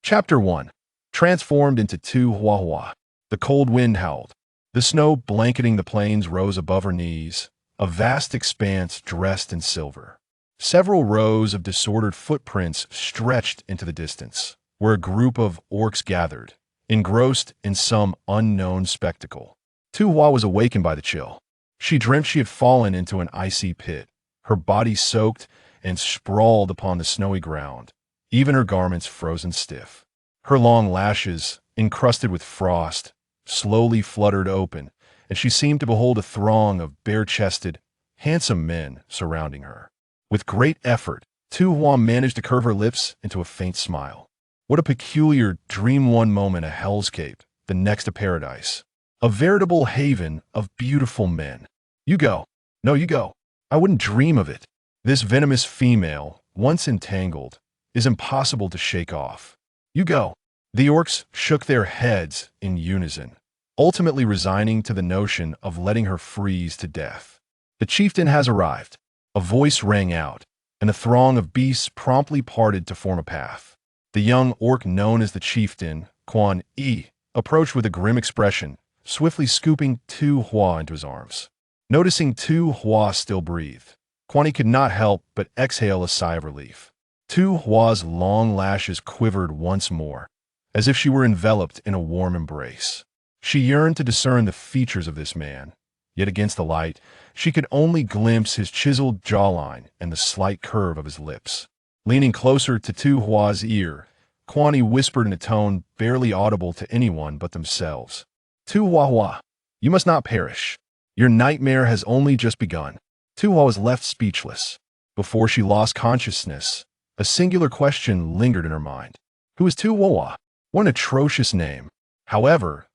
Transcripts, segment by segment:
Chapter 1. Transformed into Tu Huahua. The cold wind howled. The snow blanketing the plains rose above her knees, a vast expanse dressed in silver. Several rows of disordered footprints stretched into the distance, where a group of orcs gathered, engrossed in some unknown spectacle. Tu Hua was awakened by the chill. She dreamt she had fallen into an icy pit, her body soaked and sprawled upon the snowy ground, even her garments frozen stiff. Her long lashes, encrusted with frost, slowly fluttered open, and she seemed to behold a throng of bare-chested, handsome men surrounding her. With great effort, Tu Hua managed to curve her lips into a faint smile. What a peculiar dream-one moment, a hellscape, the next a paradise. A veritable haven of beautiful men. You go. No, you go. I wouldn't dream of it. This venomous female, once entangled, is impossible to shake off. You go. The orcs shook their heads in unison, ultimately resigning to the notion of letting her freeze to death. The chieftain has arrived. A voice rang out, and a throng of beasts promptly parted to form a path. The young orc known as the chieftain, Quan Yi, approached with a grim expression, swiftly scooping Tu Hua into his arms. Noticing Tu Hua still breathed, Quan Yi could not help but exhale a sigh of relief. Tu Hua's long lashes quivered once more, as if she were enveloped in a warm embrace. She yearned to discern the features of this man, yet against the light, she could only glimpse his chiseled jawline and the slight curve of his lips. Leaning closer to Tu Hua's ear, Quan Yi whispered in a tone barely audible to anyone but themselves. Tu Huahua, you must not perish. Your nightmare has only just begun. Tu Hua was left speechless. Before she lost consciousness, a singular question lingered in her mind. Who is Tu Hua? What an atrocious name. However,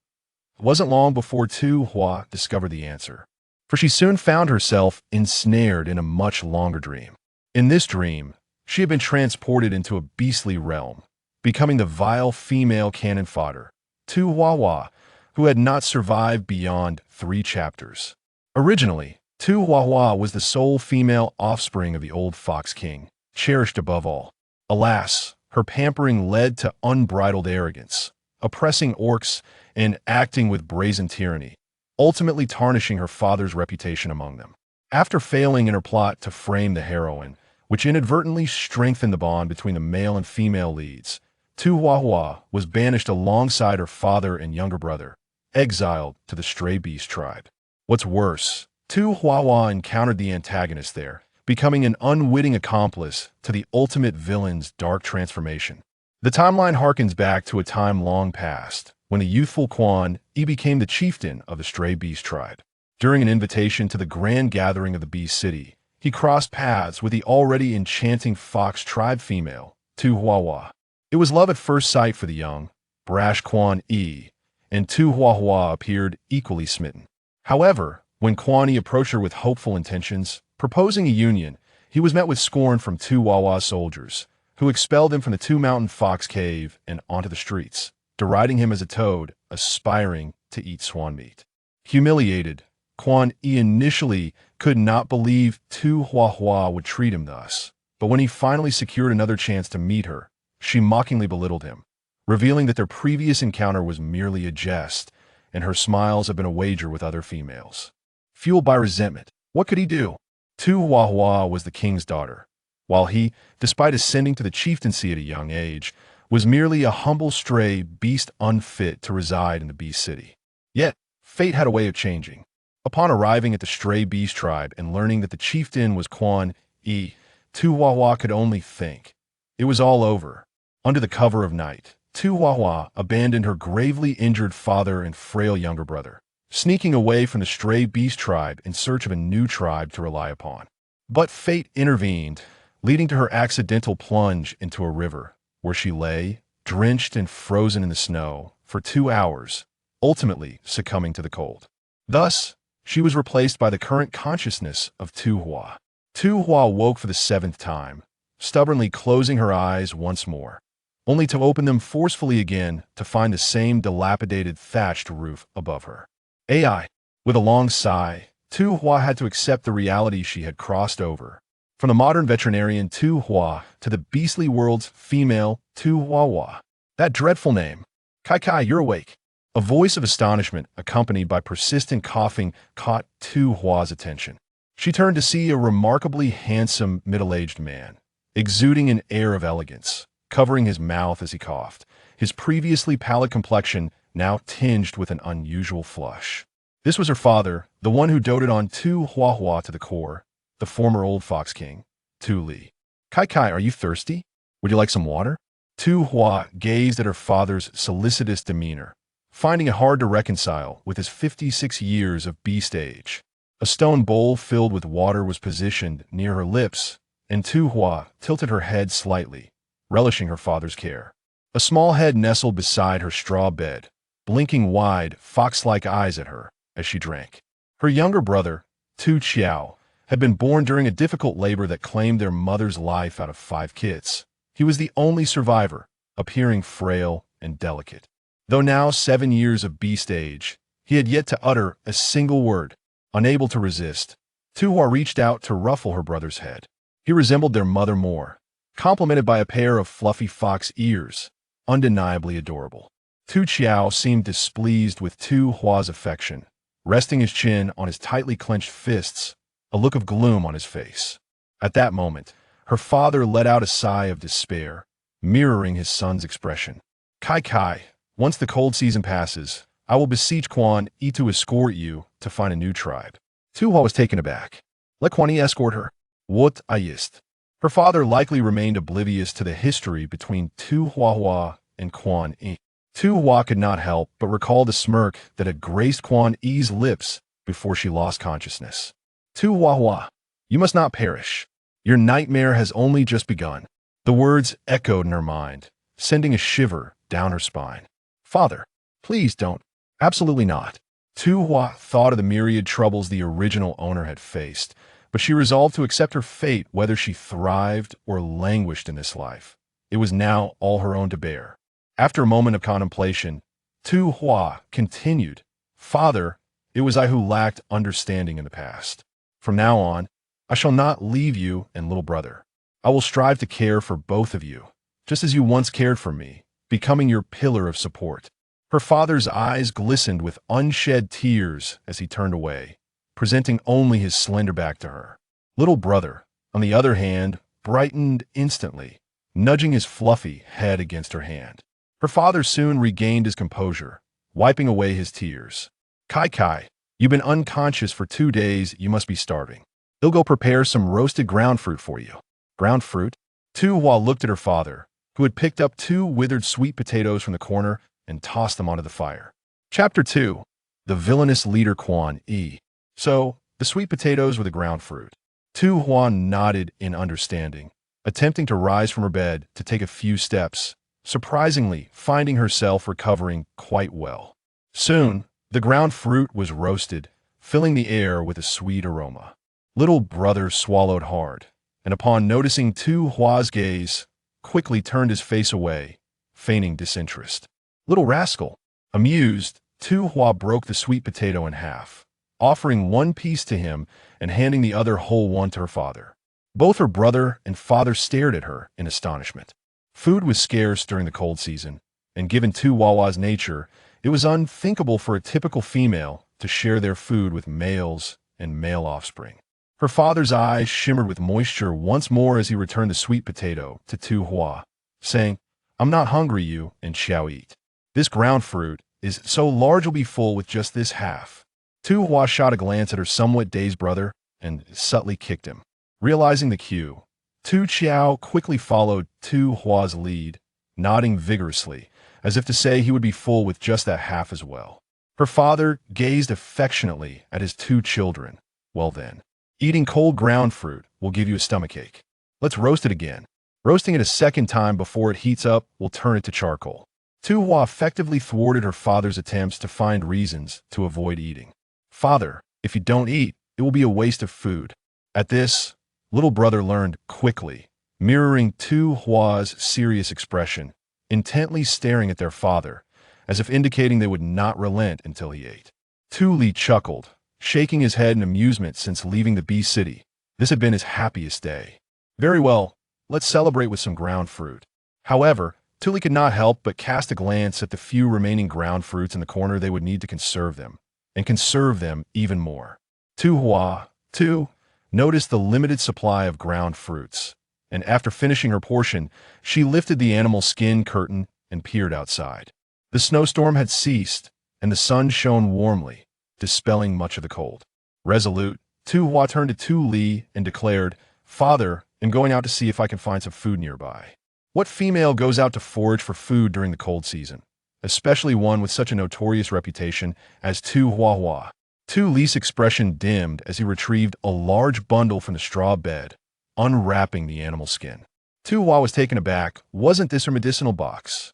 it wasn't long before Tu Hua discovered the answer, for she soon found herself ensnared in a much longer dream. In this dream, she had been transported into a beastly realm, becoming the vile female cannon fodder, Tu Huahua, who had not survived beyond 3 chapters. Originally, Tu Huahua was the sole female offspring of the old Fox King, cherished above all. Alas, her pampering led to unbridled arrogance, oppressing orcs and acting with brazen tyranny, ultimately tarnishing her father's reputation among them. After failing in her plot to frame the heroine, which inadvertently strengthened the bond between the male and female leads, Tu Huahua was banished alongside her father and younger brother, exiled to the stray beast tribe. What's worse, Tu Huahua encountered the antagonist there, becoming an unwitting accomplice to the ultimate villain's dark transformation. The timeline harkens back to a time long past, when the youthful Quan Yi became the chieftain of the stray beast tribe. During an invitation to the grand gathering of the beast city, he crossed paths with the already enchanting fox tribe female, Tu Huahua. It was love at first sight for the young, brash Quan Yi, and Tu Huahua appeared equally smitten. However, when Quan Yi approached her with hopeful intentions, proposing a union, he was met with scorn from Tu Huahua's soldiers, who expelled him from the two-mountain fox cave and onto the streets, deriding him as a toad aspiring to eat swan meat. Humiliated, Quan Yi initially could not believe Tu Huahua would treat him thus, but when he finally secured another chance to meet her, she mockingly belittled him, revealing that their previous encounter was merely a jest, and her smiles had been a wager with other females. Fueled by resentment, what could he do? Tu Huahua was the king's daughter, while he, despite ascending to the chieftaincy at a young age, was merely a humble stray beast unfit to reside in the beast city. Yet, fate had a way of changing. Upon arriving at the stray beast tribe and learning that the chieftain was Quan Yi, Tu Huahua could only think. It was all over. Under the cover of night, Tu Huahua abandoned her gravely injured father and frail younger brother, sneaking away from the stray beast tribe in search of a new tribe to rely upon. But fate intervened, leading to her accidental plunge into a river, where she lay, drenched and frozen in the snow, for 2 hours, ultimately succumbing to the cold. Thus, she was replaced by the current consciousness of Tu Hua. Tu Hua woke for the 7th time, stubbornly closing her eyes once more, only to open them forcefully again to find the same dilapidated thatched roof above her. AI. With a long sigh, Tu Hua had to accept the reality she had crossed over. From the modern veterinarian Tu Hua to the beastly world's female Tu Huahua. That dreadful name. Kai, you're awake. A voice of astonishment, accompanied by persistent coughing, caught Tu Hua's attention. She turned to see a remarkably handsome, middle-aged man, exuding an air of elegance, covering his mouth as he coughed, his previously pallid complexion now tinged with an unusual flush. This was her father, the one who doted on Tu Huahua to the core, the former old fox king, Tu Li. Kai, are you thirsty? Would you like some water? Tu Hua gazed at her father's solicitous demeanor, finding it hard to reconcile with his 56 years of beast age. A stone bowl filled with water was positioned near her lips, and Tu Hua tilted her head slightly, relishing her father's care. A small head nestled beside her straw bed, blinking wide, fox-like eyes at her as she drank. Her younger brother, Tu Chiao, had been born during a difficult labor that claimed their mother's life out of 5 kids. He was the only survivor, appearing frail and delicate. Though now 7 years of beast age, he had yet to utter a single word. Unable to resist, Tu Hua reached out to ruffle her brother's head. He resembled their mother more, complemented by a pair of fluffy fox ears, undeniably adorable. Tu Chiao seemed displeased with Tu Hua's affection, resting his chin on his tightly clenched fists, a look of gloom on his face. At that moment, her father let out a sigh of despair, mirroring his son's expression. Kai, once the cold season passes, I will beseech Quan Yi to escort you to find a new tribe. Tu Hua was taken aback. Let Quan Yi escort her. What ist? Her father likely remained oblivious to the history between Tu Huahua and Quan Yi. Tu Hua could not help but recall the smirk that had graced Quan Yi's lips before she lost consciousness. Tu Huahua, you must not perish. Your nightmare has only just begun. The words echoed in her mind, sending a shiver down her spine. Father, please don't. Absolutely not. Tu Hua thought of the myriad troubles the original owner had faced, but she resolved to accept her fate whether she thrived or languished in this life. It was now all her own to bear. After a moment of contemplation, Tu Hua continued, Father, it was I who lacked understanding in the past. From now on, I shall not leave you and little brother. I will strive to care for both of you, just as you once cared for me, becoming your pillar of support. Her father's eyes glistened with unshed tears as he turned away, presenting only his slender back to her. Little brother, on the other hand, brightened instantly, nudging his fluffy head against her hand. Her father soon regained his composure, wiping away his tears. Kai, you've been unconscious for 2 days, you must be starving. He'll go prepare some roasted ground fruit for you. Ground fruit? Tu Hua looked at her father, who had picked up 2 withered sweet potatoes from the corner and tossed them onto the fire. Chapter 2. The Villainous Leader Quan Yi. So, the sweet potatoes were the ground fruit. Tu Hua nodded in understanding, attempting to rise from her bed to take a few steps, surprisingly finding herself recovering quite well. Soon, the ground fruit was roasted, filling the air with a sweet aroma. Little brother swallowed hard, and upon noticing Tu Hua's gaze, quickly turned his face away, feigning disinterest. Little rascal! Amused, Tu Hua broke the sweet potato in half, offering 1 piece to him and handing the other whole one to her father. Both her brother and father stared at her in astonishment. Food was scarce during the cold season, and given Tu Huahua's nature, it was unthinkable for a typical female to share their food with males and male offspring. Her father's eyes shimmered with moisture once more as he returned the sweet potato to Tu Hua, saying, I'm not hungry, you and shall eat. This ground fruit is so large you'll be full with just this half. Tu Hua shot a glance at her somewhat dazed brother and subtly kicked him. Realizing the cue, Tu Chiao quickly followed Tu Hua's lead, nodding vigorously, as if to say he would be full with just that half as well. Her father gazed affectionately at his 2 children. Well then, eating cold ground fruit will give you a stomachache. Let's roast it again. Roasting it a second time before it heats up will turn it to charcoal. Tu Hua effectively thwarted her father's attempts to find reasons to avoid eating. Father, if you don't eat, it will be a waste of food. At this, little brother learned quickly, mirroring Tu Hua's serious expression, intently staring at their father, as if indicating they would not relent until he ate. Tu Li chuckled, shaking his head in amusement since leaving the bee city. This had been his happiest day. Very well, let's celebrate with some ground fruit. However, Tuli could not help but cast a glance at the few remaining ground fruits in the corner. They would need to conserve them, and conserve them even more. Tu Hua, too, noticed the limited supply of ground fruits, and after finishing her portion, she lifted the animal skin curtain and peered outside. The snowstorm had ceased, and the sun shone warmly, dispelling much of the cold. Resolute, Tu Hua turned to Tu Li and declared, "Father, I'm going out to see if I can find some food nearby." What female goes out to forage for food during the cold season, especially one with such a notorious reputation as Tu Huahua? Tu Li's expression dimmed as he retrieved a large bundle from the straw bed, unwrapping the animal skin. Tu Hua was taken aback. Wasn't this her medicinal box?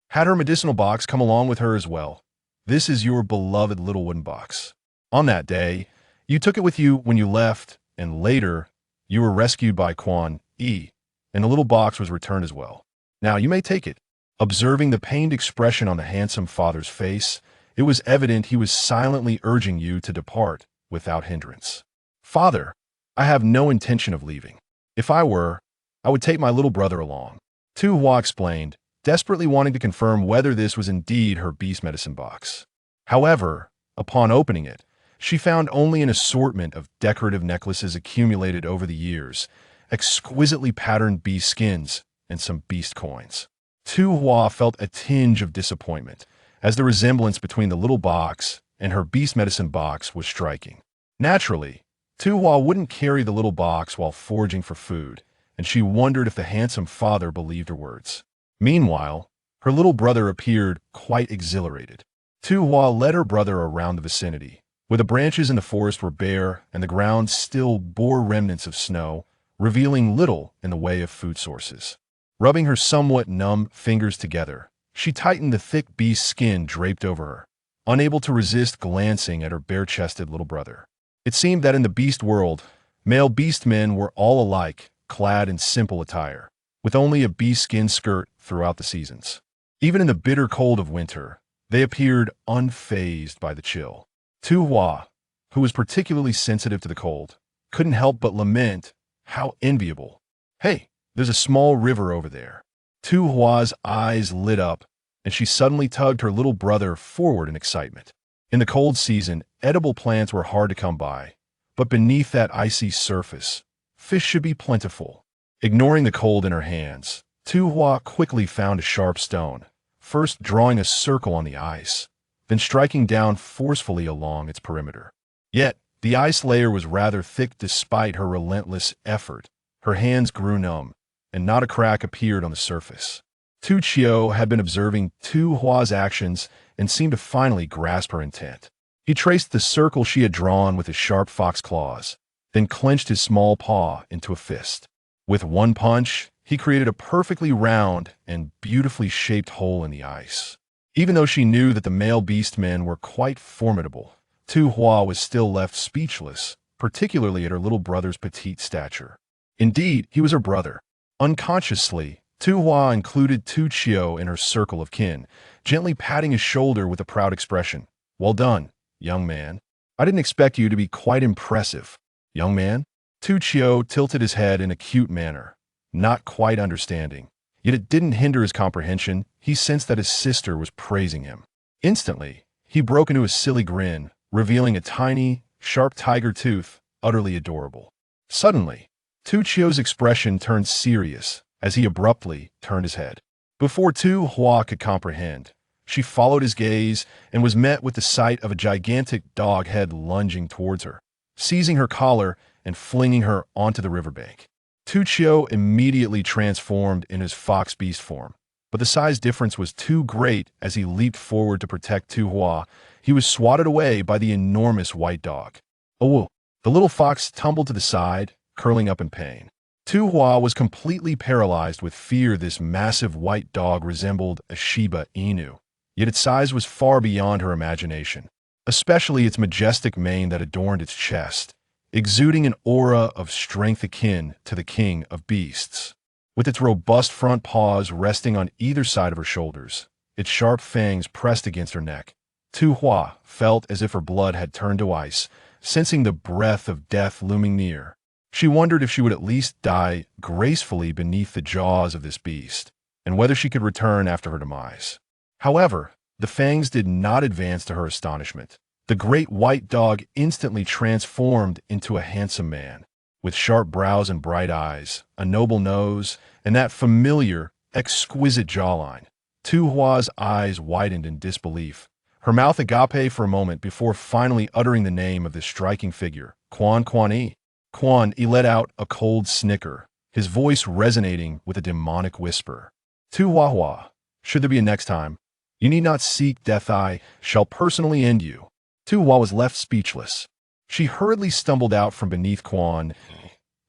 Had her medicinal box come along with her as well? This is your beloved little wooden box. On that day, you took it with you when you left, and later, you were rescued by Quan Yi, and the little box was returned as well. Now you may take it. Observing the pained expression on the handsome father's face, it was evident he was silently urging you to depart without hindrance. Father, I have no intention of leaving. If I were, I would take my little brother along. Tu Hua explained, desperately wanting to confirm whether this was indeed her beast medicine box. However, upon opening it, she found only an assortment of decorative necklaces accumulated over the years, exquisitely patterned beast skins, and some beast coins. Tu Hua felt a tinge of disappointment, as the resemblance between the little box and her beast medicine box was striking. Naturally, Tu Hua wouldn't carry the little box while foraging for food, and she wondered if the handsome father believed her words. Meanwhile, her little brother appeared quite exhilarated. Tu Hua led her brother around the vicinity, where the branches in the forest were bare and the ground still bore remnants of snow, revealing little in the way of food sources. Rubbing her somewhat numb fingers together, she tightened the thick beast skin draped over her, unable to resist glancing at her bare-chested little brother. It seemed that in the beast world, male beast men were all alike, clad in simple attire, with only a beast skin skirt throughout the seasons. Even in the bitter cold of winter, they appeared unfazed by the chill. Tu Hua, who was particularly sensitive to the cold, couldn't help but lament how enviable. Hey, there's a small river over there. Tu Hua's eyes lit up, and she suddenly tugged her little brother forward in excitement. In the cold season, edible plants were hard to come by, but beneath that icy surface, fish should be plentiful. Ignoring the cold in her hands, Tu Hua quickly found a sharp stone, first drawing a circle on the ice, then striking down forcefully along its perimeter. Yet, the ice layer was rather thick despite her relentless effort. Her hands grew numb, and not a crack appeared on the surface. Tu Chio had been observing Tu Hua's actions and seemed to finally grasp her intent. He traced the circle she had drawn with his sharp fox claws, then clenched his small paw into a fist. With one punch, he created a perfectly round and beautifully shaped hole in the ice. Even though she knew that the male beast men were quite formidable, Tu Hua was still left speechless, particularly at her little brother's petite stature. Indeed, he was her brother. Unconsciously, Tu Hua included Tu Chio in her circle of kin, gently patting his shoulder with a proud expression. "Well done, young man. I didn't expect you to be quite impressive, young man." Tu Chio tilted his head in a cute manner, not quite understanding. Yet it didn't hinder his comprehension. He sensed that his sister was praising him. Instantly, he broke into a silly grin, revealing a tiny, sharp tiger tooth, utterly adorable. Suddenly, Tu Chio's expression turned serious as he abruptly turned his head. Before Tu Hua could comprehend, she followed his gaze and was met with the sight of a gigantic dog head lunging towards her, seizing her collar and flinging her onto the riverbank. Tu Chio immediately transformed in his fox beast form, but the size difference was too great. As he leaped forward to protect Tu Hua, he was swatted away by the enormous white dog. Oh! The little fox tumbled to the side, curling up in pain. Tu Hua was completely paralyzed with fear. This massive white dog resembled a Shiba Inu, yet its size was far beyond her imagination, especially its majestic mane that adorned its chest, exuding an aura of strength akin to the king of beasts. With its robust front paws resting on either side of her shoulders, its sharp fangs pressed against her neck, Tu Hua felt as if her blood had turned to ice, sensing the breath of death looming near. She wondered if she would at least die gracefully beneath the jaws of this beast. and whether she could return after her demise. However, the fangs did not advance to her astonishment. The great white dog instantly transformed into a handsome man, with sharp brows and bright eyes, a noble nose, and that familiar, exquisite jawline. Tu Hua's eyes widened in disbelief. Her mouth agape for a moment before finally uttering the name of this striking figure, Quan Yi. Quan Yi let out a cold snicker, his voice resonating with a demonic whisper. Tu Huahua, should there be a next time, you need not seek death. I shall personally end you. Tu Hua was left speechless. She hurriedly stumbled out from beneath Quan,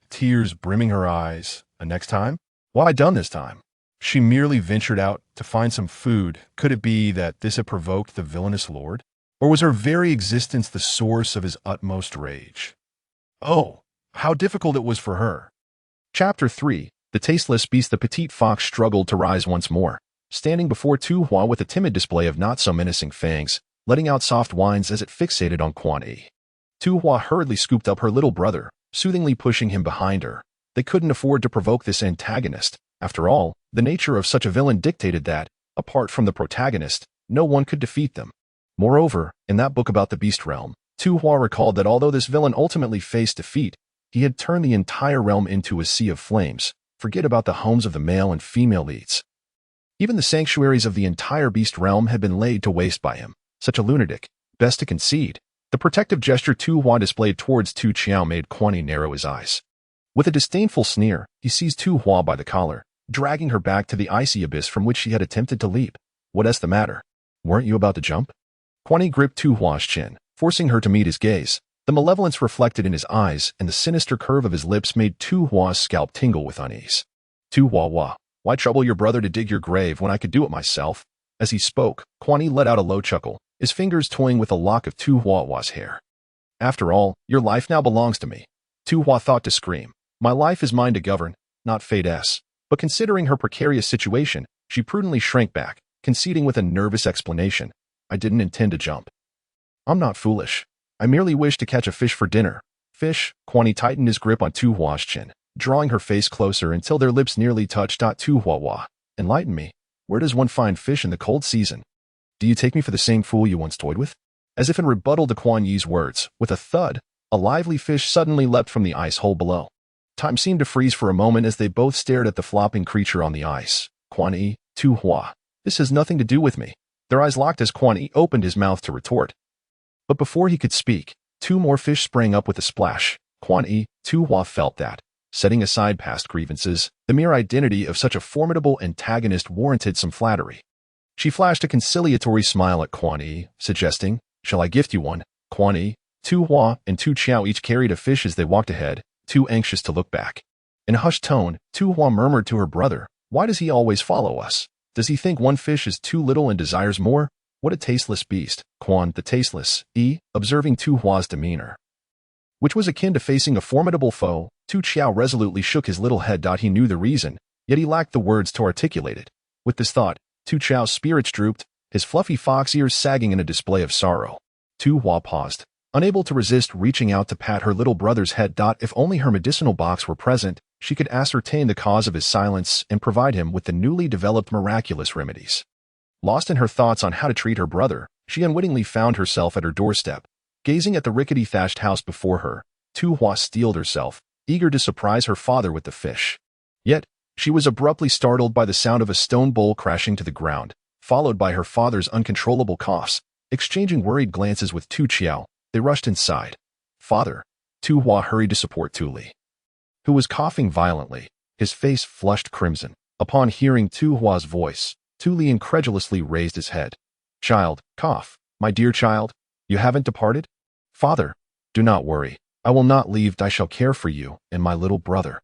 tears brimming her eyes. A next time? What had I done this time? She merely ventured out to find some food. Could it be that this had provoked the villainous lord? Or was her very existence the source of his utmost rage? Oh, how difficult it was for her. Chapter 3. The Tasteless Beast. The petite fox struggled to rise once more, standing before Tu Hua with a timid display of not-so-menacing fangs, letting out soft whines as it fixated on Quan Yi. Tu Hua hurriedly scooped up her little brother, soothingly pushing him behind her. They couldn't afford to provoke this antagonist. After all, the nature of such a villain dictated that, apart from the protagonist, no one could defeat them. Moreover, in that book about the beast realm, Tu Hua recalled that although this villain ultimately faced defeat, he had turned the entire realm into a sea of flames. Forget about the homes of the male and female leads. Even the sanctuaries of the entire beast realm had been laid to waste by him. Such a lunatic, best to concede. The protective gesture Tu Hua displayed towards Tu Chiao made Quan Yi narrow his eyes. With a disdainful sneer, he seized Tu Hua by the collar, dragging her back to the icy abyss from which she had attempted to leap. What's the matter? Weren't you about to jump? Quan Yi gripped Tu Hua's chin, forcing her to meet his gaze. The malevolence reflected in his eyes and the sinister curve of his lips made Tu Hua's scalp tingle with unease. Tu Huahua, why trouble your brother to dig your grave when I could do it myself? As he spoke, Quan Yi let out a low chuckle, his fingers toying with a lock of Tu Huahua's hair. After all, your life now belongs to me. Tu Hua thought to scream. My life is mine to govern, not fate's. But considering her precarious situation, she prudently shrank back, conceding with a nervous explanation. I didn't intend to jump. I'm not foolish. I merely wish to catch a fish for dinner. Fish? Quan Yi tightened his grip on Tu Hua's chin, drawing her face closer until their lips nearly touched. Tu Huahua, enlighten me. Where does one find fish in the cold season? Do you take me for the same fool you once toyed with? As if in rebuttal to Quan Yi's words, with a thud, a lively fish suddenly leapt from the ice hole below. Time seemed to freeze for a moment as they both stared at the flopping creature on the ice. Quan Yi, Tu Hua, this has nothing to do with me. Their eyes locked as Quan Yi opened his mouth to retort. But before he could speak, two more fish sprang up with a splash. Quan Yi, Tu Hua felt that, setting aside past grievances, the mere identity of such a formidable antagonist warranted some flattery. She flashed a conciliatory smile at Quan Yi, suggesting, shall I gift you one? Quan Yi, Tu Hua, and Tu Chiao each carried a fish as they walked ahead, too anxious to look back. In a hushed tone, Tu Hua murmured to her brother, why does he always follow us? Does he think one fish is too little and desires more? What a tasteless beast. Quan, the tasteless, observing Tu Hua's demeanor, which was akin to facing a formidable foe, Tu Chiao resolutely shook his little head. He knew the reason, yet he lacked the words to articulate it. With this thought, Tu Chiao's spirits drooped, his fluffy fox ears sagging in a display of sorrow. Tu Hua paused, unable to resist reaching out to pat her little brother's head. If only her medicinal box were present, she could ascertain the cause of his silence and provide him with the newly developed miraculous remedies. Lost in her thoughts on how to treat her brother, she unwittingly found herself at her doorstep. Gazing at the rickety thatched house before her, Tu Hua steeled herself, eager to surprise her father with the fish. Yet, she was abruptly startled by the sound of a stone bowl crashing to the ground, followed by her father's uncontrollable coughs. Exchanging worried glances with Tu Chiao, they rushed inside. Father. Tu Hua hurried to support Tu Li, who was coughing violently, his face flushed crimson. Upon hearing Tu Hua's voice, Tu Li incredulously raised his head. Child, cough, my dear child, you haven't departed? Father, do not worry, I will not leave. I shall care for you and my little brother.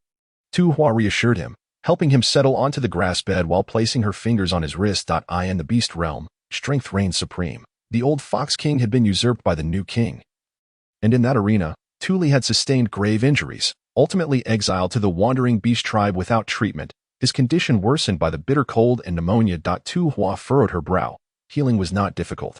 Tu Hua reassured him, helping him settle onto the grass bed while placing her fingers on his wrist. In the beast realm, strength reigned supreme. The old Fox King had been usurped by the new king. And in that arena, Tu Li had sustained grave injuries, ultimately exiled to the wandering beast tribe without treatment, his condition worsened by the bitter cold and pneumonia. Tu Hua furrowed her brow. Healing was not difficult,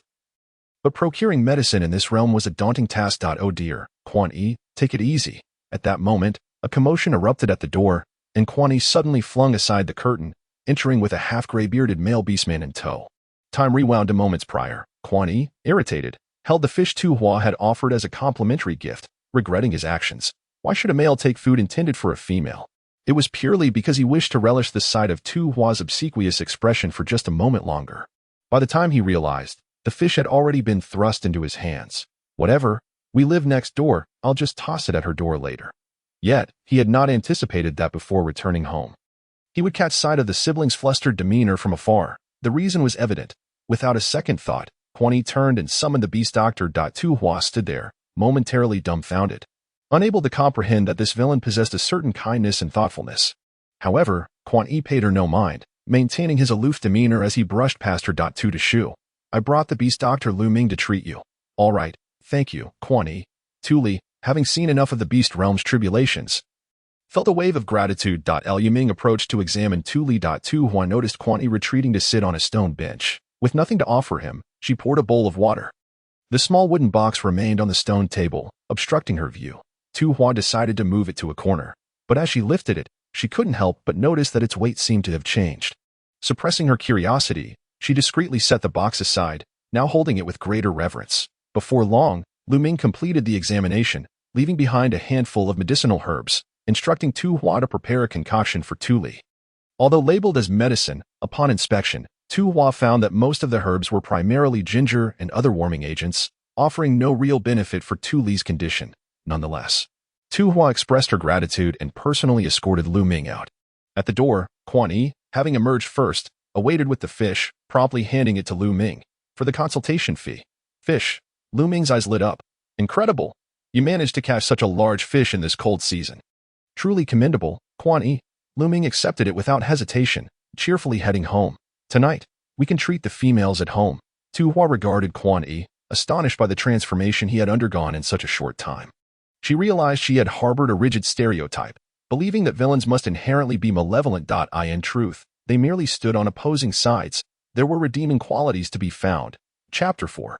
but procuring medicine in this realm was a daunting task. Oh dear, Quan Yi, take it easy. At that moment, a commotion erupted at the door, and Quan Yi suddenly flung aside the curtain, entering with a half-gray bearded male beastman in tow. Time rewound to moments prior. Quan Yi, irritated, held the fish Tu Hua had offered as a complimentary gift, regretting his actions. Why should a male take food intended for a female? It was purely because he wished to relish the sight of Tu Hua's obsequious expression for just a moment longer. By the time he realized, the fish had already been thrust into his hands. Whatever, we live next door, I'll just toss it at her door later. Yet, he had not anticipated that before returning home. He would catch sight of the siblings' flustered demeanor from afar. The reason was evident. Without a second thought, Quan Yi turned and summoned the beast doctor. Tu Hua stood there, momentarily dumbfounded, unable to comprehend that this villain possessed a certain kindness and thoughtfulness. However, Quan Yi paid her no mind, maintaining his aloof demeanor as he brushed past her. Tu Shu. I brought the beast doctor Lu Ming to treat you. All right, thank you, Quan Yi. Tu Li, having seen enough of the beast realm's tribulations, felt a wave of gratitude. Lu Ming approached to examine Tu Li. Tu Hua noticed Quan Yi retreating to sit on a stone bench. With nothing to offer him, she poured a bowl of water. The small wooden box remained on the stone table, obstructing her view. Tu Hua decided to move it to a corner, but as she lifted it, she couldn't help but notice that its weight seemed to have changed. Suppressing her curiosity, she discreetly set the box aside, now holding it with greater reverence. Before long, Lu Ming completed the examination, leaving behind a handful of medicinal herbs, instructing Tu Hua to prepare a concoction for Tu Li. Although labeled as medicine, upon inspection, Tu Hua found that most of the herbs were primarily ginger and other warming agents, offering no real benefit for Tu Li's condition. Nonetheless, Tu Hua expressed her gratitude and personally escorted Lu Ming out. At the door, Quan Yi, having emerged first, awaited with the fish, promptly handing it to Lu Ming for the consultation fee. Fish. Lu Ming's eyes lit up. Incredible! You managed to catch such a large fish in this cold season. Truly commendable, Quan Yi. Lu Ming accepted it without hesitation, cheerfully heading home. Tonight, we can treat the females at home. Tu Hua regarded Quan Yi, astonished by the transformation he had undergone in such a short time. She realized she had harbored a rigid stereotype, believing that villains must inherently be malevolent. In truth, they merely stood on opposing sides. There were redeeming qualities to be found. Chapter 4.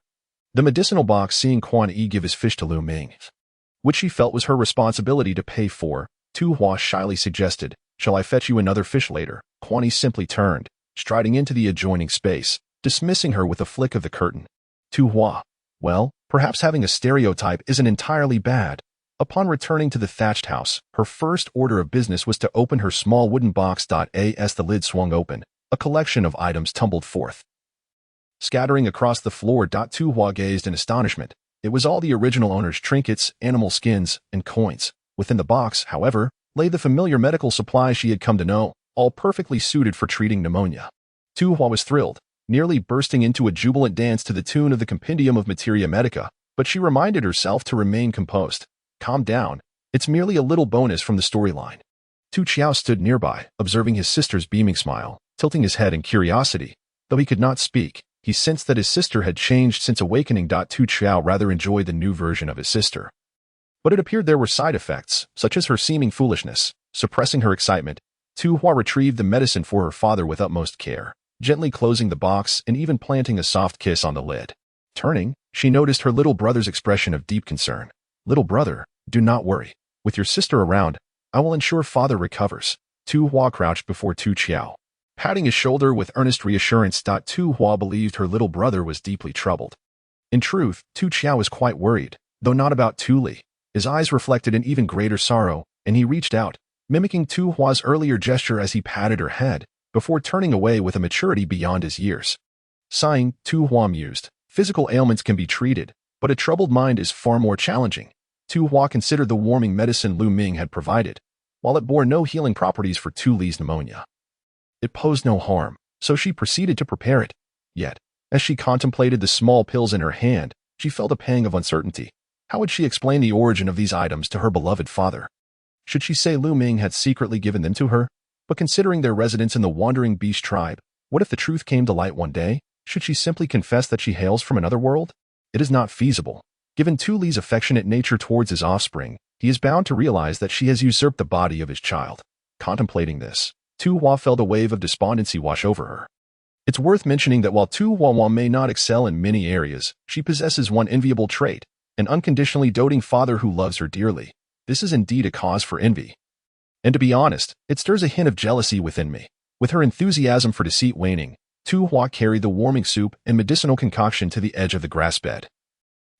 The medicinal box. Seeing Quan Yi give his fish to Lu Ming, which she felt was her responsibility to pay for, Tu Hua shyly suggested, "Shall I fetch you another fish later?" Quan Yi simply turned, striding into the adjoining space, dismissing her with a flick of the curtain. Tu Hua. Well, perhaps having a stereotype isn't entirely bad. Upon returning to the thatched house, her first order of business was to open her small wooden box. As the lid swung open, a collection of items tumbled forth, scattering across the floor. Tu Hua gazed in astonishment. It was all the original owner's trinkets, animal skins, and coins. Within the box, however, lay the familiar medical supplies she had come to know, all perfectly suited for treating pneumonia. Tu Hua was thrilled, nearly bursting into a jubilant dance to the tune of the Compendium of Materia Medica, but she reminded herself to remain composed. Calm down, it's merely a little bonus from the storyline. Tu Chiao stood nearby, observing his sister's beaming smile, tilting his head in curiosity. Though he could not speak, he sensed that his sister had changed since awakening. Tu Chiao rather enjoyed the new version of his sister. But it appeared there were side effects, such as her seeming foolishness. Suppressing her excitement, Tu Hua retrieved the medicine for her father with utmost care, gently closing the box and even planting a soft kiss on the lid. Turning, she noticed her little brother's expression of deep concern. Little brother, do not worry. With your sister around, I will ensure father recovers. Tu Hua crouched before Tu Chiao, patting his shoulder with earnest reassurance. Tu Hua believed her little brother was deeply troubled. In truth, Tu Chiao was quite worried, though not about Tu Li. His eyes reflected an even greater sorrow, and he reached out, mimicking Tu Hua's earlier gesture as he patted her head, before turning away with a maturity beyond his years. Sighing, Tu Hua mused, physical ailments can be treated, but a troubled mind is far more challenging. Tu Hua considered the warming medicine Lu Ming had provided. While it bore no healing properties for Tu Li's pneumonia, it posed no harm, so she proceeded to prepare it. Yet, as she contemplated the small pills in her hand, she felt a pang of uncertainty. How would she explain the origin of these items to her beloved father? Should she say Lu Ming had secretly given them to her? But considering their residence in the wandering beast tribe, what if the truth came to light one day? Should she simply confess that she hails from another world? It is not feasible. Given Tu Li's affectionate nature towards his offspring, he is bound to realize that she has usurped the body of his child. Contemplating this, Tu Hua felt a wave of despondency wash over her. It's worth mentioning that while Tu Huahua may not excel in many areas, she possesses one enviable trait, an unconditionally doting father who loves her dearly. This is indeed a cause for envy. And to be honest, it stirs a hint of jealousy within me. With her enthusiasm for deceit waning, Tu Hua carried the warming soup and medicinal concoction to the edge of the grass bed.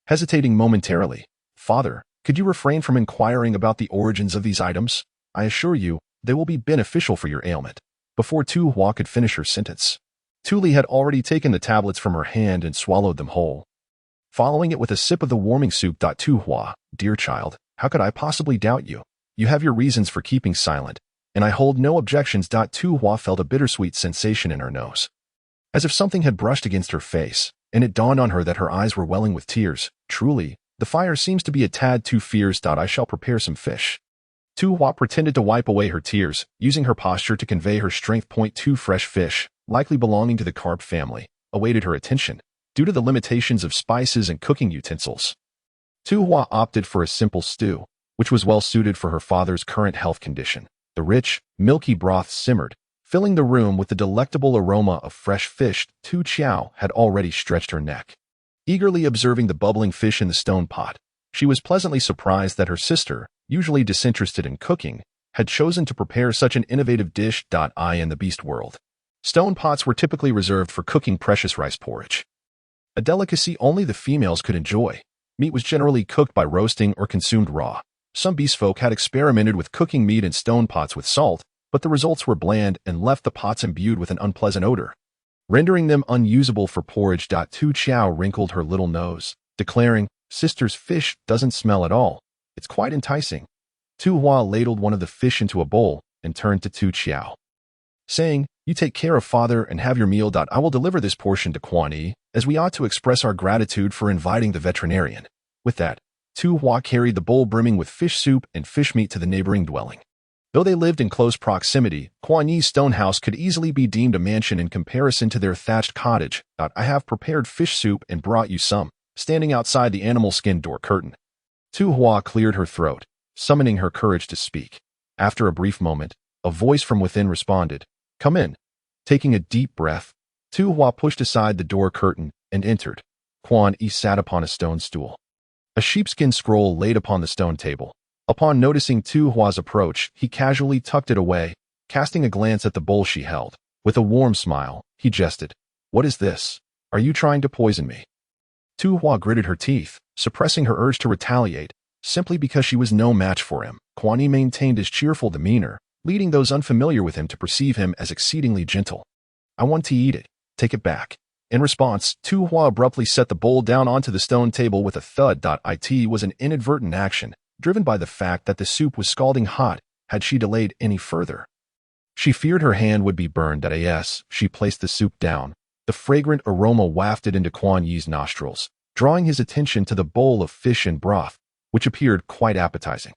Hesitating momentarily, "Father, could you refrain from inquiring about the origins of these items? I assure you, they will be beneficial for your ailment." Before Tu Hua could finish her sentence, Tuli had already taken the tablets from her hand and swallowed them whole. Following it with a sip of the warming soup. "Tu Hua, dear child, how could I possibly doubt you? You have your reasons for keeping silent, and I hold no objections." Tu Hua felt a bittersweet sensation in her nose, as if something had brushed against her face, and it dawned on her that her eyes were welling with tears. "Truly, the fire seems to be a tad too fierce. I shall prepare some fish." Tu Hua pretended to wipe away her tears, using her posture to convey her strength. 2 Fresh fish, likely belonging to the carp family, awaited her attention, due to the limitations of spices and cooking utensils. Tu Hua opted for a simple stew, which was well suited for her father's current health condition. The rich, milky broth simmered, filling the room with the delectable aroma of fresh fish. Tu Chiao had already stretched her neck, eagerly observing the bubbling fish in the stone pot. She was pleasantly surprised that her sister, usually disinterested in cooking, had chosen to prepare such an innovative dish. In the beast world, stone pots were typically reserved for cooking precious rice porridge, a delicacy only the females could enjoy. Meat was generally cooked by roasting or consumed raw. Some beast folk had experimented with cooking meat in stone pots with salt, but the results were bland and left the pots imbued with an unpleasant odor, rendering them unusable for porridge. Tu Chiao wrinkled her little nose, declaring, "Sister's fish doesn't smell at all. It's quite enticing." Tu Hua ladled one of the fish into a bowl and turned to Tu Chiao, saying, "You take care of father and have your meal. I will deliver this portion to Quan Yi, as we ought to express our gratitude for inviting the veterinarian." With that, Tu Hua carried the bowl brimming with fish soup and fish meat to the neighboring dwelling. Though they lived in close proximity, Quan Yi's stone house could easily be deemed a mansion in comparison to their thatched cottage. "I have prepared fish soup and brought you some," standing outside the animal skin door curtain. Tu Hua cleared her throat, summoning her courage to speak. After a brief moment, a voice from within responded, "Come in." Taking a deep breath, Tu Hua pushed aside the door curtain and entered. Quan Yi sat upon a stone stool, a sheepskin scroll laid upon the stone table. Upon noticing Tu Hua's approach, he casually tucked it away, casting a glance at the bowl she held. With a warm smile, he jested, "What is this? Are you trying to poison me?" Tu Hua gritted her teeth, suppressing her urge to retaliate. Simply because she was no match for him, Quan Yi maintained his cheerful demeanor, leading those unfamiliar with him to perceive him as exceedingly gentle. "I want to eat it. Take it back." In response, Tu Hua abruptly set the bowl down onto the stone table with a thud. It was an inadvertent action, driven by the fact that the soup was scalding hot. Had she delayed any further, she feared her hand would be burned. As she placed the soup down, the fragrant aroma wafted into Quan Yi's nostrils, drawing his attention to the bowl of fish and broth, which appeared quite appetizing.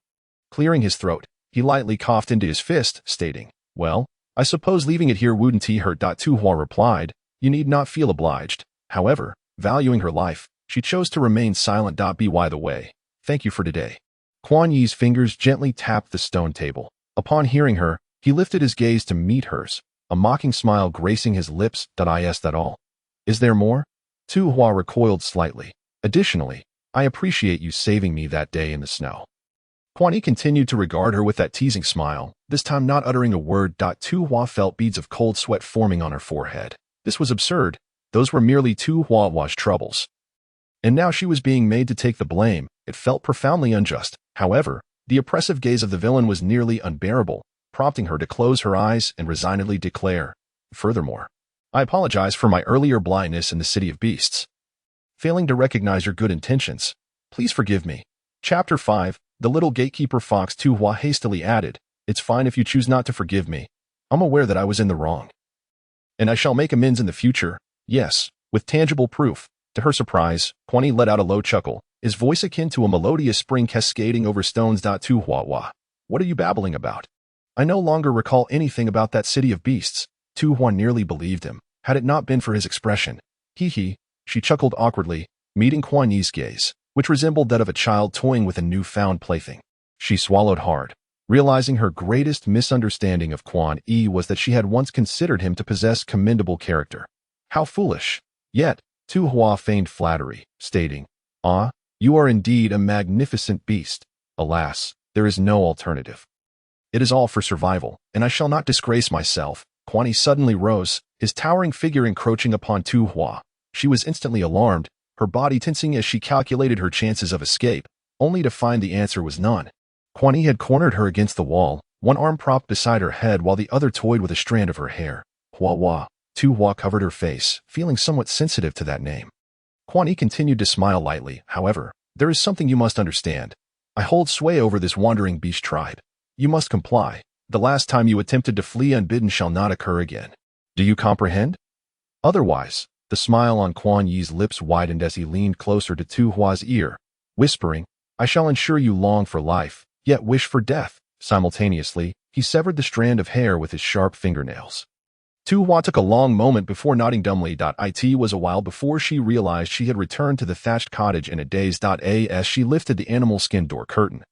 Clearing his throat, he lightly coughed into his fist, stating, "Well, I suppose leaving it here wouldn't hurt." Tu Hua replied, "You need not feel obliged." However, valuing her life, she chose to remain silent. By the way, thank you for today." Quan Yi's fingers gently tapped the stone table. Upon hearing her, he lifted his gaze to meet hers, a mocking smile gracing his lips. "Is that all? Is there more?" Tu Hua recoiled slightly. "Additionally, I appreciate you saving me that day in the snow." Quan Yi continued to regard her with that teasing smile, this time not uttering a word. Tu Hua felt beads of cold sweat forming on her forehead. This was absurd. Those were merely Tu Hua's troubles, and now she was being made to take the blame. It felt profoundly unjust. However, the oppressive gaze of the villain was nearly unbearable, prompting her to close her eyes and resignedly declare, "Furthermore, I apologize for my earlier blindness in the city of beasts. Failing to recognize your good intentions, please forgive me." Chapter 5, The Little Gatekeeper Fox. Tu Hua hastily added, "It's fine if you choose not to forgive me. I'm aware that I was in the wrong, and I shall make amends in the future. Yes, with tangible proof." To her surprise, Quan Yi let out a low chuckle, his voice akin to a melodious spring cascading over stones. Tu Huahua, what are you babbling about? I no longer recall anything about that city of beasts." Tu Hua nearly believed him, had it not been for his expression. He, she chuckled awkwardly, meeting Quan Yi's gaze, which resembled that of a child toying with a newfound plaything. She swallowed hard, realizing her greatest misunderstanding of Quan Yi was that she had once considered him to possess commendable character. How foolish! Yet, Tu Hua feigned flattery, stating, "Ah, you are indeed a magnificent beast. Alas, there is no alternative. It is all for survival, and I shall not disgrace myself." Quan Yi suddenly rose, his towering figure encroaching upon Tu Hua. She was instantly alarmed, her body tensing as she calculated her chances of escape, only to find the answer was none. Quan Yi had cornered her against the wall, one arm propped beside her head while the other toyed with a strand of her hair. Huahua. Tu Hua covered her face, feeling somewhat sensitive to that name. Quan Yi continued to smile lightly. However, there is something you must understand. I hold sway over this wandering beast tribe. You must comply. The last time you attempted to flee unbidden shall not occur again. Do you comprehend? Otherwise, the smile on Quan Yi's lips widened as he leaned closer to Tu Hua's ear, whispering, I shall ensure you long for life, yet wish for death. Simultaneously, he severed the strand of hair with his sharp fingernails. Tu Hua took a long moment before nodding dumbly. It was a while before she realized she had returned to the thatched cottage in a daze. As she lifted the animal skin door curtain,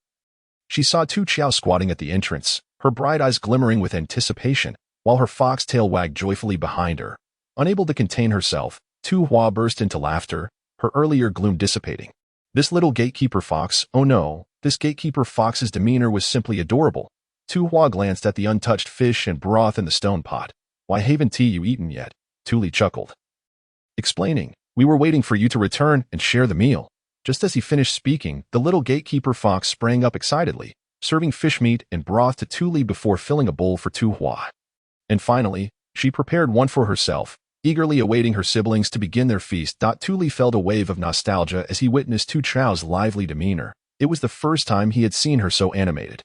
she saw Tu Chiao squatting at the entrance, her bright eyes glimmering with anticipation, while her fox tail wagged joyfully behind her. Unable to contain herself, Tu Hua burst into laughter, her earlier gloom dissipating. This little gatekeeper fox, oh no, this gatekeeper fox's demeanor was simply adorable. Tu Hua glanced at the untouched fish and broth in the stone pot. Why haven't you eaten yet? Tu Li chuckled. Explaining, we were waiting for you to return and share the meal. Just as he finished speaking, the little gatekeeper fox sprang up excitedly, serving fish meat and broth to Tu Li before filling a bowl for Tu Hua. And finally, she prepared one for herself, eagerly awaiting her siblings to begin their feast. Tu Li felt a wave of nostalgia as he witnessed Tu Chao's lively demeanor. It was the first time he had seen her so animated.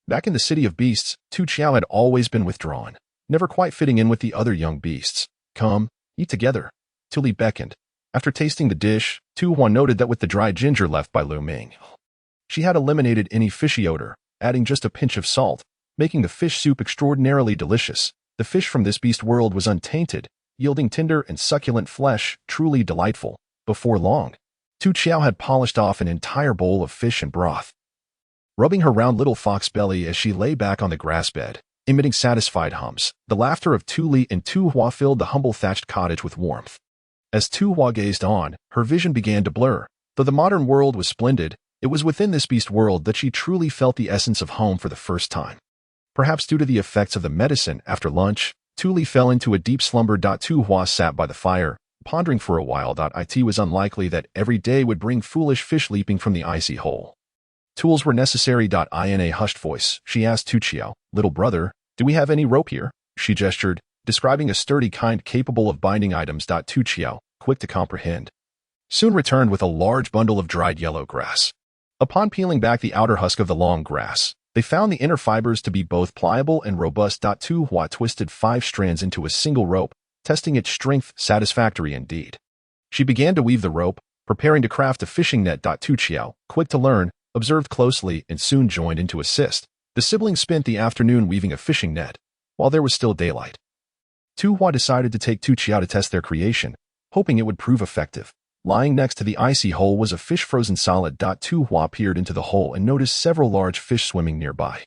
Back in the city of beasts, Tu Chao had always been withdrawn, never quite fitting in with the other young beasts. Come, eat together. Tu Li beckoned. After tasting the dish, Tu Hua noted that with the dry ginger left by Lu Ming, she had eliminated any fishy odor, adding just a pinch of salt, making the fish soup extraordinarily delicious. The fish from this beast world was untainted, yielding tender and succulent flesh, truly delightful. Before long, Tu Chao had polished off an entire bowl of fish and broth, rubbing her round little fox belly as she lay back on the grass bed, emitting satisfied hums. The laughter of Tu Li and Tu Hua filled the humble thatched cottage with warmth. As Tu Hua gazed on, her vision began to blur. Though the modern world was splendid, it was within this beast world that she truly felt the essence of home for the first time. Perhaps due to the effects of the medicine after lunch, Tu Li fell into a deep slumber. Tu Hua sat by the fire, pondering for a while. It was unlikely that every day would bring foolish fish leaping from the icy hole. Tools were necessary. In a hushed voice, she asked Tu Chiao, little brother, do we have any rope here? She gestured, describing a sturdy kind capable of binding items. Tu Chiao, quick to comprehend, soon returned with a large bundle of dried yellow grass. Upon peeling back the outer husk of the long grass, they found the inner fibers to be both pliable and robust. Tu Hua twisted 5 strands into a single rope, testing its strength. Satisfactory indeed. She began to weave the rope, preparing to craft a fishing net. Tu Chiao, quick to learn, observed closely and soon joined in to assist. The siblings spent the afternoon weaving a fishing net, while there was still daylight. Tu Hua decided to take Tu Chiao to test their creation, hoping it would prove effective. Lying next to the icy hole was a fish frozen solid. Tu Hua peered into the hole and noticed several large fish swimming nearby.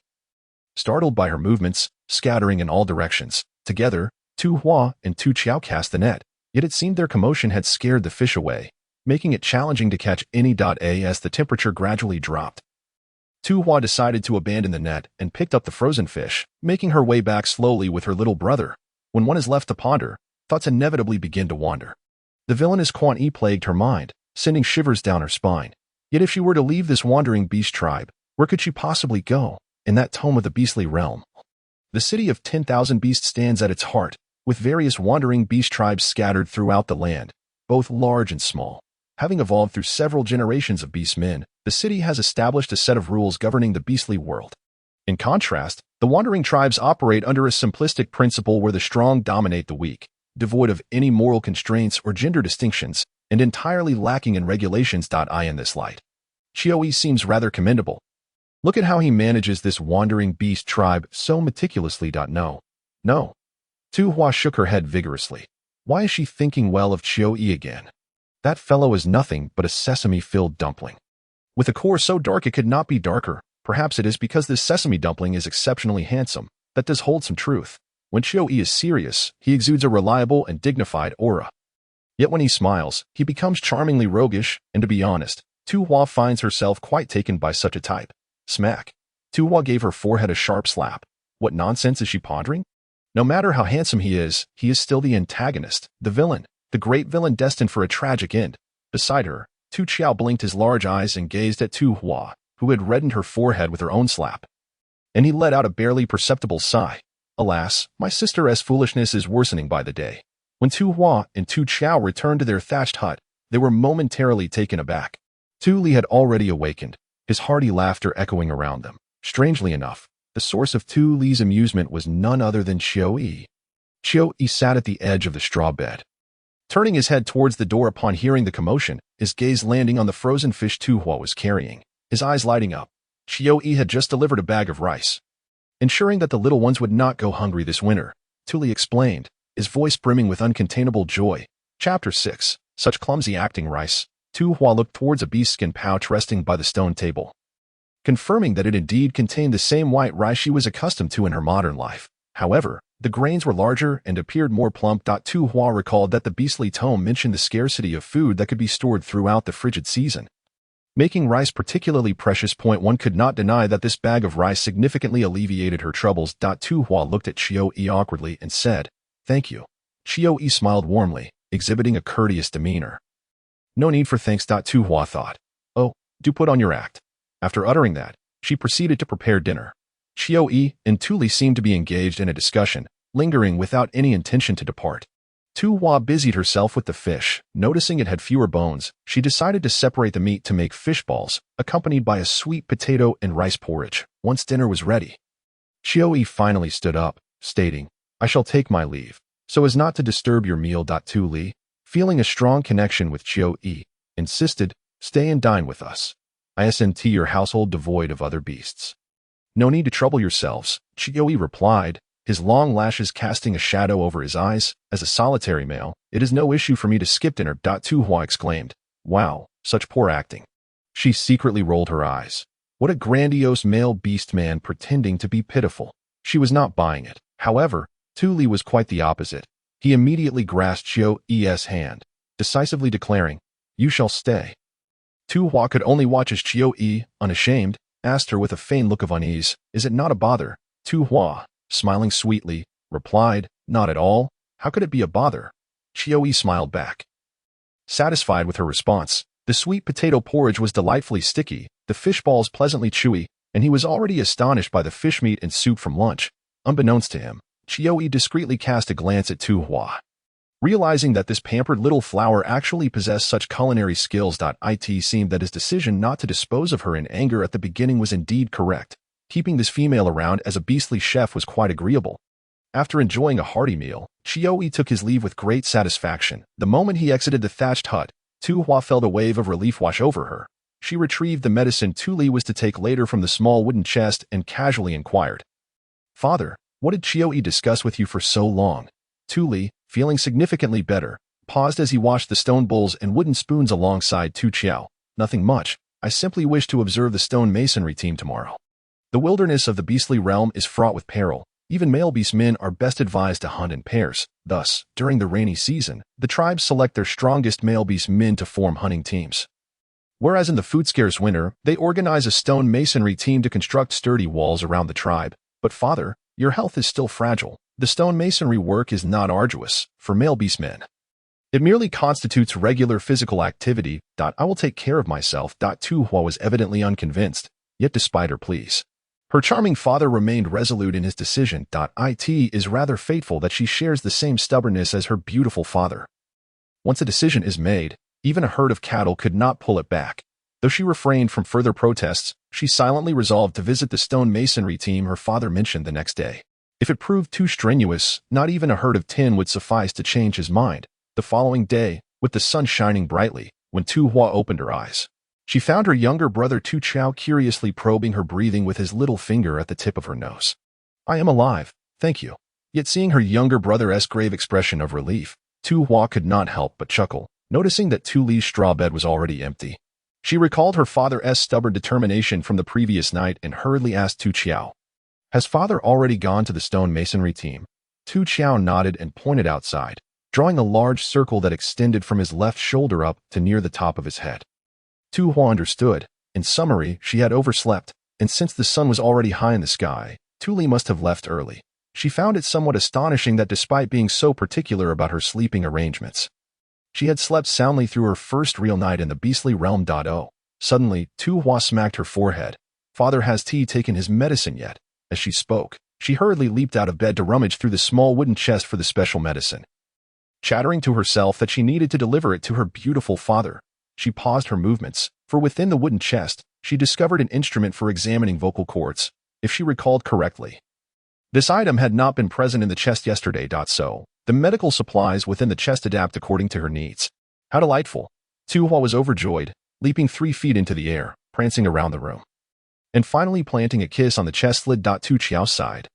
Startled by her movements, scattering in all directions, together, Tu Hua and Tu Chiao cast the net, yet it seemed their commotion had scared the fish away, making it challenging to catch any. As the temperature gradually dropped, Tu Hua decided to abandon the net and picked up the frozen fish, making her way back slowly with her little brother. When one is left to ponder, thoughts inevitably begin to wander. The villainous Quan Yi plagued her mind, sending shivers down her spine. Yet if she were to leave this wandering beast tribe, where could she possibly go, in that tome of the beastly realm? The city of 10,000 beasts stands at its heart, with various wandering beast tribes scattered throughout the land, both large and small. Having evolved through several generations of beast men, the city has established a set of rules governing the beastly world. In contrast, the wandering tribes operate under a simplistic principle where the strong dominate the weak, devoid of any moral constraints or gender distinctions, and entirely lacking in regulations. In this light, Chiao Yi seems rather commendable. Look at how he manages this wandering beast tribe so meticulously. No. Tu Hua shook her head vigorously. Why is she thinking well of Chiao Yi again? That fellow is nothing but a sesame-filled dumpling. With a core so dark it could not be darker. Perhaps it is because this sesame dumpling is exceptionally handsome. That does hold some truth. When Chiao Yi is serious, he exudes a reliable and dignified aura. Yet when he smiles, he becomes charmingly roguish, and to be honest, Tu Hua finds herself quite taken by such a type. Smack. Tu Hua gave her forehead a sharp slap. What nonsense is she pondering? No matter how handsome he is still the antagonist, the villain, the great villain destined for a tragic end. Beside her, Tu Hua blinked his large eyes and gazed at Tu Hua, who had reddened her forehead with her own slap. And he let out a barely perceptible sigh. Alas, my sister's foolishness is worsening by the day. When Tu Hua and Tu Hua returned to their thatched hut, they were momentarily taken aback. Tu Li had already awakened, his hearty laughter echoing around them. Strangely enough, the source of Tu Li's amusement was none other than Quan Yi. Quan Yi sat at the edge of the straw bed. Turning his head towards the door upon hearing the commotion, his gaze landing on the frozen fish Tu Hua was carrying, his eyes lighting up. Quan Yi had just delivered a bag of rice, ensuring that the little ones would not go hungry this winter. Tu Li explained, his voice brimming with uncontainable joy. Chapter 6. Such clumsy acting. Rice. Tu Hua looked towards a beeskin pouch resting by the stone table, confirming that it indeed contained the same white rice she was accustomed to in her modern life. However, the grains were larger and appeared more plump. Tu Hua recalled that the beastly tome mentioned the scarcity of food that could be stored throughout the frigid season, making rice particularly precious. One could not deny that this bag of rice significantly alleviated her troubles. Tu Hua looked at Quan Yi awkwardly and said, "Thank you." Quan Yi smiled warmly, exhibiting a courteous demeanor. No need for thanks. Tu Hua thought. Oh, do put on your act. After uttering that, she proceeded to prepare dinner. Quan Yi and Tu Li seemed to be engaged in a discussion, lingering without any intention to depart. Tu Hua busied herself with the fish. Noticing it had fewer bones, she decided to separate the meat to make fish balls, accompanied by a sweet potato and rice porridge. Once dinner was ready, Quan Yi finally stood up, stating, "I shall take my leave, so as not to disturb your meal." Tu Li, feeling a strong connection with Quan Yi, insisted, "Stay and dine with us. Isn't your household devoid of other beasts?" "No need to trouble yourselves," Quan Yi replied, his long lashes casting a shadow over his eyes. "As a solitary male, it is no issue for me to skip dinner." Tu Hua exclaimed, "Wow, such poor acting." She secretly rolled her eyes. What a grandiose male beast man pretending to be pitiful. She was not buying it. However, Tu Li was quite the opposite. He immediately grasped Quan Yi's hand, decisively declaring, "You shall stay." Tu Hua could only watch as Quan Yi, unashamed, asked her with a feigned look of unease, "Is it not a bother?" Tu Hua, smiling sweetly, replied, "Not at all. How could it be a bother?" Quan Yi smiled back, satisfied with her response. The sweet potato porridge was delightfully sticky, the fish balls pleasantly chewy, and he was already astonished by the fish meat and soup from lunch. Unbeknownst to him, Quan Yi discreetly cast a glance at Tu Hua. Realizing that this pampered little flower actually possessed such culinary skills, it seemed that his decision not to dispose of her in anger at the beginning was indeed correct. Keeping this female around as a beastly chef was quite agreeable. After enjoying a hearty meal, Quan Yi took his leave with great satisfaction. The moment he exited the thatched hut, Tu Hua felt a wave of relief wash over her. She retrieved the medicine Tu Li was to take later from the small wooden chest and casually inquired, "Father, what did Quan Yi discuss with you for so long?" Tu Li, feeling significantly better, paused as he washed the stone bowls and wooden spoons alongside Tu Hua. "Nothing much. I simply wish to observe the stone masonry team tomorrow. The wilderness of the beastly realm is fraught with peril. Even male beast men are best advised to hunt in pairs. Thus, during the rainy season, the tribes select their strongest male beast men to form hunting teams. Whereas in the food-scarce winter, they organize a stone masonry team to construct sturdy walls around the tribe. But father, your health is still fragile. The stone masonry work is not arduous for male beast men. It merely constitutes regular physical activity. I will take care of myself." Tu Hua was evidently unconvinced, yet despite her pleas, her charming father remained resolute in his decision. It is rather fateful that she shares the same stubbornness as her beautiful father. Once a decision is made, even a herd of cattle could not pull it back. Though she refrained from further protests, she silently resolved to visit the stone masonry team her father mentioned the next day. If it proved too strenuous, not even a herd of 10 would suffice to change his mind. The following day, with the sun shining brightly, when Tu Hua opened her eyes, she found her younger brother Tu Hua curiously probing her breathing with his little finger at the tip of her nose. "I am alive, thank you." Yet seeing her younger brother's grave expression of relief, Tu Hua could not help but chuckle, noticing that Tu Li's straw bed was already empty. She recalled her father's stubborn determination from the previous night and hurriedly asked Tu Hua, "Has father already gone to the stone masonry team?" Tu Hua nodded and pointed outside, drawing a large circle that extended from his left shoulder up to near the top of his head. Tu Hua understood. In summary, she had overslept, and since the sun was already high in the sky, Tu Li must have left early. She found it somewhat astonishing that despite being so particular about her sleeping arrangements, she had slept soundly through her first real night in the beastly realm. Oh. Suddenly, Tu Hua smacked her forehead. Father, has T taken his medicine yet? As she spoke, she hurriedly leaped out of bed to rummage through the small wooden chest for the special medicine. Chattering to herself that she needed to deliver it to her beautiful father, she paused her movements, for within the wooden chest, she discovered an instrument for examining vocal cords, if she recalled correctly. This item had not been present in the chest yesterday. So, the medical supplies within the chest adapt according to her needs. How delightful! Tu Hua was overjoyed, leaping 3 feet into the air, prancing around the room, and finally planting a kiss on the chest lid. Tu Chiao's sighed.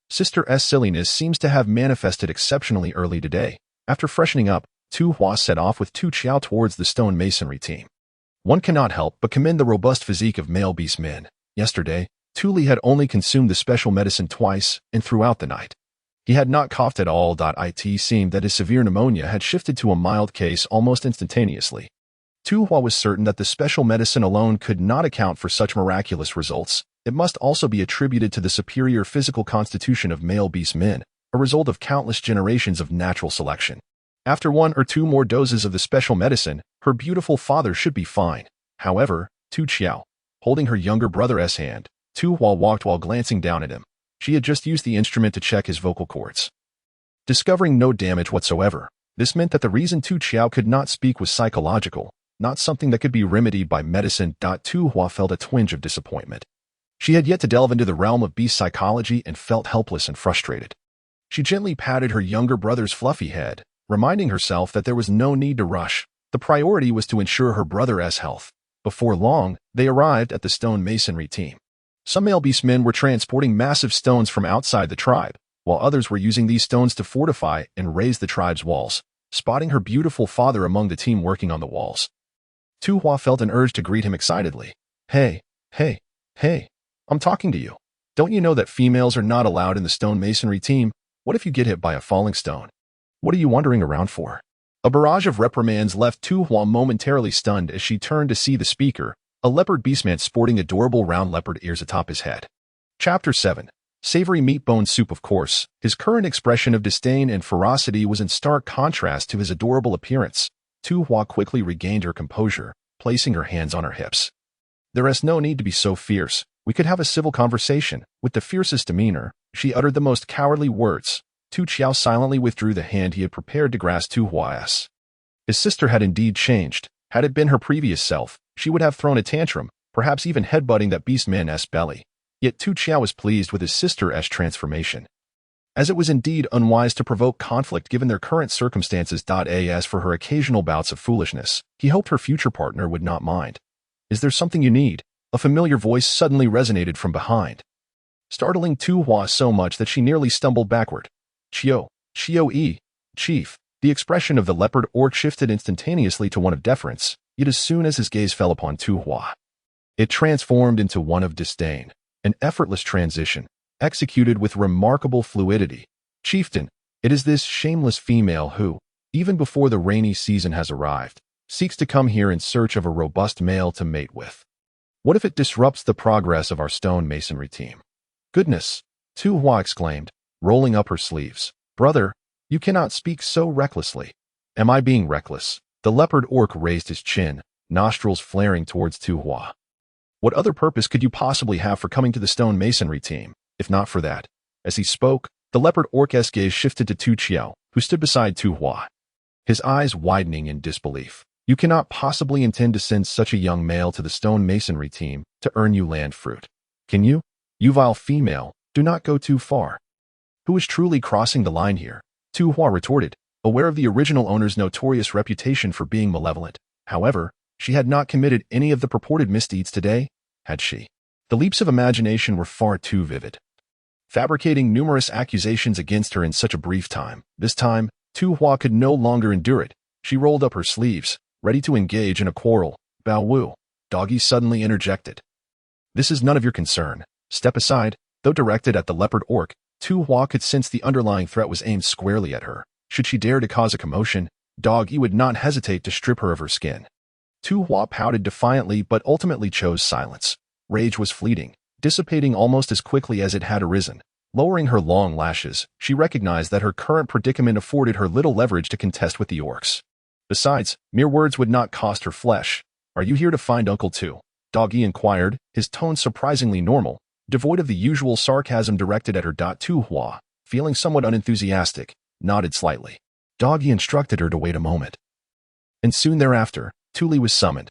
Sister S silliness seems to have manifested exceptionally early today. After freshening up, Tu Hua set off with Tu Chiao towards the stone masonry team. One cannot help but commend the robust physique of male beast men. Yesterday, Tu Li had only consumed the special medicine twice and throughout the night. He had not coughed at all. It seemed that his severe pneumonia had shifted to a mild case almost instantaneously. Tu Hua was certain that the special medicine alone could not account for such miraculous results. It must also be attributed to the superior physical constitution of male beast men, a result of countless generations of natural selection. After 1 or 2 more doses of the special medicine, her beautiful father should be fine. However, Tu Chiao, holding her younger brother's hand, Tu Hua walked while glancing down at him. She had just used the instrument to check his vocal cords. Discovering no damage whatsoever, this meant that the reason Tu Chiao could not speak was psychological, not something that could be remedied by medicine. Tu Hua felt a twinge of disappointment. She had yet to delve into the realm of beast psychology and felt helpless and frustrated. She gently patted her younger brother's fluffy head, reminding herself that there was no need to rush. The priority was to ensure her brother's health. Before long, they arrived at the stone masonry team. Some male beastmen were transporting massive stones from outside the tribe, while others were using these stones to fortify and raise the tribe's walls. Spotting her beautiful father among the team working on the walls, Tu Hua felt an urge to greet him excitedly. Hey, I'm talking to you. Don't you know that females are not allowed in the stone masonry team? What if you get hit by a falling stone? What are you wandering around for? A barrage of reprimands left Tu Hua momentarily stunned as she turned to see the speaker, a leopard beastman sporting adorable round leopard ears atop his head. Chapter 7. Savory meat bone soup. Of course, his current expression of disdain and ferocity was in stark contrast to his adorable appearance. Tu Hua quickly regained her composure, placing her hands on her hips. There is no need to be so fierce. We could have a civil conversation. With the fiercest demeanor, she uttered the most cowardly words. Tu Chiao silently withdrew the hand he had prepared to grasp Tu Hua's. His sister had indeed changed. Had it been her previous self, she would have thrown a tantrum, perhaps even headbutting that beastman's belly. Yet Tu Chiao was pleased with his sister's transformation, as it was indeed unwise to provoke conflict given their current circumstances. As for her occasional bouts of foolishness, he hoped her future partner would not mind. Is there something you need? A familiar voice suddenly resonated from behind, startling Tu Hua so much that she nearly stumbled backward. Chiao E, Chief. The expression of the leopard orc shifted instantaneously to one of deference, yet as soon as his gaze fell upon Tu Hua, it transformed into one of disdain, an effortless transition, executed with remarkable fluidity. Chieftain, it is this shameless female who, even before the rainy season has arrived, seeks to come here in search of a robust male to mate with. What if it disrupts the progress of our stone masonry team? Goodness, Tu Hua exclaimed, rolling up her sleeves. Brother, you cannot speak so recklessly. Am I being reckless? The leopard orc raised his chin, nostrils flaring towards Tu Hua. What other purpose could you possibly have for coming to the stone masonry team, if not for that? As he spoke, the leopard orc's gaze shifted to Tu Chiao, who stood beside Tu Hua, his eyes widening in disbelief. You cannot possibly intend to send such a young male to the stone masonry team to earn you land fruit. Can you? You vile female, do not go too far. Who is truly crossing the line here? Tu Hua retorted, aware of the original owner's notorious reputation for being malevolent. However, she had not committed any of the purported misdeeds today, had she? The leaps of imagination were far too vivid, fabricating numerous accusations against her in such a brief time. This time, Tu Hua could no longer endure it. She rolled up her sleeves, ready to engage in a quarrel. Bao Wu, Doggy suddenly interjected. This is none of your concern. Step aside. Though directed at the leopard orc, Tu Hua could sense the underlying threat was aimed squarely at her. Should she dare to cause a commotion, Doggy would not hesitate to strip her of her skin. Tu Hua pouted defiantly but ultimately chose silence. Rage was fleeting, dissipating almost as quickly as it had arisen. Lowering her long lashes, she recognized that her current predicament afforded her little leverage to contest with the orcs. Besides, mere words would not cost her flesh. "Are you here to find Uncle Tu?" Doggy inquired, his tone surprisingly normal, devoid of the usual sarcasm directed at her. Tu Hua, feeling somewhat unenthusiastic, nodded slightly. Doggy instructed her to wait a moment. And soon thereafter, Tuli was summoned.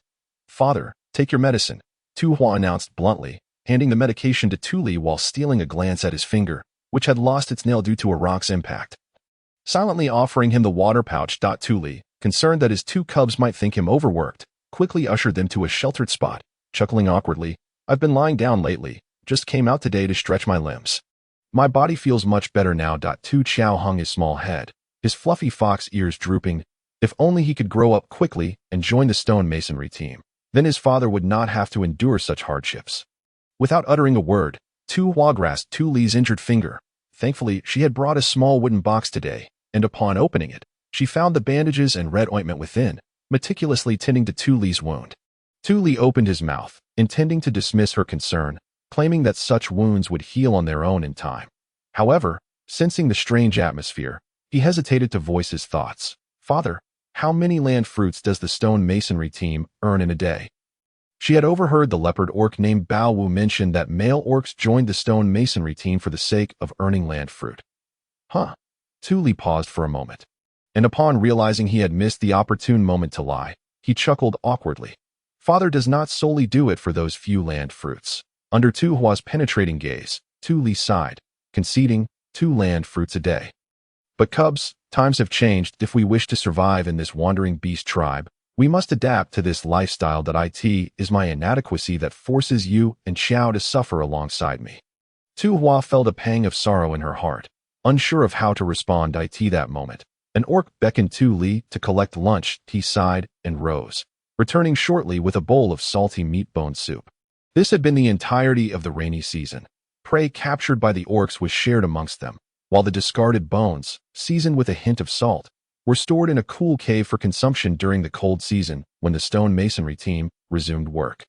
"Father, take your medicine," Tu Hua announced bluntly, handing the medication to Tuli while stealing a glance at his finger, which had lost its nail due to a rock's impact. Silently offering him the water pouch. Tuli, concerned that his two cubs might think him overworked, quickly ushered them to a sheltered spot, chuckling awkwardly. "I've been lying down lately, just came out today to stretch my limbs. My body feels much better now." Tu Chao hung his small head, his fluffy fox ears drooping. If only he could grow up quickly and join the stonemasonry team. Then his father would not have to endure such hardships. Without uttering a word, Tu Hua grasped Tuli's injured finger. Thankfully, she had brought a small wooden box today, and upon opening it, she found the bandages and red ointment within, meticulously tending to Tuli's wound. Tuli opened his mouth, intending to dismiss her concern, claiming that such wounds would heal on their own in time. However, sensing the strange atmosphere, he hesitated to voice his thoughts. "Father, how many land fruits does the stone masonry team earn in a day?" She had overheard the leopard orc named Bao Wu mention that male orcs joined the stone masonry team for the sake of earning land fruit. Huh. Tuli paused for a moment, and upon realizing he had missed the opportune moment to lie, he chuckled awkwardly. Father does not solely do it for those few land fruits. Under Tu Hua's penetrating gaze, Tuli sighed, conceding 2 land fruits a day. "But cubs, times have changed. If we wish to survive in this wandering beast tribe, we must adapt to this lifestyle. It is my inadequacy that forces you and Xiao to suffer alongside me." Tu Hua felt a pang of sorrow in her heart, unsure of how to respond. That moment, an orc beckoned Tuli to collect lunch. He sighed and rose, returning shortly with a bowl of salty meat bone soup. This had been the entirety of the rainy season. Prey captured by the orcs was shared amongst them, while the discarded bones, seasoned with a hint of salt, were stored in a cool cave for consumption during the cold season when the stone masonry team resumed work.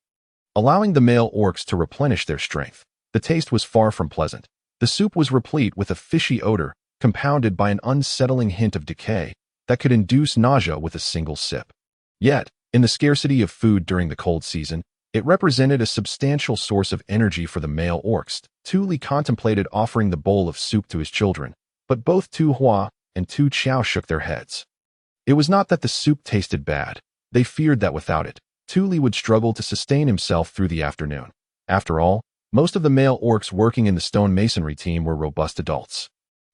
Allowing the male orcs to replenish their strength, the taste was far from pleasant. The soup was replete with a fishy odor, compounded by an unsettling hint of decay that could induce nausea with a single sip. Yet, in the scarcity of food during the cold season, it represented a substantial source of energy for the male orcs. Tuli contemplated offering the bowl of soup to his children, but both Tu Hua and Tu Chao shook their heads. It was not that the soup tasted bad. They feared that without it, Tuli would struggle to sustain himself through the afternoon. After all, most of the male orcs working in the stone masonry team were robust adults.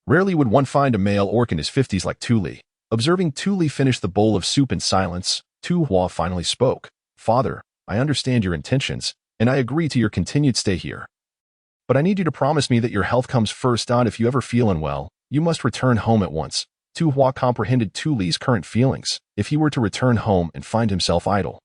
Rarely would one find a male orc in his 50s like Tuli. Observing Tuli finish the bowl of soup in silence, Tu Hua finally spoke. "Father, I understand your intentions, and I agree to your continued stay here. But I need you to promise me that your health comes first. If you ever feel unwell, you must return home at once." Tu Hua comprehended Tuli's current feelings. If he were to return home and find himself idle,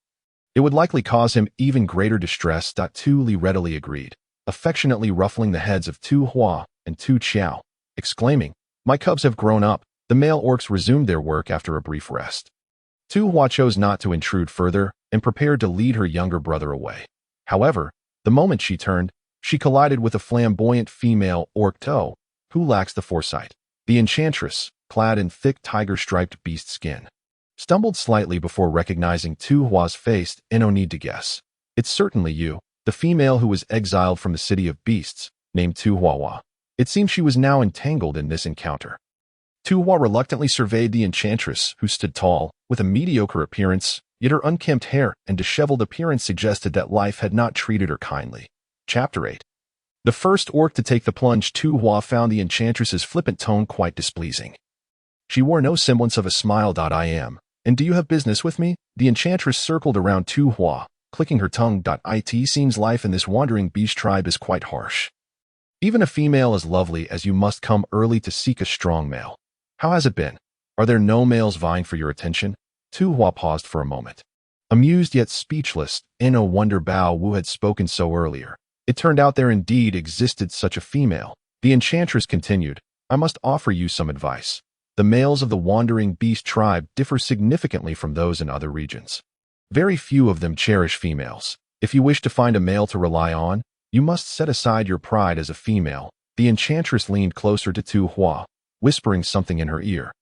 it would likely cause him even greater distress. Tuli readily agreed, affectionately ruffling the heads of Tu Hua and Tu Chao, exclaiming, "My cubs have grown up." The male orcs resumed their work after a brief rest. Tu Hua chose not to intrude further and prepared to lead her younger brother away. However, the moment she turned, she collided with a flamboyant female orc toe, who lacks the foresight. The enchantress, clad in thick tiger-striped beast skin, stumbled slightly before recognizing Tu Hua's face. "No need to guess. It's certainly you, the female who was exiled from the city of beasts, named Tu Huahua." It seemed she was now entangled in this encounter. Tu Hua reluctantly surveyed the enchantress, who stood tall, with a mediocre appearance, yet her unkempt hair and disheveled appearance suggested that life had not treated her kindly. Chapter 8. The first orc to take the plunge. Tu Hua found the enchantress's flippant tone quite displeasing. She wore no semblance of a smile. "I am, and do you have business with me?" The enchantress circled around Tu Hua, clicking her tongue. "It seems life in this wandering beast tribe is quite harsh. Even a female as lovely as you must come early to seek a strong male. How has it been? Are there no males vying for your attention?" Tu Hua paused for a moment, amused yet speechless. No wonder Bao Wu had spoken so earlier. It turned out there indeed existed such a female. The enchantress continued, "I must offer you some advice. The males of the wandering beast tribe differ significantly from those in other regions. Very few of them cherish females. If you wish to find a male to rely on, you must set aside your pride as a female The enchantress leaned closer to Tu Hua, whispering something in her ear,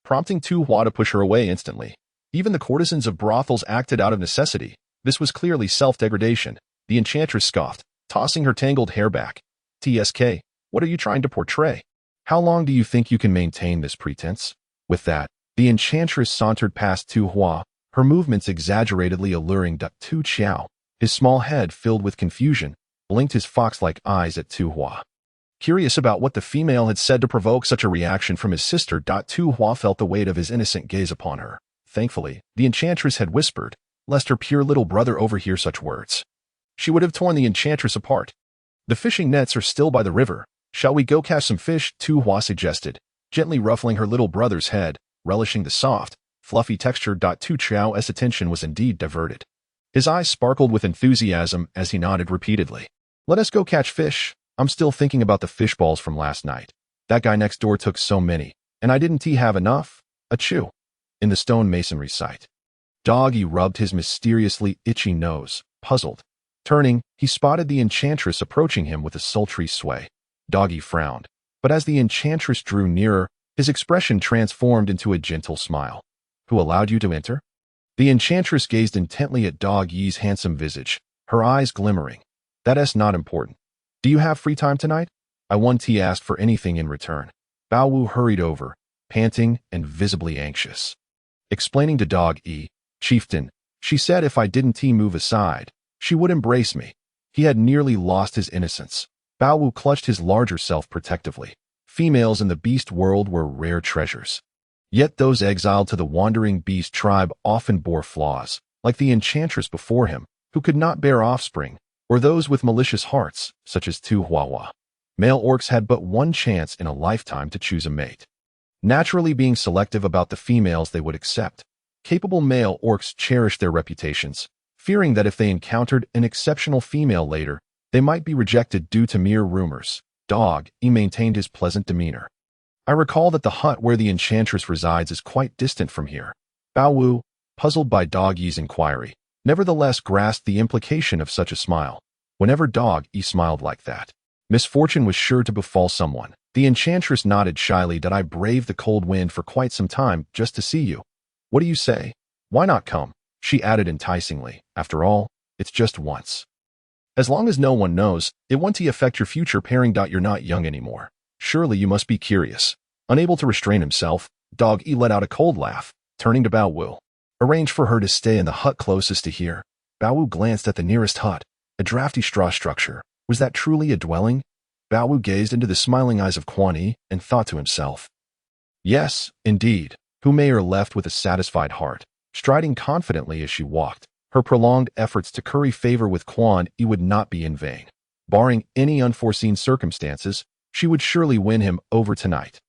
prompting Tu Hua to push her away instantly. Even the courtesans of brothels acted out of necessity. This was clearly self-degradation. The enchantress scoffed, tossing her tangled hair back. TSK, what are you trying to portray? How long do you think you can maintain this pretense? With that, the enchantress sauntered past Tu Hua, her movements exaggeratedly alluring. Tu Chiao, his small head filled with confusion, blinked his fox-like eyes at Tu Hua. Curious about what the female had said to provoke such a reaction from his sister. Tu Hua felt the weight of his innocent gaze upon her. Thankfully, the enchantress had whispered, lest her pure little brother overhear such words. She would have torn the enchantress apart. The fishing nets are still by the river. Shall we go catch some fish? Tu Hua suggested, gently ruffling her little brother's head, relishing the soft, fluffy texture. Tu Chiao's attention was indeed diverted. His eyes sparkled with enthusiasm as he nodded repeatedly. Let us go catch fish. I'm still thinking about the fish balls from last night. That guy next door took so many, and I didn't have enough. Achoo. In the stone masonry site. Doggy rubbed his mysteriously itchy nose, puzzled. Turning, he spotted the enchantress approaching him with a sultry sway. Doggy frowned, but as the enchantress drew nearer, his expression transformed into a gentle smile. Who allowed you to enter? The enchantress gazed intently at Dog Yi's handsome visage, her eyes glimmering. That's not important. Do you have free time tonight? I won't ask for anything in return. Bao Wu hurried over, panting and visibly anxious. Explaining to Dog Yi, Chieftain, she said if I didn't move aside, she would embrace me. He had nearly lost his innocence. Bao Wu clutched his larger self protectively. Females in the beast world were rare treasures. Yet those exiled to the wandering beast tribe often bore flaws, like the enchantress before him, who could not bear offspring, or those with malicious hearts, such as Tu Huahua. Male orcs had but one chance in a lifetime to choose a mate. Naturally being selective about the females they would accept, capable male orcs cherished their reputations, fearing that if they encountered an exceptional female later, they might be rejected due to mere rumors. Dog Yi maintained his pleasant demeanor. I recall that the hut where the enchantress resides is quite distant from here. Bao Wu, puzzled by Dog Yi's inquiry, nevertheless grasped the implication of such a smile. Whenever Dog Yi smiled like that, misfortune was sure to befall someone. The enchantress nodded shyly. I braved the cold wind for quite some time just to see you. What do you say? Why not come? She added enticingly. After all, it's just once. As long as no one knows, it won't affect your future pairing. You're not young anymore. Surely you must be curious. Unable to restrain himself, Dog Yi let out a cold laugh, turning to Bao Wu. Arrange for her to stay in the hut closest to here. Bao Wu glanced at the nearest hut, a drafty straw structure. Was that truly a dwelling? Bao Wu gazed into the smiling eyes of Quan Yi and thought to himself. Yes, indeed. Hu Meier left with a satisfied heart, striding confidently as she walked. Her prolonged efforts to curry favor with Quan Yi would not be in vain. Barring any unforeseen circumstances, she would surely win him over tonight.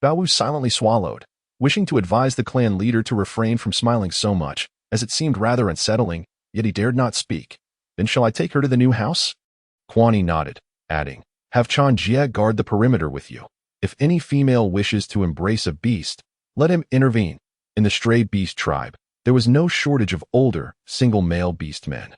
Bao Wu silently swallowed, wishing to advise the clan leader to refrain from smiling so much, as it seemed rather unsettling, yet he dared not speak. Then shall I take her to the new house? Quan Yi nodded, adding, have Quan Jie guard the perimeter with you. If any female wishes to embrace a beast, let him intervene. In the stray beast tribe, there was no shortage of older, single male beast men,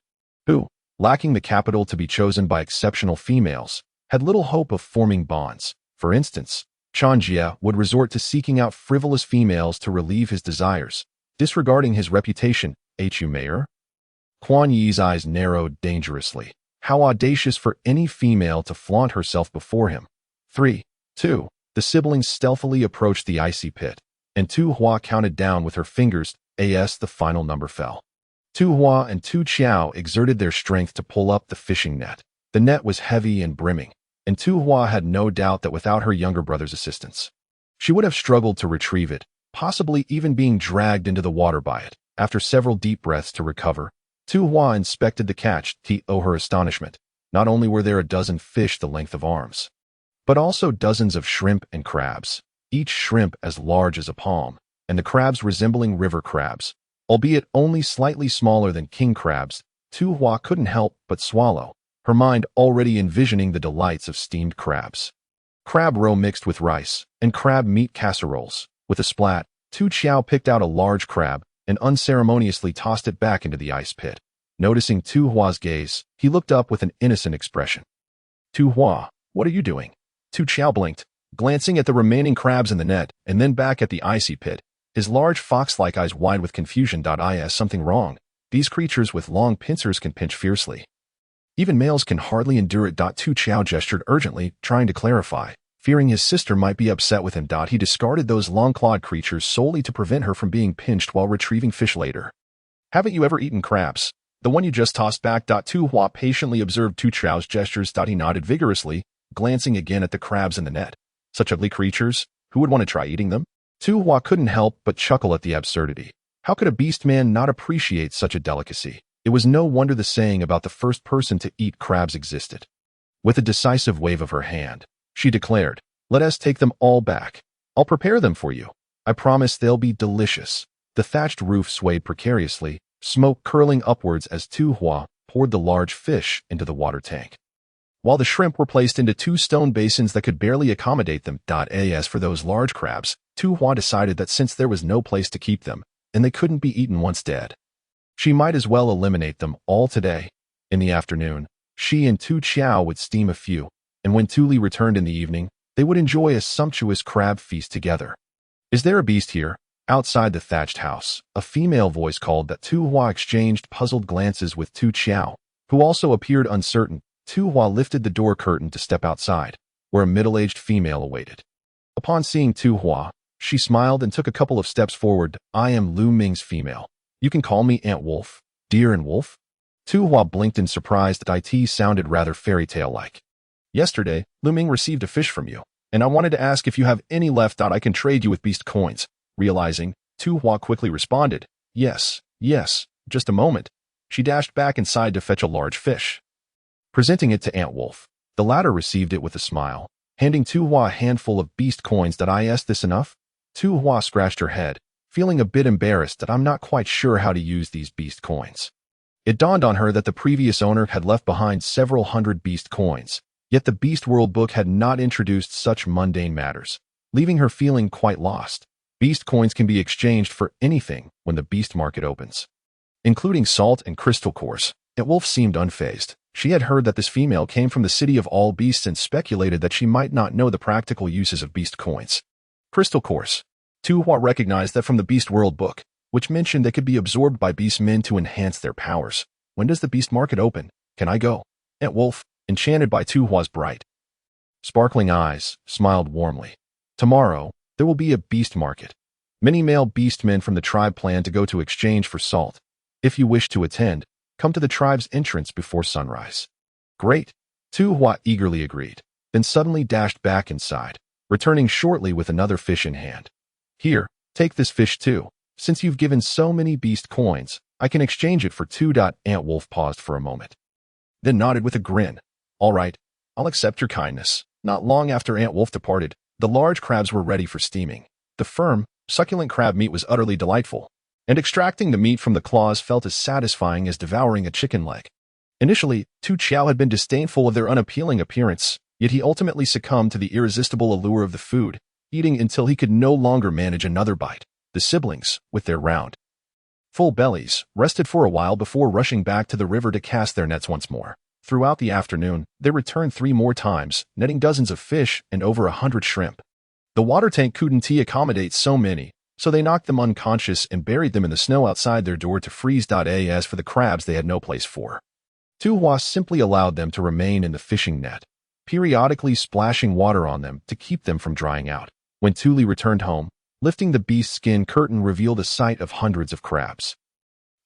who, lacking the capital to be chosen by exceptional females, had little hope of forming bonds. For instance, Quan Jie would resort to seeking out frivolous females to relieve his desires, disregarding his reputation. Hu Meier? Quan Yi's eyes narrowed dangerously. How audacious for any female to flaunt herself before him. 3, 2. The siblings stealthily approached the icy pit, and Tu Hua counted down with her fingers as the final number fell. Tu Hua and Tu Chiao exerted their strength to pull up the fishing net. The net was heavy and brimming, and Tu Hua had no doubt that without her younger brother's assistance, she would have struggled to retrieve it, possibly even being dragged into the water by it. After several deep breaths to recover, Tu Hua inspected the catch. To her astonishment, not only were there a dozen fish the length of arms, but also dozens of shrimp and crabs, each shrimp as large as a palm, and the crabs resembling river crabs, albeit only slightly smaller than king crabs. Tu Hua couldn't help but swallow, her mind already envisioning the delights of steamed crabs. Crab roe mixed with rice, and crab meat casseroles. With a splat, Tu Chiao picked out a large crab and unceremoniously tossed it back into the ice pit. Noticing Tu Hua's gaze, he looked up with an innocent expression. Tu Hua, what are you doing? Tu Hua blinked, glancing at the remaining crabs in the net and then back at the icy pit, his large fox-like eyes wide with confusion. Is something wrong? These creatures with long pincers can pinch fiercely. Even males can hardly endure it. Tu Hua gestured urgently, trying to clarify. Fearing his sister might be upset with him, he discarded those long-clawed creatures solely to prevent her from being pinched while retrieving fish later. Haven't you ever eaten crabs? The one you just tossed back. Tu Hua patiently observed Tu Hua's gestures. He nodded vigorously, glancing again at the crabs in the net. Such ugly creatures, who would want to try eating them? Tu Hua couldn't help but chuckle at the absurdity. How could a beast man not appreciate such a delicacy? It was no wonder the saying about the first person to eat crabs existed. With a decisive wave of her hand, she declared, "Let us take them all back. I'll prepare them for you. I promise they'll be delicious." The thatched roof swayed precariously, smoke curling upwards as Tu Hua poured the large fish into the water tank. While the shrimp were placed into 2 stone basins that could barely accommodate them. As for those large crabs, Tu Hua decided that since there was no place to keep them, and they couldn't be eaten once dead, she might as well eliminate them all today. In the afternoon, she and Tu Hua would steam a few, and when Tu Li returned in the evening, they would enjoy a sumptuous crab feast together. "Is there a beast here?" Outside the thatched house, a female voice called. Tu Hua exchanged puzzled glances with Tu Hua, who also appeared uncertain. Tu Hua lifted the door curtain to step outside, where a middle-aged female awaited. Upon seeing Tu Hua, she smiled and took a couple of steps forward. "I am Lu Ming's female. You can call me Aunt Wolf, Deer and Wolf." Tu Hua blinked in surprise. It sounded rather fairy tale-like. "Yesterday, Lu Ming received a fish from you, and I wanted to ask if you have any left. I can trade you with beast coins." Realizing, Tu Hua quickly responded, yes, just a moment." She dashed back inside to fetch a large fish, presenting it to Aunt Wolf. The latter received it with a smile, handing Tu Hua a handful of beast coins. "Is this enough?" Tu Hua scratched her head, feeling a bit embarrassed. "I'm not quite sure how to use these beast coins." It dawned on her that the previous owner had left behind several hundred beast coins, yet the Beast World book had not introduced such mundane matters, leaving her feeling quite lost. Beast coins can be exchanged for anything when the beast market opens, including salt and crystal cores. Aunt Wolf seemed unfazed. She had heard that this female came from the city of all beasts and speculated that she might not know the practical uses of beast coins. Crystal cores. Tu Hua recognized that from the Beast World book, which mentioned they could be absorbed by beast men to enhance their powers. "When does the beast market open? Can I go?" Aunt Wolf, enchanted by Tu Hua's bright, sparkling eyes, smiled warmly. "Tomorrow, there will be a beast market. Many male beastmen from the tribe plan to go to exchange for salt. If you wish to attend, come to the tribe's entrance before sunrise." "Great," Tu Hua eagerly agreed, then suddenly dashed back inside, returning shortly with another fish in hand. "Here, take this fish too. Since you've given so many beast coins, I can exchange it for 2. Aunt Wolf paused for a moment, then nodded with a grin. "All right, I'll accept your kindness." Not long after Aunt Wolf departed, the large crabs were ready for steaming. The firm, succulent crab meat was utterly delightful, and extracting the meat from the claws felt as satisfying as devouring a chicken leg. Initially, Tu Hua had been disdainful of their unappealing appearance, yet he ultimately succumbed to the irresistible allure of the food, eating until he could no longer manage another bite. The siblings, with their round, full bellies, rested for a while before rushing back to the river to cast their nets once more. Throughout the afternoon, they returned 3 more times, netting dozens of fish and over 100 shrimp. The water tank couldn't accommodate so many, so they knocked them unconscious and buried them in the snow outside their door to freeze. As for the crabs, they had no place for. Tu Hua simply allowed them to remain in the fishing net, periodically splashing water on them to keep them from drying out. When Tu Li returned home, lifting the beast skin curtain revealed a sight of hundreds of crabs,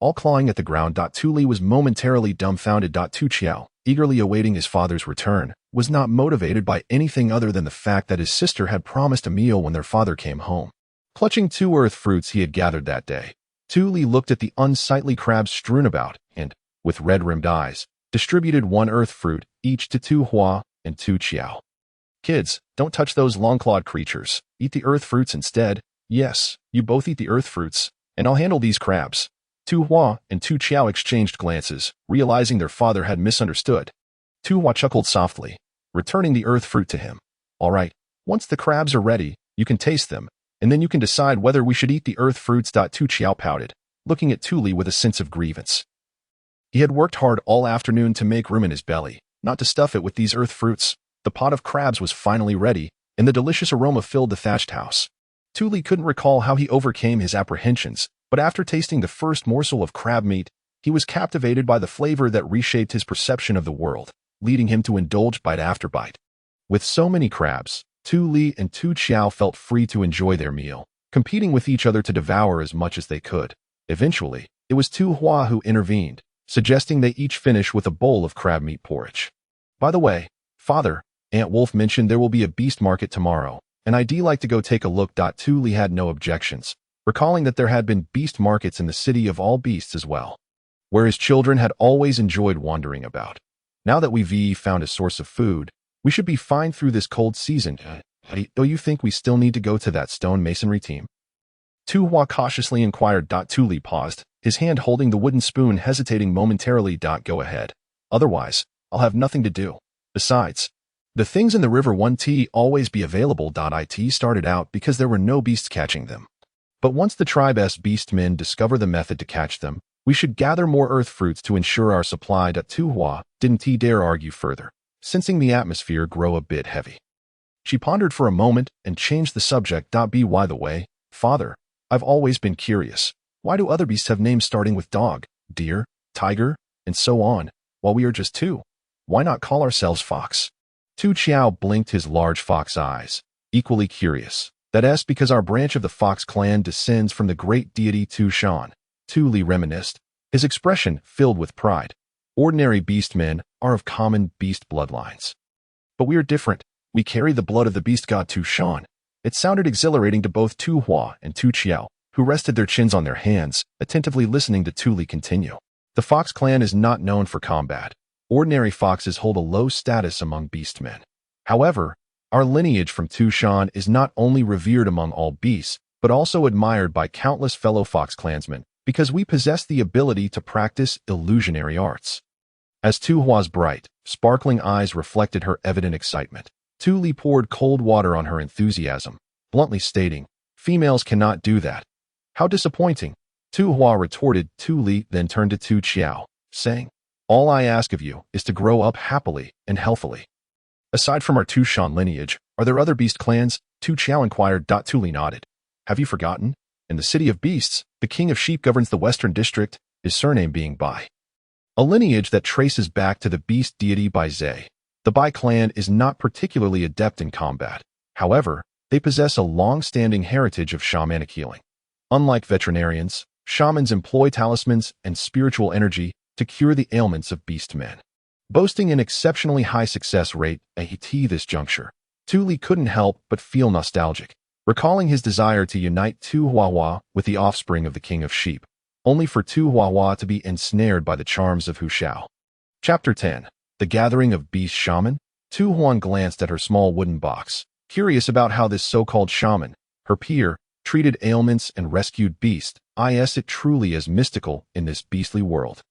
all clawing at the ground. Tu Li was momentarily dumbfounded. Tu Hua, eagerly awaiting his father's return, was not motivated by anything other than the fact that his sister had promised a meal when their father came home. Clutching 2 earth fruits he had gathered that day, Tu Li looked at the unsightly crabs strewn about and, with red-rimmed eyes, distributed 1 earth fruit each to Tu Hua and Tu Hua. "Kids, don't touch those long-clawed creatures. Eat the earth fruits instead. Yes, you both eat the earth fruits, and I'll handle these crabs." Tu Hua and Tu Hua exchanged glances, realizing their father had misunderstood. Tu Hua chuckled softly, returning the earth fruit to him. "All right, once the crabs are ready, you can taste them, and then you can decide whether we should eat the earth fruits." Tu Hua pouted, looking at Tu Li with a sense of grievance. He had worked hard all afternoon to make room in his belly, not to stuff it with these earth fruits. The pot of crabs was finally ready, and the delicious aroma filled the thatched house. Tu couldn't recall how he overcame his apprehensions, but after tasting the first morsel of crab meat, he was captivated by the flavor that reshaped his perception of the world, leading him to indulge bite after bite. With so many crabs, Tu and Tu Qiao felt free to enjoy their meal, competing with each other to devour as much as they could. Eventually, it was Tu Hua who intervened, suggesting they each finish with a bowl of crab meat porridge. By the way, Father, Aunt Wolf mentioned there will be a beast market tomorrow, and I'd like to go take a look. Tu had no objections, recalling that there had been beast markets in the city of all beasts as well, where his children had always enjoyed wandering about. Now that we've found a source of food, we should be fine through this cold season. Do you think we still need to go to that stone masonry team? Tu Hua cautiously inquired. Tu paused, his hand holding the wooden spoon, hesitating momentarily. Go ahead. Otherwise, I'll have nothing to do. Besides, the things in the river won't always be available. It started out because there were no beasts catching them. But once the tribe's beastmen discover the method to catch them, we should gather more earth fruits to ensure our supply. Tu Hua didn't dare argue further, sensing the atmosphere grow a bit heavy. She pondered for a moment and changed the subject. By the way, Father, I've always been curious. Why do other beasts have names starting with dog, deer, tiger, and so on, while we are just two? Why not call ourselves fox? Tu Qiao blinked his large fox eyes, equally curious. That's because our branch of the fox clan descends from the great deity Tu Shan. Tu reminisced, his expression filled with pride. Ordinary beastmen are of common beast bloodlines. But we are different. We carry the blood of the beast god Tu Shan. It sounded exhilarating to both Tu Hua and Tu Qiao, who rested their chins on their hands, attentively listening to Tu continue. The fox clan is not known for combat. Ordinary foxes hold a low status among beastmen. However, our lineage from Tu Shan is not only revered among all beasts, but also admired by countless fellow fox clansmen, because we possess the ability to practice illusionary arts. As Tu Hua's bright, sparkling eyes reflected her evident excitement, Tu poured cold water on her enthusiasm, bluntly stating, "Females cannot do that." "How disappointing," Tu Hua retorted. Tu then turned to Tu Qiao, saying, "All I ask of you is to grow up happily and healthily." "Aside from our Tu Shan lineage, are there other beast clans?" Tu Qiao inquired. Tu nodded. "Have you forgotten? In the city of beasts, the king of sheep governs the western district, his surname being Bai, a lineage that traces back to the beast deity Bai Zhe. The Bai clan is not particularly adept in combat. However, they possess a long-standing heritage of shamanic healing. Unlike veterinarians, shamans employ talismans and spiritual energy to cure the ailments of beastmen, boasting an exceptionally high success rate. At this juncture, Tu couldn't help but feel nostalgic, recalling his desire to unite Tu Huahua with the offspring of the king of sheep, only for Tu Huahua to be ensnared by the charms of Hu Shao. Chapter 10. The Gathering of Beast Shaman. Tu Huan glanced at her small wooden box, curious about how this so-called shaman, her peer, treated ailments and rescued beasts. It truly is mystical in this beastly world.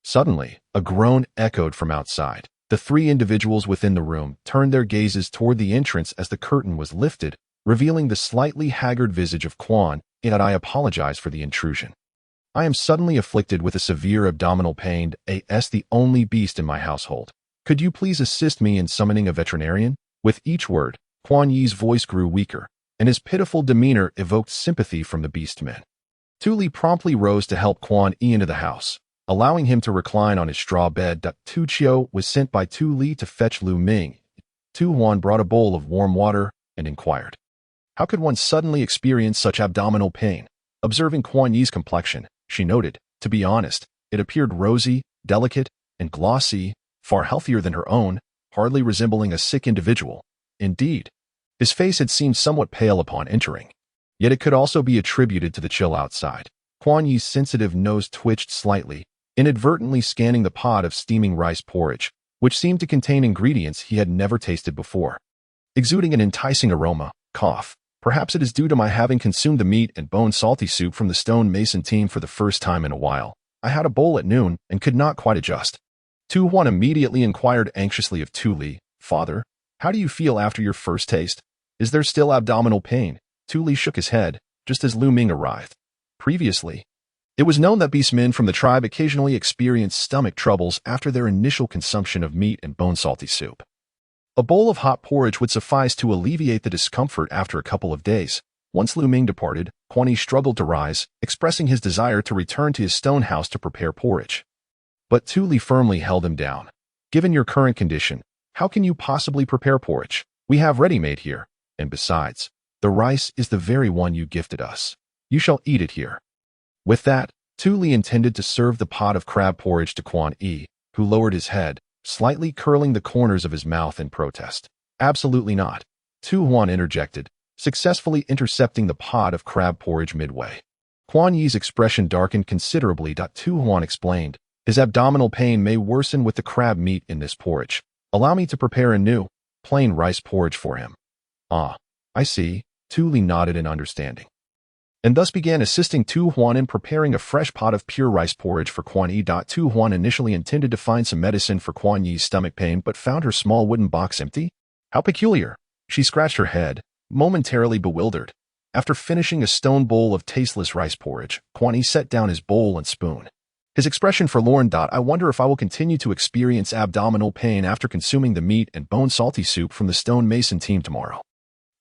Suddenly, a groan echoed from outside. The three individuals within the room turned their gazes toward the entrance as the curtain was lifted, revealing the slightly haggard visage of Quan Yi. "I apologize for the intrusion. I am suddenly afflicted with a severe abdominal pain. As the only beast in my household, could you please assist me in summoning a veterinarian?" With each word, Quan Yi's voice grew weaker, and his pitiful demeanor evoked sympathy from the beastmen. Tu promptly rose to help Quan Yi into the house, allowing him to recline on his straw bed. Tu Qiao was sent by Tu to fetch Lu Ming. Tu Huan brought a bowl of warm water and inquired, "How could one suddenly experience such abdominal pain?" Observing Quan Yi's complexion, she noted, "To be honest, it appeared rosy, delicate, and glossy, far healthier than her own, hardly resembling a sick individual. Indeed, his face had seemed somewhat pale upon entering. Yet it could also be attributed to the chill outside." Quan Yi's sensitive nose twitched slightly, inadvertently scanning the pot of steaming rice porridge, which seemed to contain ingredients he had never tasted before. Exuding an enticing aroma, cough. "Perhaps it is due to my having consumed the meat and bone salty soup from the stone mason team for the first time in a while. I had a bowl at noon and could not quite adjust." Tu Huan immediately inquired anxiously of Tu "Father, how do you feel after your first taste? Is there still abdominal pain?" Tu shook his head, just as Lu Ming arrived. Previously, it was known that beastmen from the tribe occasionally experienced stomach troubles after their initial consumption of meat and bone salty soup. A bowl of hot porridge would suffice to alleviate the discomfort after a couple of days. Once Lu Ming departed, Quan Yi struggled to rise, expressing his desire to return to his stone house to prepare porridge. But Tu Li firmly held him down. Given your current condition, how can you possibly prepare porridge? We have ready-made here, and besides, the rice is the very one you gifted us. You shall eat it here. With that, Tu Li intended to serve the pot of crab porridge to Quan Yi, who lowered his head, slightly curling the corners of his mouth in protest. Absolutely not. Tu Huan interjected, successfully intercepting the pot of crab porridge midway. Quan Yi's expression darkened considerably. Tu Huan explained, his abdominal pain may worsen with the crab meat in this porridge. Allow me to prepare a new, plain rice porridge for him. Ah, I see. Tu Li nodded in understanding, and thus began assisting Tu Huan in preparing a fresh pot of pure rice porridge for Quan Yi. Tu Huan initially intended to find some medicine for Quan Yi's stomach pain but found her small wooden box empty. How peculiar. She scratched her head, momentarily bewildered. After finishing a stone bowl of tasteless rice porridge, Quan Yi set down his bowl and spoon. His expression forlorn. I wonder if I will continue to experience abdominal pain after consuming the meat and bone salty soup from the stone mason team tomorrow.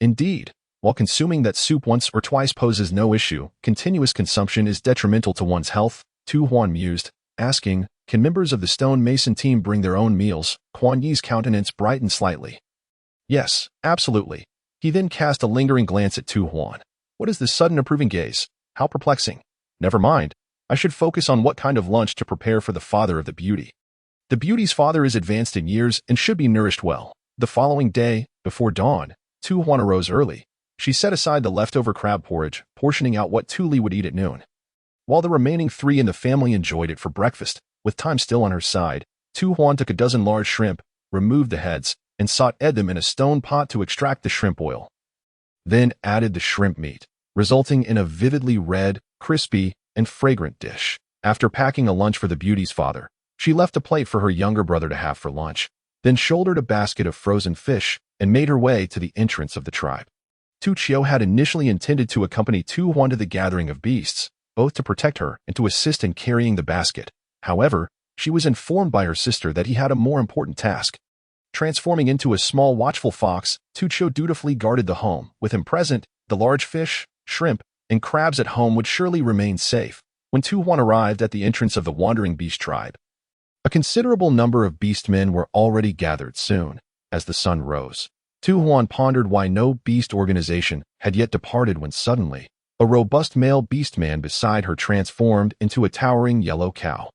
Indeed, while consuming that soup once or twice poses no issue, continuous consumption is detrimental to one's health, Tu Huan mused, asking, can members of the stone mason team bring their own meals? Quan Yi's countenance brightened slightly. Yes, absolutely. He then cast a lingering glance at Tu Huan. What is this sudden approving gaze? How perplexing. Never mind. I should focus on what kind of lunch to prepare for the father of the beauty. The beauty's father is advanced in years and should be nourished well. The following day, before dawn, Tu Huan arose early. She set aside the leftover crab porridge, portioning out what Tu Li would eat at noon. While the remaining three in the family enjoyed it for breakfast, with time still on her side, Tu Huan took a dozen large shrimp, removed the heads, and sauteed them in a stone pot to extract the shrimp oil. Then added the shrimp meat, resulting in a vividly red, crispy, and fragrant dish. After packing a lunch for the beauty's father, she left a plate for her younger brother to have for lunch, then shouldered a basket of frozen fish and made her way to the entrance of the tribe. Tu Chiu had initially intended to accompany Tu Huan to the gathering of beasts, both to protect her and to assist in carrying the basket. However, she was informed by her sister that he had a more important task. Transforming into a small watchful fox, Tu Chiu dutifully guarded the home. With him present, the large fish, shrimp, and crabs at home would surely remain safe. When Tu Huan arrived at the entrance of the wandering beast tribe, a considerable number of beastmen were already gathered. Soon as the sun rose, Tu Huan pondered why no beast organization had yet departed when suddenly, a robust male beastman beside her transformed into a towering yellow cow.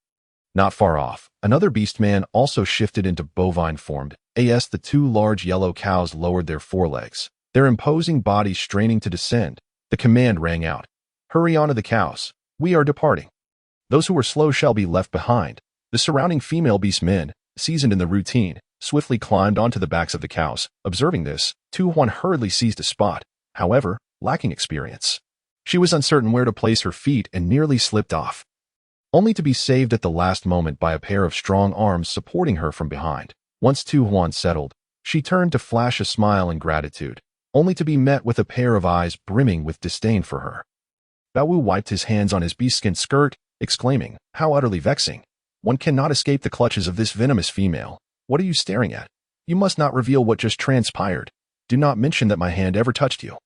Not far off, another beastman also shifted into bovine form. As the two large yellow cows lowered their forelegs, their imposing bodies straining to descend, the command rang out. Hurry on to the cows. We are departing. Those who are slow shall be left behind. The surrounding female beastmen, seasoned in the routine, swiftly climbed onto the backs of the cows. Observing this, Tu Huan hurriedly seized a spot. However, lacking experience, she was uncertain where to place her feet and nearly slipped off, only to be saved at the last moment by a pair of strong arms supporting her from behind. Once Tu Huan settled, she turned to flash a smile in gratitude, only to be met with a pair of eyes brimming with disdain for her. Bao Wu wiped his hands on his beast-skin skirt, exclaiming, how utterly vexing. One cannot escape the clutches of this venomous female. What are you staring at? You must not reveal what just transpired. Do not mention that my hand ever touched you.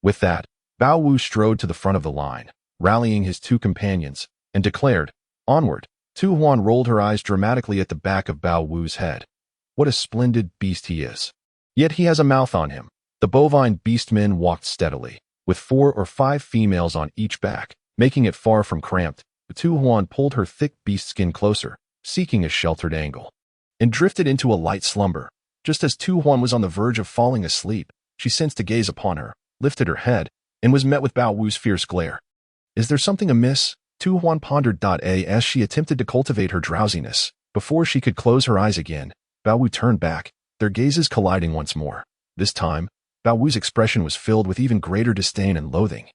With that, Bao Wu strode to the front of the line, rallying his two companions, and declared, onward. Tu Huan rolled her eyes dramatically at the back of Bao Wu's head. What a splendid beast he is. Yet he has a mouth on him. The bovine beastmen walked steadily, with 4 or 5 females on each back, making it far from cramped. Tu Huan pulled her thick beast skin closer, seeking a sheltered angle, and drifted into a light slumber. Just as Tu Huan was on the verge of falling asleep, she sensed a gaze upon her, lifted her head, and was met with Bao Wu's fierce glare. Is there something amiss? Tu Huan pondered. As she attempted to cultivate her drowsiness, before she could close her eyes again, Bao Wu turned back, their gazes colliding once more. This time, Bao Wu's expression was filled with even greater disdain and loathing,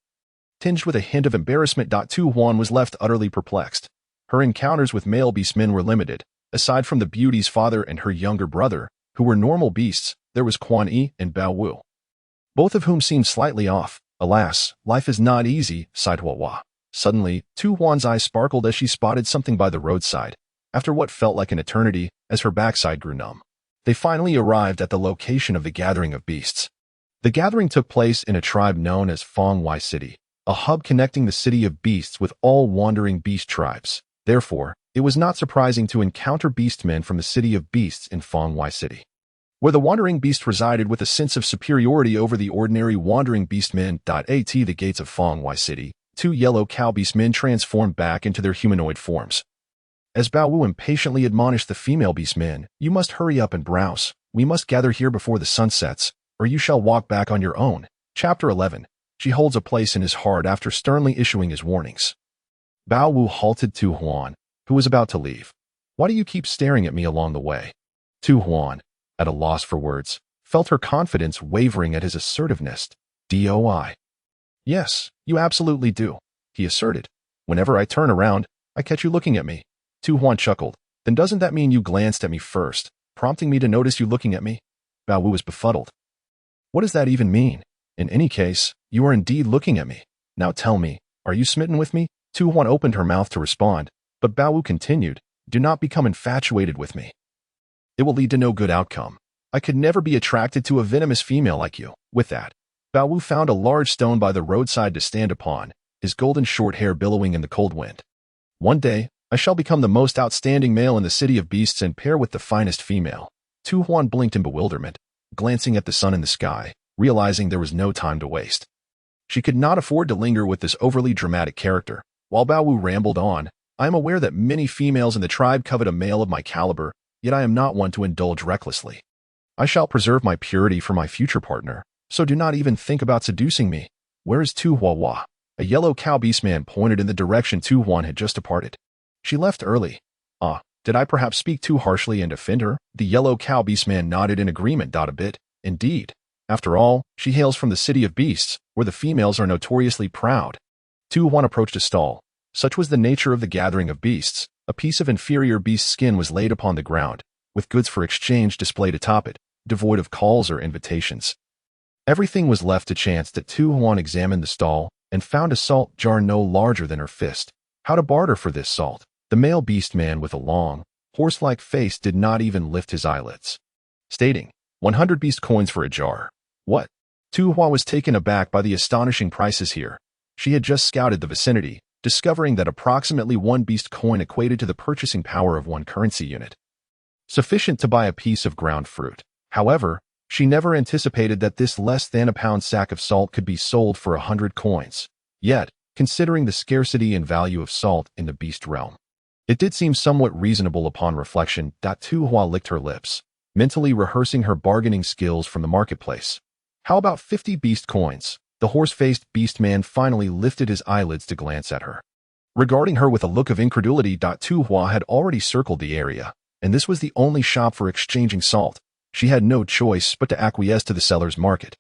tinged with a hint of embarrassment. Tu Huan was left utterly perplexed. Her encounters with male beastmen were limited. Aside from the beauty's father and her younger brother, who were normal beasts, there was Quan Yi and Bao Wu, both of whom seemed slightly off. Alas, life is not easy, sighed Tu Hua. Suddenly, Tu Huan's eyes sparkled as she spotted something by the roadside. After what felt like an eternity, as her backside grew numb, They finally arrived at the location of the gathering of beasts. The gathering took place in a tribe known as Quan Yi City, a hub connecting the city of beasts with all wandering beast tribes. Therefore, it was not surprising to encounter beastmen from the city of beasts in Quan Yi City, where the wandering beast resided with a sense of superiority over the ordinary wandering beastmen. At the gates of Quan Yi City, two yellow cow beastmen transformed back into their humanoid forms. As Bao Wu impatiently admonished the female beastmen, "You must hurry up and browse. We must gather here before the sun sets, or you shall walk back on your own." Chapter 11. She holds a place in his heart after sternly issuing his warnings. Bao Wu halted Tu Huan, who was about to leave. "Why do you keep staring at me along the way?" Tu Huan, at a loss for words, felt her confidence wavering at his assertiveness. "Doi. Yes, you absolutely do," he asserted. "Whenever I turn around, I catch you looking at me." Tu Huan chuckled. "Then doesn't that mean you glanced at me first, prompting me to notice you looking at me?" Bao Wu was befuddled. "What does that even mean? In any case, you are indeed looking at me. Now tell me, are you smitten with me?" Tu Huan opened her mouth to respond, but Bao Wu continued, "Do not become infatuated with me. It will lead to no good outcome. I could never be attracted to a venomous female like you." With that, Bao Wu found a large stone by the roadside to stand upon, his golden short hair billowing in the cold wind. "One day, I shall become the most outstanding male in the city of beasts and pair with the finest female." Tu Huan blinked in bewilderment, glancing at the sun in the sky, realizing there was no time to waste. She could not afford to linger with this overly dramatic character. While Bao Wu rambled on, "I am aware that many females in the tribe covet a male of my caliber, yet I am not one to indulge recklessly. I shall preserve my purity for my future partner, so do not even think about seducing me." "Where is Tu Huahua?" A yellow cow beastman pointed in the direction Tu Huan had just departed. "She left early." "Ah, did I perhaps speak too harshly and offend her?" The yellow cow beastman nodded in agreement. A bit. "Indeed. After all, she hails from the city of beasts, where the females are notoriously proud." Tu Huan approached a stall. Such was the nature of the gathering of beasts. A piece of inferior beast skin was laid upon the ground, with goods for exchange displayed atop it, devoid of calls or invitations. Everything was left to chance. That Tu Huan examined the stall and found a salt jar no larger than her fist. How to barter for this salt? The male beastman with a long, horse-like face did not even lift his eyelids, stating, 100 beast coins for a jar. What? Tu Hua was taken aback by the astonishing prices here. She had just scouted the vicinity, discovering that approximately 1 beast coin equated to the purchasing power of 1 currency unit, sufficient to buy a piece of ground fruit. However, she never anticipated that this less than a pound sack of salt could be sold for 100 coins. Yet, considering the scarcity and value of salt in the beast realm, it did seem somewhat reasonable upon reflection. Tu Hua licked her lips, mentally rehearsing her bargaining skills from the marketplace. "How about 50 beast coins?" The horse-faced beastman finally lifted his eyelids to glance at her, regarding her with a look of incredulity. Tu Hua had already circled the area, and this was the only shop for exchanging salt. She had no choice but to acquiesce to the seller's market.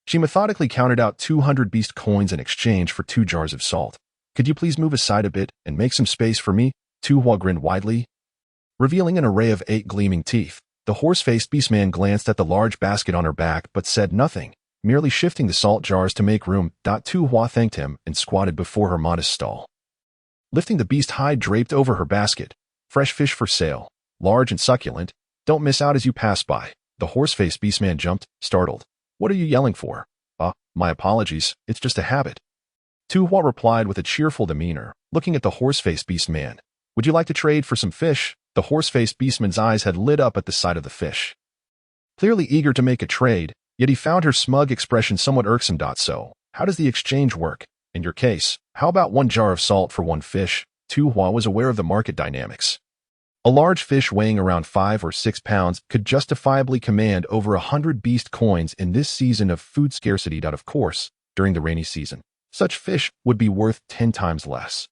She methodically counted out 200 beast coins in exchange for 2 jars of salt. "Could you please move aside a bit and make some space for me?" Tu Hua grinned widely, revealing an array of 8 gleaming teeth. The horse-faced beastman glanced at the large basket on her back but said nothing, merely shifting the salt jars to make room. Tu Hua thanked him and squatted before her modest stall, lifting the beast hide draped over her basket. "Fresh fish for sale, large and succulent. Don't miss out as you pass by." The horse-faced beastman jumped, startled. "What are you yelling for?" My apologies, it's just a habit." Tu Hua replied with a cheerful demeanor, looking at the horse-faced beastman. "Would you like to trade for some fish?" The horse-faced beastman's eyes had lit up at the sight of the fish, clearly eager to make a trade, yet he found her smug expression somewhat irksome. "So, how does the exchange work? In your case, how about 1 jar of salt for 1 fish?" Tu Hua was aware of the market dynamics. A large fish weighing around 5 or 6 pounds could justifiably command over 100 beast coins in this season of food scarcity. Of course, during the rainy season, such fish would be worth 10 times less,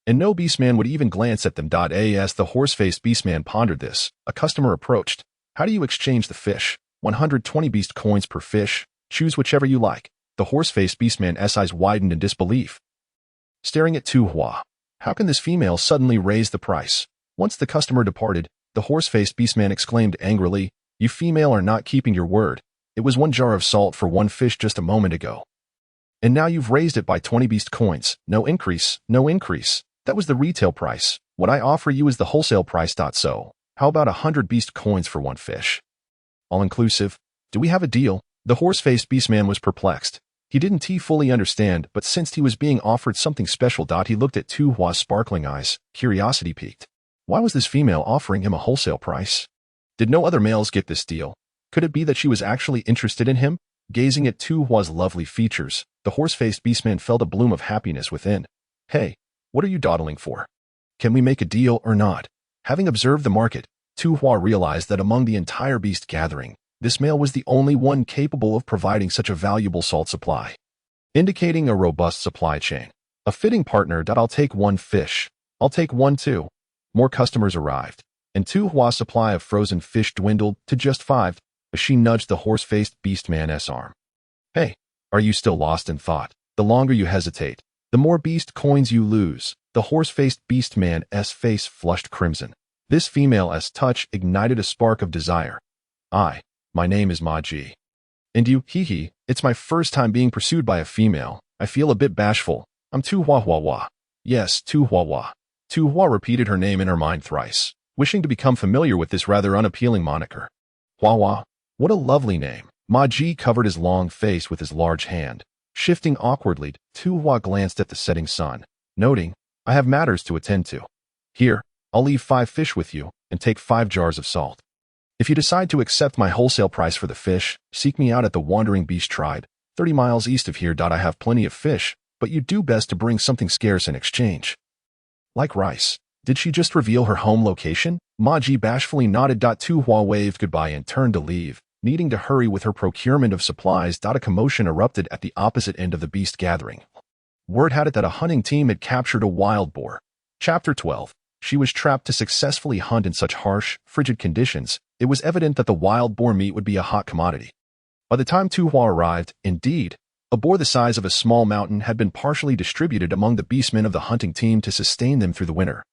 and no beastman would even glance at them. As the horse-faced beastman pondered this, a customer approached. "How do you exchange the fish?" 120 beast coins per fish. Choose whichever you like." The horse-faced beastman's eyes widened in disbelief, staring at Tu Hua. How can this female suddenly raise the price? Once the customer departed, the horse-faced beastman exclaimed angrily, "You female are not keeping your word. It was 1 jar of salt for 1 fish just a moment ago, and now you've raised it by 20 beast coins. No increase, no increase. That was the retail price. What I offer you is the wholesale price. So, how about 100 beast coins for 1 fish?" All-inclusive? Do we have a deal? The horse-faced beastman was perplexed. He didn't fully understand, but sensed he was being offered something special. He looked at Tu Hua's sparkling eyes, curiosity piqued. Why was this female offering him a wholesale price? Did no other males get this deal? Could it be that she was actually interested in him? Gazing at Tu Hua's lovely features, the horse-faced beastman felt a bloom of happiness within. Hey, what are you dawdling for? Can we make a deal or not? Having observed the market, Tu Hua realized that among the entire beast gathering, this male was the only one capable of providing such a valuable salt supply, indicating a robust supply chain. A fitting partner. I'll take one fish. I'll take one too. More customers arrived, and Tu Hua's supply of frozen fish dwindled to just 5 as she nudged the horse-faced beastman's arm. Hey, are you still lost in thought? The longer you hesitate, the more beast coins you lose. The horse-faced beastman's face flushed crimson. This female's touch ignited a spark of desire. My name is Ma Ji. And you, it's my first time being pursued by a female. I feel a bit bashful. I'm Tu Huahua. Yes, Tu Huahua. Tu Hua repeated her name in her mind thrice, wishing to become familiar with this rather unappealing moniker. Huahua. What a lovely name. Ma Ji covered his long face with his large hand. Shifting awkwardly, Tu Hua glanced at the setting sun, noting, I have matters to attend to. Here, I'll leave 5 fish with you, and take 5 jars of salt. If you decide to accept my wholesale price for the fish, seek me out at the Wandering Beast Tribe, 30 miles east of here. I have plenty of fish, but you do best to bring something scarce in exchange. Like rice. Did she just reveal her home location? Ma Ji bashfully nodded. Tu Hua waved goodbye and turned to leave, needing to hurry with her procurement of supplies. A commotion erupted at the opposite end of the beast gathering. Word had it that a hunting team had captured a wild boar. Chapter 12. She was trapped to successfully hunt in such harsh, frigid conditions. It was evident that the wild boar meat would be a hot commodity. By the time Tu Hua arrived, indeed, a boar the size of a small mountain had been partially distributed among the beastmen of the hunting team to sustain them through the winter.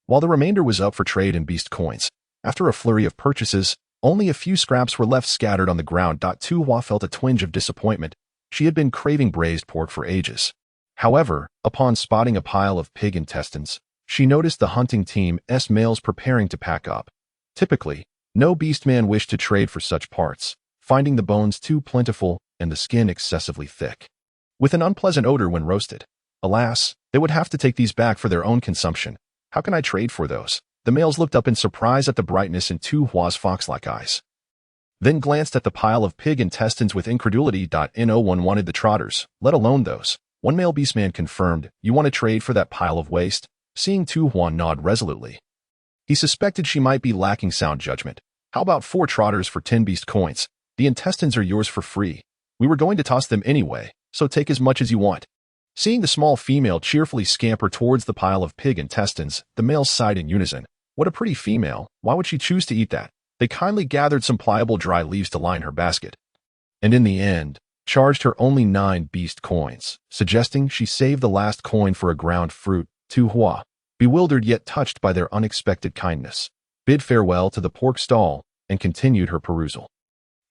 While the remainder was up for trade in beast coins, after a flurry of purchases, only a few scraps were left scattered on the ground. Tu Hua felt a twinge of disappointment. She had been craving braised pork for ages. However, upon spotting a pile of pig intestines, she noticed the hunting team's males preparing to pack up. Typically, no beastman wished to trade for such parts, finding the bones too plentiful and the skin excessively thick, with an unpleasant odor when roasted. Alas, they would have to take these back for their own consumption. How can I trade for those? The males looked up in surprise at the brightness in Tu Hua's fox-like eyes, then glanced at the pile of pig intestines with incredulity. No one wanted the trotters, let alone those. One male beastman confirmed, You want to trade for that pile of waste? Seeing Tu Hua nod resolutely, he suspected she might be lacking sound judgment. How about 4 trotters for 10 beast coins? The intestines are yours for free. We were going to toss them anyway, so take as much as you want. Seeing the small female cheerfully scamper towards the pile of pig intestines, the males sighed in unison. What a pretty female. Why would she choose to eat that? They kindly gathered some pliable dry leaves to line her basket, and in the end, charged her only 9 beast coins, suggesting she save the last coin for a ground fruit. Tu Hua, bewildered yet touched by their unexpected kindness, bid farewell to the pork stall and continued her perusal.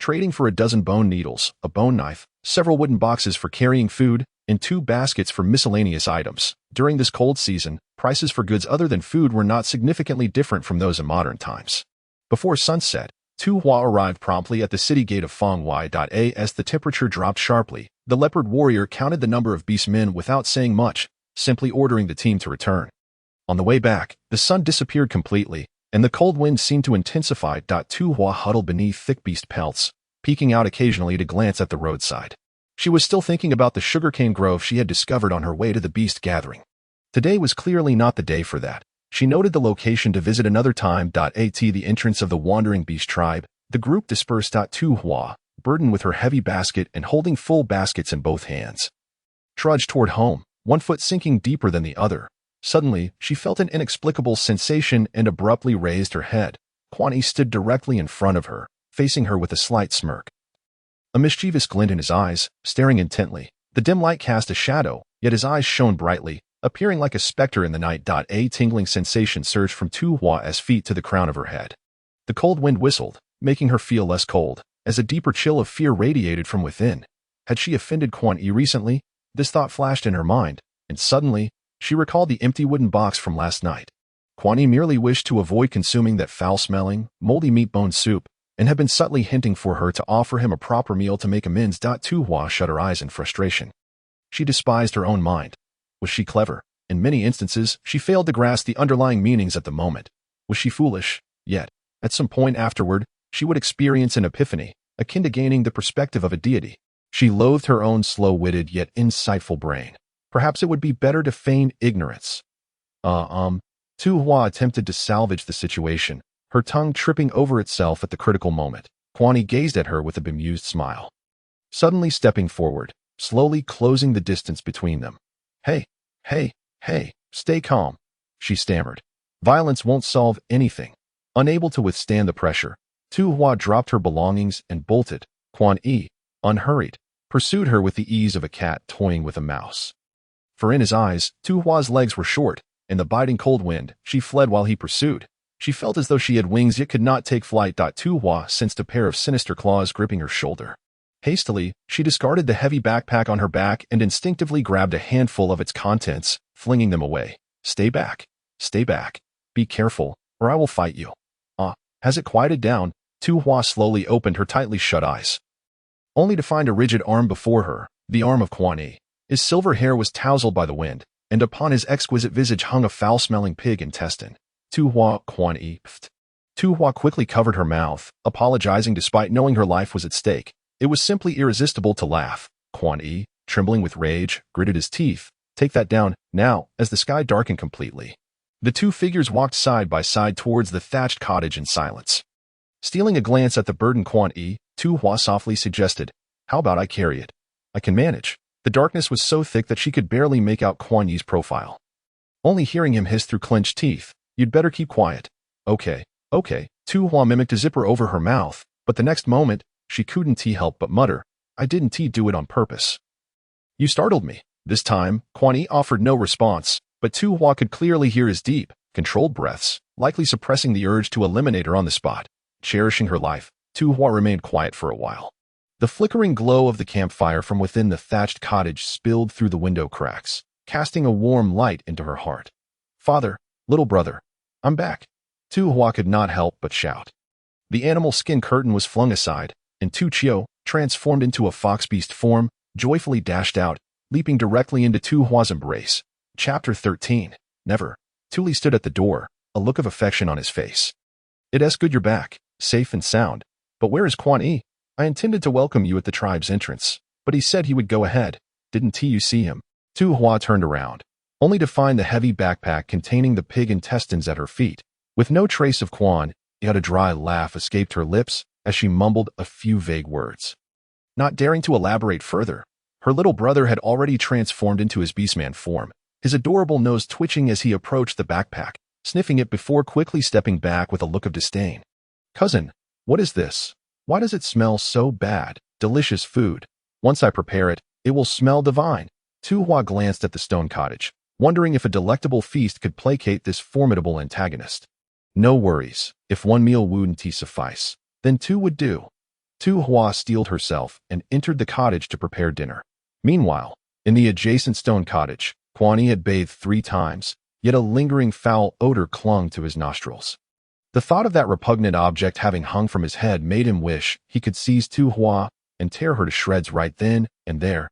Trading for a dozen bone needles, a bone knife, several wooden boxes for carrying food, and 2 baskets for miscellaneous items. During this cold season, prices for goods other than food were not significantly different from those in modern times. Before sunset, Tu Hua arrived promptly at the city gate of Moonlight. As the temperature dropped sharply, the leopard warrior counted the number of beastmen without saying much, simply ordering the team to return. On the way back, the sun disappeared completely, and the cold wind seemed to intensify. Tu Hua huddled beneath thick beast pelts, peeking out occasionally to glance at the roadside. She was still thinking about the sugarcane grove she had discovered on her way to the beast gathering. Today was clearly not the day for that. She noted the location to visit another time. At the entrance of the Wandering Beast Tribe, the group dispersed. Tu Hua, burdened with her heavy basket and holding full baskets in both hands, trudged toward home, one foot sinking deeper than the other. Suddenly, she felt an inexplicable sensation and abruptly raised her head. Quan Yi stood directly in front of her, facing her with a slight smirk, a mischievous glint in his eyes, staring intently. The dim light cast a shadow, yet his eyes shone brightly, appearing like a specter in the night. A tingling sensation surged from Tu Hua's feet to the crown of her head. The cold wind whistled, making her feel less cold, as a deeper chill of fear radiated from within. Had she offended Quan Yi recently? This thought flashed in her mind, and suddenly, she recalled the empty wooden box from last night. Quan Yi merely wished to avoid consuming that foul-smelling, moldy meat bone soup, and had been subtly hinting for her to offer him a proper meal to make amends. Tu Hua shut her eyes in frustration. She despised her own mind. Was she clever? In many instances, she failed to grasp the underlying meanings at the moment. Was she foolish? Yet, at some point afterward, she would experience an epiphany, akin to gaining the perspective of a deity. She loathed her own slow-witted yet insightful brain. Perhaps it would be better to feign ignorance. Tu Hua attempted to salvage the situation, her tongue tripping over itself at the critical moment. Quan Yi gazed at her with a bemused smile. Suddenly stepping forward, slowly closing the distance between them. Hey, stay calm, she stammered. Violence won't solve anything. Unable to withstand the pressure, Tu Hua dropped her belongings and bolted. Quan Yi, unhurried, pursued her with the ease of a cat toying with a mouse. For in his eyes, Tu Hua's legs were short. In the biting cold wind, she fled while he pursued. She felt as though she had wings yet could not take flight. Tu Hua sensed a pair of sinister claws gripping her shoulder. Hastily, she discarded the heavy backpack on her back and instinctively grabbed a handful of its contents, flinging them away. Stay back. Be careful, or I will fight you. Has it quieted down? Tu Hua slowly opened her tightly shut eyes, only to find a rigid arm before her, the arm of Quan Yi. His silver hair was tousled by the wind, and upon his exquisite visage hung a foul-smelling pig intestine. Tu Hua, Quan Yi. Tu Hua quickly covered her mouth, apologizing despite knowing her life was at stake. It was simply irresistible to laugh. Quan Yi, trembling with rage, gritted his teeth. Take that down, now, as the sky darkened completely. The two figures walked side by side towards the thatched cottage in silence. Stealing a glance at the burdened Quan Yi, Tu Hua softly suggested, how about I carry it? I can manage. The darkness was so thick that she could barely make out Quan Yi's profile. Only hearing him hiss through clenched teeth, you'd better keep quiet. Okay. Tu Hua mimicked a zipper over her mouth, but the next moment, she couldn't help but mutter, I didn't do it on purpose. You startled me. This time, Quan Yi offered no response, but Tu Hua could clearly hear his deep, controlled breaths, likely suppressing the urge to eliminate her on the spot. Cherishing her life, Tu Hua remained quiet for a while. The flickering glow of the campfire from within the thatched cottage spilled through the window cracks, casting a warm light into her heart. Father, little brother, I'm back. Tu Hua could not help but shout. The animal skin curtain was flung aside, and Tu Chio, transformed into a fox-beast form, joyfully dashed out, leaping directly into Tu Hua's embrace. Chapter 13. Never. Tuli stood at the door, a look of affection on his face. It's good you're back, safe and sound. But where is Quan Yi? I intended to welcome you at the tribe's entrance, but he said he would go ahead. Didn't you see him? Tu Hua turned around, only to find the heavy backpack containing the pig intestines at her feet. With no trace of Quan, yet a dry laugh escaped her lips as she mumbled a few vague words. Not daring to elaborate further, her little brother had already transformed into his beastman form, his adorable nose twitching as he approached the backpack, sniffing it before quickly stepping back with a look of disdain. Cousin, what is this? Why does it smell so bad? Delicious food. Once I prepare it, it will smell divine. Tu Hua glanced at the stone cottage, wondering if a delectable feast could placate this formidable antagonist. No worries. If one meal wouldn't suffice, then two would do. Tu Hua steeled herself and entered the cottage to prepare dinner. Meanwhile, in the adjacent stone cottage, Quan Yi had bathed 3 times, yet a lingering foul odor clung to his nostrils. The thought of that repugnant object having hung from his head made him wish he could seize Tu Hua and tear her to shreds right then and there.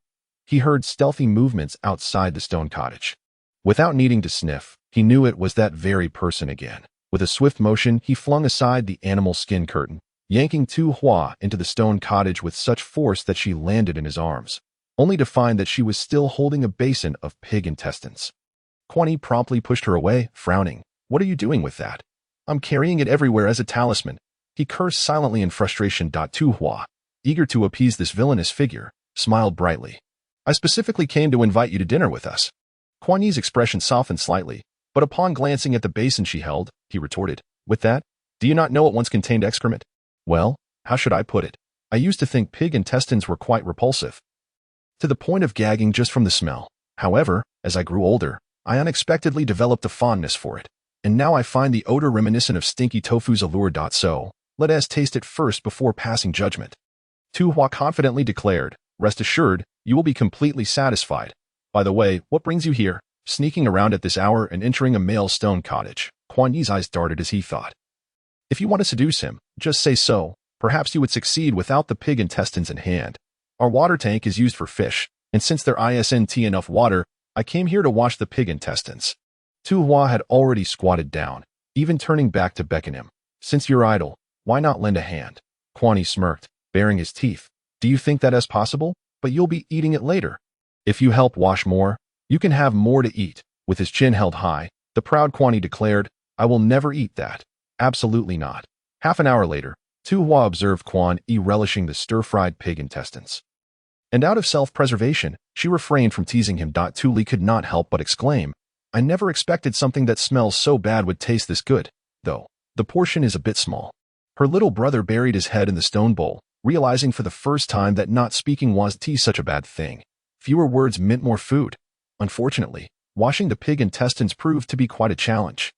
He heard stealthy movements outside the stone cottage. Without needing to sniff, he knew it was that very person again. With a swift motion, he flung aside the animal skin curtain, yanking Tu Hua into the stone cottage with such force that she landed in his arms, only to find that she was still holding a basin of pig intestines. Quan Yi promptly pushed her away, frowning. What are you doing with that? I'm carrying it everywhere as a talisman. He cursed silently in frustration. Tu Hua, eager to appease this villainous figure, smiled brightly. I specifically came to invite you to dinner with us. Quan Yi's expression softened slightly, but upon glancing at the basin she held, he retorted, with that, do you not know it once contained excrement? Well, how should I put it? I used to think pig intestines were quite repulsive, to the point of gagging just from the smell. However, as I grew older, I unexpectedly developed a fondness for it, and now I find the odor reminiscent of stinky tofu's allure. So, let us taste it first before passing judgment. Tu Hua confidently declared, rest assured, you will be completely satisfied. By the way, what brings you here? Sneaking around at this hour and entering a male stone cottage. Quan Yi's eyes darted as he thought. If you want to seduce him, just say so. Perhaps you would succeed without the pig intestines in hand. Our water tank is used for fish, and since there isn't enough water, I came here to wash the pig intestines. Tu Hua had already squatted down, even turning back to beckon him. Since you're idle, why not lend a hand? Quan Yi smirked, baring his teeth. Do you think that is possible? But you'll be eating it later. If you help wash more, you can have more to eat. With his chin held high, the proud Quan Yi declared, I will never eat that. Absolutely not. Half an hour later, Tu Hua observed Quan Yi relishing the stir-fried pig intestines. And out of self-preservation, she refrained from teasing him. Tu Li could not help but exclaim, I never expected something that smells so bad would taste this good, though the portion is a bit small. Her little brother buried his head in the stone bowl, realizing for the first time that not speaking wasn't such a bad thing. Fewer words meant more food. Unfortunately, washing the pig intestines proved to be quite a challenge.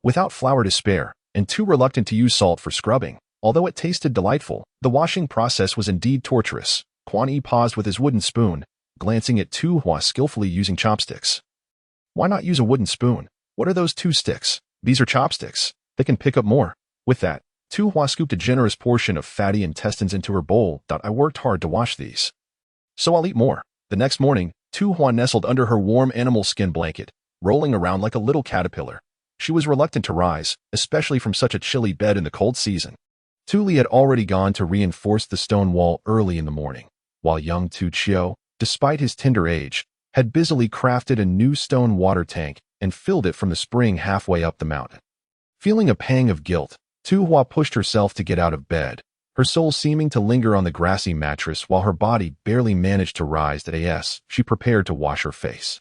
Without flour to spare, and too reluctant to use salt for scrubbing, although it tasted delightful, the washing process was indeed torturous. Quan Yi paused with his wooden spoon, glancing at Tu Hua skillfully using chopsticks. Why not use a wooden spoon? What are those two sticks? These are chopsticks. They can pick up more. With that, Tu Hua scooped a generous portion of fatty intestines into her bowl. I worked hard to wash these, so I'll eat more. The next morning, Tu Hua nestled under her warm animal skin blanket, rolling around like a little caterpillar. She was reluctant to rise, especially from such a chilly bed in the cold season. Tu Li had already gone to reinforce the stone wall early in the morning, while young Tu Chiu, despite his tender age, had busily crafted a new stone water tank and filled it from the spring halfway up the mountain. Feeling a pang of guilt, Tu Hua pushed herself to get out of bed, her soul seeming to linger on the grassy mattress while her body barely managed to rise. She prepared to wash her face.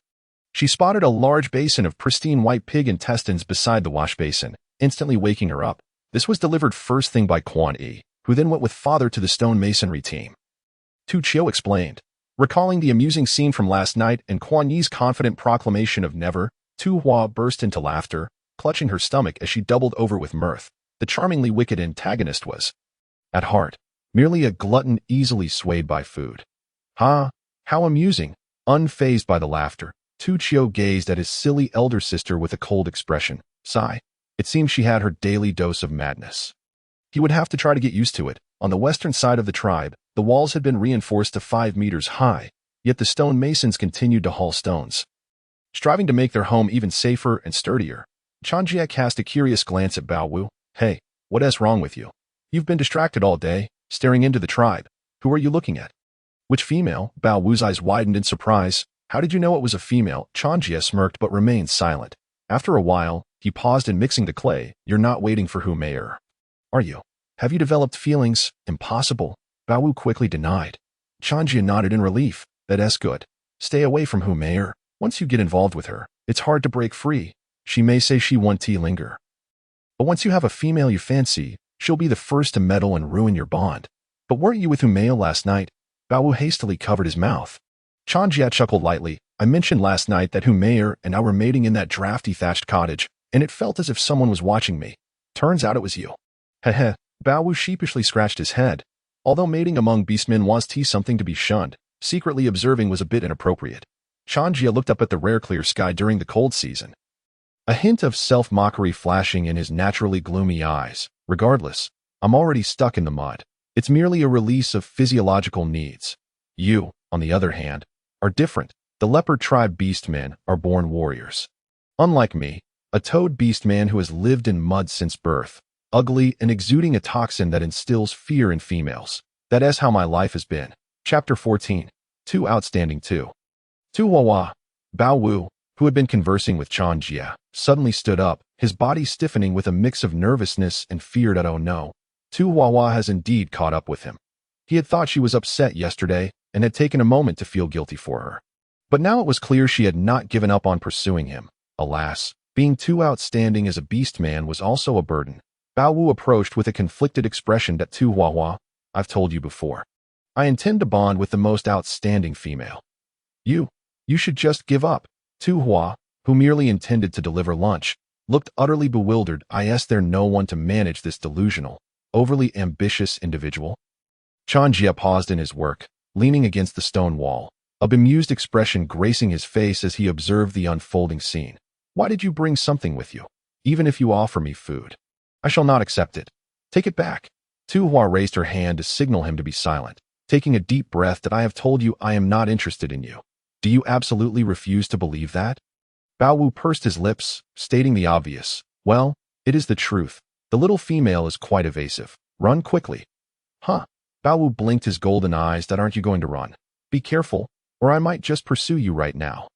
She spotted a large basin of pristine white pig intestines beside the wash basin, instantly waking her up. This was delivered first thing by Quan Yi, who then went with father to the stone masonry team. Tu Chiu explained, recalling the amusing scene from last night and Quan Yi's confident proclamation of never. Tu Hua burst into laughter, clutching her stomach as she doubled over with mirth. The charmingly wicked antagonist was, at heart, merely a glutton easily swayed by food. Ha! How amusing! Unfazed by the laughter, Tu Chiu gazed at his silly elder sister with a cold expression. Sigh. It seemed she had her daily dose of madness. He would have to try to get used to it. On the western side of the tribe, the walls had been reinforced to 5 meters high, yet the stone masons continued to haul stones, striving to make their home even safer and sturdier. Changjia cast a curious glance at Bao Wu. Hey, what is wrong with you? You've been distracted all day, staring into the tribe. Who are you looking at? Which female? Bao Wu's eyes widened in surprise. How did you know it was a female? Changjia smirked but remained silent. After a while, he paused in mixing the clay. You're not waiting for Hu Meier, are you? Have you developed feelings? Impossible. Bao Wu quickly denied. Changjia nodded in relief. That's good. Stay away from Hu Meier. Once you get involved with her, it's hard to break free. She may say she won't linger, but once you have a female you fancy, she'll be the first to meddle and ruin your bond. But weren't you with Hu Meier last night? Bao Wu hastily covered his mouth. Changjia chuckled lightly. I mentioned last night that Hu Meier and I were mating in that drafty thatched cottage, and it felt as if someone was watching me. Turns out it was you. Heh. Bao Wu sheepishly scratched his head. Although mating among beastmen was something to be shunned, secretly observing was a bit inappropriate. Changjia looked up at the rare clear sky during the cold season, a hint of self-mockery flashing in his naturally gloomy eyes. Regardless, I'm already stuck in the mud. It's merely a release of physiological needs. You, on the other hand, are different. The leopard tribe beastmen are born warriors. Unlike me, a toad beastman who has lived in mud since birth, ugly and exuding a toxin that instills fear in females. That is how my life has been. Chapter 14. Too outstanding too. Tu Huahua. Bao Wu, who had been conversing with Changjia, suddenly stood up, his body stiffening with a mix of nervousness and fear that oh no, Tu Huahua has indeed caught up with him. He had thought she was upset yesterday and had taken a moment to feel guilty for her. But now it was clear she had not given up on pursuing him. Alas, being too outstanding as a beastman was also a burden. Bao Wu approached with a conflicted expression. Tu Huahua, I've told you before. I intend to bond with the most outstanding female. You should just give up. Tu Hua, who merely intended to deliver lunch, looked utterly bewildered. Is there no one to manage this delusional, overly ambitious individual? Changjia paused in his work, leaning against the stone wall, a bemused expression gracing his face as he observed the unfolding scene. Why did you bring something with you? Even if you offer me food, I shall not accept it. Take it back. Tu Hua raised her hand to signal him to be silent, taking a deep breath. That I have told you I am not interested in you. Do you absolutely refuse to believe that? Bao Wu pursed his lips, stating the obvious. Well, it is the truth. The little female is quite evasive. Run quickly. Huh? Bao Wu blinked his golden eyes. That aren't you going to run? Be careful, or I might just pursue you right now.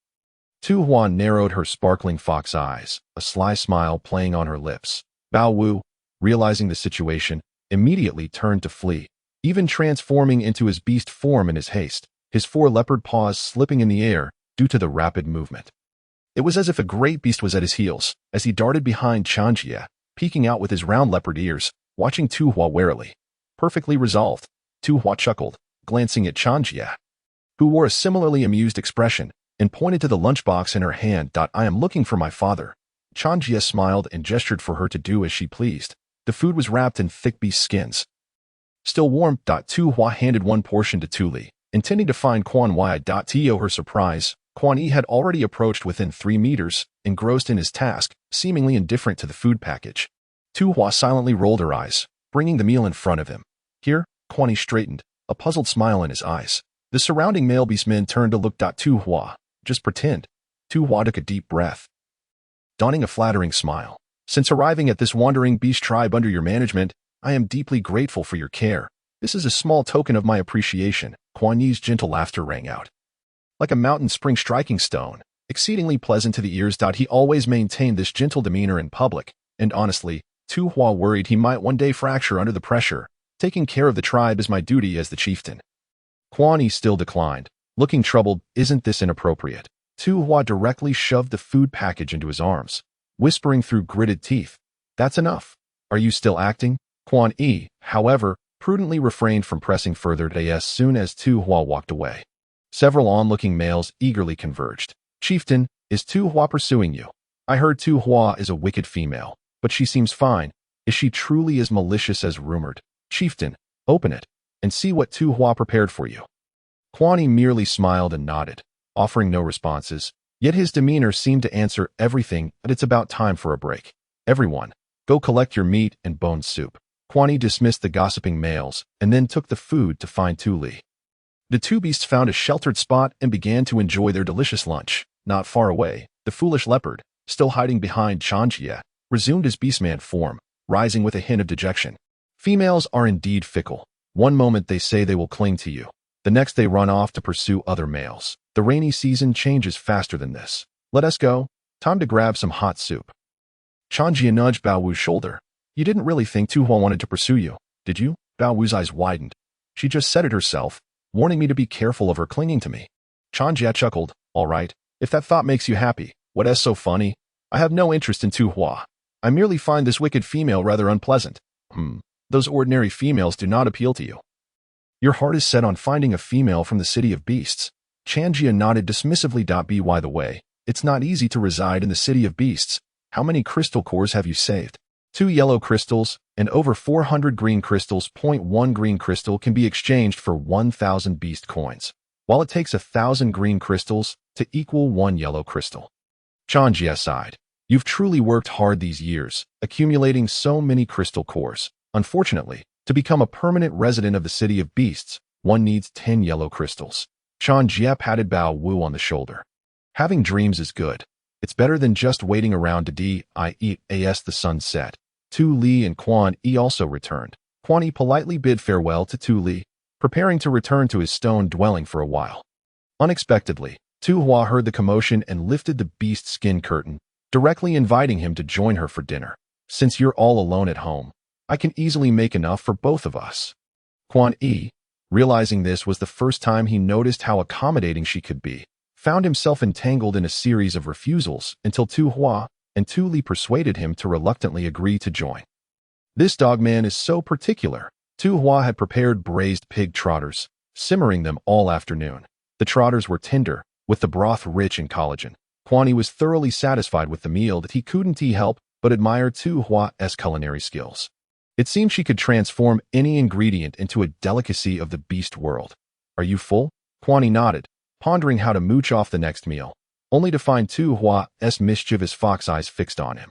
Tu Hua narrowed her sparkling fox eyes, a sly smile playing on her lips. Bao Wu, realizing the situation, immediately turned to flee, even transforming into his beast form in his haste, his 4 leopard paws slipping in the air due to the rapid movement. It was as if a great beast was at his heels, as he darted behind Quan Yi, peeking out with his round leopard ears, watching Tu Hua warily. Perfectly resolved, Tu Hua chuckled, glancing at Quan Yi, who wore a similarly amused expression, and pointed to the lunchbox in her hand. I am looking for my father. Quan Yi smiled and gestured for her to do as she pleased. The food was wrapped in thick beast skins. Still warm. Tu Hua handed one portion to Tu Li, intending to find Quan Yi. To her surprise, Quan Yi had already approached within 3 meters, engrossed in his task, seemingly indifferent to the food package. Tu Hua silently rolled her eyes, bringing the meal in front of him. Here, Quan Yi straightened, a puzzled smile in his eyes. The surrounding male beastmen turned to look. Tu Hua, just pretend. Tu Hua took a deep breath, donning a flattering smile. Since arriving at this wandering beast tribe under your management, I am deeply grateful for your care. This is a small token of my appreciation. Quan Yi's gentle laughter rang out like a mountain spring striking stone, exceedingly pleasant to the ears. He always maintained this gentle demeanor in public, and honestly, Tu Hua worried he might one day fracture under the pressure. Taking care of the tribe is my duty as the chieftain. Quan Yi still declined, looking troubled. Isn't this inappropriate? Tu Hua directly shoved the food package into his arms, whispering through gritted teeth. That's enough. Are you still acting? Quan Yi, however, prudently refrained from pressing further as soon as Tu Hua walked away. Several onlooking males eagerly converged. Chieftain, is Tu Hua pursuing you? I heard Tu Hua is a wicked female, but she seems fine. Is she truly as malicious as rumored? Chieftain, open it, and see what Tu Hua prepared for you. Quan Yi merely smiled and nodded, offering no responses, yet his demeanor seemed to answer everything. But it's about time for a break. Everyone, go collect your meat and bone soup. Quan Yi dismissed the gossiping males, and then took the food to find Tu Li. The 2 beasts found a sheltered spot and began to enjoy their delicious lunch. Not far away, the foolish leopard, still hiding behind Quan Yi, resumed his beastman form, rising with a hint of dejection. Females are indeed fickle. One moment they say they will cling to you, the next they run off to pursue other males. The rainy season changes faster than this. Let us go. Time to grab some hot soup. Quan Yi nudged Bao Wu's shoulder. You didn't really think Tu Hua wanted to pursue you, did you? Bao Wu's eyes widened. She just said it herself, warning me to be careful of her clinging to me. Quan Yi chuckled. All right, if that thought makes you happy. What's so funny? I have no interest in Tu Hua. I merely find this wicked female rather unpleasant. Those ordinary females do not appeal to you. Your heart is set on finding a female from the city of beasts. Quan Yi nodded dismissively. By the way, it's not easy to reside in the city of beasts. How many crystal cores have you saved? 2 yellow crystals, and over 400 green crystals. 1 green crystal can be exchanged for 1,000 beast coins, while it takes 1,000 green crystals to equal 1 yellow crystal. Quan Yi sighed. You've truly worked hard these years, accumulating so many crystal cores. Unfortunately, to become a permanent resident of the city of beasts, one needs 10 yellow crystals. Quan Yi patted Bao Wu on the shoulder. Having dreams is good. It's better than just waiting around to die. The sun set. Tu Li and Quan Yi also returned. Quan Yi politely bid farewell to Tu Li, preparing to return to his stone dwelling for a while. Unexpectedly, Tu Hua heard the commotion and lifted the beast skin curtain, directly inviting him to join her for dinner. Since you're all alone at home, I can easily make enough for both of us. Quan Yi, realizing this was the first time he noticed how accommodating she could be, found himself entangled in a series of refusals until Tu Hua and Tu Li persuaded him to reluctantly agree to join. This dogman is so particular. Tu Hua had prepared braised pig trotters, simmering them all afternoon. The trotters were tender, with the broth rich in collagen. Quan Yi was thoroughly satisfied with the meal that he couldn't help but admire Tu Hua's culinary skills. It seemed she could transform any ingredient into a delicacy of the beast world. Are you full? Quan Yi nodded, pondering how to mooch off the next meal, only to find Tu Hua's mischievous fox eyes fixed on him.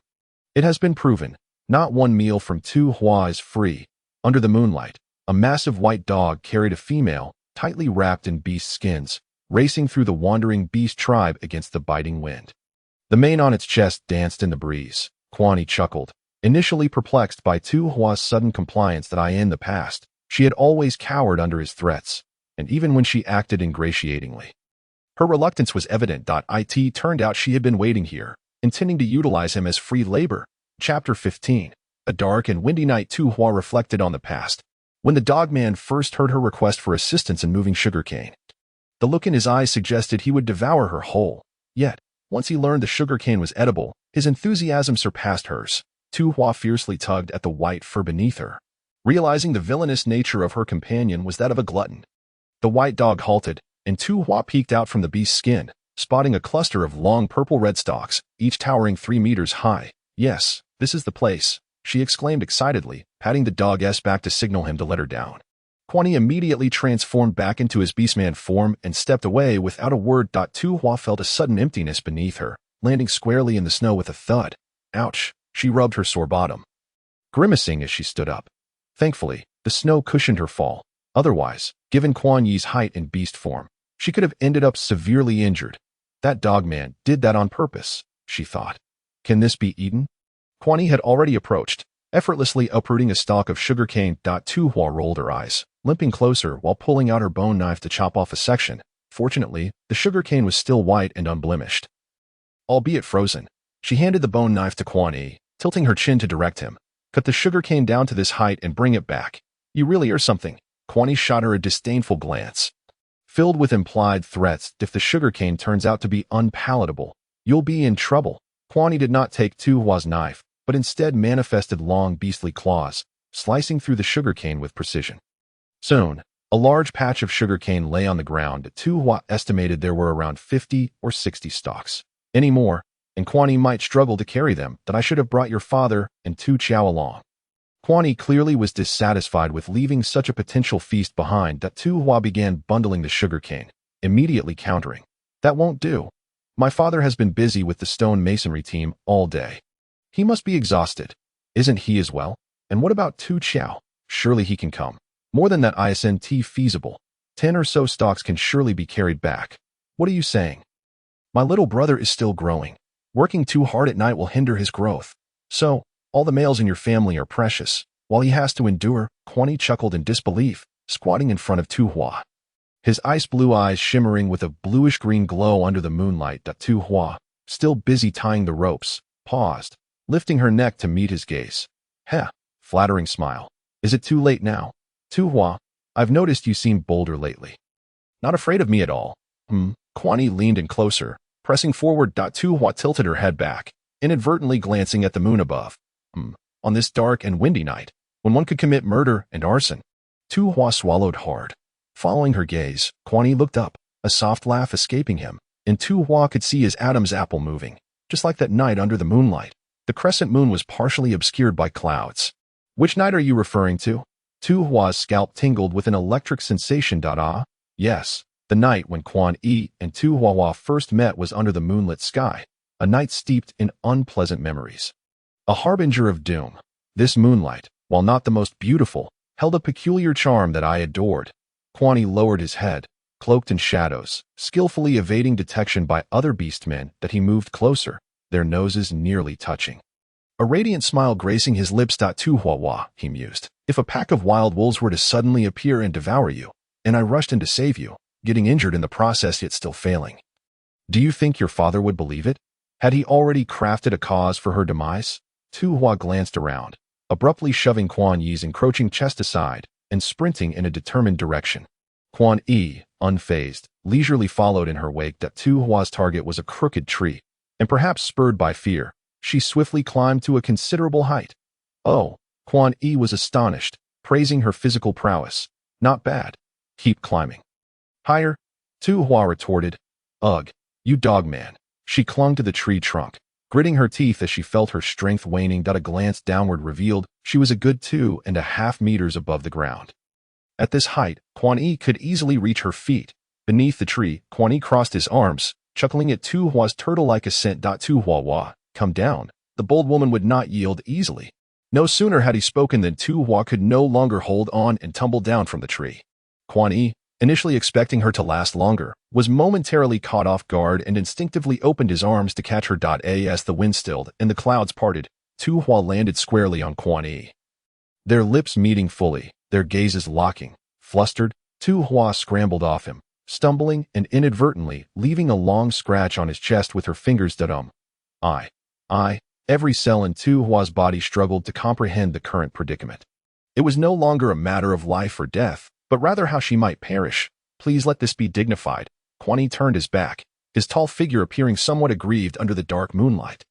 It has been proven, not one meal from Tu Hua is free. Under the moonlight, a massive white dog carried a female, tightly wrapped in beast skins, racing through the wandering beast tribe against the biting wind. The mane on its chest danced in the breeze. Quan Yi chuckled, initially perplexed by Tu Hua's sudden compliance that in the past, she had always cowered under his threats, and even when she acted ingratiatingly. Her reluctance was evident. It turned out she had been waiting here, intending to utilize him as free labor. Chapter 15. A dark and windy night. Tu Hua reflected on the past, when the dogman first heard her request for assistance in moving sugarcane. The look in his eyes suggested he would devour her whole. Yet, once he learned the sugarcane was edible, his enthusiasm surpassed hers. Tu Hua fiercely tugged at the white fur beneath her, realizing the villainous nature of her companion was that of a glutton. The white dog halted, and Tu Hua peeked out from the beast's skin, spotting a cluster of long purple-red stalks, each towering 3 meters high. "Yes, this is the place," she exclaimed excitedly, patting the dog's back to signal him to let her down. Quan Yi immediately transformed back into his beastman form and stepped away without a word. Tu Hua felt a sudden emptiness beneath her, landing squarely in the snow with a thud. Ouch, she rubbed her sore bottom, grimacing as she stood up. Thankfully, the snow cushioned her fall. Otherwise, given Quan Yi's height and beast form, she could have ended up severely injured. That dogman did that on purpose, she thought. Can this be eaten? Quan Yi had already approached, effortlessly uprooting a stalk of sugarcane. Tu Hua rolled her eyes, limping closer while pulling out her bone knife to chop off a section. Fortunately, the sugarcane was still white and unblemished, albeit frozen. She handed the bone knife to Quan Yi, tilting her chin to direct him. Cut the sugarcane down to this height and bring it back. You really are something. Quan Yi shot her a disdainful glance, filled with implied threats. If the sugarcane turns out to be unpalatable, you'll be in trouble. Quan Yi did not take Tu Hua's knife, but instead manifested long beastly claws, slicing through the sugarcane with precision. Soon, a large patch of sugarcane lay on the ground. Tu Hua estimated there were around 50 or 60 stalks. Any more, and Quan Yi might struggle to carry them. That I should have brought your father and Tu Chao along. Quan Yi clearly was dissatisfied with leaving such a potential feast behind. Tu Hua began bundling the sugarcane, immediately countering. That won't do. My father has been busy with the stone masonry team all day. He must be exhausted. Isn't he as well? And what about Tu Chao? Surely he can come. More than that isn't feasible. 10 or so stalks can surely be carried back. What are you saying? My little brother is still growing. Working too hard at night will hinder his growth. So, all the males in your family are precious, while he has to endure. Quan Yi chuckled in disbelief, squatting in front of Tu Hua, his ice-blue eyes shimmering with a bluish-green glow under the moonlight. Tu Hua, still busy tying the ropes, paused, lifting her neck to meet his gaze. Heh, flattering smile. Is it too late now? Tu Hua, I've noticed you seem bolder lately. Not afraid of me at all. Quan Yi leaned in closer, pressing forward. Tu Hua tilted her head back, inadvertently glancing at the moon above. On this dark and windy night, when one could commit murder and arson. Tu Hua swallowed hard. Following her gaze, Quan Yi looked up, a soft laugh escaping him, and Tu Hua could see his Adam's apple moving, just like that night under the moonlight. The crescent moon was partially obscured by clouds. Which night are you referring to? Tu Hua's scalp tingled with an electric sensation. Yes, the night when Quan Yi and Tu Huahua first met was under the moonlit sky, a night steeped in unpleasant memories. A harbinger of doom. This moonlight, while not the most beautiful, held a peculiar charm that I adored. Quan Yi lowered his head, cloaked in shadows, skillfully evading detection by other beastmen. That he moved closer, their noses nearly touching. A radiant smile gracing his lips. Tu Huahua, he mused. If a pack of wild wolves were to suddenly appear and devour you, and I rushed in to save you, getting injured in the process yet still failing, do you think your father would believe it? Had he already crafted a cause for her demise? Tu Hua glanced around, abruptly shoving Quan Yi's encroaching chest aside and sprinting in a determined direction. Quan Yi, unfazed, leisurely followed in her wake. Tu Hua's target was a crooked tree, and perhaps spurred by fear, she swiftly climbed to a considerable height. Oh, Quan Yi was astonished, praising her physical prowess. Not bad. Keep climbing. Higher, Tu Hua retorted. Ugh, you dogman. She clung to the tree trunk, gritting her teeth as she felt her strength waning. A glance downward revealed she was a good 2.5 meters above the ground. At this height, Quan Yi could easily reach her feet. Beneath the tree, Quan Yi crossed his arms, chuckling at Tu Hua's turtle-like ascent. Tu Huahua, come down. The bold woman would not yield easily. No sooner had he spoken than Tu Hua could no longer hold on and tumbled down from the tree. Quan Yi, initially expecting her to last longer, was momentarily caught off guard and instinctively opened his arms to catch her. As the wind stilled and the clouds parted, Tu Hua landed squarely on Quan Yi. Their lips meeting fully, their gazes locking. Flustered, Tu Hua scrambled off him, stumbling and inadvertently leaving a long scratch on his chest with her fingers. Every cell in Tu Hua's body struggled to comprehend the current predicament. It was no longer a matter of life or death, but rather how she might perish. Please let this be dignified. Quan Yi turned his back, his tall figure appearing somewhat aggrieved under the dark moonlight.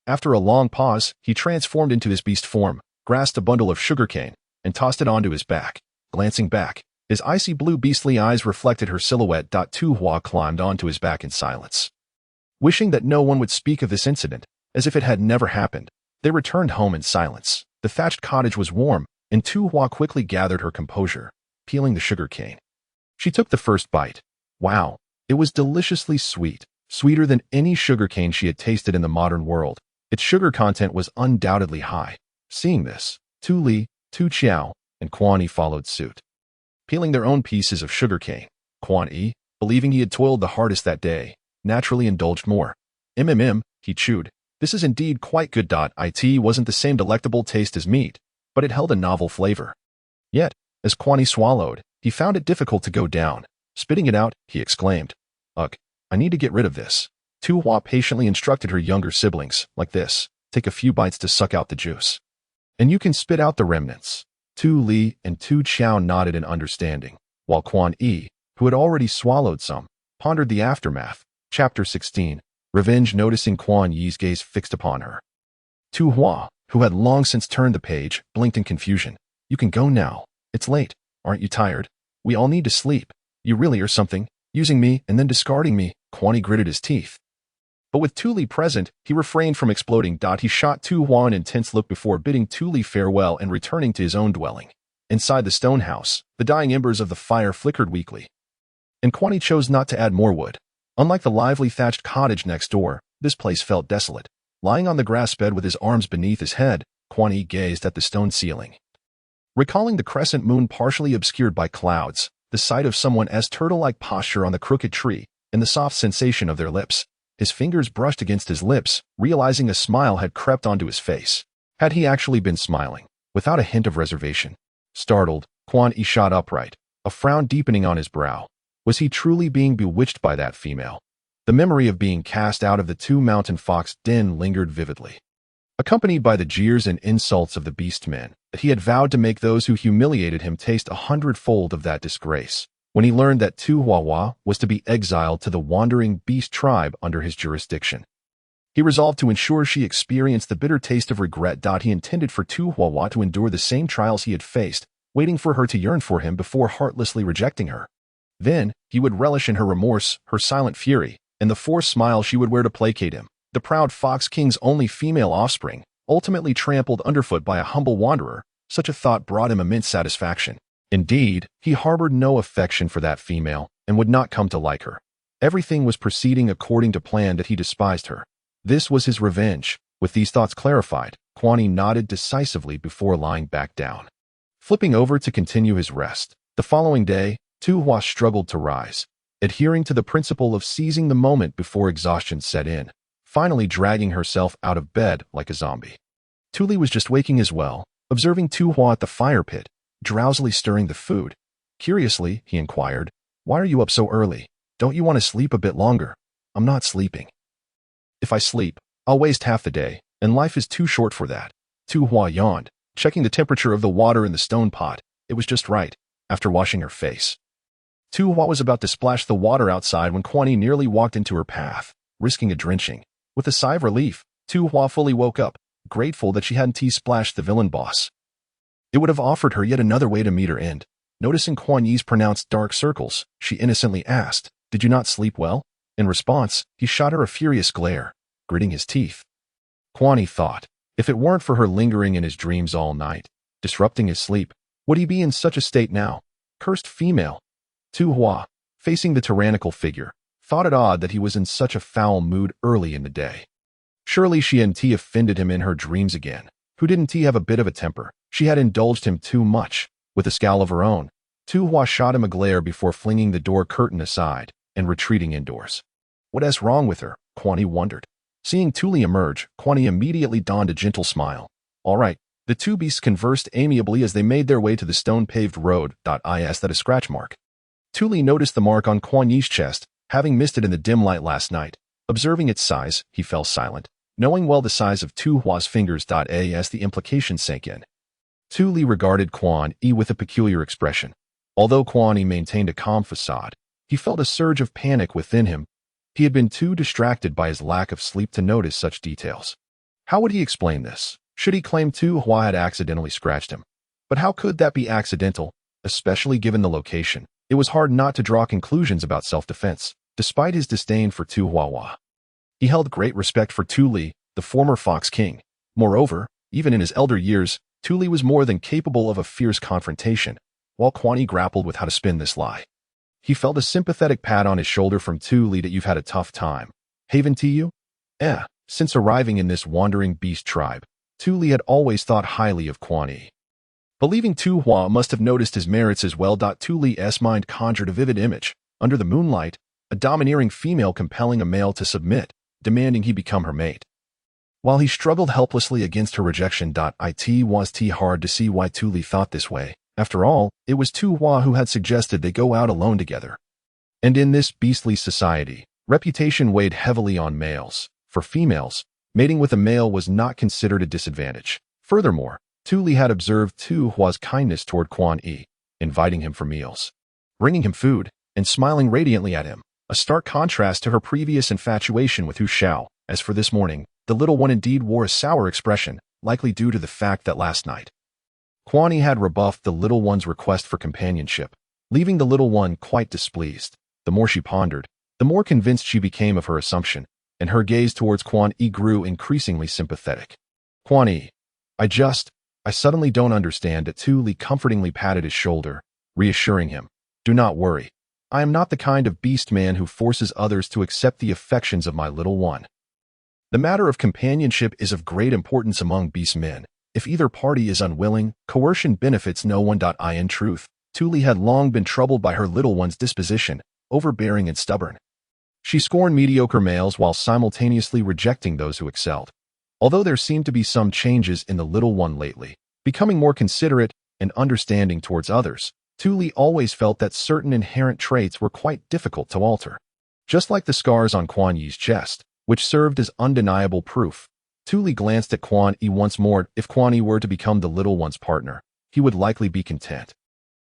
After a long pause, he transformed into his beast form, grasped a bundle of sugarcane, and tossed it onto his back. Glancing back, his icy blue beastly eyes reflected her silhouette. Tu Hua climbed onto his back in silence. Wishing that no one would speak of this incident, as if it had never happened, they returned home in silence. The thatched cottage was warm, and Tu Hua quickly gathered her composure, peeling the sugar cane. She took the first bite. Wow, it was deliciously sweet, sweeter than any sugar cane she had tasted in the modern world. Its sugar content was undoubtedly high. Seeing this, Tu Li, Tu Qiao, and Quan Yi followed suit. Peeling their own pieces of sugar cane, Quan Yi, believing he had toiled the hardest that day, naturally indulged more. He chewed. This is indeed quite good. It wasn't the same delectable taste as meat, but it held a novel flavor. Yet, as Quan Yi swallowed, he found it difficult to go down. Spitting it out, he exclaimed, "Ugh, I need to get rid of this." Tu Hua patiently instructed her younger siblings, like this, take a few bites to suck out the juice. And you can spit out the remnants. Tu Li and Tu Qiao nodded in understanding, while Quan Yi, who had already swallowed some, pondered the aftermath. Chapter 16. Revenge. Noticing Quan Yi's gaze fixed upon her, Tu Hua, who had long since turned the page, blinked in confusion. You can go now. It's late. Aren't you tired? We all need to sleep. You really are something, using me and then discarding me. Quan Yi gritted his teeth. But with Tu Li present, he refrained from exploding. He shot Tu Hua an intense look before bidding Tu Li farewell and returning to his own dwelling. Inside the stone house, the dying embers of the fire flickered weakly, and Quan Yi chose not to add more wood. Unlike the lively thatched cottage next door, this place felt desolate. Lying on the grass bed with his arms beneath his head, Quan Yi gazed at the stone ceiling. Recalling the crescent moon partially obscured by clouds, the sight of someone's turtle-like posture on the crooked tree, and the soft sensation of their lips, his fingers brushed against his lips, realizing a smile had crept onto his face. Had he actually been smiling, without a hint of reservation? Startled, Quan Yi shot upright, a frown deepening on his brow. Was he truly being bewitched by that female? The memory of being cast out of the Two Mountain Fox den lingered vividly, accompanied by the jeers and insults of the beast men, that he had vowed to make those who humiliated him taste 100-fold of that disgrace. When he learned that Tu Huahua was to be exiled to the wandering beast tribe under his jurisdiction, he resolved to ensure she experienced the bitter taste of regret. He intended for Tu Huahua to endure the same trials he had faced, waiting for her to yearn for him before heartlessly rejecting her. Then, he would relish in her remorse, her silent fury, and the forced smile she would wear to placate him, the proud Fox King's only female offspring, ultimately trampled underfoot by a humble wanderer. Such a thought brought him immense satisfaction. Indeed, he harbored no affection for that female, and would not come to like her. Everything was proceeding according to plan, that he despised her. This was his revenge. With these thoughts clarified, Quan Yi nodded decisively before lying back down, flipping over to continue his rest. The following day, Tu Hua struggled to rise, adhering to the principle of seizing the moment before exhaustion set in, finally dragging herself out of bed like a zombie. Tu Li was just waking as well, observing Tu Hua at the fire pit, drowsily stirring the food. Curiously, he inquired, "Why are you up so early? Don't you want to sleep a bit longer?" "I'm not sleeping. If I sleep, I'll waste half the day, and life is too short for that." Tu Hua yawned, checking the temperature of the water in the stone pot. It was just right, after washing her face. Tu Hua was about to splash the water outside when Quan Yi nearly walked into her path, risking a drenching. With a sigh of relief, Tu Hua fully woke up, grateful that she hadn't splashed the villain boss. It would have offered her yet another way to meet her end. Noticing Quan Yi's pronounced dark circles, she innocently asked, "Did you not sleep well?" In response, he shot her a furious glare, gritting his teeth. Quan Yi thought, if it weren't for her lingering in his dreams all night, disrupting his sleep, would he be in such a state now? Cursed female. Tu Hua, facing the tyrannical figure, thought it odd that he was in such a foul mood early in the day. Surely she hadn't offended him in her dreams again. who didn't he have a bit of a temper? She had indulged him too much. With a scowl of her own, Tu Hua shot him a glare before flinging the door curtain aside and retreating indoors. What's wrong with her? Quan Yi wondered. Seeing Tu Li emerge, Quan Yi immediately donned a gentle smile. All right. The two beasts conversed amiably as they made their way to the stone-paved road. Is that a scratch mark? Tu Li noticed the mark on Quan Yi's chest, having missed it in the dim light last night. Observing its size, he fell silent, knowing well the size of Tu Hua's fingers. As the implication sank in. Tu Li regarded Quan Yi with a peculiar expression. Although Quan Yi maintained a calm facade, he felt a surge of panic within him. He had been too distracted by his lack of sleep to notice such details. How would he explain this? Should he claim Tu Hua had accidentally scratched him? But how could that be accidental, especially given the location? It was hard not to draw conclusions about self-defense, despite his disdain for Tu Huahua. He held great respect for Tu Li, the former Fox King. Moreover, even in his elder years, Tu Li was more than capable of a fierce confrontation, while Quan Yi grappled with how to spin this lie. He felt a sympathetic pat on his shoulder from Tu Li that you've had a tough time. Haven't you? Since arriving in this wandering beast tribe, Tu Li had always thought highly of Quan Yi. Believing Tu Hua must have noticed his merits as well. Tu Li's mind conjured a vivid image. Under the moonlight, a domineering female compelling a male to submit, demanding he become her mate. While he struggled helplessly against her rejection, it was hard to see why Tu Li thought this way. After all, it was Tu Hua who had suggested they go out alone together. And in this beastly society, reputation weighed heavily on males. For females, mating with a male was not considered a disadvantage. Furthermore, Tu Li had observed Tu Hua's kindness toward Quan Yi, inviting him for meals, bringing him food, and smiling radiantly at him, a stark contrast to her previous infatuation with Hu Xiao. As for this morning, the little one indeed wore a sour expression, likely due to the fact that last night, Quan Yi had rebuffed the little one's request for companionship, leaving the little one quite displeased. The more she pondered, the more convinced she became of her assumption, and her gaze towards Quan Yi grew increasingly sympathetic. Quan Yi, I suddenly don't understand it. Tu Li comfortingly patted his shoulder, reassuring him. Do not worry. I am not the kind of beast man who forces others to accept the affections of my little one. The matter of companionship is of great importance among beast men. If either party is unwilling, coercion benefits no one. In truth, Tu Li had long been troubled by her little one's disposition, overbearing and stubborn. She scorned mediocre males while simultaneously rejecting those who excelled. Although there seemed to be some changes in the little one lately, becoming more considerate and understanding towards others, Tu Li always felt that certain inherent traits were quite difficult to alter. Just like the scars on Quan Yi's chest, which served as undeniable proof. Tu Li glanced at Quan Yi once more. If Quan Yi were to become the little one's partner, he would likely be content.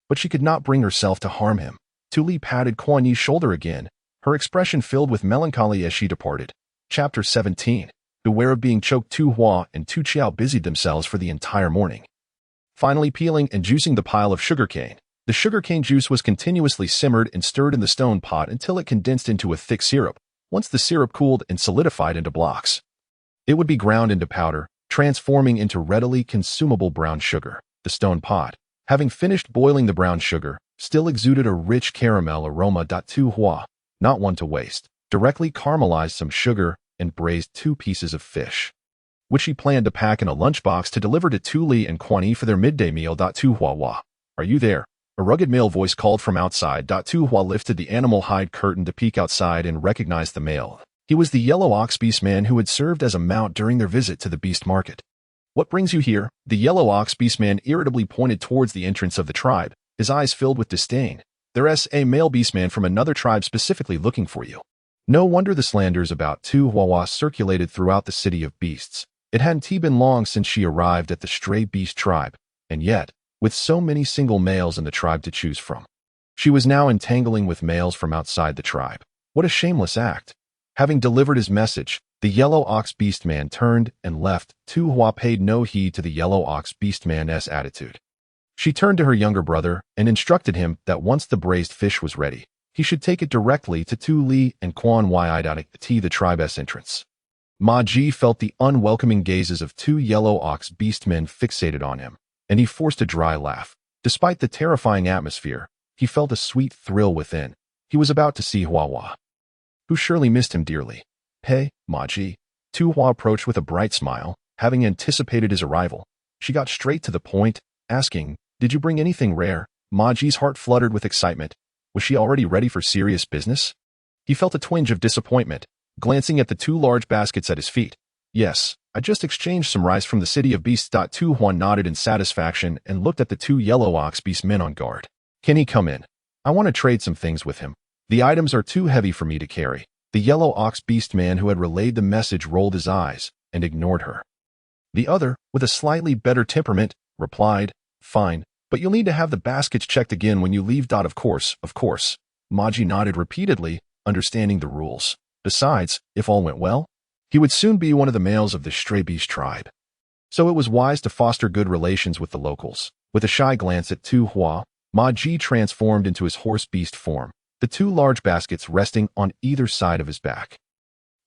But she could not bring herself to harm him. Tu Li patted Quan Yi's shoulder again, her expression filled with melancholy as she departed. Chapter 17. Beware of being choked. Tu Hua and Tu Chiao busied themselves for the entire morning, finally peeling and juicing the pile of sugarcane. The sugarcane juice was continuously simmered and stirred in the stone pot until it condensed into a thick syrup. Once the syrup cooled and solidified into blocks, it would be ground into powder, transforming into readily consumable brown sugar. The stone pot, having finished boiling the brown sugar, still exuded a rich caramel aroma. Tu Hua, not one to waste, directly caramelized some sugar and braised 2 pieces of fish, which he planned to pack in a lunchbox to deliver to Tu Li and Quan Yi for their midday meal. Tu Huahua, are you there? A rugged male voice called from outside. Tu Hua lifted the animal hide curtain to peek outside and recognized the male. He was the yellow ox beast man who had served as a mount during their visit to the beast market. What brings you here? The yellow ox beast man irritably pointed towards the entrance of the tribe, his eyes filled with disdain. There's a male beast man from another tribe specifically looking for you. No wonder the slanders about Tu Huahua circulated throughout the city of beasts. It hadn't been long since she arrived at the stray beast tribe, and yet, with so many single males in the tribe to choose from, she was now entangling with males from outside the tribe. What a shameless act. Having delivered his message, the yellow ox beast man turned and left. Tu Hua paid no heed to the yellow ox beast man's attitude. She turned to her younger brother and instructed him that once the braised fish was ready, he should take it directly to Tu Li and Quan Yi. The tribe's entrance. Ma Ji felt the unwelcoming gazes of 2 yellow ox beast men fixated on him, and he forced a dry laugh. Despite the terrifying atmosphere, he felt a sweet thrill within. He was about to see Huahua, who surely missed him dearly. Hey, Ma Ji. Tu Hua approached with a bright smile, Having anticipated his arrival, she got straight to the point, asking, "Did you bring anything rare?" Ma Ji's heart fluttered with excitement. Was she already ready for serious business? He felt a twinge of disappointment, glancing at the two large baskets at his feet. "Yes, I just exchanged some rice from the city of beasts." Tu Hua nodded in satisfaction and looked at the two yellow ox beast men on guard. "Can he come in? I want to trade some things with him. The items are too heavy for me to carry." The yellow ox beast man who had relayed the message rolled his eyes and ignored her. The other, with a slightly better temperament, replied, "Fine, but you'll need to have the baskets checked again when you leave. Of course, of course." Ma Ji nodded repeatedly, understanding the rules. Besides, if all went well, he would soon be one of the males of the stray beast tribe. So it was wise to foster good relations with the locals. With a shy glance at Tu Hua, Ma Ji transformed into his horse beast form, the two large baskets resting on either side of his back.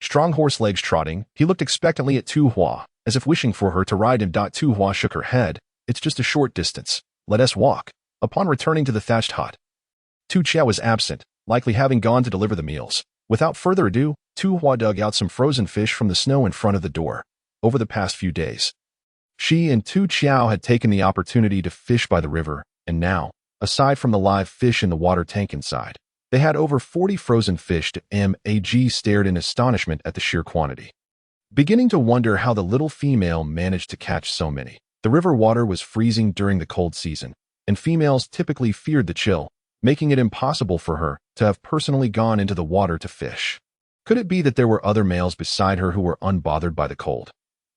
Strong horse legs trotting, he looked expectantly at Tu Hua, as if wishing for her to ride him. Tu Hua shook her head. "It's just a short distance. Let us walk." Upon returning to the thatched hut, Tu Chia was absent, likely having gone to deliver the meals. Without further ado, Tu Hua dug out some frozen fish from the snow in front of the door. Over the past few days, she and Tu Chiao had taken the opportunity to fish by the river, and now, aside from the live fish in the water tank inside, they had over 40 frozen fish. Mag stared in astonishment at the sheer quantity, beginning to wonder how the little female managed to catch so many. The river water was freezing during the cold season, and females typically feared the chill, making it impossible for her to have personally gone into the water to fish. Could it be that there were other males beside her who were unbothered by the cold?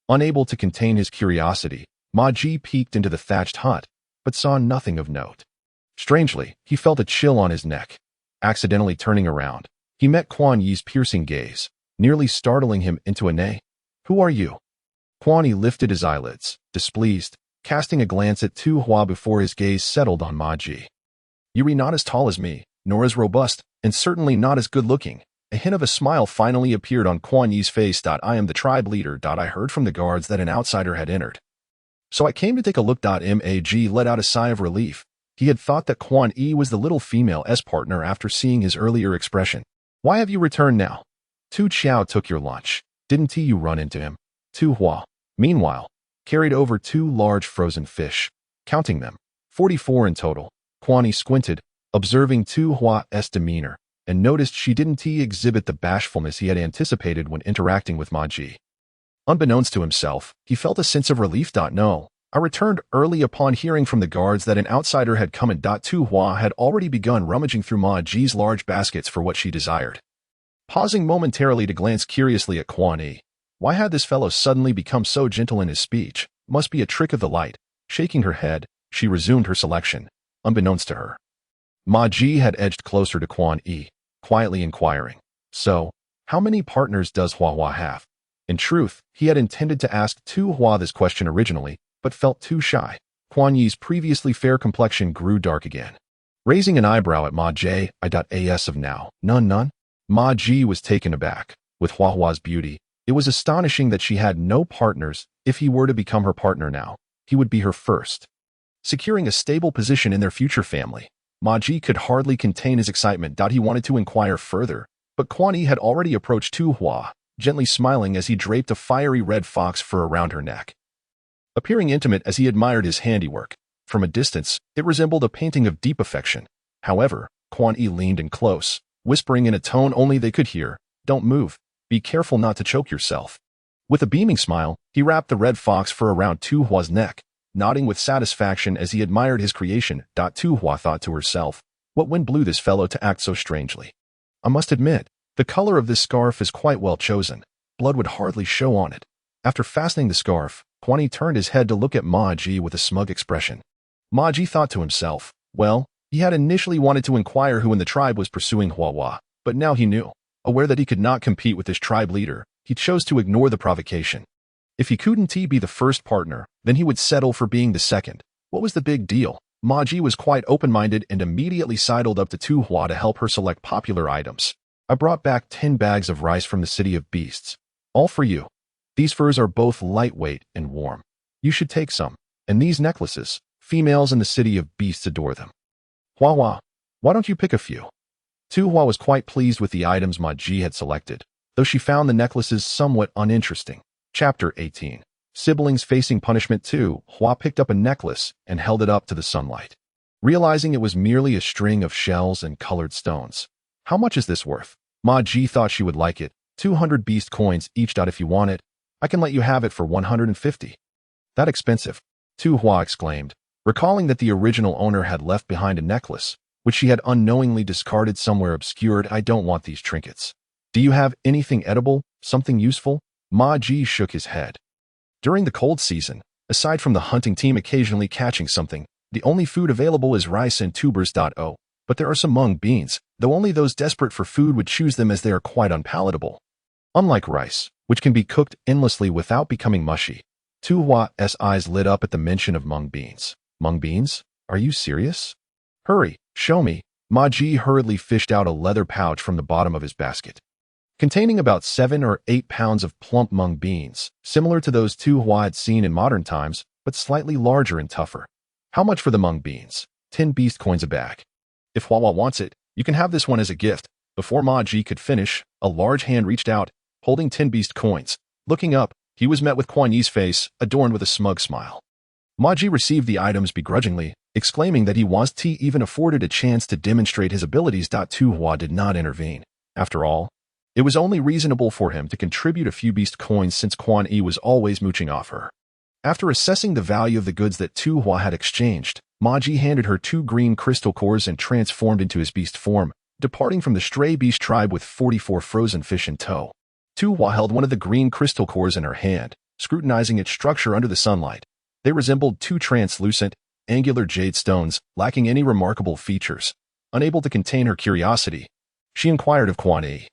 Unable to contain his curiosity, Ma Ji peeked into the thatched hut, but saw nothing of note. Strangely, he felt a chill on his neck. Accidentally turning around, he met Quan Yi's piercing gaze, nearly startling him into a nay. "Who are you?" Quan Yi lifted his eyelids, displeased, casting a glance at Tu Hua before his gaze settled on Ma Ji. "You're not as tall as me, nor as robust, and certainly not as good-looking." A hint of a smile finally appeared on Quan Yi's face. "I am the tribe leader. I heard from the guards that an outsider had entered, so I came to take a look." Mag let out a sigh of relief. He had thought that Quan Yi was the little female's partner after seeing his earlier expression. "Why have you returned now?" "Tu Chiao took your lunch. Didn't you run into him?" Tu Hua, meanwhile, carried over 2 large frozen fish, counting them, 44 in total. Quan Yi squinted, observing Tu Hua's demeanor, and noticed she didn't exhibit the bashfulness he had anticipated when interacting with Ma Ji. Unbeknownst to himself, he felt a sense of relief. "No, I returned early upon hearing from the guards that an outsider had come in." Tu Hua had already begun rummaging through Ma Ji's large baskets for what she desired. Pausing momentarily to glance curiously at Quan Yi, why had this fellow suddenly become so gentle in his speech? Must be a trick of the light. Shaking her head, she resumed her selection, unbeknownst to her. Ma Ji had edged closer to Quan Yi, quietly inquiring, "So, how many partners does Huahua have?" In truth, he had intended to ask Tu Hua this question originally, but felt too shy. Quan Yi's previously fair complexion grew dark again. Raising an eyebrow at Ma Ji, "As of now, none." Ma Ji was taken aback. With Huahua's beauty, it was astonishing that she had no partners. If he were to become her partner now, he would be her first, securing a stable position in their future family. Ma Ji could hardly contain his excitement. He wanted to inquire further, but Quan Yi had already approached Tu Hua, gently smiling as he draped a fiery red fox fur around her neck. Appearing intimate as he admired his handiwork, from a distance, it resembled a painting of deep affection. However, Quan Yi leaned in close, whispering in a tone only they could hear, "Don't move. Be careful not to choke yourself." With a beaming smile, he wrapped the red fox fur around Tu Hua's neck, nodding with satisfaction as he admired his creation. Tu Hua thought to herself, what wind blew this fellow to act so strangely? I must admit, the color of this scarf is quite well chosen. Blood would hardly show on it. After fastening the scarf, Quan Yi turned his head to look at Ma Ji with a smug expression. Ma Ji thought to himself, well, he had initially wanted to inquire who in the tribe was pursuing Huahua, but now he knew. Aware that he could not compete with his tribe leader, he chose to ignore the provocation. If he couldn't be the first partner, then he would settle for being the second. What was the big deal? Ma Ji was quite open-minded and immediately sidled up to Tu Hua to help her select popular items. I brought back 10 bags of rice from the city of beasts. All for you. These furs are both lightweight and warm. You should take some. And these necklaces, females in the city of beasts adore them. Huahua, why don't you pick a few? Tu Hua was quite pleased with the items Ma Ji had selected, though she found the necklaces somewhat uninteresting. Chapter 18. siblings facing punishment too, Hua picked up a necklace and held it up to the sunlight. Realizing it was merely a string of shells and colored stones. How much is this worth? Ma Ji thought she would like it. 200 beast coins each. If you want it, I can let you have it for 150. That expensive? Tu Hua exclaimed, recalling that the original owner had left behind a necklace, which she had unknowingly discarded somewhere obscured. I don't want these trinkets. Do you have anything edible, something useful? Ma Ji shook his head. During the cold season, aside from the hunting team occasionally catching something, the only food available is rice and tubers. But there are some mung beans, though only those desperate for food would choose them as they are quite unpalatable. Unlike rice, which can be cooked endlessly without becoming mushy. Tu Hua's eyes lit up at the mention of mung beans. Mung beans? Are you serious? Hurry, show me. Ma Ji hurriedly fished out a leather pouch from the bottom of his basket, containing about 7 or 8 pounds of plump mung beans, similar to those Tu Hua had seen in modern times, but slightly larger and tougher. How much for the mung beans? 10 beast coins a bag. If Hua wants it, you can have this one as a gift. Before Ma Ji could finish, a large hand reached out, holding 10 beast coins. Looking up, he was met with Quan Yi's face, adorned with a smug smile. Ma Ji received the items begrudgingly, exclaiming that he wasn't even afforded a chance to demonstrate his abilities. Tu Hua did not intervene. After all, it was only reasonable for him to contribute a few beast coins since Quan Yi was always mooching off her. After assessing the value of the goods that Tu Hua had exchanged, Ma Ji handed her 2 green crystal cores and transformed into his beast form, departing from the stray beast tribe with 44 frozen fish in tow. Tu Hua held one of the green crystal cores in her hand, scrutinizing its structure under the sunlight. They resembled 2 translucent, angular jade stones, lacking any remarkable features. Unable to contain her curiosity, she inquired of Quan Yi,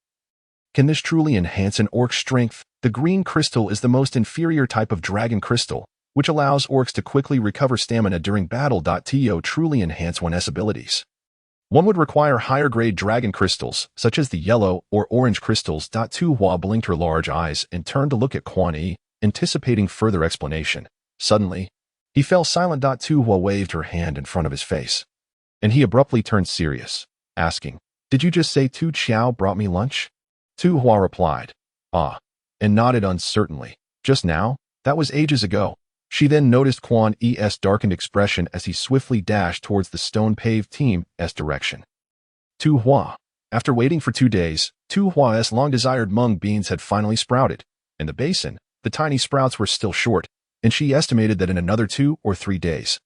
"Can this truly enhance an orc's strength?" The green crystal is the most inferior type of dragon crystal, which allows orcs to quickly recover stamina during battle. To truly enhance one's abilities, one would require higher-grade dragon crystals, such as the yellow or orange crystals. Tu Hua blinked her large eyes and turned to look at Quan Yi, anticipating further explanation. Suddenly, he fell silent. Tu Hua waved her hand in front of his face, and he abruptly turned serious, asking, "Did you just say Tu Qiao brought me lunch?" Tu Hua replied, "Ah," and nodded uncertainly. "Just now? That was ages ago." She then noticed Quan Yi's darkened expression as he swiftly dashed towards the stone-paved team's direction. Tu Hua. After waiting for 2 days, Tu Hua's long-desired mung beans had finally sprouted. In the basin, the tiny sprouts were still short, and she estimated that in another 2 or 3 days,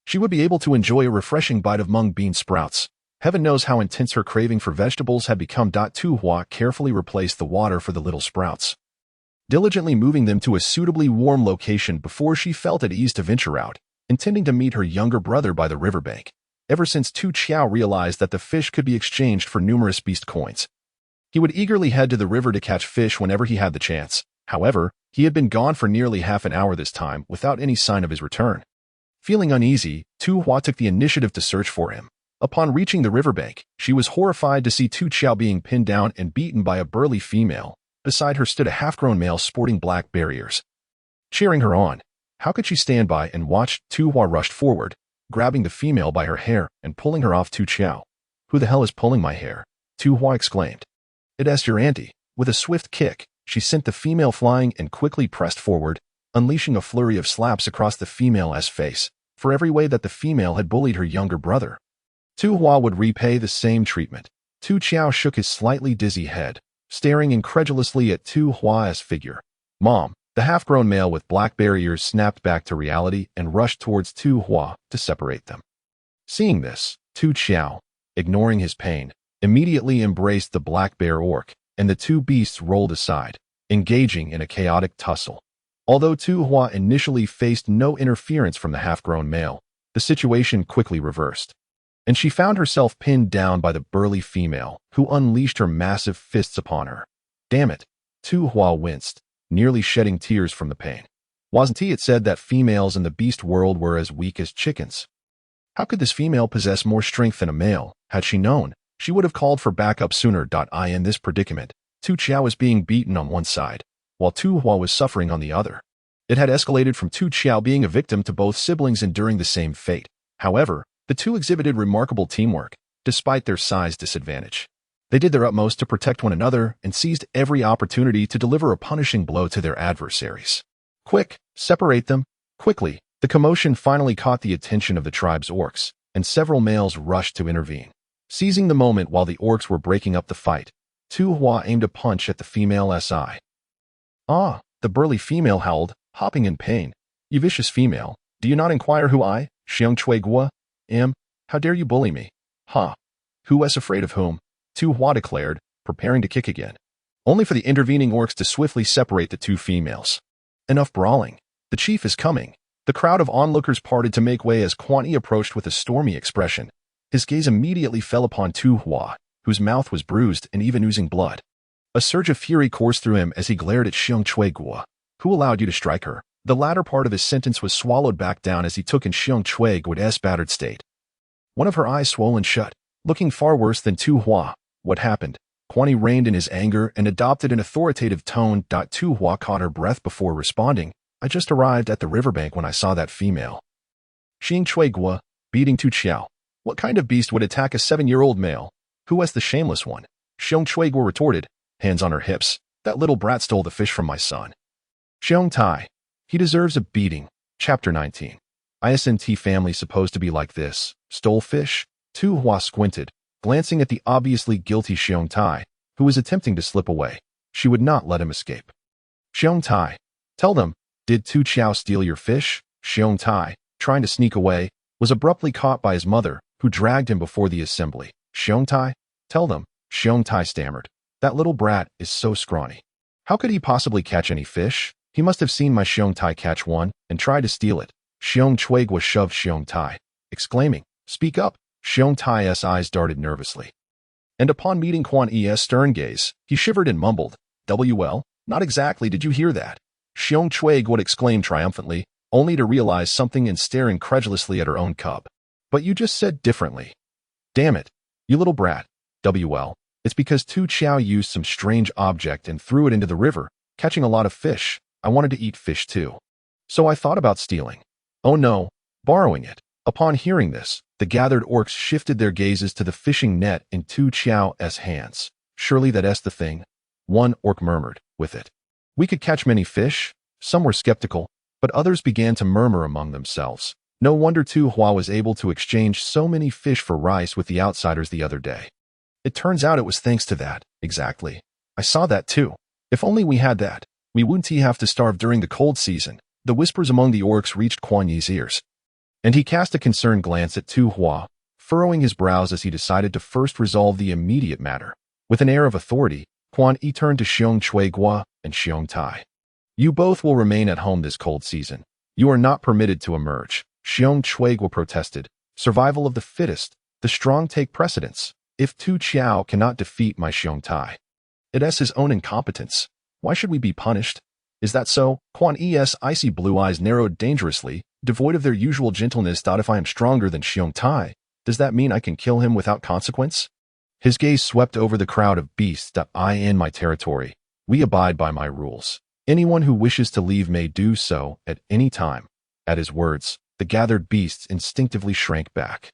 she would be able to enjoy a refreshing bite of mung bean sprouts. Heaven knows how intense her craving for vegetables had become. Tu Hua carefully replaced the water for the little sprouts, diligently moving them to a suitably warm location before she felt at ease to venture out, intending to meet her younger brother by the riverbank. Ever since Tu Qiao realized that the fish could be exchanged for numerous beast coins, he would eagerly head to the river to catch fish whenever he had the chance. However, he had been gone for nearly half an hour this time without any sign of his return. Feeling uneasy, Tu Hua took the initiative to search for him. Upon reaching the riverbank, she was horrified to see Tu Qiao being pinned down and beaten by a burly female. Beside her stood a half-grown male sporting black barriers, cheering her on. How could she stand by and watch? Tu Hua rushed forward, grabbing the female by her hair and pulling her off. Tu Qiao. "Who the hell is pulling my hair?" Tu Hua exclaimed. "It's your auntie." With a swift kick, she sent the female flying and quickly pressed forward, unleashing a flurry of slaps across the female's face, for every way that the female had bullied her younger brother. Tu Hua would repay the same treatment. Tu Qiao shook his slightly dizzy head, staring incredulously at Tu Hua's figure. "Mom." The half-grown male with black barriers snapped back to reality and rushed towards Tu Hua to separate them. Seeing this, Tu Qiao, ignoring his pain, immediately embraced the black bear orc, and the 2 beasts rolled aside, engaging in a chaotic tussle. Although Tu Hua initially faced no interference from the half-grown male, the situation quickly reversed, and she found herself pinned down by the burly female, who unleashed her massive fists upon her. "Damn it." Tu Hua winced, nearly shedding tears from the pain. Wasn't it said that females in the beast world were as weak as chickens? How could this female possess more strength than a male? Had she known, she would have called for backup sooner. In this predicament, Tu Qiao was being beaten on one side, while Tu Hua was suffering on the other. It had escalated from Tu Qiao being a victim to both siblings enduring the same fate. However, the 2 exhibited remarkable teamwork, despite their size disadvantage. They did their utmost to protect one another and seized every opportunity to deliver a punishing blow to their adversaries. "Quick!" Separate them, quickly. The commotion finally caught the attention of the tribe's orcs, and several males rushed to intervene. Seizing the moment while the orcs were breaking up the fight, Tu Hua aimed a punch at the female SI. Ah, the burly female howled, hopping in pain. You vicious female, do you not inquire who I, Xiong Chui Gua, am? How dare you bully me? Ha! Who is afraid of whom? Tu Hua declared, preparing to kick again. Only for the intervening orcs to swiftly separate the two females. Enough brawling. The chief is coming. The crowd of onlookers parted to make way as Quan Yi approached with a stormy expression. His gaze immediately fell upon Tu Hua, whose mouth was bruised and even oozing blood. A surge of fury coursed through him as he glared at Xiong Chui Gua. Who allowed you to strike her? The latter part of his sentence was swallowed back down as he took in Xiong Chui Gua's battered state. One of her eyes swollen shut, looking far worse than Tu Hua. What happened? Quan Yi reined in his anger and adopted an authoritative tone. Tu Hua caught her breath before responding. I just arrived at the riverbank when I saw that female. Xiong Chui Gua, beating Tu Chiao. What kind of beast would attack a 7-year-old male? Who was the shameless one? Xiong Chui Gua retorted, hands on her hips. That little brat stole the fish from my son. Xiong Tai. He deserves a beating. Chapter 19. ISNT family supposed to be like this. Stole fish? Tu Hua squinted, glancing at the obviously guilty Xiong Tai, who was attempting to slip away. She would not let him escape. Xiong Tai. Tell them, did Tu Chiao steal your fish? Xiong Tai, trying to sneak away, was abruptly caught by his mother, who dragged him before the assembly. Xiong Tai? Tell them, Xiong Tai stammered. That little brat is so scrawny. How could he possibly catch any fish? He must have seen my Xiong Tai catch one and tried to steal it. Xiong Chui Gua shoved Xiong Tai, exclaiming, Speak up. Xiong Tai's eyes darted nervously. And upon meeting Quan Yi's stern gaze, he shivered and mumbled, WL, not exactly, did you hear that? Xiong Chui Gua exclaimed triumphantly, only to realize something and stare incredulously at her own cub. But you just said differently. Damn it, you little brat. WL, it's because Tu Chiao used some strange object and threw it into the river, catching a lot of fish. I wanted to eat fish too. So I thought about stealing. Oh no, borrowing it. Upon hearing this, the gathered orcs shifted their gazes to the fishing net in Tu Chiao's hands. Surely that's the thing. One orc murmured, with it. We could catch many fish. Some were skeptical, but others began to murmur among themselves. No wonder Tu Hua was able to exchange so many fish for rice with the outsiders the other day. It turns out it was thanks to that, exactly. I saw that too. If only we had that, we wouldn't have to starve during the cold season. The whispers among the orcs reached Quan Yi's ears. And he cast a concerned glance at Tu Hua, furrowing his brows as he decided to first resolve the immediate matter. With an air of authority, Quan Yi turned to Xiong Chui Gua and Xiong Tai. You both will remain at home this cold season. You are not permitted to emerge. Xiong Chui Gua protested. Survival of the fittest. The strong take precedence. If Tu Chiao cannot defeat my Xiong Tai, it is his own incompetence. Why should we be punished? Is that so? Quan Yi's icy blue eyes narrowed dangerously, devoid of their usual gentleness. If I am stronger than Xiong Tai, does that mean I can kill him without consequence? His gaze swept over the crowd of beasts. I in my territory. We abide by my rules. Anyone who wishes to leave may do so at any time. At his words, the gathered beasts instinctively shrank back.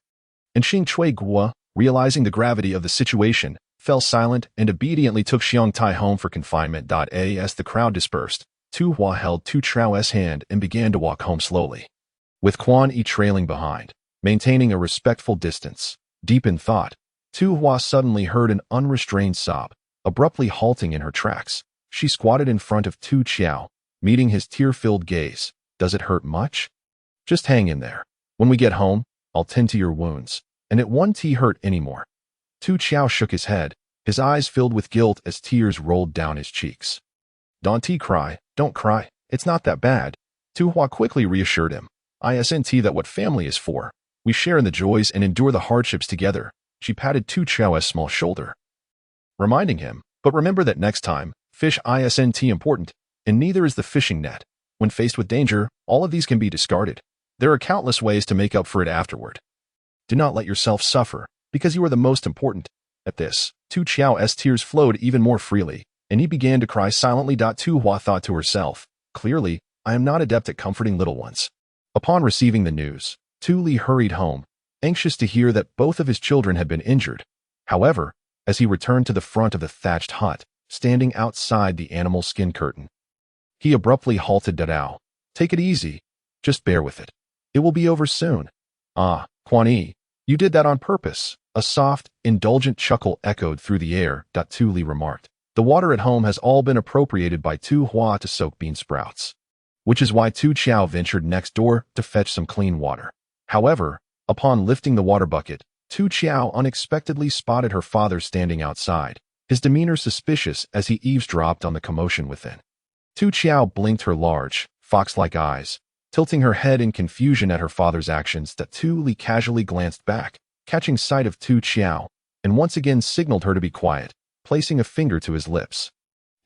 And Xiong Chui Gua, realizing the gravity of the situation, fell silent and obediently took Xiong Tai home for confinement. As the crowd dispersed, Tu Hua held Tu Chiao's hand and began to walk home slowly, with Quan Yi trailing behind, maintaining a respectful distance. Deep in thought, Tu Hua suddenly heard an unrestrained sob, abruptly halting in her tracks. She squatted in front of Tu Chiao, meeting his tear-filled gaze. Does it hurt much? Just hang in there. When we get home, I'll tend to your wounds, and it won't hurt anymore. Tu Chiao shook his head, his eyes filled with guilt as tears rolled down his cheeks. Don't cry, don't cry, it's not that bad. Tu Hua quickly reassured him. ISNT that what family is for. We share in the joys and endure the hardships together. She patted Tu Chiao's small shoulder, reminding him, but remember that next time, fish ISNT important, and neither is the fishing net. When faced with danger, all of these can be discarded. There are countless ways to make up for it afterward. Do not let yourself suffer, because you are the most important. At this, Tu Chiao's tears flowed even more freely, and he began to cry silently. Tu Hua thought to herself, clearly, I am not adept at comforting little ones. Upon receiving the news, Tu Li hurried home, anxious to hear that both of his children had been injured. However, as he returned to the front of the thatched hut, standing outside the animal skin curtain, he abruptly halted. Take it easy. Just bear with it. It will be over soon. Ah, Quan Yi, you did that on purpose. A soft, indulgent chuckle echoed through the air. Tu Li remarked. The water at home has all been appropriated by Tu Hua to soak bean sprouts, which is why Tu Qiao ventured next door to fetch some clean water. However, upon lifting the water bucket, Tu Qiao unexpectedly spotted her father standing outside, his demeanor suspicious as he eavesdropped on the commotion within. Tu Qiao blinked her large, fox-like eyes, tilting her head in confusion at her father's actions. Tu Li casually glanced back, catching sight of Tu Qiao, and once again signaled her to be quiet, placing a finger to his lips,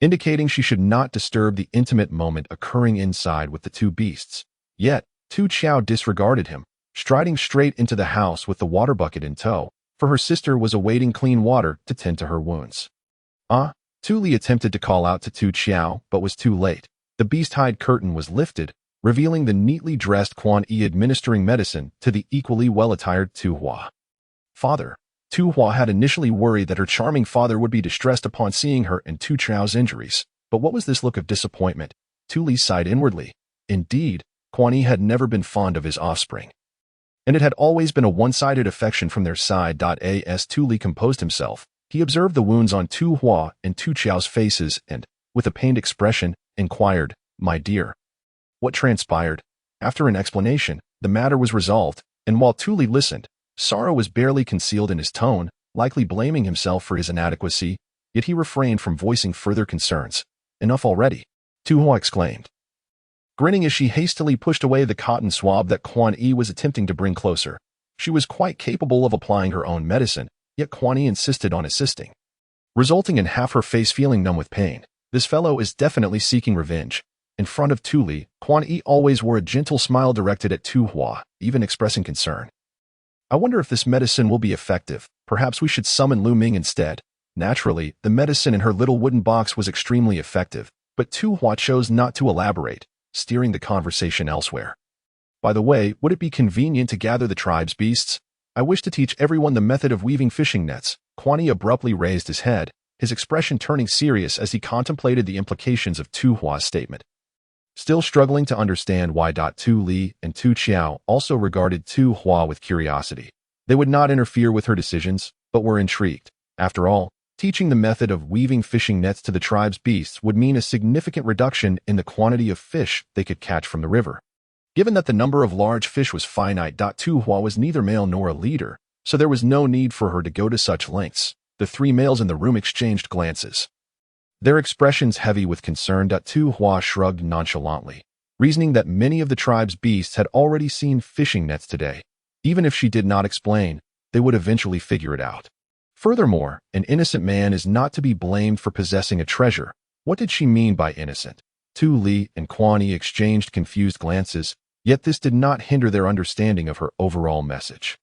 indicating she should not disturb the intimate moment occurring inside with the two beasts. Yet, Tu Qiao disregarded him, striding straight into the house with the water bucket in tow, for her sister was awaiting clean water to tend to her wounds. Tu Li attempted to call out to Tu Qiao, but was too late. The beast-hide curtain was lifted, revealing the neatly dressed Quan Yi administering medicine to the equally well-attired Tu Hua. Father. Tu Hua had initially worried that her charming father would be distressed upon seeing her and Tu Qiao's injuries, but what was this look of disappointment? Tu Li sighed inwardly. Indeed, Quan Yi had never been fond of his offspring, and it had always been a one-sided affection from their side. As Tu Li composed himself, he observed the wounds on Tu Hua and Tu Qiao's faces and, with a pained expression, inquired, "My dear, what transpired?" After an explanation, the matter was resolved, and while Tu Li listened, sorrow was barely concealed in his tone, likely blaming himself for his inadequacy, yet he refrained from voicing further concerns. "Enough already," Tu Hua exclaimed, grinning as she hastily pushed away the cotton swab that Quan Yi was attempting to bring closer. She was quite capable of applying her own medicine, yet Quan Yi insisted on assisting, resulting in half her face feeling numb with pain. This fellow is definitely seeking revenge. In front of Tu Li, Quan Yi always wore a gentle smile directed at Tu Hua, even expressing concern. "I wonder if this medicine will be effective. Perhaps we should summon Lu Ming instead." Naturally, the medicine in her little wooden box was extremely effective, but Tu Hua chose not to elaborate, steering the conversation elsewhere. "By the way, would it be convenient to gather the tribe's beasts? I wish to teach everyone the method of weaving fishing nets." Quan Yi abruptly raised his head, his expression turning serious as he contemplated the implications of Tu Hua's statement. Still struggling to understand why Tu Li and Tu Qiao also regarded Tu Hua with curiosity. They would not interfere with her decisions, but were intrigued. After all, teaching the method of weaving fishing nets to the tribe's beasts would mean a significant reduction in the quantity of fish they could catch from the river. Given that the number of large fish was finite, Tu Hua was neither male nor a leader, so there was no need for her to go to such lengths. The three males in the room exchanged glances, their expressions heavy with concern. Tu Hua shrugged nonchalantly, reasoning that many of the tribe's beasts had already seen fishing nets today. Even if she did not explain, they would eventually figure it out. Furthermore, an innocent man is not to be blamed for possessing a treasure. What did she mean by innocent? Tu Li and Quan Yi exchanged confused glances, yet this did not hinder their understanding of her overall message.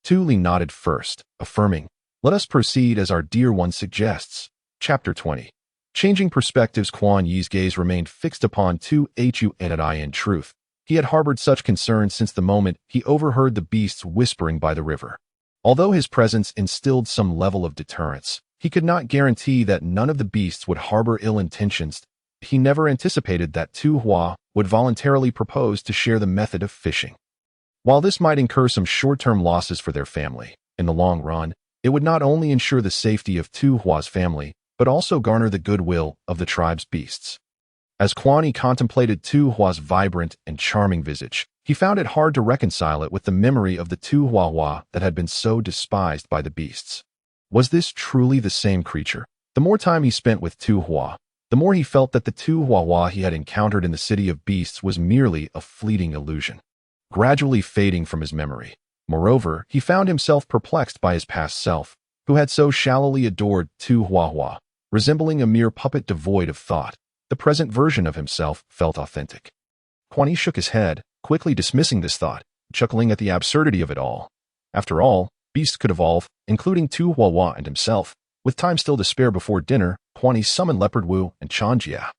Tu Li nodded first, affirming, "Let us proceed as our dear one suggests." Chapter 20. Changing perspectives. Quan Yi's gaze remained fixed upon Tu Hua. In truth, he had harbored such concerns since the moment he overheard the beasts whispering by the river. Although his presence instilled some level of deterrence, he could not guarantee that none of the beasts would harbor ill intentions. He never anticipated that Tu Hua would voluntarily propose to share the method of fishing. While this might incur some short-term losses for their family, in the long run, it would not only ensure the safety of Tu Hua's family, but also garner the goodwill of the tribe's beasts. As Quan Yi contemplated Tu Hua's vibrant and charming visage, he found it hard to reconcile it with the memory of the Tu Huahua that had been so despised by the beasts. Was this truly the same creature? The more time he spent with Tu Hua, the more he felt that the Tu Huahua he had encountered in the City of Beasts was merely a fleeting illusion, gradually fading from his memory. Moreover, he found himself perplexed by his past self, who had so shallowly adored Tu Huahua, resembling a mere puppet devoid of thought. The present version of himself felt authentic. Quan Yi shook his head, quickly dismissing this thought, chuckling at the absurdity of it all. After all, beasts could evolve, including Tu Huahua and himself. With time still to spare before dinner, Quan Yi summoned Leopard Wu and Changjia,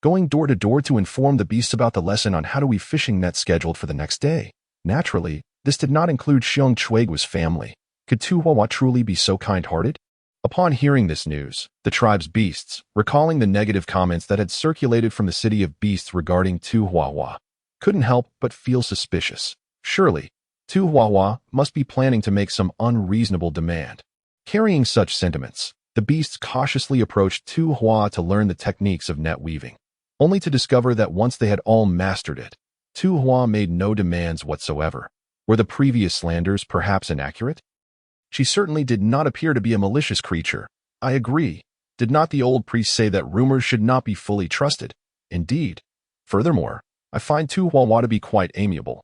going door to door to inform the beasts about the lesson on how to weave fishing nets scheduled for the next day. Naturally, this did not include Xiong Chueguo's family. Could Tu Huahua truly be so kind-hearted? Upon hearing this news, the tribe's beasts, recalling the negative comments that had circulated from the city of beasts regarding Tu Huahua, couldn't help but feel suspicious. Surely, Tu Huahua must be planning to make some unreasonable demand. Carrying such sentiments, the beasts cautiously approached Tu Hua to learn the techniques of net weaving, only to discover that once they had all mastered it, Tu Hua made no demands whatsoever. Were the previous slanders perhaps inaccurate? She certainly did not appear to be a malicious creature. I agree. Did not the old priest say that rumors should not be fully trusted? Indeed. Furthermore, I find Tu Huahua to be quite amiable.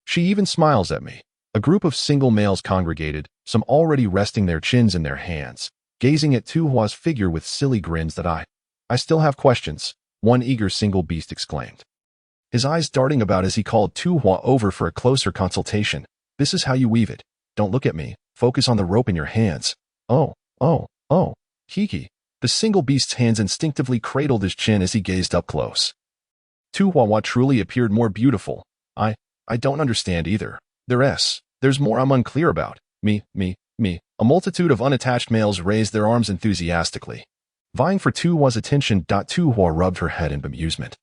She even smiles at me. A group of single males congregated, some already resting their chins in their hands, gazing at Tu Hua's figure with silly grins that I still have questions, one eager single beast exclaimed. His eyes darting about as he called Tu Hua over for a closer consultation. This is how you weave it. Don't look at me. Focus on the rope in your hands. Oh, Kiki. The single beast's hands instinctively cradled his chin as he gazed up close. Tu Huahua truly appeared more beautiful. I don't understand either. There's more I'm unclear about. Me. A multitude of unattached males raised their arms enthusiastically, vying for Tu Hua's attention. Tu Hua rubbed her head in bemusement.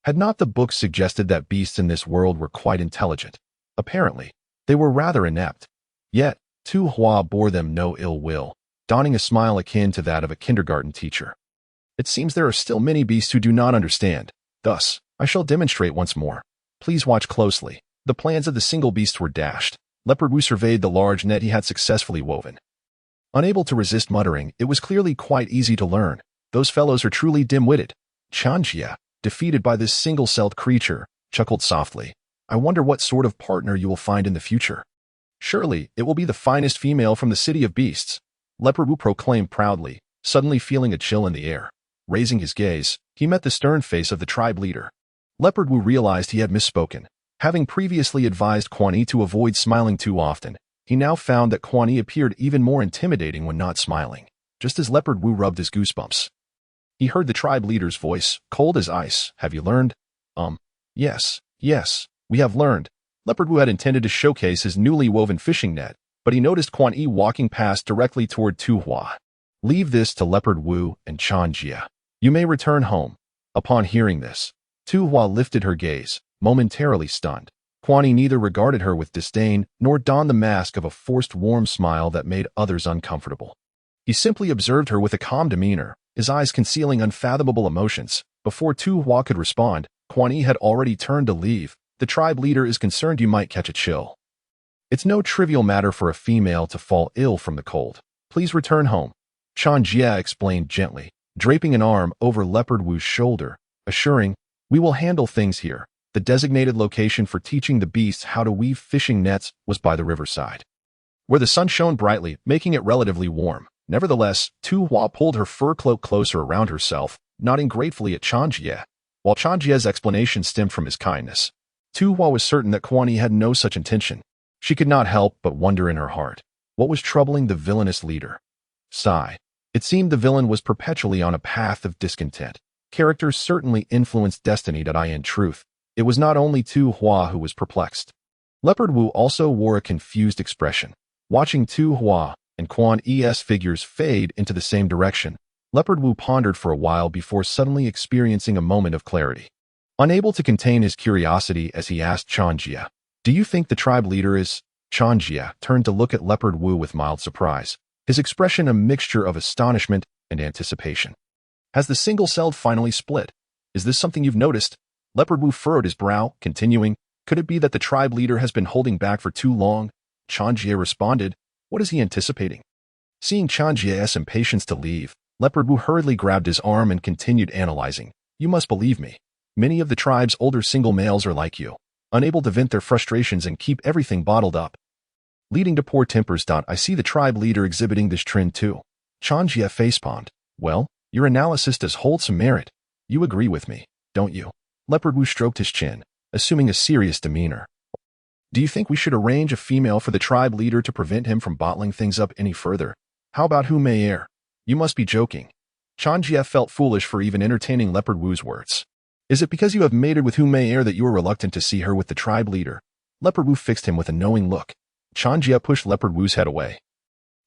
Had not the book suggested that beasts in this world were quite intelligent? Apparently, they were rather inept. Yet, Tu Hua bore them no ill will, donning a smile akin to that of a kindergarten teacher. It seems there are still many beasts who do not understand. Thus, I shall demonstrate once more. Please watch closely. The plans of the single beast were dashed. Leopard Wu surveyed the large net he had successfully woven. Unable to resist muttering, it was clearly quite easy to learn. Those fellows are truly dim-witted. Chanjia, defeated by this single-celled creature, chuckled softly. I wonder what sort of partner you will find in the future. Surely, it will be the finest female from the city of beasts, Leopard Wu proclaimed proudly, suddenly feeling a chill in the air. Raising his gaze, he met the stern face of the tribe leader. Leopard Wu realized he had misspoken. Having previously advised Quan Yi to avoid smiling too often, he now found that Quan Yi appeared even more intimidating when not smiling, just as Leopard Wu rubbed his goosebumps. He heard the tribe leader's voice, cold as ice. Have you learned? Yes, we have learned. Leopard Wu had intended to showcase his newly woven fishing net, but he noticed Quan Yi walking past directly toward Tu Hua. Leave this to Leopard Wu and Chanjia. You may return home. Upon hearing this, Tu Hua lifted her gaze, momentarily stunned. Quan Yi neither regarded her with disdain nor donned the mask of a forced warm smile that made others uncomfortable. He simply observed her with a calm demeanor, his eyes concealing unfathomable emotions. Before Tu Hua could respond, Quan Yi had already turned to leave. The tribe leader is concerned you might catch a chill. It's no trivial matter for a female to fall ill from the cold. Please return home. Chanjia explained gently, draping an arm over Leopard Wu's shoulder, assuring, we will handle things here. The designated location for teaching the beasts how to weave fishing nets was by the riverside, where the sun shone brightly, making it relatively warm. Nevertheless, Tu Hua pulled her fur cloak closer around herself, nodding gratefully at Chanjia. While Chanjia's explanation stemmed from his kindness, Tu Hua was certain that Quan Yi had no such intention. She could not help but wonder in her heart, what was troubling the villainous leader? Sigh. It seemed the villain was perpetually on a path of discontent. Characters certainly influenced destiny. In truth, it was not only Tu Hua who was perplexed. Leopard Wu also wore a confused expression. Watching Tu Hua and Quan Yi's figures fade into the same direction, Leopard Wu pondered for a while before suddenly experiencing a moment of clarity. Unable to contain his curiosity as he asked Chanjia, do you think the tribe leader is? Chanjia turned to look at Leopard Wu with mild surprise, his expression a mixture of astonishment and anticipation. Has the single-celled finally split? Is this something you've noticed? Leopard Wu furrowed his brow, continuing, could it be that the tribe leader has been holding back for too long? Chanjia responded, what is he anticipating? Seeing Chanjia's impatience to leave, Leopard Wu hurriedly grabbed his arm and continued analyzing. You must believe me. Many of the tribe's older single males are like you, unable to vent their frustrations and keep everything bottled up, leading to poor tempers. I see the tribe leader exhibiting this trend too. Chanjia facepalmed. Well, your analysis does hold some merit. You agree with me, don't you? Leopard Wu stroked his chin, assuming a serious demeanor. Do you think we should arrange a female for the tribe leader to prevent him from bottling things up any further? How about Hu Mei'er? You must be joking. Chanjia felt foolish for even entertaining Leopard Wu's words. Is it because you have mated with Hu Mei'er that you are reluctant to see her with the tribe leader? Leopard Wu fixed him with a knowing look. Chanjia pushed Leopard Wu's head away,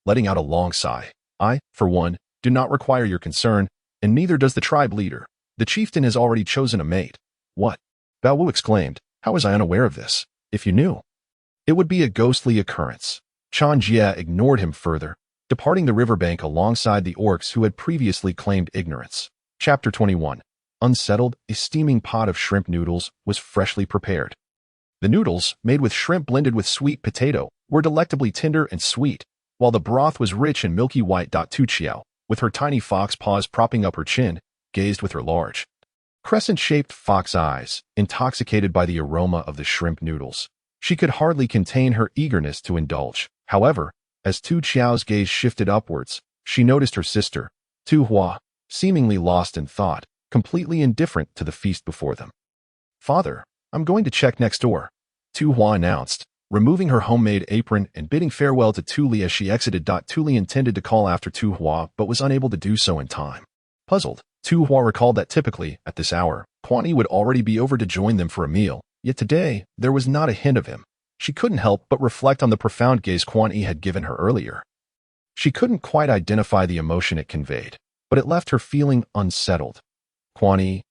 letting out a long sigh. I, for one, do not require your concern, and neither does the tribe leader. The chieftain has already chosen a mate. What? Bao Wu exclaimed. How was I unaware of this? If you knew. It would be a ghostly occurrence. Quan Yi ignored him further, departing the riverbank alongside the orcs who had previously claimed ignorance. Chapter 21. Unsettled, a steaming pot of shrimp noodles was freshly prepared. The noodles, made with shrimp blended with sweet potato, were delectably tender and sweet, while the broth was rich and milky white. Tu Hua, with her tiny fox paws propping up her chin, gazed with her large, crescent-shaped fox eyes, intoxicated by the aroma of the shrimp noodles. She could hardly contain her eagerness to indulge. However, as Tu Hua's gaze shifted upwards, she noticed her sister, Tu Hua, seemingly lost in thought, completely indifferent to the feast before them. Father, I'm going to check next door, Tu Hua announced, removing her homemade apron and bidding farewell to Tu Li as she exited. Tu Li intended to call after Tu Hua but was unable to do so in time. Puzzled, Tu Hua recalled that typically, at this hour, Quan Yi would already be over to join them for a meal, yet today, there was not a hint of him. She couldn't help but reflect on the profound gaze Quan Yi had given her earlier. She couldn't quite identify the emotion it conveyed, but it left her feeling unsettled. Quan Yi,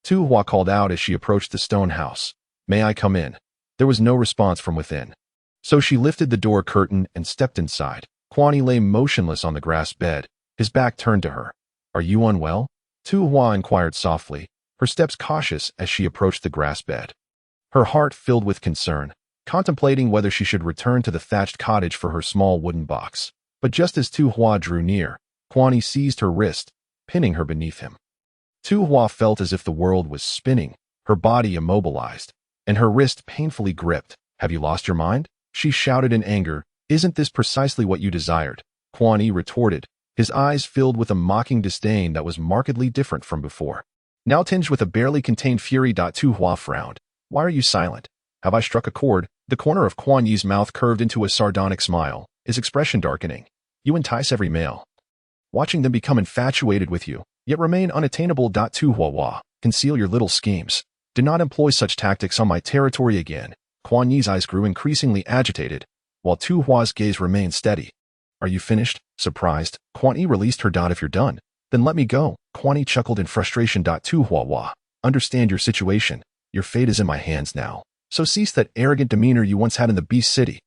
Tu Hua called out as she approached the stone house. May I come in? There was no response from within. So she lifted the door curtain and stepped inside. Quan Yi lay motionless on the grass bed, his back turned to her. Are you unwell? Tu Hua inquired softly, her steps cautious as she approached the grass bed. Her heart filled with concern, contemplating whether she should return to the thatched cottage for her small wooden box. But just as Tu Hua drew near, Quan Yi seized her wrist, pinning her beneath him. Tu Hua felt as if the world was spinning, her body immobilized, and her wrist painfully gripped. Have you lost your mind? She shouted in anger. Isn't this precisely what you desired? Quan Yi retorted, his eyes filled with a mocking disdain that was markedly different from before. Now tinged with a barely contained fury. Tu Hua frowned. Why are you silent? Have I struck a chord? The corner of Quan Yi's mouth curved into a sardonic smile, his expression darkening. You entice every male, watching them become infatuated with you, yet remain unattainable. Tu Huahua, conceal your little schemes. Do not employ such tactics on my territory again. Quan Yi's eyes grew increasingly agitated, while Tu Hua's gaze remained steady. Are you finished? Surprised, Quan Yi released her. If you're done, then let me go. Quan Yi chuckled in frustration. Tu Huahua, understand your situation. Your fate is in my hands now. So cease that arrogant demeanor you once had in the beast city.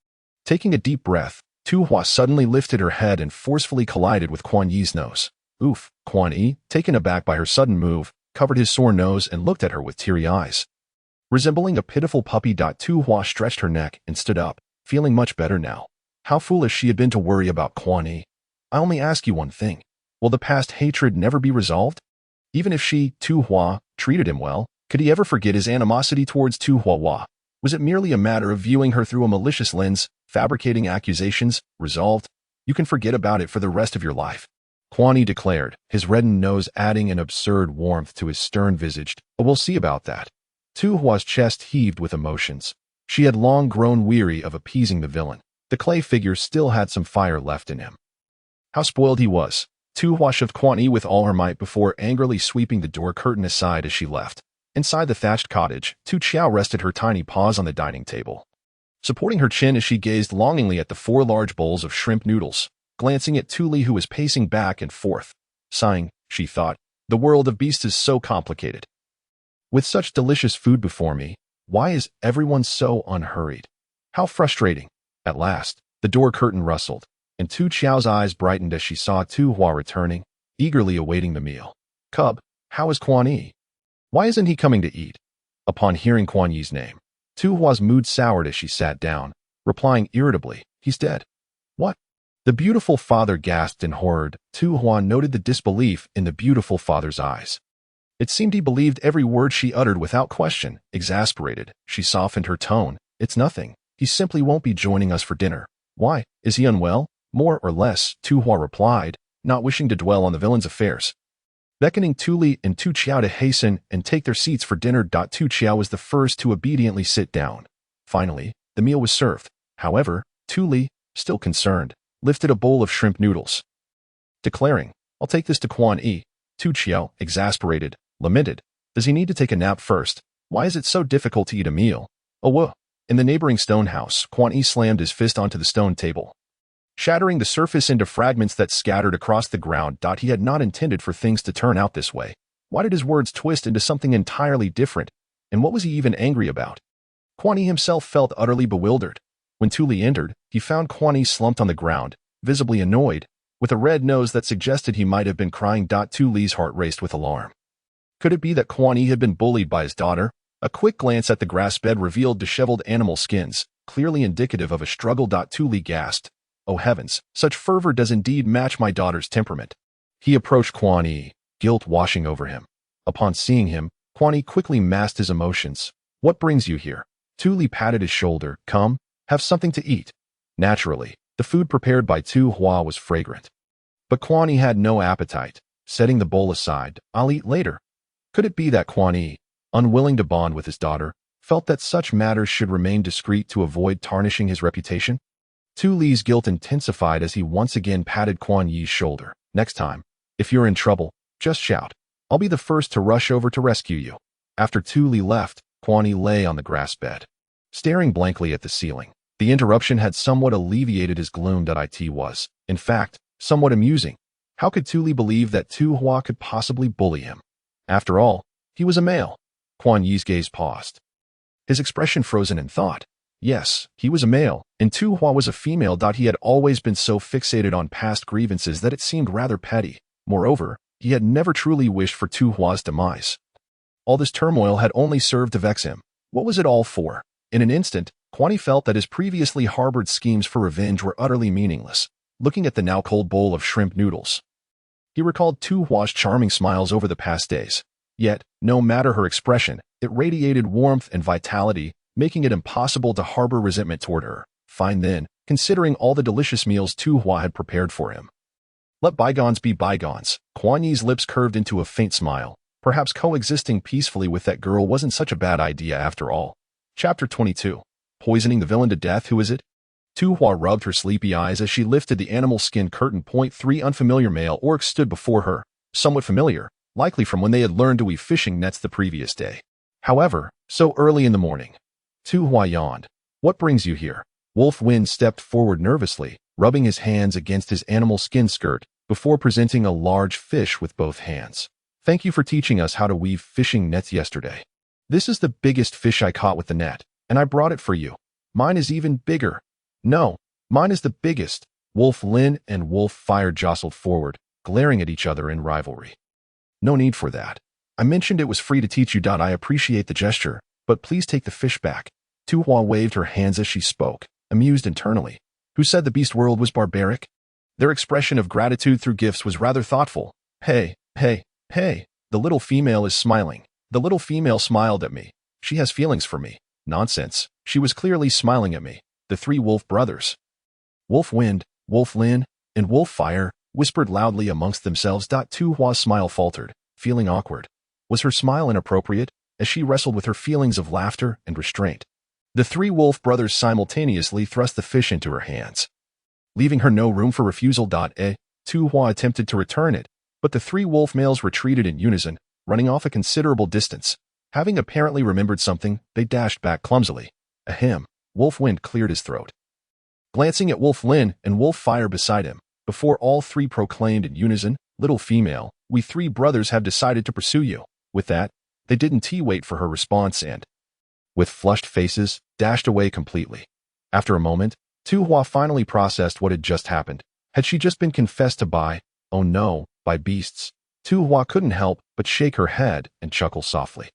Taking a deep breath, Tu Hua suddenly lifted her head and forcefully collided with Quan Yi's nose. Oof, Quan Yi, taken aback by her sudden move, covered his sore nose and looked at her with teary eyes. Resembling a pitiful puppy. Tu Hua stretched her neck and stood up, feeling much better now. How foolish she had been to worry about Quan Yi. I only ask you one thing. Will the past hatred never be resolved? Even if she, Tu Hua, treated him well, could he ever forget his animosity towards Tu Huahua? Was it merely a matter of viewing her through a malicious lens, fabricating accusations? Resolved? You can forget about it for the rest of your life. Quan Yi declared, his reddened nose adding an absurd warmth to his stern visage. But we'll see about that. Tu Hua's chest heaved with emotions. She had long grown weary of appeasing the villain. The clay figure still had some fire left in him. How spoiled he was. Tu Hua shoved Quan Yi with all her might before angrily sweeping the door curtain aside as she left. Inside the thatched cottage, Tu Hua rested her tiny paws on the dining table, supporting her chin as she gazed longingly at the 4 large bowls of shrimp noodles, glancing at Tu Li who was pacing back and forth. Sighing, she thought, the world of beasts is so complicated. With such delicious food before me, why is everyone so unhurried? How frustrating. At last, the door curtain rustled, and Tu Hua's eyes brightened as she saw Tu Hua returning, eagerly awaiting the meal. Cub, how is Quan Yi? Why isn't he coming to eat? Upon hearing Quan Yi's name, Tu Hua's mood soured as she sat down, replying irritably, he's dead. What? The beautiful father gasped in horror. Tu Hua noted the disbelief in the beautiful father's eyes. It seemed he believed every word she uttered without question. Exasperated, she softened her tone. It's nothing. He simply won't be joining us for dinner. Why? Is he unwell? More or less, Tu Hua replied, not wishing to dwell on the villain's affairs. Beckoning Tu Li and Tu Hua to hasten and take their seats for dinner. Tu Hua was the first to obediently sit down. Finally, the meal was served. However, Tu Li, still concerned, lifted a bowl of shrimp noodles, declaring, I'll take this to Quan Yi. Tu Hua, exasperated, lamented, does he need to take a nap first? Why is it so difficult to eat a meal? Oh, whoa. In the neighboring stone house, Quan Yi slammed his fist onto the stone table. shattering the surface into fragments that scattered across the ground. He had not intended for things to turn out this way. Why did his words twist into something entirely different? And what was he even angry about? Quan Yi himself felt utterly bewildered. When Tu Li entered, he found Quan Yi slumped on the ground, visibly annoyed, with a red nose that suggested he might have been crying. Tu Li's heart raced with alarm. Could it be that Quan Yi had been bullied by his daughter? A quick glance at the grass bed revealed disheveled animal skins, clearly indicative of a struggle. Tu Li gasped. Oh heavens, such fervor does indeed match my daughter's temperament. He approached Quan Yi, guilt washing over him. Upon seeing him, Quan Yi quickly masked his emotions. What brings you here? Tu Li patted his shoulder. Come, have something to eat. Naturally, the food prepared by Tu Hua was fragrant. But Quan Yi had no appetite. Setting the bowl aside, I'll eat later. Could it be that Quan Yi, unwilling to bond with his daughter, felt that such matters should remain discreet to avoid tarnishing his reputation? Tu Li's guilt intensified as he once again patted Quan Yi's shoulder. Next time, if you're in trouble, just shout. I'll be the first to rush over to rescue you. After Tu Li left, Quan Yi lay on the grass bed, staring blankly at the ceiling. The interruption had somewhat alleviated his gloom. It was, in fact, somewhat amusing. How could Tu Li believe that Tu Hua could possibly bully him? After all, he was a male. Quan Yi's gaze paused, his expression frozen in thought. Yes, he was a male, and Tu Hua was a female. He had always been so fixated on past grievances that it seemed rather petty. Moreover, he had never truly wished for Tu Hua's demise. All this turmoil had only served to vex him. What was it all for? In an instant, Quan Yi felt that his previously harbored schemes for revenge were utterly meaningless. Looking at the now cold bowl of shrimp noodles, he recalled Tu Hua's charming smiles over the past days. Yet, no matter her expression, it radiated warmth and vitality, making it impossible to harbor resentment toward her. Fine then, considering all the delicious meals Tu Hua had prepared for him. Let bygones be bygones. Quan Yi's lips curved into a faint smile. Perhaps coexisting peacefully with that girl wasn't such a bad idea after all. Chapter 22. Poisoning the villain to death. Who is it? Tu Hua rubbed her sleepy eyes as she lifted the animal skin curtain. 3 unfamiliar male orcs stood before her, somewhat familiar, likely from when they had learned to weave fishing nets the previous day. However, so early in the morning. Tu Hua yawned. What brings you here? Wolf Wind stepped forward nervously, rubbing his hands against his animal skin skirt, before presenting a large fish with both hands. Thank you for teaching us how to weave fishing nets yesterday. This is the biggest fish I caught with the net, and I brought it for you. Mine is even bigger. No, mine is the biggest. Wolf Lin and Wolf Fire jostled forward, glaring at each other in rivalry. No need for that. I mentioned it was free to teach you. I appreciate the gesture, but please take the fish back. Tu Hua waved her hands as she spoke, amused internally. Who said the beast world was barbaric? Their expression of gratitude through gifts was rather thoughtful. Hey, the little female is smiling. The little female smiled at me. She has feelings for me. Nonsense. She was clearly smiling at me. The 3 wolf brothers, Wolf Wind, Wolf Lin, and Wolf Fire, whispered loudly amongst themselves. Tu Hua's smile faltered, feeling awkward. Was her smile inappropriate, as she wrestled with her feelings of laughter and restraint? The 3 wolf brothers simultaneously thrust the fish into her hands, leaving her no room for refusal. Tu Hua attempted to return it, but the 3 wolf males retreated in unison, running off a considerable distance. Having apparently remembered something, they dashed back clumsily. Ahem. Wolf Wind cleared his throat, glancing at Wolf Lin and Wolf Fire beside him, before all 3 proclaimed in unison, Little female, we 3 brothers have decided to pursue you. With that, they didn't wait for her response and, with flushed faces, dashed away completely. After a moment, Tu Hua finally processed what had just happened. Had she just been confessed to by, oh no, by beasts? Tu Hua couldn't help but shake her head and chuckle softly.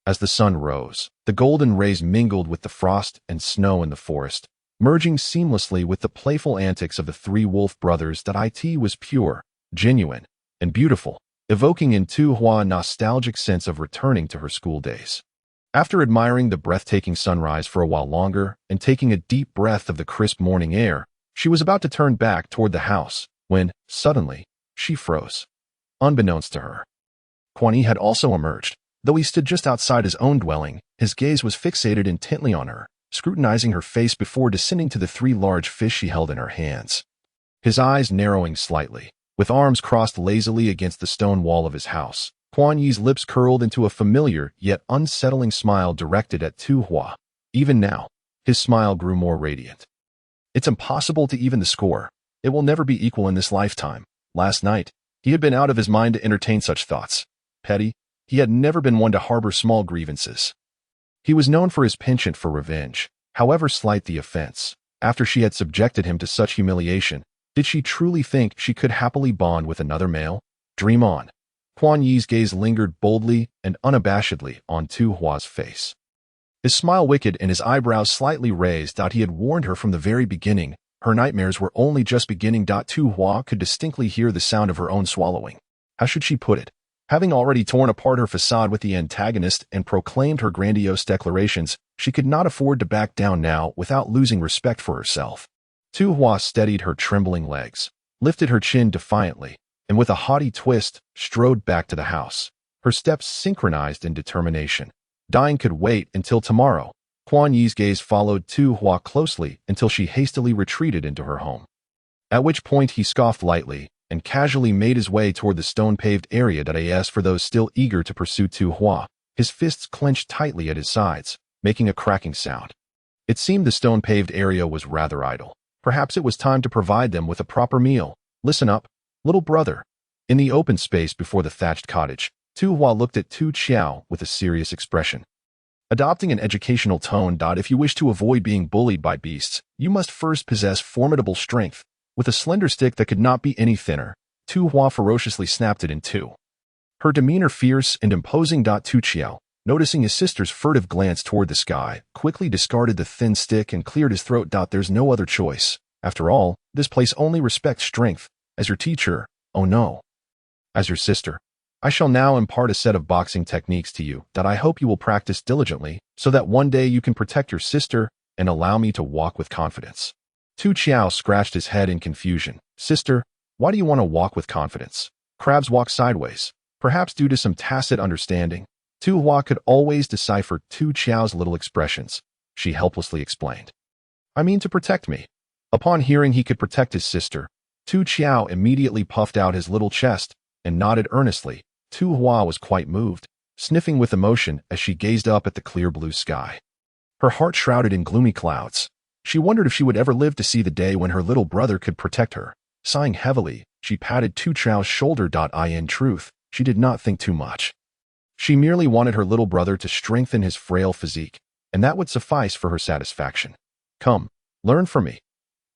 As the sun rose, the golden rays mingled with the frost and snow in the forest, merging seamlessly with the playful antics of the 3 wolf brothers. It was pure, genuine, and beautiful, evoking in Tu Hua a nostalgic sense of returning to her school days. After admiring the breathtaking sunrise for a while longer and taking a deep breath of the crisp morning air, she was about to turn back toward the house when, suddenly, she froze. Unbeknownst to her, Quan Yi had also emerged. Though he stood just outside his own dwelling, his gaze was fixated intently on her, scrutinizing her face before descending to the 3 large fish she held in her hands. His eyes narrowing slightly, with arms crossed lazily against the stone wall of his house, Quan Yi's lips curled into a familiar yet unsettling smile directed at Tu Hua. Even now, his smile grew more radiant. It's impossible to even the score. It will never be equal in this lifetime. Last night, he had been out of his mind to entertain such thoughts. Petty, he had never been one to harbor small grievances. He was known for his penchant for revenge, however slight the offense. After she had subjected him to such humiliation, did she truly think she could happily bond with another male? Dream on. Quan Yi's gaze lingered boldly and unabashedly on Tu Hua's face. His smile wicked and his eyebrows slightly raised. He had warned her from the very beginning. Her nightmares were only just beginning. Tu Hua could distinctly hear the sound of her own swallowing. How should she put it? Having already torn apart her facade with the antagonist and proclaimed her grandiose declarations, she could not afford to back down now without losing respect for herself. Tu Hua steadied her trembling legs, lifted her chin defiantly, and with a haughty twist, strode back to the house. Her steps synchronized in determination. Dying could wait until tomorrow. Quan Yi's gaze followed Tu Hua closely until she hastily retreated into her home. At which point he scoffed lightly and casually made his way toward the stone-paved area. As for those still eager to pursue Tu Hua, his fists clenched tightly at his sides, making a cracking sound. It seemed the stone-paved area was rather idle. Perhaps it was time to provide them with a proper meal. Listen up, little brother. In the open space before the thatched cottage, Tu Hua looked at Tu Qiao with a serious expression. Adopting an educational tone. If you wish to avoid being bullied by beasts, you must first possess formidable strength. With a slender stick that could not be any thinner, Tu Hua ferociously snapped it in two. Her demeanor fierce and imposing. Tu Qiao, noticing his sister's furtive glance toward the sky, quickly discarded the thin stick and cleared his throat. There's no other choice. After all, this place only respects strength. As your teacher, oh no. As your sister, I shall now impart a set of boxing techniques to you that I hope you will practice diligently so that one day you can protect your sister and allow me to walk with confidence. Tu Qiao scratched his head in confusion. Sister, why do you want to walk with confidence? Crabs walk sideways, perhaps due to some tacit understanding. Tu Hua could always decipher Tu Qiao's little expressions. She helplessly explained. I mean to protect me. Upon hearing he could protect his sister, Tu Qiao immediately puffed out his little chest and nodded earnestly. Tu Hua was quite moved, sniffing with emotion as she gazed up at the clear blue sky. Her heart shrouded in gloomy clouds. She wondered if she would ever live to see the day when her little brother could protect her. Sighing heavily, she patted Tu Qiao's shoulder. In truth, she did not think too much. She merely wanted her little brother to strengthen his frail physique, and that would suffice for her satisfaction. Come, learn from me.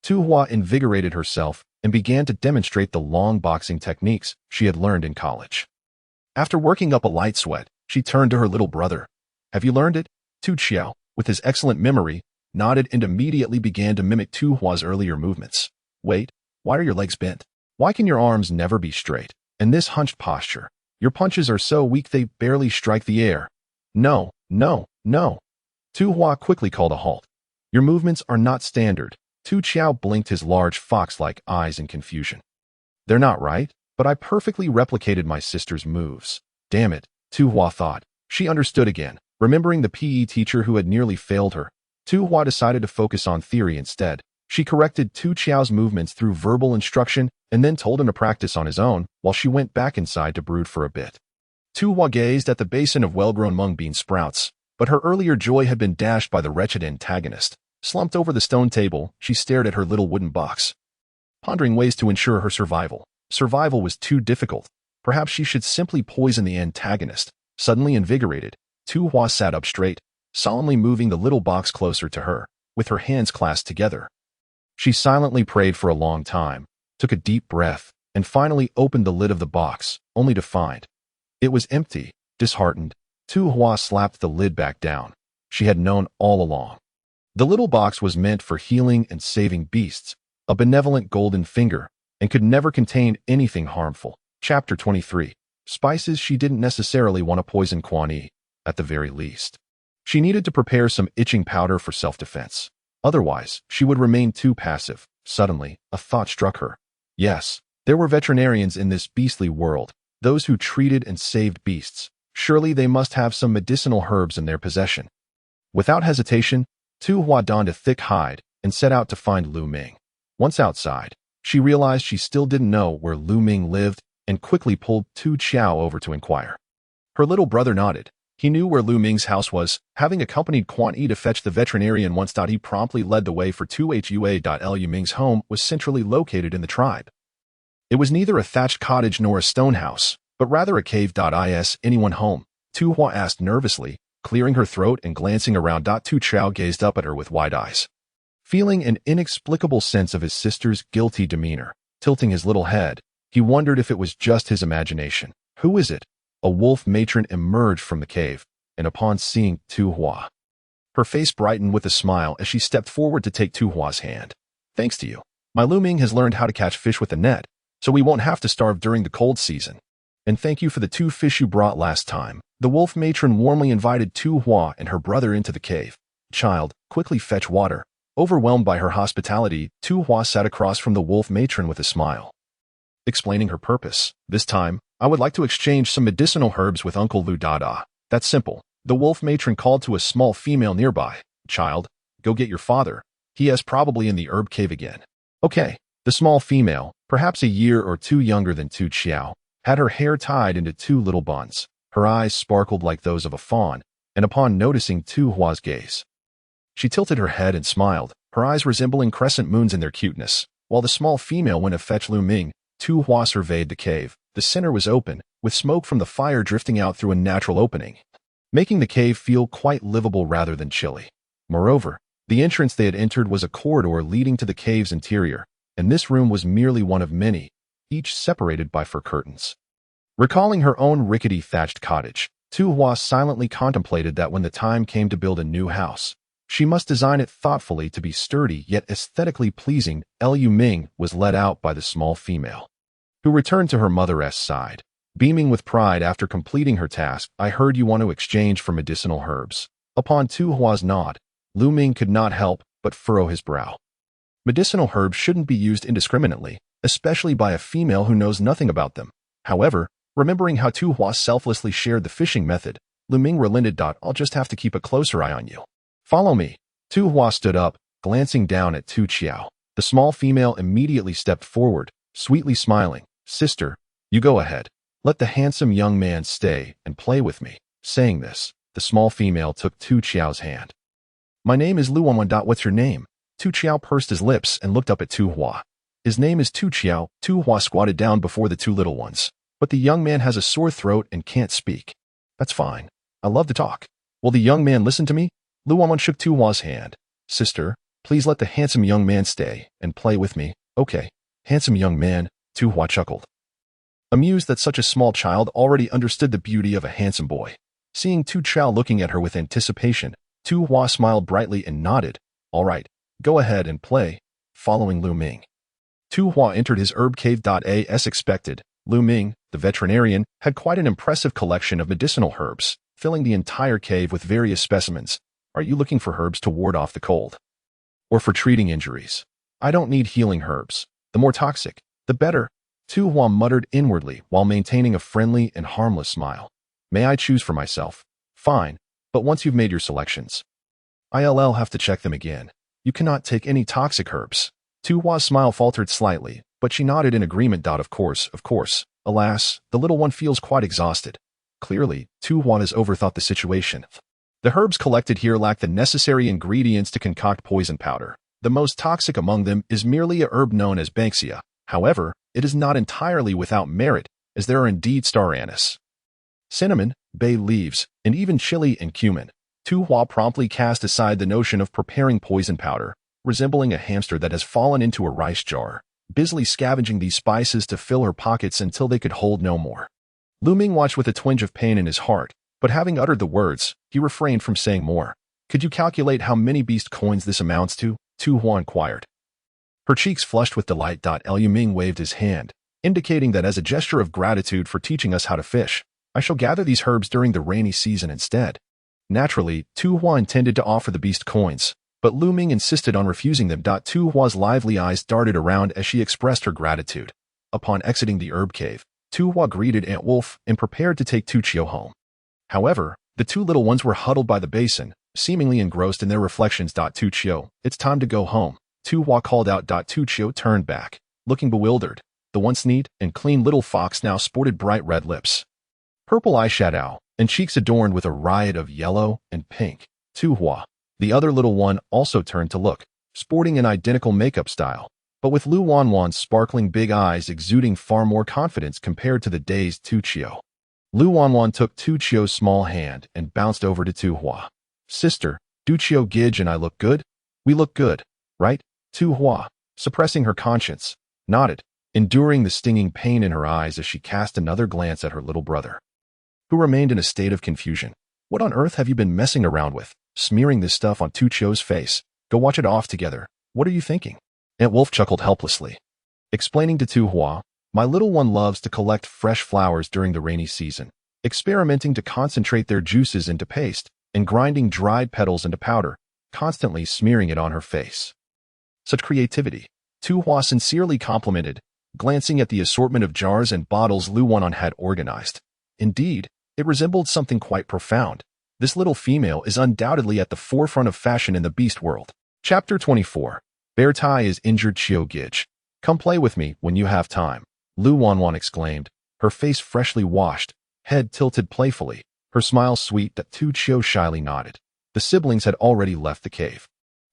Tu Hua invigorated herself and began to demonstrate the long boxing techniques she had learned in college. After working up a light sweat, she turned to her little brother. Have you learned it? Tu Qiao, with his excellent memory, nodded and immediately began to mimic Tu Hua's earlier movements. Wait, why are your legs bent? Why can your arms never be straight? In this hunched posture, your punches are so weak they barely strike the air. No, no, no. Tu Hua quickly called a halt. Your movements are not standard. Tu Qiao blinked his large fox-like eyes in confusion. They're not right, but I perfectly replicated my sister's moves. Damn it, Tu Hua thought. She understood again, remembering the PE teacher who had nearly failed her. Tu Hua decided to focus on theory instead. She corrected Tu Qiao's movements through verbal instruction and then told him to practice on his own while she went back inside to brood for a bit. Tu Hua gazed at the basin of well-grown mung bean sprouts, but her earlier joy had been dashed by the wretched antagonist. Slumped over the stone table, she stared at her little wooden box, pondering ways to ensure her survival. Survival was too difficult. Perhaps she should simply poison the antagonist. Suddenly invigorated, Tu Hua sat up straight, solemnly moving the little box closer to her, with her hands clasped together. She silently prayed for a long time, took a deep breath, and finally opened the lid of the box, only to find it was empty. Disheartened, Tu Hua slapped the lid back down. She had known all along. The little box was meant for healing and saving beasts, a benevolent golden finger, and could never contain anything harmful. Chapter 23. Spices. She didn't necessarily want to poison Quan Yi, at the very least. She needed to prepare some itching powder for self-defense. Otherwise, she would remain too passive. Suddenly, a thought struck her. Yes, there were veterinarians in this beastly world, those who treated and saved beasts. Surely they must have some medicinal herbs in their possession. Without hesitation, Tu Hua donned a thick hide and set out to find Lu Ming. Once outside, she realized she still didn't know where Lu Ming lived and quickly pulled Tu Qiao over to inquire. Her little brother nodded. He knew where Lu Ming's house was, having accompanied Quan Yi to fetch the veterinarian once. He promptly led the way for Tu Hua. Lu Ming's home was centrally located in the tribe. It was neither a thatched cottage nor a stone house, but rather a cave. Is anyone home? Tu Hua asked nervously, clearing her throat and glancing around. Tu Chao gazed up at her with wide eyes, feeling an inexplicable sense of his sister's guilty demeanor. Tilting his little head, he wondered if it was just his imagination. Who is it? A wolf matron emerged from the cave, and upon seeing Tu Hua, her face brightened with a smile as she stepped forward to take Tu Hua's hand. Thanks to you, my Lu Ming has learned how to catch fish with a net, so we won't have to starve during the cold season. And thank you for the 2 fish you brought last time. The wolf matron warmly invited Tu Hua and her brother into the cave. Child, quickly fetch water. Overwhelmed by her hospitality, Tu Hua sat across from the wolf matron with a smile, explaining her purpose. This time, I would like to exchange some medicinal herbs with Uncle Lu. That's simple. The wolf matron called to a small female nearby. Child, go get your father. He is probably in the herb cave again. Okay. The small female, perhaps a year or 2 younger than Tu Chao, had her hair tied into 2 little buns. Her eyes sparkled like those of a fawn, and upon noticing Tu Hua's gaze, she tilted her head and smiled, her eyes resembling crescent moons in their cuteness. While the small female went to fetch Lu Ming, Tu Hua surveyed the cave. The center was open, with smoke from the fire drifting out through a natural opening, making the cave feel quite livable rather than chilly. Moreover, the entrance they had entered was a corridor leading to the cave's interior, and this room was merely one of many, each separated by fur curtains. Recalling her own rickety thatched cottage, Tu Hua silently contemplated that when the time came to build a new house, she must design it thoughtfully to be sturdy yet aesthetically pleasing. Lu Ming was led out by the small female, who returned to her mother's side. Beaming with pride after completing her task, I heard you want to exchange for medicinal herbs. Upon Tu Hua's nod, Lu Ming could not help but furrow his brow. Medicinal herbs shouldn't be used indiscriminately, especially by a female who knows nothing about them. However, remembering how Tu Hua selflessly shared the fishing method, Lu Ming relented. I'll just have to keep a closer eye on you. Follow me. Tu Hua stood up, glancing down at Tu Chao. The small female immediately stepped forward, sweetly smiling. Sister, you go ahead. Let the handsome young man stay and play with me. Saying this, the small female took Tu Chao's hand. My name is Lu Huahua. What's your name? Tu Chao pursed his lips and looked up at Tu Hua. His name is Tu Chao. Tu Hua squatted down before the 2 little ones. But the young man has a sore throat and can't speak. That's fine. I love to talk. Will the young man listen to me? Lu Huahua shook Tu Hua's hand. Sister, please let the handsome young man stay and play with me. Okay. Handsome young man, Tu Hua chuckled, amused that such a small child already understood the beauty of a handsome boy. Seeing Tu Chao looking at her with anticipation, Tu Hua smiled brightly and nodded. All right, go ahead and play. Following Lu Ming, Tu Hua entered his herb cave. As expected, Lu Ming, the veterinarian, had quite an impressive collection of medicinal herbs, filling the entire cave with various specimens. Are you looking for herbs to ward off the cold? Or for treating injuries? I don't need healing herbs. The more toxic, the better. Tu Hua muttered inwardly while maintaining a friendly and harmless smile. May I choose for myself? Fine, but once you've made your selections, I'll have to check them again. You cannot take any toxic herbs. Tu Hua's smile faltered slightly, but she nodded in agreement. Of course. Alas, the little one feels quite exhausted. Clearly, Tu Hua has overthought the situation. The herbs collected here lack the necessary ingredients to concoct poison powder. The most toxic among them is merely a herb known as banksia. However, it is not entirely without merit, as there are indeed star anise, cinnamon, bay leaves, and even chili and cumin. Tu Hua promptly cast aside the notion of preparing poison powder, resembling a hamster that has fallen into a rice jar, busily scavenging these spices to fill her pockets until they could hold no more. Lu Ming watched with a twinge of pain in his heart, but having uttered the words, he refrained from saying more. Could you calculate how many beast coins this amounts to? Tu Hua inquired. Her cheeks flushed with delight. Lu Ming waved his hand, indicating that as a gesture of gratitude for teaching us how to fish, I shall gather these herbs during the rainy season instead. Naturally, Tu Hua intended to offer the beast coins, but Lu Ming insisted on refusing them. Tu Hua's lively eyes darted around as she expressed her gratitude. Upon exiting the herb cave, Tu Hua greeted Aunt Wolf and prepared to take Tu Chao home. However, the 2 little ones were huddled by the basin, seemingly engrossed in their reflections. Tu Chao, it's time to go home. Tu Hua called out. Tu Chao turned back, looking bewildered. The once neat and clean little fox now sported bright red lips, purple eyeshadow, and cheeks adorned with a riot of yellow and pink. Tu Hua, the other little one, also turned to look, sporting an identical makeup style, but with Lu Wanwan's sparkling big eyes exuding far more confidence compared to the dazed Tu Chio. Lu Wanwan took Tu Chio's small hand and bounced over to Tu Hua. Sister, Du Chio Gij and I look good? We look good, right? Tu Hua, suppressing her conscience, nodded, enduring the stinging pain in her eyes as she cast another glance at her little brother, who remained in a state of confusion. What on earth have you been messing around with? Smearing this stuff on Tu Chio's face. Go watch it off together. What are you thinking? Aunt Wolf chuckled helplessly, explaining to Tu Hua, my little one loves to collect fresh flowers during the rainy season, experimenting to concentrate their juices into paste, and grinding dried petals into powder, constantly smearing it on her face. Such creativity, Tu Hua sincerely complimented, glancing at the assortment of jars and bottles Lu Wanwan had organized. Indeed, it resembled something quite profound. This little female is undoubtedly at the forefront of fashion in the beast world. Chapter 24. Bear Tai is injured Chio Gij. Come play with me when you have time, Lu Wanwan exclaimed, her face freshly washed, head tilted playfully, her smile sweet that Tu Chio shyly nodded. The siblings had already left the cave.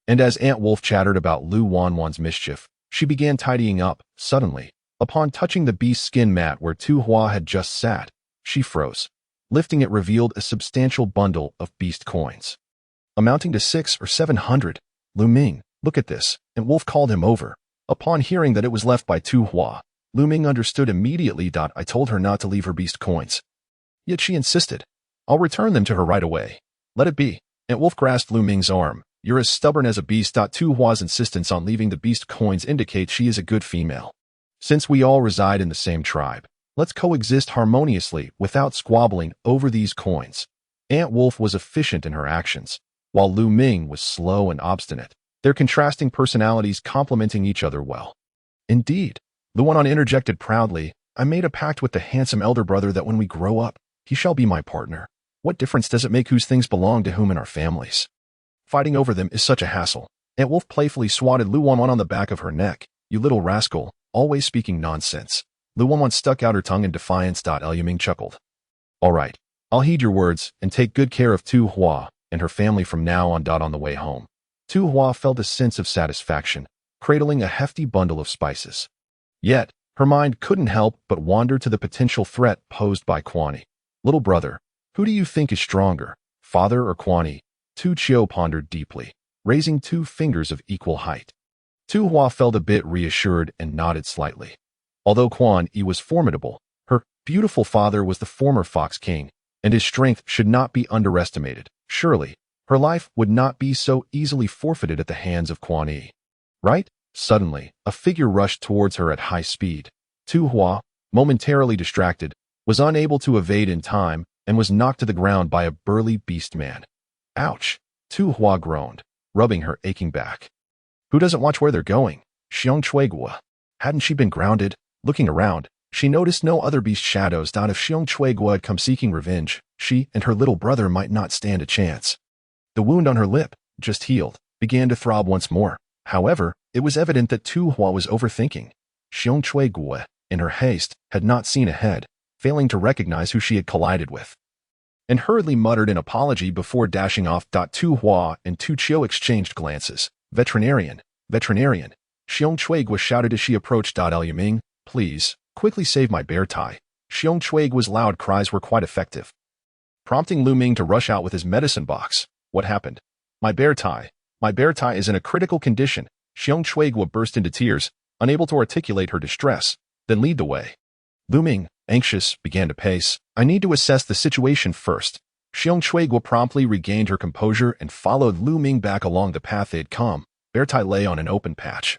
And as Aunt Wolf chattered about Lu Wanwan's mischief, she began tidying up. Suddenly, upon touching the beast skin mat where Tu Hua had just sat, she froze. Lifting it revealed a substantial bundle of beast coins, amounting to 600 or 700. Lu Ming, look at this, and Wolf called him over. Upon hearing that it was left by Tu Hua, Lu Ming understood immediately. I told her not to leave her beast coins. Yet she insisted. I'll return them to her right away. Let it be. Aunt Wolf grasped Lu Ming's arm. You're as stubborn as a beast. Tu Hua's insistence on leaving the beast coins indicates she is a good female. Since we all reside in the same tribe, let's coexist harmoniously without squabbling over these coins. Aunt Wolf was efficient in her actions, while Lu Ming was slow and obstinate, their contrasting personalities complementing each other well. Indeed, Lu Wanwan interjected proudly, I made a pact with the handsome elder brother that when we grow up, he shall be my partner. What difference does it make whose things belong to whom in our families? Fighting over them is such a hassle. Aunt Wolf playfully swatted Lu Wanwan on the back of her neck. You little rascal, always speaking nonsense. Lu Wanwan stuck out her tongue in defiance. Lu Ming chuckled. All right, I'll heed your words and take good care of Tu Hua and her family from now on. On the way home, Tu Hua felt a sense of satisfaction, cradling a hefty bundle of spices. Yet, her mind couldn't help but wander to the potential threat posed by Quan Yi. Little brother, who do you think is stronger, father or Quan Yi? Tu Chio pondered deeply, raising two fingers of equal height. Tu Hua felt a bit reassured and nodded slightly. Although Quan Yi was formidable, her beautiful father was the former Fox King, and his strength should not be underestimated. Surely, her life would not be so easily forfeited at the hands of Quan Yi. Right? Suddenly, a figure rushed towards her at high speed. Tu Hua, momentarily distracted, was unable to evade in time and was knocked to the ground by a burly beast man. Ouch! Tu Hua groaned, rubbing her aching back. Who doesn't watch where they're going? Xiong Chuegua. Hadn't she been grounded? Looking around, she noticed no other beast shadows. If Xiong Chuegua had come seeking revenge, she and her little brother might not stand a chance. The wound on her lip, just healed, began to throb once more. However, it was evident that Tu Hua was overthinking. Xiong Chuegua, in her haste, had not seen ahead, failing to recognize who she had collided with, and hurriedly muttered an apology before dashing off. Tu Hua and Tu Chio exchanged glances. Veterinarian, veterinarian, Xiong Chuegua shouted as she approached. Lu Ming, please, quickly save my bear Tai. Xiong Chuegua's loud cries were quite effective, prompting Lu Ming to rush out with his medicine box. What happened? My bear Tai is in a critical condition. Xiong Chuegua burst into tears, unable to articulate her distress, then lead the way. Lu Ming, anxious, began to pace. I need to assess the situation first. Xiong Chuegua promptly regained her composure and followed Lu Ming back along the path they'd come. Bear Tai lay on an open patch,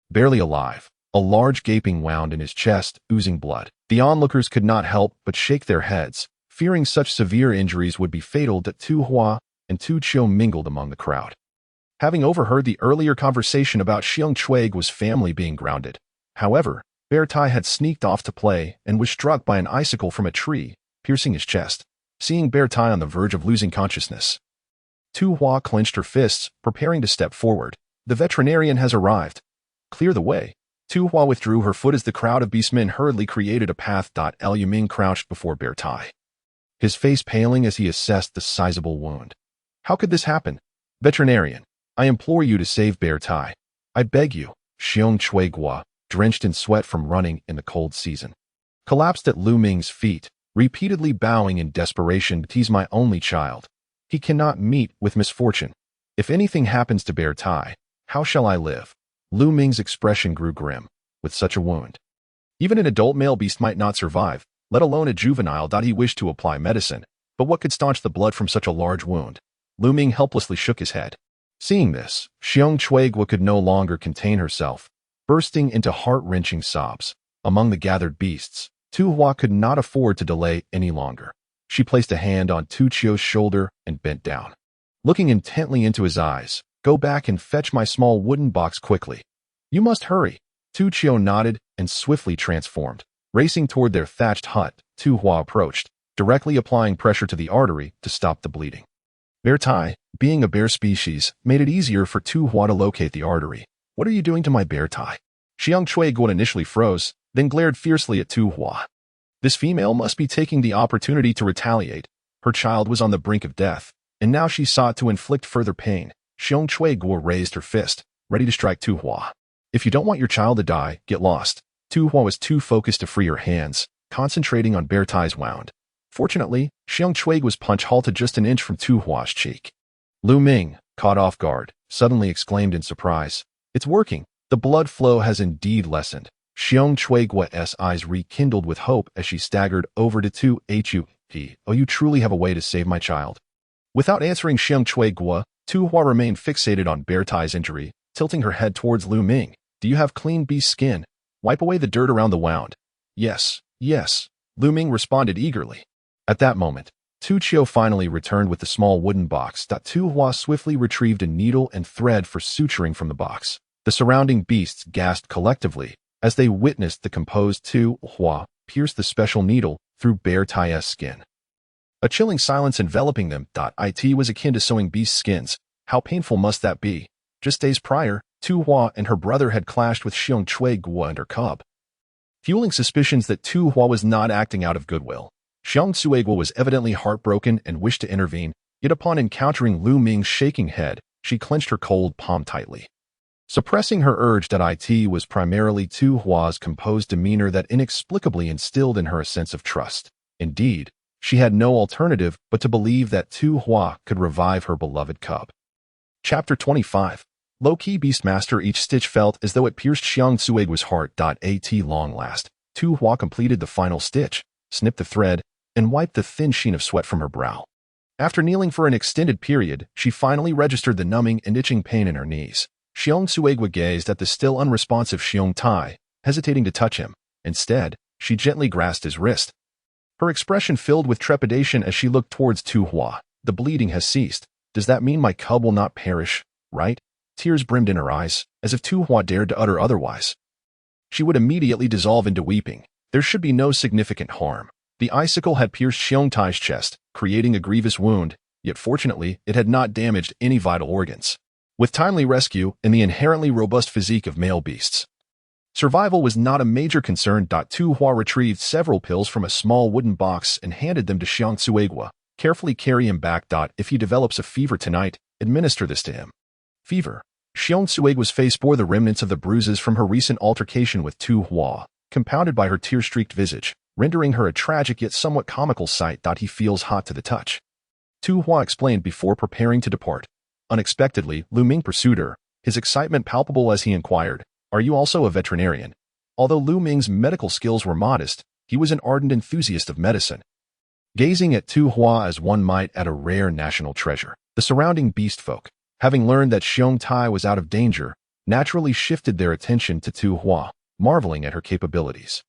barely alive, a large gaping wound in his chest, oozing blood. The onlookers could not help but shake their heads, fearing such severe injuries would be fatal. Tu Hua and Tu Chio mingled among the crowd, having overheard the earlier conversation about Xiong Chuegua's family being grounded. However, Bear Tai had sneaked off to play and was struck by an icicle from a tree, piercing his chest. Seeing Bear Tai on the verge of losing consciousness, Tu Hua clenched her fists, preparing to step forward. The veterinarian has arrived. Clear the way. Tu Hua withdrew her foot as the crowd of beastmen hurriedly created a path. Lu Ming crouched before Bear Tai, his face paling as he assessed the sizable wound. How could this happen? Veterinarian, I implore you to save Bear Tai. I beg you. Xiong Chuegua, drenched in sweat from running in the cold season, collapsed at Lu Ming's feet, repeatedly bowing in desperation. He's my only child. He cannot meet with misfortune. If anything happens to Bear Tai, how shall I live? Lu Ming's expression grew grim. With such a wound, even an adult male beast might not survive, let alone a juvenile. He wished to apply medicine, but what could staunch the blood from such a large wound? Lu Ming helplessly shook his head. Seeing this, Xiong Chuegua could no longer contain herself, bursting into heart-wrenching sobs. Among the gathered beasts, Tu Hua could not afford to delay any longer. She placed a hand on Tu Chio's shoulder and bent down. Looking intently into his eyes, go back and fetch my small wooden box quickly. You must hurry. Tu Chio nodded and swiftly transformed. Racing toward their thatched hut, Tu Hua approached, directly applying pressure to the artery to stop the bleeding. Bear Tai, being a bear species, made it easier for Tu Hua to locate the artery. What are you doing to my Bear Tai? Xiong Chuegua initially froze, then glared fiercely at Tu Hua. This female must be taking the opportunity to retaliate. Her child was on the brink of death, and now she sought to inflict further pain. Xiong Chuegua raised her fist, ready to strike Tu Hua. If you don't want your child to die, get lost. Tu Hua was too focused to free her hands, concentrating on Bear Tai's wound. Fortunately, Xiong Chuegua's punch halted just an inch from Tu Hua's cheek. Lu Ming, caught off guard, suddenly exclaimed in surprise. It's working. The blood flow has indeed lessened. Xiong Chuegua's eyes rekindled with hope as she staggered over to Tu Hua. Oh, you truly have a way to save my child. Without answering Xiong Chuegua, Tu Hua remained fixated on Bear Tai's injury, tilting her head towards Lu Ming. Do you have clean beast skin? Wipe away the dirt around the wound. Yes, yes. Lu Ming responded eagerly. At that moment, Tu Chio finally returned with the small wooden box. Tu Hua swiftly retrieved a needle and thread for suturing from the box. The surrounding beasts gasped collectively as they witnessed the composed Tu Hua pierce the special needle through Bear Tai's skin. A chilling silence enveloping them. It was akin to sewing beast skins. How painful must that be? Just days prior, Tu Hua and her brother had clashed with Xiong Chuegua and her cub, fueling suspicions that Tu Hua was not acting out of goodwill. Xiong Chuegua was evidently heartbroken and wished to intervene, yet upon encountering Lu Ming's shaking head, she clenched her cold palm tightly. Suppressing her urge. It was primarily Tu Hua's composed demeanor that inexplicably instilled in her a sense of trust. Indeed, she had no alternative but to believe that Tu Hua could revive her beloved cub. Chapter 25. Low-key Beastmaster. Each stitch felt as though it pierced Xiong Chuegua's heart. At long last, Tu Hua completed the final stitch, snipped the thread, and wiped the thin sheen of sweat from her brow. After kneeling for an extended period, she finally registered the numbing and itching pain in her knees. Xiong Chuegua gazed at the still unresponsive Xiong Tai, hesitating to touch him. Instead, she gently grasped his wrist. Her expression filled with trepidation as she looked towards Tu Hua. The bleeding has ceased. Does that mean my cub will not perish, right? Tears brimmed in her eyes, as if Tu Hua dared to utter otherwise. She would immediately dissolve into weeping. There should be no significant harm. The icicle had pierced Xiong Tai's chest, creating a grievous wound, yet fortunately it had not damaged any vital organs. With timely rescue and the inherently robust physique of male beasts, survival was not a major concern. Tu Hua retrieved several pills from a small wooden box and handed them to Xiong Chuegua. Carefully carry him back. If he develops a fever tonight, administer this to him. Fever. Xiong Chuegua's face bore the remnants of the bruises from her recent altercation with Tu Hua, compounded by her tear-streaked visage, rendering her a tragic yet somewhat comical sight. He feels hot to the touch, Tu Hua explained before preparing to depart. Unexpectedly, Lu Ming pursued her, his excitement palpable as he inquired, "Are you also a veterinarian?" Although Lu Ming's medical skills were modest, he was an ardent enthusiast of medicine. Gazing at Tu Hua as one might at a rare national treasure, the surrounding beast folk, having learned that Xiong Tai was out of danger, naturally shifted their attention to Tu Hua, marveling at her capabilities.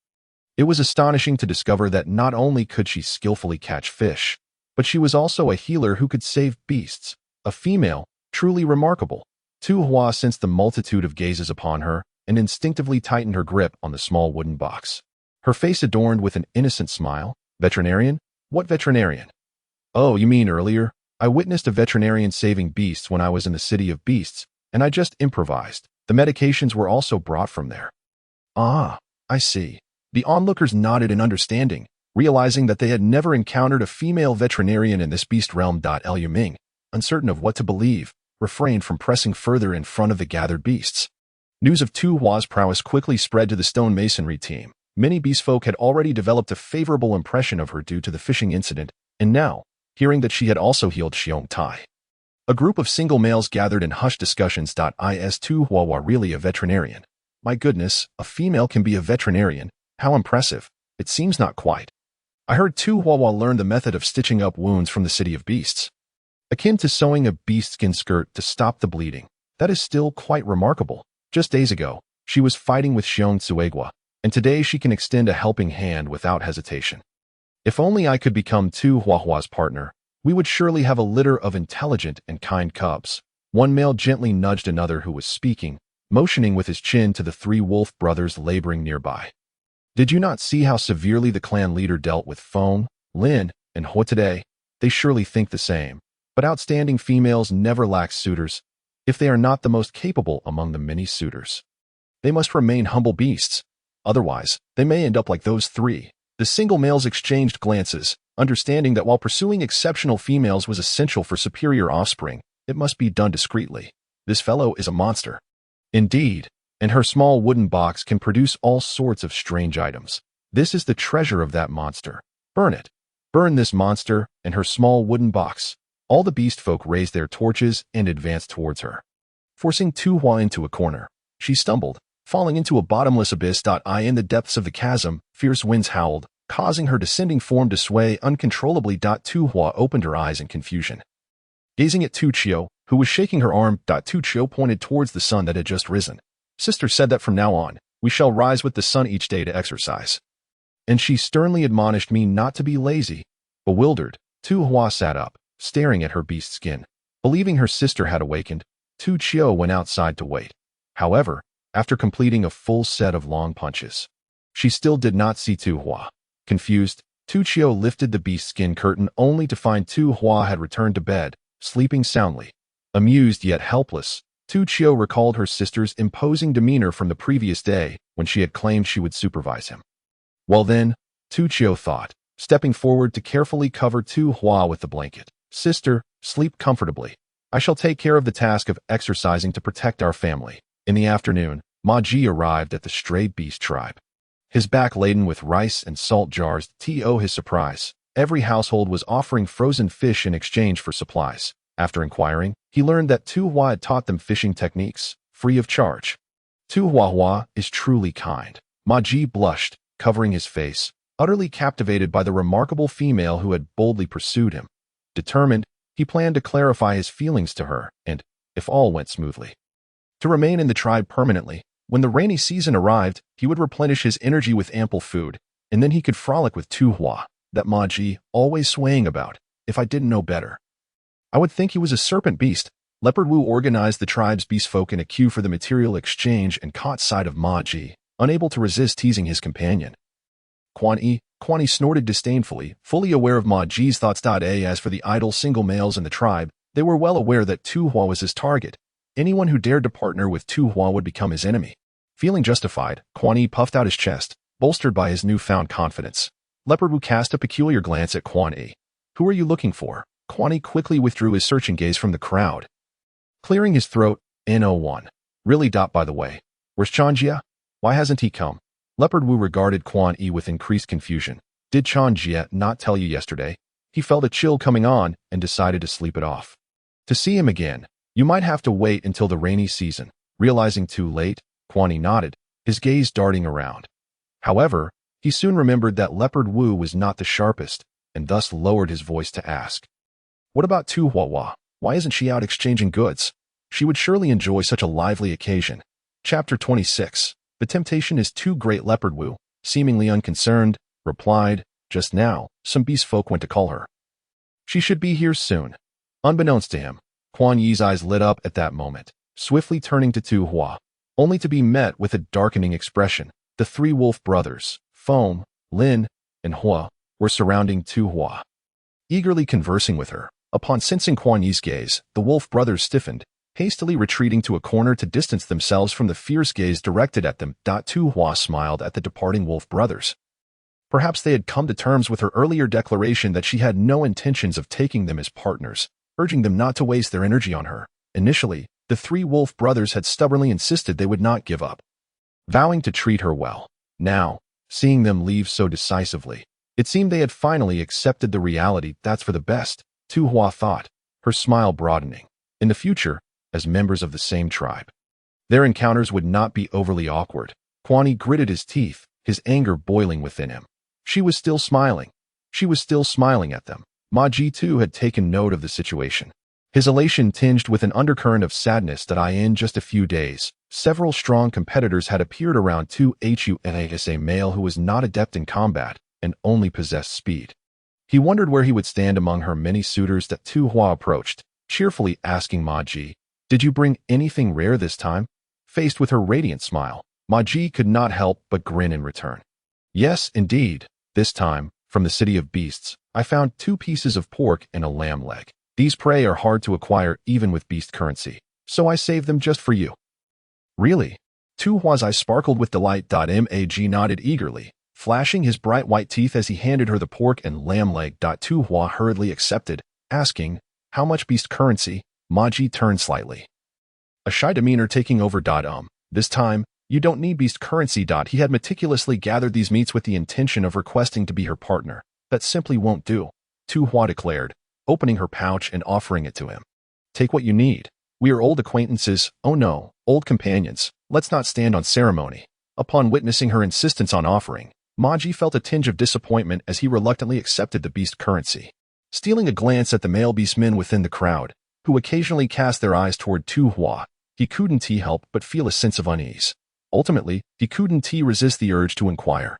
It was astonishing to discover that not only could she skillfully catch fish, but she was also a healer who could save beasts, a female, truly remarkable. Tu Hua sensed the multitude of gazes upon her and instinctively tightened her grip on the small wooden box. Her face adorned with an innocent smile. "Veterinarian? What veterinarian?" "Oh, you mean earlier? I witnessed a veterinarian saving beasts when I was in the City of Beasts, and I just improvised. The medications were also brought from there." "Ah, I see." The onlookers nodded in understanding, realizing that they had never encountered a female veterinarian in this beast realm. Liu Ming, uncertain of what to believe, refrained from pressing further in front of the gathered beasts. News of Tu Hua's prowess quickly spread to the stonemasonry team. Many beast folk had already developed a favorable impression of her due to the fishing incident, and now, hearing that she had also healed Xiong Tai. A group of single males gathered in hushed discussions. Is Tu Huahua really a veterinarian? My goodness, a female can be a veterinarian. How impressive. It seems not quite. I heard Tu Huahua learned the method of stitching up wounds from the city of beasts. Akin to sewing a beast-skin skirt to stop the bleeding. That is still quite remarkable. Just days ago, she was fighting with Xiong Tsuegua, and today she can extend a helping hand without hesitation. If only I could become Tu Huahua's partner, we would surely have a litter of intelligent and kind cubs. One male gently nudged another who was speaking, motioning with his chin to the three wolf brothers laboring nearby. Did you not see how severely the clan leader dealt with Fawned, Lin, and Hua today? They surely think the same. But outstanding females never lack suitors, if they are not the most capable among the many suitors. They must remain humble beasts. Otherwise, they may end up like those three. The single males exchanged glances, understanding that while pursuing exceptional females was essential for superior offspring, it must be done discreetly. This fellow is a monster. Indeed, and her small wooden box can produce all sorts of strange items. This is the treasure of that monster. Burn it. Burn this monster and her small wooden box. All the beast folk raised their torches and advanced towards her. Forcing Tu Hua into a corner, she stumbled, falling into a bottomless abyss. In the depths of the chasm, fierce winds howled, causing her descending form to sway uncontrollably. Tu Hua opened her eyes in confusion. Gazing at Tu Chio, who was shaking her arm, Tu Chio pointed towards the sun that had just risen. Sister said that from now on, we shall rise with the sun each day to exercise. And she sternly admonished me not to be lazy. Bewildered, Tu Hua sat up, staring at her beast skin. Believing her sister had awakened, Tu Chio went outside to wait. However, after completing a full set of long punches, she still did not see Tu Hua. Confused, Tu Chio lifted the beast skin curtain only to find Tu Hua had returned to bed, sleeping soundly. Amused yet helpless, Tu Chio recalled her sister's imposing demeanor from the previous day when she had claimed she would supervise him. Well then, Tu Chio thought, stepping forward to carefully cover Tu Hua with the blanket. Sister, sleep comfortably. I shall take care of the task of exercising to protect our family. In the afternoon, Ma Ji arrived at the stray beast tribe. His back laden with rice and salt jars. To his surprise, every household was offering frozen fish in exchange for supplies. After inquiring, he learned that Tu Hua had taught them fishing techniques, free of charge. Tu Huahua is truly kind. Ma Ji blushed, covering his face, utterly captivated by the remarkable female who had boldly pursued him. Determined, he planned to clarify his feelings to her and, if all went smoothly, to remain in the tribe permanently. When the rainy season arrived, he would replenish his energy with ample food, and then he could frolic with Tu Hua, that Ma Ji, always swaying about. If I didn't know better, I would think he was a serpent beast. Leopard Wu organized the tribe's beast folk in a queue for the material exchange and caught sight of Ma Ji, unable to resist teasing his companion. Quan Yi snorted disdainfully, fully aware of Ma Ji's thoughts. As for the idle single males in the tribe, they were well aware that Tu Hua was his target. Anyone who dared to partner with Tu Hua would become his enemy. Feeling justified, Quan Yi puffed out his chest, bolstered by his newfound confidence. Leopard Wu cast a peculiar glance at Quan Yi. Who are you looking for? Quan Yi quickly withdrew his searching gaze from the crowd. Clearing his throat, N01. Really? By the way, where's Changjia? Why hasn't he come? Leopard Wu regarded Quan Yi with increased confusion. Did Changjia not tell you yesterday? He felt a chill coming on and decided to sleep it off. To see him again, you might have to wait until the rainy season. Realizing too late, Quan Yi nodded, his gaze darting around. However, he soon remembered that Leopard Wu was not the sharpest, and thus lowered his voice to ask. What about Tu Huahua? Why isn't she out exchanging goods? She would surely enjoy such a lively occasion. Chapter 26. The temptation is too great. Leopard Wu, seemingly unconcerned, replied, just now, some beast folk went to call her. She should be here soon. Unbeknownst to him, Quan Yi's eyes lit up at that moment, swiftly turning to Tu Hua, only to be met with a darkening expression. The three wolf brothers, Foam, Lin, and Hua, were surrounding Tu Hua, eagerly conversing with her. Upon sensing Quan Yi's gaze, the wolf brothers stiffened, hastily retreating to a corner to distance themselves from the fierce gaze directed at them. Tu Hua smiled at the departing wolf brothers. Perhaps they had come to terms with her earlier declaration that she had no intentions of taking them as partners, urging them not to waste their energy on her. Initially, the three wolf brothers had stubbornly insisted they would not give up, vowing to treat her well. Now, seeing them leave so decisively, it seemed they had finally accepted the reality that's for the best, Tu Hua thought, her smile broadening. In the future, as members of the same tribe, their encounters would not be overly awkward. Quan Yi gritted his teeth, his anger boiling within him. She was still smiling. She was still smiling at them. Ma Ji too had taken note of the situation. His elation tinged with an undercurrent of sadness that in just a few days, several strong competitors had appeared around Tu Huahua, a male who was not adept in combat and only possessed speed. He wondered where he would stand among her many suitors that Tu Hua approached, cheerfully asking Ma Ji, "Did you bring anything rare this time?" Faced with her radiant smile, Ma Ji could not help but grin in return. "Yes, indeed. This time, from the city of beasts, I found 2 pieces of pork and a lamb leg. These prey are hard to acquire even with beast currency, so I saved them just for you." "Really?" Tu Hua's eyes sparkled with delight. Mag nodded eagerly, flashing his bright white teeth as he handed her the pork and lamb leg. Tu Hua hurriedly accepted, asking, "How much beast currency?" Ma Ji turned slightly, a shy demeanor taking over. This time, you don't need beast currency. He had meticulously gathered these meats with the intention of requesting to be her partner. That simply won't do, Tu Hua declared, opening her pouch and offering it to him. "Take what you need. We are old acquaintances. Oh no, old companions. Let's not stand on ceremony." Upon witnessing her insistence on offering, Ma Ji felt a tinge of disappointment as he reluctantly accepted the beast currency. Stealing a glance at the male beastmen within the crowd, who occasionally cast their eyes toward Tu Hua, he couldn't help but feel a sense of unease. Ultimately, he couldn't resist the urge to inquire.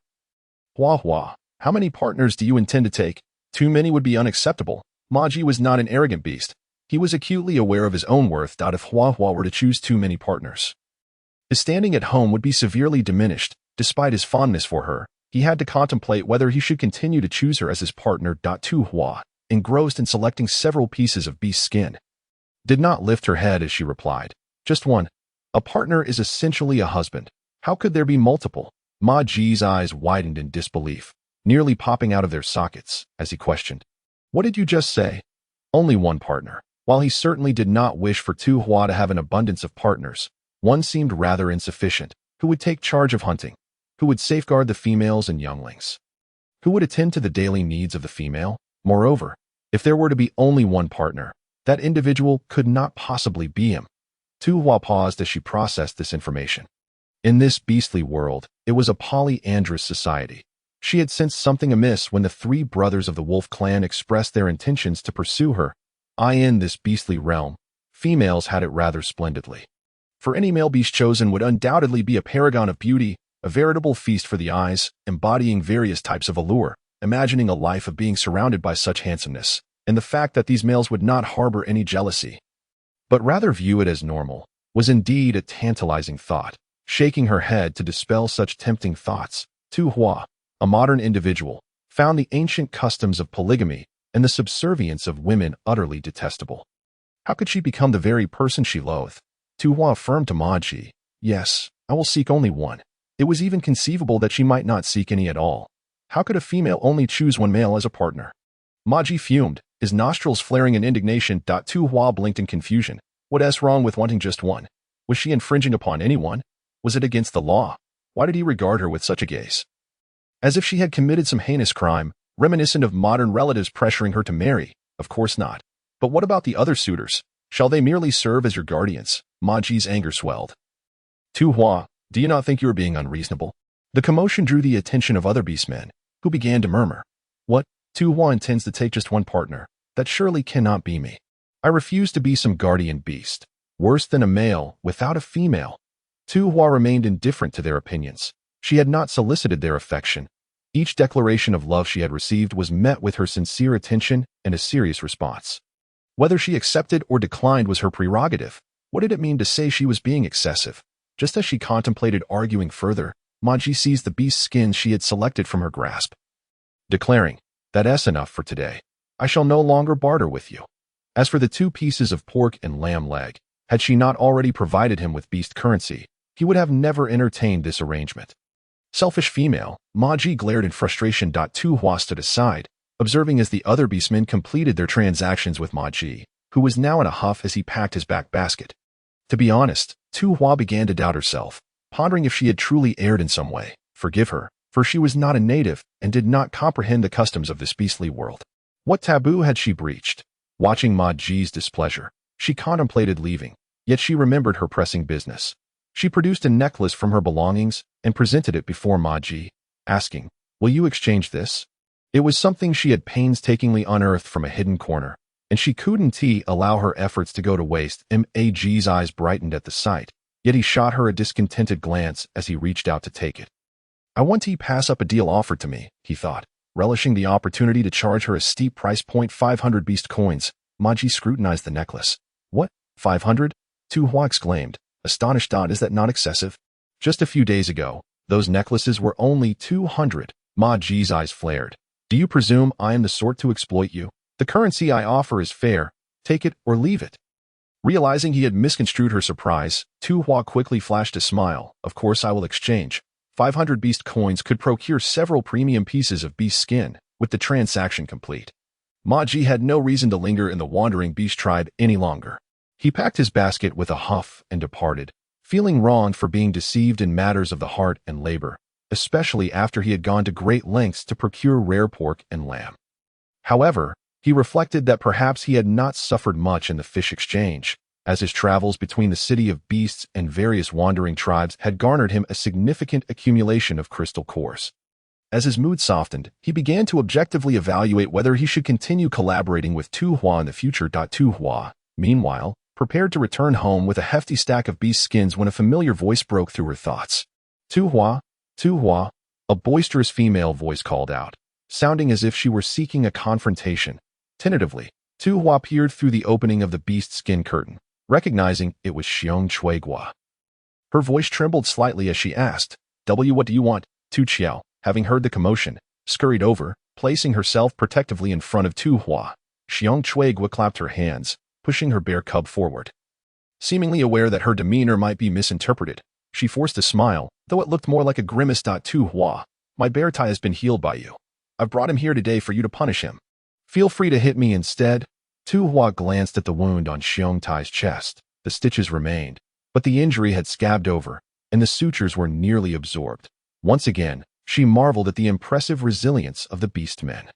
"Hua, how many partners do you intend to take?" "Too many would be unacceptable." Ma Ji was not an arrogant beast. He was acutely aware of his own worth. If Hua were to choose too many partners, his standing at home would be severely diminished. Despite his fondness for her, he had to contemplate whether he should continue to choose her as his partner. Tu Hua, engrossed in selecting several pieces of beast skin, did not lift her head as she replied, "Just one. A partner is essentially a husband. How could there be multiple?" Ma Ji's eyes widened in disbelief, nearly popping out of their sockets, as he questioned, "What did you just say?" "Only one partner." While he certainly did not wish for Tu Hua to have an abundance of partners, one seemed rather insufficient. Who would take charge of hunting? Who would safeguard the females and younglings? Who would attend to the daily needs of the female? Moreover, if there were to be only one partner, that individual could not possibly be him. Tu Hua paused as she processed this information. In this beastly world, it was a polyandrous society. She had sensed something amiss when the 3 brothers of the wolf clan expressed their intentions to pursue her. In this beastly realm, females had it rather splendidly. For any male beast chosen would undoubtedly be a paragon of beauty, a veritable feast for the eyes, embodying various types of allure. Imagining a life of being surrounded by such handsomeness, and the fact that these males would not harbor any jealousy, but rather view it as normal, was indeed a tantalizing thought. Shaking her head to dispel such tempting thoughts, Tu Hua, a modern individual, found the ancient customs of polygamy and the subservience of women utterly detestable. How could she become the very person she loathed? Tu Hua affirmed to Ma Ji, "Yes, I will seek only one." It was even conceivable that she might not seek any at all. How could a female only choose one male as a partner? Ma Ji fumed, his nostrils flaring in indignation. Tu Hua blinked in confusion. What's wrong with wanting just one? Was she infringing upon anyone? Was it against the law? Why did he regard her with such a gaze? As if she had committed some heinous crime, reminiscent of modern relatives pressuring her to marry. Of course not. But what about the other suitors? Shall they merely serve as your guardians? Ma Ji's anger swelled. Tu Hua, do you not think you are being unreasonable? The commotion drew the attention of other beastmen, who began to murmur. What? Tu Hua intends to take just one partner. That surely cannot be me. I refuse to be some guardian beast. Worse than a male, without a female. Tu Hua remained indifferent to their opinions. She had not solicited their affection. Each declaration of love she had received was met with her sincere attention and a serious response. Whether she accepted or declined was her prerogative. What did it mean to say she was being excessive? Just as she contemplated arguing further, Ma Ji seized the beast's skin she had selected from her grasp, declaring, "That's enough for today. I shall no longer barter with you." As for the 2 pieces of pork and lamb leg, had she not already provided him with beast currency, he would have never entertained this arrangement. Selfish female, Ma Ji glared in frustration. Tu Hua stood aside, observing as the other beastmen completed their transactions with Ma Ji, who was now in a huff as he packed his back basket. To be honest, Tu Hua began to doubt herself, pondering if she had truly erred in some way. Forgive her, for she was not a native and did not comprehend the customs of this beastly world. What taboo had she breached? Watching Ma Ji's displeasure, she contemplated leaving, yet she remembered her pressing business. She produced a necklace from her belongings and presented it before Ma Ji, asking, "Will you exchange this?" It was something she had painstakingly unearthed from a hidden corner, and she couldn't allow her efforts to go to waste. Ma Ji's eyes brightened at the sight, yet he shot her a discontented glance as he reached out to take it. "I want to pass up a deal offered to me," he thought, relishing the opportunity to charge her a steep price point. 500 beast coins. Ma Ji scrutinized the necklace. "What? 500? Tu Hua exclaimed, astonished. "Is that not excessive? Just a few days ago, those necklaces were only 200. Ma Ji's eyes flared. "Do you presume I am the sort to exploit you? The currency I offer is fair. Take it or leave it." Realizing he had misconstrued her surprise, Tu Hua quickly flashed a smile. "Of course I will exchange. 500 beast coins could procure several premium pieces of beast skin, with the transaction complete." Ma Ji had no reason to linger in the wandering beast tribe any longer. He packed his basket with a huff and departed, feeling wronged for being deceived in matters of the heart and labor, especially after he had gone to great lengths to procure rare pork and lamb. However, he reflected that perhaps he had not suffered much in the fish exchange, as his travels between the city of beasts and various wandering tribes had garnered him a significant accumulation of crystal cores. As his mood softened, he began to objectively evaluate whether he should continue collaborating with Tu Hua in the future. Tu Hua, meanwhile, prepared to return home with a hefty stack of beast skins when a familiar voice broke through her thoughts. "Tu Hua, Tu Hua," a boisterous female voice called out, sounding as if she were seeking a confrontation. Tentatively, Tu Hua peered through the opening of the beast skin curtain, recognizing it was Xiong Chuegua. Her voice trembled slightly as she asked, "What do you want?" Tu Qiao, having heard the commotion, scurried over, placing herself protectively in front of Tu Hua. Xiong Chuegua clapped her hands, pushing her bear cub forward. Seemingly aware that her demeanor might be misinterpreted, she forced a smile, though it looked more like a grimace. "Tu Hua, my bear tie has been healed by you. I've brought him here today for you to punish him. Feel free to hit me instead." Tu Hua glanced at the wound on Xiong Tai's chest. The stitches remained, but the injury had scabbed over, and the sutures were nearly absorbed. Once again, she marveled at the impressive resilience of the beast men.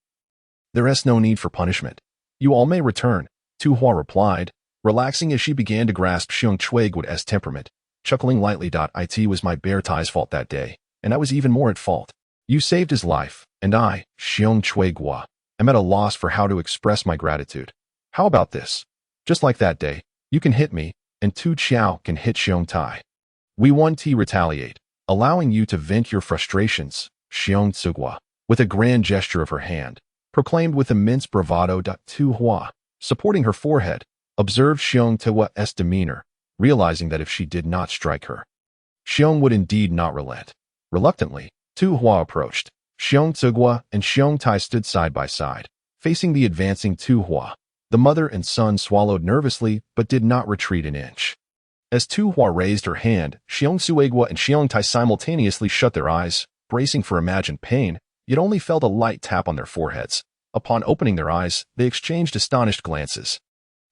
"There is no need for punishment. You all may return," Tu Hua replied, relaxing as she began to grasp Xiong Chuegua's temperament, chuckling lightly. "It was my bear tie's fault that day, and I was even more at fault. You saved his life, and I, Xiong Chuegua, am at a loss for how to express my gratitude. How about this? Just like that day, you can hit me, and Tu Qiao can hit Xiong Tai. We want to retaliate, allowing you to vent your frustrations," Xiong Tsugua, with a grand gesture of her hand, proclaimed with immense bravado. Tu Hua, supporting her forehead, observed Xiong Tsugua's demeanor, realizing that if she did not strike her, Xiong would indeed not relent. Reluctantly, Tu Hua approached. Xiong Tsugua and Xiong Tai stood side by side, facing the advancing Tu Hua. The mother and son swallowed nervously but did not retreat an inch. As Tu Hua raised her hand, Xiong Suegua and Xiong Tai simultaneously shut their eyes, bracing for imagined pain, yet only felt a light tap on their foreheads. Upon opening their eyes, they exchanged astonished glances.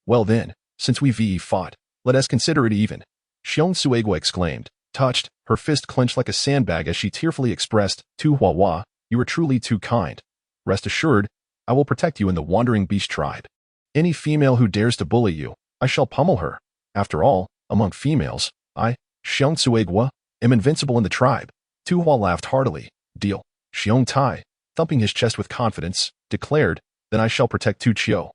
"Well then, since we've fought, let us consider it even," Xiong Suegua exclaimed, touched, her fist clenched like a sandbag as she tearfully expressed, "Tu Huahua, you are truly too kind. Rest assured, I will protect you in the wandering beast tribe. Any female who dares to bully you, I shall pummel her. After all, among females, I, Xiong Suegua, am invincible in the tribe." Tu Hua laughed heartily. "Deal." Xiong Tai, thumping his chest with confidence, declared, "Then I shall protect Tu Qiao,"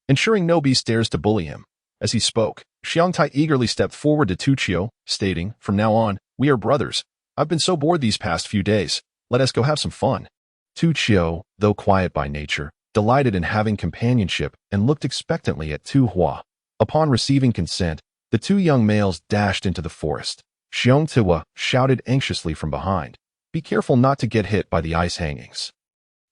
ensuring no beast dares to bully him. As he spoke, Xiong Tai eagerly stepped forward to Tu Qiao, stating, "From now on, we are brothers. I've been so bored these past few days. Let us go have some fun." Tu Qiao, though quiet by nature, delighted in having companionship and looked expectantly at Tu Hua. Upon receiving consent, the two young males dashed into the forest. Xiong Tihua shouted anxiously from behind, "Be careful not to get hit by the ice hangings."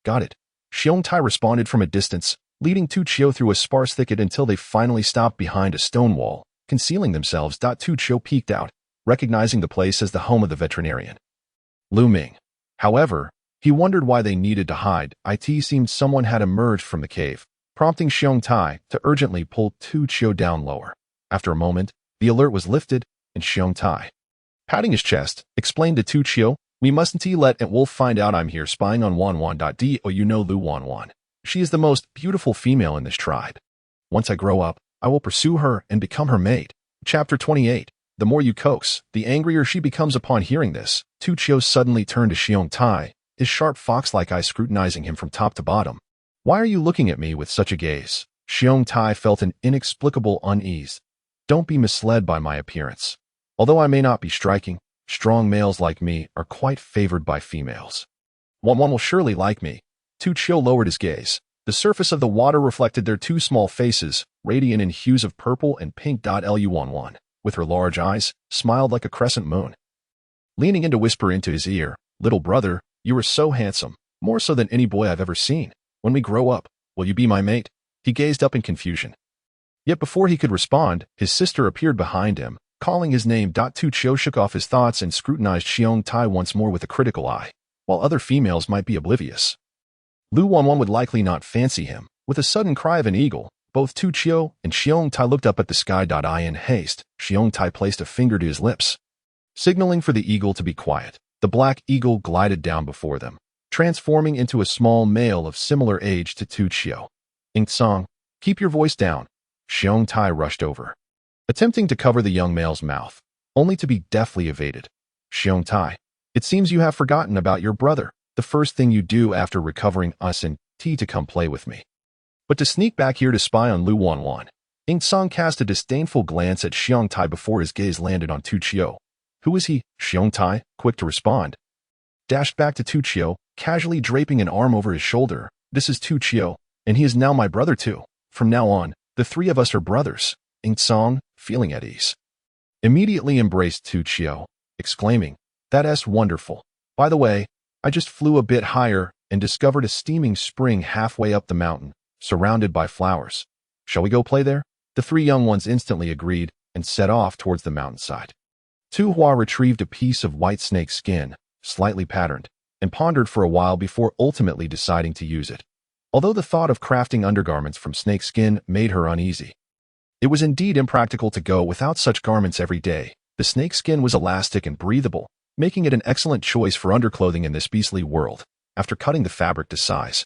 "Got it." Xiong Tai responded from a distance, leading Tu Qiao through a sparse thicket until they finally stopped behind a stone wall, concealing themselves. Tu Qiao peeked out, recognizing the place as the home of the veterinarian. looming. However, he wondered why they needed to hide. It seemed someone had emerged from the cave, prompting Xiong Tai to urgently pull Tu Hua down lower. After a moment, the alert was lifted, and Xiong Tai, patting his chest, explained to Tu Hua, "We mustn't let Aunt Wolf find out I'm here spying on Wan. Do you know Lu Wan? She is the most beautiful female in this tribe. Once I grow up, I will pursue her and become her mate." Chapter 28. The more you coax, the angrier she becomes upon hearing this. Tu Hua suddenly turned to Xiong Tai, his sharp fox-like eyes scrutinizing him from top to bottom. "Why are you looking at me with such a gaze?" Xiong Tai felt an inexplicable unease. "Don't be misled by my appearance. Although I may not be striking, strong males like me are quite favored by females. One will surely like me." Tu Hua lowered his gaze. The surface of the water reflected their two small faces, radiant in hues of purple and pink. Lu Wan, with her large eyes, smiled like a crescent moon. Leaning in to whisper into his ear, "Little brother, you are so handsome, more so than any boy I've ever seen. When we grow up, will you be my mate?" He gazed up in confusion. Yet before he could respond, his sister appeared behind him, calling his name. Tu Hua shook off his thoughts and scrutinized Xiong Tai once more with a critical eye. While other females might be oblivious, Lu Wan would likely not fancy him. With a sudden cry of an eagle, both Tu Hua and Xiong Tai looked up at the sky. In haste, Xiong Tai placed a finger to his lips, signaling for the eagle to be quiet. The black eagle glided down before them, transforming into a small male of similar age to Tu Hua. "Ink Song, keep your voice down." Xiong Tai rushed over, attempting to cover the young male's mouth, only to be deftly evaded. "Xiong Tai, it seems you have forgotten about your brother. The first thing you do after recovering us and to come play with me. But to sneak back here to spy on Lu Wan." Ink Song cast a disdainful glance at Xiong Tai before his gaze landed on Tu Hua. "Who is he?" Xiong Tai, quick to respond, dashed back to Tu Hua, casually draping an arm over his shoulder. "This is Tu Hua, and he is now my brother too. From now on, the three of us are brothers." Ink Song, feeling at ease, immediately embraced Tu Hua, exclaiming, "That's wonderful. By the way, I just flew a bit higher and discovered a steaming spring halfway up the mountain, surrounded by flowers. Shall we go play there?" The three young ones instantly agreed and set off towards the mountainside. Tu Hua retrieved a piece of white snake skin, slightly patterned, and pondered for a while before ultimately deciding to use it. Although the thought of crafting undergarments from snake skin made her uneasy, it was indeed impractical to go without such garments every day. The snake skin was elastic and breathable, making it an excellent choice for underclothing in this beastly world. After cutting the fabric to size,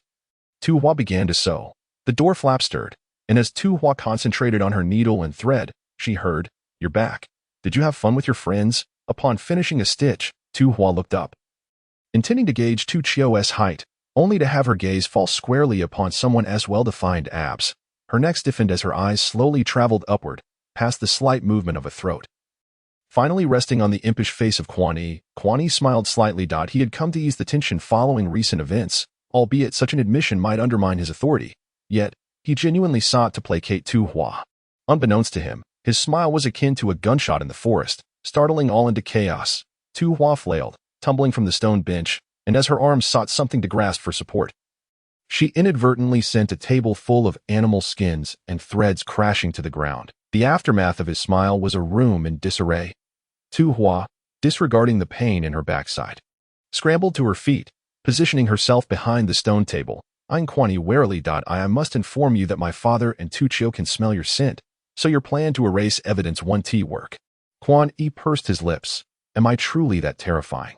Tu Hua began to sew. The door flap stirred, and as Tu Hua concentrated on her needle and thread, she heard, "You're back. Did you have fun with your friends?" Upon finishing a stitch, Tu Hua looked up, intending to gauge Tu Hua's height, only to have her gaze fall squarely upon someone as well-defined abs. Her neck stiffened as her eyes slowly traveled upward, past the slight movement of a throat, finally resting on the impish face of Quan Yi. Quan Yi smiled slightly. He had come to ease the tension following recent events, albeit such an admission might undermine his authority. Yet, he genuinely sought to placate Tu Hua. Unbeknownst to him, his smile was akin to a gunshot in the forest, startling all into chaos. Tu Hua flailed, tumbling from the stone bench, and as her arms sought something to grasp for support, she inadvertently sent a table full of animal skins and threads crashing to the ground. The aftermath of his smile was a room in disarray. Tu Hua, disregarding the pain in her backside, scrambled to her feet, positioning herself behind the stone table, eyeing Quan Yi warily. "I must inform you that my father and Tu Hua can smell your scent, so your plan to erase evidence won't work." Quan Yi pursed his lips. Am I truly that terrifying?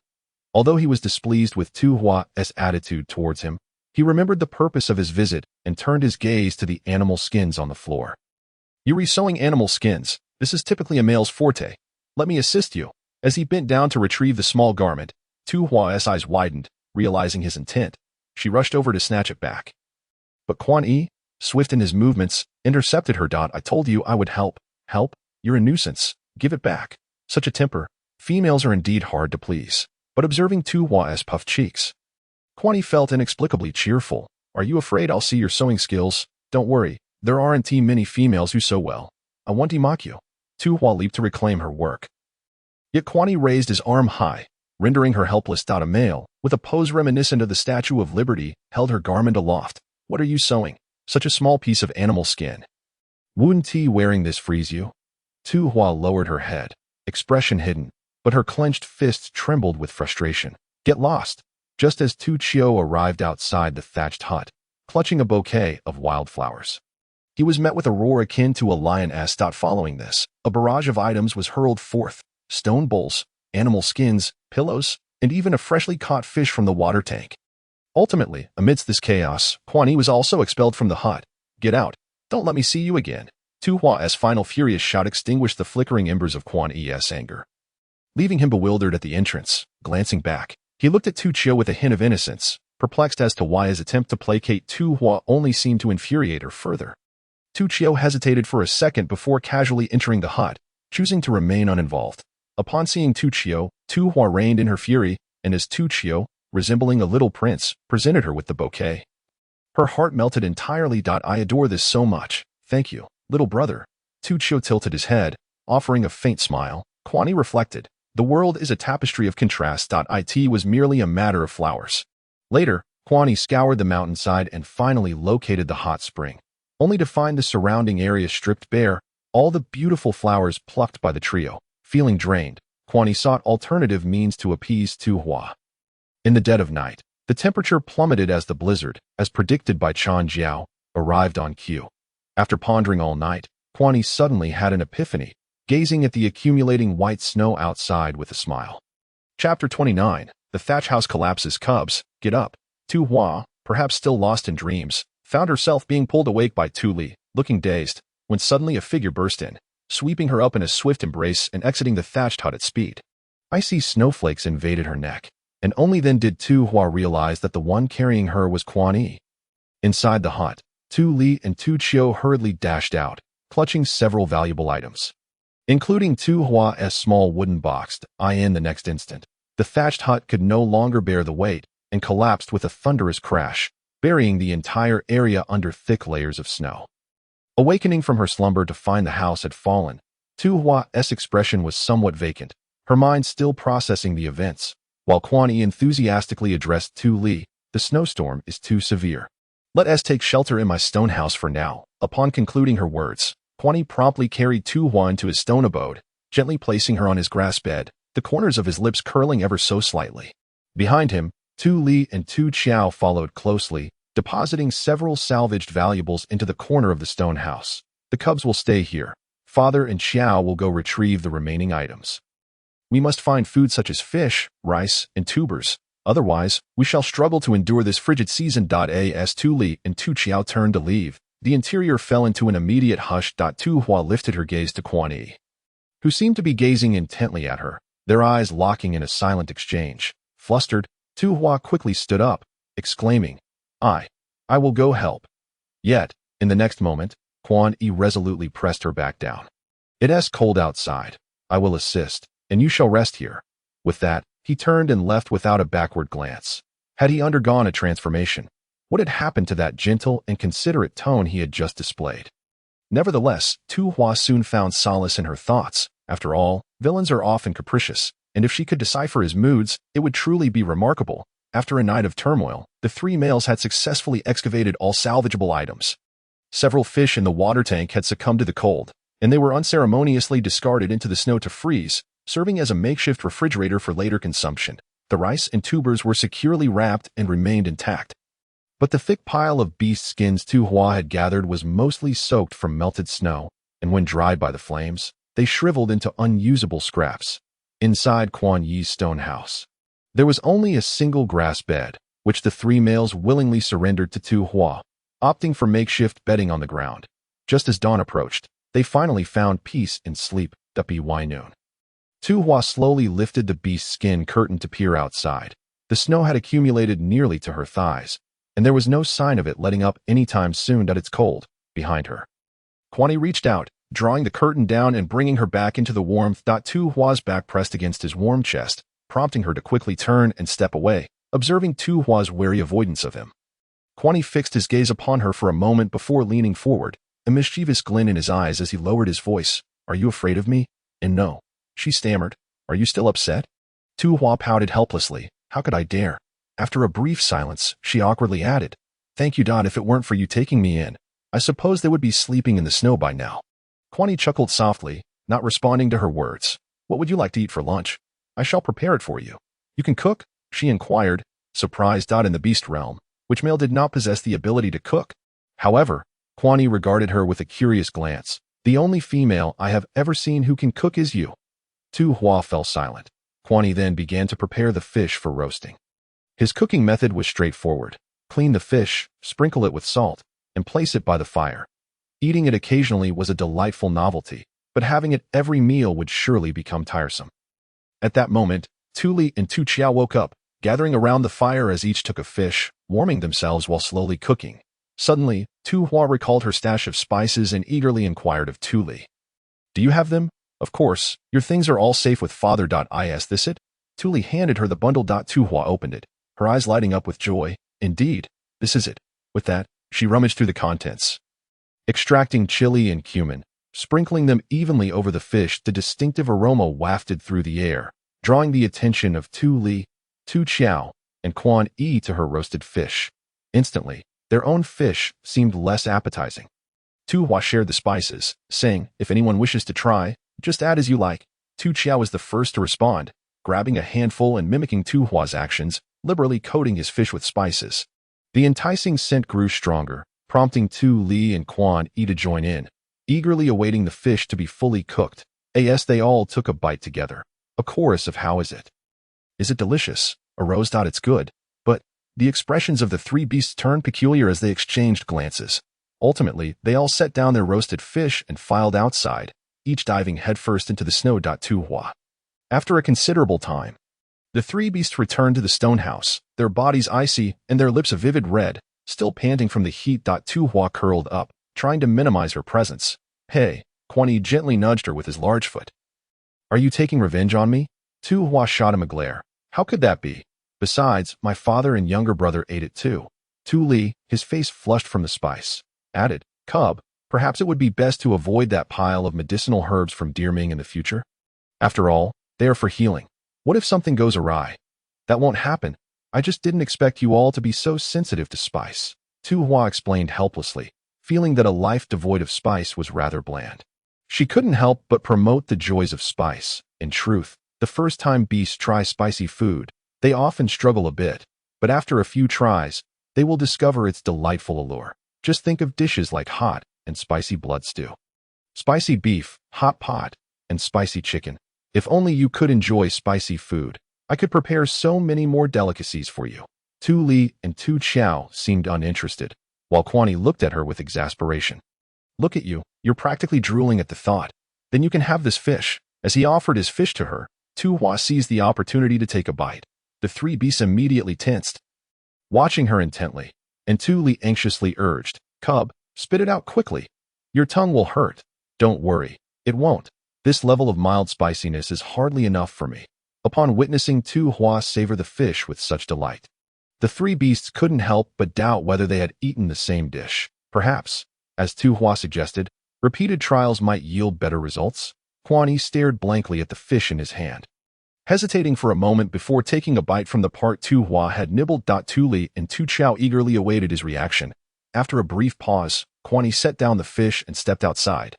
Although he was displeased with Tu Hua's attitude towards him, he remembered the purpose of his visit and turned his gaze to the animal skins on the floor. "You're resewing animal skins. This is typically a male's forte. Let me assist you." As he bent down to retrieve the small garment, Tu Hua's eyes widened, realizing his intent. She rushed over to snatch it back. But Quan Yi, swift in his movements, intercepted her. "I told you I would help. Help? You're a nuisance. Give it back." Such a temper. Females are indeed hard to please. But observing Tu Hua's puffed cheeks, Quan Yi felt inexplicably cheerful. "Are you afraid I'll see your sewing skills? Don't worry, there aren't many females who sew well. I won't mock you." Tu Hua leaped to reclaim her work. Yet Quan Yi raised his arm high, rendering her helpless. A male, with a pose reminiscent of the Statue of Liberty, held her garment aloft. "What are you sewing? Such a small piece of animal skin. Wouldn't wearing this freeze you?" Tu Hua lowered her head, expression hidden, but her clenched fists trembled with frustration. Get lost. Just as Tu Hua arrived outside the thatched hut, clutching a bouquet of wildflowers. He was met with a roar akin to a lioness. Following this, a barrage of items was hurled forth: stone bowls, animal skins, pillows, and even a freshly caught fish from the water tank. Ultimately, amidst this chaos, Quan Yi was also expelled from the hut. Get out. Don't let me see you again. Tu Hua's final furious shout extinguished the flickering embers of Quan Yi's anger, leaving him bewildered at the entrance. Glancing back, he looked at Tu Hua with a hint of innocence, perplexed as to why his attempt to placate Tu Hua only seemed to infuriate her further. Tu Hua hesitated for a second before casually entering the hut, choosing to remain uninvolved. Upon seeing Tu Hua, Tu Hua reigned in her fury, and as Tu Hua, resembling a little prince, presented her with the bouquet. Her heart melted entirely. I adore this so much. Thank you, little brother. Tu Hua tilted his head, offering a faint smile. Quan Yi reflected, the world is a tapestry of contrast. It was merely a matter of flowers. Later, Quan Yi scoured the mountainside and finally located the hot spring, only to find the surrounding area stripped bare, all the beautiful flowers plucked by the trio. Feeling drained, Quan Yi sought alternative means to appease Tu Hua. In the dead of night, the temperature plummeted as the blizzard, as predicted by Chan Jiao, arrived on cue. After pondering all night, Quan Yi suddenly had an epiphany, gazing at the accumulating white snow outside with a smile. Chapter 29. The thatch house collapses. Cubs, get up. Tu Hua, perhaps still lost in dreams, found herself being pulled awake by Tu Li, looking dazed, when suddenly a figure burst in, sweeping her up in a swift embrace and exiting the thatched hut at speed. Icy snowflakes invaded her neck, and only then did Tu Hua realize that the one carrying her was Quan Yi. Inside the hut, Tu Li and Tu Hua hurriedly dashed out, clutching several valuable items, including Tu Hua's small wooden box. In the next instant, the thatched hut could no longer bear the weight and collapsed with a thunderous crash, burying the entire area under thick layers of snow. Awakening from her slumber to find the house had fallen, Tu Hua's expression was somewhat vacant, her mind still processing the events, while Quan Yi enthusiastically addressed Tu Li, the snowstorm is too severe. Let us take shelter in my stone house for now. Upon concluding her words, Quan Yi promptly carried Tu Hua into his stone abode, gently placing her on his grass bed, the corners of his lips curling ever so slightly. Behind him, Tu Li and Tu Hua followed closely, depositing several salvaged valuables into the corner of the stone house. The cubs will stay here. Father and Xiao will go retrieve the remaining items. We must find food such as fish, rice, and tubers. Otherwise, we shall struggle to endure this frigid season. As Tu Li and Tu Hua turned to leave, the interior fell into an immediate hush. Tu Hua lifted her gaze to Quan Yi, who seemed to be gazing intently at her, their eyes locking in a silent exchange. Flustered, Tu Hua quickly stood up, exclaiming, I will go help. Yet, in the next moment, Quan Yi resolutely pressed her back down. It's cold outside. I will assist, and you shall rest here. With that, he turned and left without a backward glance. Had he undergone a transformation? What had happened to that gentle and considerate tone he had just displayed? Nevertheless, Tu Hua soon found solace in her thoughts. After all, villains are often capricious, and if she could decipher his moods, it would truly be remarkable. After a night of turmoil, the three males had successfully excavated all salvageable items. Several fish in the water tank had succumbed to the cold, and they were unceremoniously discarded into the snow to freeze, serving as a makeshift refrigerator for later consumption. The rice and tubers were securely wrapped and remained intact. But the thick pile of beast skins Tu Hua had gathered was mostly soaked from melted snow, and when dried by the flames, they shriveled into unusable scraps. Inside Quan Yi's stone house, there was only a single grass bed, which the three males willingly surrendered to Tu Hua, opting for makeshift bedding on the ground. Just as dawn approached, they finally found peace and sleep. By noon, Tu Hua slowly lifted the beast skin curtain to peer outside. The snow had accumulated nearly to her thighs, and there was no sign of it letting up anytime soon. It's cold. Behind her, Quan Yi reached out, drawing the curtain down and bringing her back into the warmth. Tu Hua's back pressed against his warm chest, prompting her to quickly turn and step away, observing Tu Hua's wary avoidance of him. Quan Yi fixed his gaze upon her for a moment before leaning forward, a mischievous glint in his eyes as he lowered his voice. Are you afraid of me? And no, she stammered. Are you still upset? Tu Hua pouted helplessly. How could I dare? After a brief silence, she awkwardly added, Thank you. If it weren't for you taking me in, I suppose they would be sleeping in the snow by now. Quan Yi chuckled softly, not responding to her words. What would you like to eat for lunch? I shall prepare it for you. You can cook? she inquired, surprised. In the beast realm, which male did not possess the ability to cook? However, Quan Yi regarded her with a curious glance. The only female I have ever seen who can cook is you. Tu Hua fell silent. Quan Yi then began to prepare the fish for roasting. His cooking method was straightforward. Clean the fish, sprinkle it with salt, and place it by the fire. Eating it occasionally was a delightful novelty, but having it every meal would surely become tiresome. At that moment, Tu Li and Tu Hua woke up, gathering around the fire as each took a fish, warming themselves while slowly cooking. Suddenly, Tu Hua recalled her stash of spices and eagerly inquired of Tu Li. Do you have them? Of course, your things are all safe with fodder. Is this it? Tu Li handed her the bundle. Tu Hua opened it, her eyes lighting up with joy. Indeed, this is it. With that, she rummaged through the contents. Extracting chili and cumin, sprinkling them evenly over the fish, the distinctive aroma wafted through the air, drawing the attention of Tu Li, Tu Hua, and Quan Yi to her roasted fish. Instantly, their own fish seemed less appetizing. Tu Hua shared the spices, saying, if anyone wishes to try, just add as you like. Tu Hua was the first to respond, grabbing a handful and mimicking Tu Hua's actions, liberally coating his fish with spices. The enticing scent grew stronger, prompting Tu Li and Quan Yi to join in, eagerly awaiting the fish to be fully cooked. As they all took a bite together, a chorus of how is it? Is it delicious? Arose. It's good. But the expressions of the three beasts turned peculiar as they exchanged glances. Ultimately, they all set down their roasted fish and filed outside, each diving headfirst into the snow. Tu Hua. After a considerable time, the three beasts returned to the stone house, their bodies icy and their lips a vivid red, still panting from the heat. Tu Hua curled up, trying to minimize her presence. Hey, Quan Yi gently nudged her with his large foot. Are you taking revenge on me? Tu Hua shot him a glare. How could that be? Besides, my father and younger brother ate it too. Tu Li, his face flushed from the spice, added, Cub, perhaps it would be best to avoid that pile of medicinal herbs from Deepening in the future. After all, they are for healing. What if something goes awry? That won't happen. I just didn't expect you all to be so sensitive to spice. Tu Hua explained helplessly, feeling that a life devoid of spice was rather bland. She couldn't help but promote the joys of spice. In truth, the first time beasts try spicy food, they often struggle a bit, but after a few tries, they will discover its delightful allure. Just think of dishes like hot and spicy blood stew, spicy beef, hot pot, and spicy chicken. If only you could enjoy spicy food, I could prepare so many more delicacies for you. Tu Li and Tu Hua seemed uninterested, while Quan Yi looked at her with exasperation. Look at you, you're practically drooling at the thought. Then you can have this fish. As he offered his fish to her, Tu Hua seized the opportunity to take a bite. The three beasts immediately tensed, watching her intently, and Tu Li anxiously urged, Cub, spit it out quickly. Your tongue will hurt. Don't worry, it won't. This level of mild spiciness is hardly enough for me. Upon witnessing Tu Hua savor the fish with such delight, the three beasts couldn't help but doubt whether they had eaten the same dish. Perhaps, as Tu Hua suggested, repeated trials might yield better results. Quan Yi stared blankly at the fish in his hand, hesitating for a moment before taking a bite from the part Tu Hua had nibbled. Tu Li and Tu Hua eagerly awaited his reaction. After a brief pause, Quan Yi set down the fish and stepped outside,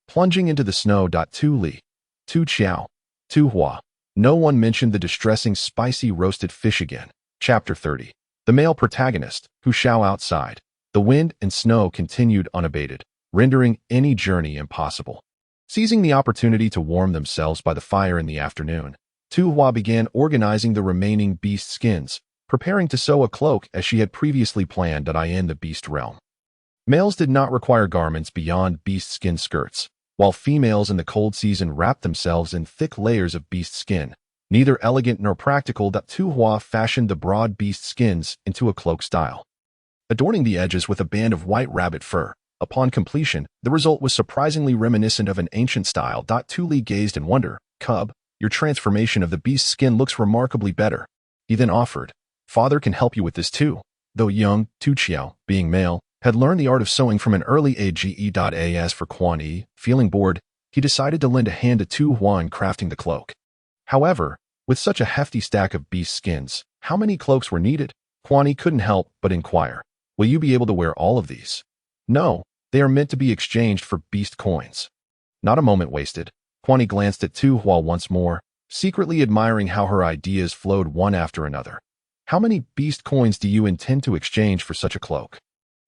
plunging into the snow. Tu Li, Tu Hua, Tu Hua. No one mentioned the distressing spicy roasted fish again. Chapter 30. The male protagonist, Hu Shao outside. The wind and snow continued unabated, rendering any journey impossible. Seizing the opportunity to warm themselves by the fire in the afternoon, Tu Hua began organizing the remaining beast skins, preparing to sew a cloak as she had previously planned. In the beast realm, males did not require garments beyond beast skin skirts, while females in the cold season wrapped themselves in thick layers of beast skin. Neither elegant nor practical, Tu Hua fashioned the broad beast skins into a cloak style, adorning the edges with a band of white rabbit fur. Upon completion, the result was surprisingly reminiscent of an ancient style. Tu Li gazed in wonder. Cub, your transformation of the beast's skin looks remarkably better. He then offered, Father can help you with this too. Though young, Tu Hua, being male, had learned the art of sewing from an early age. As for Quan Yi, feeling bored, he decided to lend a hand to Tu Hua in crafting the cloak. However, with such a hefty stack of beast skins, how many cloaks were needed? Quan Yi couldn't help but inquire, will you be able to wear all of these? No, they are meant to be exchanged for beast coins. Not a moment wasted. Quan Yi glanced at Tu Hua once more, secretly admiring how her ideas flowed one after another. How many beast coins do you intend to exchange for such a cloak?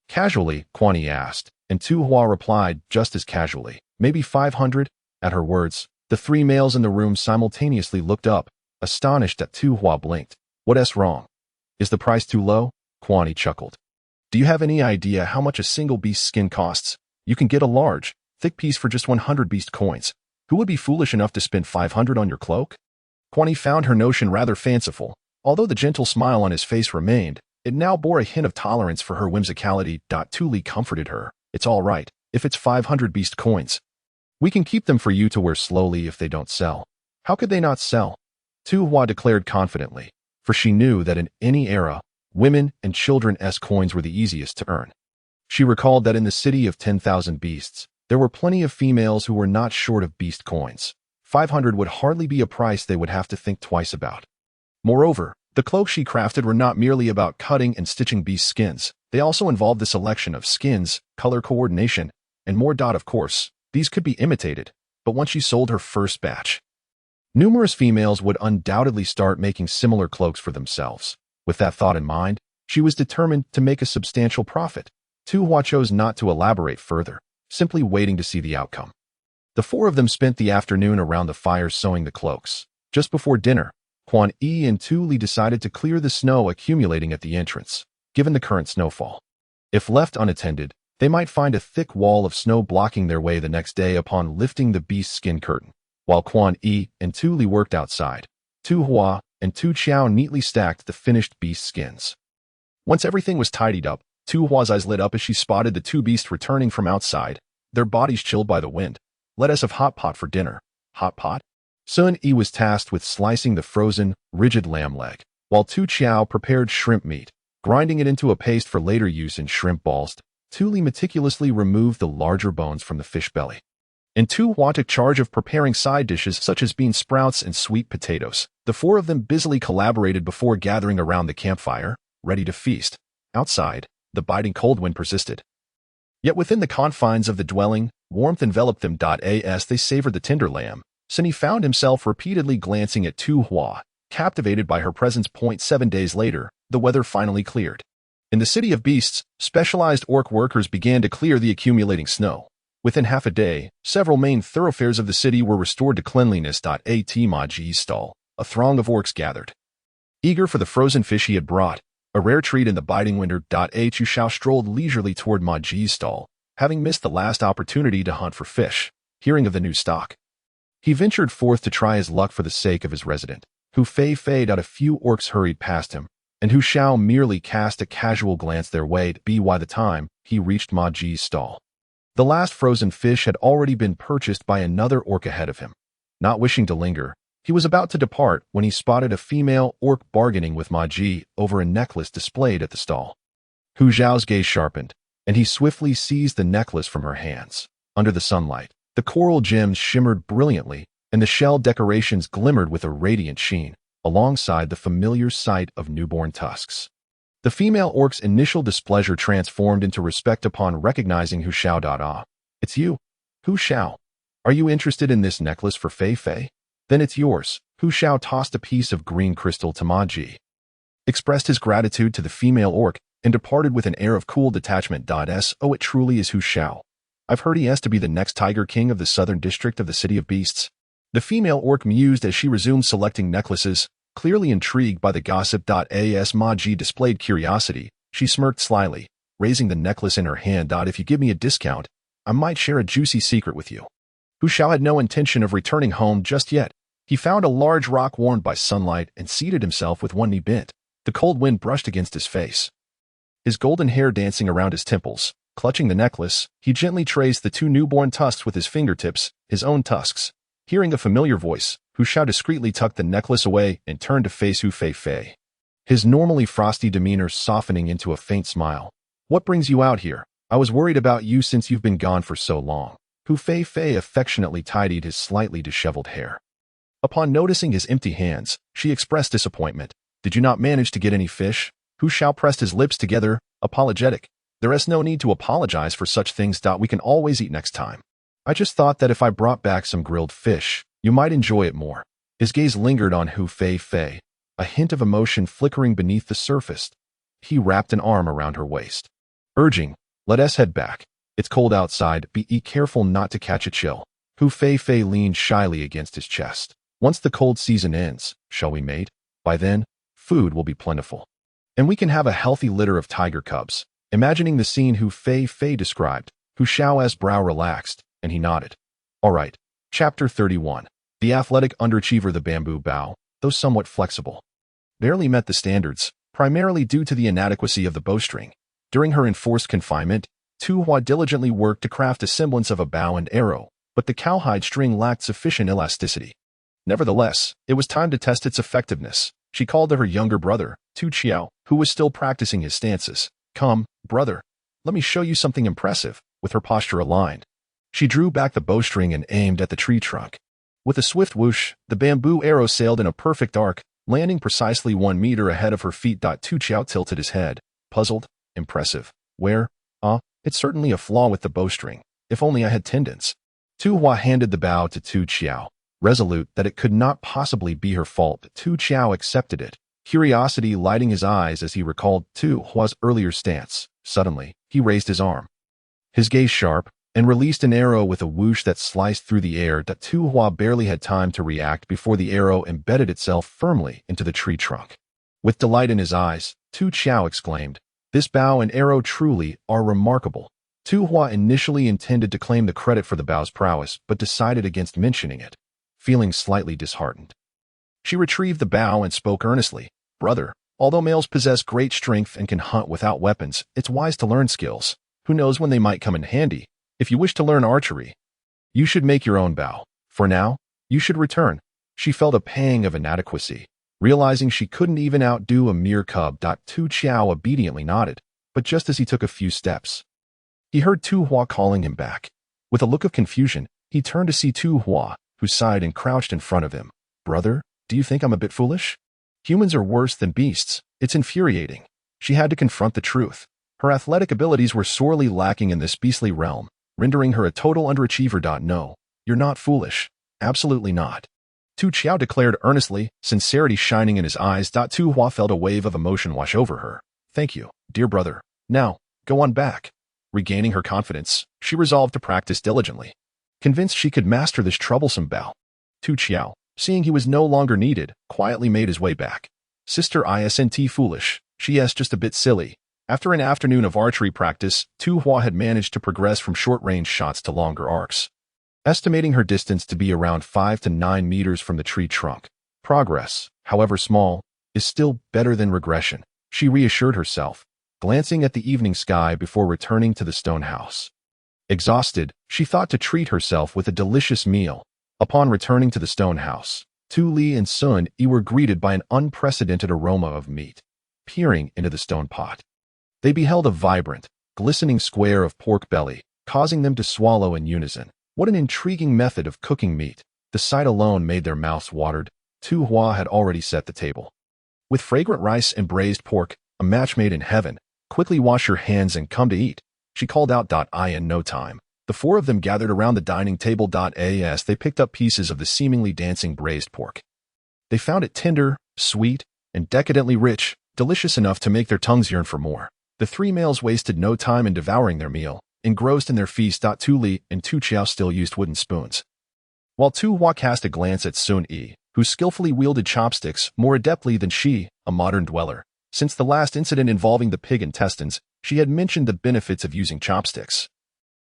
Casually, Quan Yi asked, and Tu Hua replied just as casually, maybe 500? At her words, the three males in the room simultaneously looked up, astonished that Tu Hua blinked. What's wrong? Is the price too low? Quan Yi chuckled. Do you have any idea how much a single beast skin costs? You can get a large, thick piece for just 100 beast coins. Who would be foolish enough to spend 500 on your cloak? Quan Yi found her notion rather fanciful. Although the gentle smile on his face remained, it now bore a hint of tolerance for her whimsicality. Tu Li comforted her. It's all right, if it's 500 beast coins. We can keep them for you to wear slowly if they don't sell. How could they not sell? Tu Hua declared confidently, for she knew that in any era, women and children's coins were the easiest to earn. She recalled that in the city of 10,000 beasts, there were plenty of females who were not short of beast coins. 500 would hardly be a price they would have to think twice about. Moreover, the cloaks she crafted were not merely about cutting and stitching beast skins. They also involved the selection of skins, color coordination, and more. Of course, these could be imitated, but once she sold her first batch, numerous females would undoubtedly start making similar cloaks for themselves. With that thought in mind, she was determined to make a substantial profit. Tu Hua chose not to elaborate further, simply waiting to see the outcome. The four of them spent the afternoon around the fire sewing the cloaks. Just before dinner, Quan Yi and Tu Li decided to clear the snow accumulating at the entrance, given the current snowfall. If left unattended, they might find a thick wall of snow blocking their way the next day upon lifting the beast skin curtain. While Quan Yi and Tu Li worked outside, Tu Hua and Tu Chao neatly stacked the finished beast skins. Once everything was tidied up, Tu Hua's eyes lit up as she spotted the two beasts returning from outside, their bodies chilled by the wind. Let us have hot pot for dinner. Hot pot? Sun Yi was tasked with slicing the frozen, rigid lamb leg, while Tu Chao prepared shrimp meat, grinding it into a paste for later use in shrimp balls. Tu Li meticulously removed the larger bones from the fish belly, and Tu Hua took charge of preparing side dishes such as bean sprouts and sweet potatoes. The four of them busily collaborated before gathering around the campfire, ready to feast. Outside, the biting cold wind persisted. Yet within the confines of the dwelling, warmth enveloped them. As they savored the tender lamb, Sun Yi found himself repeatedly glancing at Tu Hua, captivated by her presence. 7 days later, the weather finally cleared. In the city of beasts, specialized orc workers began to clear the accumulating snow. Within half a day, several main thoroughfares of the city were restored to cleanliness. At Ma Ji's stall, a throng of orcs gathered, eager for the frozen fish he had brought, a rare treat in the biting winter. Chu Shao strolled leisurely toward Ma Ji's stall, having missed the last opportunity to hunt for fish. Hearing of the new stock, he ventured forth to try his luck for the sake of his resident, who feied out. A few orcs hurried past him, and Hu Shao merely cast a casual glance their way. By the time he reached Ma Ji's stall, the last frozen fish had already been purchased by another orc ahead of him. Not wishing to linger, he was about to depart when he spotted a female orc bargaining with Ma Ji over a necklace displayed at the stall. Hu Zhao's gaze sharpened, and he swiftly seized the necklace from her hands. Under the sunlight, the coral gems shimmered brilliantly, and the shell decorations glimmered with a radiant sheen, alongside the familiar sight of newborn tusks. The female orc's initial displeasure transformed into respect upon recognizing Hu Shao. Ah, it's you, Hu Shao. Are you interested in this necklace for Fei? Then it's yours. Hu Shao tossed a piece of green crystal to Ma Ji, expressed his gratitude to the female orc, and departed with an air of cool detachment. Oh, it truly is Hu Shao. I've heard he has to be the next Tiger King of the southern district of the City of Beasts. The female orc mused as she resumed selecting necklaces, clearly intrigued by the gossip. As Ma Ji displayed curiosity, she smirked slyly, raising the necklace in her hand. If you give me a discount, I might share a juicy secret with you. Hu Shao had no intention of returning home just yet. He found a large rock warmed by sunlight and seated himself with one knee bent. The cold wind brushed against his face, his golden hair dancing around his temples. Clutching the necklace, he gently traced the two newborn tusks with his fingertips, his own tusks. Hearing a familiar voice, Hu Shao discreetly tucked the necklace away and turned to face Hu Fei, his normally frosty demeanor softening into a faint smile. What brings you out here? I was worried about you since you've been gone for so long. Hu Fei affectionately tidied his slightly disheveled hair. Upon noticing his empty hands, she expressed disappointment. Did you not manage to get any fish? Hu Shao pressed his lips together, apologetic. There is no need to apologize for such things. We can always eat next time. I just thought that if I brought back some grilled fish, you might enjoy it more. His gaze lingered on Hu Fei, a hint of emotion flickering beneath the surface. He wrapped an arm around her waist, urging, "Let us head back. It's cold outside, be careful not to catch a chill." Hu Fei leaned shyly against his chest. "Once the cold season ends, shall we, mate? By then, food will be plentiful. And we can have a healthy litter of tiger cubs." Imagining the scene Hu Fei described, Hu Xiao's brow relaxed, and he nodded. All right. Chapter 31. The athletic underachiever. The bamboo bow, though somewhat flexible, barely met the standards, primarily due to the inadequacy of the bowstring. During her enforced confinement, Tu Hua diligently worked to craft a semblance of a bow and arrow, but the cowhide string lacked sufficient elasticity. Nevertheless, it was time to test its effectiveness. She called to her younger brother, Tu Chiao, who was still practicing his stances. "Come, brother, let me show you something impressive." With her posture aligned, she drew back the bowstring and aimed at the tree trunk. With a swift whoosh, the bamboo arrow sailed in a perfect arc, landing precisely 1 meter ahead of her feet. Tu Chiao tilted his head, puzzled. "Impressive. Where? It's certainly a flaw with the bowstring. If only I had tendons." Tu Hua handed the bow to Tu Chiao, resolute that it could not possibly be her fault. Tu Chiao accepted it, curiosity lighting his eyes as he recalled Tu Hua's earlier stance. Suddenly, he raised his arm, his gaze sharp, and released an arrow with a whoosh that sliced through the air. Tu Hua barely had time to react before the arrow embedded itself firmly into the tree trunk. With delight in his eyes, Tu Chiao exclaimed, "This bow and arrow truly are remarkable." Tu Hua initially intended to claim the credit for the bow's prowess, but decided against mentioning it, feeling slightly disheartened. She retrieved the bow and spoke earnestly. "Brother, although males possess great strength and can hunt without weapons, it's wise to learn skills. Who knows when they might come in handy? If you wish to learn archery, you should make your own bow. For now, you should return." She felt a pang of inadequacy, realizing she couldn't even outdo a mere cub. Tu Chiao obediently nodded, but just as he took a few steps, he heard Tu Hua calling him back. With a look of confusion, he turned to see Tu Hua, who sighed and crouched in front of him. "Brother, do you think I'm a bit foolish? Humans are worse than beasts." It's infuriating. She had to confront the truth. Her athletic abilities were sorely lacking in this beastly realm, rendering her a total underachiever. "No, you're not foolish. Absolutely not," Tu Chiao declared earnestly, sincerity shining in his eyes. Tu Hua felt a wave of emotion wash over her. "Thank you, dear brother. Now, go on back." Regaining her confidence, she resolved to practice diligently, convinced she could master this troublesome bow. Tu Chiao, seeing he was no longer needed, quietly made his way back. "Sister isn't foolish. She is just a bit silly." After an afternoon of archery practice, Tu Hua had managed to progress from short-range shots to longer arcs, estimating her distance to be around 5 to 9 meters from the tree trunk. Progress, however small, is still better than regression, she reassured herself, glancing at the evening sky before returning to the stone house. Exhausted, she thought to treat herself with a delicious meal. Upon returning to the stone house, Tu Li and Sun Yi were greeted by an unprecedented aroma of meat. Peering into the stone pot, they beheld a vibrant, glistening square of pork belly, causing them to swallow in unison. What an intriguing method of cooking meat. The sight alone made their mouths watered. Tu Hua had already set the table. With fragrant rice and braised pork, a match made in heaven. "Quickly wash your hands and come to eat," she called out. In no time, the four of them gathered around the dining table. As they picked up pieces of the seemingly dancing braised pork, they found it tender, sweet, and decadently rich, delicious enough to make their tongues yearn for more. The three males wasted no time in devouring their meal, engrossed in their feast. Tu Li and Tu Chiao still used wooden spoons, while Tu Hua cast a glance at Sun Yi, who skillfully wielded chopsticks more adeptly than she, a modern dweller. Since the last incident involving the pig intestines, she had mentioned the benefits of using chopsticks,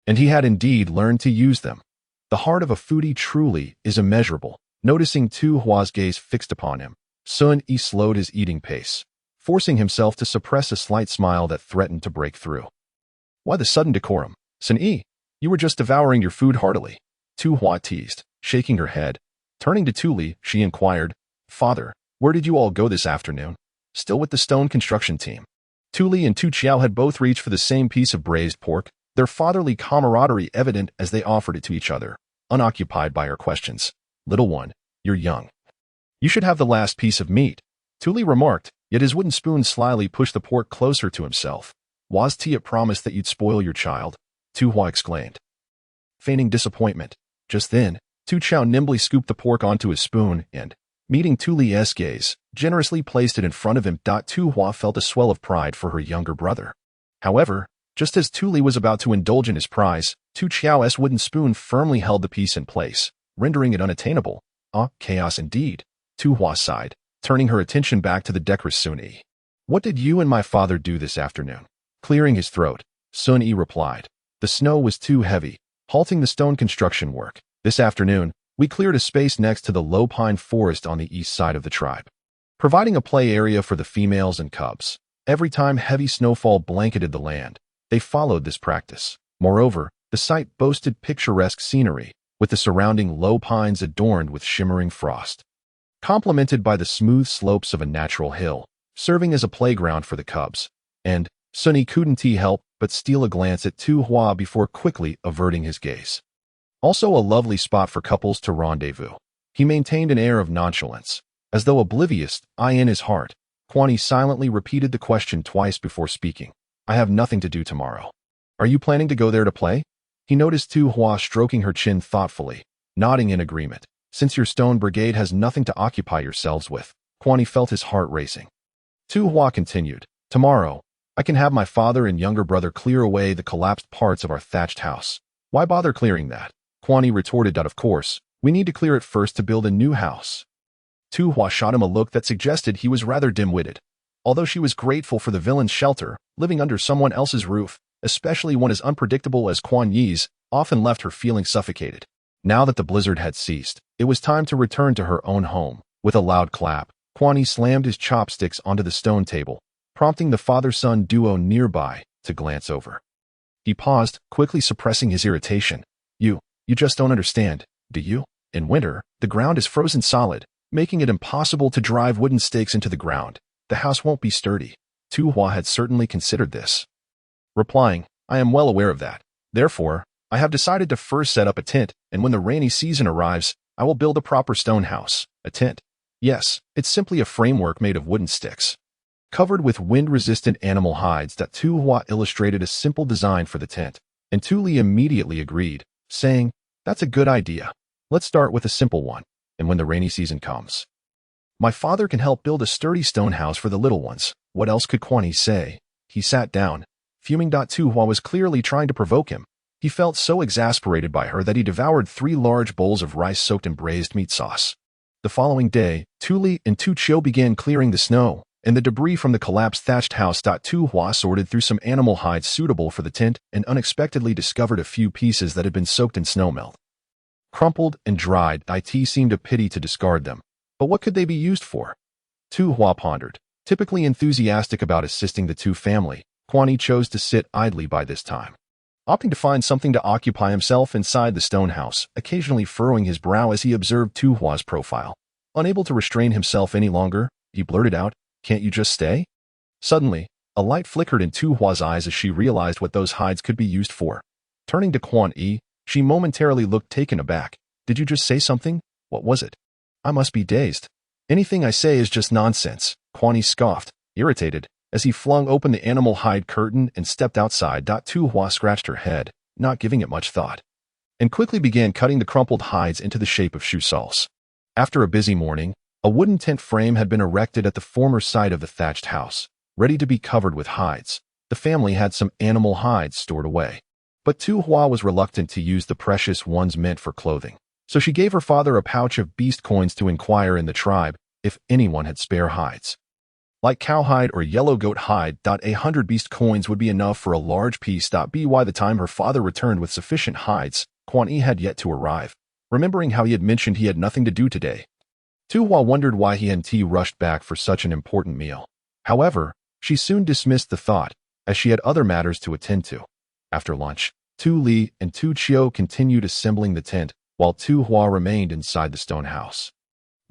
and he had indeed learned to use them. The heart of a foodie truly is immeasurable. Noticing Tu Hua's gaze fixed upon him, Sun Yi slowed his eating pace, forcing himself to suppress a slight smile that threatened to break through. "Why the sudden decorum? Sun Yi, you were just devouring your food heartily," Tu Hua teased, shaking her head. Turning to Tu Li, she inquired, "Father, where did you all go this afternoon? Still with the stone construction team?" Tu Li and Tu Chiao had both reached for the same piece of braised pork, their fatherly camaraderie evident as they offered it to each other, unoccupied by her questions. "Little one, you're young. You should have the last piece of meat," Tu Li remarked, yet his wooden spoon slyly pushed the pork closer to himself. "Was Tia promised that you'd spoil your child?" Tu Hua exclaimed, feigning disappointment. Just then, Tu Chiao nimbly scooped the pork onto his spoon and, Meeting Tu Li's gaze, generously placed it in front of him. Tu Hua felt a swell of pride for her younger brother. However, just as Tu Li was about to indulge in his prize, Tu Chiao's wooden spoon firmly held the piece in place, rendering it unattainable. Chaos indeed, Tu Hua sighed, turning her attention back to the decorous Sun Yi. What did you and my father do this afternoon? Clearing his throat, Sun Yi replied. The snow was too heavy, halting the stone construction work. This afternoon, we cleared a space next to the low pine forest on the east side of the tribe, providing a play area for the females and cubs. Every time heavy snowfall blanketed the land, they followed this practice. Moreover, the site boasted picturesque scenery, with the surrounding low pines adorned with shimmering frost, complemented by the smooth slopes of a natural hill, serving as a playground for the cubs. And Sun Yi couldn't help but steal a glance at Tu Hua before quickly averting his gaze. Also a lovely spot for couples to rendezvous. He maintained an air of nonchalance, as though oblivious. In his heart, Quan Yi silently repeated the question twice before speaking. I have nothing to do tomorrow. Are you planning to go there to play? He noticed Tu Hua stroking her chin thoughtfully, nodding in agreement. Since your stone brigade has nothing to occupy yourselves with, Quan Yi felt his heart racing. Tu Hua continued, tomorrow, I can have my father and younger brother clear away the collapsed parts of our thatched house. Why bother clearing that? Quan Yi retorted that of course, we need to clear it first to build a new house. Tu Hua shot him a look that suggested he was rather dim-witted. Although she was grateful for the villain's shelter, living under someone else's roof, especially one as unpredictable as Quan Yi's, often left her feeling suffocated. Now that the blizzard had ceased, it was time to return to her own home. With a loud clap, Quan Yi slammed his chopsticks onto the stone table, prompting the father-son duo nearby to glance over. He paused, quickly suppressing his irritation. You just don't understand, do you? In winter, the ground is frozen solid, making it impossible to drive wooden stakes into the ground. The house won't be sturdy. Tu Hua had certainly considered this. Replying, I am well aware of that. Therefore, I have decided to first set up a tent, and when the rainy season arrives, I will build a proper stone house. A tent? Yes, it's simply a framework made of wooden sticks, covered with wind-resistant animal hides. That Tu Hua illustrated a simple design for the tent, and Tu Li immediately agreed, saying, that's a good idea. Let's start with a simple one, and when the rainy season comes, my father can help build a sturdy stone house for the little ones. What else could Quan Yi say? He sat down, fuming. Tu Hua was clearly trying to provoke him. He felt so exasperated by her that he devoured 3 large bowls of rice soaked in braised meat sauce. The following day, Tu Li and Tu Chiu began clearing the snow and the debris from the collapsed thatched house. Tu Hua sorted through some animal hides suitable for the tent and unexpectedly discovered a few pieces that had been soaked in snowmelt. Crumpled and dried, it seemed a pity to discard them. But what could they be used for? Tu Hua pondered. Typically enthusiastic about assisting the Tu family, Quan Yi chose to sit idly by this time, opting to find something to occupy himself inside the stone house, occasionally furrowing his brow as he observed Tu Hua's profile. Unable to restrain himself any longer, he blurted out, can't you just stay? Suddenly, a light flickered in Tu Hua's eyes as she realized what those hides could be used for. Turning to Quan Yi, she momentarily looked taken aback. Did you just say something? What was it? I must be dazed. Anything I say is just nonsense, Quan Yi scoffed, irritated, as he flung open the animal hide curtain and stepped outside. Tu Hua scratched her head, not giving it much thought, and quickly began cutting the crumpled hides into the shape of shoe soles. After a busy morning, a wooden tent frame had been erected at the former site of the thatched house, ready to be covered with hides. The family had some animal hides stored away, but Tu Hua was reluctant to use the precious ones meant for clothing, so she gave her father a pouch of beast coins to inquire in the tribe if anyone had spare hides, like cowhide or yellow goat hide. 100 beast coins would be enough for a large piece. By the time her father returned with sufficient hides, Quan Yi had yet to arrive. Remembering how he had mentioned he had nothing to do today, Tu Hua wondered why he and rushed back for such an important meal. However, she soon dismissed the thought, as she had other matters to attend to. After lunch, Tu Li and Tu Chiu continued assembling the tent, while Tu Hua remained inside the stone house,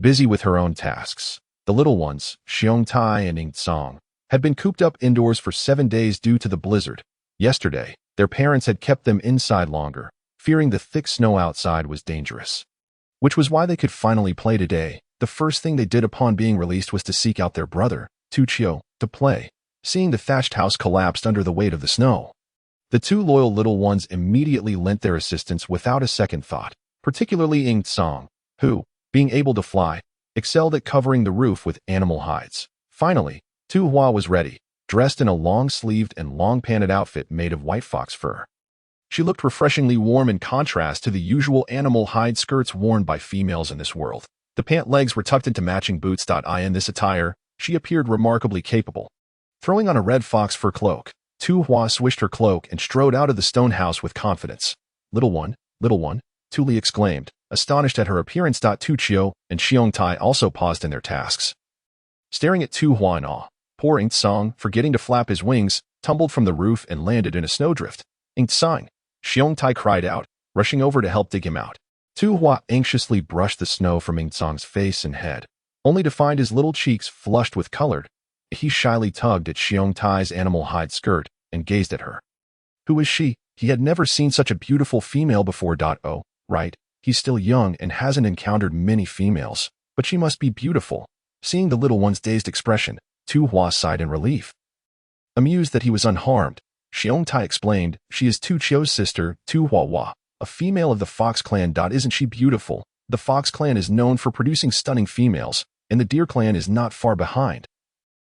busy with her own tasks. The little ones, Xiong Tai and Ing Tsong, had been cooped up indoors for 7 days due to the blizzard. Yesterday, their parents had kept them inside longer, fearing the thick snow outside was dangerous, which was why they could finally play today. The first thing they did upon being released was to seek out their brother, Tu Chiu, to play, seeing the thatched house collapsed under the weight of the snow. The 2 loyal little ones immediately lent their assistance without a second thought, particularly Ing Tsong, who, being able to fly, excelled at covering the roof with animal hides. Finally, Tu Hua was ready, dressed in a long-sleeved and long-panted outfit made of white fox fur. She looked refreshingly warm in contrast to the usual animal hide skirts worn by females in this world. The pant legs were tucked into matching boots. In this attire, she appeared remarkably capable. Throwing on a red fox fur cloak, Tu Hua swished her cloak and strode out of the stone house with confidence. Little one, Tu Li exclaimed, astonished at her appearance. Tu Chio and Xiong Tai also paused in their tasks, staring at Tu Hua in awe. Poor Ing Song, forgetting to flap his wings, tumbled from the roof and landed in a snowdrift. Ing Song, Xiong Tai cried out, rushing over to help dig him out. Tu Hua anxiously brushed the snow from Ing Song's face and head, only to find his little cheeks flushed with color. He shyly tugged at Xiong Tai's animal hide skirt and gazed at her. Who is she? He had never seen such a beautiful female before. Oh, right, he's still young and hasn't encountered many females, but she must be beautiful. Seeing the little one's dazed expression, Tu Hua sighed in relief. Amused that he was unharmed, Xiong Tai explained, she is Tu Chio's sister, Tu Huahua, a female of the Fox clan. Isn't she beautiful? The Fox clan is known for producing stunning females, and the Deer clan is not far behind.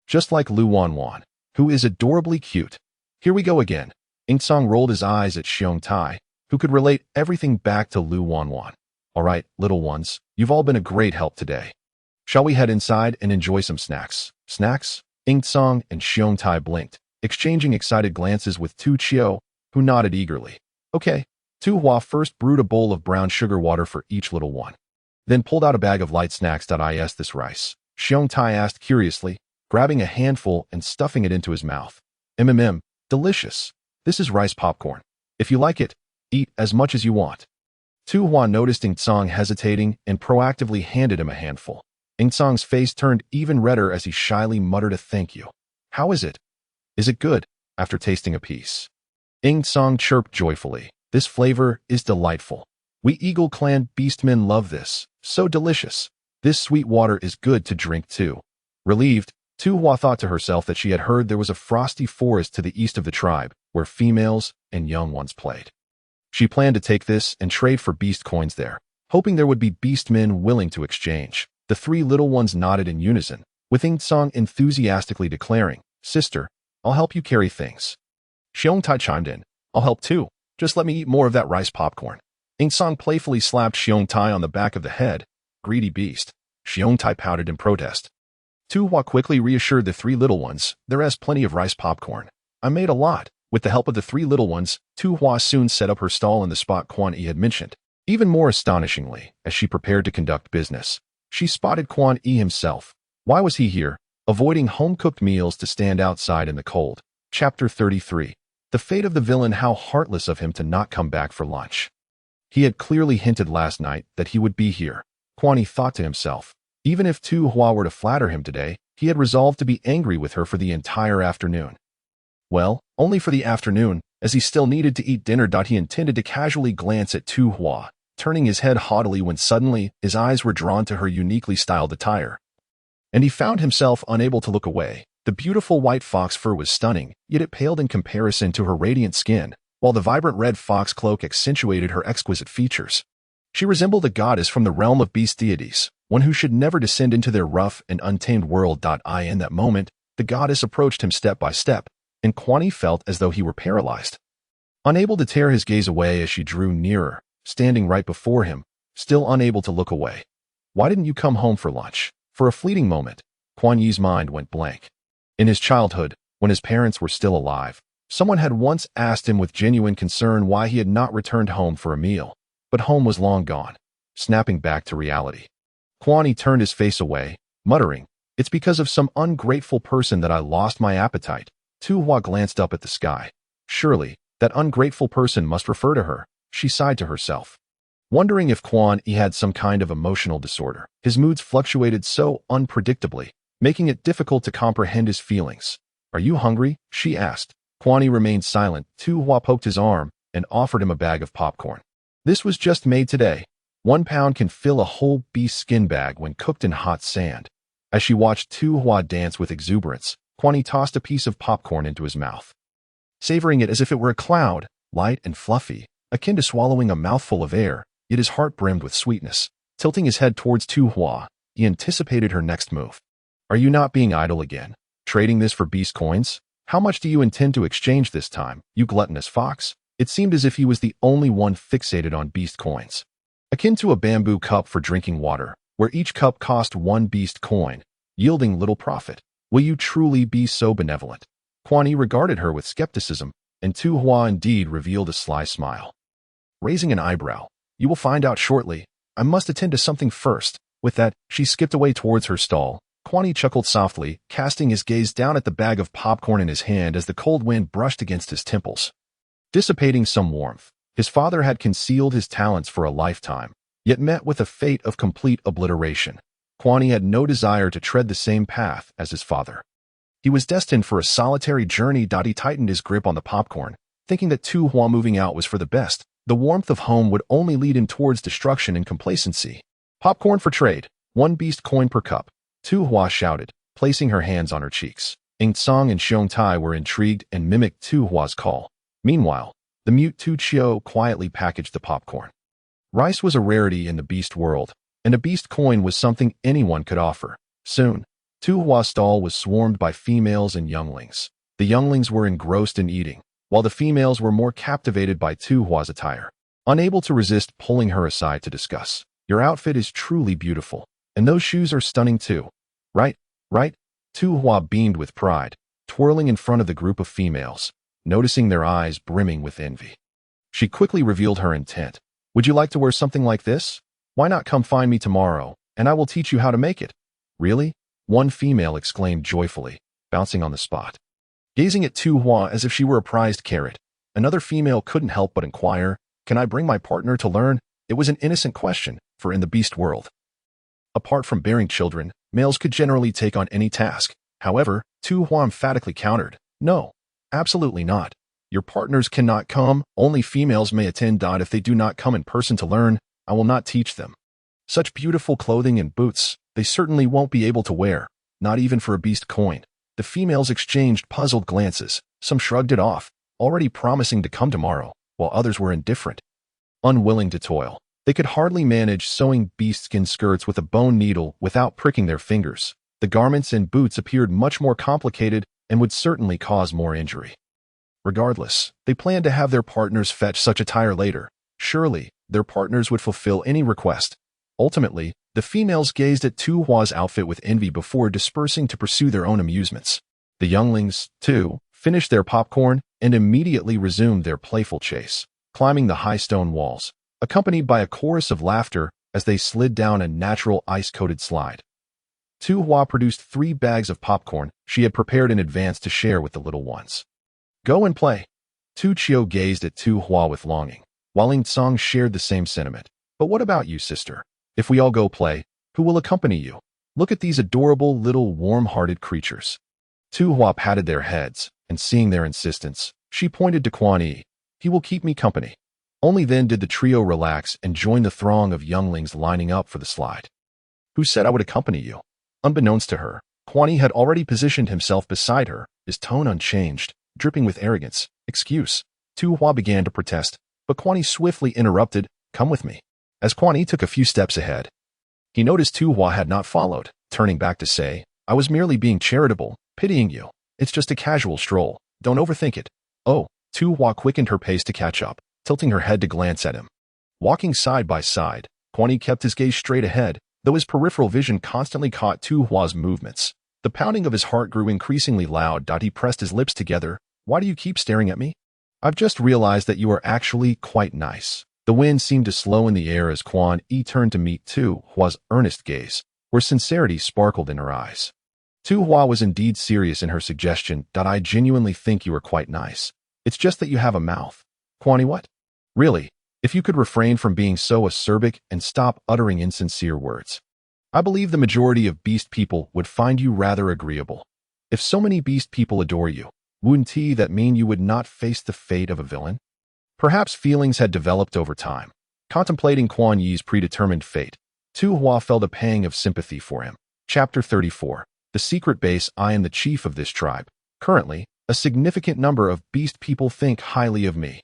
Just like Lu Wanwan, who is adorably cute. Here we go again. Ing Song rolled his eyes at Xiong Tai, who could relate everything back to Lu Wanwan. All right, little ones, you've all been a great help today. Shall we head inside and enjoy some snacks? Snacks? Ing Song and Xiong Tai blinked, exchanging excited glances with Tu Chio, who nodded eagerly. Okay. Tu Hua first brewed a bowl of brown sugar water for each little one, then pulled out a bag of light snacks. Is this rice? Xiong Tai asked curiously, grabbing a handful and stuffing it into his mouth. Delicious. This is rice popcorn. If you like it, eat as much as you want. Tu Hua noticed Ing Song hesitating and proactively handed him a handful. Ing Song's face turned even redder as he shyly muttered a thank you. How is it? Is it good? After tasting a piece, Ing Song chirped joyfully. This flavor is delightful. We Eagle Clan beastmen love this. So delicious. This sweet water is good to drink too. Relieved, Tu Hua thought to herself that she had heard there was a frosty forest to the east of the tribe, where females and young ones played. She planned to take this and trade for beast coins there, hoping there would be beastmen willing to exchange. The three little ones nodded in unison, with Ing Song enthusiastically declaring, Sister, I'll help you carry things. Xiong Tai chimed in, I'll help too. Just let me eat more of that rice popcorn. Ing Song playfully slapped Xiong Tai on the back of the head. Greedy beast. Xiong Tai pouted in protest. Tu Hua quickly reassured the three little ones, there is plenty of rice popcorn. I made a lot. With the help of the three little ones, Tu Hua soon set up her stall in the spot Quan Yi had mentioned. Even more astonishingly, as she prepared to conduct business, she spotted Quan Yi himself. Why was he here? Avoiding home-cooked meals to stand outside in the cold. Chapter 33. The fate of the villain. How heartless of him to not come back for lunch. He had clearly hinted last night that he would be here. Quan Yi thought to himself. Even if Tu Hua were to flatter him today, he had resolved to be angry with her for the entire afternoon. Well, only for the afternoon, as he still needed to eat dinner. He intended to casually glance at Tu Hua, turning his head haughtily when suddenly his eyes were drawn to her uniquely styled attire. And he found himself unable to look away. The beautiful white fox fur was stunning, yet it paled in comparison to her radiant skin, while the vibrant red fox cloak accentuated her exquisite features. She resembled a goddess from the realm of beast deities, one who should never descend into their rough and untamed world. In that moment, the goddess approached him step by step, and Quan Yi felt as though he were paralyzed. Unable to tear his gaze away as she drew nearer, standing right before him, still unable to look away. Why didn't you come home for lunch? For a fleeting moment, Quan Yi's mind went blank. In his childhood, when his parents were still alive, someone had once asked him with genuine concern why he had not returned home for a meal, but home was long gone. Snapping back to reality, Quan Yi turned his face away, muttering, It's because of some ungrateful person that I lost my appetite. Tu Hua glanced up at the sky. Surely, that ungrateful person must refer to her, she sighed to herself. Wondering if Quan Yi had some kind of emotional disorder, his moods fluctuated so unpredictably, making it difficult to comprehend his feelings. Are you hungry? She asked. Quan Yi remained silent. Tu Hua poked his arm and offered him a bag of popcorn. This was just made today. 1 pound can fill a whole beast skin bag when cooked in hot sand. As she watched Tu Hua dance with exuberance, Quan Yi tossed a piece of popcorn into his mouth, savoring it as if it were a cloud, light and fluffy, akin to swallowing a mouthful of air, yet his heart brimmed with sweetness. Tilting his head towards Tu Hua, he anticipated her next move. Are you not being idle again? Trading this for beast coins? How much do you intend to exchange this time, you gluttonous fox? It seemed as if he was the only one fixated on beast coins. Akin to a bamboo cup for drinking water, where each cup cost 1 beast coin, yielding little profit. Will you truly be so benevolent? Quan Yi regarded her with skepticism, and Tu Hua indeed revealed a sly smile. Raising an eyebrow, you will find out shortly. I must attend to something first. With that, she skipped away towards her stall. Quan Yi chuckled softly, casting his gaze down at the bag of popcorn in his hand as the cold wind brushed against his temples. Dissipating some warmth, his father had concealed his talents for a lifetime, yet met with a fate of complete obliteration. Quan Yi had no desire to tread the same path as his father. He was destined for a solitary journey. He tightened his grip on the popcorn, thinking that Tu Hua moving out was for the best. The warmth of home would only lead him towards destruction and complacency. Popcorn for trade, 1 beast coin per cup, Tu Hua shouted, placing her hands on her cheeks. Ing Song and Xiong Tai were intrigued and mimicked Tu Hua's call. Meanwhile, the mute Tu Chio quietly packaged the popcorn. Rice was a rarity in the beast world, and a beast coin was something anyone could offer. Soon, Tu Hua's stall was swarmed by females and younglings. The younglings were engrossed in eating, while the females were more captivated by Tu Hua's attire. Unable to resist pulling her aside to discuss. Your outfit is truly beautiful, and those shoes are stunning too. Right? Tu Hua beamed with pride, twirling in front of the group of females, noticing their eyes brimming with envy. She quickly revealed her intent. Would you like to wear something like this? Why not come find me tomorrow, and I will teach you how to make it? Really? One female exclaimed joyfully, bouncing on the spot. Gazing at Tu Hua as if she were a prized carrot, another female couldn't help but inquire, can I bring my partner to learn? It was an innocent question, for in the beast world, apart from bearing children, males could generally take on any task. However, Tu Hua emphatically countered, no, absolutely not. Your partners cannot come, only females may attend. If they do not come in person to learn, I will not teach them. Such beautiful clothing and boots, they certainly won't be able to wear, not even for a beast coin. The females exchanged puzzled glances, some shrugged it off, already promising to come tomorrow, while others were indifferent. Unwilling to toil, they could hardly manage sewing beast-skin skirts with a bone needle without pricking their fingers. The garments and boots appeared much more complicated and would certainly cause more injury. Regardless, they planned to have their partners fetch such attire later. Surely, their partners would fulfill any request. Ultimately, the females gazed at Tu Hua's outfit with envy before dispersing to pursue their own amusements. The younglings, too, finished their popcorn and immediately resumed their playful chase, climbing the high stone walls, accompanied by a chorus of laughter as they slid down a natural ice-coated slide. Tu Hua produced 3 bags of popcorn she had prepared in advance to share with the little ones. Go and play. Tu Chio gazed at Tu Hua with longing, while Ing Song shared the same sentiment. But what about you, sister? If we all go play, who will accompany you? Look at these adorable little warm-hearted creatures. Tu Hua patted their heads, and seeing their insistence, she pointed to Quan Yi. He will keep me company. Only then did the trio relax and join the throng of younglings lining up for the slide. Who said I would accompany you? Unbeknownst to her, Quan Yi had already positioned himself beside her, his tone unchanged, dripping with arrogance. Excuse. Tu Hua began to protest, but Quan Yi swiftly interrupted, come with me. As Quan Yi took a few steps ahead, he noticed Tu Hua had not followed, turning back to say, I was merely being charitable, pitying you. It's just a casual stroll. Don't overthink it. Oh, Tu Hua quickened her pace to catch up, tilting her head to glance at him. Walking side by side, Quan Yi kept his gaze straight ahead, though his peripheral vision constantly caught Tu Hua's movements. The pounding of his heart grew increasingly loud. He pressed his lips together. Why do you keep staring at me? I've just realized that you are actually quite nice. The wind seemed to slow in the air as Quan Yi turned to meet Tu Hua's earnest gaze, where sincerity sparkled in her eyes. Tu Hua was indeed serious in her suggestion. I genuinely think you are quite nice. It's just that you have a mouth. Quan Yi, what? Really, if you could refrain from being so acerbic and stop uttering insincere words. I believe the majority of beast people would find you rather agreeable. If so many beast people adore you, wouldn't that mean you would not face the fate of a villain? Perhaps feelings had developed over time. Contemplating Quan Yi's predetermined fate, Tu Hua felt a pang of sympathy for him. Chapter 34. The Secret Base. I am the chief of this tribe. Currently, a significant number of beast people think highly of me.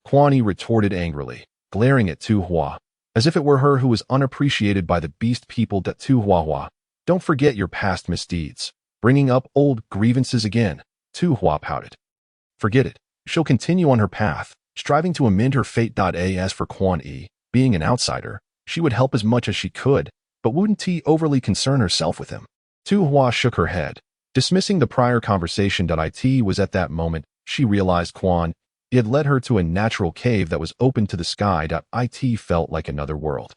Quan Yi retorted angrily, glaring at Tu Hua. as if it were her who was unappreciated by the beast people. Tu Huahua, don't forget your past misdeeds. Bringing up old grievances again. Tu Hua pouted. Forget it. She'll continue on her path, striving to amend her fate. As for Quan Yi, being an outsider, she would help as much as she could, but wouldn't he overly concern herself with him? Tu Hua shook her head, dismissing the prior conversation. It was at that moment she realized Quan Yi had led her to a natural cave that was open to the sky. It felt like another world.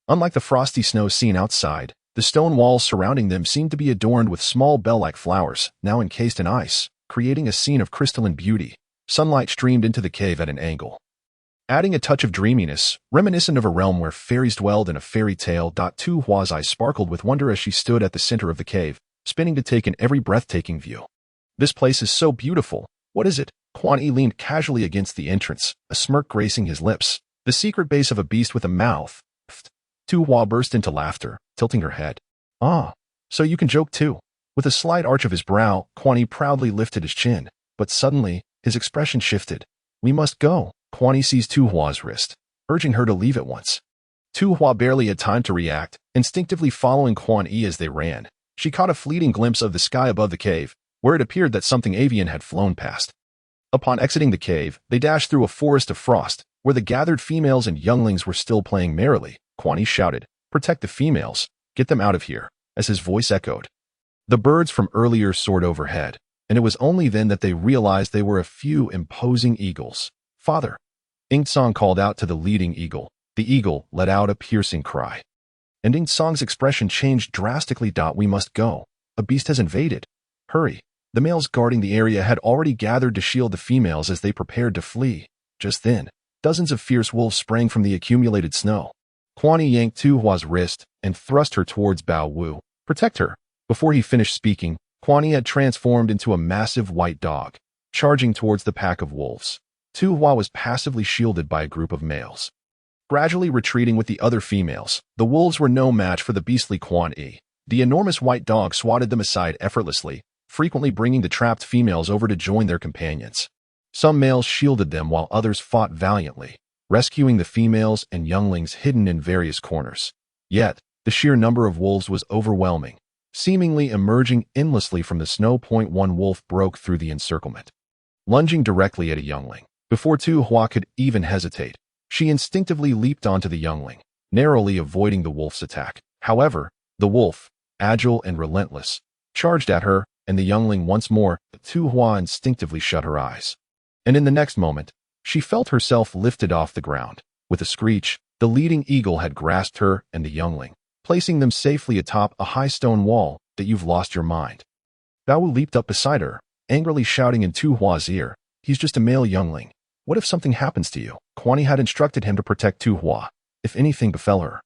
Unlike the frosty snow seen outside, the stone walls surrounding them seemed to be adorned with small bell-like flowers, now encased in ice, creating a scene of crystalline beauty. Sunlight streamed into the cave at an angle, adding a touch of dreaminess, reminiscent of a realm where fairies dwelled in a fairy tale. Tu Hua's eyes sparkled with wonder as she stood at the center of the cave, spinning to take in every breathtaking view. This place is so beautiful. What is it? Quan Yi leaned casually against the entrance, a smirk gracing his lips. The secret base of a beast with a mouth. Tu Hua burst into laughter, tilting her head. Ah, so you can joke too. With a slight arch of his brow, Quan Yi proudly lifted his chin, but suddenly, his expression shifted. We must go. Quan Yi seized Tu Hua's wrist, urging her to leave at once. Tu Hua barely had time to react, instinctively following Quan Yi as they ran. She caught a fleeting glimpse of the sky above the cave, where it appeared that something avian had flown past. Upon exiting the cave, they dashed through a forest of frost, where the gathered females and younglings were still playing merrily. Quan Yi shouted, "Protect the females. Get them out of here," as his voice echoed. The birds from earlier soared overhead, and it was only then that they realized they were a few imposing eagles. "Father!" Ingsong called out to the leading eagle. The eagle let out a piercing cry. And Ingsong's expression changed drastically. We must go. A beast has invaded. Hurry. The males guarding the area had already gathered to shield the females as they prepared to flee. Just then, dozens of fierce wolves sprang from the accumulated snow. Quan Yi yanked Tu Hua's wrist and thrust her towards Bao Wu. Protect her. Before he finished speaking, Quan Yi had transformed into a massive white dog, charging towards the pack of wolves. Tu Hua was passively shielded by a group of males. Gradually retreating with the other females, the wolves were no match for the beastly Quan Yi. The enormous white dog swatted them aside effortlessly, frequently bringing the trapped females over to join their companions. Some males shielded them while others fought valiantly, rescuing the females and younglings hidden in various corners. Yet, the sheer number of wolves was overwhelming, seemingly emerging endlessly from the snow. One wolf broke through the encirclement, lunging directly at a youngling. Before Tu Hua could even hesitate, she instinctively leaped onto the youngling, narrowly avoiding the wolf's attack. However, the wolf, agile and relentless, charged at her, and the youngling once more. Tu Hua instinctively shut her eyes. And in the next moment, she felt herself lifted off the ground. With a screech, the leading eagle had grasped her and the youngling, placing them safely atop a high stone wall. That you've lost your mind. Bao Wu leaped up beside her, angrily shouting in Tu Hua's ear, "He's just a male youngling. What if something happens to you?" Quan Yi had instructed him to protect Tu Hua. If anything befell her,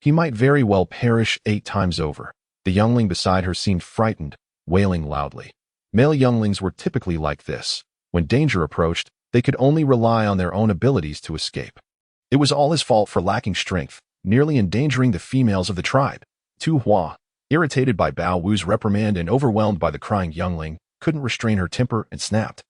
he might very well perish 8 times over. The youngling beside her seemed frightened, wailing loudly. Male younglings were typically like this. When danger approached, they could only rely on their own abilities to escape. It was all his fault for lacking strength, nearly endangering the females of the tribe. Tu Hua, irritated by Bao Wu's reprimand and overwhelmed by the crying youngling, couldn't restrain her temper and snapped.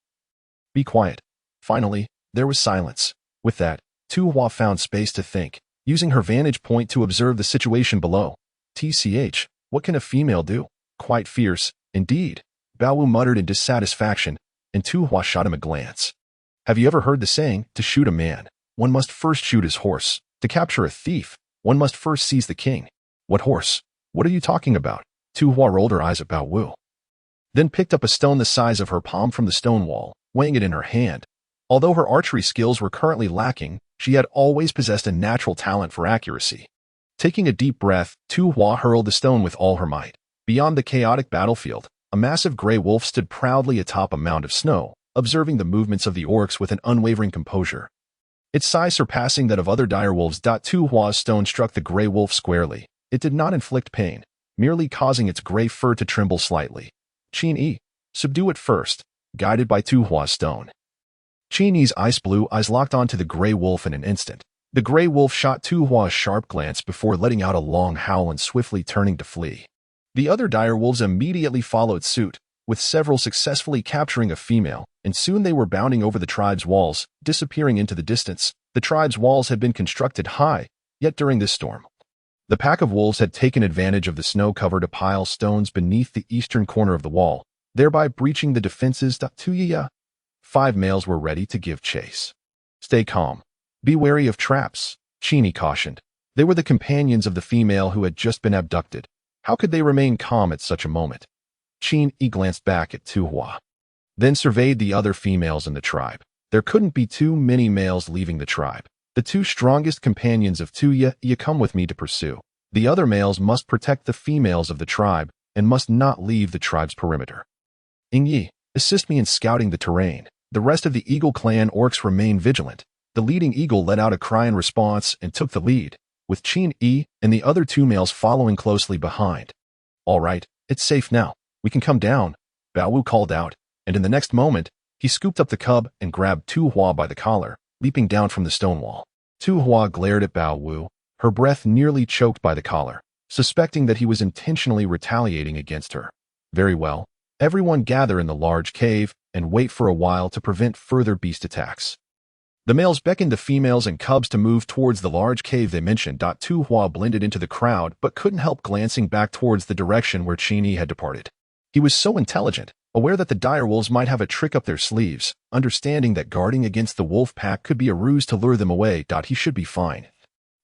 "Be quiet." Finally, there was silence. With that, Tu Hua found space to think, using her vantage point to observe the situation below. "Tch, what can a female do? Quite fierce, indeed," Bao Wu muttered in dissatisfaction, and Tu Hua shot him a glance. "Have you ever heard the saying, to shoot a man, one must first shoot his horse? To capture a thief, one must first seize the king." "What horse? What are you talking about?" Tu Hua rolled her eyes at Bao Wu, then picked up a stone the size of her palm from the stone wall, weighing it in her hand. Although her archery skills were currently lacking, she had always possessed a natural talent for accuracy. Taking a deep breath, Tu Hua hurled the stone with all her might. Beyond the chaotic battlefield, a massive gray wolf stood proudly atop a mound of snow, observing the movements of the orcs with an unwavering composure. Its size surpassing that of other direwolves. Tu Hua's stone struck the gray wolf squarely. It did not inflict pain, merely causing its gray fur to tremble slightly. "Quan Yi, subdue it first," guided by Tu Hua's stone. Quan Yi's ice blue eyes locked onto the gray wolf in an instant. The gray wolf shot Tu Hua a sharp glance before letting out a long howl and swiftly turning to flee. The other direwolves immediately followed suit, with several successfully capturing a female, and soon they were bounding over the tribe's walls, disappearing into the distance. The tribe's walls had been constructed high, Yet during this storm, the pack of wolves had taken advantage of the snow-covered pile stones beneath the eastern corner of the wall, thereby breaching the defenses. Tu Hua. 5 males were ready to give chase. Stay calm. Be wary of traps, Quan Yi cautioned. They were the companions of the female who had just been abducted. How could they remain calm at such a moment? Quan Yi glanced back at Tu Hua, then surveyed the other females in the tribe. There couldn't be too many males leaving the tribe. The 2 strongest companions of Tu Hua come with me to pursue. The other males must protect the females of the tribe and must not leave the tribe's perimeter. Yi, assist me in scouting the terrain. The rest of the Eagle clan orcs remain vigilant. The leading eagle let out a cry in response and took the lead, with Quan Yi and the other 2 males following closely behind. All right, it's safe now. We can come down, Bao Wu called out, and in the next moment, he scooped up the cub and grabbed Tu Hua by the collar, leaping down from the stone wall. Tu Hua glared at Bao Wu, her breath nearly choked by the collar, suspecting that he was intentionally retaliating against her. Very well. Everyone gather in the large cave and wait for a while to prevent further beast attacks. The males beckoned the females and cubs to move towards the large cave they mentioned. Tu Hua blended into the crowd but couldn't help glancing back towards the direction where Quan Yi had departed. He was so intelligent, aware that the direwolves might have a trick up their sleeves, understanding that guarding against the wolf pack could be a ruse to lure them away. He should be fine.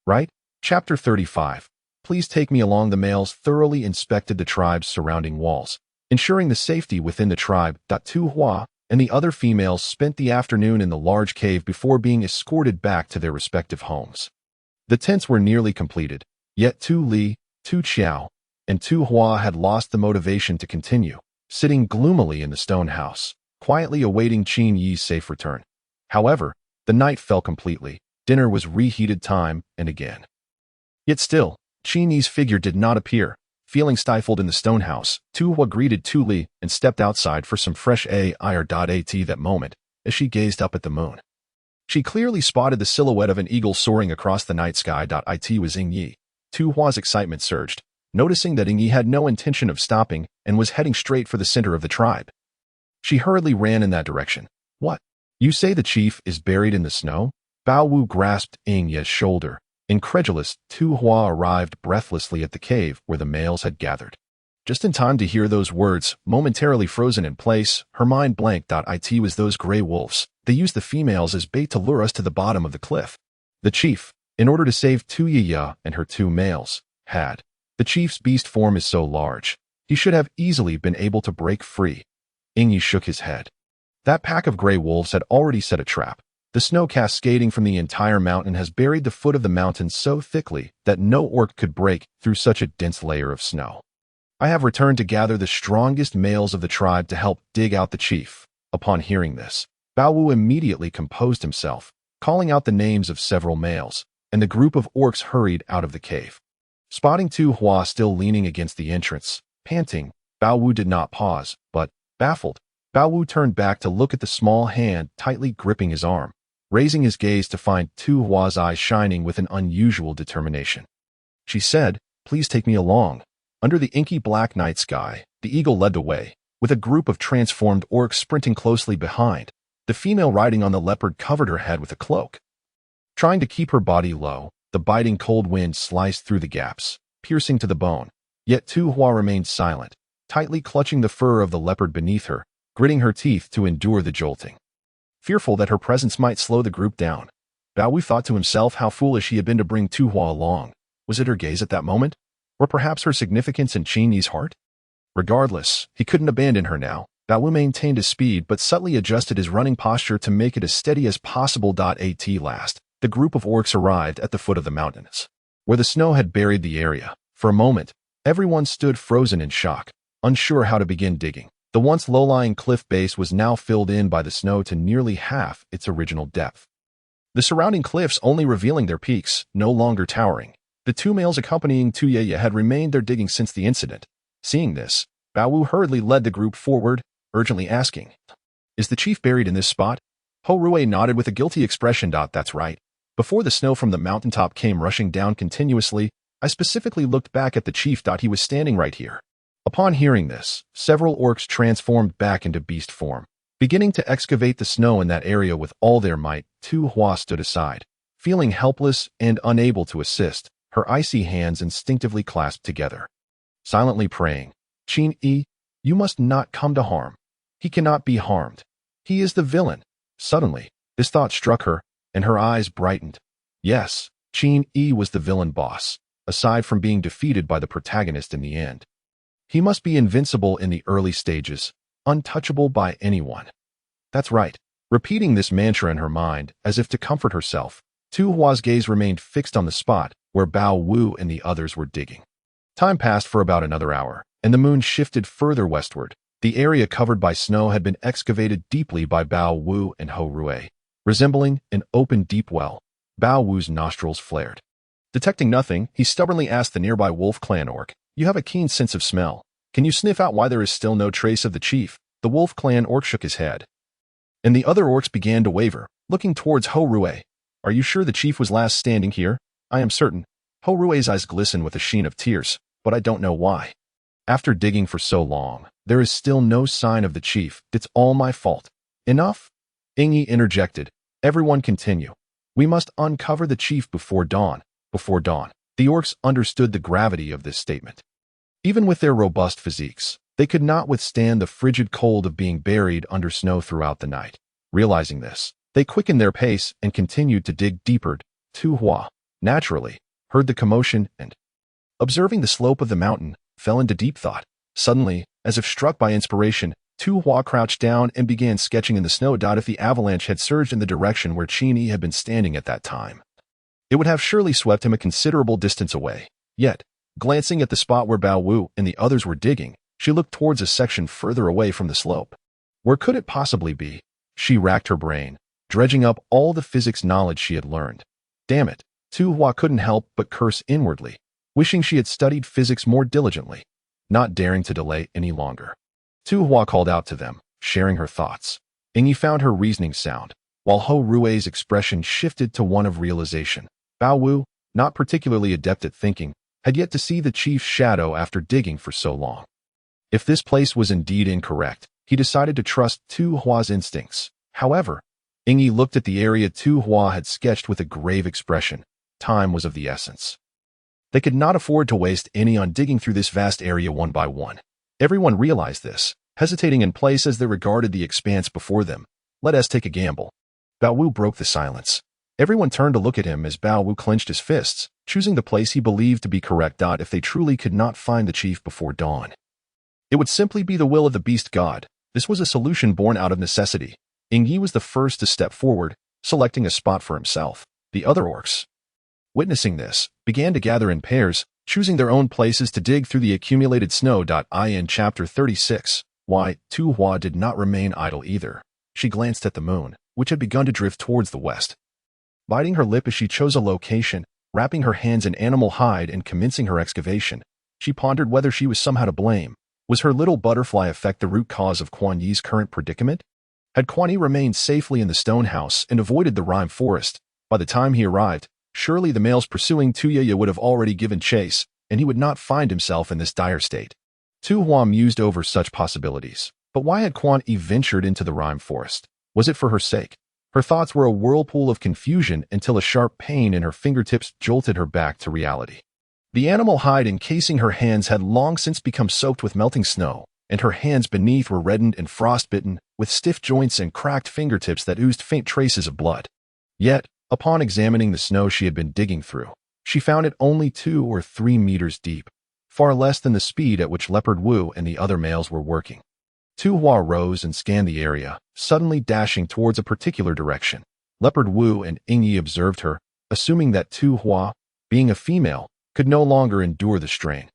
Right? Chapter 35. Please take me along. The males thoroughly inspected the tribe's surrounding walls, ensuring the safety within the tribe. Tu Hua and the other females spent the afternoon in the large cave before being escorted back to their respective homes. The tents were nearly completed, yet Tu Li, Tu Qiao, and Tu Hua had lost the motivation to continue, sitting gloomily in the stone house, quietly awaiting Quan Yi's safe return. However, the night fell completely. Dinner was reheated time and again. Yet still, Quan Yi's figure did not appear. Feeling stifled in the stone house, Tu Hua greeted Tu Li and stepped outside for some fresh air. That moment, as she gazed up at the moon, she clearly spotted the silhouette of an eagle soaring across the night sky. It was Yi. Tu Hua's excitement surged, noticing that Yi had no intention of stopping and was heading straight for the center of the tribe. She hurriedly ran in that direction. What? You say the chief is buried in the snow? Bao Wu grasped Yi's shoulder. Incredulous, Tu Hua arrived breathlessly at the cave where the males had gathered. Just in time to hear those words, momentarily frozen in place, her mind blanked. It was those gray wolves. They used the females as bait to lure us to the bottom of the cliff. The chief, in order to save Tu Hua and her 2 males, had. The chief's beast form is so large, he should have easily been able to break free. Yi shook his head. That pack of gray wolves had already set a trap. The snow cascading from the entire mountain has buried the foot of the mountain so thickly that no orc could break through such a dense layer of snow. I have returned to gather the strongest males of the tribe to help dig out the chief. Upon hearing this, Bao Wu immediately composed himself, calling out the names of several males, and the group of orcs hurried out of the cave. Spotting Tu Hua still leaning against the entrance, panting, Bao Wu did not pause, but, baffled, Bao Wu turned back to look at the small hand tightly gripping his arm, raising his gaze to find Tu Hua's eyes shining with an unusual determination. She said, "Please take me along." Under the inky black night sky, the eagle led the way, with a group of transformed orcs sprinting closely behind. The female riding on the leopard covered her head with a cloak. Trying to keep her body low, the biting cold wind sliced through the gaps, piercing to the bone. Yet Tu Hua remained silent, tightly clutching the fur of the leopard beneath her, gritting her teeth to endure the jolting. Fearful that her presence might slow the group down, Bao Wu thought to himself how foolish he had been to bring Tu Hua along. Was it her gaze at that moment? Or perhaps her significance in Quan Yi's heart? Regardless, he couldn't abandon her now. Bao Wu maintained his speed but subtly adjusted his running posture to make it as steady as possible. At last, the group of orcs arrived at the foot of the mountains, where the snow had buried the area. For a moment, everyone stood frozen in shock, unsure how to begin digging. The once low-lying cliff base was now filled in by the snow to nearly half its original depth. The surrounding cliffs only revealing their peaks, no longer towering. The 2 males accompanying Tu Hua had remained there digging since the incident. Seeing this, Bao Wu hurriedly led the group forward, urgently asking, "Is the chief buried in this spot?" Ho Rui nodded with a guilty expression. That's right. Before the snow from the mountaintop came rushing down continuously, I specifically looked back at the chief. He was standing right here. Upon hearing this, several orcs transformed back into beast form, beginning to excavate the snow in that area with all their might. Tu Hua stood aside, Feeling helpless and unable to assist, her icy hands instinctively clasped together. Silently praying, Quan Yi, you must not come to harm. He cannot be harmed. He is the villain. Suddenly, this thought struck her, and her eyes brightened. Yes, Quan Yi was the villain boss, aside from being defeated by the protagonist in the end. He must be invincible in the early stages, untouchable by anyone. That's right. Repeating this mantra in her mind, as if to comfort herself, Tu Hua's gaze remained fixed on the spot where Bao Wu and the others were digging. Time passed for about another hour, and the moon shifted further westward. The area covered by snow had been excavated deeply by Bao Wu and Ho Rui, resembling an open deep well. Bao Wu's nostrils flared. Detecting nothing, he stubbornly asked the nearby wolf clan orc, "You have a keen sense of smell. Can you sniff out why there is still no trace of the chief?" The wolf clan orc shook his head, and the other orcs began to waver, looking towards Ho Rui. "Are you sure the chief was last standing here?" "I am certain." Ho Rui's eyes glistened with a sheen of tears, "but I don't know why. After digging for so long, there is still no sign of the chief. It's all my fault." "Enough," Yi interjected. "Everyone continue. We must uncover the chief before dawn." Before dawn. The orcs understood the gravity of this statement. Even with their robust physiques, they could not withstand the frigid cold of being buried under snow throughout the night. Realizing this, they quickened their pace and continued to dig deeper. Tu Hua, naturally, heard the commotion and, observing the slope of the mountain, fell into deep thought. Suddenly, as if struck by inspiration, Tu Hua crouched down and began sketching in the snow. If the avalanche had surged in the direction where Quan Yi had been standing at that time, it would have surely swept him a considerable distance away. Yet, glancing at the spot where Bao Wu and the others were digging, she looked towards a section further away from the slope. Where could it possibly be? She racked her brain, dredging up all the physics knowledge she had learned. Damn it, Tu Hua couldn't help but curse inwardly, wishing she had studied physics more diligently, not daring to delay any longer. Tu Hua called out to them, sharing her thoughts. Yi found her reasoning sound, while Ho Rui's expression shifted to one of realization. Bao Wu, not particularly adept at thinking, had yet to see the chief's shadow after digging for so long. If this place was indeed incorrect, he decided to trust Tu Hua's instincts. However, Yi looked at the area Tu Hua had sketched with a grave expression. Time was of the essence. They could not afford to waste any on digging through this vast area one by one. Everyone realized this, hesitating in place as they regarded the expanse before them. "Let us take a gamble." Bao Wu broke the silence. Everyone turned to look at him as Bao Wu clenched his fists, choosing the place he believed to be correct. If they truly could not find the chief before dawn, it would simply be the will of the beast god. This was a solution born out of necessity. Yi was the first to step forward, selecting a spot for himself. The other orcs, witnessing this, began to gather in pairs, choosing their own places to dig through the accumulated snow. In Chapter 36, why, Tu Hua did not remain idle either. She glanced at the moon, which had begun to drift towards the west. Biting her lip as she chose a location, wrapping her hands in animal hide and commencing her excavation, she pondered whether she was somehow to blame. Was her little butterfly effect the root cause of Quan Yi's current predicament? Had Quan Yi remained safely in the stone house and avoided the rime forest, by the time he arrived, surely the males pursuing Tu Huahua would have already given chase, and he would not find himself in this dire state. Tu Hua mused over such possibilities. But why had Quan Yi ventured into the rime forest? Was it for her sake? Her thoughts were a whirlpool of confusion until a sharp pain in her fingertips jolted her back to reality. The animal hide encasing her hands had long since become soaked with melting snow, and her hands beneath were reddened and frostbitten, with stiff joints and cracked fingertips that oozed faint traces of blood. Yet, upon examining the snow she had been digging through, she found it only 2 or 3 meters deep, far less than the speed at which Leopard Wu and the other males were working. Tu Hua rose and scanned the area, suddenly dashing towards a particular direction. Leopard Wu and Yi observed her, assuming that Tu Hua, being a female, could no longer endure the strain.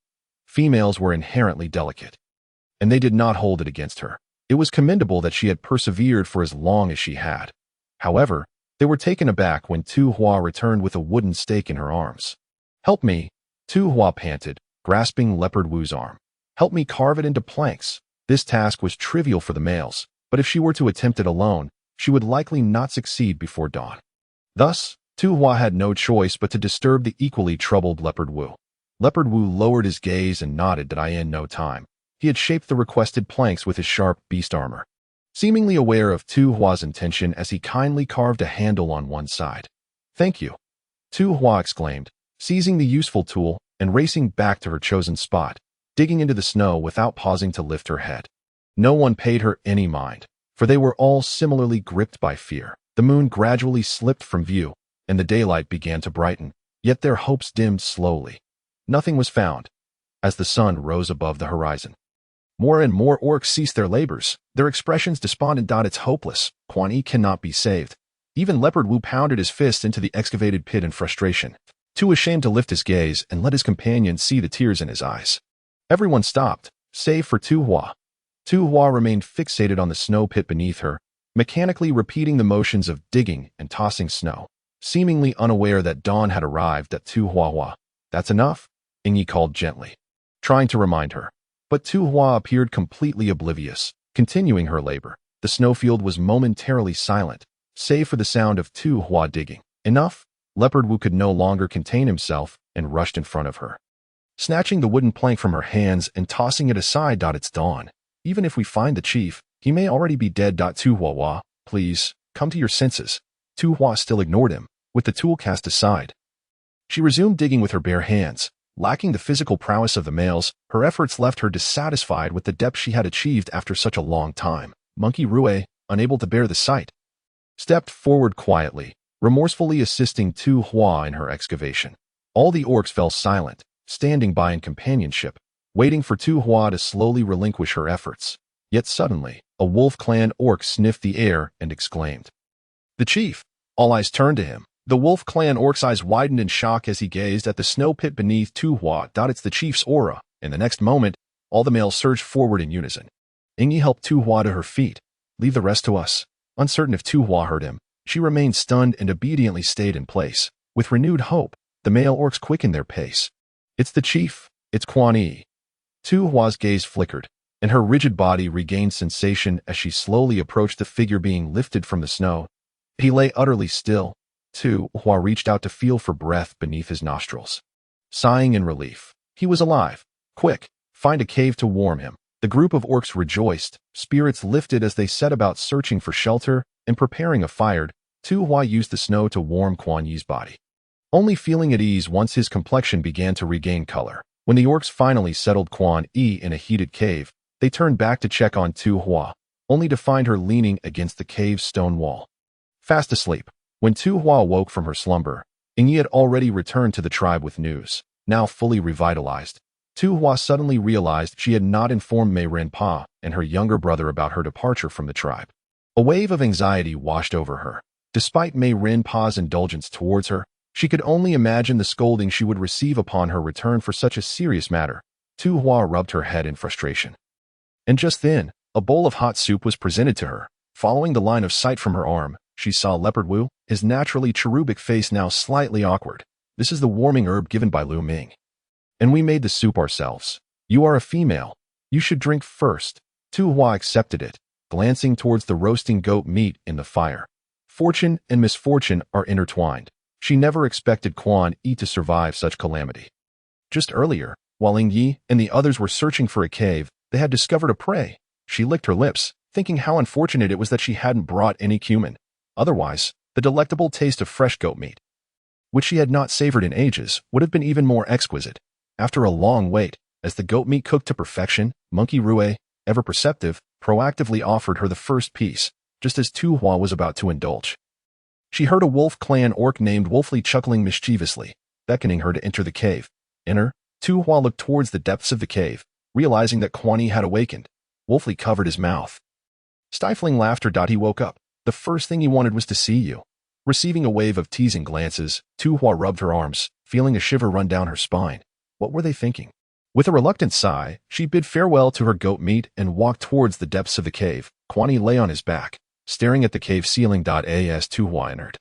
Females were inherently delicate, and they did not hold it against her. It was commendable that she had persevered for as long as she had. However, they were taken aback when Tu Hua returned with a wooden stake in her arms. "Help me," Tu Hua panted, grasping Leopard Wu's arm. "Help me carve it into planks." This task was trivial for the males, but if she were to attempt it alone, she would likely not succeed before dawn. Thus, Tu Hua had no choice but to disturb the equally troubled Leopard Wu. Leopard Wu lowered his gaze and nodded that in no time. He had shaped the requested planks with his sharp beast armor, seemingly aware of Tu Hua's intention as he kindly carved a handle on one side. Thank you, Tu Hua exclaimed, seizing the useful tool and racing back to her chosen spot, digging into the snow without pausing to lift her head. No one paid her any mind, for they were all similarly gripped by fear. The moon gradually slipped from view, and the daylight began to brighten, yet their hopes dimmed slowly. Nothing was found, as the sun rose above the horizon. More and more orcs ceased their labors, their expressions despondent. It's hopeless. Quan Yi cannot be saved. Even Leopard Wu pounded his fist into the excavated pit in frustration, too ashamed to lift his gaze and let his companion see the tears in his eyes. Everyone stopped, save for Tu Hua. Tu Hua remained fixated on the snow pit beneath her, mechanically repeating the motions of digging and tossing snow, seemingly unaware that dawn had arrived at Tu Huahua. That's enough, Yi called gently, trying to remind her. But Tu Hua appeared completely oblivious, continuing her labor. The snowfield was momentarily silent, save for the sound of Tu Hua digging. Enough? Leopard Wu could no longer contain himself and rushed in front of her, snatching the wooden plank from her hands and tossing it aside. It's dawn. Even if we find the chief, he may already be dead. Tu Huahua, please, come to your senses. Tu Hua still ignored him, with the tool cast aside. She resumed digging with her bare hands. Lacking the physical prowess of the males, her efforts left her dissatisfied with the depth she had achieved after such a long time. Monkey Rue, unable to bear the sight, stepped forward quietly, remorsefully assisting Tu Hua in her excavation. All the orcs fell silent, standing by in companionship, waiting for Tu Hua to slowly relinquish her efforts. Yet suddenly, a wolf clan orc sniffed the air and exclaimed, "The chief!" All eyes turned to him. The wolf clan orc's eyes widened in shock as he gazed at the snow pit beneath Tu Hua. It's the chief's aura. In the next moment, all the males surged forward in unison. Yi helped Tu Hua to her feet. Leave the rest to us. Uncertain if Tu Hua heard him, she remained stunned and obediently stayed in place. With renewed hope, the male orcs quickened their pace. It's the chief. It's Quan Yi. Tu Hua's gaze flickered, and her rigid body regained sensation as she slowly approached the figure being lifted from the snow. He lay utterly still. Tu Hua reached out to feel for breath beneath his nostrils. Sighing in relief, he was alive. Quick, find a cave to warm him. The group of orcs rejoiced, spirits lifted as they set about searching for shelter and preparing a fire. Tu Hua used the snow to warm Quan Yi's body, only feeling at ease once his complexion began to regain color. When the orcs finally settled Quan Yi in a heated cave, they turned back to check on Tu Hua, only to find her leaning against the cave's stone wall, fast asleep. When Tu Hua woke from her slumber, Yi had already returned to the tribe with news. Now fully revitalized, Tu Hua suddenly realized she had not informed Mei Renpa and her younger brother about her departure from the tribe. A wave of anxiety washed over her. Despite Mei Renpa's indulgence towards her, she could only imagine the scolding she would receive upon her return for such a serious matter. Tu Hua rubbed her head in frustration. And just then, a bowl of hot soup was presented to her. Following the line of sight from her arm, she saw Leopard Wu, his naturally cherubic face now slightly awkward. This is the warming herb given by Lu Ming. And we made the soup ourselves. You are a female. You should drink first. Tu Hua accepted it, glancing towards the roasting goat meat in the fire. Fortune and misfortune are intertwined. She never expected Quan Yi to survive such calamity. Just earlier, while Yi and the others were searching for a cave, they had discovered a prey. She licked her lips, thinking how unfortunate it was that she hadn't brought any cumin. Otherwise, the delectable taste of fresh goat meat, which she had not savored in ages, would have been even more exquisite. After a long wait, as the goat meat cooked to perfection, Monkey Rue, ever perceptive, proactively offered her the first piece, just as Tu Hua was about to indulge. She heard a wolf clan orc named Wolfly chuckling mischievously, beckoning her to enter the cave. Enter. Tu Hua looked towards the depths of the cave, realizing that Quan Yi had awakened. Wolfly covered his mouth, stifling laughter. He woke up. The first thing he wanted was to see you. Receiving a wave of teasing glances, Tu Hua rubbed her arms, feeling a shiver run down her spine. What were they thinking? With a reluctant sigh, she bid farewell to her goat meat and walked towards the depths of the cave. Quan Yi lay on his back, staring at the cave ceiling. As Tu Hua entered,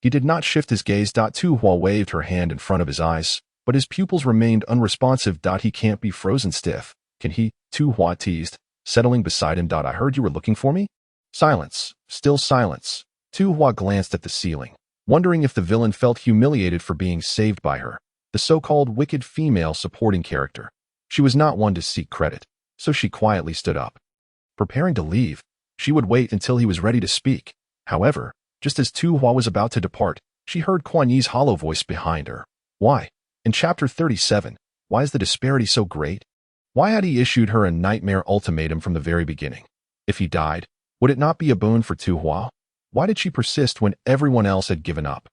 he did not shift his gaze. Tu Hua waved her hand in front of his eyes, but his pupils remained unresponsive. He can't be frozen stiff, can he? Tu Hua teased, settling beside him. I heard you were looking for me? Silence. Still silence. Tu Hua glanced at the ceiling, wondering if the villain felt humiliated for being saved by her, the so-called wicked female supporting character. She was not one to seek credit, so she quietly stood up. Preparing to leave, she would wait until he was ready to speak. However, just as Tu Hua was about to depart, she heard Quan Yi's hollow voice behind her. Why? In chapter 37, why is the disparity so great? Why had he issued her a nightmare ultimatum from the very beginning? If he died, would it not be a boon for Tu Hua? Why did she persist when everyone else had given up?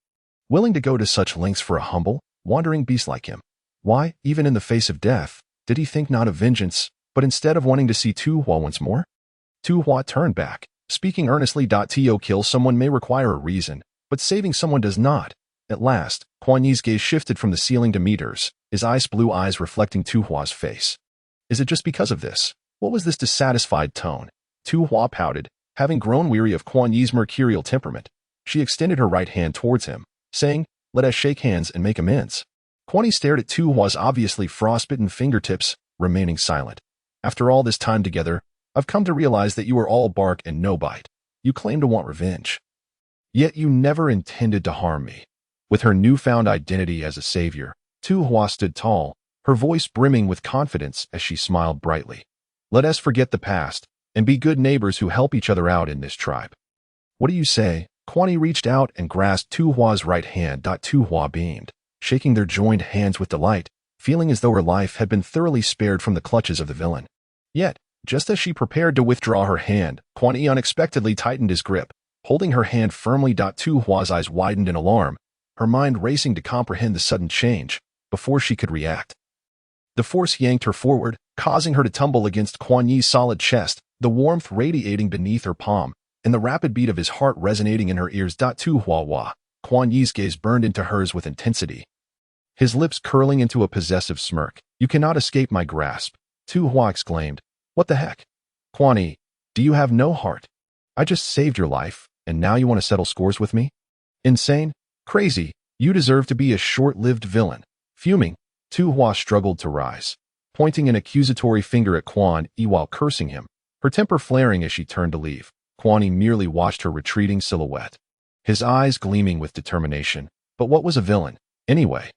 Willing to go to such lengths for a humble, wandering beast like him? Why, even in the face of death, did he think not of vengeance, but instead of wanting to see Tu Hua once more? Tu Hua turned back, speaking earnestly. To kill someone may require a reason, but saving someone does not. At last, Quan Yi's gaze shifted from the ceiling to meters, his ice-blue eyes reflecting Tu Hua's face. Is it just because of this? What was this dissatisfied tone? Tu Hua pouted, having grown weary of Quan Yi's mercurial temperament. She extended her right hand towards him, saying, "Let us shake hands and make amends." Quan Yi stared at Tu Hua's obviously frostbitten fingertips, remaining silent. "After all this time together, I've come to realize that you are all bark and no bite. You claim to want revenge. Yet you never intended to harm me." With her newfound identity as a savior, Tu Hua stood tall, her voice brimming with confidence as she smiled brightly. "Let us forget the past and be good neighbors who help each other out in this tribe." "What do you say?" Quan Yi reached out and grasped Tu Hua's right hand. Tu Hua beamed, shaking their joined hands with delight, feeling as though her life had been thoroughly spared from the clutches of the villain. Yet, just as she prepared to withdraw her hand, Quan Yi unexpectedly tightened his grip, holding her hand firmly. Tu Hua's eyes widened in alarm, her mind racing to comprehend the sudden change. Before she could react, the force yanked her forward, causing her to tumble against Quan Yi's solid chest, the warmth radiating beneath her palm, and the rapid beat of his heart resonating in her ears. Tu Huahua. Quan Yi's gaze burned into hers with intensity, his lips curling into a possessive smirk. "You cannot escape my grasp," Tu Hua exclaimed. "What the heck? Quan Yi, do you have no heart? I just saved your life, and now you want to settle scores with me? Insane? Crazy? You deserve to be a short-lived villain." Fuming, Tu Hua struggled to rise, pointing an accusatory finger at Quan Yi while cursing him, her temper flaring as she turned to leave. Quan Yi merely watched her retreating silhouette, his eyes gleaming with determination. But what was a villain, anyway?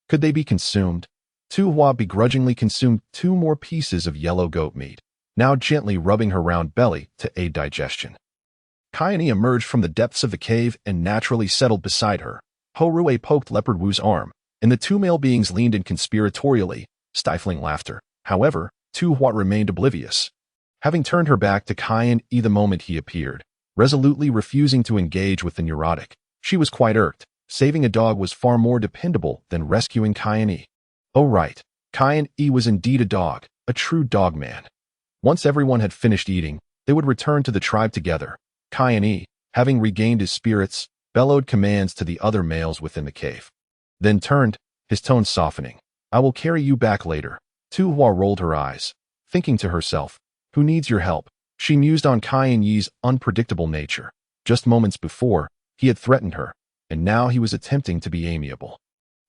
Could they be consumed? Tu Hua begrudgingly consumed 2 more pieces of yellow goat meat, now gently rubbing her round belly to aid digestion. Quan Yi emerged from the depths of the cave and naturally settled beside her. Ho Rui poked Leopard Wu's arm, and the 2 male beings leaned in conspiratorially, stifling laughter. However, Tu Hua remained oblivious, having turned her back to Quan Yi the moment he appeared, resolutely refusing to engage with the neurotic. She was quite irked. Saving a dog was far more dependable than rescuing Quan Yi. Oh right, Quan Yi was indeed a dog, a true dog man. Once everyone had finished eating, they would return to the tribe together. Quan Yi, having regained his spirits, bellowed commands to the other males within the cave. Then turned, his tone softening. "I will carry you back later." Tu Hua rolled her eyes, thinking to herself, "Who needs your help?" She mused on Quan Yi's unpredictable nature. Just moments before, he had threatened her, and now he was attempting to be amiable.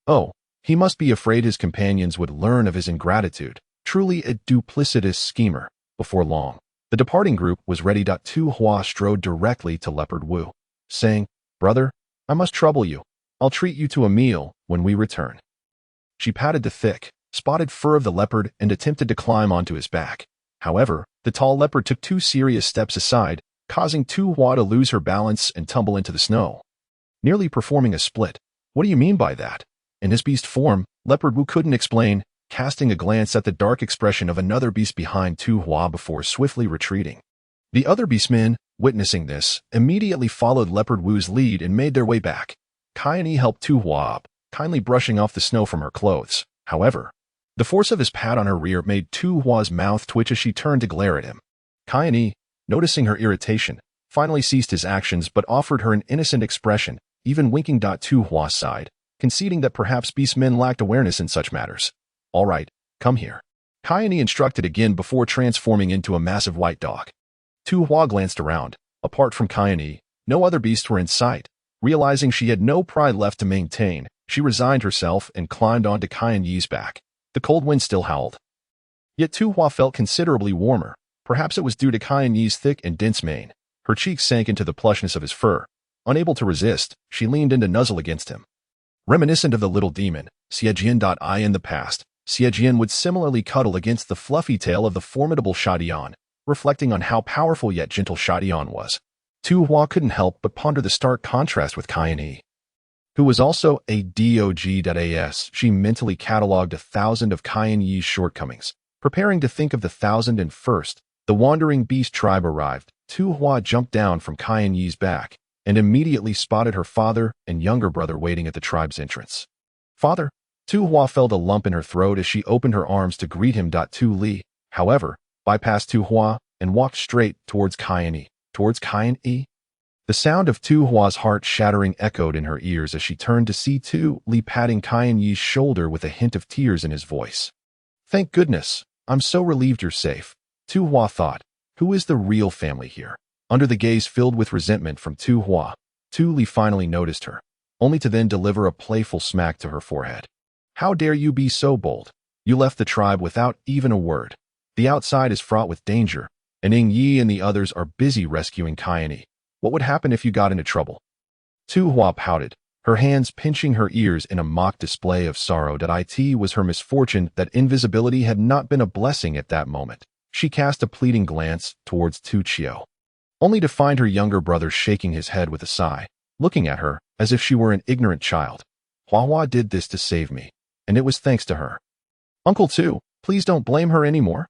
Oh, he must be afraid his companions would learn of his ingratitude. Truly a duplicitous schemer. Before long, the departing group was ready. Tu Hua strode directly to Leopard Wu, saying, "Brother, I must trouble you. I'll treat you to a meal when we return." She patted the thick, spotted fur of the leopard and attempted to climb onto his back. However, the tall leopard took 2 serious steps aside, causing Tu Hua to lose her balance and tumble into the snow, nearly performing a split. "What do you mean by that?" In his beast form, Leopard Wu couldn't explain, casting a glance at the dark expression of another beast behind Tu Hua before swiftly retreating. The other beastmen, witnessing this, immediately followed Leopard Wu's lead and made their way back. Quan Yi helped Tu Hua up, kindly brushing off the snow from her clothes. However, the force of his pat on her rear made Tu Hua's mouth twitch as she turned to glare at him. Quan Yi, noticing her irritation, finally ceased his actions but offered her an innocent expression, even winking. Tu Hua sighed, conceding that perhaps beastmen lacked awareness in such matters. "All right, come here." Quan Yi instructed again before transforming into a massive white dog. Tu Hua glanced around. Apart from Quan Yi, no other beasts were in sight. Realizing she had no pride left to maintain, she resigned herself and climbed onto Quan Yi's back. The cold wind still howled. Yet Tu Hua felt considerably warmer. Perhaps it was due to Quan Yi's thick and dense mane. Her cheeks sank into the plushness of his fur. Unable to resist, she leaned in to nuzzle against him. Reminiscent of the little demon, Xiejian. In the past, Xiejian would similarly cuddle against the fluffy tail of the formidable Shadian, reflecting on how powerful yet gentle Shadian was. Tu Hua couldn't help but ponder the stark contrast with Quan Yi. who was also a dog.as. She mentally cataloged 1,000 of Quan Yi's shortcomings. Preparing to think of the 1,001st, the wandering beast tribe arrived. Tu Hua jumped down from Quan Yi's back and immediately spotted her father and younger brother waiting at the tribe's entrance. Father? Tu Hua felt a lump in her throat as she opened her arms to greet him. Tu Li, however, bypassed Tu Hua and walked straight towards Quan Yi. Towards Quan Yi? The sound of Tu Hua's heart shattering echoed in her ears as she turned to see Tu Li patting Quan Yi's shoulder with a hint of tears in his voice. Thank goodness, I'm so relieved you're safe. Tu Hua thought, who is the real family here? Under the gaze filled with resentment from Tu Hua, Tu Li finally noticed her, only to then deliver a playful smack to her forehead. How dare you be so bold? You left the tribe without even a word. The outside is fraught with danger, and Ing Yi and the others are busy rescuing Quan Yi. What would happen if you got into trouble? Tu Hua pouted, her hands pinching her ears in a mock display of sorrow. It was her misfortune that invisibility had not been a blessing at that moment. She cast a pleading glance towards Tu Chio, only to find her younger brother shaking his head with a sigh, looking at her as if she were an ignorant child. Huahua did this to save me, and it was thanks to her. Uncle Tu, please don't blame her anymore.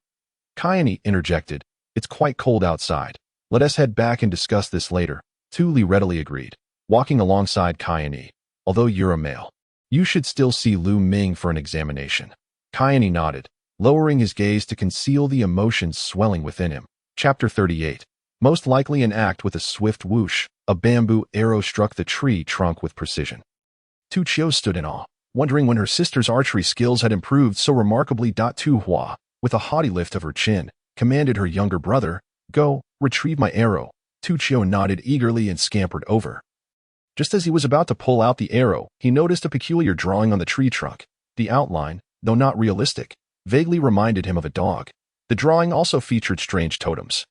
Quan Yi interjected, it's quite cold outside. Let us head back and discuss this later. Tu Li readily agreed, walking alongside Quan Yi. Although you're a male, you should still see Lu Ming for an examination. Quan Yi nodded, lowering his gaze to conceal the emotions swelling within him. Chapter 38. Most likely an act. With a swift whoosh, a bamboo arrow struck the tree trunk with precision. Tu Chio stood in awe, wondering when her sister's archery skills had improved so remarkably. Tu Hua, with a haughty lift of her chin, commanded her younger brother, go, retrieve my arrow. Tu Chio nodded eagerly and scampered over. Just as he was about to pull out the arrow, he noticed a peculiar drawing on the tree trunk. The outline, though not realistic, vaguely reminded him of a dog. The drawing also featured strange totems,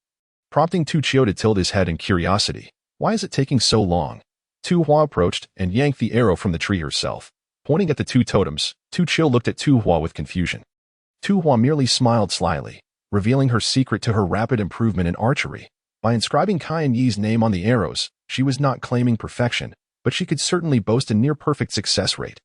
prompting Tu Chio to tilt his head in curiosity. Why is it taking so long? Tu Hua approached and yanked the arrow from the tree herself. Pointing at the two totems, Tu Chio looked at Tu Hua with confusion. Tu Hua merely smiled slyly, revealing her secret to her rapid improvement in archery. By inscribing Quan Yi's name on the arrows, she was not claiming perfection, but she could certainly boast a near-perfect success rate.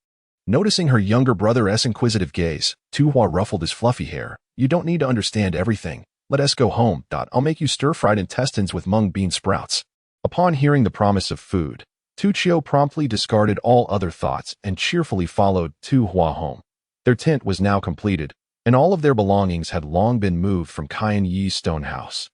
Noticing her younger brother's inquisitive gaze, Tu Hua ruffled his fluffy hair. You don't need to understand everything. Let us go home. I'll make you stir-fried intestines with mung bean sprouts. Upon hearing the promise of food, Tu Chio promptly discarded all other thoughts and cheerfully followed Tu Hua home. Their tent was now completed, and all of their belongings had long been moved from Quan Yi's stone house.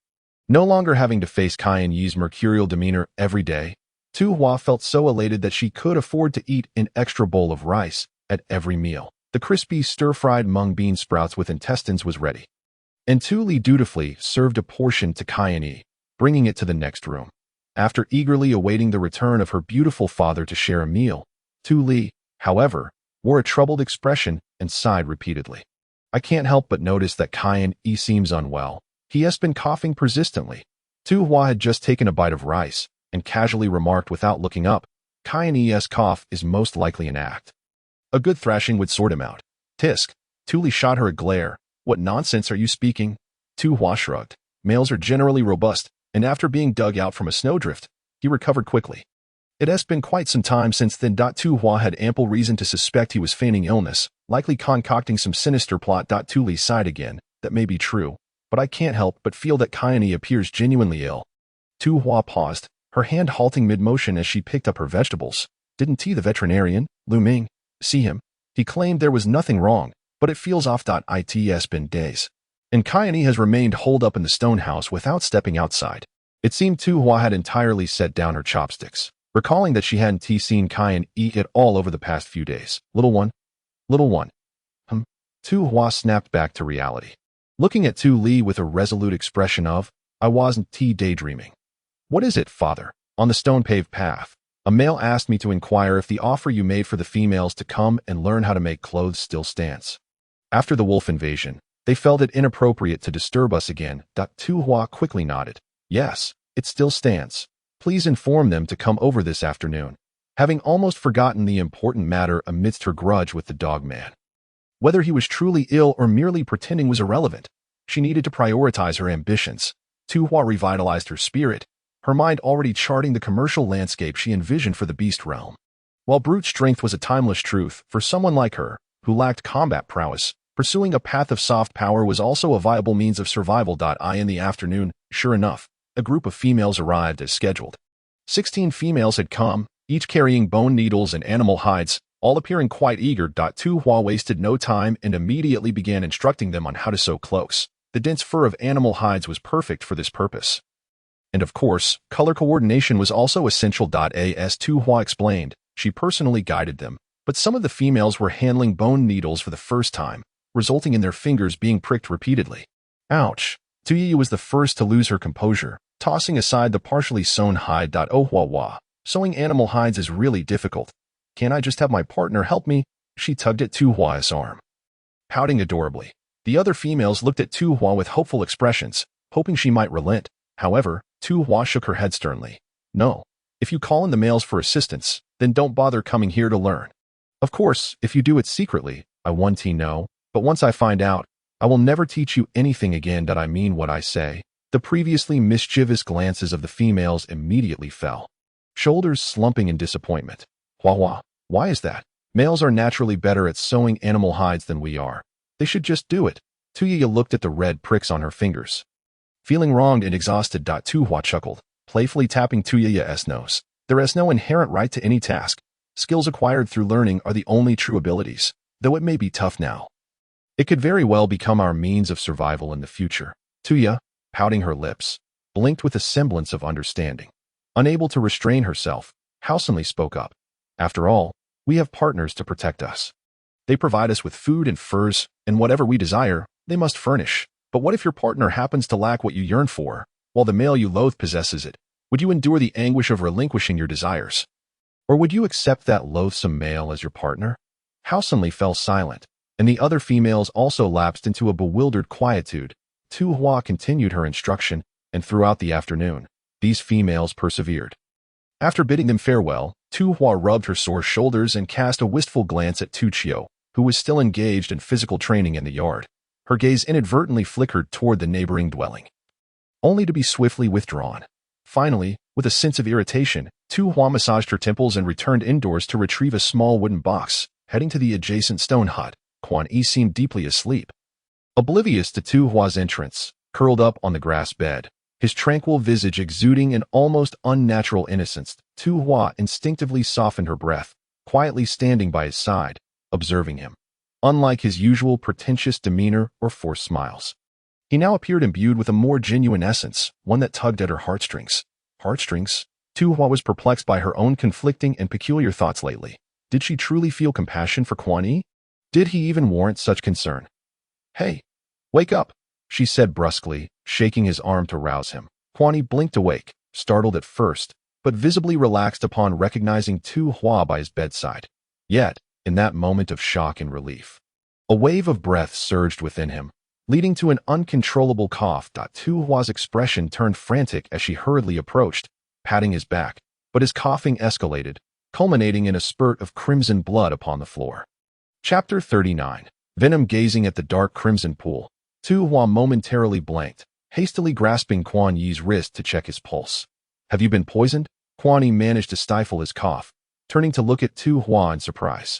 No longer having to face Quan Yi's mercurial demeanor every day, Tu Hua felt so elated that she could afford to eat an extra bowl of rice at every meal. The crispy stir-fried mung bean sprouts with intestines was ready, and Tu Li dutifully served a portion to Quan Yi, bringing it to the next room. After eagerly awaiting the return of her beautiful father to share a meal, Tu Li, however, wore a troubled expression and sighed repeatedly. I can't help but notice that Quan Yi seems unwell. He has been coughing persistently. Tu Hua had just taken a bite of rice and casually remarked without looking up, Quan Yi's cough is most likely an act. A good thrashing would sort him out. Tisk. Tu Li shot her a glare. What nonsense are you speaking? Tu Hua shrugged. Males are generally robust, and after being dug out from a snowdrift, he recovered quickly. It has been quite some time since then. Tu Hua had ample reason to suspect he was feigning illness, likely concocting some sinister plot. Tu Li sighed again. That may be true, but I can't help but feel that Quan Yi appears genuinely ill. Tu Hua paused, her hand halting mid-motion as she picked up her vegetables. Didn't the veterinarian, Lu Ming, see him? He claimed there was nothing wrong, but it feels off. It's been days, and Quan Yi has remained holed up in the stone house without stepping outside. It seemed Tu Hua had entirely set down her chopsticks, recalling that she hadn't seen Quan Yi at all over the past few days. Little one. Tu Hua snapped back to reality, looking at Tu Li with a resolute expression of, I wasn't daydreaming. What is it, father? On the stone-paved path, a male asked me to inquire if the offer you made for the females to come and learn how to make clothes still stands. After the wolf invasion, they felt it inappropriate to disturb us again. Tu Hua quickly nodded. Yes, it still stands. Please inform them to come over this afternoon. Having almost forgotten the important matter amidst her grudge with the dog man. Whether he was truly ill or merely pretending was irrelevant. She needed to prioritize her ambitions. Tu Hua revitalized her spirit, her mind already charting the commercial landscape she envisioned for the beast realm. While brute strength was a timeless truth, for someone like her, who lacked combat prowess, pursuing a path of soft power was also a viable means of survival. In the afternoon, sure enough, a group of females arrived as scheduled. 16 females had come, each carrying bone needles and animal hides, all appearing quite eager. Tu Hua wasted no time and immediately began instructing them on how to sew cloaks. The dense fur of animal hides was perfect for this purpose. And of course, color coordination was also essential. As Tu Hua explained, she personally guided them, but some of the females were handling bone needles for the first time, resulting in their fingers being pricked repeatedly. Ouch! Tu Yi was the first to lose her composure, tossing aside the partially sewn hide. Tu Huahua. Sewing animal hides is really difficult. Can't I just have my partner help me? She tugged at Tu Hua's arm. Pouting adorably, the other females looked at Tu Hua with hopeful expressions, hoping she might relent. However, Tu Hua shook her head sternly. No. If you call in the males for assistance, then don't bother coming here to learn. Of course, if you do it secretly, I want to know, but once I find out, I will never teach you anything again. I mean what I say. The previously mischievous glances of the females immediately fell, shoulders slumping in disappointment. Huahua, why is that? Males are naturally better at sewing animal hides than we are. They should just do it. Tu Yi looked at the red pricks on her fingers. Feeling wronged and exhausted. Tu Hua chuckled, playfully tapping Tu Yi's nose. There is no inherent right to any task. Skills acquired through learning are the only true abilities, though it may be tough now. It could very well become our means of survival in the future. Tu Yi, pouting her lips, blinked with a semblance of understanding. Unable to restrain herself, Housenly spoke up. After all, we have partners to protect us. They provide us with food and furs, and whatever we desire, they must furnish. But what if your partner happens to lack what you yearn for, while the male you loathe possesses it? Would you endure the anguish of relinquishing your desires? Or would you accept that loathsome male as your partner? Housenly fell silent, and the other females also lapsed into a bewildered quietude. Tu Hua continued her instruction, and throughout the afternoon, these females persevered. After bidding them farewell, Tu Hua rubbed her sore shoulders and cast a wistful glance at Tu Chio, who was still engaged in physical training in the yard. Her gaze inadvertently flickered toward the neighboring dwelling, only to be swiftly withdrawn. Finally, with a sense of irritation, Tu Hua massaged her temples and returned indoors to retrieve a small wooden box. Heading to the adjacent stone hut, Quan Yi seemed deeply asleep. Oblivious to Tu Hua's entrance, curled up on the grass bed, his tranquil visage exuding an almost unnatural innocence, Tu Hua instinctively softened her breath, quietly standing by his side, observing him. Unlike his usual pretentious demeanor or forced smiles, he now appeared imbued with a more genuine essence, one that tugged at her heartstrings. Heartstrings? Tu Hua was perplexed by her own conflicting and peculiar thoughts lately. Did she truly feel compassion for Quan Yi? Did he even warrant such concern? Hey, wake up, she said brusquely, shaking his arm to rouse him. Quan Yi blinked awake, startled at first, but visibly relaxed upon recognizing Tu Hua by his bedside. Yet, in that moment of shock and relief, a wave of breath surged within him, leading to an uncontrollable cough. Tu Hua's expression turned frantic as she hurriedly approached, patting his back, but his coughing escalated, culminating in a spurt of crimson blood upon the floor. Chapter 39. Venom. Gazing at the dark crimson pool, Tu Hua momentarily blanked, hastily grasping Quan Yi's wrist to check his pulse. Have you been poisoned? Quan Yi managed to stifle his cough, turning to look at Tu Hua in surprise.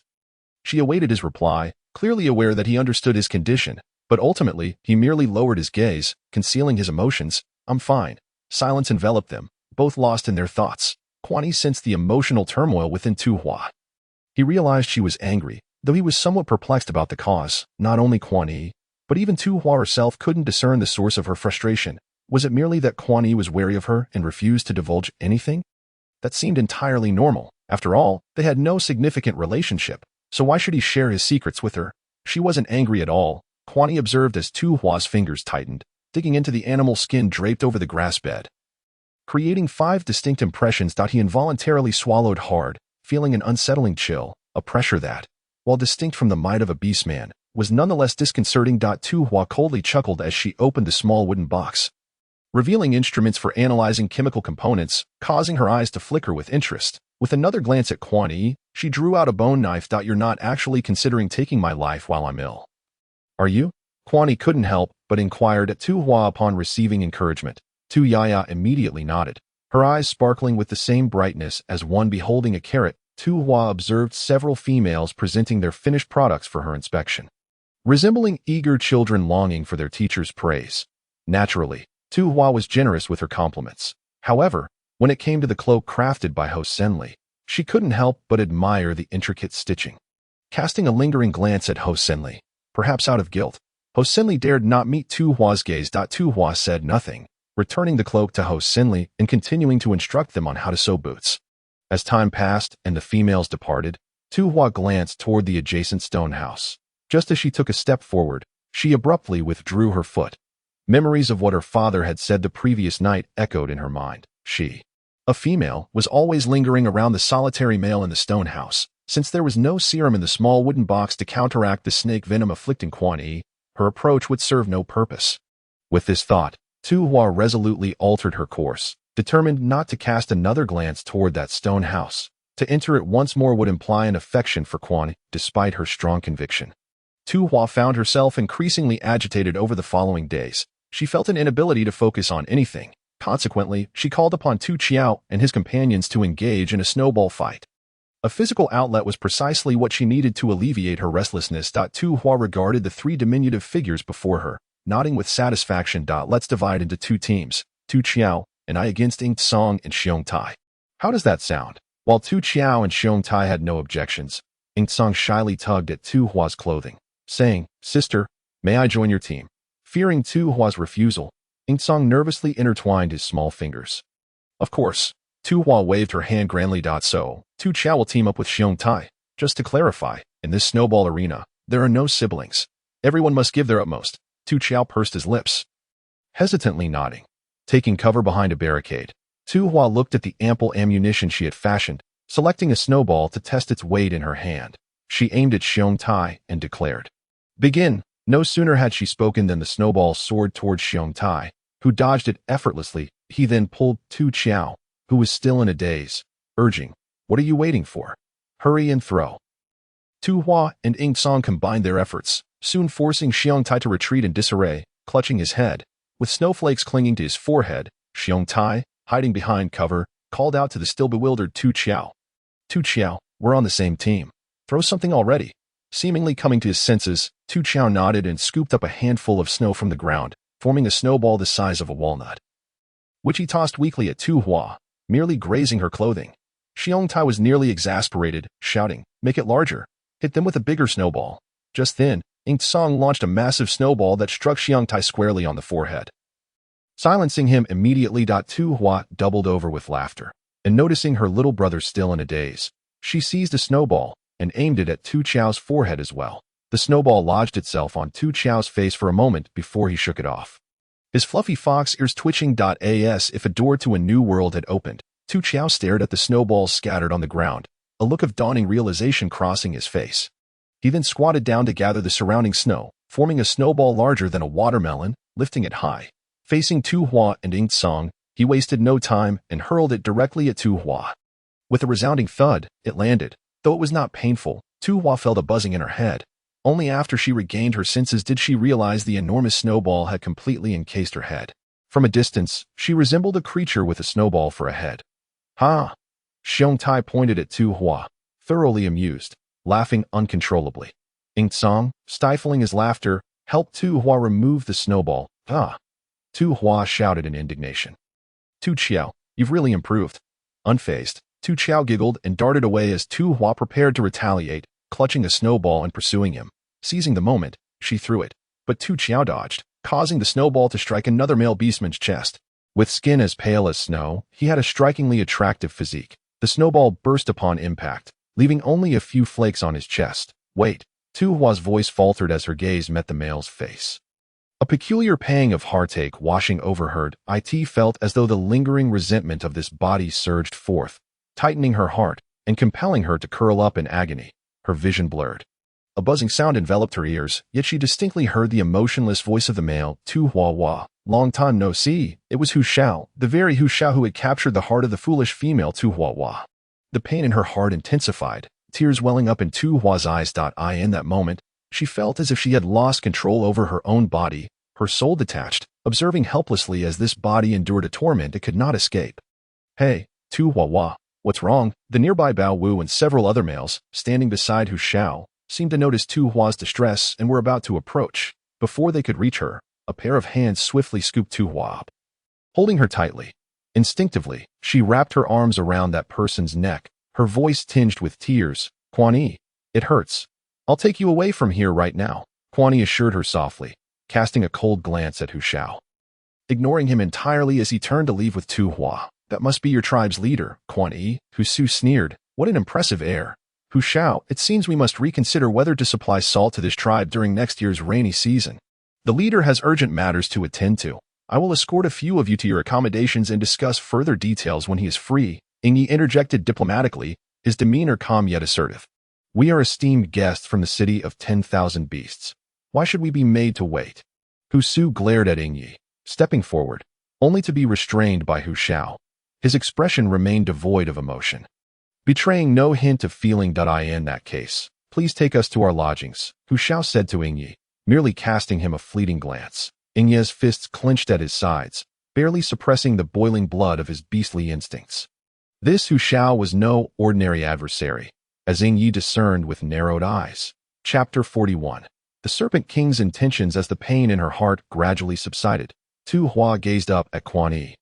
She awaited his reply, clearly aware that he understood his condition, but ultimately he merely lowered his gaze, concealing his emotions. I'm fine. Silence enveloped them, both lost in their thoughts. Quan Yi sensed the emotional turmoil within Tu Hua. He realized she was angry, though he was somewhat perplexed about the cause. Not only Quan Yi, but even Tu Hua herself couldn't discern the source of her frustration. Was it merely that Quan Yi was wary of her and refused to divulge anything? That seemed entirely normal. After all, they had no significant relationship, so why should he share his secrets with her? She wasn't angry at all, Quan Yi observed as Tu Hua's fingers tightened, digging into the animal skin draped over the grass bed, creating 5 distinct impressions. He involuntarily swallowed hard, feeling an unsettling chill, a pressure that, while distinct from the might of a beastman, was nonetheless disconcerting. Tu Hua coldly chuckled as she opened the small wooden box, revealing instruments for analyzing chemical components, causing her eyes to flicker with interest. With another glance at Quan Yi, she drew out a bone knife. You're not actually considering taking my life while I'm ill, are you? Quan Yi couldn't help but inquired at Tu Hua upon receiving encouragement. Tu Yaya immediately nodded, her eyes sparkling with the same brightness as one beholding a carrot. Tu Hua observed several females presenting their finished products for her inspection, resembling eager children longing for their teacher's praise. Naturally, Tu Hua was generous with her compliments. However, when it came to the cloak crafted by Ho Senli, she couldn't help but admire the intricate stitching. Casting a lingering glance at Ho Senli, perhaps out of guilt, Ho Senli dared not meet Tu Hua's gaze. Tu Hua said nothing, returning the cloak to Ho Senli and continuing to instruct them on how to sew boots. As time passed and the females departed, Tu Hua glanced toward the adjacent stone house. Just as she took a step forward, she abruptly withdrew her foot. Memories of what her father had said the previous night echoed in her mind. She, a female, was always lingering around the solitary male in the stone house. Since there was no serum in the small wooden box to counteract the snake venom afflicting Quan Yi, her approach would serve no purpose. With this thought, Tu Hua resolutely altered her course, determined not to cast another glance toward that stone house. To enter it once more would imply an affection for Quan Yi, despite her strong conviction. Tu Hua found herself increasingly agitated over the following days. She felt an inability to focus on anything. Consequently, she called upon Tu Qiao and his companions to engage in a snowball fight. A physical outlet was precisely what she needed to alleviate her restlessness. Tu Hua regarded the three diminutive figures before her, nodding with satisfaction. Let's divide into two teams, Tu Qiao and I against Ing Song and Xiong Tai. How does that sound? While Tu Qiao and Xiong Tai had no objections, Ing Song shyly tugged at Tu Hua's clothing, saying, "Sister, may I join your team?" Fearing Tu Hua's refusal, Ing Song nervously intertwined his small fingers. Of course, Tu Hua waved her hand grandly. So, Tu Qiao will team up with Xiong Tai. Just to clarify, in this snowball arena, there are no siblings. Everyone must give their utmost. Tu Qiao pursed his lips, hesitantly nodding. Taking cover behind a barricade, Tu Hua looked at the ample ammunition she had fashioned, selecting a snowball to test its weight in her hand. She aimed at Xiong Tai and declared, "Begin." No sooner had she spoken than the snowball soared towards Xiong Tai, who dodged it effortlessly. He then pulled Tu Qiao, who was still in a daze, urging, "What are you waiting for? Hurry and throw." Tu Hua and Ing Song combined their efforts, soon forcing Xiong Tai to retreat in disarray. Clutching his head, with snowflakes clinging to his forehead, Xiong Tai, hiding behind cover, called out to the still bewildered Tu Qiao. "Tu Qiao, we're on the same team. Throw something already." Seemingly coming to his senses, Tu Qiao nodded and scooped up a handful of snow from the ground, forming a snowball the size of a walnut, which he tossed weakly at Tu Hua, merely grazing her clothing. Xiong Tai was nearly exasperated, shouting, "Make it larger. Hit them with a bigger snowball." Just then, Ing Song launched a massive snowball that struck Xiong Tai squarely on the forehead, silencing him immediately. Tu Hua doubled over with laughter, and noticing her little brother still in a daze, she seized a snowball and aimed it at Tu Qiao's forehead as well. The snowball lodged itself on Tu Qiao's face for a moment before he shook it off, his fluffy fox ears twitching. As if a door to a new world had opened, Tu Qiao stared at the snowballs scattered on the ground, a look of dawning realization crossing his face. He then squatted down to gather the surrounding snow, forming a snowball larger than a watermelon, lifting it high. Facing Tu Hua and Ing Song, he wasted no time and hurled it directly at Tu Hua. With a resounding thud, it landed. Though it was not painful, Tu Hua felt a buzzing in her head. Only after she regained her senses did she realize the enormous snowball had completely encased her head. From a distance, she resembled a creature with a snowball for a head. "Ha!" Xiong Tai pointed at Tu Hua, thoroughly amused, laughing uncontrollably. Ing Song, stifling his laughter, helped Tu Hua remove the snowball. "Ah!" Tu Hua shouted in indignation. "Tu Qiao, you've really improved." Unfazed, Tu Qiao giggled and darted away as Tu Hua prepared to retaliate, clutching a snowball and pursuing him. Seizing the moment, she threw it, but Tu Qiao dodged, causing the snowball to strike another male beastman's chest. With skin as pale as snow, he had a strikingly attractive physique. The snowball burst upon impact, leaving only a few flakes on his chest. "Wait." Tu Hua's voice faltered as her gaze met the male's face. A peculiar pang of heartache washing over her. It felt as though the lingering resentment of this body surged forth, tightening her heart and compelling her to curl up in agony. Her vision blurred. A buzzing sound enveloped her ears, yet she distinctly heard the emotionless voice of the male, Tu Huahua. "Long time no see." It was Hu Shao, the very Hu Shao who had captured the heart of the foolish female Tu Huahua. The pain in her heart intensified, tears welling up in Tu Hua's eyes. In that moment, she felt as if she had lost control over her own body, her soul detached, observing helplessly as this body endured a torment it could not escape. "Hey, Tu Huahua." What's wrong? The nearby Bao Wu and several other males, standing beside Hu Xiao, seemed to notice Tu Hua's distress and were about to approach. Before they could reach her, a pair of hands swiftly scooped Tu Hua up, holding her tightly. Instinctively, she wrapped her arms around that person's neck, her voice tinged with tears. Quan Yi, it hurts. I'll take you away from here right now, Quan Yi assured her softly, casting a cold glance at Hu Xiao, ignoring him entirely as he turned to leave with Tu Hua. That must be your tribe's leader, Quan Yi, Hu Su sneered. What an impressive heir. Hu Xiao, it seems we must reconsider whether to supply salt to this tribe during next year's rainy season. The leader has urgent matters to attend to. I will escort a few of you to your accommodations and discuss further details when he is free. Yi interjected diplomatically, his demeanor calm yet assertive. We are esteemed guests from the city of 10,000 beasts. Why should we be made to wait? Hu Su glared at Yi, stepping forward, only to be restrained by Hu Xiao. His expression remained devoid of emotion, betraying no hint of feeling. In that case, please take us to our lodgings, Hu Xiao said to Yi, merely casting him a fleeting glance. Yi's fists clenched at his sides, barely suppressing the boiling blood of his beastly instincts. This Hu Xiao was no ordinary adversary, as Yi discerned with narrowed eyes. Chapter 41. The Serpent King's intentions. As the pain in her heart gradually subsided, Tu Hua gazed up at Quan Yi,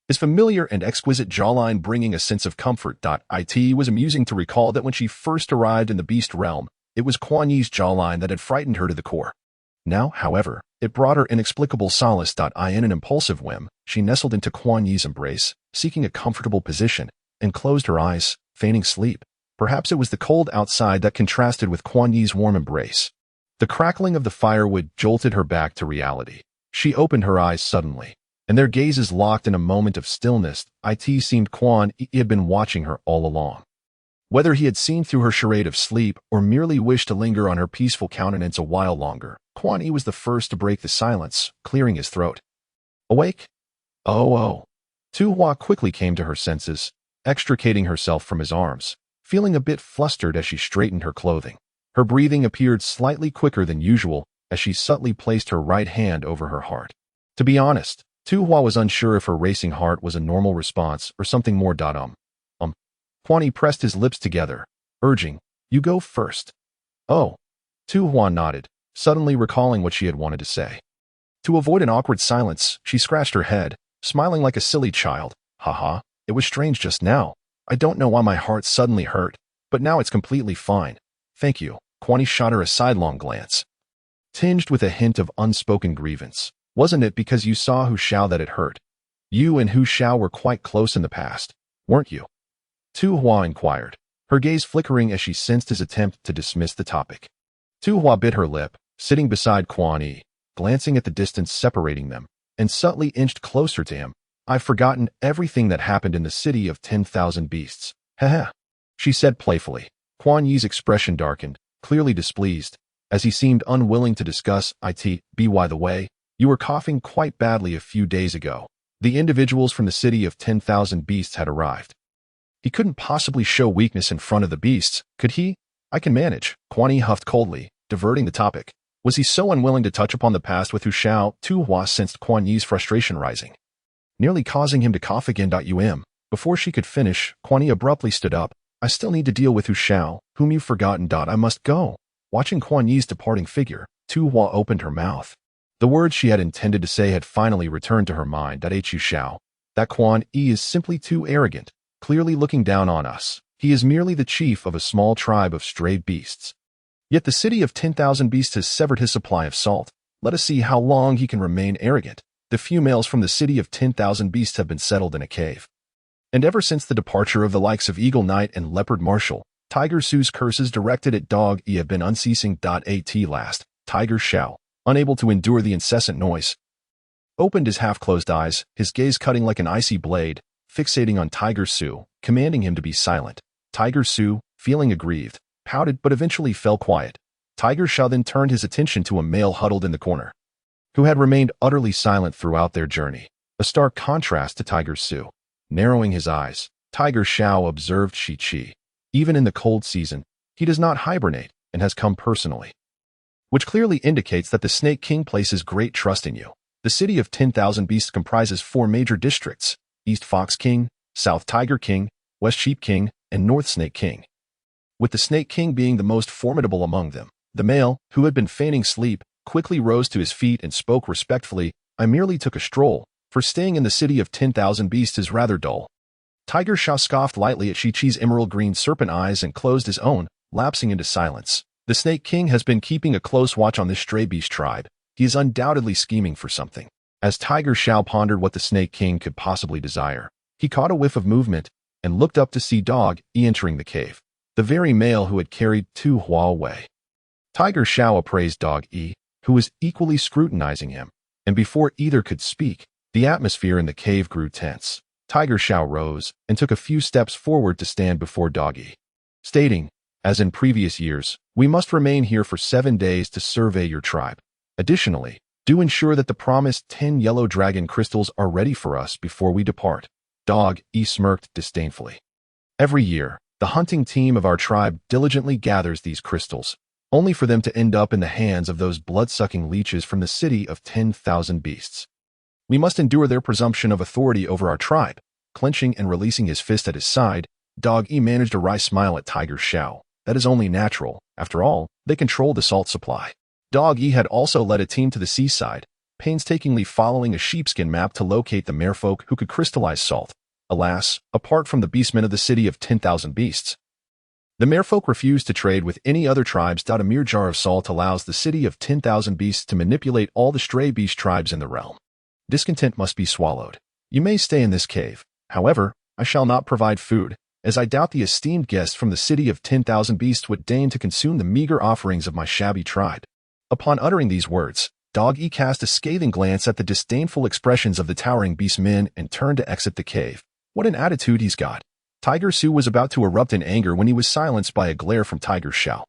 his familiar and exquisite jawline bringing a sense of comfort. It was amusing to recall that when she first arrived in the beast realm, it was Quan Yi's jawline that had frightened her to the core. Now, however, it brought her inexplicable solace. In an impulsive whim, she nestled into Quan Yi's embrace, seeking a comfortable position, and closed her eyes, feigning sleep. Perhaps it was the cold outside that contrasted with Quan Yi's warm embrace. The crackling of the firewood jolted her back to reality. She opened her eyes suddenly, and their gazes locked in a moment of stillness. It seemed Quan Yi had been watching her all along. Whether he had seen through her charade of sleep or merely wished to linger on her peaceful countenance a while longer, Quan Yi was the first to break the silence, clearing his throat. Awake? Oh. Tu Hua quickly came to her senses, extricating herself from his arms, feeling a bit flustered as she straightened her clothing. Her breathing appeared slightly quicker than usual as she subtly placed her right hand over her heart. To be honest, Tu Hua was unsure if her racing heart was a normal response or something more. Quan Yi pressed his lips together, urging, You go first. Oh. Tu Hua nodded, suddenly recalling what she had wanted to say. To avoid an awkward silence, she scratched her head, smiling like a silly child. Haha, it was strange just now. I don't know why my heart suddenly hurt, but now it's completely fine. Thank you. Quan Yi shot her a sidelong glance, tinged with a hint of unspoken grievance. Wasn't it because you saw Hu Xiao that it hurt? You and Hu Xiao were quite close in the past, weren't you? Tu Hua inquired, her gaze flickering as she sensed his attempt to dismiss the topic. Tu Hua bit her lip, sitting beside Quan Yi, glancing at the distance separating them, and subtly inched closer to him. I've forgotten everything that happened in the city of 10,000 beasts. Haha, she said playfully. Quan Yi's expression darkened, clearly displeased, as he seemed unwilling to discuss it. By the way, you were coughing quite badly a few days ago. The individuals from the city of 10,000 beasts had arrived. He couldn't possibly show weakness in front of the beasts, could he? I can manage, Quan Yi huffed coldly, diverting the topic. Was he so unwilling to touch upon the past with Hu Xiao? Tu Hua sensed Quan Yi's frustration rising, nearly causing him to cough again. Before she could finish, Quan Yi abruptly stood up. I still need to deal with Hu Xiao, whom you've forgotten. I must go. Watching Quan Yi's departing figure, Tu Hua opened her mouth. The words she had intended to say had finally returned to her mind. Hu Xiao, that Quan Yi is simply too arrogant, clearly looking down on us. He is merely the chief of a small tribe of stray beasts. Yet the city of 10,000 beasts has severed his supply of salt. Let us see how long he can remain arrogant. The few males from the city of 10,000 beasts have been settled in a cave. And ever since the departure of the likes of Eagle Knight and Leopard Marshal, Tiger Su's curses directed at Dog E have been unceasing. At last, Tiger Xiao, unable to endure the incessant noise, opened his half-closed eyes, his gaze cutting like an icy blade, fixating on Tiger Su, commanding him to be silent. Tiger Su, feeling aggrieved, pouted but eventually fell quiet. Tiger Xiao then turned his attention to a male huddled in the corner, who had remained utterly silent throughout their journey, a stark contrast to Tiger Su. Narrowing his eyes, Tiger Xiao observed Shi Qi. Even in the cold season, he does not hibernate and has come personally, which clearly indicates that the Snake King places great trust in you. The city of 10,000 beasts comprises 4 major districts: East Fox King, South Tiger King, West Sheep King, and North Snake King. With the Snake King being the most formidable among them, the male, who had been feigning sleep, quickly rose to his feet and spoke respectfully. I merely took a stroll, for staying in the city of 10,000 beasts is rather dull. Tiger Xiao scoffed lightly at Shi-Chi's emerald green serpent eyes and closed his own, lapsing into silence. The Snake King has been keeping a close watch on this stray beast tribe. He is undoubtedly scheming for something. As Tiger Xiao pondered what the Snake King could possibly desire, he caught a whiff of movement and looked up to see Dog Yi entering the cave, the very male who had carried Tu Hua away. Tiger Xiao appraised Dog Yi, who was equally scrutinizing him, and before either could speak, the atmosphere in the cave grew tense. Tiger Xiao rose and took a few steps forward to stand before Dog Yi, stating, as in previous years, we must remain here for 7 days to survey your tribe. Additionally, do ensure that the promised 10 yellow dragon crystals are ready for us before we depart. Dog Yi smirked disdainfully. Every year, the hunting team of our tribe diligently gathers these crystals, only for them to end up in the hands of those blood-sucking leeches from the city of 10,000 beasts. We must endure their presumption of authority over our tribe. Clenching and releasing his fist at his side, Dog Yi managed a wry smile at Tiger Xiao. That is only natural. After all, they control the salt supply. Dog Yi had also led a team to the seaside, painstakingly following a sheepskin map to locate the merfolk who could crystallize salt. Alas, apart from the beastmen of the city of 10,000 beasts, the merfolk refused to trade with any other tribes. A mere jar of salt allows the city of 10,000 beasts to manipulate all the stray beast tribes in the realm. Discontent must be swallowed. You may stay in this cave. However, I shall not provide food, as I doubt the esteemed guests from the city of 10,000 beasts would deign to consume the meager offerings of my shabby tribe. Upon uttering these words, Dog Yi cast a scathing glance at the disdainful expressions of the towering beastmen and turned to exit the cave. What an attitude he's got. Tiger Su was about to erupt in anger when he was silenced by a glare from Tiger Xiao.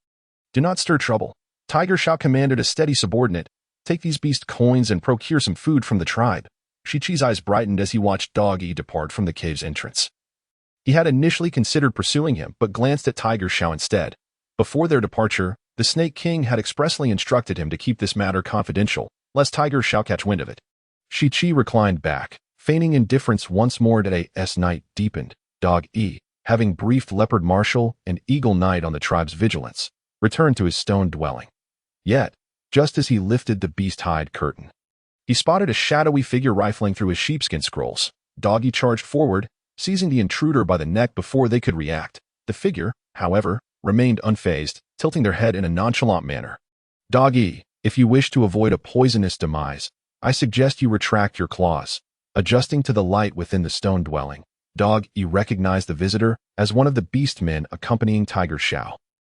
Do not stir trouble. Tiger Xiao commanded a steady subordinate. Take these beast coins and procure some food from the tribe. Shi-Chi's eyes brightened as he watched Dog Yi depart from the cave's entrance. He had initially considered pursuing him, but glanced at Tiger Xiao instead. Before their departure, the Snake King had expressly instructed him to keep this matter confidential, lest Tiger Xiao catch wind of it. Shi-Chi reclined back, feigning indifference once more. Today's night deepened. Dog Yi, having briefed Leopard Marshal and Eagle Knight on the tribe's vigilance, returned to his stone dwelling. Yet, just as he lifted the beast-hide curtain, he spotted a shadowy figure rifling through his sheepskin scrolls. Dog Yi charged forward, seizing the intruder by the neck before they could react. The figure, however, remained unfazed, tilting their head in a nonchalant manner. Dog Yi, if you wish to avoid a poisonous demise, I suggest you retract your claws. Adjusting to the light within the stone dwelling, Dog Yi recognized the visitor as one of the beastmen accompanying Tiger Xiao.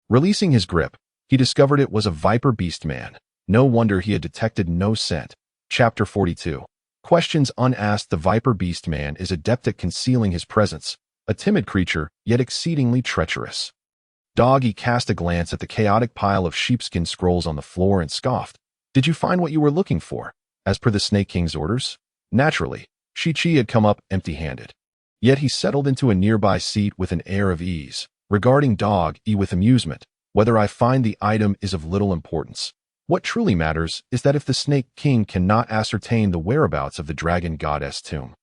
Releasing his grip, he discovered it was a viper beastman. No wonder he had detected no scent. Chapter 42. Questions unasked. The viper beastman is adept at concealing his presence, a timid creature, yet exceedingly treacherous. Dog Yi cast a glance at the chaotic pile of sheepskin scrolls on the floor and scoffed. Did you find what you were looking for, as per the Snake King's orders? Naturally, Shi-Chi had come up empty-handed. Yet he settled into a nearby seat with an air of ease, regarding Dog Yi with amusement. Whether I find the item is of little importance. What truly matters is that if the Snake King cannot ascertain the whereabouts of the dragon goddess tomb.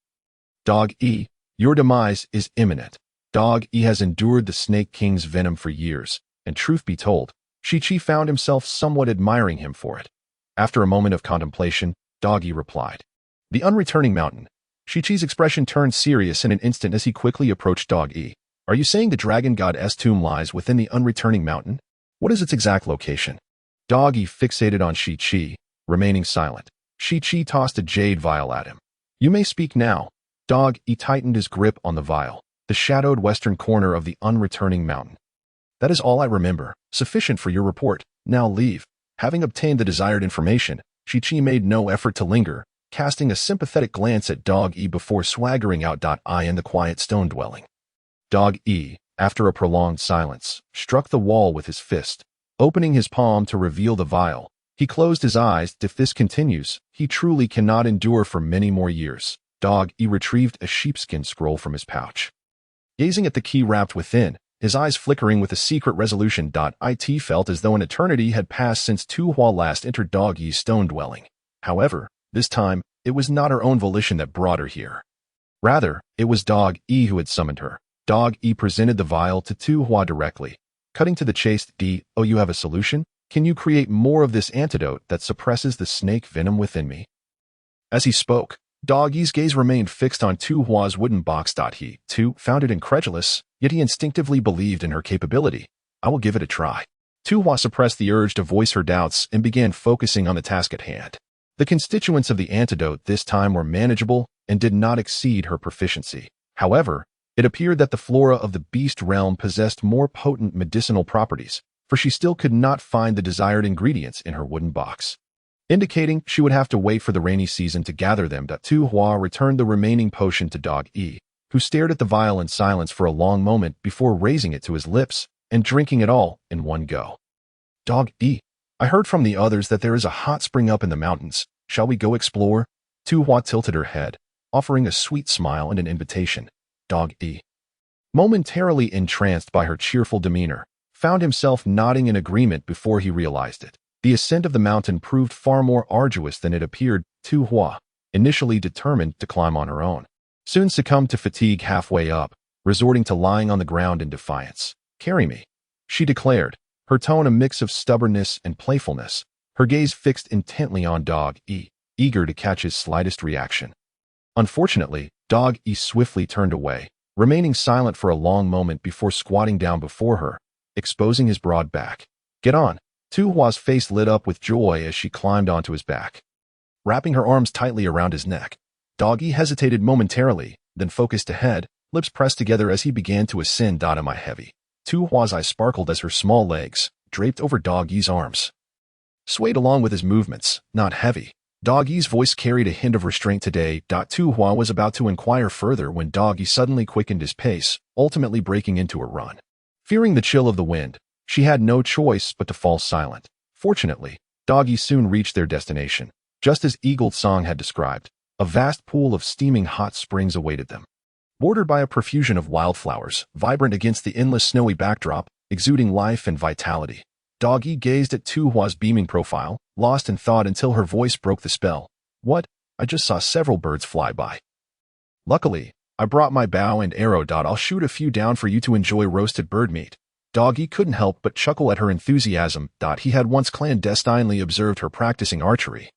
Dog Yi, your demise is imminent. Dog Yi has endured the Snake King's venom for years, and truth be told, Shi-Chi found himself somewhat admiring him for it. After a moment of contemplation, Dog Yi replied. The unreturning mountain. Shi-Chi's expression turned serious in an instant as he quickly approached Dog Yi. Are you saying the dragon goddess tomb lies within the unreturning mountain? What is its exact location? Dog Yi fixated on Shi-Chi, remaining silent. Shi-Chi tossed a jade vial at him. You may speak now. Dog Yi tightened his grip on the vial, the shadowed western corner of the unreturning mountain. That is all I remember, sufficient for your report. Now leave. Having obtained the desired information, Shi-Chi made no effort to linger, casting a sympathetic glance at Dog Yi before swaggering out. I in the quiet stone dwelling. Dog Yi, after a prolonged silence, struck the wall with his fist. Opening his palm to reveal the vial, he closed his eyes. If this continues, he truly cannot endure for many more years. Dog Yi retrieved a sheepskin scroll from his pouch. Gazing at the key wrapped within, his eyes flickering with a secret resolution. It felt as though an eternity had passed since Tu Hua last entered Dog Yi's stone dwelling. However, this time, it was not her own volition that brought her here. Rather, it was Dog Yi who had summoned her. Dog E presented the vial to Tu Hua directly. Cutting to the chase, "Oh, you have a solution? Can you create more of this antidote that suppresses the snake venom within me?" As he spoke, Dog E's gaze remained fixed on Tu Hua's wooden box. He, too, found it incredulous, yet he instinctively believed in her capability. "I will give it a try." Tu Hua suppressed the urge to voice her doubts and began focusing on the task at hand. The constituents of the antidote this time were manageable and did not exceed her proficiency. However, it appeared that the flora of the beast realm possessed more potent medicinal properties, for she still could not find the desired ingredients in her wooden box, indicating she would have to wait for the rainy season to gather them. Tu Hua returned the remaining potion to Dog E, who stared at the vial in silence for a long moment before raising it to his lips and drinking it all in one go. "Dog E, I heard from the others that there is a hot spring up in the mountains. Shall we go explore?" Tu Hua tilted her head, offering a sweet smile and an invitation. Dog E, momentarily entranced by her cheerful demeanor, found himself nodding in agreement before he realized it. The ascent of the mountain proved far more arduous than it appeared. Tu Hua, initially determined to climb on her own, soon succumbed to fatigue halfway up, resorting to lying on the ground in defiance. "Carry me," she declared, her tone a mix of stubbornness and playfulness, her gaze fixed intently on Dog E, eager to catch his slightest reaction. Unfortunately, Dog E swiftly turned away, remaining silent for a long moment before squatting down before her, exposing his broad back. "Get on." Tu Hua's face lit up with joy as she climbed onto his back. Wrapping her arms tightly around his neck, Dog E hesitated momentarily, then focused ahead, lips pressed together as he began to ascend. "Am I heavy?" Tu Hua's eyes sparkled as her small legs, draped over Dog E's arms, swayed along with his movements. "Not heavy." Dog E's voice carried a hint of restraint today. Tu Hua was about to inquire further when Dog E suddenly quickened his pace, ultimately breaking into a run. Fearing the chill of the wind, she had no choice but to fall silent. Fortunately, Dog E soon reached their destination, just as Eagle Song had described. A vast pool of steaming hot springs awaited them, bordered by a profusion of wildflowers, vibrant against the endless snowy backdrop, exuding life and vitality. Dog E gazed at Tu Hua's beaming profile, lost in thought until her voice broke the spell. "What? I just saw several birds fly by. Luckily, I brought my bow and arrow. I'll shoot a few down for you to enjoy roasted bird meat." Dog E couldn't help but chuckle at her enthusiasm. He had once clandestinely observed her practicing archery.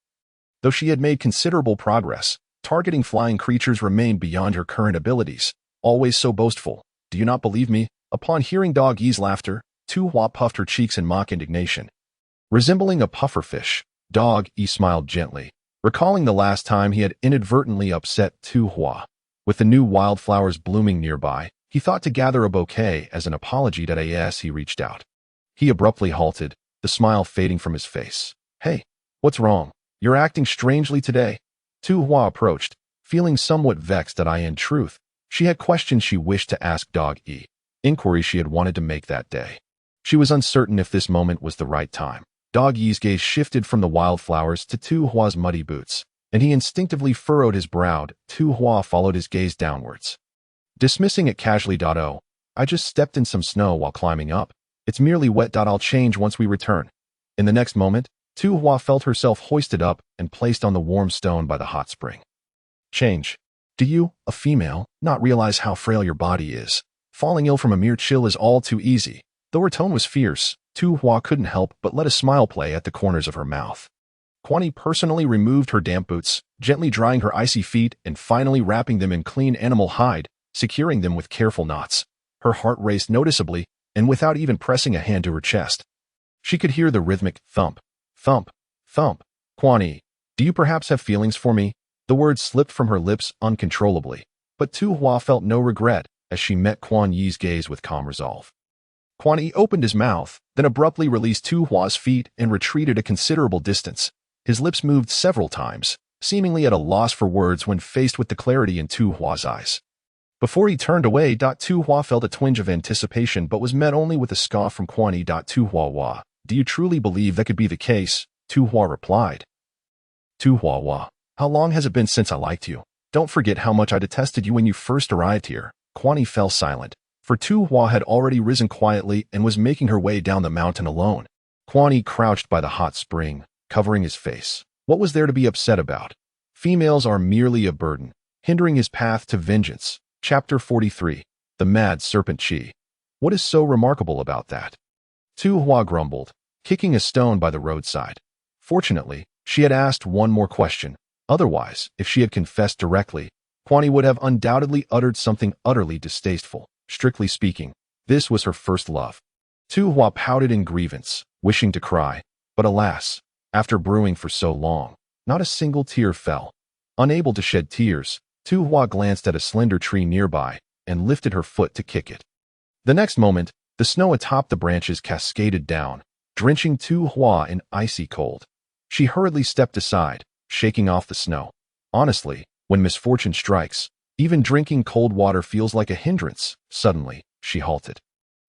Though she had made considerable progress, targeting flying creatures remained beyond her current abilities. Always so boastful. "Do you not believe me?" Upon hearing Dog E's laughter, Tu Hua puffed her cheeks in mock indignation. Resembling a pufferfish, Dog E smiled gently, recalling the last time he had inadvertently upset Tu Hua. With the new wildflowers blooming nearby, he thought to gather a bouquet as an apology. As he reached out, he abruptly halted, the smile fading from his face. "Hey, what's wrong? You're acting strangely today." Tu Hua approached, feeling somewhat vexed. In truth, she had questions she wished to ask Dog E, inquiries she had wanted to make that day. She was uncertain if this moment was the right time. Dog E's gaze shifted from the wildflowers to Tu Hua's muddy boots, and he instinctively furrowed his brow. Tu Hua followed his gaze downwards, dismissing it casually. "Oh, I just stepped in some snow while climbing up. It's merely wet. I'll change once we return." In the next moment, Tu Hua felt herself hoisted up and placed on the warm stone by the hot spring. "Change? Do you, a female, not realize how frail your body is? Falling ill from a mere chill is all too easy." Though her tone was fierce, Tu Hua couldn't help but let a smile play at the corners of her mouth. Quan Yi personally removed her damp boots, gently drying her icy feet and finally wrapping them in clean animal hide, securing them with careful knots. Her heart raced noticeably, and without even pressing a hand to her chest, she could hear the rhythmic thump, thump, thump. "Quan Yi, do you perhaps have feelings for me?" The words slipped from her lips uncontrollably, but Tu Hua felt no regret as she met Quan Yi's gaze with calm resolve. Quan Yi opened his mouth, then abruptly released Tu Hua's feet and retreated a considerable distance. His lips moved several times, seemingly at a loss for words when faced with the clarity in Tu Hua's eyes. Before he turned away, Tu Hua felt a twinge of anticipation but was met only with a scoff from Quan Yi. "Tu Huahua, do you truly believe that could be the case?" Tu Hua replied. "Tu Huahua, how long has it been since I liked you? Don't forget how much I detested you when you first arrived here." Quan Yi fell silent, for Tu Hua had already risen quietly and was making her way down the mountain alone. Quan Yi crouched by the hot spring, covering his face. What was there to be upset about? Females are merely a burden, hindering his path to vengeance. Chapter 43. The mad serpent Chi. What is so remarkable about that? Tu Hua grumbled, kicking a stone by the roadside. Fortunately, she had asked one more question. Otherwise, if she had confessed directly, Quan Yi would have undoubtedly uttered something utterly distasteful. Strictly speaking, this was her first love. Tu Hua pouted in grievance, wishing to cry, but alas, after brewing for so long, not a single tear fell. Unable to shed tears, Tu Hua glanced at a slender tree nearby and lifted her foot to kick it. The next moment, the snow atop the branches cascaded down, drenching Tu Hua in icy cold. She hurriedly stepped aside, shaking off the snow. Honestly, when misfortune strikes, even drinking cold water feels like a hindrance. Suddenly, she halted.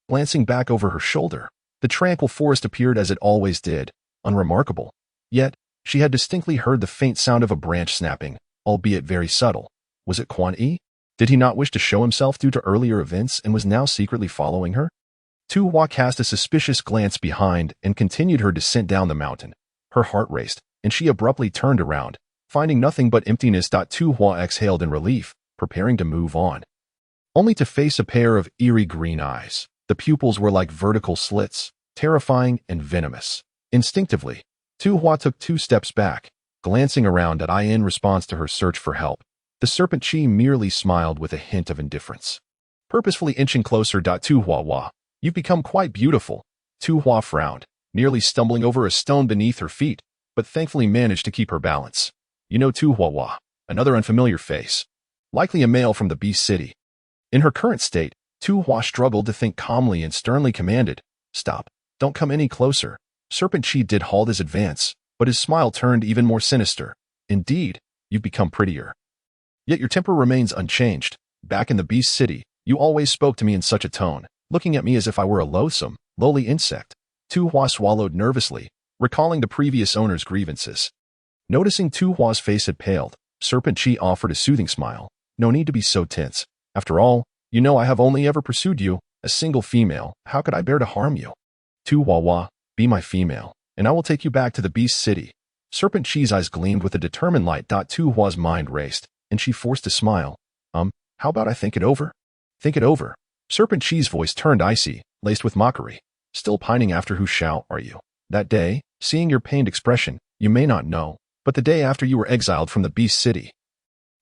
Glancing back over her shoulder, the tranquil forest appeared as it always did, unremarkable. Yet, she had distinctly heard the faint sound of a branch snapping, albeit very subtle. Was it Quan Yi? Did he not wish to show himself due to earlier events and was now secretly following her? Tu Hua cast a suspicious glance behind and continued her descent down the mountain. Her heart raced, and she abruptly turned around, finding nothing but emptiness. Tu Hua exhaled in relief, preparing to move on, only to face a pair of eerie green eyes. The pupils were like vertical slits, terrifying and venomous. Instinctively, Tu Hua took 2 steps back, glancing around at in response to her search for help. The serpent Chi merely smiled with a hint of indifference. Purposefully inching closer. Tu Huahua, you've become quite beautiful. Tu Hua frowned, nearly stumbling over a stone beneath her feet, but thankfully managed to keep her balance. You know Tu Huahua, another unfamiliar face. Likely a male from the Beast City. In her current state, Tu Hua struggled to think calmly and sternly commanded, "Stop, don't come any closer." Serpent Chi did halt his advance, but his smile turned even more sinister. Indeed, you've become prettier. Yet your temper remains unchanged. Back in the Beast City, you always spoke to me in such a tone, looking at me as if I were a loathsome, lowly insect. Tu Hua swallowed nervously, recalling the previous owner's grievances. Noticing Tu Hua's face had paled, Serpent Chi offered a soothing smile. No need to be so tense. After all, you know I have only ever pursued you, a single female. How could I bear to harm you? Tu Huahua, be my female, and I will take you back to the Beast City. Serpent Chi's eyes gleamed with a determined light. Tu Hua's mind raced, and she forced a smile. How about I think it over? Think it over. Serpent Chi's voice turned icy, laced with mockery. Still pining after Hu Shao, are you? That day, seeing your pained expression, you may not know, but the day after you were exiled from the Beast City,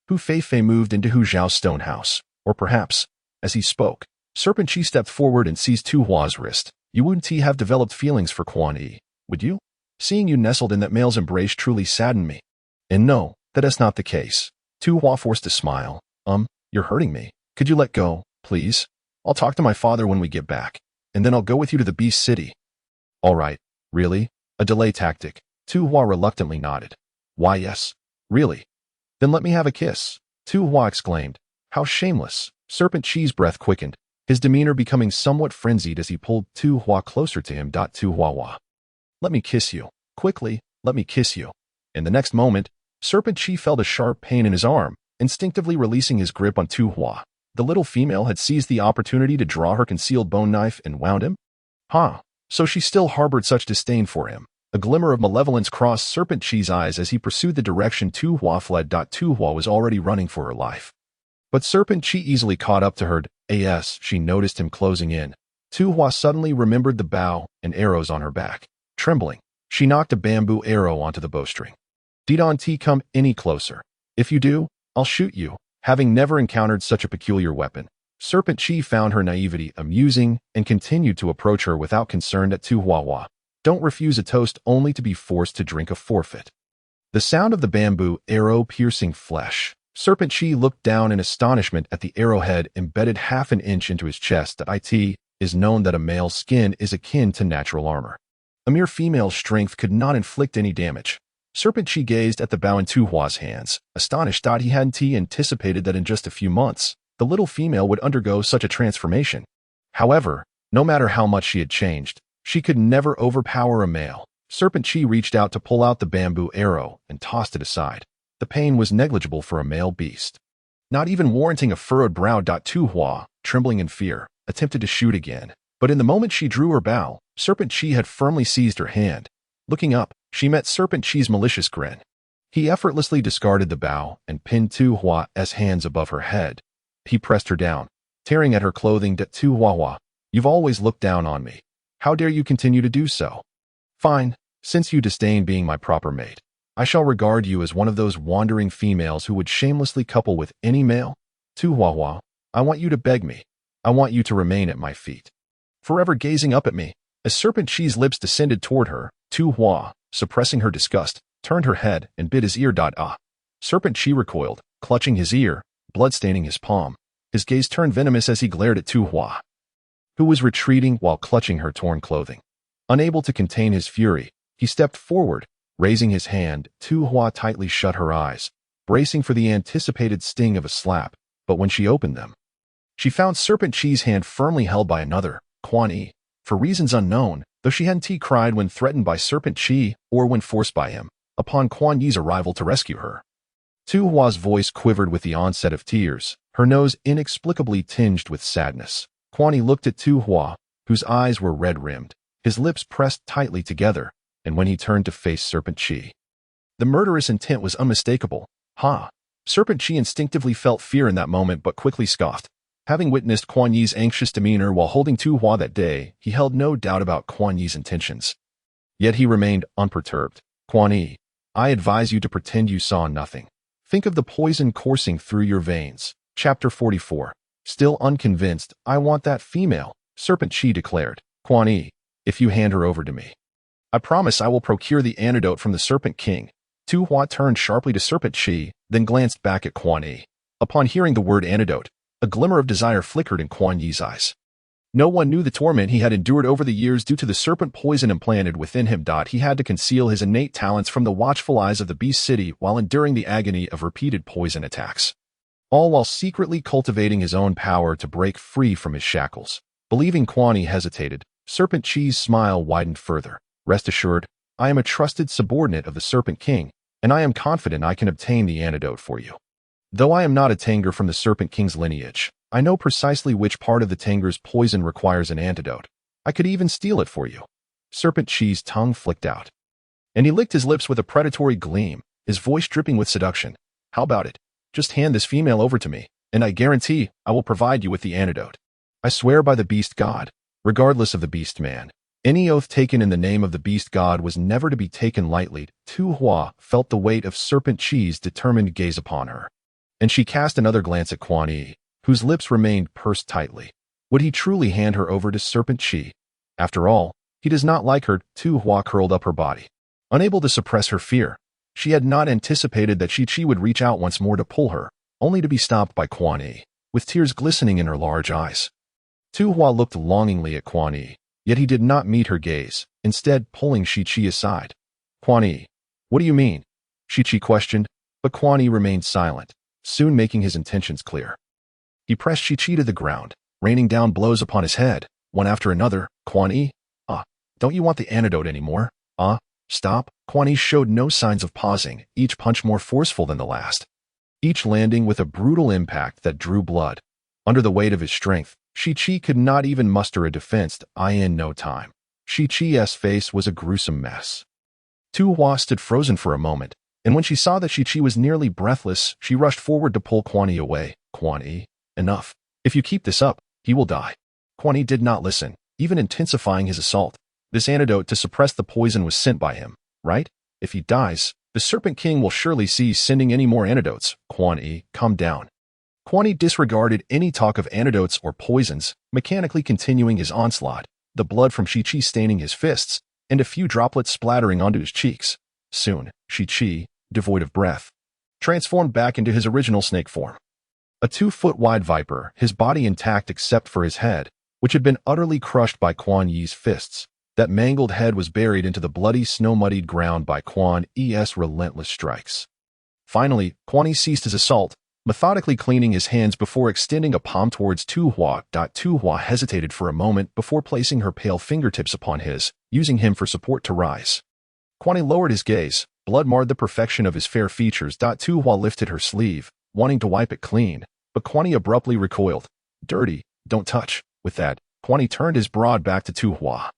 Hu Feifei moved into Hu Zhao's stone house. Or perhaps, as he spoke, Serpent Chi stepped forward and seized Tu Hua's wrist. You wouldn't have developed feelings for Quan Yi, would you? Seeing you nestled in that male's embrace truly saddened me. And no, that is not the case. Tu Hua forced a smile. You're hurting me. Could you let go, please? I'll talk to my father when we get back, and then I'll go with you to the Beast City. All right, really? A delay tactic. Tu Hua reluctantly nodded. Why, yes. Really? Then let me have a kiss. Tu Hua exclaimed. How shameless. Serpent Chi's breath quickened, his demeanor becoming somewhat frenzied as he pulled Tu Hua closer to him. Tu Huahua. Let me kiss you. Quickly, let me kiss you. In the next moment, Serpent Chi felt a sharp pain in his arm, instinctively releasing his grip on Tu Hua. The little female had seized the opportunity to draw her concealed bone knife and wound him? So she still harbored such disdain for him. A glimmer of malevolence crossed Serpent Chi's eyes as he pursued the direction Tu Hua fled. Tu Hua was already running for her life. But Serpent Chi easily caught up to her as she noticed him closing in. Tu Hua suddenly remembered the bow and arrows on her back. Trembling, she knocked a bamboo arrow onto the bowstring. Don't come any closer. If you do, I'll shoot you. Having never encountered such a peculiar weapon, Serpent Chi found her naivety amusing and continued to approach her without concern. Tu Huahua, don't refuse a toast only to be forced to drink a forfeit. The sound of the bamboo arrow piercing flesh. Serpent Chi looked down in astonishment at the arrowhead embedded half an inch into his chest. It is known that a male's skin is akin to natural armor. A mere female's strength could not inflict any damage. Serpent Chi gazed at the bow in Tu Hua's hands, astonished. He hadn't anticipated that in just a few months, the little female would undergo such a transformation. However, no matter how much she had changed, she could never overpower a male. Serpent Chi reached out to pull out the bamboo arrow and tossed it aside. The pain was negligible for a male beast, not even warranting a furrowed brow. Tu Hua, trembling in fear, attempted to shoot again, but in the moment she drew her bow, Serpent Chi had firmly seized her hand. Looking up, she met Serpent Chi's malicious grin. He effortlessly discarded the bow and pinned Tu Hua's hands above her head. He pressed her down, tearing at her clothing. Tu Huahua, you've always looked down on me. How dare you continue to do so? Fine, since you disdain being my proper mate, I shall regard you as one of those wandering females who would shamelessly couple with any male. Tu Huahua, I want you to beg me. I want you to remain at my feet, forever gazing up at me. As Serpent Chi's lips descended toward her, Tu Hua, suppressing her disgust, turned her head and bit his ear. Serpent Chi recoiled, clutching his ear, blood staining his palm. His gaze turned venomous as he glared at Tu Hua, who was retreating while clutching her torn clothing. Unable to contain his fury, he stepped forward, raising his hand. Tu Hua tightly shut her eyes, bracing for the anticipated sting of a slap, but when she opened them, she found Serpent Chi's hand firmly held by another, Quan Yi. For reasons unknown, though she hadn't cried when threatened by Serpent Chi or when forced by him, upon Quan Yi's arrival to rescue her. Tu Hua's voice quivered with the onset of tears, her nose inexplicably tinged with sadness. Quan Yi looked at Tu Hua, whose eyes were red-rimmed, his lips pressed tightly together, and when he turned to face Serpent Chi, the murderous intent was unmistakable. Serpent Chi instinctively felt fear in that moment but quickly scoffed. Having witnessed Quan Yi's anxious demeanor while holding Tu Hua that day, he held no doubt about Quan Yi's intentions. Yet he remained unperturbed. Quan Yi, I advise you to pretend you saw nothing. Think of the poison coursing through your veins. Chapter 44. Still unconvinced, I want that female, Serpent Chi declared. Quan Yi, if you hand her over to me, I promise I will procure the antidote from the Serpent King. Tu Hua turned sharply to Serpent Chi, then glanced back at Quan Yi. Upon hearing the word antidote, a glimmer of desire flickered in Quan Yi's eyes. No one knew the torment he had endured over the years due to the serpent poison implanted within him. He had to conceal his innate talents from the watchful eyes of the Beast City while enduring the agony of repeated poison attacks, all while secretly cultivating his own power to break free from his shackles. Believing Quan Yi hesitated, Serpent Chi's smile widened further. Rest assured, I am a trusted subordinate of the Serpent King, and I am confident I can obtain the antidote for you. Though I am not a Tanger from the Serpent King's lineage, I know precisely which part of the Tanger's poison requires an antidote. I could even steal it for you. Serpent Chi's tongue flicked out, and he licked his lips with a predatory gleam, his voice dripping with seduction. How about it? Just hand this female over to me, and I guarantee I will provide you with the antidote. I swear by the Beast God, regardless of the Beast Man. Any oath taken in the name of the Beast God was never to be taken lightly. Tu Hua felt the weight of Serpent Chi's determined gaze upon her, and she cast another glance at Quan Yi, whose lips remained pursed tightly. Would he truly hand her over to Serpent Chi? After all, he does not like her. Tu Hua curled up her body, unable to suppress her fear. She had not anticipated that Chi would reach out once more to pull her, only to be stopped by Quan Yi, with tears glistening in her large eyes. Tu Hua looked longingly at Quan Yi, yet he did not meet her gaze, instead pulling Chi aside. Quan Yi, what do you mean? Chi questioned, but Quan Yi remained silent, soon making his intentions clear. He pressed Chi to the ground, raining down blows upon his head, one after another. Quan Yi, don't you want the antidote anymore? Stop. Quan Yi showed no signs of pausing, each punch more forceful than the last, each landing with a brutal impact that drew blood. Under the weight of his strength, Chi could not even muster a defense. In no time, Chi's face was a gruesome mess. Tu Hua stood frozen for a moment, and when she saw that Chi was nearly breathless, she rushed forward to pull Quan Yi away. Quan Yi, enough. If you keep this up, he will die. Quan Yi did not listen, even intensifying his assault. This antidote to suppress the poison was sent by him, right? If he dies, the Serpent King will surely cease sending any more antidotes. Quan Yi, calm down. Quan Yi disregarded any talk of antidotes or poisons, mechanically continuing his onslaught, the blood from Chi staining his fists, and a few droplets splattering onto his cheeks. Soon, Chi, devoid of breath, transformed back into his original snake form. A 2-foot-wide viper, his body intact except for his head, which had been utterly crushed by Quan Yi's fists. That mangled head was buried into the bloody, snow-muddied ground by Quan Yi's relentless strikes. Finally, Quan Yi ceased his assault, methodically cleaning his hands before extending a palm towards Tu Hua. Tu Hua hesitated for a moment before placing her pale fingertips upon his, using him for support to rise. Quan Yi lowered his gaze, blood marred the perfection of his fair features. Tu Hua lifted her sleeve, wanting to wipe it clean, but Quan Yi abruptly recoiled. Dirty, don't touch. With that, Quan Yi turned his broad back to Tu Hua.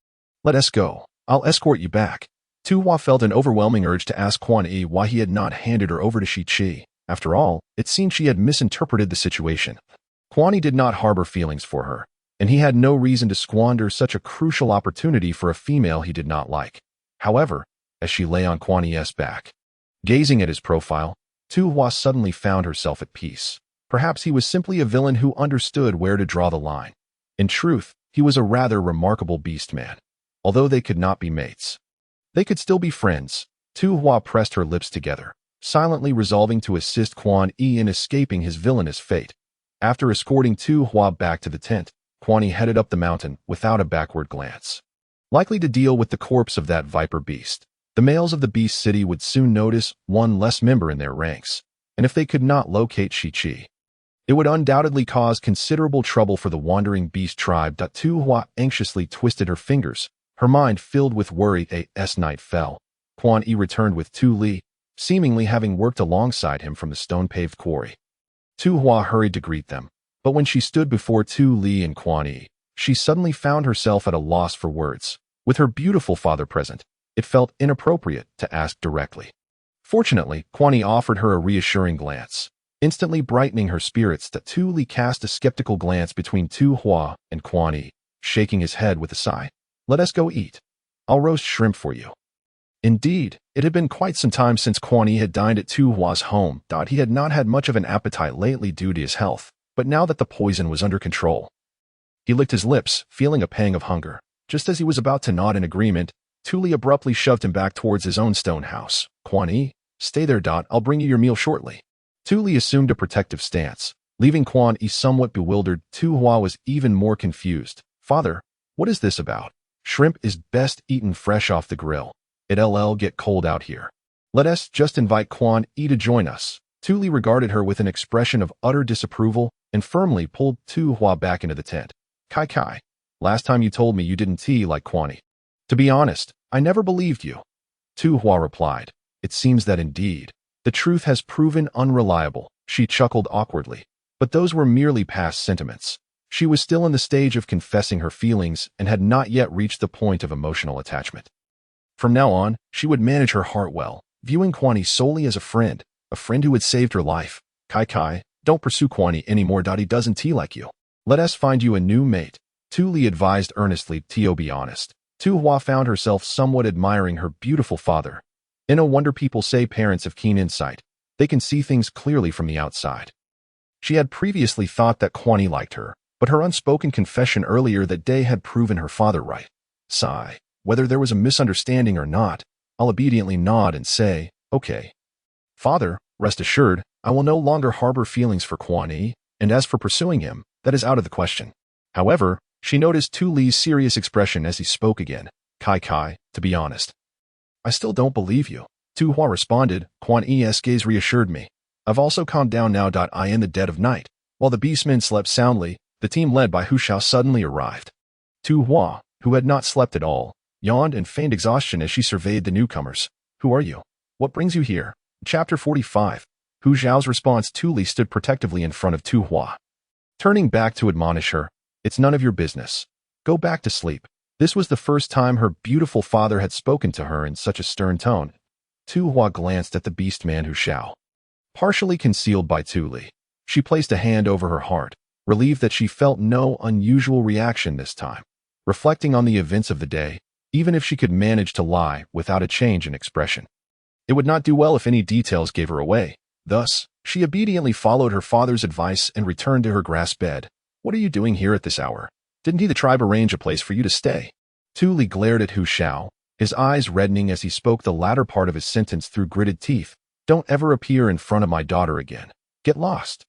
Let us go. I'll escort you back. Tu Hua felt an overwhelming urge to ask Quan Yi why he had not handed her over to Chi. After all, it seemed she had misinterpreted the situation. Quan Yi did not harbor feelings for her, and he had no reason to squander such a crucial opportunity for a female he did not like. However, as she lay on Quan Yi's back, gazing at his profile, Tu Hua suddenly found herself at peace. Perhaps he was simply a villain who understood where to draw the line. In truth, he was a rather remarkable beast man. Although they could not be mates, they could still be friends. Tu Hua pressed her lips together, silently resolving to assist Quan Yi in escaping his villainous fate. After escorting Tu Hua back to the tent, Quan Yi headed up the mountain without a backward glance. Likely to deal with the corpse of that viper beast, the males of the beast city would soon notice one less member in their ranks, and if they could not locate Shi-Chi, it would undoubtedly cause considerable trouble for the wandering beast tribe. Tu Hua anxiously twisted her fingers, her mind filled with worry. As night fell, Quan Yi returned with Tu Li, seemingly having worked alongside him from the stone-paved quarry. Tu Hua hurried to greet them, but when she stood before Tu Li and Quan Yi, she suddenly found herself at a loss for words. With her beautiful father present, it felt inappropriate to ask directly. Fortunately, Quan Yi offered her a reassuring glance, instantly brightening her spirits. Tu Li cast a skeptical glance between Tu Hua and Quan Yi, shaking his head with a sigh. "Let us go eat. I'll roast shrimp for you." Indeed, it had been quite some time since Quan Yi had dined at Tu Hua's home. He had not had much of an appetite lately due to his health, but now that the poison was under control, he licked his lips, feeling a pang of hunger. Just as he was about to nod in agreement, Tu Li abruptly shoved him back towards his own stone house. "Quan Yi, stay there. I'll bring you your meal shortly." Tu Li assumed a protective stance, leaving Quan Yi somewhat bewildered. Tu Hua was even more confused. "Father, what is this about? Shrimp is best eaten fresh off the grill. It'll get cold out here. Let us just invite Quan Yi to join us." Tu Li regarded her with an expression of utter disapproval and firmly pulled Tu Hua back into the tent. Kai, last time you told me you didn't tea like Quan Yi. To be honest, I never believed you." Tu Hua replied. "It seems that indeed, the truth has proven unreliable." She chuckled awkwardly, but those were merely past sentiments. She was still in the stage of confessing her feelings and had not yet reached the point of emotional attachment. From now on, she would manage her heart well, viewing Quan Yi solely as a friend who had saved her life. Kai, don't pursue Quan Yi anymore. He doesn't tea like you. Let us find you a new mate." Tu Li advised earnestly. To be honest, Tu Hua found herself somewhat admiring her beautiful father. In a wonder people say parents have keen insight. They can see things clearly from the outside. She had previously thought that Quan Yi liked her, but her unspoken confession earlier that day had proven her father right. Sigh. Whether there was a misunderstanding or not, I'll obediently nod and say, "Okay. Father, rest assured, I will no longer harbor feelings for Quan Yi, and as for pursuing him, that is out of the question." However, she noticed Tu Li's serious expression as he spoke again. Kai, to be honest, I still don't believe you." Tu Hua responded. Quan Yi's gaze reassured me. "I've also calmed down now. In the dead of night, while the beastmen slept soundly, the team led by Hu Xiao suddenly arrived." Tu Hua, who had not slept at all, yawned and feigned exhaustion as she surveyed the newcomers. "Who are you? What brings you here?" Chapter 45. Hu Xiao's response. Tu Li stood protectively in front of Tu Hua, turning back to admonish her. "It's none of your business. Go back to sleep." This was the first time her beautiful father had spoken to her in such a stern tone. Tu Hua glanced at the beast man Hu Xiao, partially concealed by Tu Li. She placed a hand over her heart, relieved that she felt no unusual reaction this time. Reflecting on the events of the day, even if she could manage to lie without a change in expression, it would not do well if any details gave her away. Thus, she obediently followed her father's advice and returned to her grass bed. "What are you doing here at this hour? Didn't the tribe arrange a place for you to stay?" Tu Li glared at Hu Xiao, his eyes reddening as he spoke the latter part of his sentence through gritted teeth. "Don't ever appear in front of my daughter again. Get lost."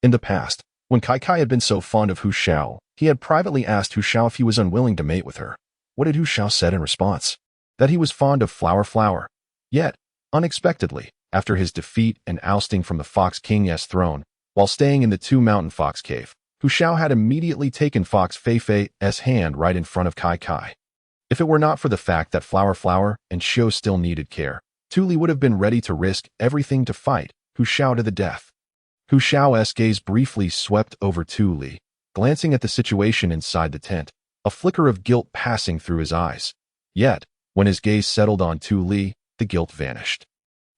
In the past, when Kai had been so fond of Hu Xiao, he had privately asked Hu Xiao if he was unwilling to mate with her. What had Hu Xiao said in response? That he was fond of flower. Yet, unexpectedly, after his defeat and ousting from the Fox King's throne, while staying in the Two Mountain Fox Cave, Hu Xiao had immediately taken Fox Feifei's hand right in front of Kai. If it were not for the fact that flower and Xiao still needed care, Tu Li would have been ready to risk everything to fight Hu Xiao to the death. Hu Xiao's gaze briefly swept over Tu Li, glancing at the situation inside the tent, a flicker of guilt passing through his eyes. Yet, when his gaze settled on Tu Li, the guilt vanished,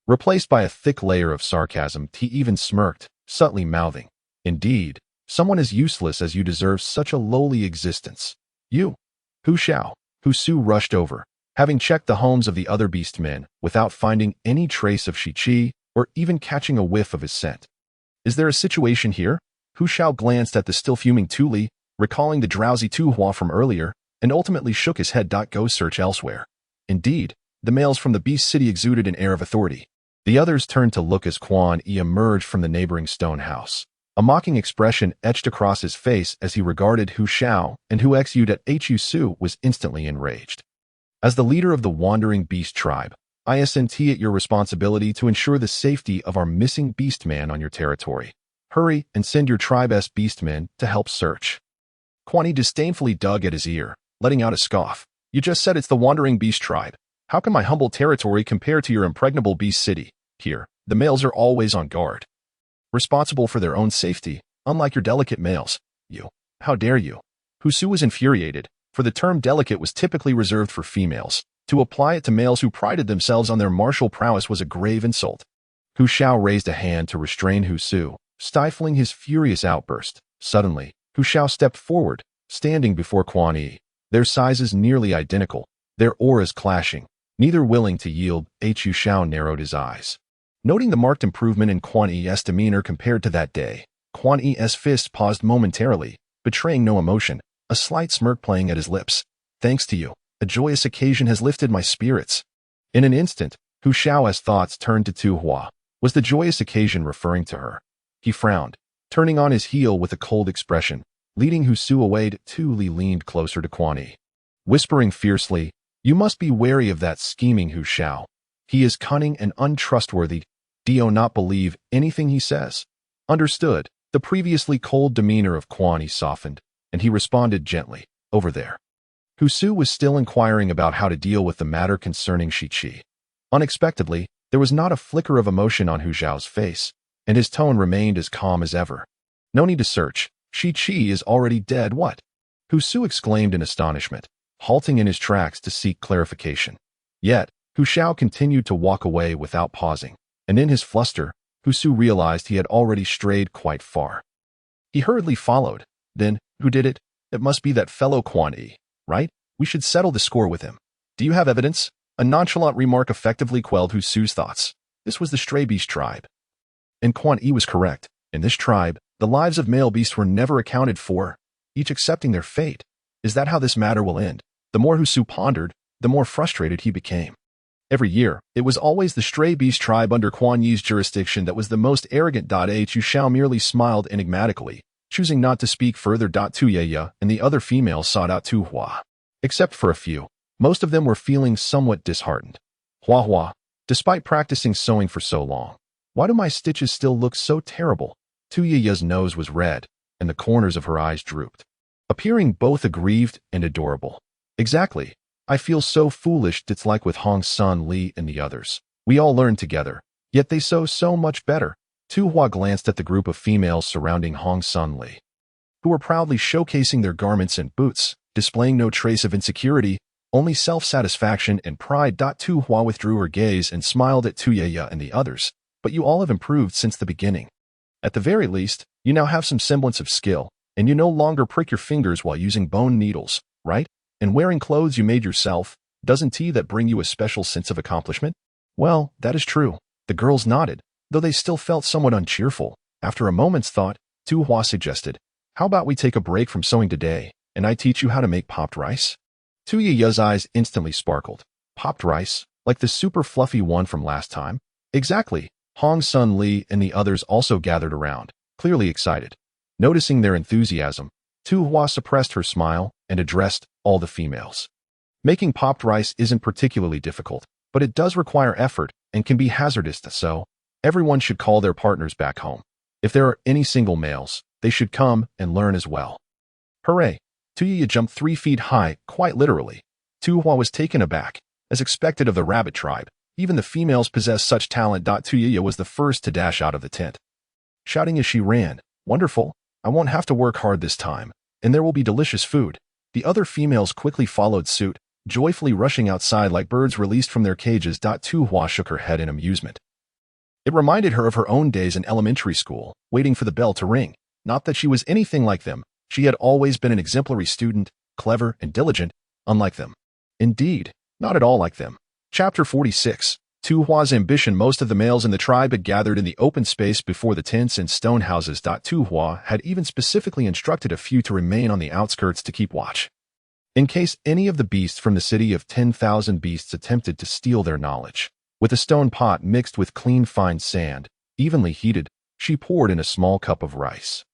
replaced by a thick layer of sarcasm. He even smirked, subtly mouthing, "Indeed, Someone as useless as you deserves such a lowly existence. You, Hu Xiao, Hu Su rushed over, having checked the homes of the other beastmen without finding any trace of Shi-Chi or even catching a whiff of his scent. Is there a situation here? Hu Xiao glanced at the still fuming Tu Li, recalling the drowsy Tu Hua from earlier, and ultimately shook his head. Go search elsewhere. Indeed, the males from the beast city exuded an air of authority. The others turned to look as Quan Yi emerged from the neighboring stone house. A mocking expression etched across his face as he regarded Hu Xiao, and Hu Xiu at Hu Su was instantly enraged. As the leader of the wandering beast tribe, I assent it your responsibility to ensure the safety of our missing beastman on your territory. Hurry and send your tribe's beastmen to help search. Quan Yi disdainfully dug at his ear, letting out a scoff. You just said it's the wandering beast tribe. How can my humble territory compare to your impregnable beast city? Here, the males are always on guard, responsible for their own safety, unlike your delicate males. You, how dare you? Hu Su was infuriated, for the term delicate was typically reserved for females. To apply it to males who prided themselves on their martial prowess was a grave insult. Hu Xiao raised a hand to restrain Hu Su, stifling his furious outburst. Suddenly, Hu Xiao stepped forward, standing before Quan Yi, their sizes nearly identical, their auras clashing. Neither willing to yield, Hu Xiao narrowed his eyes. Noting the marked improvement in Quan Yi's demeanor compared to that day, Quan Yi's fist paused momentarily, betraying no emotion, a slight smirk playing at his lips. Thanks to you, a joyous occasion has lifted my spirits. In an instant, Hu Xiao's thoughts turned to Tu Hua. Was the joyous occasion referring to her? He frowned, turning on his heel with a cold expression. Leading Hu Su away, Tu Li leaned closer to Quan Yi, whispering fiercely, You must be wary of that scheming Hu Xiao. He is cunning and untrustworthy. Do not believe anything he says. Understood. The previously cold demeanor of Quan Yi softened, and he responded gently, Over there. Hu Su was still inquiring about how to deal with the matter concerning Shi-Chi. Unexpectedly, there was not a flicker of emotion on Hu Xiao's face, and his tone remained as calm as ever. No need to search. Shi-Chi is already dead. What? Hu Su exclaimed in astonishment, halting in his tracks to seek clarification. Yet, Hu Xiao continued to walk away without pausing, and in his fluster, Hu Su realized he had already strayed quite far. He hurriedly followed. Then, who did it? It must be that fellow Quan Yi, right? We should settle the score with him. Do you have evidence? A nonchalant remark effectively quelled Hu Su's thoughts. This was the stray beast tribe. And Quan Yi was correct. In this tribe, the lives of male beasts were never accounted for, each accepting their fate. Is that how this matter will end? The more Hu Su pondered, the more frustrated he became. Every year, it was always the stray beast tribe under Quan Yi's jurisdiction that was the most arrogant. Hu Xiao merely smiled enigmatically, choosing not to speak further. Tu Huahua and the other females sought out Tu Hua. Except for a few, most of them were feeling somewhat disheartened. Huahua, despite practicing sewing for so long, why do my stitches still look so terrible? Tu Huahua's nose was red, and the corners of her eyes drooped, appearing both aggrieved and adorable. Exactly. I feel so foolish. It's like with Hong Sun Li and the others. We all learned together, yet they sew so much better. Tu Hua glanced at the group of females surrounding Hong Sun Li, who were proudly showcasing their garments and boots, displaying no trace of insecurity, only self-satisfaction and pride. Tu Hua withdrew her gaze and smiled at Tu Huahua and the others. But you all have improved since the beginning. At the very least, you now have some semblance of skill, and you no longer prick your fingers while using bone needles, right? And wearing clothes you made yourself, doesn't that bring you a special sense of accomplishment? Well, that is true. The girls nodded, though they still felt somewhat uncheerful. After a moment's thought, Tu Hua suggested, How about we take a break from sewing today, and I teach you how to make popped rice? Tu Huahua's eyes instantly sparkled. Popped rice? Like the super fluffy one from last time? Exactly. Hong Sun Li and the others also gathered around, clearly excited. Noticing their enthusiasm, Tu Hua suppressed her smile and addressed all the females. Making popped rice isn't particularly difficult, but it does require effort and can be hazardous, so everyone should call their partners back home. If there are any single males, they should come and learn as well. Hooray! Tu Huahua jumped 3 feet high, quite literally. Tu Hua was taken aback. As expected of the rabbit tribe, even the females possess such talent. Tu Huahua was the first to dash out of the tent, shouting as she ran, Wonderful! I won't have to work hard this time, and there will be delicious food. The other females quickly followed suit, joyfully rushing outside like birds released from their cages. Tu Hua shook her head in amusement. It reminded her of her own days in elementary school, waiting for the bell to ring. Not that she was anything like them. She had always been an exemplary student, clever and diligent, unlike them. Indeed, not at all like them. Chapter 46. Tu Hua's ambition. Most of the males in the tribe had gathered in the open space before the tents and stone houses. Tu Hua had even specifically instructed a few to remain on the outskirts to keep watch, in case any of the beasts from the city of 10,000 beasts attempted to steal their knowledge. With a stone pot mixed with clean fine sand, evenly heated, she poured in a small cup of rice.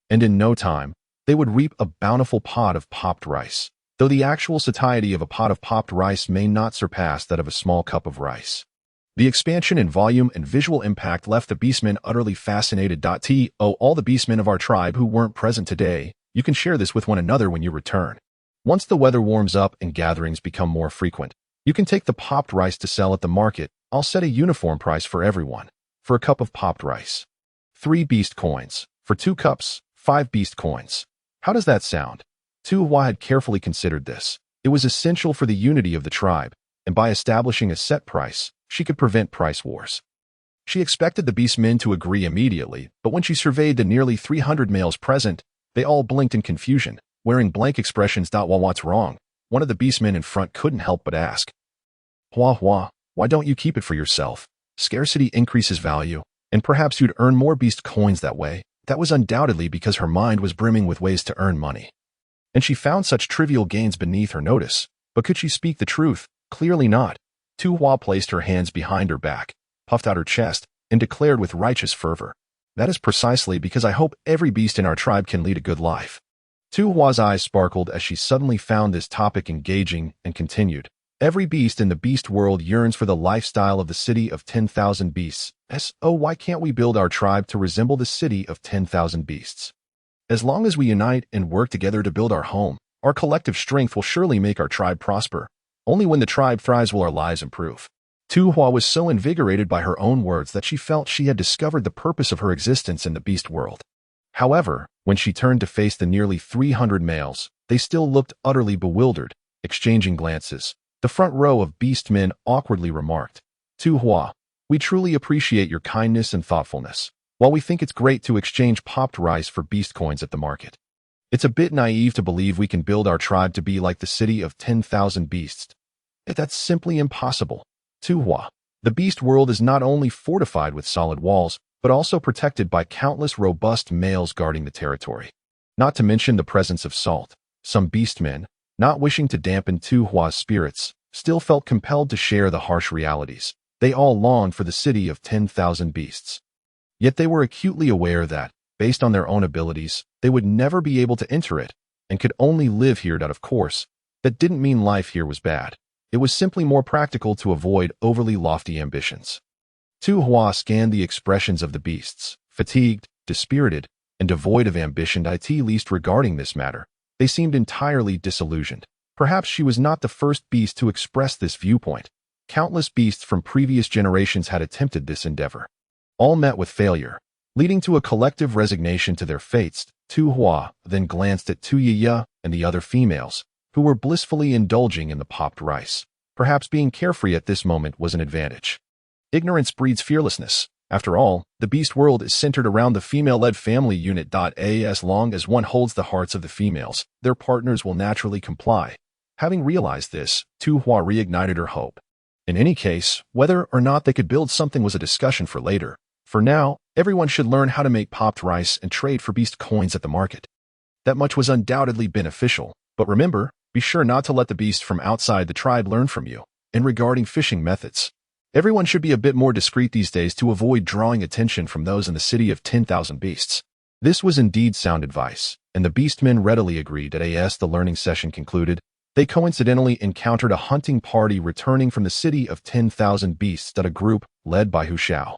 And in no time, they would reap a bountiful pot of popped rice, though the actual satiety of a pot of popped rice may not surpass that of a small cup of rice. The expansion in volume and visual impact left the beastmen utterly fascinated. All the beastmen of our tribe who weren't present today, you can share this with one another when you return. Once the weather warms up and gatherings become more frequent, you can take the popped rice to sell at the market. I'll set a uniform price for everyone. For a cup of popped rice, 3 beast coins. For 2 cups, 5 beast coins. How does that sound? Tu Hua had carefully considered this. It was essential for the unity of the tribe, and by establishing a set price, she could prevent price wars. She expected the beastmen to agree immediately, but when she surveyed the nearly 300 males present, they all blinked in confusion, wearing blank expressions. What's wrong? One of the beastmen in front couldn't help but ask. Hua, why don't you keep it for yourself? Scarcity increases value, and perhaps you'd earn more beast coins that way. That was undoubtedly because her mind was brimming with ways to earn money, and she found such trivial gains beneath her notice. But could she speak the truth? Clearly not. Tu Hua placed her hands behind her back, puffed out her chest, and declared with righteous fervor, "That is precisely because I hope every beast in our tribe can lead a good life." Tu Hua's eyes sparkled as she suddenly found this topic engaging and continued. Every beast in the beast world yearns for the lifestyle of the city of 10,000 beasts. So why can't we build our tribe to resemble the city of 10,000 beasts? As long as we unite and work together to build our home, our collective strength will surely make our tribe prosper. Only when the tribe thrives will our lives improve. Tu Hua was so invigorated by her own words that she felt she had discovered the purpose of her existence in the beast world. However, when she turned to face the nearly 300 males, they still looked utterly bewildered, exchanging glances. The front row of beastmen awkwardly remarked, "Tu Hua, we truly appreciate your kindness and thoughtfulness. While we think it's great to exchange popped rice for beast coins at the market, it's a bit naive to believe we can build our tribe to be like the city of 10,000 beasts. That's simply impossible. Tu Hua, the beast world is not only fortified with solid walls, but also protected by countless robust males guarding the territory. Not to mention the presence of salt. Some beastmen, not wishing to dampen Tu Hua's spirits, still felt compelled to share the harsh realities. They all longed for the city of 10,000 beasts. Yet they were acutely aware that, based on their own abilities, they would never be able to enter it, and could only live here. Of course, that didn't mean life here was bad. It was simply more practical to avoid overly lofty ambitions. Tu Hua scanned the expressions of the beasts, fatigued, dispirited, and devoid of ambition. At least regarding this matter, they seemed entirely disillusioned. Perhaps she was not the first beast to express this viewpoint. Countless beasts from previous generations had attempted this endeavor. All met with failure, leading to a collective resignation to their fates. Tu Hua then glanced at Tu Yi and the other females, who were blissfully indulging in the popped rice. Perhaps being carefree at this moment was an advantage. Ignorance breeds fearlessness. After all, the beast world is centered around the female-led family unit. As long as one holds the hearts of the females, their partners will naturally comply. Having realized this, Tu Hua reignited her hope. In any case, whether or not they could build something was a discussion for later. For now, everyone should learn how to make popped rice and trade for beast coins at the market. That much was undoubtedly beneficial, but remember, be sure not to let the beasts from outside the tribe learn from you. And regarding fishing methods, everyone should be a bit more discreet these days to avoid drawing attention from those in the city of 10,000 beasts. This was indeed sound advice, and the beastmen readily agreed. As the learning session concluded, they coincidentally encountered a hunting party returning from the city of 10,000 beasts. A group, led by Hu Shao,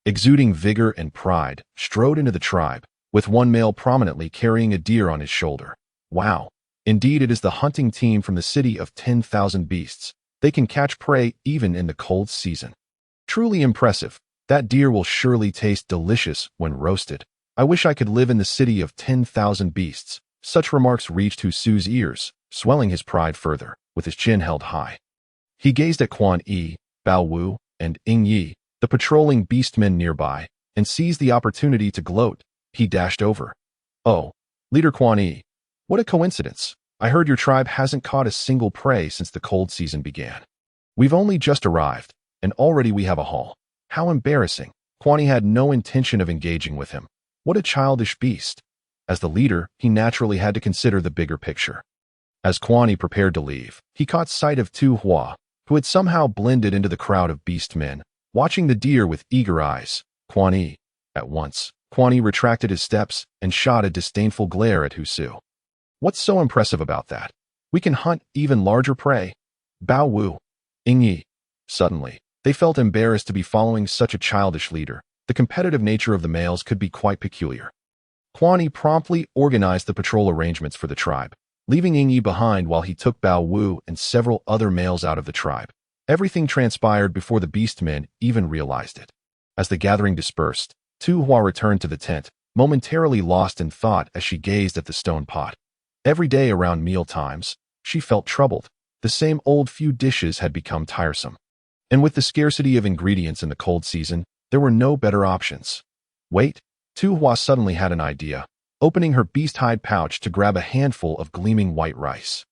exuding vigor and pride, strode into the tribe, with one male prominently carrying a deer on his shoulder. Wow! Indeed, it is the hunting team from the city of 10,000 beasts. They can catch prey even in the cold season. Truly impressive. That deer will surely taste delicious when roasted. I wish I could live in the city of 10,000 beasts. Such remarks reached Hu Su's ears, swelling his pride further, with his chin held high. He gazed at Quan Yi, Bao Wu, and Ying Yi, the patrolling beastmen nearby, and seized the opportunity to gloat. He dashed over, Oh, Leader Quan Yi, what a coincidence. I heard your tribe hasn't caught a single prey since the cold season began. We've only just arrived, and already we have a haul. How embarrassing. Quan Yi had no intention of engaging with him. What a childish beast. As the leader, he naturally had to consider the bigger picture. As Quan Yi prepared to leave, he caught sight of Tu Hua, who had somehow blended into the crowd of beast men, watching the deer with eager eyes. Quan Yi. At once, Quan Yi retracted his steps and shot a disdainful glare at Husu. What's so impressive about that? We can hunt even larger prey. Bao Wu. Yi. Suddenly, they felt embarrassed to be following such a childish leader. The competitive nature of the males could be quite peculiar. Quan Yi promptly organized the patrol arrangements for the tribe, leaving Yi behind while he took Bao Wu and several other males out of the tribe. Everything transpired before the beast men even realized it. As the gathering dispersed, Tu Hua returned to the tent, momentarily lost in thought as she gazed at the stone pot. Every day around meal times, she felt troubled. The same old few dishes had become tiresome. And with the scarcity of ingredients in the cold season, there were no better options. Wait, Tu Hua suddenly had an idea, opening her beast hide pouch to grab a handful of gleaming white rice.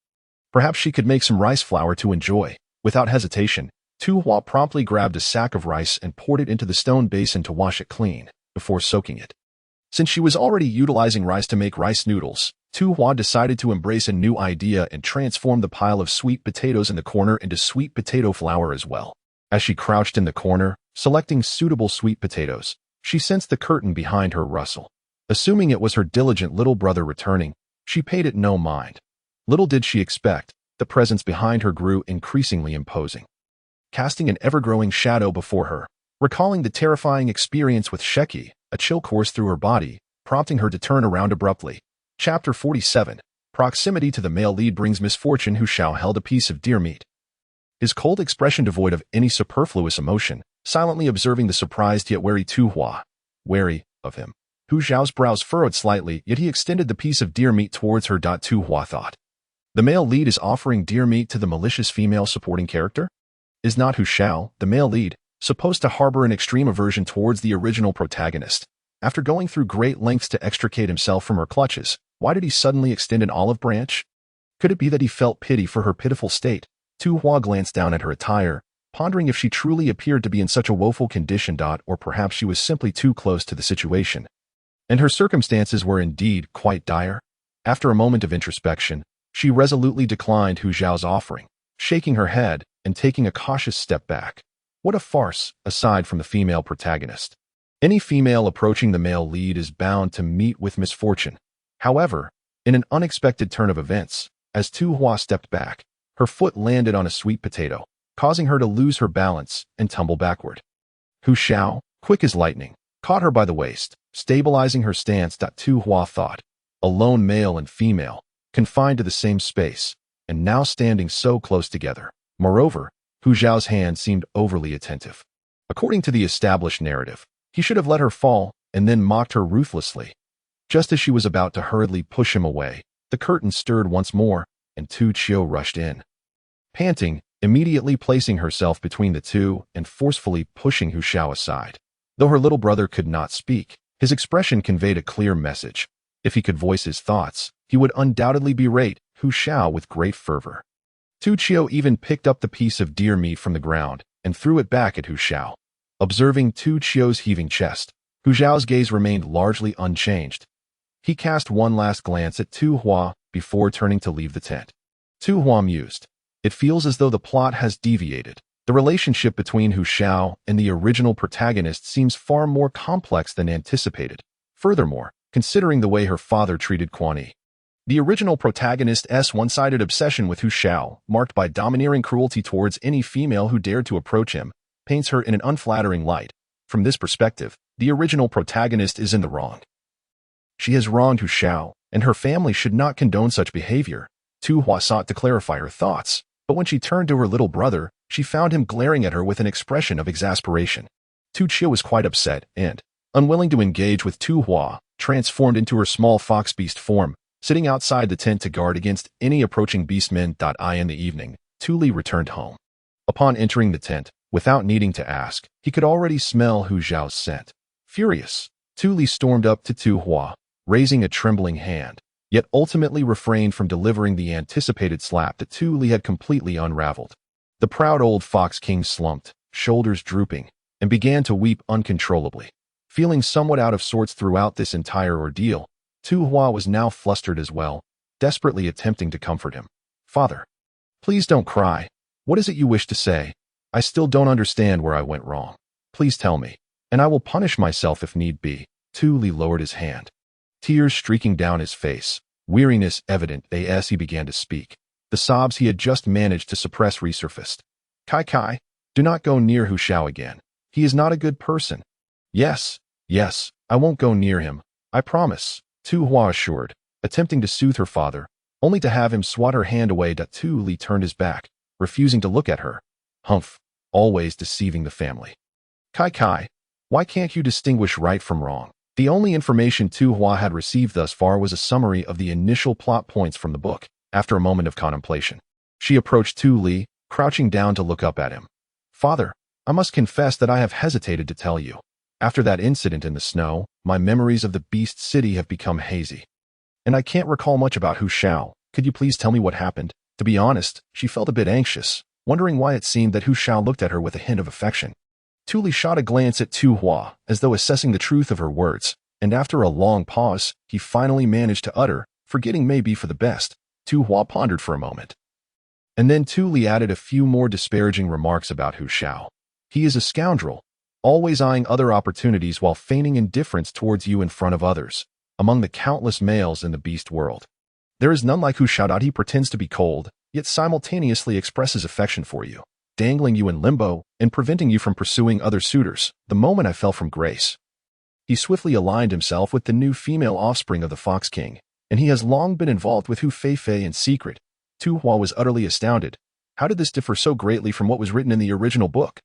Perhaps she could make some rice flour to enjoy. Without hesitation, Tu Hua promptly grabbed a sack of rice and poured it into the stone basin to wash it clean, before soaking it. Since she was already utilizing rice to make rice noodles, Tu Hua decided to embrace a new idea and transform the pile of sweet potatoes in the corner into sweet potato flour as well. As she crouched in the corner, selecting suitable sweet potatoes, she sensed the curtain behind her rustle. Assuming it was her diligent little brother returning, she paid it no mind. Little did she expect, the presence behind her grew increasingly imposing, casting an ever-growing shadow before her. Recalling the terrifying experience with Sheki, a chill coursed through her body, prompting her to turn around abruptly. Chapter 47. Proximity to the male lead brings misfortune. Hu Shao held a piece of deer meat. His cold expression devoid of any superfluous emotion, silently observing the surprised yet wary Tu Hua. Wary of him. Hu Zhao's brows furrowed slightly, yet he extended the piece of deer meat towards her. Tu Hua thought. The male lead is offering deer meat to the malicious female supporting character? Is not Hu Shao, the male lead, supposed to harbor an extreme aversion towards the original protagonist? After going through great lengths to extricate himself from her clutches, why did he suddenly extend an olive branch? Could it be that he felt pity for her pitiful state? Tu Hua glanced down at her attire, pondering if she truly appeared to be in such a woeful condition. Or perhaps she was simply too close to the situation, and her circumstances were indeed quite dire. After a moment of introspection, she resolutely declined Hu Zhao's offering, shaking her head and taking a cautious step back. What a farce, aside from the female protagonist. Any female approaching the male lead is bound to meet with misfortune. However, in an unexpected turn of events, as Tu Hua stepped back, her foot landed on a sweet potato, causing her to lose her balance and tumble backward. Hu Shao, quick as lightning, caught her by the waist, stabilizing her stance. Tu Hua thought. A lone male and female, confined to the same space, and now standing so close together. Moreover, Hu Zhao's hand seemed overly attentive. According to the established narrative, he should have let her fall and then mocked her ruthlessly. Just as she was about to hurriedly push him away, the curtain stirred once more, and Tu Chio rushed in. Panting, immediately placing herself between the two and forcefully pushing Hu Shao aside. Though her little brother could not speak, his expression conveyed a clear message. If he could voice his thoughts, he would undoubtedly berate Hu Shao with great fervor. Tu Chio even picked up the piece of deer meat from the ground and threw it back at Hu Shao. Observing Tu Chio's heaving chest, Hu Zhao's gaze remained largely unchanged. He cast one last glance at Tu Hua before turning to leave the tent. Tu Hua mused. It feels as though the plot has deviated. The relationship between Hu Shao and the original protagonist seems far more complex than anticipated. Furthermore, considering the way her father treated Quan Yi. The original protagonist's one-sided obsession with Hu Shao, marked by domineering cruelty towards any female who dared to approach him, paints her in an unflattering light. From this perspective, the original protagonist is in the wrong. She has wronged Hu Shao, and her family should not condone such behavior. Tu Hua sought to clarify her thoughts, but when she turned to her little brother, she found him glaring at her with an expression of exasperation. Tu Chio was quite upset and, unwilling to engage with Tu Hua, transformed into her small fox beast form, sitting outside the tent to guard against any approaching beastmen. In the evening, Tu Li returned home. Upon entering the tent, without needing to ask, he could already smell Hu Zhao's scent. Furious, Tu Li stormed up to Tu Hua, raising a trembling hand, yet ultimately refrained from delivering the anticipated slap that Tu Li had completely unraveled. The proud old Fox King slumped, shoulders drooping, and began to weep uncontrollably. Feeling somewhat out of sorts throughout this entire ordeal, Tu Hua was now flustered as well, desperately attempting to comfort him. "Father, please don't cry. What is it you wish to say? I still don't understand where I went wrong. Please tell me, and I will punish myself if need be." Tu Li lowered his hand, tears streaking down his face, weariness evident as he began to speak. The sobs he had just managed to suppress resurfaced. Kai, do not go near Hu Shao again. He is not a good person." Yes, I won't go near him. I promise," Tu Hua assured, attempting to soothe her father, only to have him swat her hand away. Tu Li turned his back, refusing to look at her. Humph, always deceiving the family. Kai, why can't you distinguish right from wrong? The only information Tu Hua had received thus far was a summary of the initial plot points from the book. After a moment of contemplation, she approached Tu Li, crouching down to look up at him. "Father, I must confess that I have hesitated to tell you. After that incident in the snow, my memories of the Beast City have become hazy. And I can't recall much about Hu Shao. Could you please tell me what happened?" To be honest, she felt a bit anxious, wondering why it seemed that Hu Shao looked at her with a hint of affection. Tu Li shot a glance at Tu Hua, as though assessing the truth of her words, and after a long pause, he finally managed to utter, "Forgetting may be for the best." Tu Hua pondered for a moment. And then Tu Li added a few more disparaging remarks about Hu Shao. "He is a scoundrel, always eyeing other opportunities while feigning indifference towards you in front of others. Among the countless males in the beast world, there is none like Hu Shao. He pretends to be cold, yet simultaneously expresses affection for you, dangling you in limbo and preventing you from pursuing other suitors. The moment I fell from grace, he swiftly aligned himself with the new female offspring of the Fox King, and he has long been involved with Hu Feifei in secret." Tu Hua was utterly astounded. How did this differ so greatly from what was written in the original book?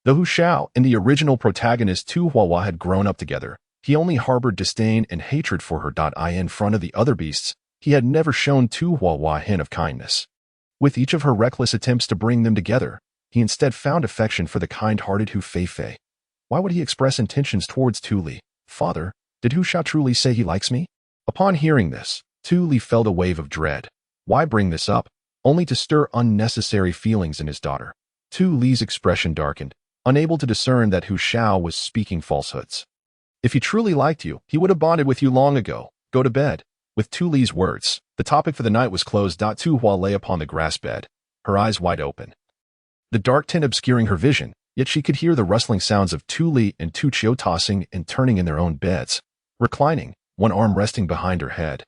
Though Hu Shao and the original protagonist Tu Huahua had grown up together, he only harbored disdain and hatred for her. In front of the other beasts, he had never shown Tu Huahua a hint of kindness. With each of her reckless attempts to bring them together, he instead found affection for the kind-hearted Hu Feifei. Why would he express intentions towards Tu Li? "Father, did Hu Shao truly say he likes me?" Upon hearing this, Tu Li felt a wave of dread. Why bring this up, only to stir unnecessary feelings in his daughter? Tu Li's expression darkened, unable to discern that Hu Shao was speaking falsehoods. "If he truly liked you, he would have bonded with you long ago. Go to bed." With Tu Li's words, the topic for the night was closed. Tu Hua lay upon the grass bed, her eyes wide open, the dark tint obscuring her vision, yet she could hear the rustling sounds of Tu Li and Tu Chiu tossing and turning in their own beds, reclining, one arm resting behind her head.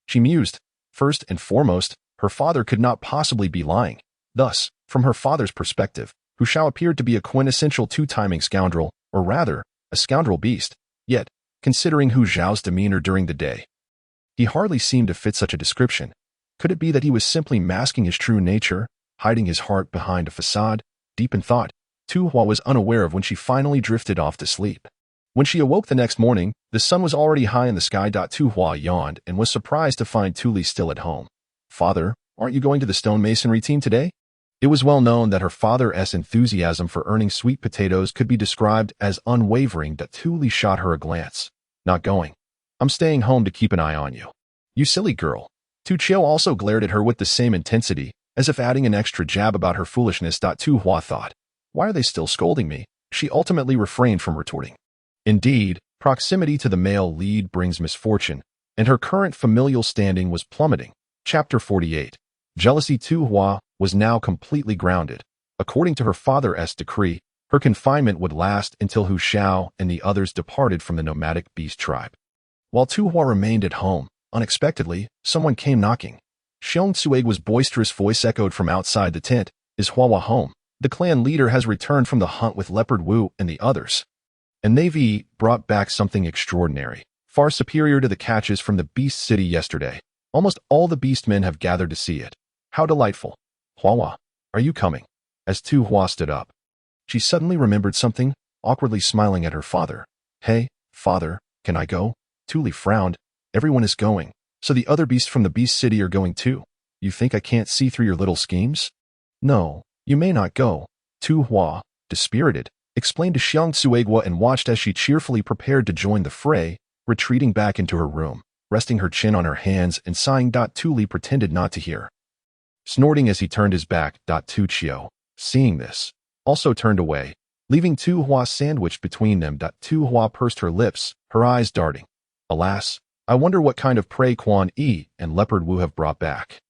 She mused, first and foremost, her father could not possibly be lying. Thus, from her father's perspective, Hu Shao appeared to be a quintessential two-timing scoundrel, or rather, a scoundrel beast. Yet, considering Hu Zhao's demeanor during the day, he hardly seemed to fit such a description. Could it be that he was simply masking his true nature, hiding his heart behind a facade? Deep in thought, Tu Hua was unaware of when she finally drifted off to sleep. When she awoke the next morning, the sun was already high in the sky. Tu Hua yawned and was surprised to find Tu Li still at home. "Father, aren't you going to the stonemasonry team today?" It was well known that her father's enthusiasm for earning sweet potatoes could be described as unwavering. Tu Li shot her a glance. "Not going. I'm staying home to keep an eye on you." "You silly girl." Tu Chiu also glared at her with the same intensity, as if adding an extra jab about her foolishness. Tu Hua thought, "Why are they still scolding me?" She ultimately refrained from retorting. Indeed, proximity to the male lead brings misfortune, and her current familial standing was plummeting. Chapter 48. Jealousy. Tu Hua was now completely grounded. According to her father's decree, her confinement would last until Hu Shao and the others departed from the nomadic beast tribe. While Tu Hua remained at home, unexpectedly, someone came knocking. Xiong Tsuegua's boisterous voice echoed from outside the tent. "Is Huahua home? The clan leader has returned from the hunt with Leopard Wu and the others, and they've brought back something extraordinary, far superior to the catches from the Beast City yesterday. Almost all the beast men have gathered to see it. How delightful. Huahua, are you coming?" As Tu Hua stood up, she suddenly remembered something, awkwardly smiling at her father. "Hey, father, can I go?" Tu Li frowned. "Everyone is going, so the other beasts from the Beast City are going too. You think I can't see through your little schemes?" "No, you may not go." Tu Hua, dispirited, explained to Xiong Tsuegua and watched as she cheerfully prepared to join the fray. retreating back into her room, resting her chin on her hands and sighing. Tu Li pretended not to hear, snorting as he turned his back. Tu Chiao, seeing this, also turned away, leaving Tu Hua sandwiched between them. Tu Hua pursed her lips, her eyes darting. Alas, I wonder what kind of prey Quan Yi and Leopard Wu have brought back.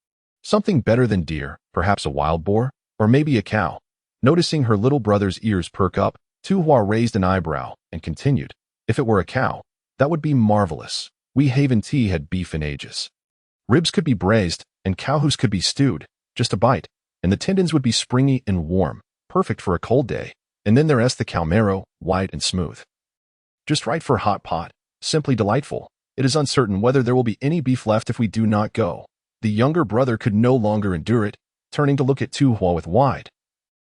Something better than deer, perhaps a wild boar, or maybe a cow. Noticing her little brother's ears perk up, Tu Hua raised an eyebrow and continued, if it were a cow, that would be marvelous. We haven't had beef in ages. Ribs could be braised, and cow hoofs could be stewed, just a bite, and the tendons would be springy and warm, perfect for a cold day, and then there's the cow marrow, white and smooth. Just right for a hot pot, simply delightful. It is uncertain whether there will be any beef left if we do not go. The younger brother could no longer endure it, turning to look at Tu Hua with wide,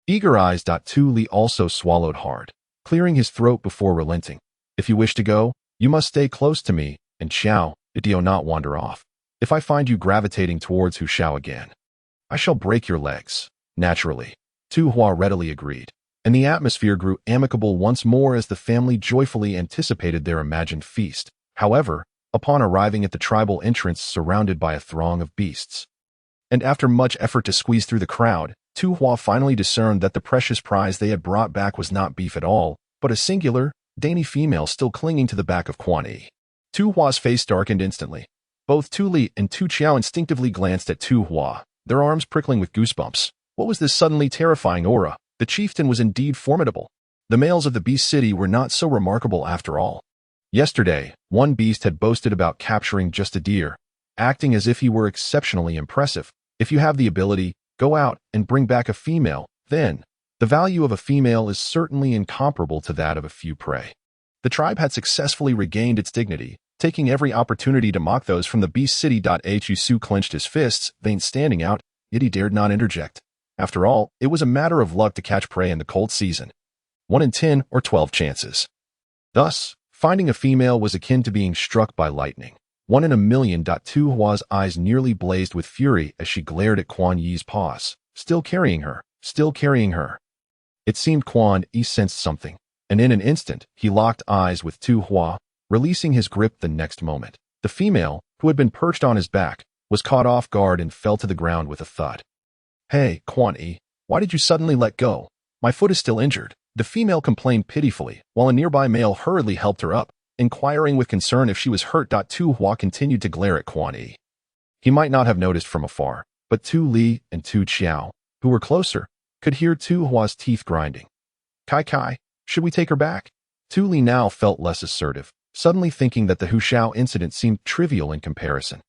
eager eyes. Tu Li also swallowed hard, clearing his throat before relenting. If you wish to go, you must stay close to me, and Xiao, do not wander off. If I find you gravitating towards Hu Xiao again, I shall break your legs. Naturally, Tu Hua readily agreed, and the atmosphere grew amicable once more as the family joyfully anticipated their imagined feast. However, upon arriving at the tribal entrance surrounded by a throng of beasts, and after much effort to squeeze through the crowd, Tu Hua finally discerned that the precious prize they had brought back was not beef at all, but a singular, dainty female still clinging to the back of Quan Yi. Tu Hua's face darkened instantly. Both Tu Li and Tu Chiao instinctively glanced at Tu Hua, their arms prickling with goosebumps. What was this suddenly terrifying aura? The chieftain was indeed formidable. The males of the beast city were not so remarkable after all. Yesterday, one beast had boasted about capturing just a deer, acting as if he were exceptionally impressive. If you have the ability, go out and bring back a female, then the value of a female is certainly incomparable to that of a few prey. The tribe had successfully regained its dignity, taking every opportunity to mock those from the beast city. Hu Su clenched his fists, veins standing out, yet he dared not interject. After all, it was a matter of luck to catch prey in the cold season. 1 in 10 or 12 chances. Thus, finding a female was akin to being struck by lightning. 1 in a million. Tu Hua's eyes nearly blazed with fury as she glared at Quan Yi's paws. Still carrying her, still carrying her. It seemed Quan Yi sensed something, and in an instant, he locked eyes with Tu Hua, releasing his grip the next moment. The female, who had been perched on his back, was caught off guard and fell to the ground with a thud. Hey, Quan Yi, why did you suddenly let go? My foot is still injured. The female complained pitifully, while a nearby male hurriedly helped her up, inquiring with concern if she was hurt. Tu Hua continued to glare at Quan Yi. He might not have noticed from afar, but Tu Li and Tu Chiao, who were closer, could hear Tu Hua's teeth grinding. Kai, should we take her back? Tu Li now felt less assertive, suddenly thinking that the Hu Xiao incident seemed trivial in comparison.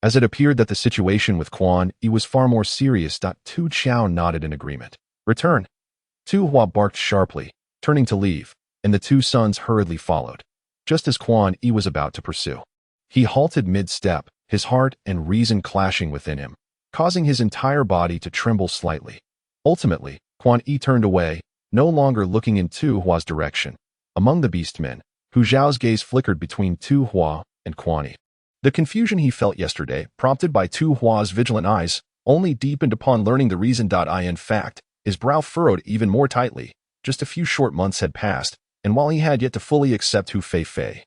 As it appeared that the situation with Quan Yi was far more serious. Tu Chiao nodded in agreement. Return. Tu Hua barked sharply, turning to leave, and the two sons hurriedly followed, just as Quan Yi was about to pursue. He halted mid-step, his heart and reason clashing within him, causing his entire body to tremble slightly. Ultimately, Quan Yi turned away, no longer looking in Tu Hua's direction. Among the beastmen, Hu Zhao's gaze flickered between Tu Hua and Quan Yi. The confusion he felt yesterday, prompted by Tu Hua's vigilant eyes, only deepened upon learning the reason. In fact, his brow furrowed even more tightly. Just a few short months had passed, and while he had yet to fully accept Hu Fei,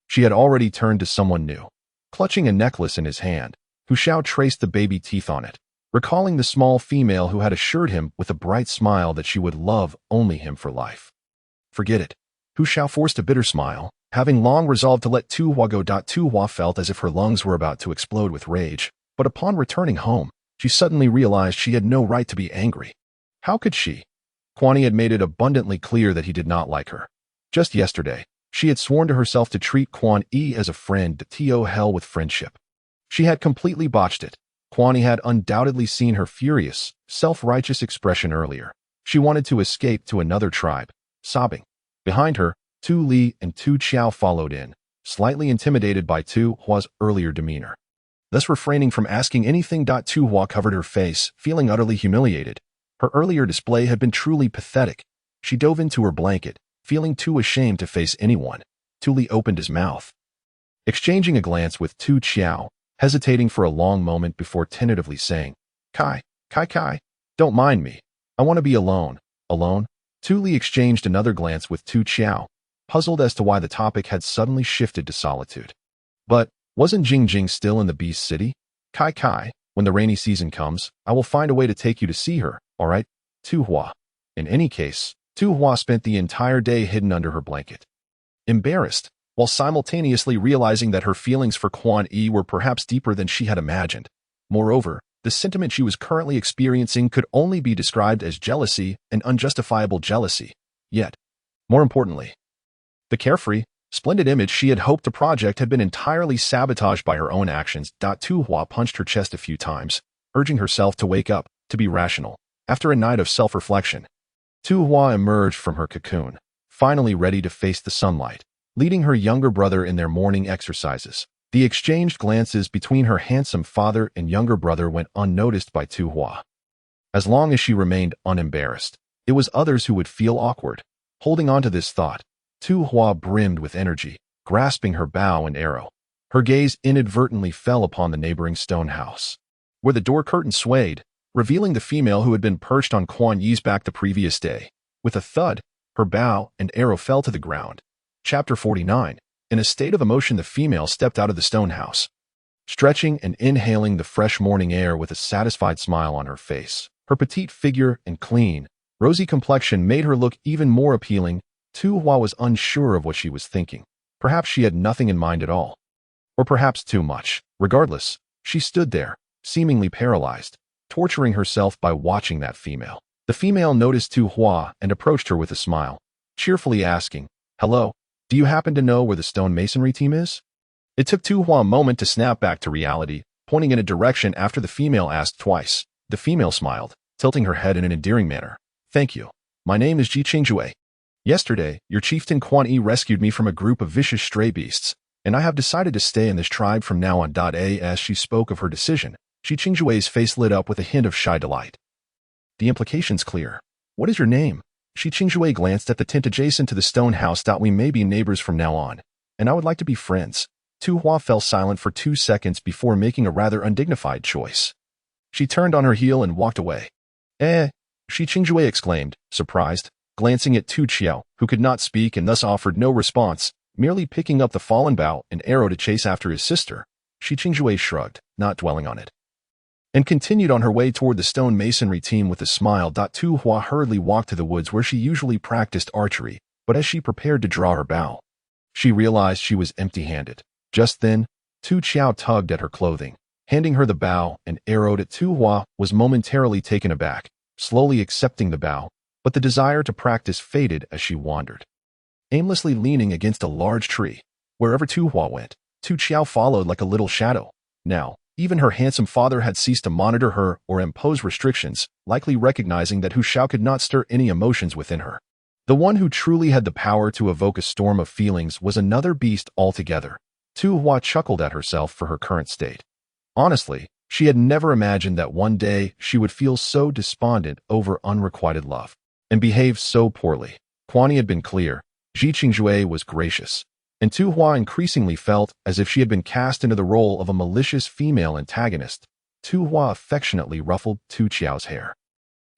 she had already turned to someone new. Clutching a necklace in his hand, Hu Xiao traced the baby teeth on it, recalling the small female who had assured him with a bright smile that she would love only him for life. Forget it. Hu Xiao forced a bitter smile, having long resolved to let Tu Hua go. Tu Hua felt as if her lungs were about to explode with rage, but upon returning home, she suddenly realized she had no right to be angry. How could she? Quan Yi had made it abundantly clear that he did not like her. Just yesterday, she had sworn to herself to treat Quan Yi as a friend, to hell with friendship. She had completely botched it. Quan Yi had undoubtedly seen her furious, self-righteous expression earlier. She wanted to escape to another tribe, sobbing. Behind her, Tu Li and Tu Chiao followed in, slightly intimidated by Tu Hua's earlier demeanor. Thus refraining from asking anything. Tu Hua covered her face, feeling utterly humiliated. Her earlier display had been truly pathetic. She dove into her blanket, feeling too ashamed to face anyone. Tu Li opened his mouth, exchanging a glance with Tu Chiao, hesitating for a long moment before tentatively saying, Kai, don't mind me. I want to be alone. Alone? Tu Li exchanged another glance with Tu Chiao, puzzled as to why the topic had suddenly shifted to solitude. But wasn't Jing still in the Beast City? Kai, when the rainy season comes, I will find a way to take you to see her, all right? Tu Hua. In any case, Tu Hua spent the entire day hidden under her blanket. Embarrassed, while simultaneously realizing that her feelings for Quan Yi were perhaps deeper than she had imagined. Moreover, the sentiment she was currently experiencing could only be described as jealousy and unjustifiable jealousy. Yet, more importantly, the carefree, splendid image she had hoped to project had been entirely sabotaged by her own actions. Tu Hua punched her chest a few times, urging herself to wake up, to be rational. After a night of self-reflection, Tu Hua emerged from her cocoon, finally ready to face the sunlight, leading her younger brother in their morning exercises. The exchanged glances between her handsome father and younger brother went unnoticed by Tu Hua. As long as she remained unembarrassed, it was others who would feel awkward. Holding on to this thought, Tu Hua brimmed with energy, grasping her bow and arrow. Her gaze inadvertently fell upon the neighboring stone house, where the door curtain swayed, revealing the female who had been perched on Quan Yi's back the previous day. With a thud, her bow and arrow fell to the ground. Chapter 49. In a state of emotion, the female stepped out of the stone house, stretching and inhaling the fresh morning air with a satisfied smile on her face. Her petite figure and clean, rosy complexion made her look even more appealing. Tu Hua was unsure of what she was thinking. Perhaps she had nothing in mind at all. Or perhaps too much. Regardless, she stood there, seemingly paralyzed, torturing herself by watching that female. The female noticed Tu Hua and approached her with a smile, cheerfully asking, "Hello, do you happen to know where the stone masonry team is?" It took Tu Hua a moment to snap back to reality, pointing in a direction after the female asked twice. The female smiled, tilting her head in an endearing manner. "Thank you. My name is Ji Qingjue. Yesterday, your chieftain Quan Yi rescued me from a group of vicious stray beasts, and I have decided to stay in this tribe from now on." As she spoke of her decision, Ji Qingjue's face lit up with a hint of shy delight. The implication's clear. "What is your name?" Ji Qingjue glanced at the tent adjacent to the stone house. "We may be neighbors from now on, and I would like to be friends." Tu Hua fell silent for 2 seconds before making a rather undignified choice. She turned on her heel and walked away. Ji Qingjue exclaimed, surprised, glancing at Tu Qiao, who could not speak and thus offered no response, merely picking up the fallen bow and arrow to chase after his sister. Ji Qingjue shrugged, not dwelling on it, and continued on her way toward the stone masonry team with a smile. Tu Hua hurriedly walked to the woods where she usually practiced archery, but as she prepared to draw her bow, she realized she was empty-handed. Just then, Tu Qiao tugged at her clothing, handing her the bow and arrow. Tu Hua was momentarily taken aback, slowly accepting the bow, but the desire to practice faded as she wandered, aimlessly leaning against a large tree. Wherever Tu Hua went, Tu Qiao followed like a little shadow. Now, even her handsome father had ceased to monitor her or impose restrictions, likely recognizing that Hu Shao could not stir any emotions within her. The one who truly had the power to evoke a storm of feelings was another beast altogether. Tu Hua chuckled at herself for her current state. Honestly, she had never imagined that one day she would feel so despondent over unrequited love and behave so poorly. Quan Yi had been clear, Ji Qingjue was gracious, and Tu Hua increasingly felt as if she had been cast into the role of a malicious female antagonist. Tu Hua affectionately ruffled Tu Qiao's hair.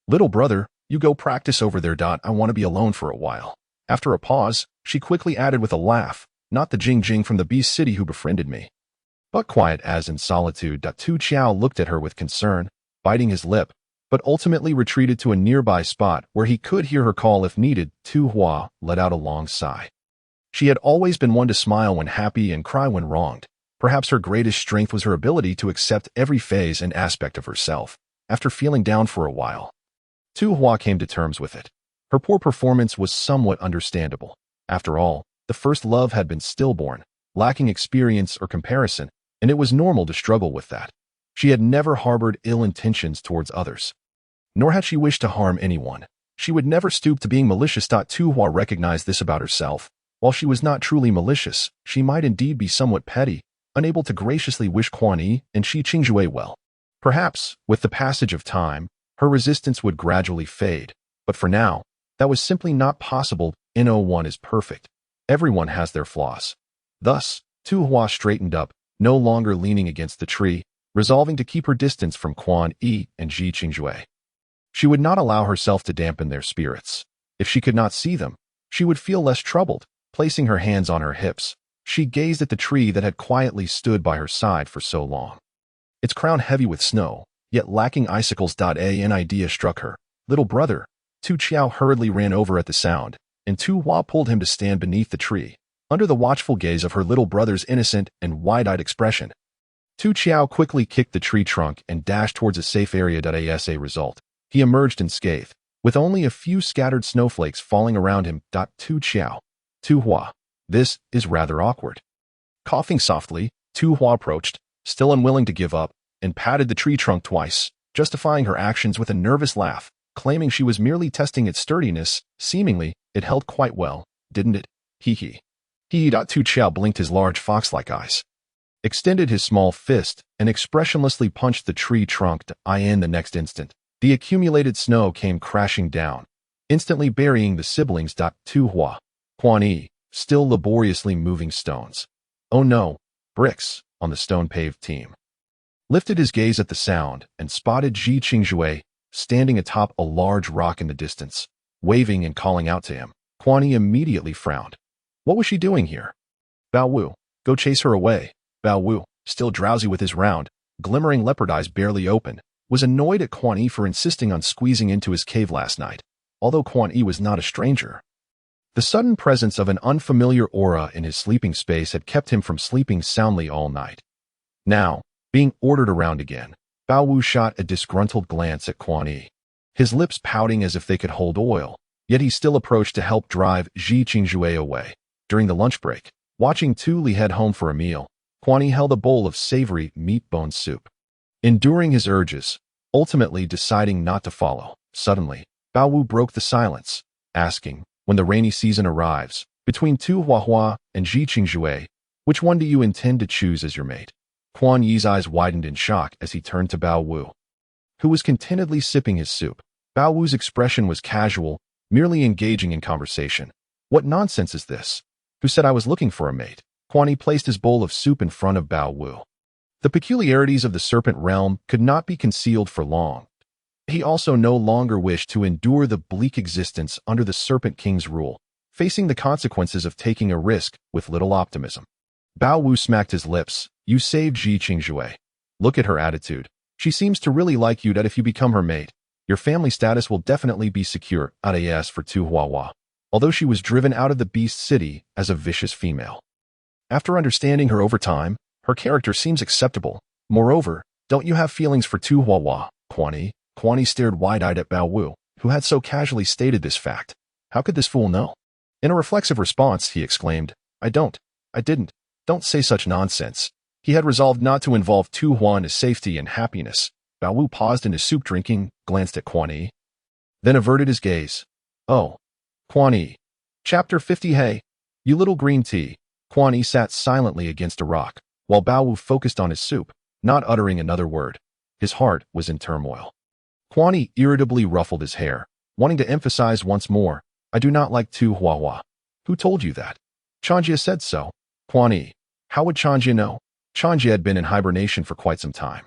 "Little brother, you go practice over there. I want to be alone for a while." After a pause, she quickly added with a laugh, "Not the Jing from the Beast City who befriended me, but quiet as in solitude." Tu Qiao looked at her with concern, biting his lip, but ultimately retreated to a nearby spot where he could hear her call if needed. Tu Hua let out a long sigh. She had always been one to smile when happy and cry when wronged. Perhaps her greatest strength was her ability to accept every phase and aspect of herself. After feeling down for a while, Tu Hua came to terms with it. Her poor performance was somewhat understandable. After all, the first love had been stillborn, lacking experience or comparison, and it was normal to struggle with that. She had never harbored ill intentions towards others, nor had she wished to harm anyone. She would never stoop to being malicious. Tu Hua recognized this about herself. While she was not truly malicious, she might indeed be somewhat petty, unable to graciously wish Quan Yi and Ji Qingjue well. Perhaps, with the passage of time, her resistance would gradually fade, but for now, that was simply not possible. No one is perfect. Everyone has their flaws. Thus, Tu Hua straightened up, no longer leaning against the tree, resolving to keep her distance from Quan Yi and Ji Qingjue. She would not allow herself to dampen their spirits. If she could not see them, she would feel less troubled. Placing her hands on her hips, she gazed at the tree that had quietly stood by her side for so long. Its crown heavy with snow, yet lacking icicles. An idea struck her. Little brother. Tu Hua hurriedly ran over at the sound, and Tu Hua pulled him to stand beneath the tree, under the watchful gaze of her little brother's innocent and wide-eyed expression. Tu Hua quickly kicked the tree trunk and dashed towards a safe area. As a result, he emerged unscathed, with only a few scattered snowflakes falling around him. Tu Hua. This is rather awkward. Coughing softly, Tu Hua approached, still unwilling to give up, and patted the tree trunk twice, justifying her actions with a nervous laugh, claiming she was merely testing its sturdiness. Seemingly, it held quite well, didn't it? Hee. Tu Hua blinked his large fox-like eyes, extended his small fist, and expressionlessly punched the tree trunk. In the next instant, the accumulated snow came crashing down, instantly burying the siblings. Tu Hua, Quan Yi, still laboriously moving stones. Oh no, bricks, on the stone-paved team. Lifted his gaze at the sound and spotted Ji Qingzhui standing atop a large rock in the distance, waving and calling out to him. Quan Yi immediately frowned. What was she doing here? Bao Wu, go chase her away. Bao Wu, still drowsy with his round, glimmering leopard eyes barely open, was annoyed at Quan Yi for insisting on squeezing into his cave last night, although Quan Yi was not a stranger. The sudden presence of an unfamiliar aura in his sleeping space had kept him from sleeping soundly all night. Now, being ordered around again, Bao Wu shot a disgruntled glance at Quan Yi, his lips pouting as if they could hold oil, yet he still approached to help drive Ji Qingzhui away. During the lunch break, watching Tu Li head home for a meal, Quan Yi held a bowl of savory meat bone soup. Enduring his urges, ultimately deciding not to follow, suddenly, Bao Wu broke the silence, asking, when the rainy season arrives, between Tu Huahua and Ji Qingzhui, which one do you intend to choose as your mate? Quan Yi's eyes widened in shock as he turned to Bao Wu, who was contentedly sipping his soup. Bao Wu's expression was casual, merely engaging in conversation. What nonsense is this? Who said I was looking for a mate? Quan Yi placed his bowl of soup in front of Bao Wu. The peculiarities of the serpent realm could not be concealed for long. He also no longer wished to endure the bleak existence under the Serpent King's rule, facing the consequences of taking a risk with little optimism. Bao Wu smacked his lips. You saved Ji Qingzhui. Look at her attitude. She seems to really like you. That if you become her mate, your family status will definitely be secure. As for Tu Huahua, although she was driven out of the beast city as a vicious female. After understanding her over time, her character seems acceptable. Moreover, don't you have feelings for Tu Huahua, Quan Yi? Quan Yi stared wide-eyed at Bao Wu, who had so casually stated this fact. How could this fool know? In a reflexive response, he exclaimed, I didn't. Don't say such nonsense. He had resolved not to involve Tu Hua in his safety and happiness. Bao Wu paused in his soup drinking, glanced at Quan Yi, then averted his gaze. Oh, Quan Yi. Chapter 50. Hey, you little green tea. Quan Yi sat silently against a rock, while Bao Wu focused on his soup, not uttering another word. His heart was in turmoil. Quan Yi irritably ruffled his hair, wanting to emphasize once more, I do not like Tu Huahua. Who told you that? Changjia said so. Quan Yi. How would Changjia know? Changjia had been in hibernation for quite some time.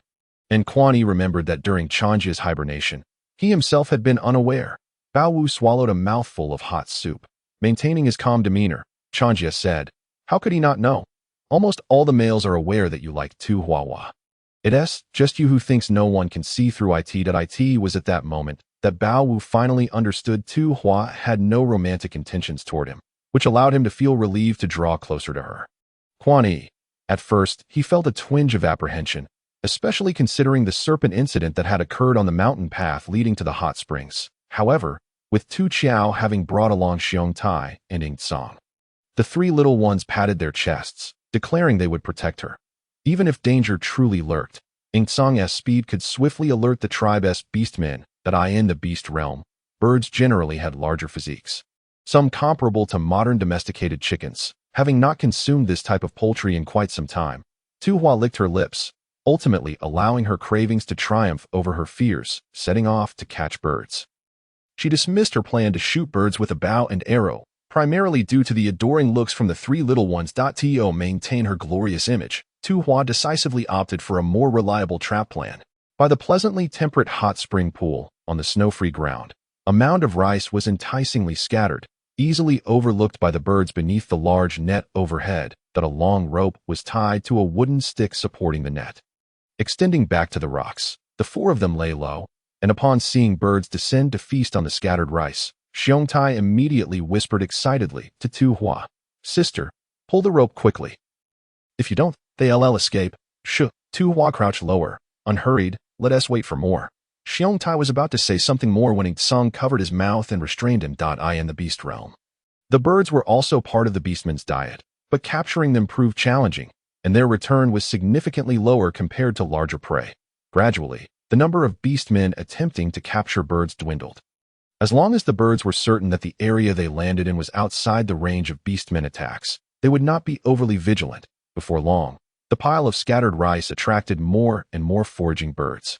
And Quan Yi remembered that during Changjia's hibernation, he himself had been unaware. Bao Wu swallowed a mouthful of hot soup. Maintaining his calm demeanor, Changjia said, How could he not know? Almost all the males are aware that you like Tu Huahua. It's just you who thinks no one can see through it. It was at that moment that Bao Wu finally understood Tu Hua had no romantic intentions toward him, which allowed him to feel relieved to draw closer to her. Quan Yi. At first, he felt a twinge of apprehension, especially considering the serpent incident that had occurred on the mountain path leading to the hot springs. However, with Tu Hua having brought along Xiong Tai and Ying Tsang, the three little ones patted their chests, declaring they would protect her. Even if danger truly lurked, Ying Tsang's speed could swiftly alert the tribe's beastmen that in the beast realm, birds generally had larger physiques, some comparable to modern domesticated chickens. Having not consumed this type of poultry in quite some time, Tu Hua licked her lips, ultimately allowing her cravings to triumph over her fears, setting off to catch birds. She dismissed her plan to shoot birds with a bow and arrow, primarily due to the adoring looks from the three little ones. To maintain her glorious image, Tu Hua decisively opted for a more reliable trap plan. By the pleasantly temperate hot spring pool, on the snow-free ground, a mound of rice was enticingly scattered, easily overlooked by the birds beneath the large net overhead that a long rope was tied to a wooden stick supporting the net. Extending back to the rocks, the four of them lay low, and upon seeing birds descend to feast on the scattered rice, Xiongtai immediately whispered excitedly to Tu Hua, "Sister, pull the rope quickly. If you don't, they'll escape." Shh. Tu Hua crouched lower, unhurried. "Let us wait for more." Xiongtai was about to say something more when Sung covered his mouth and restrained him. I in the beast realm. The birds were also part of the beastman's diet, but capturing them proved challenging, and their return was significantly lower compared to larger prey. Gradually, the number of beastmen attempting to capture birds dwindled. As long as the birds were certain that the area they landed in was outside the range of beastmen attacks, they would not be overly vigilant. Before long, the pile of scattered rice attracted more and more foraging birds.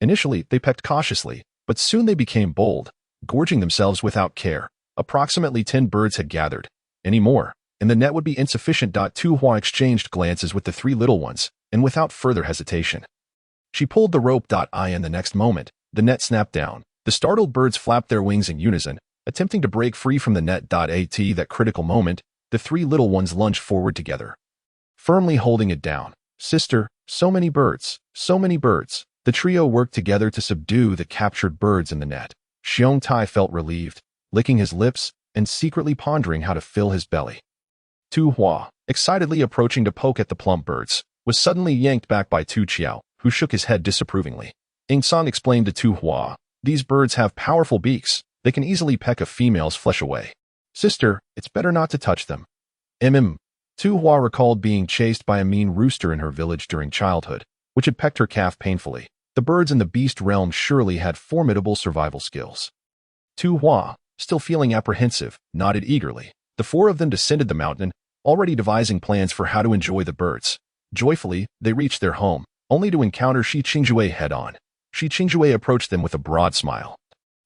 Initially, they pecked cautiously, but soon they became bold, gorging themselves without care. Approximately 10 birds had gathered. Any more, and the net would be insufficient. Tu Hua exchanged glances with the three little ones, and without further hesitation, she pulled the rope. In the next moment, the net snapped down. The startled birds flapped their wings in unison, attempting to break free from the net. At that critical moment, the three little ones lunged forward together, firmly holding it down. "Sister, so many birds, so many birds." The trio worked together to subdue the captured birds in the net. Xiongtai felt relieved, licking his lips and secretly pondering how to fill his belly. Tu Hua, excitedly approaching to poke at the plump birds, was suddenly yanked back by Tu Chiao, who shook his head disapprovingly. Sung explained to Tu Hua, "These birds have powerful beaks. They can easily peck a female's flesh away. Sister, it's better not to touch them." Tu Hua recalled being chased by a mean rooster in her village during childhood, which had pecked her calf painfully. The birds in the beast realm surely had formidable survival skills. Tu Hua, still feeling apprehensive, nodded eagerly. The four of them descended the mountain, already devising plans for how to enjoy the birds. Joyfully, they reached their home, only to encounter Shi Qingjue head-on. Shi Qingjue approached them with a broad smile,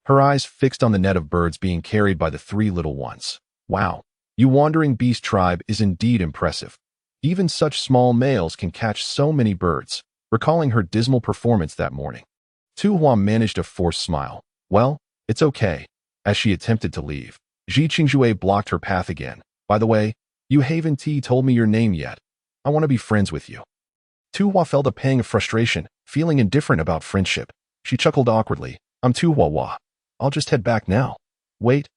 her eyes fixed on the net of birds being carried by the three little ones. "Wow, you wandering beast tribe is indeed impressive. Even such small males can catch so many birds." Recalling her dismal performance that morning, Tu Hua managed a forced smile. "Well, it's okay." As she attempted to leave, Shi Qingjue blocked her path again. "By the way, you haven't told me your name yet. I want to be friends with you." Tu Hua felt a pang of frustration, feeling indifferent about friendship. She chuckled awkwardly. "I'm Tu Huahua. I'll just head back now." Wait.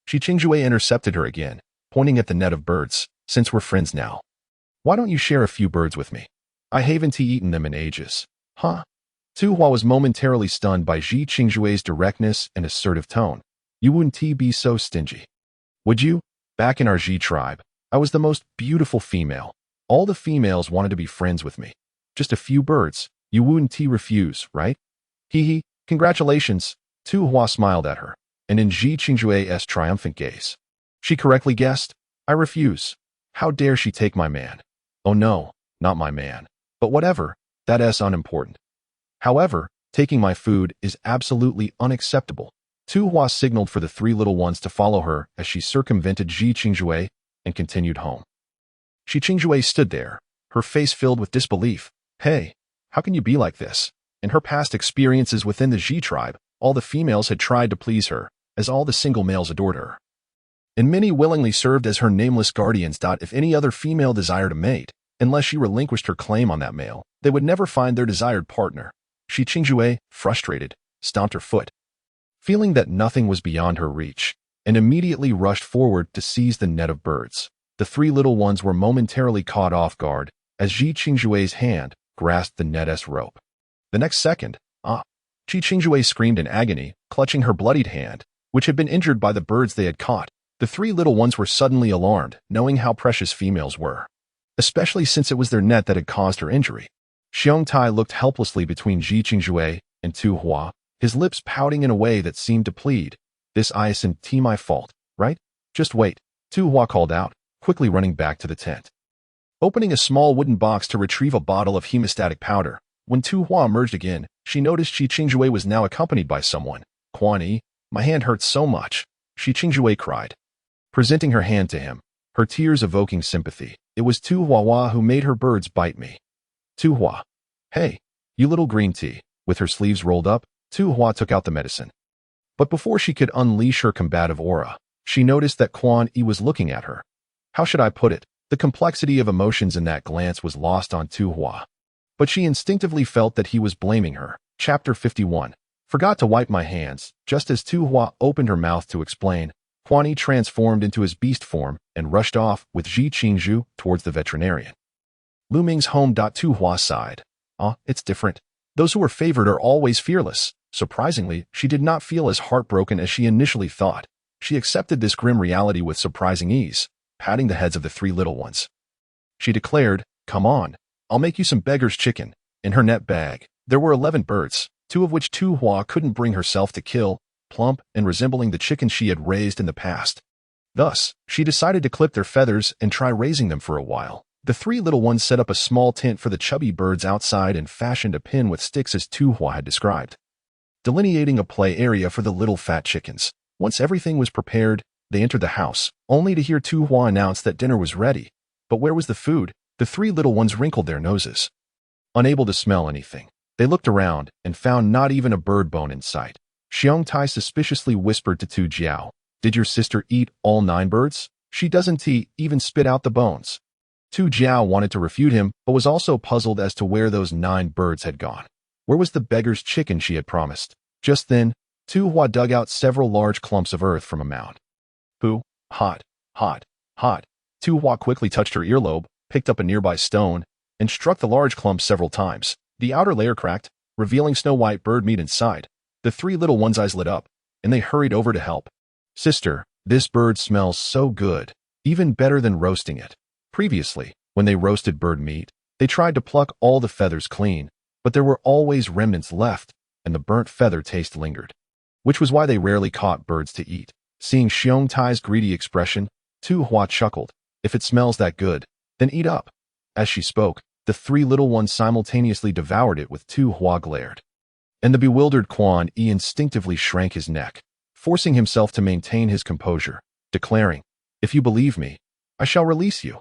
Shi Qingjue intercepted her again, pointing at the net of birds. "Since we're friends now, why don't you share a few birds with me? I haven't eaten them in ages." "Huh?" Tu Hua was momentarily stunned by Shi Qingjue's directness and assertive tone. "You wouldn't be so stingy, would you? Back in our Ji tribe, I was the most beautiful female. All the females wanted to be friends with me. Just a few birds. You wouldn't refuse, right?" "Hee. Congratulations." Tu Hua smiled at her, and in Shi Qingjue's triumphant gaze, she correctly guessed, "I refuse. How dare she take my man?" "Oh no, not my man. But whatever, that is unimportant. However, taking my food is absolutely unacceptable." Tu Hua signaled for the three little ones to follow her as she circumvented Shi Qingjue and continued home. Shi Qingjue stood there, her face filled with disbelief. "Hey, how can you be like this?" In her past experiences within the Ji tribe, all the females had tried to please her, as all the single males adored her. And many willingly served as her nameless guardians. If any other female desired a mate, unless she relinquished her claim on that male, they would never find their desired partner. Shi Qingjue, frustrated, stomped her foot, feeling that nothing was beyond her reach, and immediately rushed forward to seize the net of birds. The three little ones were momentarily caught off guard as Shi Qingjue's hand grasped the net's rope. The next second, Shi Qingjue screamed in agony, clutching her bloodied hand, which had been injured by the birds they had caught. The three little ones were suddenly alarmed, knowing how precious females were, especially since it was their net that had caused her injury. Xiongtai looked helplessly between Shi Qingjue and Tu Hua, his lips pouting in a way that seemed to plead. "This isn't my fault, right? Just wait," Tu Hua called out, quickly running back to the tent. Opening a small wooden box to retrieve a bottle of hemostatic powder, when Tu Hua emerged again, she noticed Shi Qingjue was now accompanied by someone. "Quan Yi, my hand hurts so much," Shi Qingjue cried, presenting her hand to him, her tears evoking sympathy. "It was Tu Huahua who made her birds bite me." Tu Hua. "Hey, you little green tea." With her sleeves rolled up, Tu Hua took out the medicine. But before she could unleash her combative aura, She noticed that Quan Yi was looking at her. How should I put it? The complexity of emotions in that glance was lost on Tu Hua. But she instinctively felt that he was blaming her. Chapter 51. Forgot to wipe my hands. Just as Tu Hua opened her mouth to explain, Quan Yi transformed into his beast form and rushed off with Ji Qingzhu towards the veterinarian. Lu Ming's home. Tu Hua sighed. It's different. Those who are favored are always fearless. Surprisingly, she did not feel as heartbroken as she initially thought. She accepted this grim reality with surprising ease, patting the heads of the three little ones. She declared, "Come on, I'll make you some beggar's chicken." In her net bag, there were 11 birds, 2 of which Tu Hua couldn't bring herself to kill, plump and resembling the chickens she had raised in the past. Thus, she decided to clip their feathers and try raising them for a while. The 3 little ones set up a small tent for the chubby birds outside and fashioned a pen with sticks as Tu Hua had described, delineating a play area for the little fat chickens. Once everything was prepared, they entered the house, only to hear Tu Hua announce that dinner was ready. But where was the food? The 3 little ones wrinkled their noses. Unable to smell anything, they looked around and found not even a bird bone in sight. Xiong Tai suspiciously whispered to Tu Jiao, "Did your sister eat all 9 birds? She doesn't even spit out the bones." Tu Jiao wanted to refute him, but was also puzzled as to where those 9 birds had gone. Where was the beggar's chicken she had promised? Just then, Tu Hua dug out several large clumps of earth from a mound. Pooh, hot, hot, hot. Tu Hua quickly touched her earlobe, picked up a nearby stone, and struck the large clump several times. The outer layer cracked, revealing snow-white bird meat inside. The 3 little ones' eyes lit up, and they hurried over to help. "Sister, this bird smells so good, even better than roasting it." Previously, when they roasted bird meat, they tried to pluck all the feathers clean, but there were always remnants left, and the burnt feather taste lingered, which was why they rarely caught birds to eat. Seeing Xiong Tai's greedy expression, Tu Hua chuckled. "If it smells that good, then eat up." As she spoke, the 3 little ones simultaneously devoured it with Tu Hua glared. And the bewildered Quan Yi instinctively shrank his neck, forcing himself to maintain his composure, declaring, "If you believe me, I shall release you."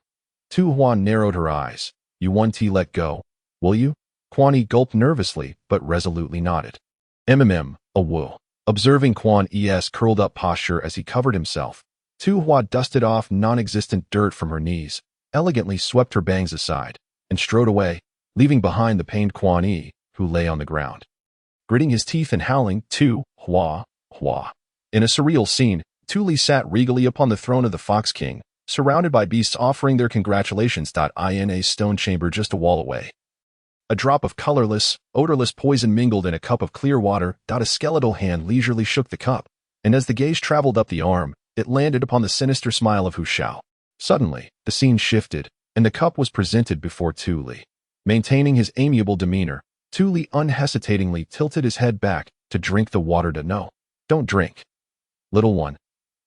Tu Hua narrowed her eyes. "You won't let go, will you?" Quan Yi gulped nervously, but resolutely nodded. A woo. Observing Quan Yi's curled-up posture as he covered himself, Tu Hua dusted off non-existent dirt from her knees, elegantly swept her bangs aside, and strode away, leaving behind the pained Quan Yi, who lay on the ground, gritting his teeth and howling, "Tu Hua, Hua." In a surreal scene, Tu Li sat regally upon the throne of the Fox King, surrounded by beasts offering their congratulations. In a stone chamber just a wall away, a drop of colorless, odorless poison mingled in a cup of clear water. A skeletal hand leisurely shook the cup, and as the gaze traveled up the arm, it landed upon the sinister smile of Hu Shao. Suddenly, the scene shifted, and the cup was presented before Tu Li. Maintaining his amiable demeanor, Tu Li unhesitatingly tilted his head back to drink the water. "No, don't drink. Little one.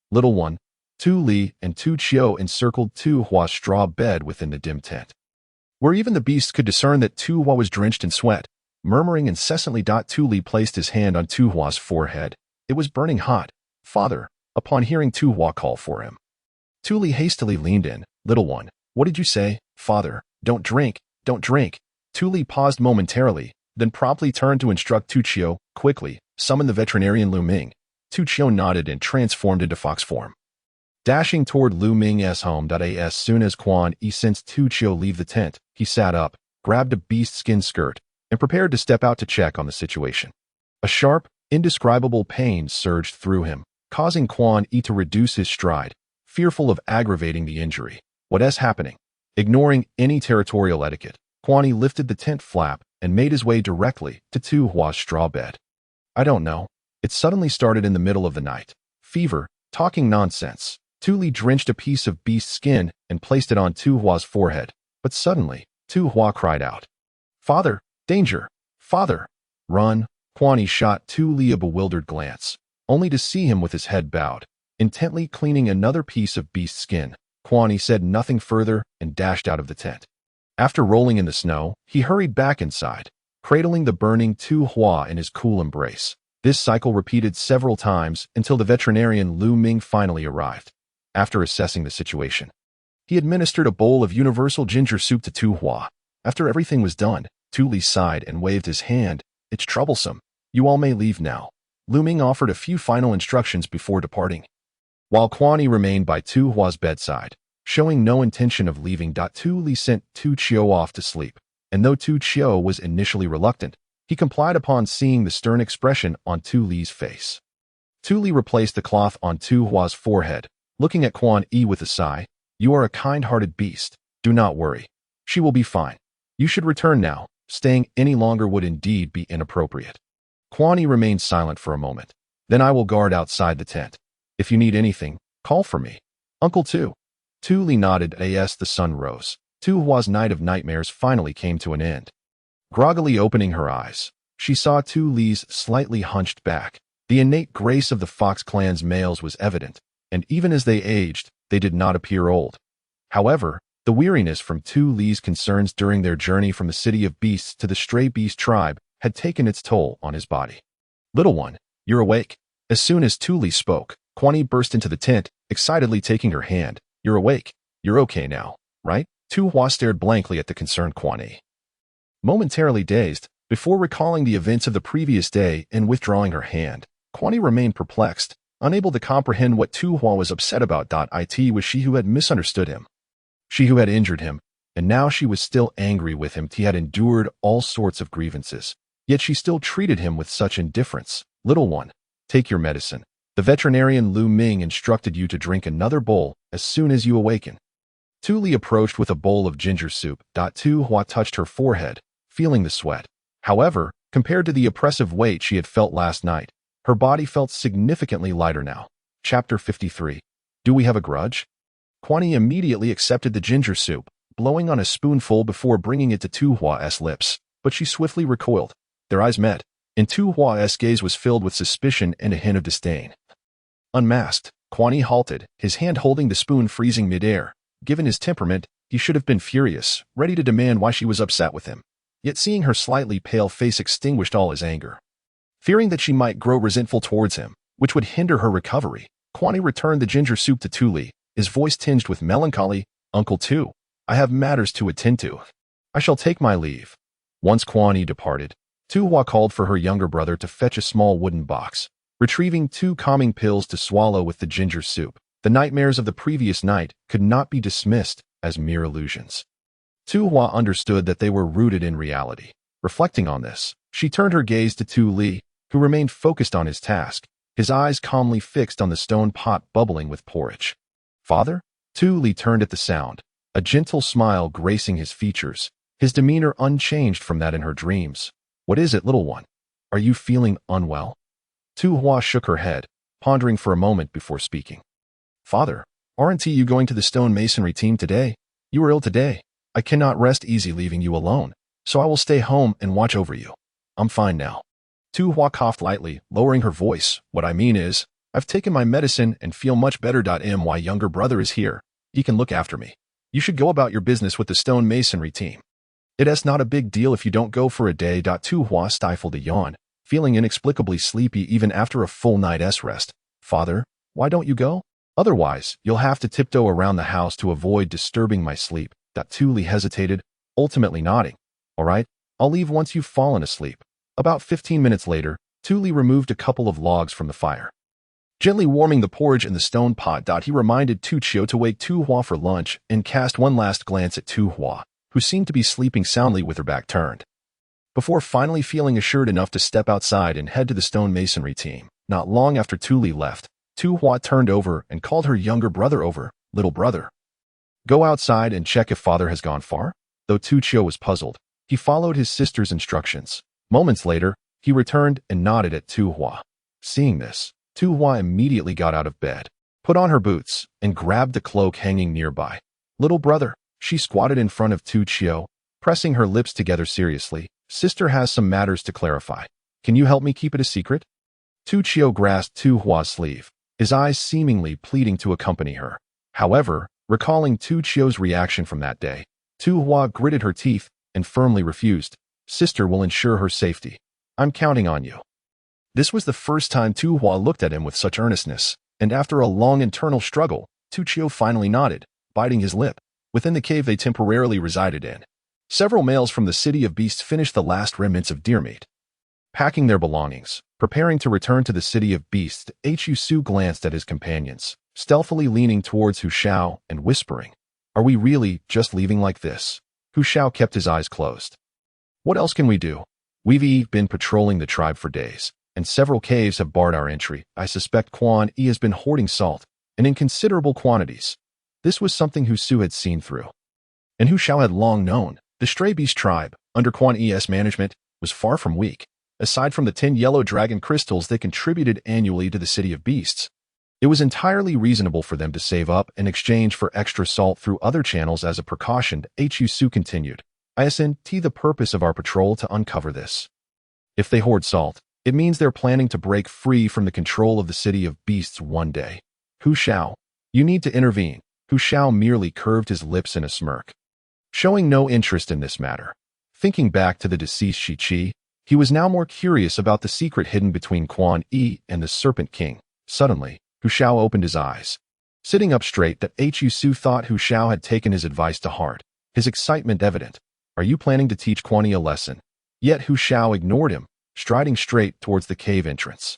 Little one." Tu Li and Tu Chiu encircled Tu Hua's straw bed within the dim tent, where even the beasts could discern that Tu Hua was drenched in sweat. Murmuring incessantly, Tu Li placed his hand on Tu Hua's forehead. It was burning hot. "Father," upon hearing Tu Hua call for him. Tu Li hastily leaned in. "Little one, what did you say?" "Father, don't drink, don't drink." Tu Li paused momentarily, then promptly turned to instruct Tu Chiu, "Quickly, summon the veterinarian Lu Ming." Tu Chiu nodded and transformed into fox form, dashing toward Lu Ming's home. As soon as Quan Yi sensed Tu Chiu leave the tent, he sat up, grabbed a beast skin skirt, and prepared to step out to check on the situation. A sharp, indescribable pain surged through him, causing Quan Yi to reduce his stride, fearful of aggravating the injury. "What is happening?" Ignoring any territorial etiquette, Quan Yi lifted the tent flap and made his way directly to Tu Hua's straw bed. "I don't know. It suddenly started in the middle of the night. Fever, talking nonsense." Tu Li drenched a piece of beast skin and placed it on Tu Hua's forehead, but suddenly, Tu Hua cried out, "Father, danger! Father, run!" Quan Yi shot Tu Li a bewildered glance, only to see him with his head bowed, intently cleaning another piece of beast skin. Quan Yi said nothing further and dashed out of the tent. After rolling in the snow, he hurried back inside, cradling the burning Tu Hua in his cool embrace. This cycle repeated several times until the veterinarian Lu Ming finally arrived. After assessing the situation, he administered a bowl of universal ginger soup to Tu Hua. After everything was done, Tu Li sighed and waved his hand. "It's troublesome. You all may leave now." Lu Ming offered a few final instructions before departing. while Quan Yi remained by Tu Hua's bedside, showing no intention of leaving. Tu Li sent Tu Chio off to sleep, and though Tu Chio was initially reluctant, he complied upon seeing the stern expression on Tu Li's face. Tu Li replaced the cloth on Tu Hua's forehead, looking at Quan Yi with a sigh. "You are a kind-hearted beast. Do not worry. She will be fine. You should return now. Staying any longer would indeed be inappropriate." Quan Yi remained silent for a moment. "Then I will guard outside the tent. If you need anything, call for me. Uncle Tu." Tu Li nodded as the sun rose. Tu Hua's night of nightmares finally came to an end. Groggily opening her eyes, she saw Tu Li's slightly hunched back. The innate grace of the Fox clan's males was evident, and even as they aged, they did not appear old. However, the weariness from Tu Li's concerns during their journey from the city of beasts to the stray beast tribe had taken its toll on his body. "Little one, you're awake." As soon as Tu Li spoke, Quan Yi burst into the tent, excitedly taking her hand. "You're awake. You're okay now, right?" Tu Hua stared blankly at the concerned Quan Yi. Momentarily dazed, before recalling the events of the previous day and withdrawing her hand, Quan Yi remained perplexed, unable to comprehend what Tu Hua was upset about. It was she who had misunderstood him. She who had injured him, and now she was still angry with him. He had endured all sorts of grievances, yet she still treated him with such indifference. "Little one, take your medicine. The veterinarian Lu Ming instructed you to drink another bowl as soon as you awaken." Tu Li approached with a bowl of ginger soup. Tu Hua touched her forehead, feeling the sweat. However, compared to the oppressive weight she had felt last night, her body felt significantly lighter now. Chapter 53. Do we have a grudge? Quan Yi immediately accepted the ginger soup, blowing on a spoonful before bringing it to Tu Hua's lips, but she swiftly recoiled. Their eyes met, and Tu Hua's gaze was filled with suspicion and a hint of disdain. Unmasked, Quan Yi halted, his hand holding the spoon freezing midair. Given his temperament, he should have been furious, ready to demand why she was upset with him. Yet seeing her slightly pale face extinguished all his anger. Fearing that she might grow resentful towards him, which would hinder her recovery, Quan Yi returned the ginger soup to Tu Li, his voice tinged with melancholy. "Uncle Tu, I have matters to attend to. I shall take my leave." Once Quan Yi departed, Tu Hua called for her younger brother to fetch a small wooden box, retrieving 2 calming pills to swallow with the ginger soup. The nightmares of the previous night could not be dismissed as mere illusions. Tu Hua understood that they were rooted in reality. Reflecting on this, she turned her gaze to Tu Li, who remained focused on his task, his eyes calmly fixed on the stone pot bubbling with porridge. "Father?" Tu Li turned at the sound, a gentle smile gracing his features, his demeanor unchanged from that in her dreams. "What is it, little one? Are you feeling unwell?" Tu Hua shook her head, pondering for a moment before speaking. "Father, aren't you going to the stone masonry team today? You are ill today. I cannot rest easy leaving you alone, so I will stay home and watch over you. I'm fine now." Tu Hua coughed lightly, lowering her voice. "What I mean is, I've taken my medicine and feel much better. My younger brother is here. He can look after me. You should go about your business with the stone masonry team. It's not a big deal if you don't go for a day." Tu Hua stifled a yawn, feeling inexplicably sleepy even after a full night's rest. "Father, why don't you go? Otherwise, you'll have to tiptoe around the house to avoid disturbing my sleep." Tu Li hesitated, ultimately nodding. "All right, I'll leave once you've fallen asleep." About 15 minutes later, Tu Li removed a couple of logs from the fire. Gently warming the porridge in the stone pot, he reminded Tu Chio to wake Tu Hua for lunch and cast one last glance at Tu Hua, who seemed to be sleeping soundly with her back turned. Before finally feeling assured enough to step outside and head to the stone masonry team, not long after Tu Li left, Tu Hua turned over and called her younger brother over. "Little brother, go outside and check if father has gone far." Though Tu Chio was puzzled, he followed his sister's instructions. Moments later, he returned and nodded at Tu Hua. Seeing this, Tu Hua immediately got out of bed, put on her boots, and grabbed the cloak hanging nearby. "Little brother," she squatted in front of Tu Chio, pressing her lips together seriously. "Sister has some matters to clarify. Can you help me keep it a secret?" Tu Chio grasped Tu Hua's sleeve, his eyes seemingly pleading to accompany her. However, recalling Tu Chio's reaction from that day, Tu Hua gritted her teeth and firmly refused. "Sister will ensure her safety. I'm counting on you." This was the first time Tu Hua looked at him with such earnestness, and after a long internal struggle, Tu Chio finally nodded, biting his lip. Within the cave they temporarily resided in, several males from the city of beasts finished the last remnants of deer meat. Packing their belongings, preparing to return to the city of beasts, Hu Su glanced at his companions. stealthily leaning towards Hu Shao and whispering, "Are we really just leaving like this?" Hu Shao kept his eyes closed. "What else can we do? We've been patrolling the tribe for days, and several caves have barred our entry. I suspect Quan Yi has been hoarding salt, and in considerable quantities." This was something Hu Su had seen through. And Hu Shao had long known. The stray beast tribe, under Quan Yi's management, was far from weak. Aside from the 10 yellow dragon crystals they contributed annually to the City of Beasts, it was entirely reasonable for them to save up in exchange for extra salt through other channels as a precaution. Hu Su continued, "Isn't the purpose of our patrol to uncover this? If they hoard salt, it means they're planning to break free from the control of the City of Beasts one day. Hu Shao, you need to intervene." Hu Shao merely curved his lips in a smirk, showing no interest in this matter. Thinking back to the deceased Shi Qi, he was now more curious about the secret hidden between Quan Yi and the Serpent King. Suddenly, Hu Shao opened his eyes. Sitting up straight, that Hu Su thought Hu Shao had taken his advice to heart, his excitement evident. "Are you planning to teach Quan Yi a lesson?" Yet Hu Shao ignored him, striding straight towards the cave entrance.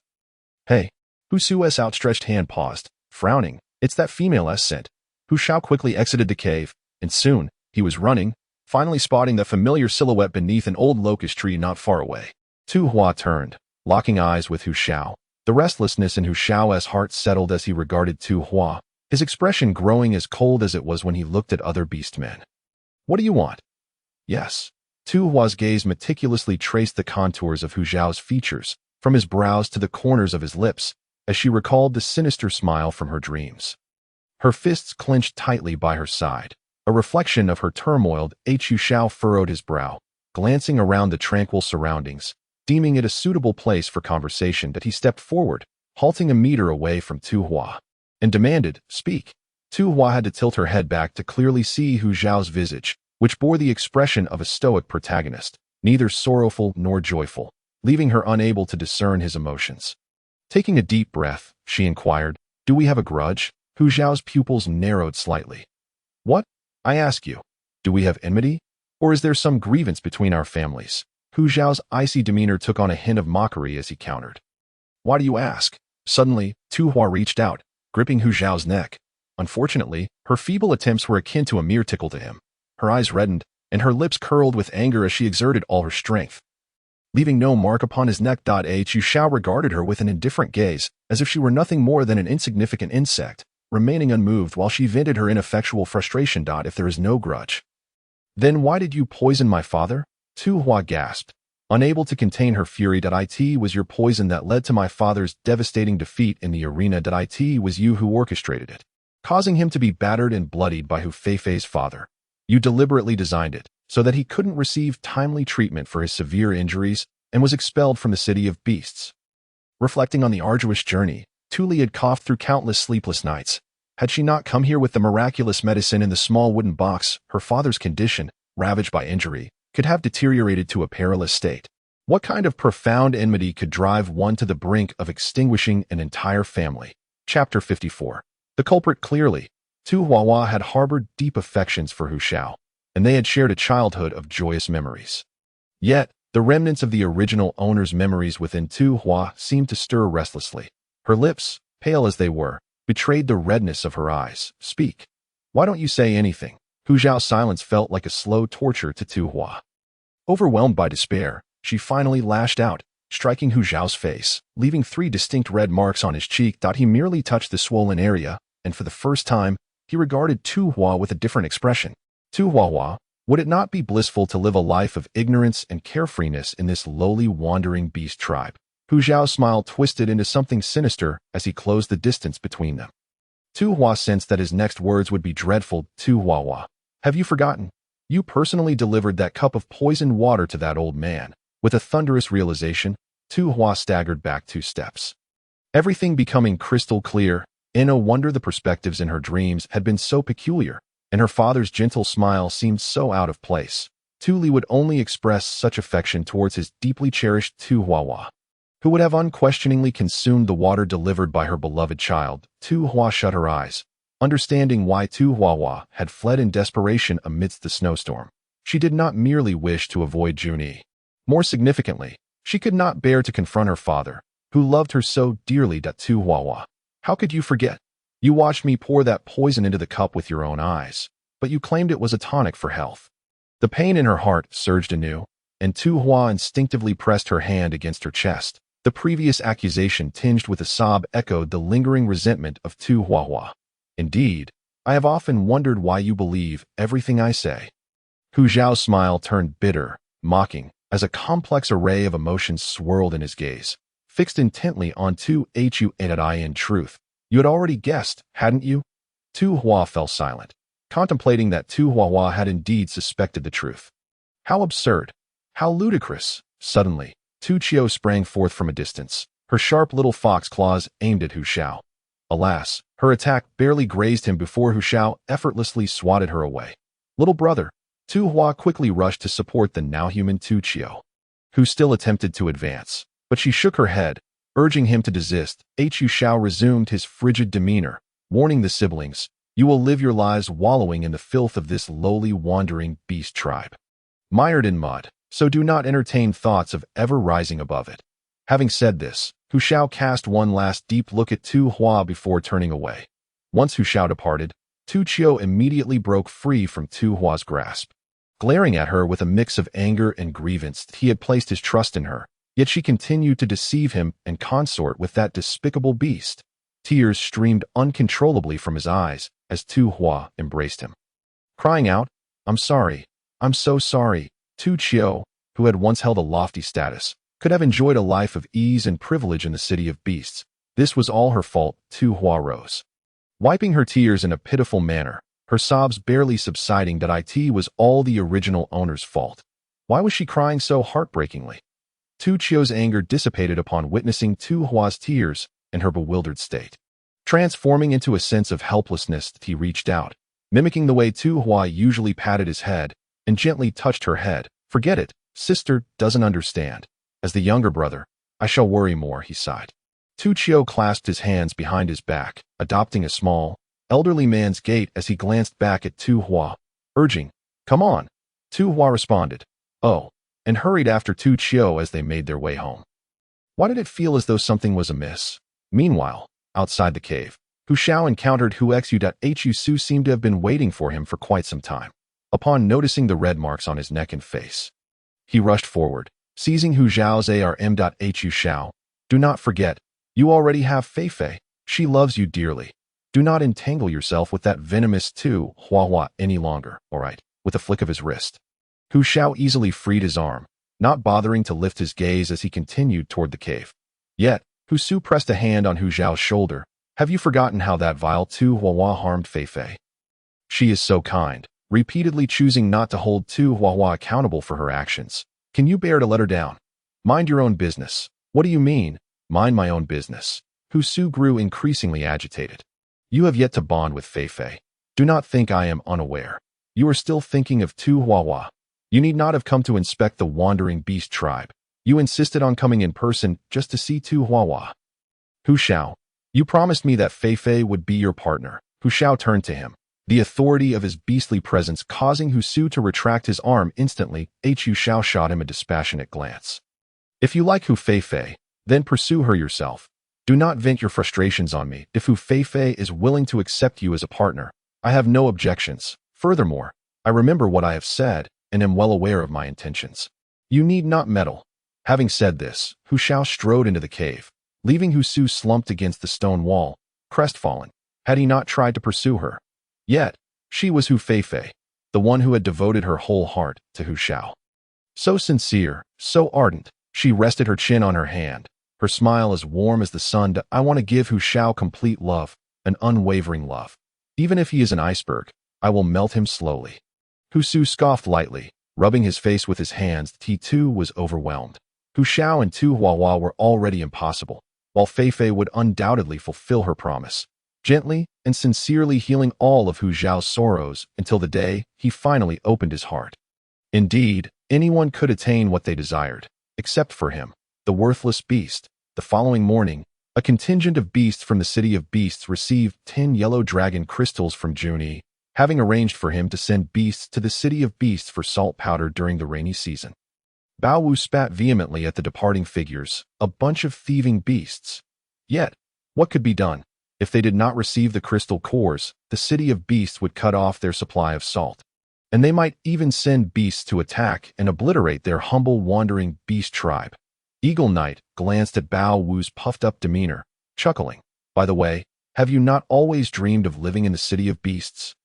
"Hey!" Hu Su's outstretched hand paused, frowning. "It's that female scent." Hu Shao quickly exited the cave, and soon, he was running, finally spotting the familiar silhouette beneath an old locust tree not far away. Tu Hua turned, locking eyes with Hu Shao. The restlessness in Hu Shao's heart settled as he regarded Tu Hua, his expression growing as cold as it was when he looked at other beastmen. "What do you want?" "Yes." Tu Hua's gaze meticulously traced the contours of Hu Shao's features, from his brows to the corners of his lips, as she recalled the sinister smile from her dreams. Her fists clenched tightly by her side. A reflection of her turmoil, Hu Shao furrowed his brow, glancing around the tranquil surroundings, deeming it a suitable place for conversation that he stepped forward, halting a meter away from Tu Hua, and demanded, "Speak." Tu Hua had to tilt her head back to clearly see Hu Zhao's visage, which bore the expression of a stoic protagonist, neither sorrowful nor joyful, leaving her unable to discern his emotions. Taking a deep breath, she inquired, "Do we have a grudge?" Hu Zhao's pupils narrowed slightly. "What? I ask you, do we have enmity? Or is there some grievance between our families?" Hu Zhao's icy demeanor took on a hint of mockery as he countered. "Why do you ask?" Suddenly, Tu Hua reached out, gripping Hu Zhao's neck. Unfortunately, her feeble attempts were akin to a mere tickle to him. Her eyes reddened, and her lips curled with anger as she exerted all her strength. Leaving no mark upon his neck. Hu Shao regarded her with an indifferent gaze, as if she were nothing more than an insignificant insect, remaining unmoved while she vented her ineffectual frustration. "If there is no grudge, then why did you poison my father?" Tu Hua gasped, unable to contain her fury. "It was your poison that led to my father's devastating defeat in the arena. It was you who orchestrated it, causing him to be battered and bloodied by Hu Feifei's father. You deliberately designed it so that he couldn't receive timely treatment for his severe injuries and was expelled from the City of Beasts." Reflecting on the arduous journey, Tu Li had coughed through countless sleepless nights. Had she not come here with the miraculous medicine in the small wooden box, her father's condition, ravaged by injury, could have deteriorated to a perilous state. What kind of profound enmity could drive one to the brink of extinguishing an entire family? Chapter 54. The culprit. Clearly, Tu Huahua had harbored deep affections for Hu Shao, and they had shared a childhood of joyous memories. Yet, the remnants of the original owner's memories within Tu Hua seemed to stir restlessly. Her lips, pale as they were, betrayed the redness of her eyes. "Speak. Why don't you say anything?" Hu Zhao's silence felt like a slow torture to Tu Hua. Overwhelmed by despair, she finally lashed out, striking Hu Zhao's face, leaving 3 distinct red marks on his cheek. He merely touched the swollen area, and for the first time, he regarded Tu Hua with a different expression. "Tu Huahua, would it not be blissful to live a life of ignorance and carefreeness in this lowly wandering beast tribe?" Hu Zhao's smile twisted into something sinister as he closed the distance between them. Tu Hua sensed that his next words would be dreadful. "Tu Huahua, have you forgotten? You personally delivered that cup of poisoned water to that old man." With a thunderous realization, Tu Hua staggered back 2 steps. Everything becoming crystal clear. No wonder the perspectives in her dreams had been so peculiar, and her father's gentle smile seemed so out of place. Tu Li would only express such affection towards his deeply cherished Tu Huahua, who would have unquestioningly consumed the water delivered by her beloved child. Tu Hua shut her eyes, understanding why Tu Huahua had fled in desperation amidst the snowstorm. She did not merely wish to avoid Junyi. More significantly, she could not bear to confront her father, who loved her so dearly. Tu Huahua, how could you forget? You watched me pour that poison into the cup with your own eyes, but you claimed it was a tonic for health. The pain in her heart surged anew, and Tu Hua instinctively pressed her hand against her chest. The previous accusation tinged with a sob echoed the lingering resentment of Tu Huahua. Indeed, I have often wondered why you believe everything I say. Hu Zhao's smile turned bitter, mocking, as a complex array of emotions swirled in his gaze, fixed intently on Tu Hua. And I, in truth, you had already guessed, hadn't you? Tu Hua fell silent, contemplating that Tu Huahua had indeed suspected the truth. How absurd! How ludicrous! Suddenly, Tu Hua sprang forth from a distance, her sharp little fox claws aimed at Hu Zhao. Alas, her attack barely grazed him before Hu Zhao effortlessly swatted her away. Little brother, Tu Hua quickly rushed to support the now-human Tu Hua, who still attempted to advance, but she shook her head, urging him to desist. Hu Zhao resumed his frigid demeanor, warning the siblings, "You will live your lives wallowing in the filth of this lowly wandering beast tribe, mired in mud, so do not entertain thoughts of ever rising above it." Having said this, Hu Zhao cast one last deep look at Tu Hua before turning away. Once Hu Zhao departed, Tu Hua immediately broke free from Tu Hua's grasp. Glaring at her with a mix of anger and grievance, he had placed his trust in her, yet she continued to deceive him and consort with that despicable beast. Tears streamed uncontrollably from his eyes as Tu Hua embraced him, crying out, "I'm sorry, I'm so sorry." Tu Hua, who had once held a lofty status, could have enjoyed a life of ease and privilege in the city of beasts. This was all her fault. Tu Hua rose, wiping her tears in a pitiful manner, her sobs barely subsiding. That it was all the original owner's fault. Why was she crying so heartbreakingly? Tu Hua's anger dissipated upon witnessing Tu Hua's tears and her bewildered state. Transforming into a sense of helplessness, he reached out, mimicking the way Tu Hua usually patted his head, and gently touched her head. "Forget it, sister doesn't understand. As the younger brother, I shall worry more," he sighed. Tu Hua clasped his hands behind his back, adopting a small, elderly man's gait as he glanced back at Tu Hua, urging, "Come on." Tu Hua responded, "Oh," and hurried after Tu Hua as they made their way home. Why did it feel as though something was amiss? Meanwhile, outside the cave, Hu Zhao encountered Hu Xu. Hu Su seemed to have been waiting for him for quite some time. Upon noticing the red marks on his neck and face, he rushed forward, seizing Hu Zhao's arm. Hu Zhao, do not forget, you already have Fei Fei. She loves you dearly. Do not entangle yourself with that venomous Tu Huahua any longer, all right?" With a flick of his wrist, Hu Zhao easily freed his arm, not bothering to lift his gaze as he continued toward the cave. Yet, Hu Su pressed a hand on Hu Zhao's shoulder. "Have you forgotten how that vile Tu Huahua harmed Fei Fei? She is so kind, repeatedly choosing not to hold Tu Huahua accountable for her actions. Can you bear to let her down? Mind your own business." "What do you mean, mind my own business?" Hu Su grew increasingly agitated. "You have yet to bond with Fei Fei. Do not think I am unaware. You are still thinking of Tu Huahua. You need not have come to inspect the wandering beast tribe. You insisted on coming in person just to see Tu Huahua. Hu Zhao, you promised me that Fei Fei would be your partner." Hu Zhao turned to him, the authority of his beastly presence causing Hu Su to retract his arm instantly. Hu Zhao shot him a dispassionate glance. "If you like Hu Fei Fei, then pursue her yourself. Do not vent your frustrations on me. If Hu Fei Fei is willing to accept you as a partner, I have no objections. Furthermore, I remember what I have said and am well aware of my intentions. You need not meddle." Having said this, Hu Zhao strode into the cave, leaving Hu Su slumped against the stone wall, crestfallen. Had he not tried to pursue her? Yet, she was Hu Fei Fei, the one who had devoted her whole heart to Hu Zhao. So sincere, so ardent, she rested her chin on her hand, her smile as warm as the sun. "I want to give Hu Zhao complete love, an unwavering love. Even if he is an iceberg, I will melt him slowly." Hu Su scoffed lightly, rubbing his face with his hands. He too was overwhelmed. Hu Zhao and Tu Huahua were already impossible, while Fei Fei would undoubtedly fulfill her promise, gently and sincerely healing all of Hu Zhao's sorrows until the day he finally opened his heart. Indeed, anyone could attain what they desired, except for him, the worthless beast. The following morning, a contingent of beasts from the city of beasts received 10 yellow dragon crystals from Quan Yi, having arranged for him to send beasts to the city of beasts for salt powder during the rainy season. Bao Wu spat vehemently at the departing figures, a bunch of thieving beasts. Yet, what could be done? If they did not receive the crystal cores, the city of beasts would cut off their supply of salt. And they might even send beasts to attack and obliterate their humble wandering beast tribe. Eagle Knight glanced at Bao Wu's puffed-up demeanor, chuckling. By the way, have you not always dreamed of living in the city of beasts?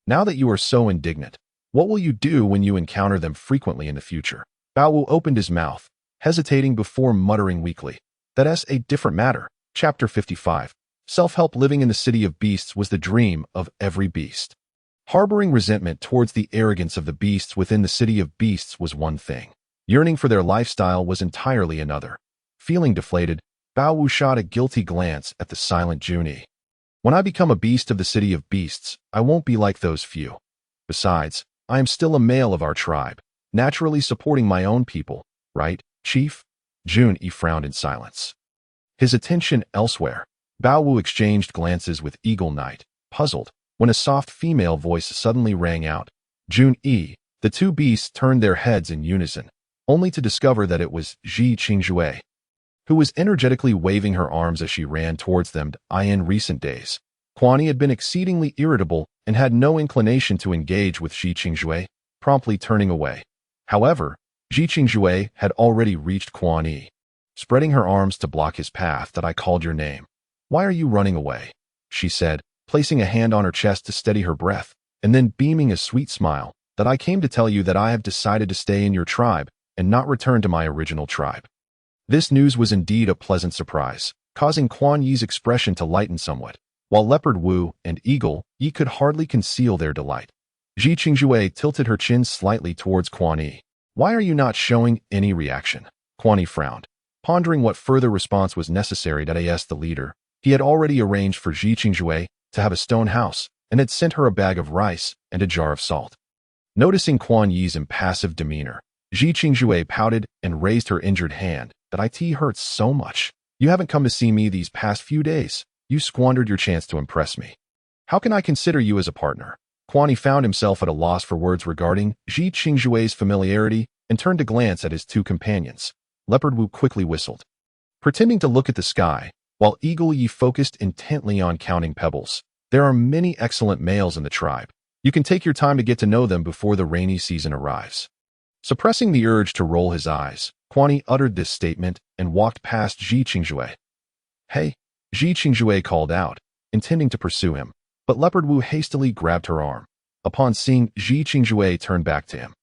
Now that you are so indignant, what will you do when you encounter them frequently in the future? Bao Wu opened his mouth, hesitating before muttering weakly. That's a different matter. Chapter 55. Self-help. Living in the city of beasts was the dream of every beast. Harboring resentment towards the arrogance of the beasts within the city of beasts was one thing. Yearning for their lifestyle was entirely another. Feeling deflated, Bao Wu shot a guilty glance at the silent Junyi. When I become a beast of the city of beasts, I won't be like those few. Besides, I am still a male of our tribe, naturally supporting my own people, right, Chief? Junyi frowned in silence. His attention elsewhere, Bao Wu exchanged glances with Eagle Knight, puzzled, when a soft female voice suddenly rang out. Junyi. The two beasts turned their heads in unison, only to discover that it was Ji Qingjue, who was energetically waving her arms as she ran towards them. In recent days, Quan Yi had been exceedingly irritable and had no inclination to engage with Ji Qingjue, promptly turning away. However, Ji Qingjue had already reached Quan Yi, spreading her arms to block his path. I called your name. Why are you running away? She said, placing a hand on her chest to steady her breath, and then beaming a sweet smile. I came to tell you that I have decided to stay in your tribe and not return to my original tribe. This news was indeed a pleasant surprise, causing Quan Yi's expression to lighten somewhat, while Leopard Wu and Eagle Yi could hardly conceal their delight. Ji Qingjue tilted her chin slightly towards Quan Yi. Why are you not showing any reaction? Quan Yi frowned, pondering what further response was necessary. The leader, he had already arranged for Ji Qingjue to have a stone house and had sent her a bag of rice and a jar of salt. Noticing Quan Yi's impassive demeanor, Ji Qingjue pouted and raised her injured hand. It hurts so much. You haven't come to see me these past few days. You squandered your chance to impress me. How can I consider you as a partner? Quan Yi found himself at a loss for words regarding Ji Qingjue's familiarity and turned to glance at his two companions. Leopard Wu quickly whistled, pretending to look at the sky, while Eagle Yi focused intently on counting pebbles. There are many excellent males in the tribe. You can take your time to get to know them before the rainy season arrives. Suppressing the urge to roll his eyes, Quan Yi uttered this statement and walked past Ji Qingjue. Hey, Ji Qingjue called out, intending to pursue him, but Leopard Wu hastily grabbed her arm. Upon seeing Ji Qingjue turn back to him,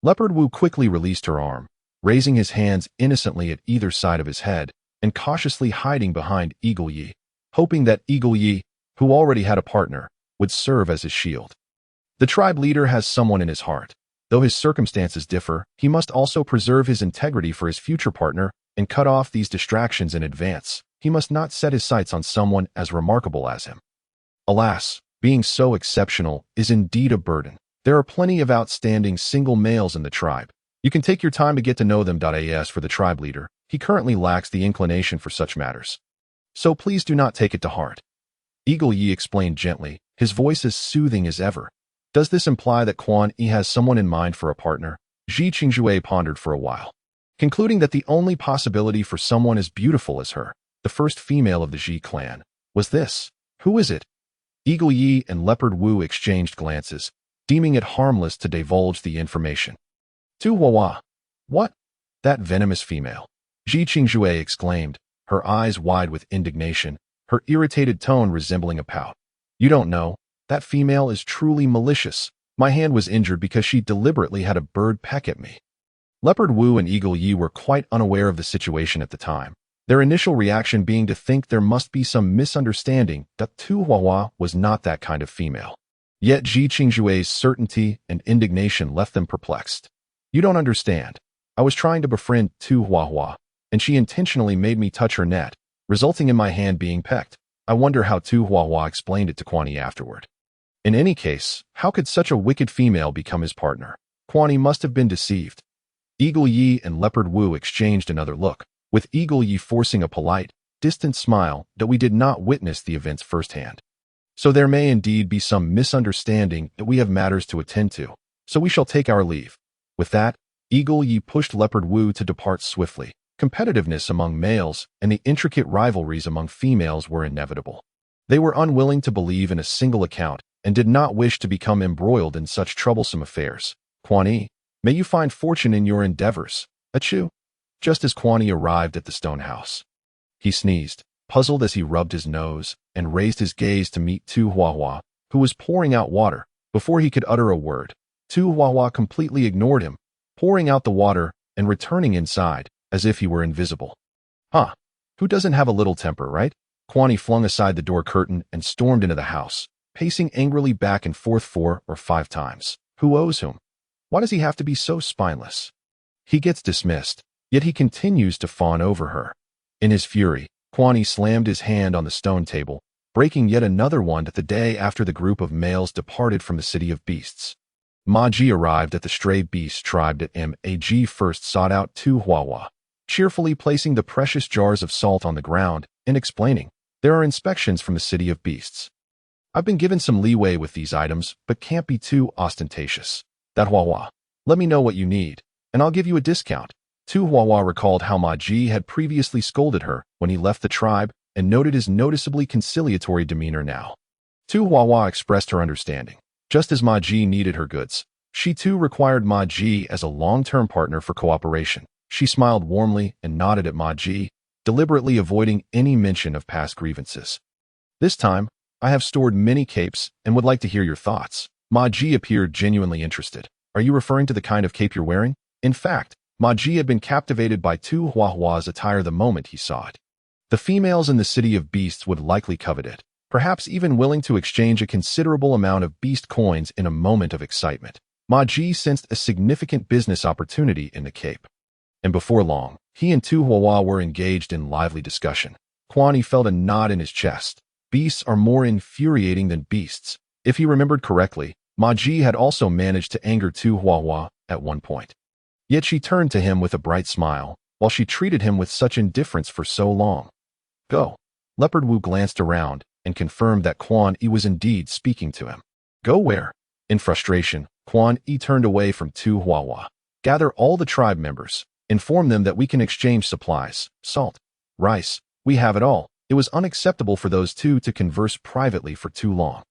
Leopard Wu quickly released her arm, raising his hands innocently at either side of his head and cautiously hiding behind Eagle Yi, hoping that Eagle Yi, who already had a partner, would serve as his shield. The tribe leader has someone in his heart. Though his circumstances differ, he must also preserve his integrity for his future partner and cut off these distractions in advance. He must not set his sights on someone as remarkable as him. Alas, being so exceptional is indeed a burden. There are plenty of outstanding single males in the tribe. You can take your time to get to know them. As for the tribe leader, he currently lacks the inclination for such matters. So please do not take it to heart. Eagle Yi explained gently, his voice as soothing as ever. Does this imply that Quan Yi has someone in mind for a partner? Ji Qingjue pondered for a while, concluding that the only possibility for someone as beautiful as her, the first female of the Ji clan, was this. Who is it? Eagle Yi and Leopard Wu exchanged glances, deeming it harmless to divulge the information. Tu Huahua. What? That venomous female. Ji Qingjue exclaimed, her eyes wide with indignation, her irritated tone resembling a pout. You don't know. That female is truly malicious. My hand was injured because she deliberately had a bird peck at me. Leopard Wu and Eagle Yi were quite unaware of the situation at the time, their initial reaction being to think there must be some misunderstanding that Tu Huahua was not that kind of female. Yet Ji Qingjue's certainty and indignation left them perplexed. You don't understand. I was trying to befriend Tu Huahua, and she intentionally made me touch her net, resulting in my hand being pecked. I wonder how Tu Huahua explained it to Quan Yi afterward. In any case, how could such a wicked female become his partner? Quan Yi must have been deceived. Eagle Yi and Leopard Wu exchanged another look, with Eagle Yi forcing a polite, distant smile that we did not witness the events firsthand. So there may indeed be some misunderstanding that we have matters to attend to, so we shall take our leave. With that, Eagle Yi pushed Leopard Wu to depart swiftly. Competitiveness among males and the intricate rivalries among females were inevitable. They were unwilling to believe in a single account and did not wish to become embroiled in such troublesome affairs. Quan Yi, may you find fortune in your endeavors. Achoo! Just as Quan Yi arrived at the stone house, he sneezed, puzzled as he rubbed his nose, and raised his gaze to meet Tu Huahua, who was pouring out water. Before he could utter a word, Tu Huahua completely ignored him, pouring out the water and returning inside, as if he were invisible. Huh? Who doesn't have a little temper, right? Quan Yi flung aside the door curtain and stormed into the house, pacing angrily back and forth 4 or 5 times. Who owes whom? Why does he have to be so spineless? He gets dismissed, yet he continues to fawn over her. In his fury, Quan Yi slammed his hand on the stone table, breaking yet another one the day after the group of males departed from the city of beasts. Ma Ji arrived at the stray beast tribe at Mag first sought out Tu Huahua, cheerfully placing the precious jars of salt on the ground and explaining, "There are inspections from the city of beasts. I've been given some leeway with these items, but can't be too ostentatious. That Huahua, let me know what you need, and I'll give you a discount." Tu Huahua recalled how Ma Ji had previously scolded her when he left the tribe and noted his noticeably conciliatory demeanor now. Tu Huahua expressed her understanding. Just as Ma Ji needed her goods, she too required Ma Ji as a long-term partner for cooperation. She smiled warmly and nodded at Ma Ji, deliberately avoiding any mention of past grievances. "This time, I have stored many capes and would like to hear your thoughts." Ma Ji appeared genuinely interested. "Are you referring to the kind of cape you're wearing?" In fact, Ma Ji had been captivated by Tu Huahua's attire the moment he saw it. The females in the city of beasts would likely covet it, perhaps even willing to exchange a considerable amount of beast coins in a moment of excitement. Ma Ji sensed a significant business opportunity in the cape. And before long, he and Tu Huahua were engaged in lively discussion. Quan Yi felt a knot in his chest. Beasts are more infuriating than beasts. If he remembered correctly, Ma Ji had also managed to anger Tu Huahua at one point. Yet she turned to him with a bright smile, while she treated him with such indifference for so long. "Go." Leopard Wu glanced around and confirmed that Quan Yi was indeed speaking to him. "Go where?" In frustration, Quan Yi turned away from Tu Huahua. "Gather all the tribe members. Inform them that we can exchange supplies, salt, rice. We have it all." It was unacceptable for those two to converse privately for too long.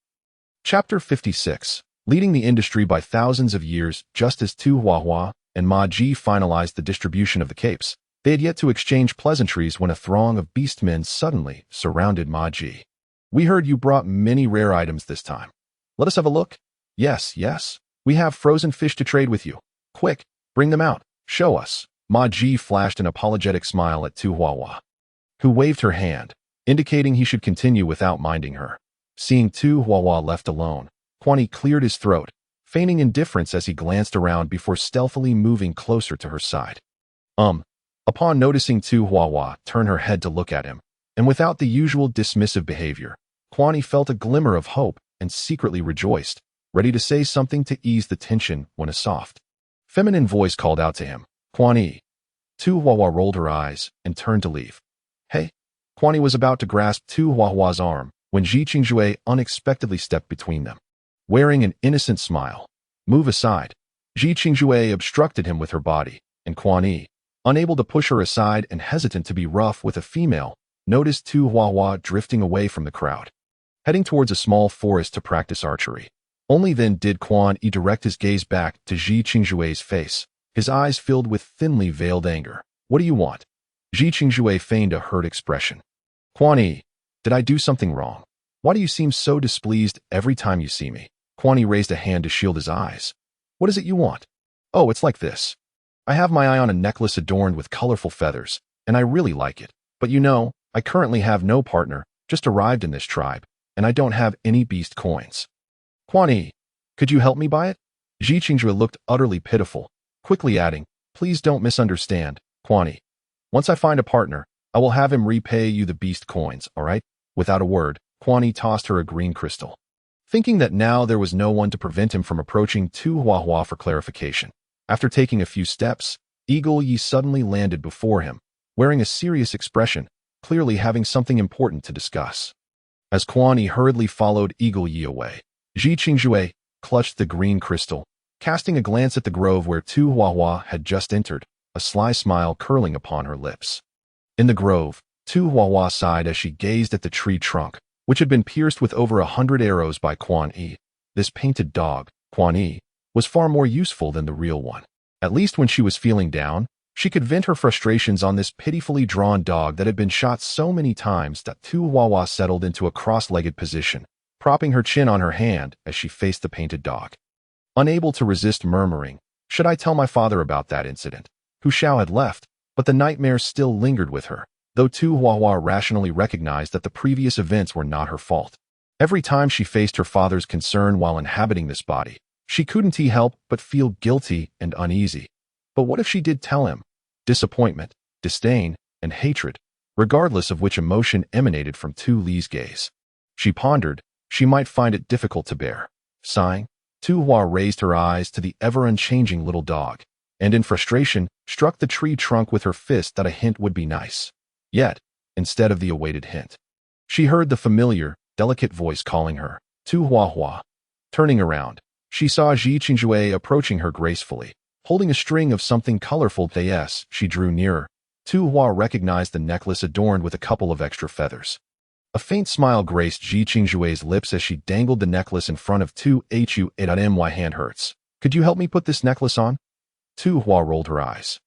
Chapter 56. Leading the industry by thousands of years. Just as Tu Huahua and Ma Ji finalized the distribution of the capes, they had yet to exchange pleasantries when a throng of beastmen suddenly surrounded Ma Ji. "We heard you brought many rare items this time. Let us have a look." Yes. We have frozen fish to trade with you. Quick, bring them out. Show us." Ma Ji flashed an apologetic smile at Tu Huahua, who waved her hand, indicating he should continue without minding her. Seeing Tu Huahua left alone, Quan Yi cleared his throat, feigning indifference as he glanced around before stealthily moving closer to her side. Upon noticing Tu Huahua turn her head to look at him, and without the usual dismissive behavior, Quan Yi felt a glimmer of hope and secretly rejoiced, ready to say something to ease the tension when a soft, feminine voice called out to him, "Quan Yi." Tu Huahua rolled her eyes and turned to leave. "Hey." Quan Yi was about to grasp Tu Huahua's arm when Ji Qingjue unexpectedly stepped between them. Wearing an innocent smile, "Move aside." Ji Qingjue obstructed him with her body, and Quan Yi, unable to push her aside and hesitant to be rough with a female, noticed Tu Huahua drifting away from the crowd, heading towards a small forest to practice archery. Only then did Quan Yi direct his gaze back to Ji Qingjue's face, his eyes filled with thinly veiled anger. "What do you want?" Ji Qingjue feigned a hurt expression. "Quan Yi, did I do something wrong? Why do you seem so displeased every time you see me?" Quan Yi raised a hand to shield his eyes. "What is it you want?" "Oh, it's like this. I have my eye on a necklace adorned with colorful feathers, and I really like it. But you know, I currently have no partner, just arrived in this tribe, and I don't have any beast coins." "Quan Yi, could you help me buy it?" Ji Qingjue looked utterly pitiful, quickly adding, "Please don't misunderstand, Quan Yi. Once I find a partner, I will have him repay you the beast coins, all right?" Without a word, Quan Yi tossed her a green crystal, thinking that now there was no one to prevent him from approaching Tu Huahua for clarification. After taking a few steps, Eagle Yi suddenly landed before him, wearing a serious expression, clearly having something important to discuss. As Quan Yi hurriedly followed Eagle Yi away, Ji Qingjue clutched the green crystal, casting a glance at the grove where Tu Huahua had just entered, a sly smile curling upon her lips. In the grove, Tu Huahua sighed as she gazed at the tree trunk, which had been pierced with over 100 arrows by Quan Yi. This painted dog, Quan Yi, was far more useful than the real one. At least when she was feeling down, she could vent her frustrations on this pitifully drawn dog that had been shot so many times that Tu Huahua settled into a cross-legged position, propping her chin on her hand as she faced the painted dog. Unable to resist murmuring, "Should I tell my father about that incident?" Hu Xiao had left, but the nightmare still lingered with her, though Tu Huahua rationally recognized that the previous events were not her fault. Every time she faced her father's concern while inhabiting this body, she couldn't help but feel guilty and uneasy. But what if she did tell him? Disappointment, disdain, and hatred, regardless of which emotion emanated from Tu Li's gaze. She pondered, she might find it difficult to bear. Sighing, Tu Hua raised her eyes to the ever-unchanging little dog, and in frustration, struck the tree trunk with her fist that a hint would be nice. Yet, instead of the awaited hint, she heard the familiar, delicate voice calling her, Tu Huahua. Turning around, she saw Ji Qingjue approaching her gracefully, holding a string of something colorful. As she drew nearer, Tu Hua recognized the necklace adorned with a couple of extra feathers. A faint smile graced Ji Qingjue's lips as she dangled the necklace in front of Tu Hua. My hand hurts. Could you help me put this necklace on? Tu Hua rolled her eyes,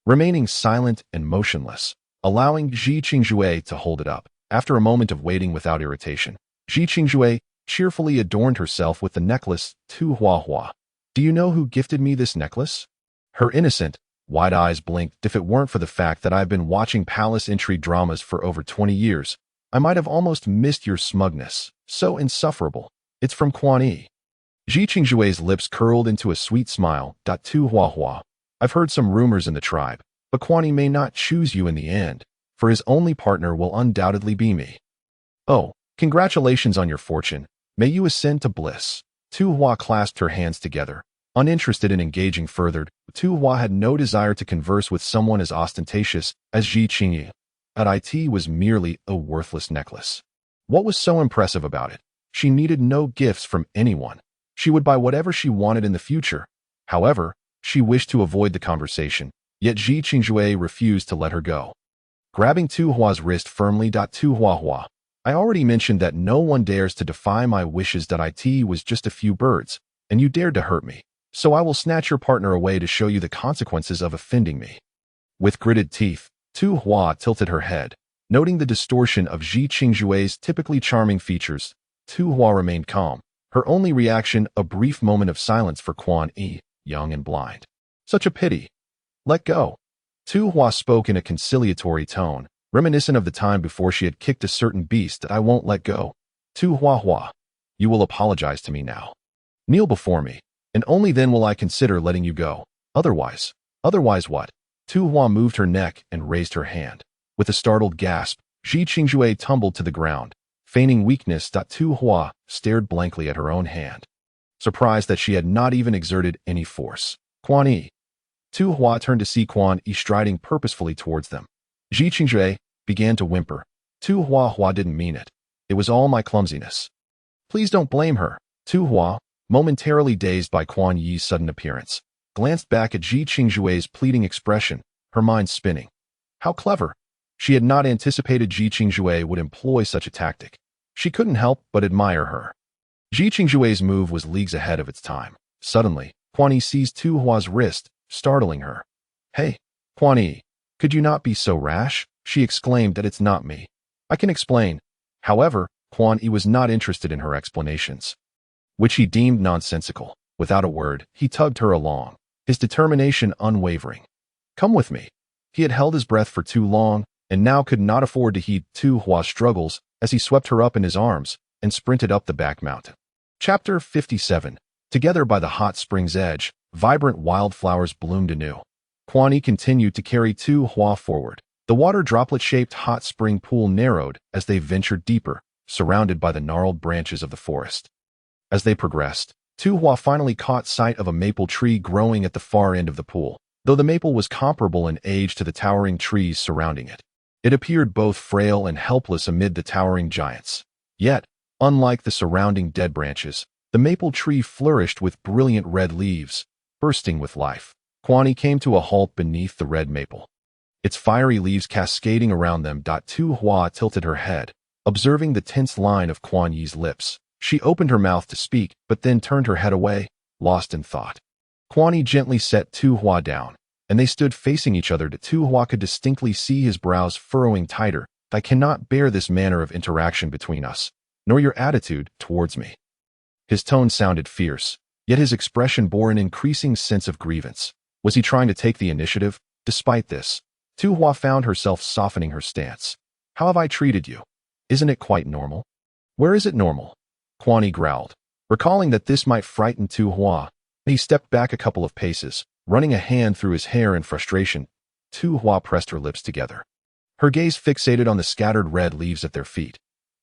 remaining silent and motionless, allowing Ji Qingjue to hold it up. After a moment of waiting without irritation, Ji Qingjue cheerfully adorned herself with the necklace. Tu Huahua. Do you know who gifted me this necklace? Her innocent, wide eyes blinked. If it weren't for the fact that I've been watching palace intrigue dramas for over 20 years, I might have almost missed your smugness. So insufferable. It's from Quan Yi. Ji Qingjue's lips curled into a sweet smile. Tu Huahua. I've heard some rumors in the tribe, but Quan Yi may not choose you in the end, for his only partner will undoubtedly be me. Oh, congratulations on your fortune. May you ascend to bliss. Tu Hua clasped her hands together, uninterested in engaging further. Tu Hua had no desire to converse with someone as ostentatious as Ji Qingyu. It was merely a worthless necklace. What was so impressive about it? She needed no gifts from anyone. She would buy whatever she wanted in the future. However, she wished to avoid the conversation, yet Ji Qingjue refused to let her go. Grabbing Tu Hua's wrist firmly. Tu Huahua. I already mentioned that no one dares to defy my wishes. It was just a few birds, and you dared to hurt me, so I will snatch your partner away to show you the consequences of offending me. With gritted teeth, Tu Hua tilted her head, noting the distortion of Ji Qingjue's typically charming features. Tu Hua remained calm, her only reaction a brief moment of silence for Quan Yi, young and blind. Such a pity. Let go. Tu Hua spoke in a conciliatory tone, reminiscent of the time before she had kicked a certain beast. I won't let go. Tu Huahua. You will apologize to me now. Kneel before me, and only then will I consider letting you go. Otherwise what? Tu Hua moved her neck and raised her hand. With a startled gasp, Ji Qingjue tumbled to the ground. Feigning weakness. Tu Hua stared blankly at her own hand, surprised that she had not even exerted any force. Quan Yi. Tu Hua turned to see Quan Yi striding purposefully towards them. Ji Qingjue began to whimper. Tu Huahua didn't mean it. It was all my clumsiness. Please don't blame her. Tu Hua, momentarily dazed by Quan Yi's sudden appearance, glanced back at Ji Qingjue's pleading expression, her mind spinning. How clever. She had not anticipated Ji Qingjue would employ such a tactic. She couldn't help but admire her. Ji Qingjue's move was leagues ahead of its time. Suddenly, Quan Yi seized Tu Hua's wrist, startling her. Hey, Quan Yi, could you not be so rash? She exclaimed. That it's not me. I can explain. However, Quan Yi was not interested in her explanations, which he deemed nonsensical. Without a word, he tugged her along, his determination unwavering. Come with me. He had held his breath for too long, and now could not afford to heed Tu Hua's struggles as he swept her up in his arms and sprinted up the back mountain. Chapter 57. Together by the hot spring's edge, vibrant wildflowers bloomed anew. Quan Yi continued to carry Tu Hua forward. The water droplet-shaped hot spring pool narrowed as they ventured deeper, surrounded by the gnarled branches of the forest. As they progressed, Tu Hua finally caught sight of a maple tree growing at the far end of the pool, though the maple was comparable in age to the towering trees surrounding it. It appeared both frail and helpless amid the towering giants. Yet, unlike the surrounding dead branches, the maple tree flourished with brilliant red leaves, bursting with life. Quan Yi came to a halt beneath the red maple, its fiery leaves cascading around them. Tu Hua tilted her head, Observing the tense line of Quan Yi's lips, she opened her mouth to speak, but then turned her head away, lost in thought. Quan Yi gently set Tu Hua down, and they stood facing each other. Tu Hua could distinctly see his brows furrowing tighter. I cannot bear this manner of interaction between us, nor your attitude towards me. His tone sounded fierce, yet his expression bore an increasing sense of grievance. Was he trying to take the initiative? Despite this, Tu Hua found herself softening her stance. How have I treated you? Isn't it quite normal? Where is it normal? Quan Yi growled. Recalling that this might frighten Tu Hua, he stepped back a couple of paces, running a hand through his hair in frustration. Tu Hua pressed her lips together. Her gaze fixated on the scattered red leaves at their feet.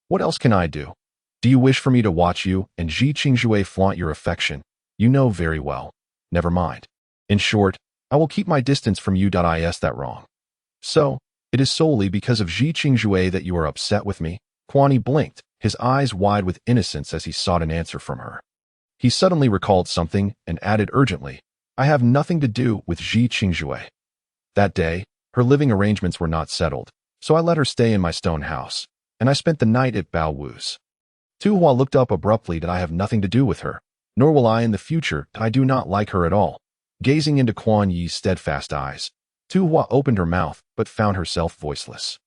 What else can I do? Do you wish for me to watch you and Ji Qingjue flaunt your affection? You know very well. Never mind. In short, I will keep my distance from you. Is that wrong? So, it is solely because of Ji Qingjue that you are upset with me? Quan Yi blinked, his eyes wide with innocence as he sought an answer from her. He suddenly recalled something and added urgently, I have nothing to do with Ji Qingjue. That day, her living arrangements were not settled, so I let her stay in my stone house, and I spent the night at Bao Wu's. Tu Hua looked up abruptly. I have nothing to do with her, nor will I in the future. I do not like her at all. Gazing into Quan Yi's steadfast eyes, Tu Hua opened her mouth but found herself voiceless.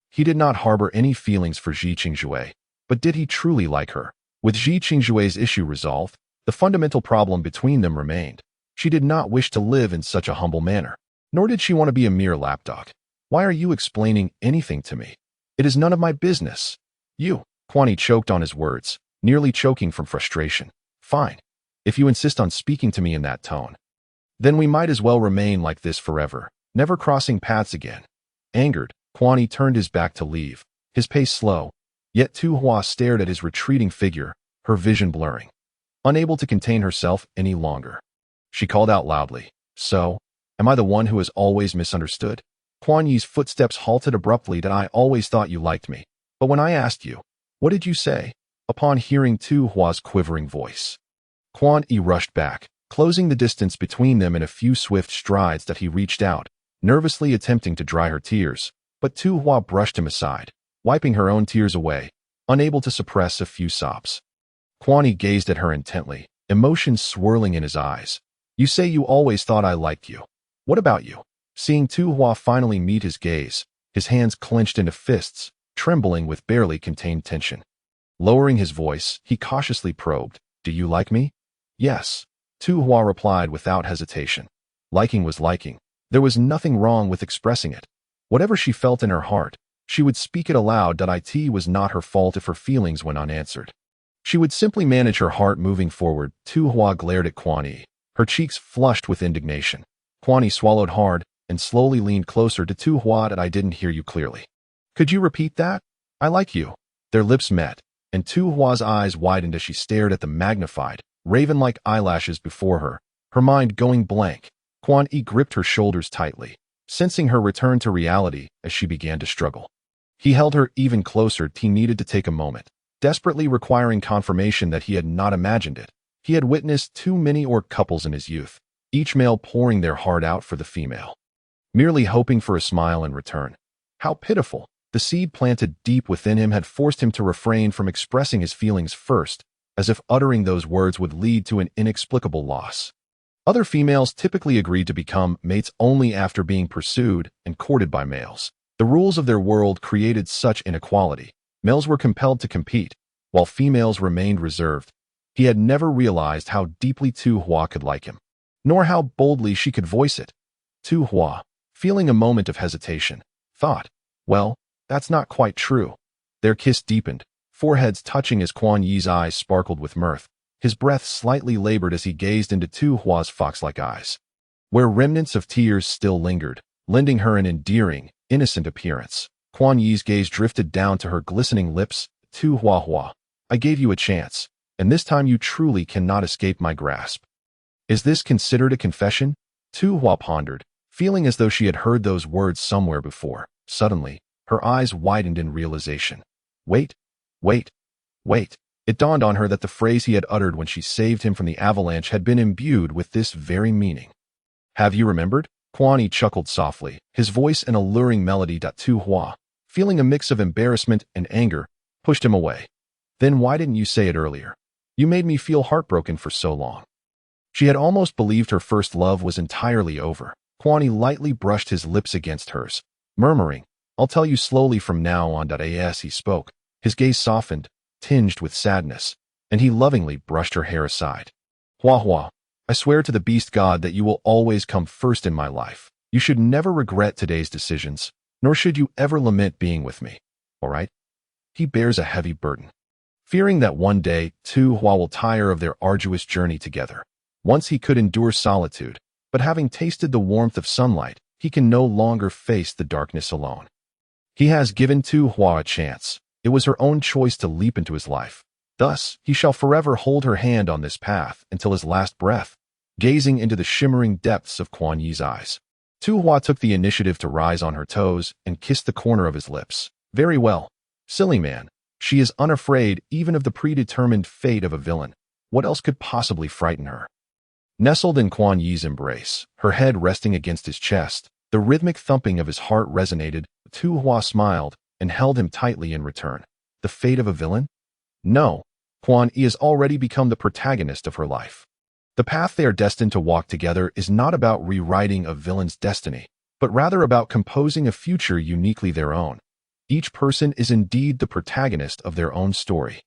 He did not harbor any feelings for Ji Qingjue, but did he truly like her? With Ji Qingjue's issue resolved, the fundamental problem between them remained. She did not wish to live in such a humble manner, nor did she want to be a mere lapdog. Why are you explaining anything to me? It is none of my business. You. Quan Yi choked on his words, nearly choking from frustration. Fine. If you insist on speaking to me in that tone, then we might as well remain like this forever, never crossing paths again. Angered, Quan Yi turned his back to leave, his pace slow, yet Tu Hua stared at his retreating figure, her vision blurring. Unable to contain herself any longer, she called out loudly, So, am I the one who has always misunderstood? Quan Yi's footsteps halted abruptly. I always thought you liked me, but when I asked you, what did you say? Upon hearing Tu Hua's quivering voice, Quan Yi rushed back, closing the distance between them in a few swift strides. He reached out, nervously attempting to dry her tears, but Tu Hua brushed him aside, wiping her own tears away, unable to suppress a few sobs. Quan Yi gazed at her intently, emotions swirling in his eyes. You say you always thought I liked you. What about you? Seeing Tu Hua finally meet his gaze, his hands clenched into fists, trembling with barely contained tension. Lowering his voice, he cautiously probed, Do you like me? Yes. Tu Hua replied without hesitation. Liking was liking. There was nothing wrong with expressing it. Whatever she felt in her heart, she would speak it aloud. It was not her fault if her feelings went unanswered. She would simply manage her heart moving forward. Tu Hua glared at Quan Yi, her cheeks flushed with indignation. Quan Yi swallowed hard and slowly leaned closer to Tu Hua. I didn't hear you clearly. Could you repeat that? I like you. Their lips met, and Tu Hua's eyes widened as she stared at the magnified, raven-like eyelashes before her, her mind going blank. Quan Yi gripped her shoulders tightly, sensing her return to reality as she began to struggle. He held her even closer. He needed to take a moment, desperately requiring confirmation that he had not imagined it. He had witnessed too many orc couples in his youth, each male pouring their heart out for the female, merely hoping for a smile in return. How pitiful! The seed planted deep within him had forced him to refrain from expressing his feelings first, as if uttering those words would lead to an inexplicable loss. Other females typically agreed to become mates only after being pursued and courted by males. The rules of their world created such inequality. Males were compelled to compete, while females remained reserved. He had never realized how deeply Tu Hua could like him, nor how boldly she could voice it. Tu Hua, feeling a moment of hesitation, thought, well, that's not quite true. Their kiss deepened, foreheads touching as Quan Yi's eyes sparkled with mirth. His breath slightly labored as he gazed into Tu Hua's fox-like eyes, where remnants of tears still lingered, lending her an endearing, innocent appearance. Quan Yi's gaze drifted down to her glistening lips. Tu Huahua, I gave you a chance, and this time you truly cannot escape my grasp. Is this considered a confession? Tu Hua pondered, feeling as though she had heard those words somewhere before. Suddenly, her eyes widened in realization. Wait. It dawned on her that the phrase he had uttered when she saved him from the avalanche had been imbued with this very meaning. Have you remembered? Quan Yi chuckled softly, his voice an alluring melody. Tu Hua, feeling a mix of embarrassment and anger, pushed him away. Then why didn't you say it earlier? You made me feel heartbroken for so long. She had almost believed her first love was entirely over. Quan Yi lightly brushed his lips against hers, murmuring, I'll tell you slowly from now on. As he spoke, his gaze softened, tinged with sadness, and he lovingly brushed her hair aside. Huahua, I swear to the beast god that you will always come first in my life. You should never regret today's decisions, nor should you ever lament being with me. All right? He bears a heavy burden. Fearing that one day Tu Hua will tire of their arduous journey together. Once he could endure solitude, but having tasted the warmth of sunlight, he can no longer face the darkness alone. He has given Tu Hua a chance. It was her own choice to leap into his life. Thus, he shall forever hold her hand on this path until his last breath, gazing into the shimmering depths of Quan Yi's eyes. Tu Hua took the initiative to rise on her toes and kissed the corner of his lips. Very well. Silly man. She is unafraid even of the predetermined fate of a villain. What else could possibly frighten her? Nestled in Quan Yi's embrace, her head resting against his chest, the rhythmic thumping of his heart resonated. Tu Hua smiled and held him tightly in return. The fate of a villain? No. Quan Yi has already become the protagonist of her life. The path they are destined to walk together is not about rewriting a villain's destiny, but rather about composing a future uniquely their own. Each person is indeed the protagonist of their own story.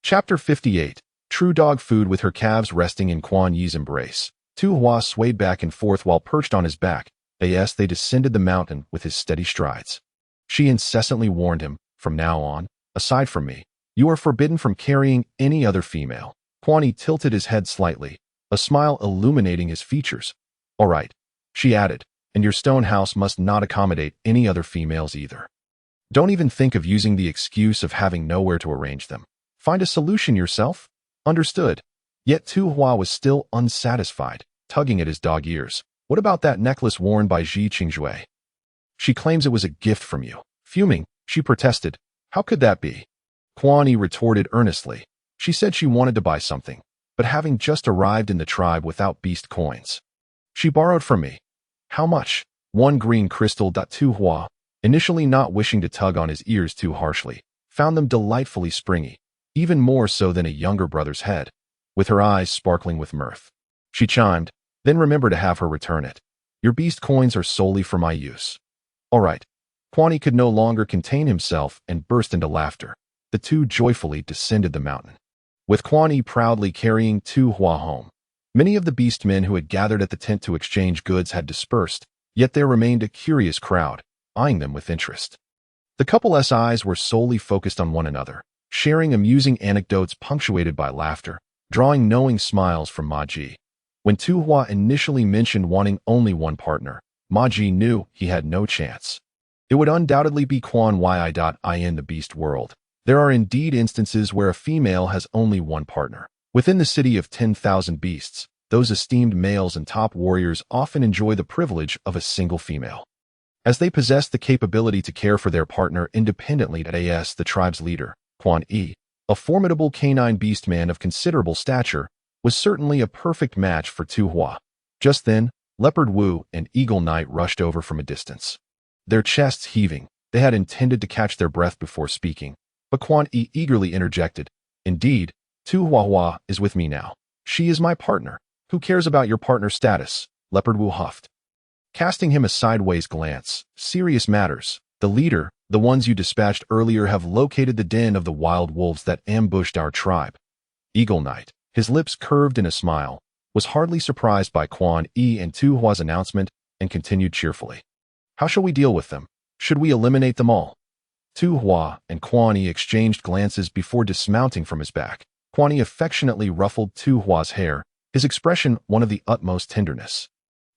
Chapter 58. True dog food. With her calves resting in Quan Yi's embrace, Tu Hua swayed back and forth while perched on his back. As they descended the mountain with his steady strides. She incessantly warned him, from now on, aside from me, you are forbidden from carrying any other female. Quan Yi tilted his head slightly, a smile illuminating his features. All right, she added, and your stone house must not accommodate any other females either. Don't even think of using the excuse of having nowhere to arrange them. Find a solution yourself. Understood. Yet Tu Hua was still unsatisfied, tugging at his dog ears. What about that necklace worn by Ji Qingjue? She claims it was a gift from you. Fuming, she protested. How could that be? Quan Yi retorted earnestly. She said she wanted to buy something, but having just arrived in the tribe without beast coins. She borrowed from me. How much? 1 green crystal. Tu Hua, initially not wishing to tug on his ears too harshly, found them delightfully springy, even more so than a younger brother's head, with her eyes sparkling with mirth. She chimed, then remember to have her return it. Your beast coins are solely for my use. All right. Quan Yi could no longer contain himself and burst into laughter. The two joyfully descended the mountain, with Quan Yi proudly carrying Tu Hua home. Many of the beast men who had gathered at the tent to exchange goods had dispersed, yet there remained a curious crowd, eyeing them with interest. The couple's eyes were solely focused on one another, sharing amusing anecdotes punctuated by laughter, drawing knowing smiles from Ma Ji. When Tu Hua initially mentioned wanting only one partner, Ma Ji knew he had no chance. It would undoubtedly be Quan Yi. In the beast world, there are indeed instances where a female has only one partner. Within the city of 10,000 beasts, those esteemed males and top warriors often enjoy the privilege of a single female, as they possess the capability to care for their partner independently. As the tribe's leader, Quan Yi, a formidable canine beastman of considerable stature, was certainly a perfect match for Tu Hua. Just then, Leopard Wu and Eagle Knight rushed over from a distance. Their chests heaving, they had intended to catch their breath before speaking, but Quan Yi eagerly interjected, Indeed, Tu Huahua is with me now. She is my partner. Who cares about your partner status? Leopard Wu huffed, casting him a sideways glance. Serious matters. The leader, the ones you dispatched earlier, have located the den of the wild wolves that ambushed our tribe. Eagle Knight, his lips curved in a smile, was hardly surprised by Quan Yi and Tu Hua's announcement and continued cheerfully. How shall we deal with them? Should we eliminate them all? Tu Hua and Quan Yi exchanged glances before dismounting from his back. Quan Yi affectionately ruffled Tu Hua's hair, his expression one of the utmost tenderness.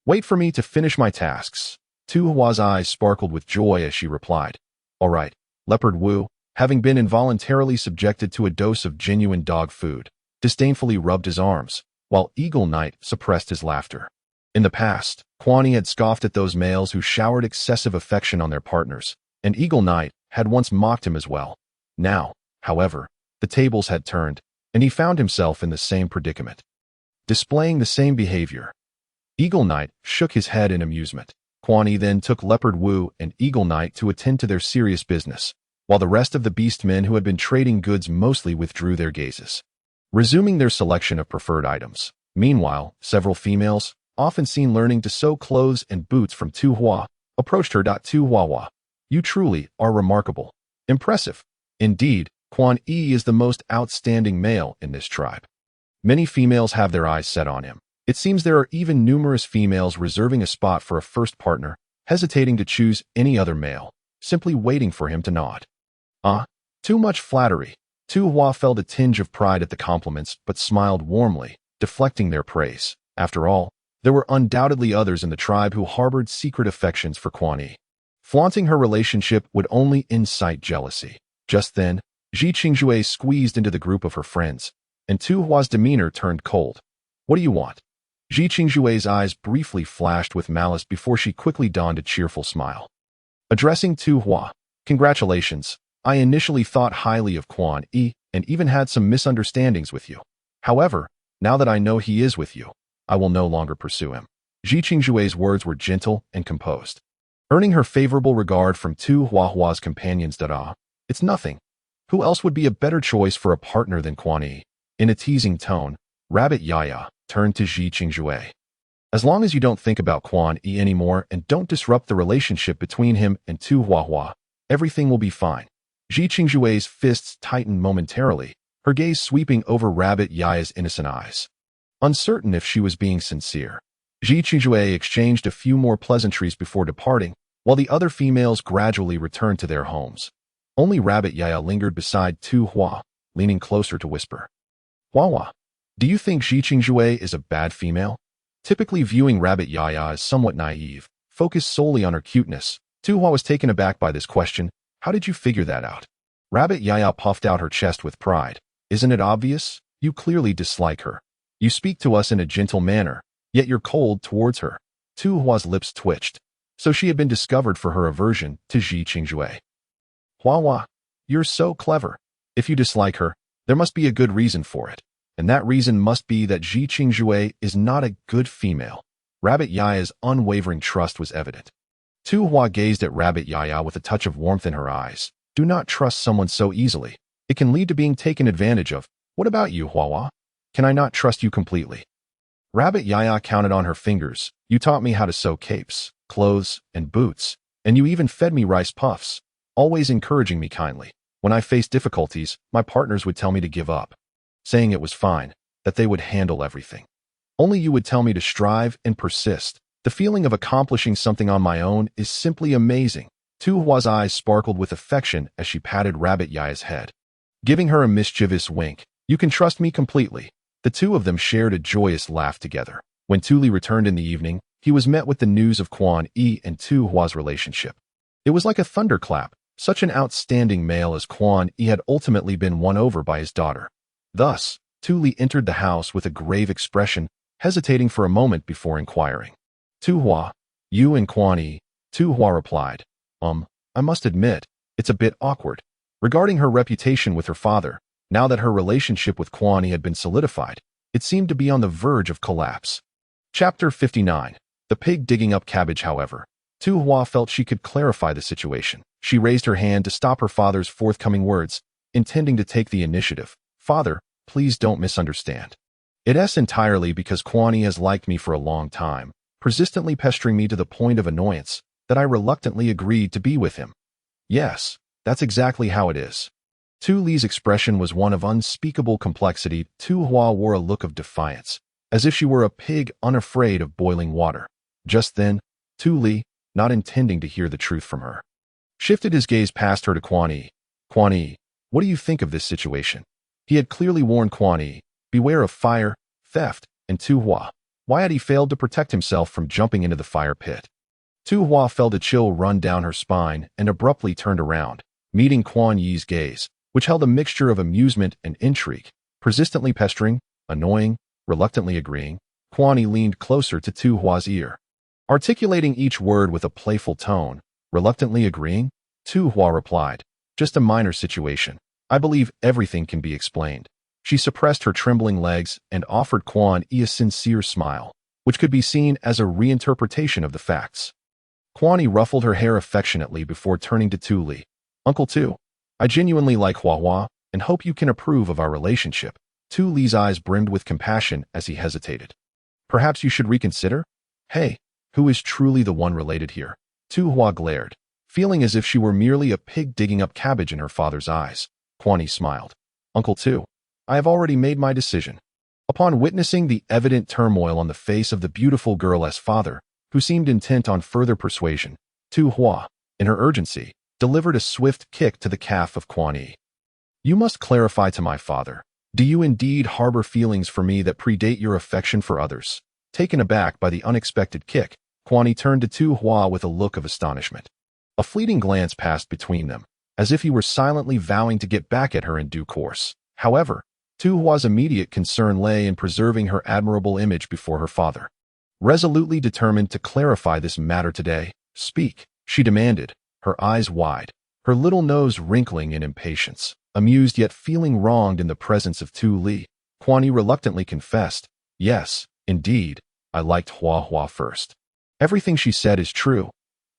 Wait for me to finish my tasks. Tu Hua's eyes sparkled with joy as she replied. All right, Leopard Wu, having been involuntarily subjected to a dose of genuine dog food, disdainfully rubbed his arms, while Eagle Knight suppressed his laughter. In the past, Quan Yi had scoffed at those males who showered excessive affection on their partners, and Eagle Knight had once mocked him as well. Now, however, the tables had turned, and he found himself in the same predicament, displaying the same behavior. Eagle Knight shook his head in amusement. Quan Yi then took Leopard Wu and Eagle Knight to attend to their serious business, while the rest of the beastmen who had been trading goods mostly withdrew their gazes, resuming their selection of preferred items. Meanwhile, several females, often seen learning to sew clothes and boots from Tu Hua, approached her. Tu Huahua, you truly are remarkable. Impressive. Indeed, Quan Yi is the most outstanding male in this tribe. Many females have their eyes set on him. It seems there are even numerous females reserving a spot for a first partner, hesitating to choose any other male, simply waiting for him to nod. Too much flattery. Tu Hua felt a tinge of pride at the compliments, but smiled warmly, deflecting their praise. After all, there were undoubtedly others in the tribe who harbored secret affections for Quan Yi. Flaunting her relationship would only incite jealousy. Just then, Ji Qingjue squeezed into the group of her friends, and Tu Hua's demeanor turned cold. What do you want? Ji Qingjue's eyes briefly flashed with malice before she quickly donned a cheerful smile. Addressing Tu Hua, congratulations. I initially thought highly of Quan Yi and even had some misunderstandings with you. However, now that I know he is with you, I will no longer pursue him. Ji Qingjue's words were gentle and composed, earning her favorable regard from Tu Huahua's companions. It's nothing. Who else would be a better choice for a partner than Quan Yi? In a teasing tone, Rabbit Yaya turned to Ji Qingjue. As long as you don't think about Quan Yi anymore and don't disrupt the relationship between him and Tu Huahua, everything will be fine. Ji Qingjue's fists tightened momentarily, her gaze sweeping over Rabbit Yaya's innocent eyes. Uncertain if she was being sincere, Ji Qingjue exchanged a few more pleasantries before departing, while the other females gradually returned to their homes. Only Rabbit Yaya lingered beside Tu Hua, leaning closer to whisper. Huahua, do you think Ji Qingjue is a bad female? Typically viewing Rabbit Yaya as somewhat naive, focused solely on her cuteness, Tu Hua was taken aback by this question. How did you figure that out? Rabbit Yaya puffed out her chest with pride. Isn't it obvious? You clearly dislike her. You speak to us in a gentle manner, yet you're cold towards her. Tu Hua's lips twitched. So she had been discovered for her aversion to Ji Qingjue. Huahua, you're so clever. If you dislike her, there must be a good reason for it. And that reason must be that Ji Qingjue is not a good female. Rabbit Yaya's unwavering trust was evident. Tu Hua gazed at Rabbit Yaya with a touch of warmth in her eyes. Do not trust someone so easily. It can lead to being taken advantage of. What about you, Huahua? Can I not trust you completely? Rabbit Yaya counted on her fingers. You taught me how to sew capes, clothes, and boots, and you even fed me rice puffs, always encouraging me kindly. When I faced difficulties, my partners would tell me to give up, saying it was fine, that they would handle everything. Only you would tell me to strive and persist. The feeling of accomplishing something on my own is simply amazing. Tu Hua's eyes sparkled with affection as she patted Rabbit Yaya's head, giving her a mischievous wink. You can trust me completely. The two of them shared a joyous laugh together. When Tu Li returned in the evening, he was met with the news of Quan Yi and Tu Hua's relationship. It was like a thunderclap. Such an outstanding male as Quan Yi had ultimately been won over by his daughter. Thus, Tu Li entered the house with a grave expression, hesitating for a moment before inquiring. Tu Hua, you and Quan Yi? Tu Hua replied. I must admit, it's a bit awkward. Regarding her reputation with her father, now that her relationship with Quan Yi had been solidified, it seemed to be on the verge of collapse. Chapter 59. The pig digging up cabbage. However, Tu Hua felt she could clarify the situation. She raised her hand to stop her father's forthcoming words, intending to take the initiative. Father, please don't misunderstand. It's entirely because Quan Yi has liked me for a long time, persistently pestering me to the point of annoyance, that I reluctantly agreed to be with him. Yes, that's exactly how it is. Tu Li's expression was one of unspeakable complexity. Tu Hua wore a look of defiance, as if she were a pig unafraid of boiling water. Just then, Tu Li, not intending to hear the truth from her, shifted his gaze past her to Quan Yi. Quan Yi, what do you think of this situation? He had clearly warned Quan Yi, beware of fire, theft, and Tu Hua. Why had he failed to protect himself from jumping into the fire pit? Tu Hua felt a chill run down her spine and abruptly turned around, meeting Quan Yi's gaze, which held a mixture of amusement and intrigue. Persistently pestering, annoying, reluctantly agreeing, Quan Yi leaned closer to Tu Hua's ear, articulating each word with a playful tone. Reluctantly agreeing? Tu Hua replied. Just a minor situation. I believe everything can be explained. She suppressed her trembling legs and offered Quan Yi a sincere smile, which could be seen as a reinterpretation of the facts. Quan Yi ruffled her hair affectionately before turning to Tu Li. Uncle Tu, I genuinely like Huahua and hope you can approve of our relationship. Tu Li's eyes brimmed with compassion as he hesitated. Perhaps you should reconsider? Hey, who is truly the one related here? Tu Hua glared, feeling as if she were merely a pig digging up cabbage in her father's eyes. Quan Yi smiled. Uncle Tu, I have already made my decision. Upon witnessing the evident turmoil on the face of the beautiful girl's father, who seemed intent on further persuasion, Tu Hua, in her urgency, delivered a swift kick to the calf of Quan Yi. You must clarify to my father. Do you indeed harbor feelings for me that predate your affection for others? Taken aback by the unexpected kick, Quan Yi turned to Tu Hua with a look of astonishment. A fleeting glance passed between them, as if he were silently vowing to get back at her in due course. However, Tu Hua's immediate concern lay in preserving her admirable image before her father. Resolutely determined to clarify this matter today, speak, she demanded, her eyes wide, her little nose wrinkling in impatience. Amused yet feeling wronged in the presence of Tu Li, Quan Yi reluctantly confessed, yes, indeed, I liked Huahua first. Everything she said is true.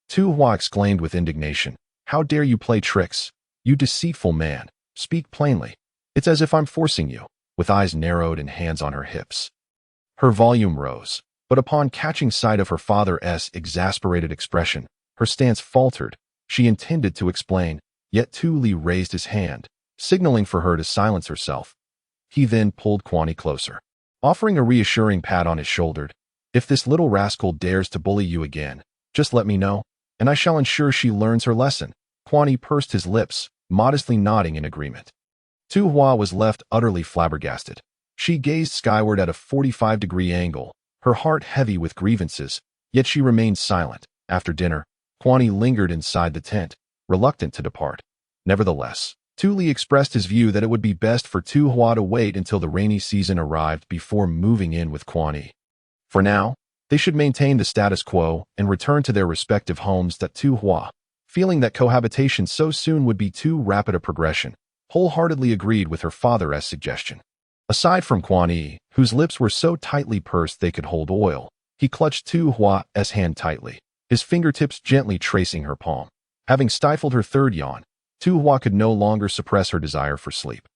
Tu Hua exclaimed with indignation, how dare you play tricks? You deceitful man, speak plainly. It's as if I'm forcing you, with eyes narrowed and hands on her hips. Her volume rose, but upon catching sight of her father's exasperated expression, her stance faltered. She intended to explain, yet Tu Li raised his hand, signaling for her to silence herself. He then pulled Quan Yi closer, offering a reassuring pat on his shoulder. If this little rascal dares to bully you again, just let me know, and I shall ensure she learns her lesson. Quan Yi pursed his lips, modestly nodding in agreement. Tu Hua was left utterly flabbergasted. She gazed skyward at a 45-degree angle, her heart heavy with grievances, yet she remained silent. After dinner, Quan Yi lingered inside the tent, reluctant to depart. Nevertheless, Tu Li expressed his view that it would be best for Tu Hua to wait until the rainy season arrived before moving in with Quan Yi. For now, they should maintain the status quo and return to their respective homes. That Tu Hua, feeling that cohabitation so soon would be too rapid a progression, wholeheartedly agreed with her father's suggestion. Aside from Quan Yi, whose lips were so tightly pursed they could hold oil, he clutched Tu Hua's hand tightly, his fingertips gently tracing her palm. Having stifled her third yawn, Tu Hua could no longer suppress her desire for sleep.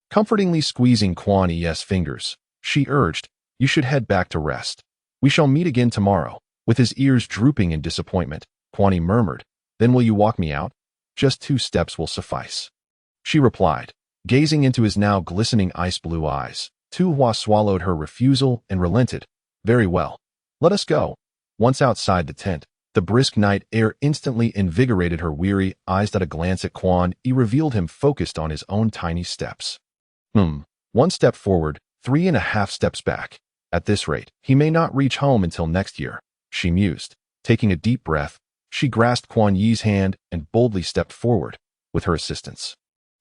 Comfortingly squeezing Quan Yi's fingers, she urged, you should head back to rest. We shall meet again tomorrow. With his ears drooping in disappointment, Quan Yi murmured, then will you walk me out? Just 2 steps will suffice. She replied, gazing into his now glistening ice-blue eyes. Tu Hua swallowed her refusal and relented. Very well. Let us go. Once outside the tent, the brisk night air instantly invigorated her weary eyes. That a glance at Quan Yi revealed him focused on his own tiny steps. 1 step forward, 3.5 steps back. At this rate, he may not reach home until next year, she mused. Taking a deep breath, she grasped Quan Yi's hand and boldly stepped forward, with her assistance.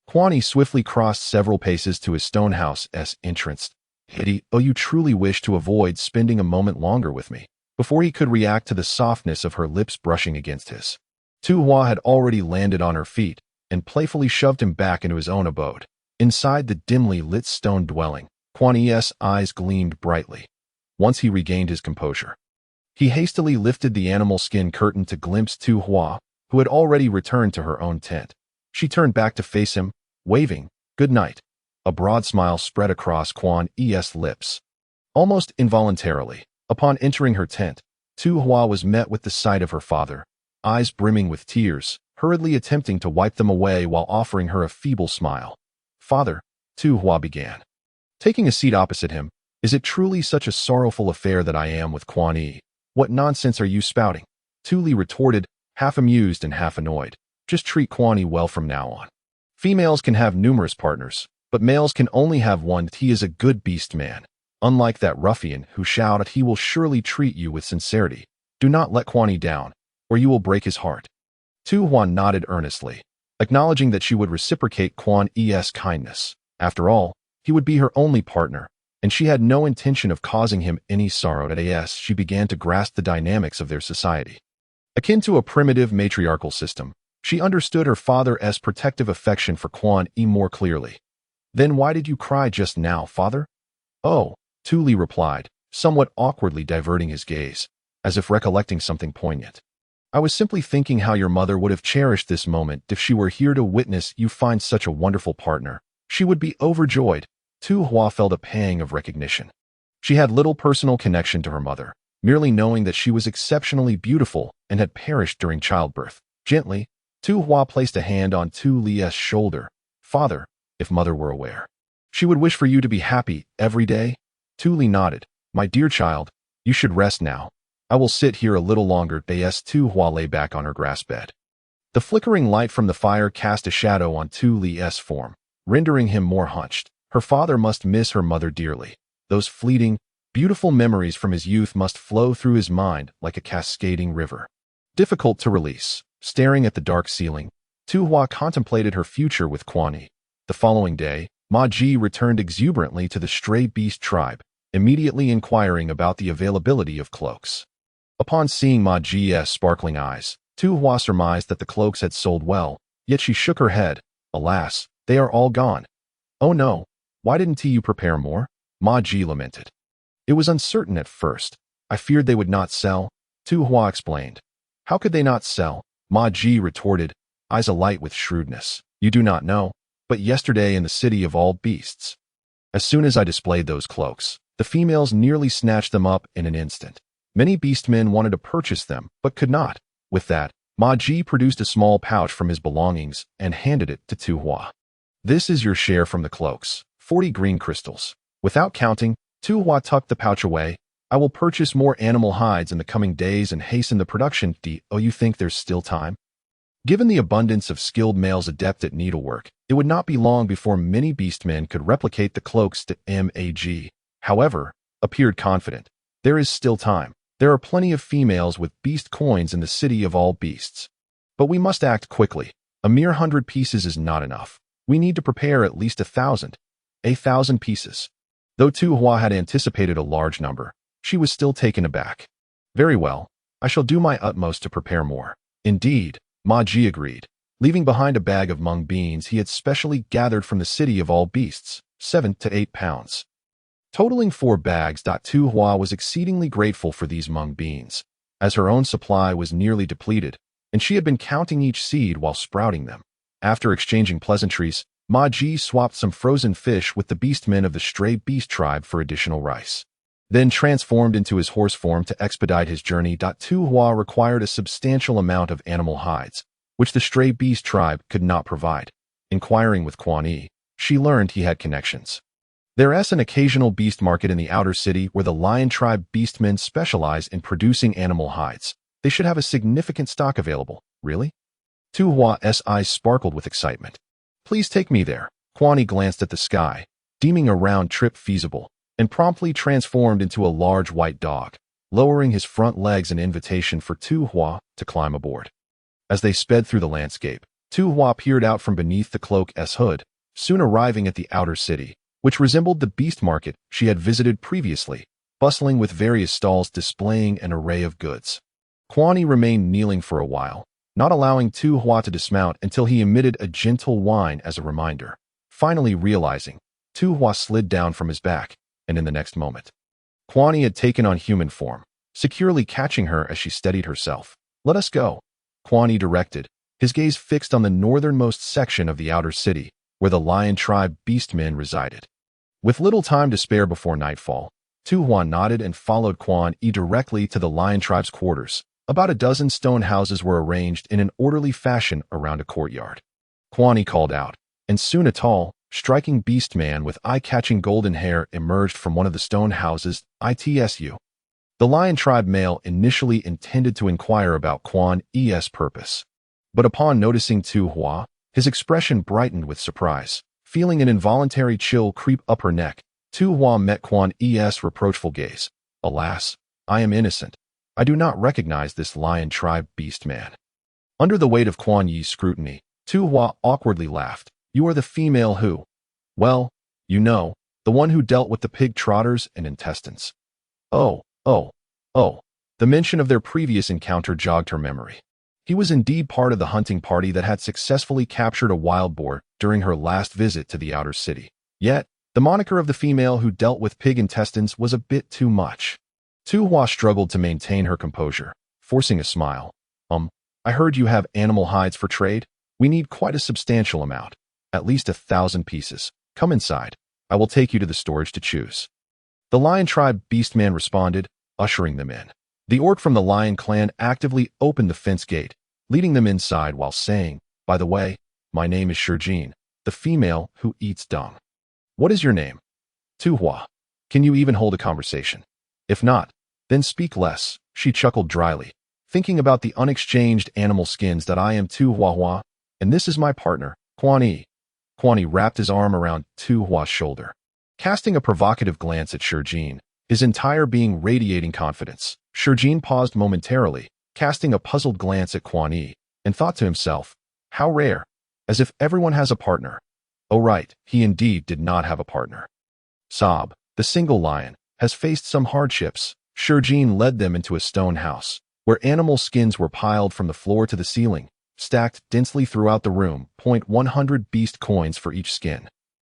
Quan Yi swiftly crossed several paces to his stone house's entrance. Oh, you truly wish to avoid spending a moment longer with me. Before he could react to the softness of her lips brushing against his, Tu Hua had already landed on her feet and playfully shoved him back into his own abode. Inside the dimly lit stone dwelling, Quan Yi's eyes gleamed brightly. Once he regained his composure, he hastily lifted the animal skin curtain to glimpse Tu Hua, who had already returned to her own tent. She turned back to face him, waving, good night. A broad smile spread across Quan Yi's lips. Almost involuntarily, upon entering her tent, Tu Hua was met with the sight of her father, eyes brimming with tears, hurriedly attempting to wipe them away while offering her a feeble smile. Father, Tu Hua began, taking a seat opposite him, is it truly such a sorrowful affair that I am with Quan Yi? What nonsense are you spouting? Tu Li retorted, half amused and half annoyed. Just treat Quan Yi well from now on. Females can have numerous partners, but males can only have one. He is a good beast man. Unlike that ruffian who shouted, he will surely treat you with sincerity. Do not let Quan Yi down, or you will break his heart. Tu Hua nodded earnestly, acknowledging that she would reciprocate Quan Yi's kindness. After all, he would be her only partner, and she had no intention of causing him any sorrow. As she began to grasp the dynamics of their society, akin to a primitive matriarchal system, she understood her father's protective affection for Quan Yi more clearly. Then why did you cry just now, father? Oh, Tu Li replied, somewhat awkwardly diverting his gaze, as if recollecting something poignant. I was simply thinking how your mother would have cherished this moment if she were here to witness you find such a wonderful partner. She would be overjoyed. Tu Hua felt a pang of recognition. She had little personal connection to her mother, merely knowing that she was exceptionally beautiful and had perished during childbirth. Gently, Tu Hua placed a hand on Tu Li's shoulder. Father, if mother were aware, she would wish for you to be happy every day. Tu Li nodded. My dear child, you should rest now. I will sit here a little longer. As Tu Hua lay back on her grass bed. The flickering light from the fire cast a shadow on Tu Li's form, rendering him more hunched. Her father must miss her mother dearly. Those fleeting, beautiful memories from his youth must flow through his mind like a cascading river. Difficult to release. Staring at the dark ceiling, Tu Hua contemplated her future with Quan Yi. The following day, Ma Ji returned exuberantly to the stray beast tribe, immediately inquiring about the availability of cloaks. Upon seeing Ma Ji's sparkling eyes, Tu Hua surmised that the cloaks had sold well, yet she shook her head. Alas, they are all gone. Oh no, why didn't you prepare more? Ma Ji lamented. It was uncertain at first. I feared they would not sell, Tu Hua explained. How could they not sell? Ma Ji retorted, eyes alight with shrewdness. You do not know, but yesterday in the city of all beasts, as soon as I displayed those cloaks, the females nearly snatched them up in an instant. Many beastmen wanted to purchase them, but could not. With that, Ma Ji produced a small pouch from his belongings and handed it to Tu Hua. This is your share from the cloaks, 40 green crystals. Without counting, Tu Hua tucked the pouch away. I will purchase more animal hides in the coming days and hasten the production. Oh, you think there's still time? Given the abundance of skilled males adept at needlework, it would not be long before many beastmen could replicate the cloaks to Mag. However, appeared confident. There is still time. There are plenty of females with beast coins in the city of all beasts. But we must act quickly. A mere 100 pieces is not enough. We need to prepare at least 1,000. 1,000 pieces. Though Tu Hua had anticipated a large number, she was still taken aback. Very well, I shall do my utmost to prepare more. Indeed, Ma Ji agreed, leaving behind a bag of mung beans he had specially gathered from the city of all beasts, 7 to 8 pounds. Totaling 4 bags. Tu Hua was exceedingly grateful for these mung beans, as her own supply was nearly depleted, and she had been counting each seed while sprouting them. After exchanging pleasantries, Ma Ji swapped some frozen fish with the beastmen of the stray beast tribe for additional rice. Then transformed into his horse form to expedite his journey. Tu Hua required a substantial amount of animal hides, which the stray beast tribe could not provide. Inquiring with Quan Yi, she learned he had connections. There is an occasional beast market in the outer city where the lion tribe beastmen specialize in producing animal hides. They should have a significant stock available. Really? Tu Hua's eyes sparkled with excitement. Please take me there. Quan Yi glanced at the sky, deeming a round trip feasible, and promptly transformed into a large white dog, lowering his front legs in invitation for Tu Hua to climb aboard. As they sped through the landscape, Tu Hua peered out from beneath the cloak's hood, soon arriving at the outer city, which resembled the beast market she had visited previously, bustling with various stalls displaying an array of goods. Quan Yi remained kneeling for a while, not allowing Tu Hua to dismount until he emitted a gentle whine as a reminder. Finally realizing, Tu Hua slid down from his back, and in the next moment, Quan Yi had taken on human form, securely catching her as she steadied herself. Let us go, Quan Yi directed, his gaze fixed on the northernmost section of the outer city, where the lion tribe beastmen resided. With little time to spare before nightfall, Tu Hua nodded and followed Quan Yi directly to the lion tribe's quarters. About a dozen stone houses were arranged in an orderly fashion around a courtyard. Quan Yi called out, and soon a tall, striking beast man with eye-catching golden hair emerged from one of the stone houses. Itsu. The lion tribe male initially intended to inquire about Quan Yi's purpose, but upon noticing Tu Hua, his expression brightened with surprise. Feeling an involuntary chill creep up her neck, Tu Hua met Quan Yi's reproachful gaze. Alas, I am innocent. I do not recognize this lion tribe beast man. Under the weight of Quan Yi's scrutiny, Tu Hua awkwardly laughed. You are the female who? Well, you know, the one who dealt with the pig trotters and intestines. Oh. The mention of their previous encounter jogged her memory. He was indeed part of the hunting party that had successfully captured a wild boar during her last visit to the outer city. Yet, the moniker of the female who dealt with pig intestines was a bit too much. Tu Hua struggled to maintain her composure, forcing a smile. I heard you have animal hides for trade. We need quite a substantial amount. At least 1,000 pieces. Come inside. I will take you to the storage to choose. The Lion Tribe Beastman responded, ushering them in. The orc from the Lion Clan actively opened the fence gate, leading them inside while saying, "By the way, my name is Shurjin, the female who eats dung. What is your name?" Tu Hua. Can you even hold a conversation? If not, then speak less, she chuckled dryly, thinking about the unexchanged animal skins that I am Tu Huahua, and this is my partner, Quan Yi. Quan Yi wrapped his arm around Tu Hua's shoulder, casting a provocative glance at Shurjin, his entire being radiating confidence. Shurjin paused momentarily, casting a puzzled glance at Quan Yi, and thought to himself, how rare, as if everyone has a partner. Oh right, he indeed did not have a partner. Sob, the single lion, has faced some hardships. Shurjin led them into a stone house, where animal skins were piled from the floor to the ceiling, stacked densely throughout the room, 100 beast coins for each skin.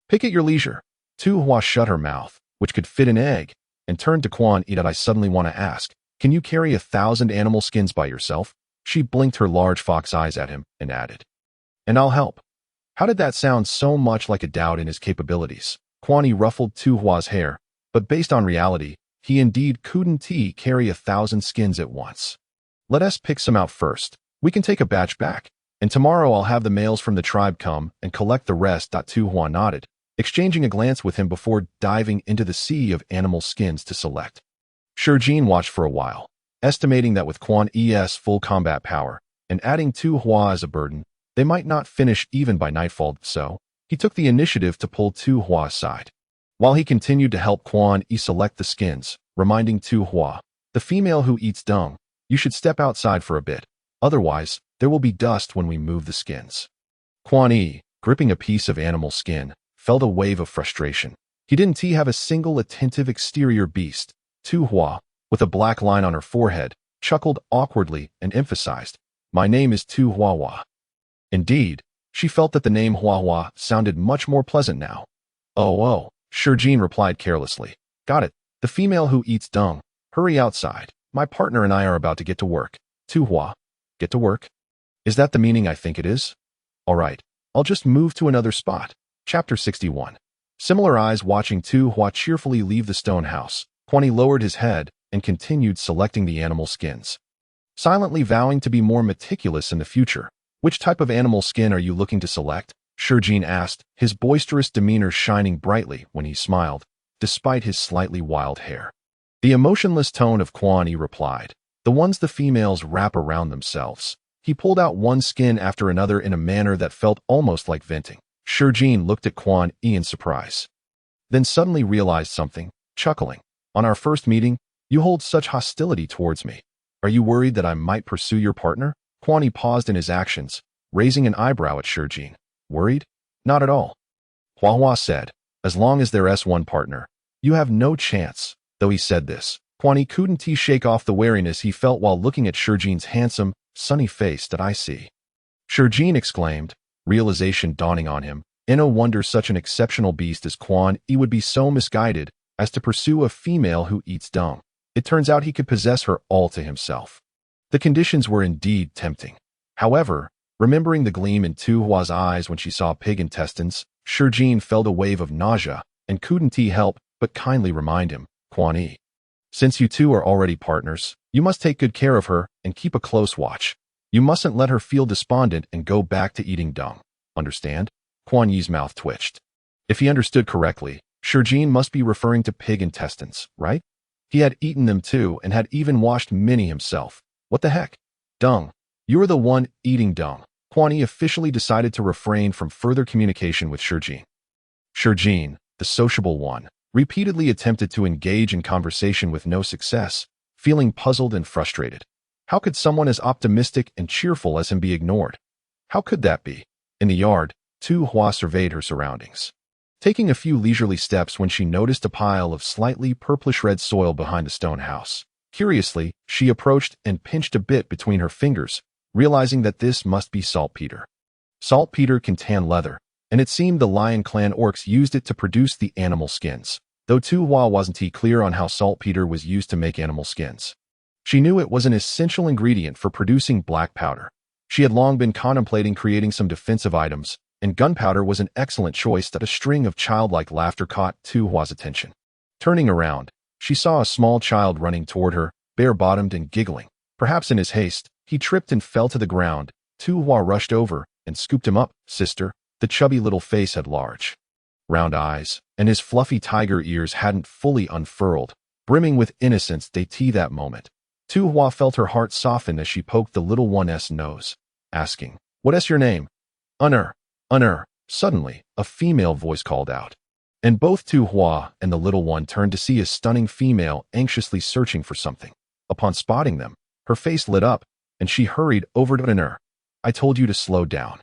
Pick at your leisure. Tu Hua shut her mouth, which could fit an egg, and turned to Quan Yi. I suddenly want to ask, can you carry 1,000 animal skins by yourself? She blinked her large fox eyes at him and added, and I'll help. How did that sound so much like a doubt in his capabilities? Quan Yi ruffled Tu Hua's hair, but based on reality, he indeed couldn't carry 1,000 skins at once. Let us pick some out first. We can take a batch back, and tomorrow I'll have the males from the tribe come and collect the rest. Tu Hua nodded, exchanging a glance with him before diving into the sea of animal skins to select. Shurjin watched for a while, estimating that with Quan Yi's full combat power and adding Tu Hua as a burden, they might not finish even by nightfall, so he took the initiative to pull Tu Hua aside. While he continued to help Quan Yi select the skins, reminding Tu Hua, the female who eats dung, you should step outside for a bit, otherwise there will be dust when we move the skins. Quan Yi, gripping a piece of animal skin, felt a wave of frustration. He didn't have a single attentive exterior beast. Tu Hua, with a black line on her forehead, chuckled awkwardly and emphasized, my name is Tu Huahua. Indeed, she felt that the name Huahua sounded much more pleasant now. Oh, Shurjin replied carelessly. Got it, the female who eats dung. Hurry outside. My partner and I are about to get to work. Tu Hua, get to work? Is that the meaning I think it is? All right, I'll just move to another spot. Chapter 61. Similar eyes watching Tu Hua cheerfully leave the stone house. Quan Yi lowered his head and continued selecting the animal skins, silently vowing to be more meticulous in the future. Which type of animal skin are you looking to select? Shurjin asked, his boisterous demeanor shining brightly when he smiled, despite his slightly wild hair. The emotionless tone of Quan Yi replied, the ones the females wrap around themselves. He pulled out one skin after another in a manner that felt almost like venting. Shurjin looked at Quan Yi in surprise, then suddenly realized something, chuckling. On our first meeting, you hold such hostility towards me. Are you worried that I might pursue your partner? Quan Yi paused in his actions, raising an eyebrow at Shurjin. Worried? Not at all. Huahua said, as long as there's one partner, you have no chance. Though he said this, Quan Yi couldn't shake off the wariness he felt while looking at Shurjin's handsome, sunny face. That I see. Shurjin exclaimed, realization dawning on him. No wonder such an exceptional beast as Quan Yi would be so misguided as to pursue a female who eats dung. It turns out he could possess her all to himself. The conditions were indeed tempting. However, remembering the gleam in Tu Hua's eyes when she saw pig intestines, Shurjin felt a wave of nausea and couldn't help but kindly remind him, Quan Yi, since you two are already partners, you must take good care of her and keep a close watch. You mustn't let her feel despondent and go back to eating dung. Understand? Quan Yi's mouth twitched. If he understood correctly, Shurjin must be referring to pig intestines, right? He had eaten them too and had even washed many himself. What the heck? Dung. You're the one eating dung. Quan Yi officially decided to refrain from further communication with Shurjin. Shurjin, the sociable one, repeatedly attempted to engage in conversation with no success, feeling puzzled and frustrated. How could someone as optimistic and cheerful as him be ignored? How could that be? In the yard, Tu Hua surveyed her surroundings, taking a few leisurely steps when she noticed a pile of slightly purplish-red soil behind a stone house. Curiously, she approached and pinched a bit between her fingers, realizing that this must be saltpeter. Saltpeter can tan leather, and it seemed the Lion Clan orcs used it to produce the animal skins, though Tu Hua wasn't clear on how saltpeter was used to make animal skins. She knew it was an essential ingredient for producing black powder. She had long been contemplating creating some defensive items, and gunpowder was an excellent choice. That a string of childlike laughter caught Tu Hua's attention. Turning around, she saw a small child running toward her, bare-bottomed and giggling. Perhaps in his haste, he tripped and fell to the ground. Tu Hua rushed over and scooped him up. Sister, the chubby little face had large, round eyes, and his fluffy tiger ears hadn't fully unfurled, brimming with innocence. That moment, Tu Hua felt her heart soften as she poked the little one's nose, asking, "What's your name?" Unner. Suddenly, a female voice called out, and both Tu Hua and the little one turned to see a stunning female anxiously searching for something. Upon spotting them, her face lit up, and she hurried over to Unner. "I told you to slow down,"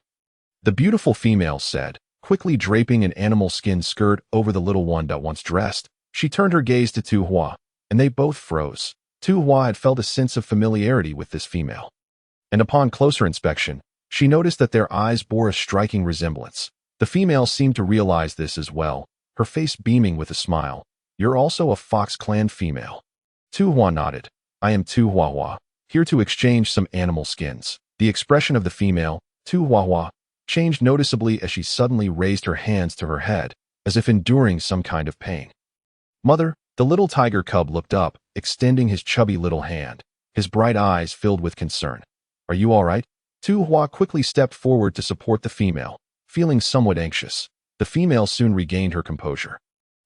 the beautiful female said, quickly draping an animal skin skirt over the little one. Once dressed, she turned her gaze to Tu Hua, and they both froze. Tu Hua had felt a sense of familiarity with this female, and upon closer inspection, she noticed that their eyes bore a striking resemblance. The female seemed to realize this as well, her face beaming with a smile. "You're also a Fox Clan female?" Tu Hua nodded. "I am Tu Huahua, here to exchange some animal skins." The expression of the female, Tu Huahua, changed noticeably as she suddenly raised her hands to her head, as if enduring some kind of pain. "Mother," the little tiger cub looked up, extending his chubby little hand, his bright eyes filled with concern. "Are you all right?" Tu Hua quickly stepped forward to support the female, feeling somewhat anxious. The female soon regained her composure,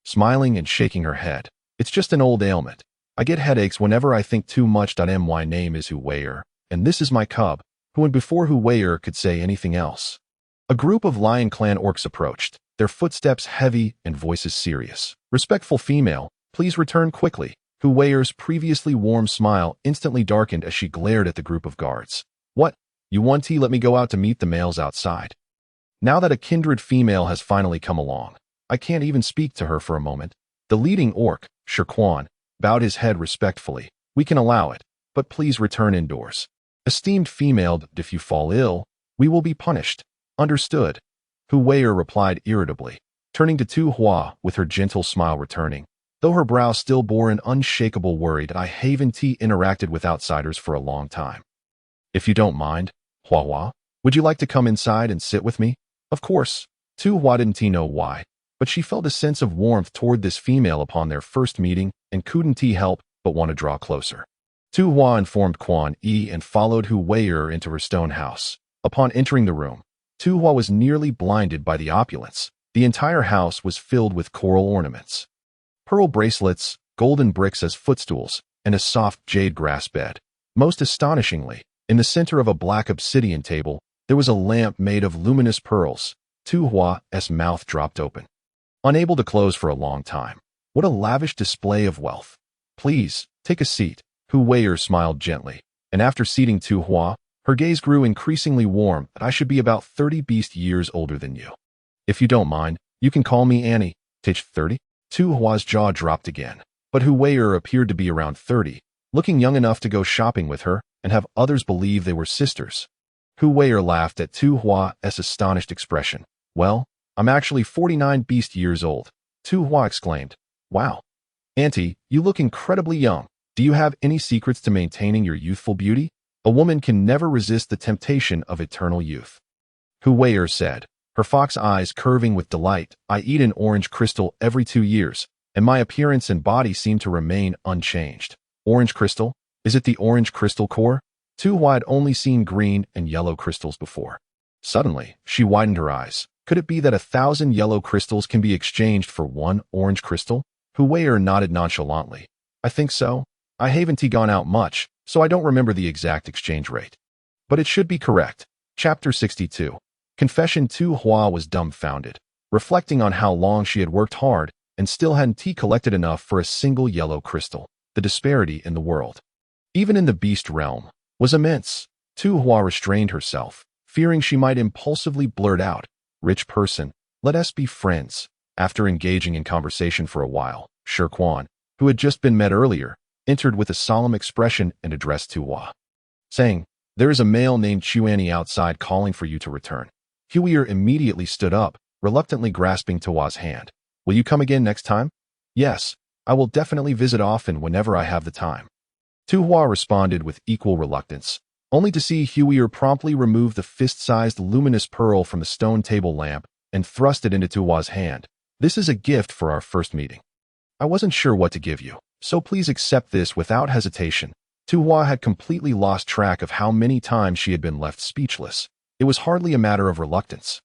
smiling and shaking her head. "It's just an old ailment. I get headaches whenever I think too much. My name is Tu Huahua, and this is my cub," who and before Tu Huahua could say anything else. A group of Lion Clan orcs approached, their footsteps heavy and voices serious. "Respectful female, please return quickly." Tu Huahua's previously warm smile instantly darkened as she glared at the group of guards. "What? You want to let me go out to meet the males outside? Now that a kindred female has finally come along, I can't even speak to her for a moment." The leading orc, Quan, bowed his head respectfully. "We can allow it, but please return indoors." "Esteemed female, if you fall ill, we will be punished." "Understood," Tu Huahua replied irritably, turning to Tu Hua with her gentle smile returning, though her brow still bore an unshakable worry. "I haven't interacted with outsiders for a long time. If you don't mind, Hua, would you like to come inside and sit with me?" Of course. Tu Hua didn't know why, but she felt a sense of warmth toward this female upon their first meeting and couldn't help but want to draw closer. Tu Hua informed Quan Yi and followed Tu Huahua into her stone house. Upon entering the room, Tu Hua was nearly blinded by the opulence. The entire house was filled with coral ornaments, pearl bracelets, golden bricks as footstools, and a soft jade grass bed. Most astonishingly, in the center of a black obsidian table, there was a lamp made of luminous pearls. Tu Hua's mouth dropped open, unable to close for a long time. What a lavish display of wealth. "Please, take a seat." Tu Huahua smiled gently, and after seating Tu Hua, her gaze grew increasingly warm. "I should be about 30 beast years older than you. If you don't mind, you can call me Annie." 30? Tu Hua's jaw dropped again, but Tu Huahua appeared to be around 30, looking young enough to go shopping with her and have others believe they were sisters. Tu Huahua laughed at Tu Hua's astonished expression. "Well, I'm actually 49 beast years old." Tu Hua exclaimed. "Wow. Auntie, you look incredibly young. Do you have any secrets to maintaining your youthful beauty? A woman can never resist the temptation of eternal youth." Tu Huahua said, her fox eyes curving with delight. "I eat an orange crystal every 2 years, and my appearance and body seem to remain unchanged." "Orange crystal? Is it the orange crystal core?" Tu Hua had only seen green and yellow crystals before. Suddenly, she widened her eyes. Could it be that 1,000 yellow crystals can be exchanged for one orange crystal? Tu Huahua nodded nonchalantly. "I think so. I haven't gone out much, so I don't remember the exact exchange rate. But it should be correct." Chapter 62. Confession. Tu Hua was dumbfounded, reflecting on how long she had worked hard and still hadn't collected enough for a single yellow crystal. The disparity in the world, even in the beast realm, was immense. Tu Hua restrained herself, fearing she might impulsively blurt out, "Rich person, let us be friends." After engaging in conversation for a while, Quan, who had just been met earlier, entered with a solemn expression and addressed Tu Hua, saying, "There is a male named Chuanyi outside calling for you to return." Tu Huahua immediately stood up, reluctantly grasping Tu Hua's hand. "Will you come again next time?" "Yes, I will definitely visit often whenever I have the time." Tu Hua responded with equal reluctance, only to see Huier promptly remove the fist-sized luminous pearl from the stone table lamp and thrust it into Tu Hua's hand. This is a gift for our first meeting. I wasn't sure what to give you, so please accept this without hesitation. Tu Hua had completely lost track of how many times she had been left speechless. It was hardly a matter of reluctance.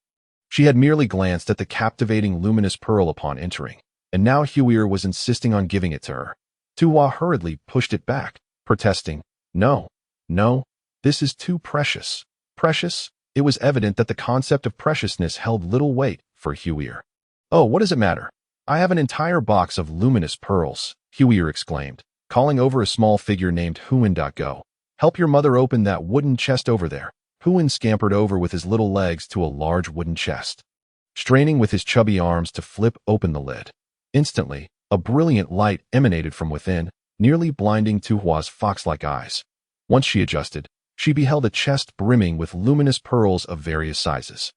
She had merely glanced at the captivating luminous pearl upon entering, and now Huier was insisting on giving it to her. Tu Hua hurriedly pushed it back, protesting, "No, no, this is too precious." Precious? It was evident that the concept of preciousness held little weight for Huier. "Oh, what does it matter? I have an entire box of luminous pearls," Huier exclaimed, calling over a small figure named Huan. "Go. Help your mother open that wooden chest over there." Huan scampered over with his little legs to a large wooden chest, straining with his chubby arms to flip open the lid. Instantly, a brilliant light emanated from within, nearly blinding Tu Hua's fox-like eyes. Once she adjusted, she beheld a chest brimming with luminous pearls of various sizes,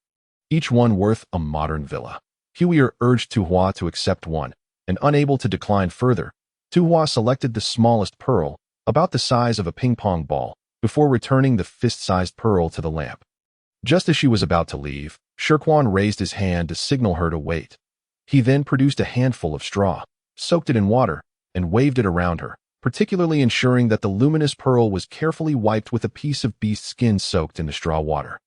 each one worth a modern villa. Huier urged Tu Hua to accept one, and unable to decline further, Tu Hua selected the smallest pearl, about the size of a ping-pong ball, before returning the fist-sized pearl to the lamp. Just as she was about to leave, Quan raised his hand to signal her to wait. He then produced a handful of straw, soaked it in water, and waved it around her, particularly ensuring that the luminous pearl was carefully wiped with a piece of beast skin soaked in the straw water.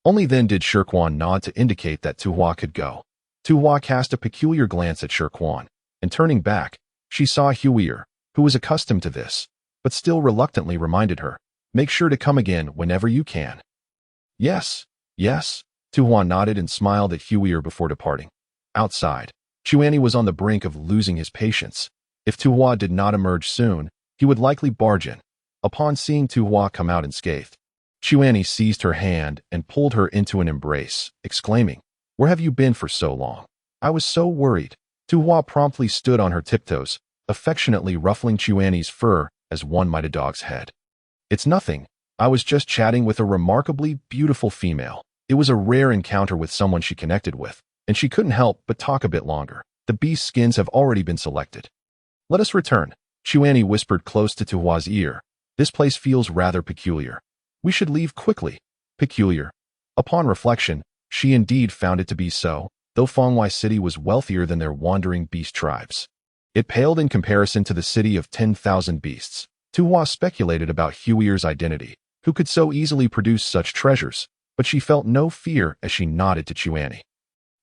Only then did Quan nod to indicate that Tu Hua could go. Tu Hua cast a peculiar glance at Quan, and turning back, she saw Huier, who was accustomed to this, but still reluctantly reminded her, "Make sure to come again whenever you can." "Yes, yes," Tu Hua nodded and smiled at Huier before departing. Outside, Quan Yi was on the brink of losing his patience. If Tu Hua did not emerge soon, he would likely barge in. Upon seeing Tu Hua come out unscathed, Quan Yi seized her hand and pulled her into an embrace, exclaiming, "Where have you been for so long? I was so worried." Tu Hua promptly stood on her tiptoes, affectionately ruffling Quan Yi's fur as one might a dog's head. "It's nothing. I was just chatting with a remarkably beautiful female." It was a rare encounter with someone she connected with, and she couldn't help but talk a bit longer. "The beast skins have already been selected. Let us return." Quan Yi whispered close to Tu Hua's ear. "This place feels rather peculiar. We should leave quickly." Peculiar. Upon reflection, she indeed found it to be so, though Fangwai City was wealthier than their wandering beast tribes. It paled in comparison to the city of 10,000 beasts. Tu Hua speculated about Huier's identity, who could so easily produce such treasures, but she felt no fear as she nodded to Quan Yi.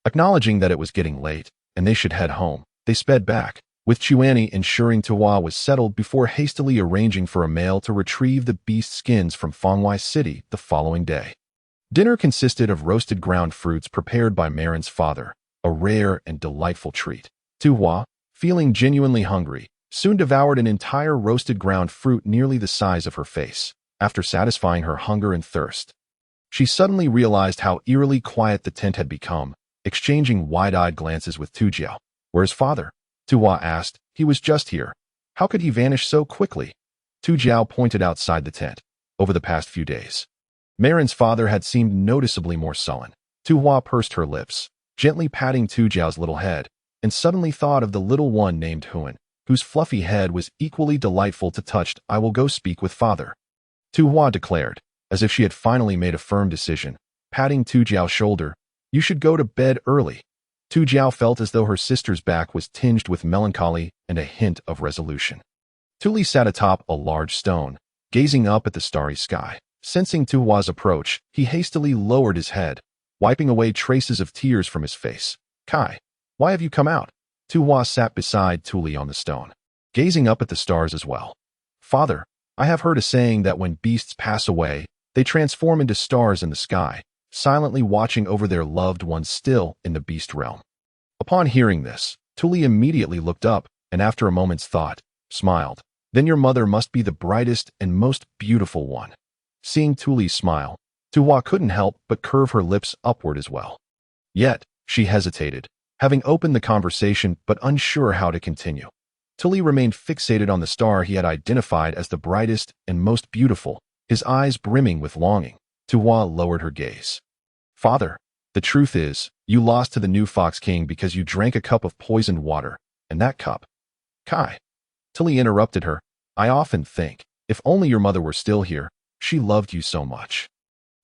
Acknowledging that it was getting late, and they should head home, they sped back, with Quan Yi ensuring Tu Hua was settled before hastily arranging for a mail to retrieve the beast skins from Fangwai City the following day. Dinner consisted of roasted ground fruits prepared by Marin's father, a rare and delightful treat. Tu Hua, feeling genuinely hungry, soon devoured an entire roasted ground fruit nearly the size of her face. After satisfying her hunger and thirst, she suddenly realized how eerily quiet the tent had become, exchanging wide-eyed glances with Tu Jiao. "Where's father?" Tu Hua asked. "He was just here. How could he vanish so quickly?" Tu Jiao pointed outside the tent. Over the past few days, Marin's father had seemed noticeably more sullen. Tu Hua pursed her lips, gently patting Tu Jiao's little head, and suddenly thought of the little one named Huan, whose fluffy head was equally delightful to touch. "I will go speak with father," Tu Hua declared, as if she had finally made a firm decision, patting Tu Jiao's shoulder. "You should go to bed early." Tu Jiao felt as though her sister's back was tinged with melancholy and a hint of resolution. Tuli sat atop a large stone, gazing up at the starry sky. Sensing Tu Hua's approach, he hastily lowered his head, wiping away traces of tears from his face. "Kai, why have you come out?" Tu Hua sat beside Tuli on the stone, gazing up at the stars as well. "Father, I have heard a saying that when beasts pass away, they transform into stars in the sky, silently watching over their loved ones still in the beast realm." Upon hearing this, Tuli immediately looked up and after a moment's thought, smiled. "Then your mother must be the brightest and most beautiful one." Seeing Tuli smile, Tu Hua couldn't help but curve her lips upward as well. Yet, she hesitated, having opened the conversation but unsure how to continue. Tuli remained fixated on the star he had identified as the brightest and most beautiful, his eyes brimming with longing. Tu Hua lowered her gaze. "Father, the truth is, you lost to the new Fox King because you drank a cup of poisoned water, and that cup—" "Kai," Tuli interrupted her. "I often think, If only your mother were still here, she loved you so much.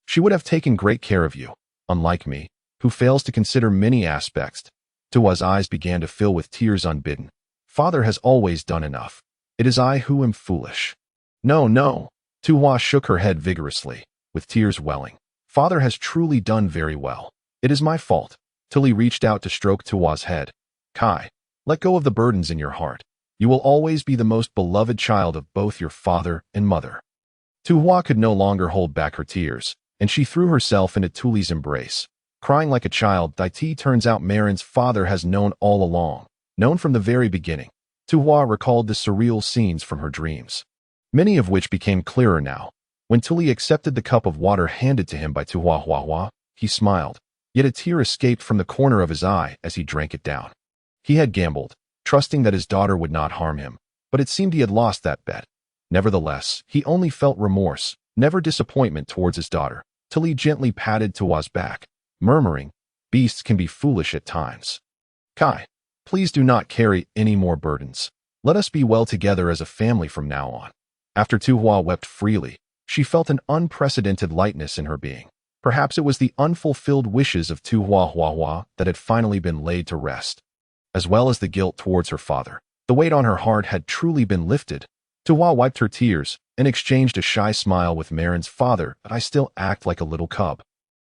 She would have taken great care of you, unlike me, who fails to consider many aspects. Tu Hua's eyes began to fill with tears unbidden. Father has always done enough. It is I who am foolish. No, no. Tu Hua shook her head vigorously, with tears welling. Father has truly done very well. It is my fault. Tilly reached out to stroke Tu Hua's head. Kai, let go of the burdens in your heart. You will always be the most beloved child of both your father and mother. Tu Hua could no longer hold back her tears, and she threw herself into Tuli's embrace. Crying like a child, Daiti turns out Marin's father has known all along, known from the very beginning. Tu Hua recalled the surreal scenes from her dreams, many of which became clearer now. When Tuli accepted the cup of water handed to him by Tu Huahua, he smiled, yet a tear escaped from the corner of his eye as he drank it down. He had gambled, trusting that his daughter would not harm him, but it seemed he had lost that bet. Nevertheless, he only felt remorse, never disappointment towards his daughter. Tuli gently patted Tu Hua's back, murmuring, beasts can be foolish at times. Kai, please do not carry any more burdens. Let us be well together as a family from now on. After Tu Hua wept freely, she felt an unprecedented lightness in her being. Perhaps it was the unfulfilled wishes of Tu Huahua that had finally been laid to rest, as well as the guilt towards her father. The weight on her heart had truly been lifted. Tu Hua wiped her tears and exchanged a shy smile with Marin's father. But I still act like a little cub.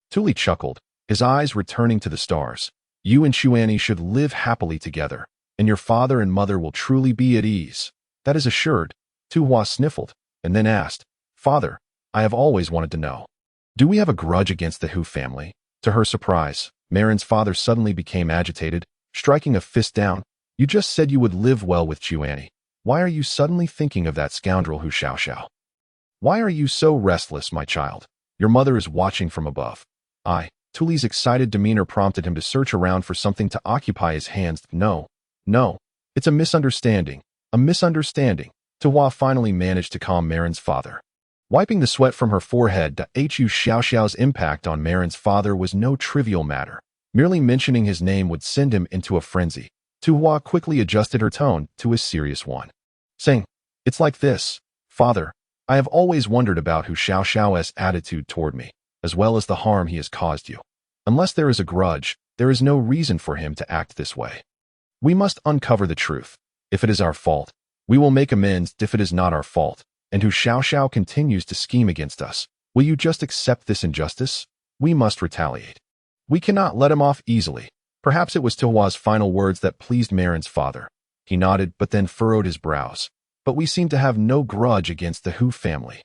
Tuli chuckled, his eyes returning to the stars. You and Chuanyi should live happily together, and your father and mother will truly be at ease. That is assured. Tu Hua sniffled, and then asked, Father, I have always wanted to know. Do we have a grudge against the Hu family? To her surprise, Marin's father suddenly became agitated, striking a fist down. You just said you would live well with Chuanyi. Why are you suddenly thinking of that scoundrel Hu Xiao? Why are you so restless, my child? Your mother is watching from above. Tuli's excited demeanor prompted him to search around for something to occupy his hands. No, it's a misunderstanding. A misunderstanding. Tu Hua finally managed to calm Marin's father. Wiping the sweat from her forehead, Hu Xiaoxiao's impact on Marin's father was no trivial matter. Merely mentioning his name would send him into a frenzy. Tu Hua quickly adjusted her tone to a serious one, saying, It's like this, Father. I have always wondered about Hu Xiaoxiao's attitude toward me, as well as the harm he has caused you. Unless there is a grudge, there is no reason for him to act this way. We must uncover the truth. If it is our fault, we will make amends. If it is not our fault, and Hu Xiaoxiao continues to scheme against us, will you just accept this injustice? We must retaliate. We cannot let him off easily. Perhaps it was Tu Hua's final words that pleased Marin's father. He nodded but then furrowed his brows. But we seem to have no grudge against the Hu family.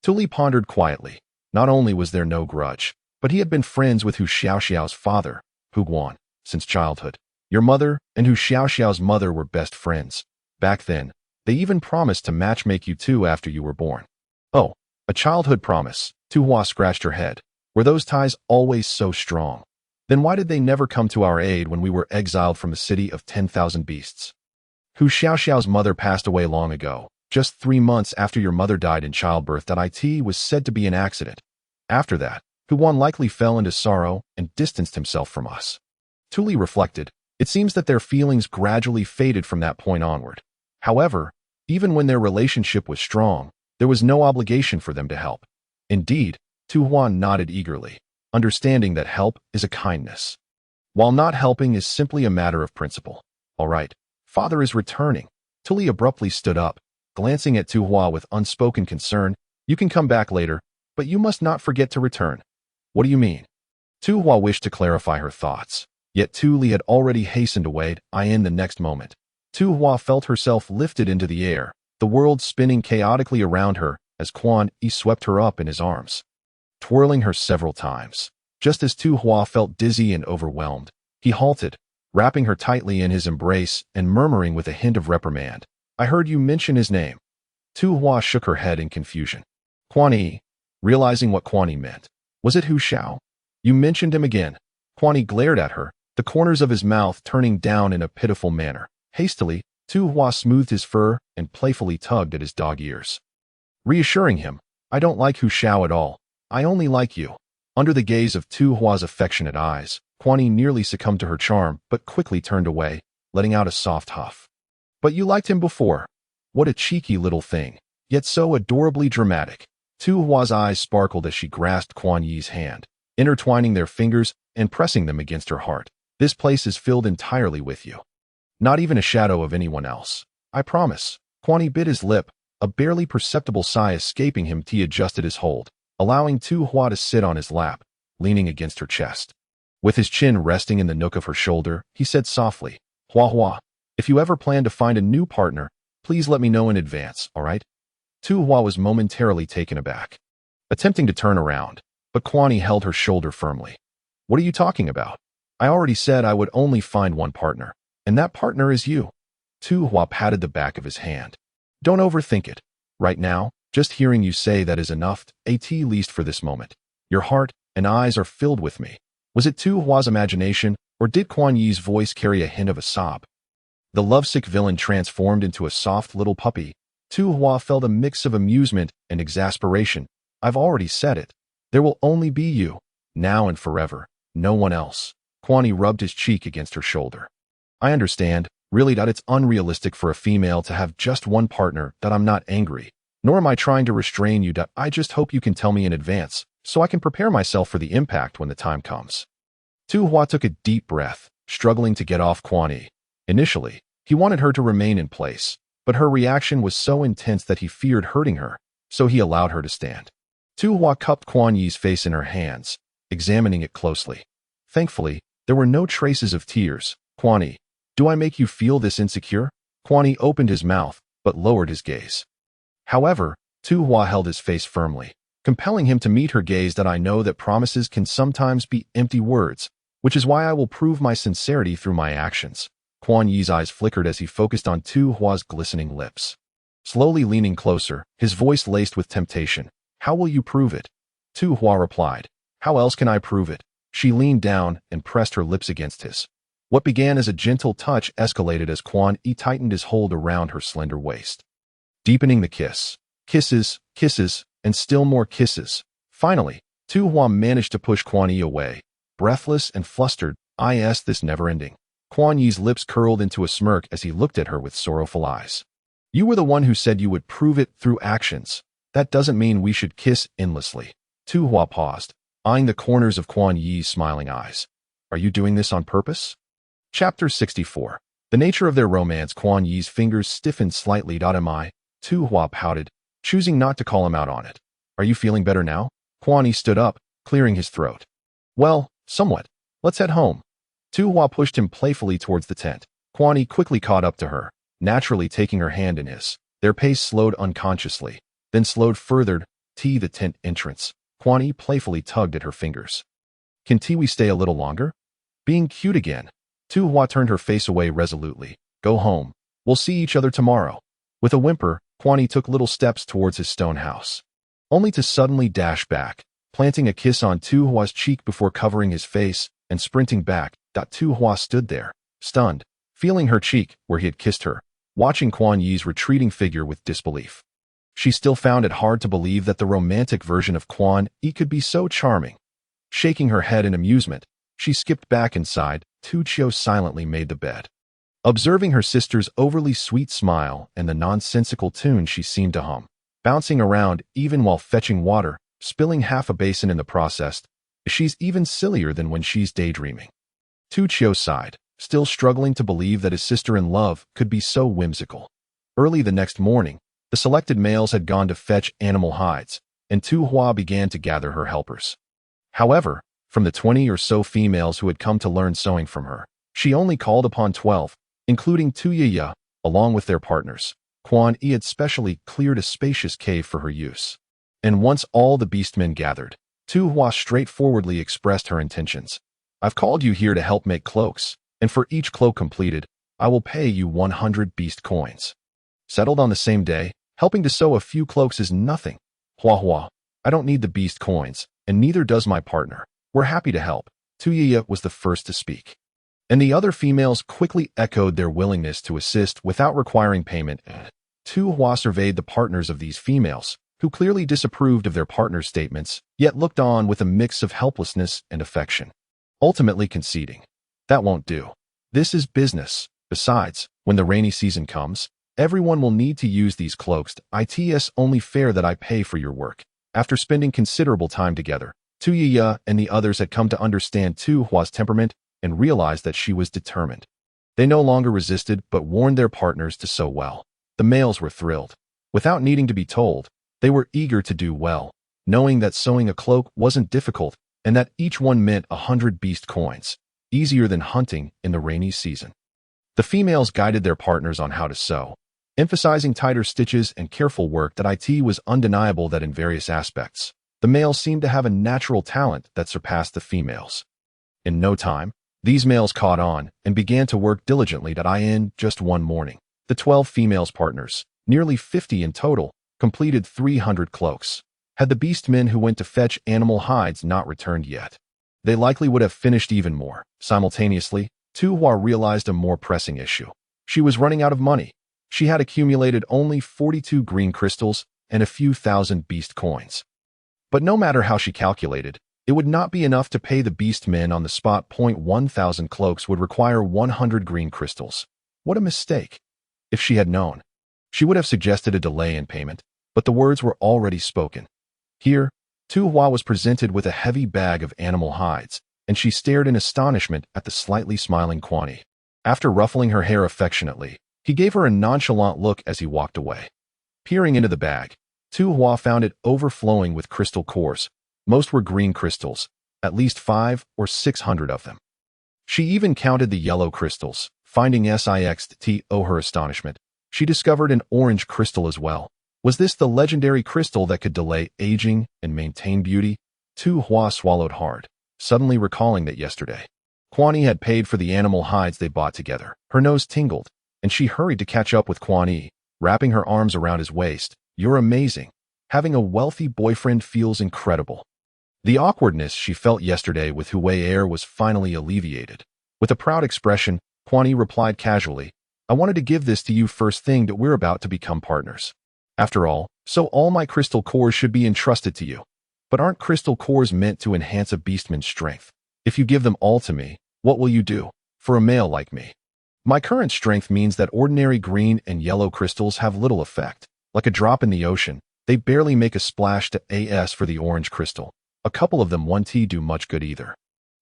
Tuli pondered quietly. Not only was there no grudge, but he had been friends with Hu Xiaoxiao's father, Hu Guan, since childhood. Your mother and Hu Xiaoxiao's mother were best friends. Back then, they even promised to matchmake you two after you were born. Oh, a childhood promise. Tu Hua scratched her head. Were those ties always so strong? Then why did they never come to our aid when we were exiled from the city of 10,000 beasts? Hu Xiaoxiao's mother passed away long ago, just 3 months after your mother died in childbirth. It was said to be an accident. After that, Hu Guan likely fell into sorrow and distanced himself from us. Tuli reflected. It seems that their feelings gradually faded from that point onward. However, even when their relationship was strong, there was no obligation for them to help. Indeed, Tu Hua nodded eagerly, understanding that help is a kindness, while not helping is simply a matter of principle. All right, Father is returning. Tuli abruptly stood up, glancing at Tu Hua with unspoken concern. You can come back later, but you must not forget to return. What do you mean? Tu Hua wished to clarify her thoughts, yet Tuli had already hastened away. In the next moment, Tu Hua felt herself lifted into the air, the world spinning chaotically around her as Quan Yi swept her up in his arms, twirling her several times. Just as Tu Hua felt dizzy and overwhelmed, he halted, wrapping her tightly in his embrace and murmuring with a hint of reprimand, I heard you mention his name. Tu Hua shook her head in confusion. Quan Yi, realizing what Quan Yi meant. Was it Hu Xiao? You mentioned him again. Quan Yi glared at her, the corners of his mouth turning down in a pitiful manner. Hastily, Tu Hua smoothed his fur and playfully tugged at his dog ears, reassuring him, I don't like Hu Xiao at all. I only like you. Under the gaze of Tu Hua's affectionate eyes, Quan Yi nearly succumbed to her charm but quickly turned away, letting out a soft huff. But you liked him before. What a cheeky little thing. yet so adorably dramatic. Tu Hua's eyes sparkled as she grasped Quan Yi's hand, intertwining their fingers and pressing them against her heart. This place is filled entirely with you. Not even a shadow of anyone else. I promise. Quan Yi bit his lip, a barely perceptible sigh escaping him. He adjusted his hold, allowing Tu Hua to sit on his lap, leaning against her chest. With his chin resting in the nook of her shoulder, he said softly, Hua, if you ever plan to find a new partner, please let me know in advance, all right? Tu Hua was momentarily taken aback, attempting to turn around, but Quan Yi held her shoulder firmly. What are you talking about? I already said I would only find one partner, and that partner is you. Tu Hua patted the back of his hand. Don't overthink it. Right now, just hearing you say that is enough, at least for this moment. Your heart and eyes are filled with me. Was it Tu Hua's imagination, or did Quan Yi's voice carry a hint of a sob? The lovesick villain transformed into a soft little puppy. Tu Hua felt a mix of amusement and exasperation. I've already said it. There will only be you, now and forever, no one else. Quan Yi rubbed his cheek against her shoulder. I understand, really, that it's unrealistic for a female to have just one partner. That I'm not angry, nor am I trying to restrain you. That I just hope you can tell me in advance, so I can prepare myself for the impact when the time comes. Tu Hua took a deep breath, struggling to get off Quan Yi. Initially, he wanted her to remain in place, but her reaction was so intense that he feared hurting her, so he allowed her to stand. Tu Hua cupped Quan Yi's face in her hands, examining it closely. Thankfully, there were no traces of tears. Quan Yi, do I make you feel this insecure? Quan Yi opened his mouth, but lowered his gaze. However, Tu Hua held his face firmly, compelling him to meet her gaze. That I know that promises can sometimes be empty words, which is why I will prove my sincerity through my actions. Quan Yi's eyes flickered as he focused on Tu Hua's glistening lips. Slowly leaning closer, his voice laced with temptation. How will you prove it? Tu Hua replied. How else can I prove it? She leaned down and pressed her lips against his. What began as a gentle touch escalated as Quan Yi tightened his hold around her slender waist, deepening the kiss. Kisses, kisses, and still more kisses. Finally, Tu Hua managed to push Quan Yi away. Breathless and flustered, this never-ending. Quan Yi's lips curled into a smirk as he looked at her with sorrowful eyes. You were the one who said you would prove it through actions. That doesn't mean we should kiss endlessly. Tu Hua paused, eyeing the corners of Quan Yi's smiling eyes. Are you doing this on purpose? Chapter 64. The nature of their romance. Quan Yi's fingers stiffened slightly. Am I? Tu Hua pouted, choosing not to call him out on it. Are you feeling better now? Quan Yi stood up, clearing his throat. Well, somewhat. Let's head home. Tu Hua pushed him playfully towards the tent. Quan Yi quickly caught up to her, naturally taking her hand in his. Their pace slowed unconsciously, then slowed further to the tent entrance. Quan Yi playfully tugged at her fingers. Can we stay a little longer? Being cute again. Tu Hua turned her face away resolutely. Go home. We'll see each other tomorrow. With a whimper, Quan Yi took little steps towards his stone house, only to suddenly dash back, planting a kiss on Tu Hua's cheek before covering his face and sprinting back. Tu Hua stood there, stunned, feeling her cheek where he had kissed her, watching Quan Yi's retreating figure with disbelief. She still found it hard to believe that the romantic version of Quan Yi could be so charming. Shaking her head in amusement, she skipped back inside. Tu Chio silently made the bed. Observing her sister's overly sweet smile and the nonsensical tune she seemed to hum, bouncing around even while fetching water, spilling half a basin in the process, she's even sillier than when she's daydreaming. Tu Chio sighed, still struggling to believe that his sister-in-love could be so whimsical. Early the next morning, the selected males had gone to fetch animal hides, and Tu Hua began to gather her helpers. However, from the 20 or so females who had come to learn sewing from her, she only called upon 12, including Tu Huahua, along with their partners. Quan Yi had specially cleared a spacious cave for her use. And once all the beastmen gathered, Tu Hua straightforwardly expressed her intentions. I've called you here to help make cloaks, and for each cloak completed, I will pay you 100 beast coins. Settled on the same day, helping to sew a few cloaks is nothing. Hua, I don't need the beast coins, and neither does my partner. We're happy to help. Tu Huahua was the first to speak, and the other females quickly echoed their willingness to assist without requiring payment. Tu Hua surveyed the partners of these females, who clearly disapproved of their partner's statements, yet looked on with a mix of helplessness and affection, ultimately conceding. That won't do. This is business. Besides, when the rainy season comes, Everyone will need to use these cloaks. It's only fair that I pay for your work. After spending considerable time together, Tu Hua and the others had come to understand Tu Hua's temperament and realized that she was determined. They no longer resisted but warned their partners to sew well. The males were thrilled. Without needing to be told, they were eager to do well, knowing that sewing a cloak wasn't difficult and that each one meant 100 beast coins, easier than hunting in the rainy season. The females guided their partners on how to sew, emphasizing tighter stitches and careful work. That it was undeniable that in various aspects, the males seemed to have a natural talent that surpassed the females. In no time, these males caught on and began to work diligently. In just one morning, the 12 females partners, nearly 50 in total, completed 300 cloaks. Had the beastmen who went to fetch animal hides not returned yet, they likely would have finished even more. Simultaneously, Tu Hua realized a more pressing issue. She was running out of money. She had accumulated only 42 green crystals and a few thousand beast coins. But no matter how she calculated, it would not be enough to pay the beastmen on the spot. 1,000 cloaks would require 100 green crystals. What a mistake! If she had known, she would have suggested a delay in payment, but the words were already spoken. Here, Tu Hua was presented with a heavy bag of animal hides, and she stared in astonishment at the slightly smiling Quan Yi. After ruffling her hair affectionately, he gave her a nonchalant look as he walked away. Peering into the bag, Tu Hua found it overflowing with crystal cores. Most were green crystals, at least 500 or 600 of them. She even counted the yellow crystals, finding her astonishment. She discovered an orange crystal as well. Was this the legendary crystal that could delay aging and maintain beauty? Tu Hua swallowed hard, suddenly recalling that yesterday, Quan Yi had paid for the animal hides they bought together. Her nose tingled, and she hurried to catch up with Quan Yi, wrapping her arms around his waist. You're amazing. Having a wealthy boyfriend feels incredible. The awkwardness she felt yesterday with Huahua was finally alleviated. With a proud expression, Quan Yi replied casually, I wanted to give this to you first thing that we're about to become partners. After all, so all my crystal cores should be entrusted to you. But aren't crystal cores meant to enhance a beastman's strength? If you give them all to me, what will you do for a male like me? My current strength means that ordinary green and yellow crystals have little effect. Like a drop in the ocean, they barely make a splash. As for the orange crystal, a couple of them won't do much good either.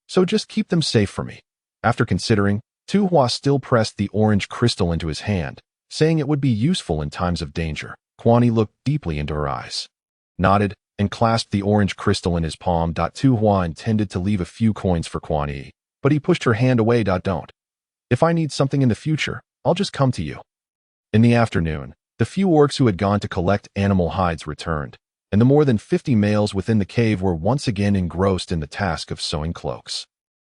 So just keep them safe for me. After considering, Tu Hua still pressed the orange crystal into his hand, saying it would be useful in times of danger. Quan Yi looked deeply into her eyes, nodded, and clasped the orange crystal in his palm. Tu Hua intended to leave a few coins for Quan Yi, but he pushed her hand away. Don't. If I need something in the future, I'll just come to you. In the afternoon, the few orcs who had gone to collect animal hides returned, and the more than 50 males within the cave were once again engrossed in the task of sewing cloaks.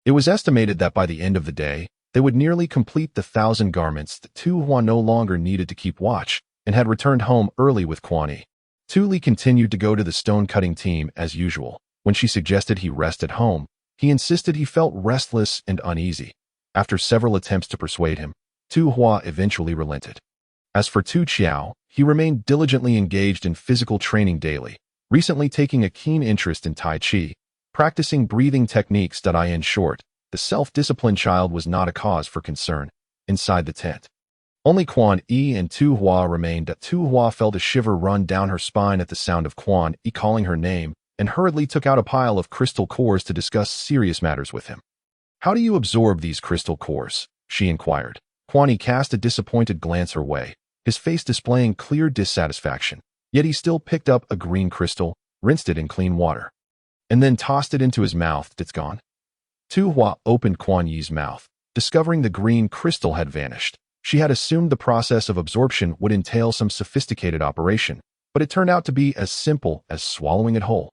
It was estimated that by the end of the day, they would nearly complete the 1,000 garments. That Tu Hua no longer needed to keep watch and had returned home early with Quan Yi. Tu Li continued to go to the stone-cutting team as usual. When she suggested he rest at home, he insisted he felt restless and uneasy. After several attempts to persuade him, Tu Hua eventually relented. As for Tu Qiao, he remained diligently engaged in physical training daily, recently taking a keen interest in Tai Chi, practicing breathing techniques. In short, the self-disciplined child was not a cause for concern. Inside the tent, only Quan Yi and Tu Hua remained. Tu Hua felt a shiver run down her spine at the sound of Quan Yi calling her name and hurriedly took out a pile of crystal cores to discuss serious matters with him. How do you absorb these crystal cores? She inquired. Quan Yi cast a disappointed glance her way, his face displaying clear dissatisfaction. Yet he still picked up a green crystal, rinsed it in clean water, and then tossed it into his mouth. It's gone. Tu Hua opened Quan Yi's mouth, discovering the green crystal had vanished. She had assumed the process of absorption would entail some sophisticated operation, but it turned out to be as simple as swallowing it whole.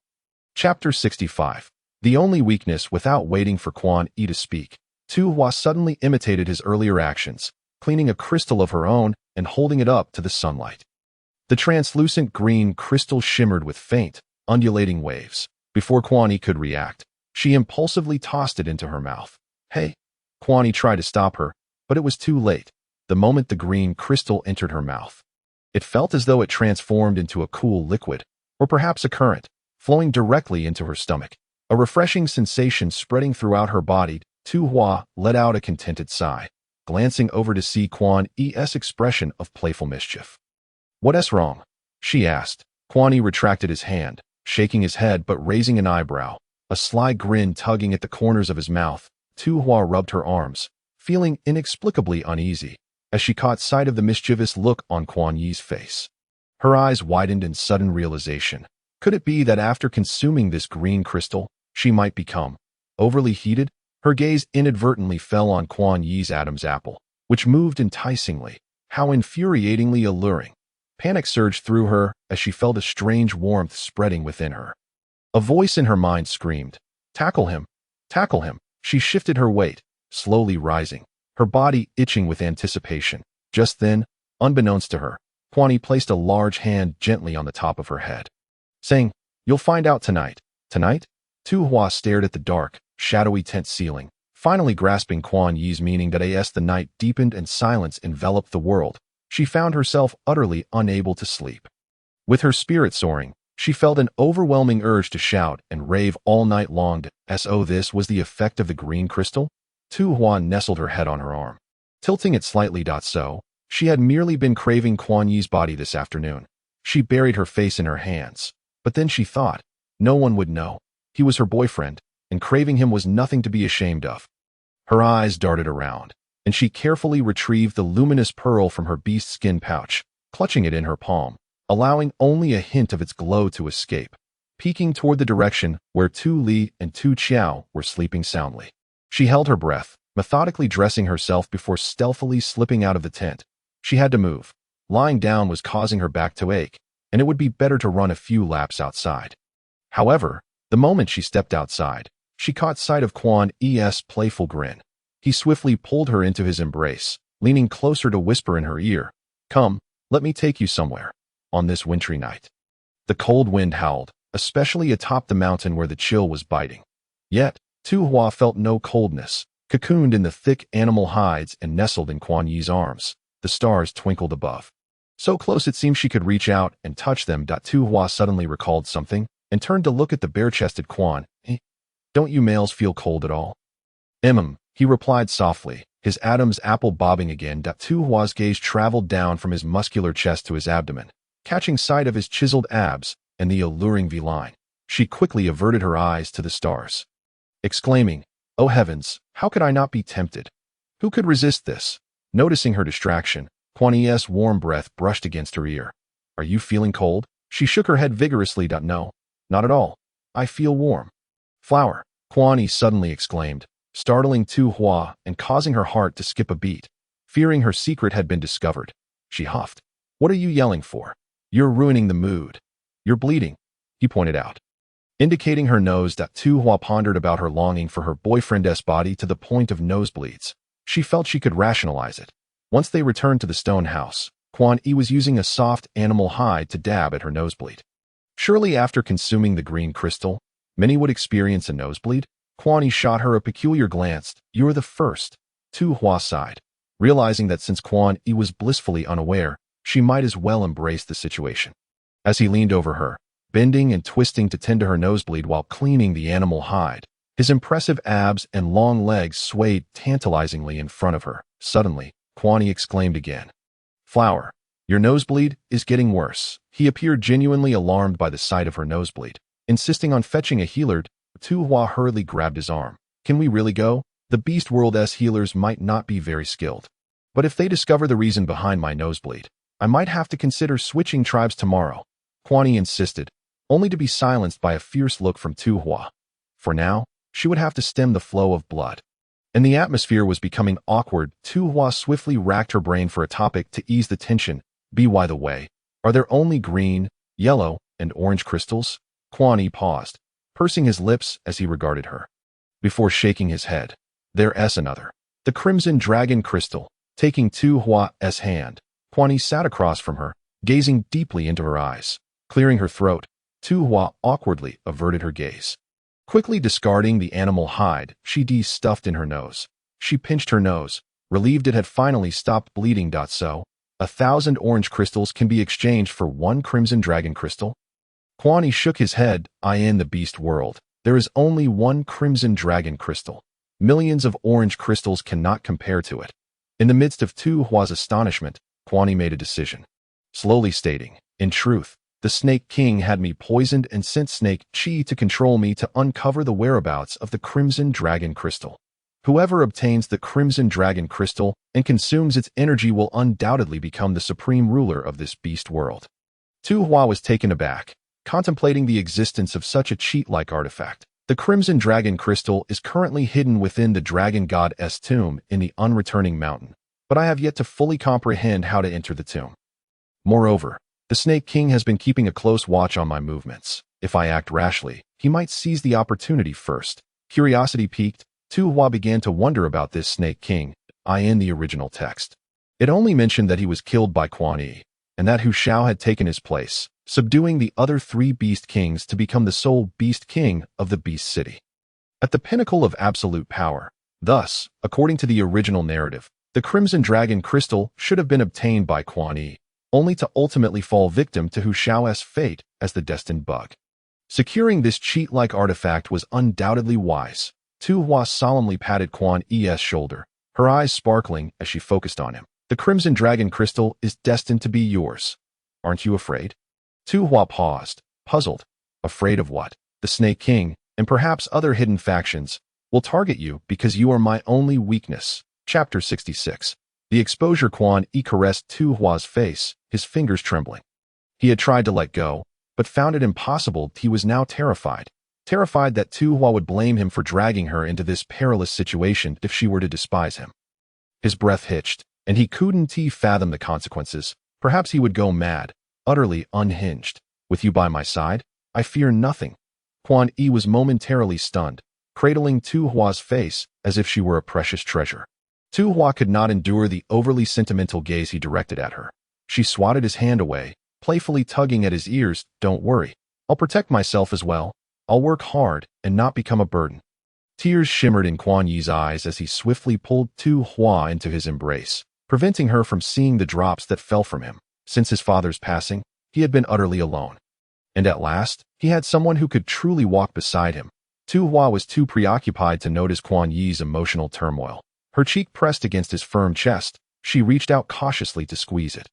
Chapter 65. The only weakness. Without waiting for Quan Yi to speak, Tu Hua suddenly imitated his earlier actions, cleaning a crystal of her own and holding it up to the sunlight. The translucent green crystal shimmered with faint, undulating waves. Before Quan Yi could react, she impulsively tossed it into her mouth. Hey! Quan Yi tried to stop her, but it was too late. The moment the green crystal entered her mouth, it felt as though it transformed into a cool liquid, or perhaps a current, flowing directly into her stomach. A refreshing sensation spreading throughout her body. Tu Hua let out a contented sigh. glancing over to see Quan Yi's expression of playful mischief. "What's wrong?" she asked. Quan Yi retracted his hand, shaking his head but raising an eyebrow, a sly grin tugging at the corners of his mouth. Tu Hua rubbed her arms, feeling inexplicably uneasy, as she caught sight of the mischievous look on Quan Yi's face. Her eyes widened in sudden realization. Could it be that after consuming this green crystal, she might become overly heated? Her gaze inadvertently fell on Quan Yi's Adam's apple, which moved enticingly. How infuriatingly alluring. Panic surged through her as she felt a strange warmth spreading within her. A voice in her mind screamed, "Tackle him! Tackle him!" She shifted her weight, slowly rising, her body itching with anticipation. Just then, unbeknownst to her, Quan Yi placed a large hand gently on the top of her head, saying, "You'll find out tonight." Tonight? Tu Hua stared at the dark, shadowy tent ceiling, finally grasping Quan Yi's meaning that as the night deepened and silence enveloped the world, she found herself utterly unable to sleep. With her spirit soaring, she felt an overwhelming urge to shout and rave all night long. So this was the effect of the green crystal? Tu Hua nestled her head on her arm, tilting it slightly. So, she had merely been craving Quan Yi's body this afternoon. She buried her face in her hands, but then she thought, no one would know. He was her boyfriend, and craving him was nothing to be ashamed of. Her eyes darted around, and she carefully retrieved the luminous pearl from her beast skin pouch, clutching it in her palm, allowing only a hint of its glow to escape, peeking toward the direction where Tu Li and Tu Qiao were sleeping soundly. She held her breath, methodically dressing herself before stealthily slipping out of the tent. She had to move. Lying down was causing her back to ache, and it would be better to run a few laps outside. However, the moment she stepped outside, she caught sight of Quan Yi's playful grin. He swiftly pulled her into his embrace, leaning closer to whisper in her ear, "Come, let me take you somewhere." On this wintry night, the cold wind howled, especially atop the mountain where the chill was biting. Yet, Tu Hua felt no coldness. Cocooned in the thick animal hides and nestled in Quan Yi's arms, the stars twinkled above. So close it seemed she could reach out and touch them. Tu Hua suddenly recalled something and turned to look at the bare-chested Quan. "Don't you males feel cold at all?" He replied softly, his Adam's apple bobbing again. Tu Hua's gaze traveled down from his muscular chest to his abdomen, catching sight of his chiseled abs and the alluring V-line. She quickly averted her eyes to the stars, exclaiming, "Oh heavens, how could I not be tempted? Who could resist this?" Noticing her distraction, Quan Yi's warm breath brushed against her ear. "Are you feeling cold?" She shook her head vigorously. "No, not at all. I feel warm." "Flower," Quan Yi suddenly exclaimed, startling Tu Hua and causing her heart to skip a beat. Fearing her secret had been discovered, she huffed. "What are you yelling for? You're ruining the mood. You're bleeding," he pointed out, indicating her nose. Tu Hua pondered about her longing for her boyfriend's body to the point of nosebleeds. She felt she could rationalize it. Once they returned to the stone house, Quan Yi was using a soft animal hide to dab at her nosebleed. Surely after consuming the green crystal, many would experience a nosebleed? Quan Yi shot her a peculiar glance. "You're the first." Tu Hua sighed, realizing that since Quan Yi was blissfully unaware, she might as well embrace the situation. As he leaned over her, bending and twisting to tend to her nosebleed while cleaning the animal hide, his impressive abs and long legs swayed tantalizingly in front of her. Suddenly, Quan Yi exclaimed again, "Flower, your nosebleed is getting worse." He appeared genuinely alarmed by the sight of her nosebleed. Insisting on fetching a healer, Tu Hua hurriedly grabbed his arm. "Can we really go? The Beast World's healers might not be very skilled. But if they discover the reason behind my nosebleed, I might have to consider switching tribes tomorrow." Quan Yi insisted, only to be silenced by a fierce look from Tu Hua. For now, she would have to stem the flow of blood. And the atmosphere was becoming awkward. Tu Hua swiftly racked her brain for a topic to ease the tension. By the way, are there only green, yellow, and orange crystals?" Quan Yi paused, pursing his lips as he regarded her, before shaking his head. "There's another. The crimson dragon crystal." Taking Tu Hua's hand, Quan Yi sat across from her, gazing deeply into her eyes. Clearing her throat, Tu Hua awkwardly averted her gaze. Quickly discarding the animal hide, she de-stuffed in her nose. She pinched her nose, relieved it had finally stopped bleeding. So, 1,000 orange crystals can be exchanged for 1 crimson dragon crystal? Quan Yi shook his head. In the beast world, there is only 1 crimson dragon crystal. Millions of orange crystals cannot compare to it. In the midst of Tu Hua's astonishment, Quan Yi made a decision, slowly stating, "In truth, the Snake King had me poisoned and sent Snake Qi to control me to uncover the whereabouts of the Crimson Dragon Crystal. Whoever obtains the Crimson Dragon Crystal and consumes its energy will undoubtedly become the supreme ruler of this beast world." Tu Hua was taken aback, contemplating the existence of such a cheat-like artifact. The Crimson Dragon Crystal is currently hidden within the Dragon God's tomb in the Unreturning Mountain, but I have yet to fully comprehend how to enter the tomb. Moreover, the Snake King has been keeping a close watch on my movements. If I act rashly, he might seize the opportunity first. Curiosity piqued, Tu Hua began to wonder about this Snake King. In the original text, it only mentioned that he was killed by Quan Yi, and that Hu Shao had taken his place, subduing the other 3 Beast Kings to become the sole Beast King of the Beast City. At the pinnacle of absolute power. Thus, according to the original narrative, the Crimson Dragon Crystal should have been obtained by Quan Yi, only to ultimately fall victim to Hu Shao's fate as the destined bug. Securing this cheat-like artifact was undoubtedly wise. Tu Hua solemnly patted Quan Yi's shoulder, her eyes sparkling as she focused on him. "The Crimson Dragon Crystal is destined to be yours. Aren't you afraid?" Tu Hua paused, puzzled. Afraid of what? The Snake King, and perhaps other hidden factions, will target you because you are my only weakness. Chapter 66. The exposure. Quan Yi caressed Tu Hua's face, his fingers trembling. He had tried to let go, but found it impossible. He was now terrified that Tu Hua would blame him for dragging her into this perilous situation if she were to despise him. His breath hitched, and he couldn't fathom the consequences. Perhaps he would go mad, utterly unhinged. "With you by my side, I fear nothing." Quan Yi was momentarily stunned, cradling Tu Hua's face as if she were a precious treasure. Tu Hua could not endure the overly sentimental gaze he directed at her. She swatted his hand away, playfully tugging at his ears. "Don't worry. I'll protect myself as well. I'll work hard and not become a burden." Tears shimmered in Quan Yi's eyes as he swiftly pulled Tu Hua into his embrace, preventing her from seeing the drops that fell from him. Since his father's passing, he had been utterly alone. And at last, he had someone who could truly walk beside him. Tu Hua was too preoccupied to notice Quan Yi's emotional turmoil. Her cheek pressed against his firm chest, she reached out cautiously to squeeze it.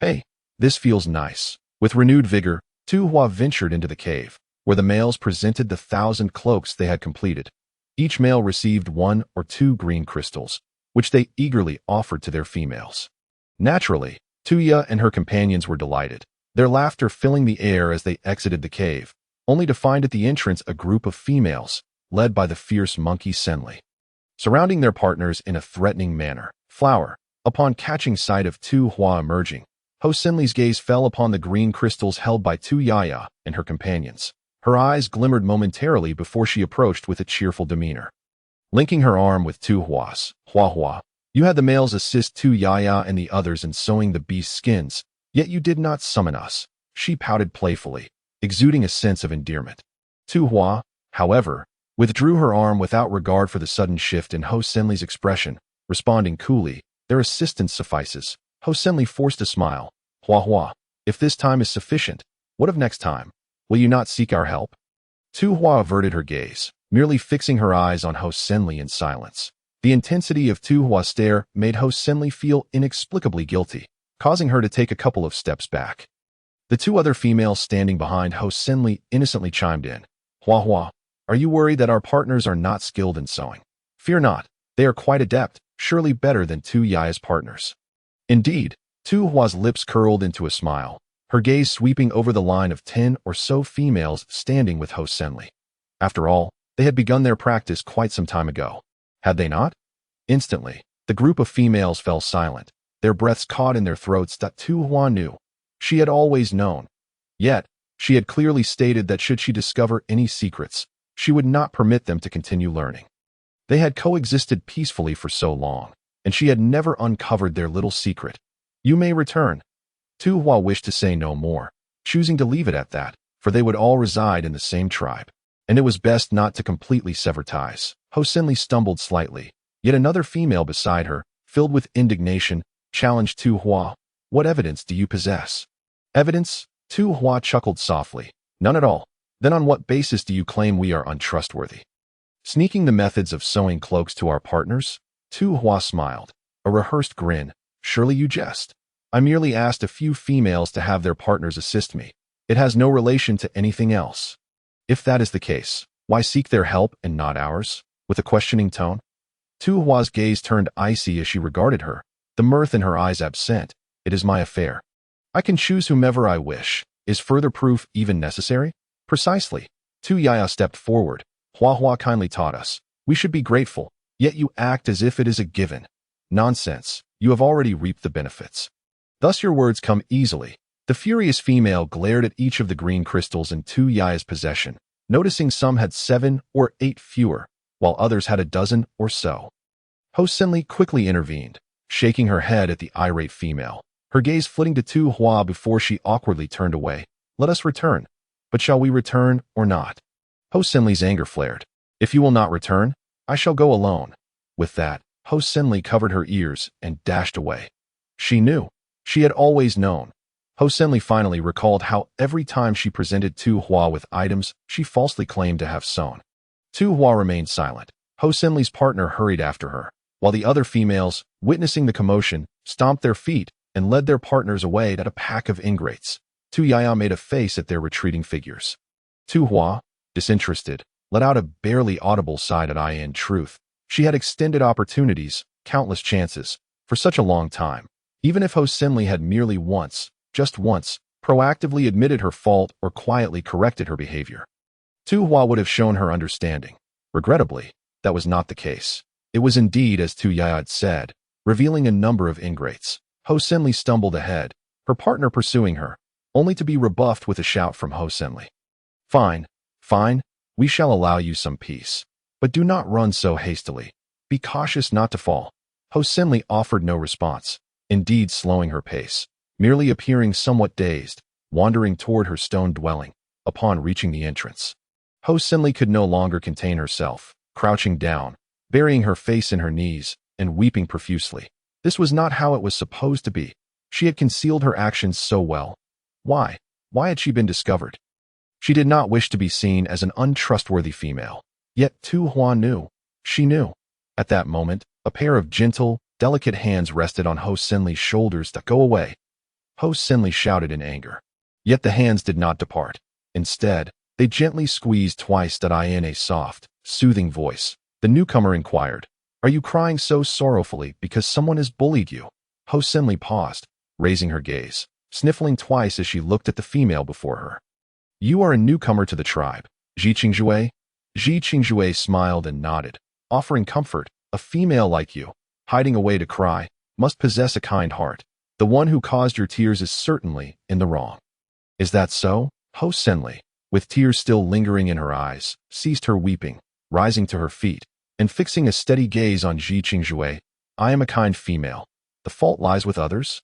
"Hey, this feels nice." With renewed vigor, Tu Hua ventured into the cave, where the males presented the 1,000 cloaks they had completed. Each male received 1 or 2 green crystals, which they eagerly offered to their females. Naturally, Tuya and her companions were delighted, their laughter filling the air as they exited the cave, only to find at the entrance a group of females, led by the fierce monkey Senli, surrounding their partners in a threatening manner. Flower. Upon catching sight of Tu Hua emerging, Ho Senli's gaze fell upon the green crystals held by Tu Yaya and her companions. Her eyes glimmered momentarily before she approached with a cheerful demeanor. Linking her arm with Tu Hua's, Huahua, "You had the males assist Tu Yaya and the others in sewing the beast's skins, yet you did not summon us." She pouted playfully, exuding a sense of endearment. Tu Hua, however, withdrew her arm without regard for the sudden shift in Ho Senli's expression, responding coolly, "Their assistance suffices." Ho Senli forced a smile. "Huahua, if this time is sufficient, what of next time? Will you not seek our help?" Tu Hua averted her gaze, merely fixing her eyes on Ho Senli in silence. The intensity of Tu Hua's stare made Ho Senli feel inexplicably guilty, causing her to take a couple of steps back. The 2 other females standing behind Ho Senli innocently chimed in. "Huahua, are you worried that our partners are not skilled in sewing? Fear not, they are quite adept, surely better than Tu Yaya's partners." Indeed, Tu Hua's lips curled into a smile, her gaze sweeping over the line of 10 or so females standing with Ho Senli. After all, they had begun their practice quite some time ago. Had they not? Instantly, the group of females fell silent, their breaths caught in their throats. Tu Hua knew. She had always known. Yet, she had clearly stated that should she discover any secrets, she would not permit them to continue learning. They had coexisted peacefully for so long, and she had never uncovered their little secret. "You may return." Tu Hua wished to say no more, choosing to leave it at that, for they would all reside in the same tribe, and it was best not to completely sever ties. Ho Senli stumbled slightly, yet another female beside her, filled with indignation, challenged Tu Hua. "What evidence do you possess?" "Evidence?" Tu Hua chuckled softly. "None at all. Then on what basis do you claim we are untrustworthy?" "Sneaking the methods of sewing cloaks to our partners?" Tu Hua smiled. a rehearsed grin. Surely you jest. I merely asked a few females to have their partners assist me. It has no relation to anything else. If that is the case, why seek their help and not ours? With a questioning tone. Tu Hua's gaze turned icy as she regarded her, the mirth in her eyes absent. It is my affair. I can choose whomever I wish. Is further proof even necessary? Precisely. Tu Huahua stepped forward. Huahua kindly taught us. We should be grateful, yet you act as if it is a given. Nonsense. You have already reaped the benefits. Thus your words come easily. The furious female glared at each of the green crystals in Tu Huahua's possession, noticing some had 7 or 8 fewer, while others had a dozen or so. Ho Senli quickly intervened, shaking her head at the irate female, her gaze flitting to Tu Hua before she awkwardly turned away. Let us return. But shall we return or not? Ho Senli's anger flared. If you will not return, I shall go alone. With that, Ho Senli covered her ears and dashed away. She knew. She had always known. Ho Senli finally recalled how every time she presented Tu Hua with items she falsely claimed to have sewn. Tu Hua remained silent. Ho Senli's partner hurried after her, while the other females, witnessing the commotion, stomped their feet and led their partners away at a pack of ingrates. Tu Huahua made a face at their retreating figures. Tu Hua, disinterested, let out a barely audible sigh at I. In truth, she had extended opportunities, countless chances, for such a long time. Even if Ho Senli had merely once, just once, proactively admitted her fault or quietly corrected her behavior, Tu Hua would have shown her understanding. Regrettably, that was not the case. It was indeed as Tu Huahua had said, revealing a number of ingrates. Ho Senli stumbled ahead, her partner pursuing her, only to be rebuffed with a shout from Ho Senli. Fine, fine, we shall allow you some peace. But do not run so hastily. Be cautious not to fall. Ho Senli offered no response, indeed slowing her pace, merely appearing somewhat dazed, wandering toward her stone dwelling, upon reaching the entrance. Ho Senli could no longer contain herself, crouching down, burying her face in her knees, and weeping profusely. This was not how it was supposed to be. She had concealed her actions so well. Why? Why had she been discovered? She did not wish to be seen as an untrustworthy female. Yet Tu Hua knew. She knew. At that moment, a pair of gentle, delicate hands rested on Ho Senli's shoulders. Go away. Ho Senli shouted in anger. Yet the hands did not depart. Instead, they gently squeezed twice. In a soft, soothing voice, the newcomer inquired, Are you crying so sorrowfully because someone has bullied you? Ho Senli paused, raising her gaze, sniffling twice as she looked at the female before her. You are a newcomer to the tribe, Ji Qingjue? Ji Qingjue smiled and nodded, offering comfort. A female like you, hiding away to cry, must possess a kind heart. The one who caused your tears is certainly in the wrong. Is that so? Ho Senli, with tears still lingering in her eyes, ceased her weeping, rising to her feet, and fixing a steady gaze on Ji Qingjue. I am a kind female. The fault lies with others?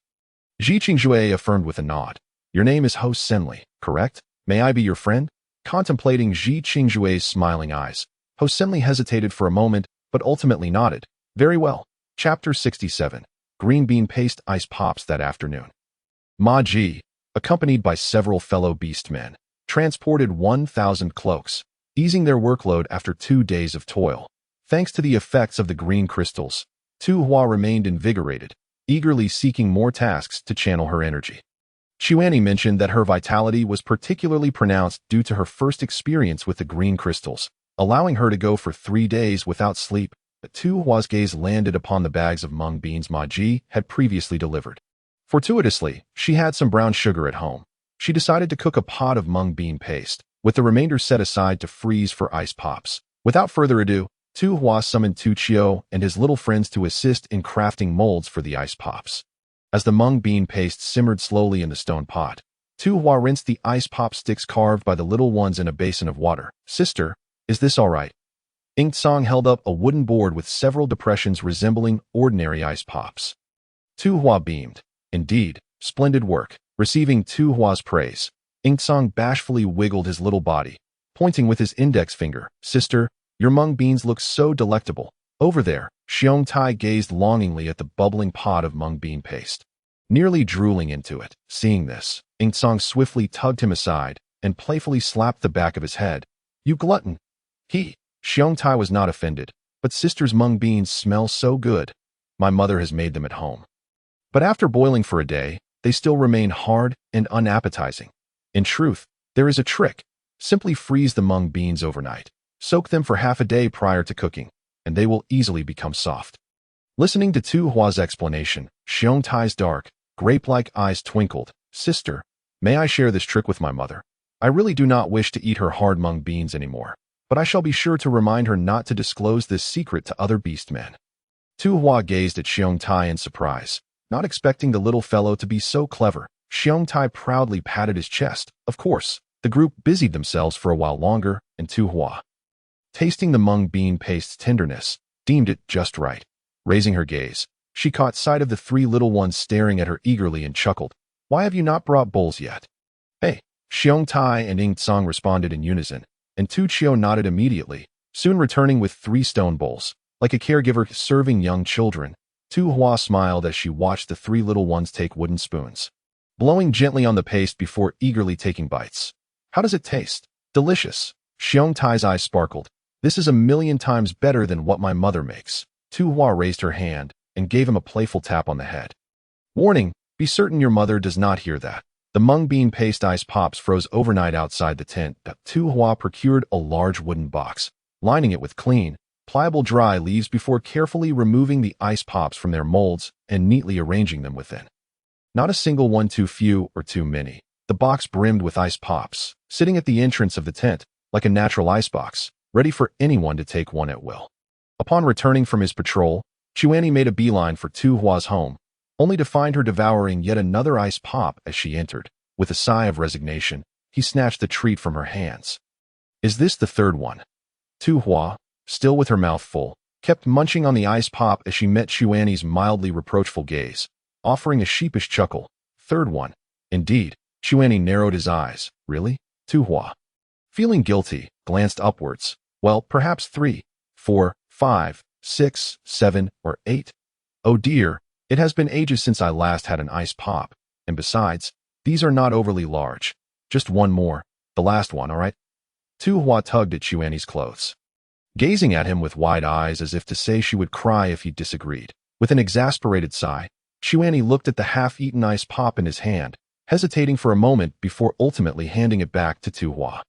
Ji Qingjue affirmed with a nod. Your name is Ho Senli, correct? May I be your friend? Contemplating Ji Qingjue's smiling eyes, Ho Senli hesitated for a moment, but ultimately nodded. Very well. Chapter 67. Green bean paste ice pops that afternoon. Ma Ji, accompanied by several fellow beastmen, transported 1,000 cloaks, easing their workload after 2 days of toil. Thanks to the effects of the green crystals, Tu Hua remained invigorated, eagerly seeking more tasks to channel her energy. Xuanyi mentioned that her vitality was particularly pronounced due to her first experience with the green crystals, allowing her to go for 3 days without sleep. But Tu Hua's gaze landed upon the bags of mung beans Ma Ji had previously delivered. Fortuitously, she had some brown sugar at home. She decided to cook a pot of mung bean paste, with the remainder set aside to freeze for ice pops. Without further ado, Tu Hua summoned Tu Chio and his little friends to assist in crafting molds for the ice pops. As the mung bean paste simmered slowly in the stone pot, Tu Hua rinsed the ice pop sticks carved by the little ones in a basin of water. Sister, is this all right? Inktsong held up a wooden board with several depressions resembling ordinary ice pops. Tu Hua beamed. Indeed, splendid work. Receiving Tu Hua's praise, Inktsong bashfully wiggled his little body, pointing with his index finger. Sister, your mung beans look so delectable. Over there, Xiong Tai gazed longingly at the bubbling pot of mung bean paste, nearly drooling into it. Seeing this, Inktsong swiftly tugged him aside and playfully slapped the back of his head. You glutton! Xiong Tai was not offended, but sister's mung beans smell so good. My mother has made them at home. But after boiling for a day, they still remain hard and unappetizing. In truth, there is a trick. Simply freeze the mung beans overnight. Soak them for half a day prior to cooking, and they will easily become soft. Listening to Tu Hua's explanation, Xiong Tai's dark, grape-like eyes twinkled. Sister, may I share this trick with my mother? I really do not wish to eat her hard mung beans anymore, but I shall be sure to remind her not to disclose this secret to other beastmen. Tu Hua gazed at Xiong Tai in surprise, not expecting the little fellow to be so clever. Xiong Tai proudly patted his chest. Of course, the group busied themselves for a while longer, and Tu Hua, tasting the mung bean paste's tenderness, deemed it just right. Raising her gaze, she caught sight of the three little ones staring at her eagerly and chuckled. Why have you not brought bowls yet? Hey, Xiong Tai and Ying Tsang responded in unison, and Tu Chio nodded immediately, soon returning with 3 stone bowls. Like a caregiver serving young children, Tu Hua smiled as she watched the 3 little ones take wooden spoons, blowing gently on the paste before eagerly taking bites. How does it taste? Delicious. Xiong Tai's eyes sparkled. This is 1,000,000 times better than what my mother makes. Tu Hua raised her hand and gave him a playful tap on the head. Warning, be certain your mother does not hear that. The mung bean paste ice pops froze overnight outside the tent. Tu Hua procured a large wooden box, lining it with clean, pliable dry leaves before carefully removing the ice pops from their molds and neatly arranging them within. Not a single one too few or too many. The box brimmed with ice pops, sitting at the entrance of the tent, like a natural icebox, ready for anyone to take one at will. Upon returning from his patrol, Chuanyi made a beeline for Tu Hua's home, only to find her devouring yet another ice pop as she entered. With a sigh of resignation, he snatched the treat from her hands. Is this the 3rd one? Tu Hua, still with her mouth full, kept munching on the ice pop as she met Chuanyi's mildly reproachful gaze, offering a sheepish chuckle. 3rd one. Indeed. Chuanyi narrowed his eyes. Really? Tu Hua, feeling guilty, glanced upwards. Well, perhaps 3, 4, 5, 6, 7, or 8. Oh dear, it has been ages since I last had an ice pop, and besides, these are not overly large. Just one more, the last one, all right? Tu Hua tugged at Chuanyi's clothes, gazing at him with wide eyes as if to say she would cry if he disagreed. With an exasperated sigh, Chuanyi looked at the half-eaten ice pop in his hand, hesitating for a moment before ultimately handing it back to Tu Hua.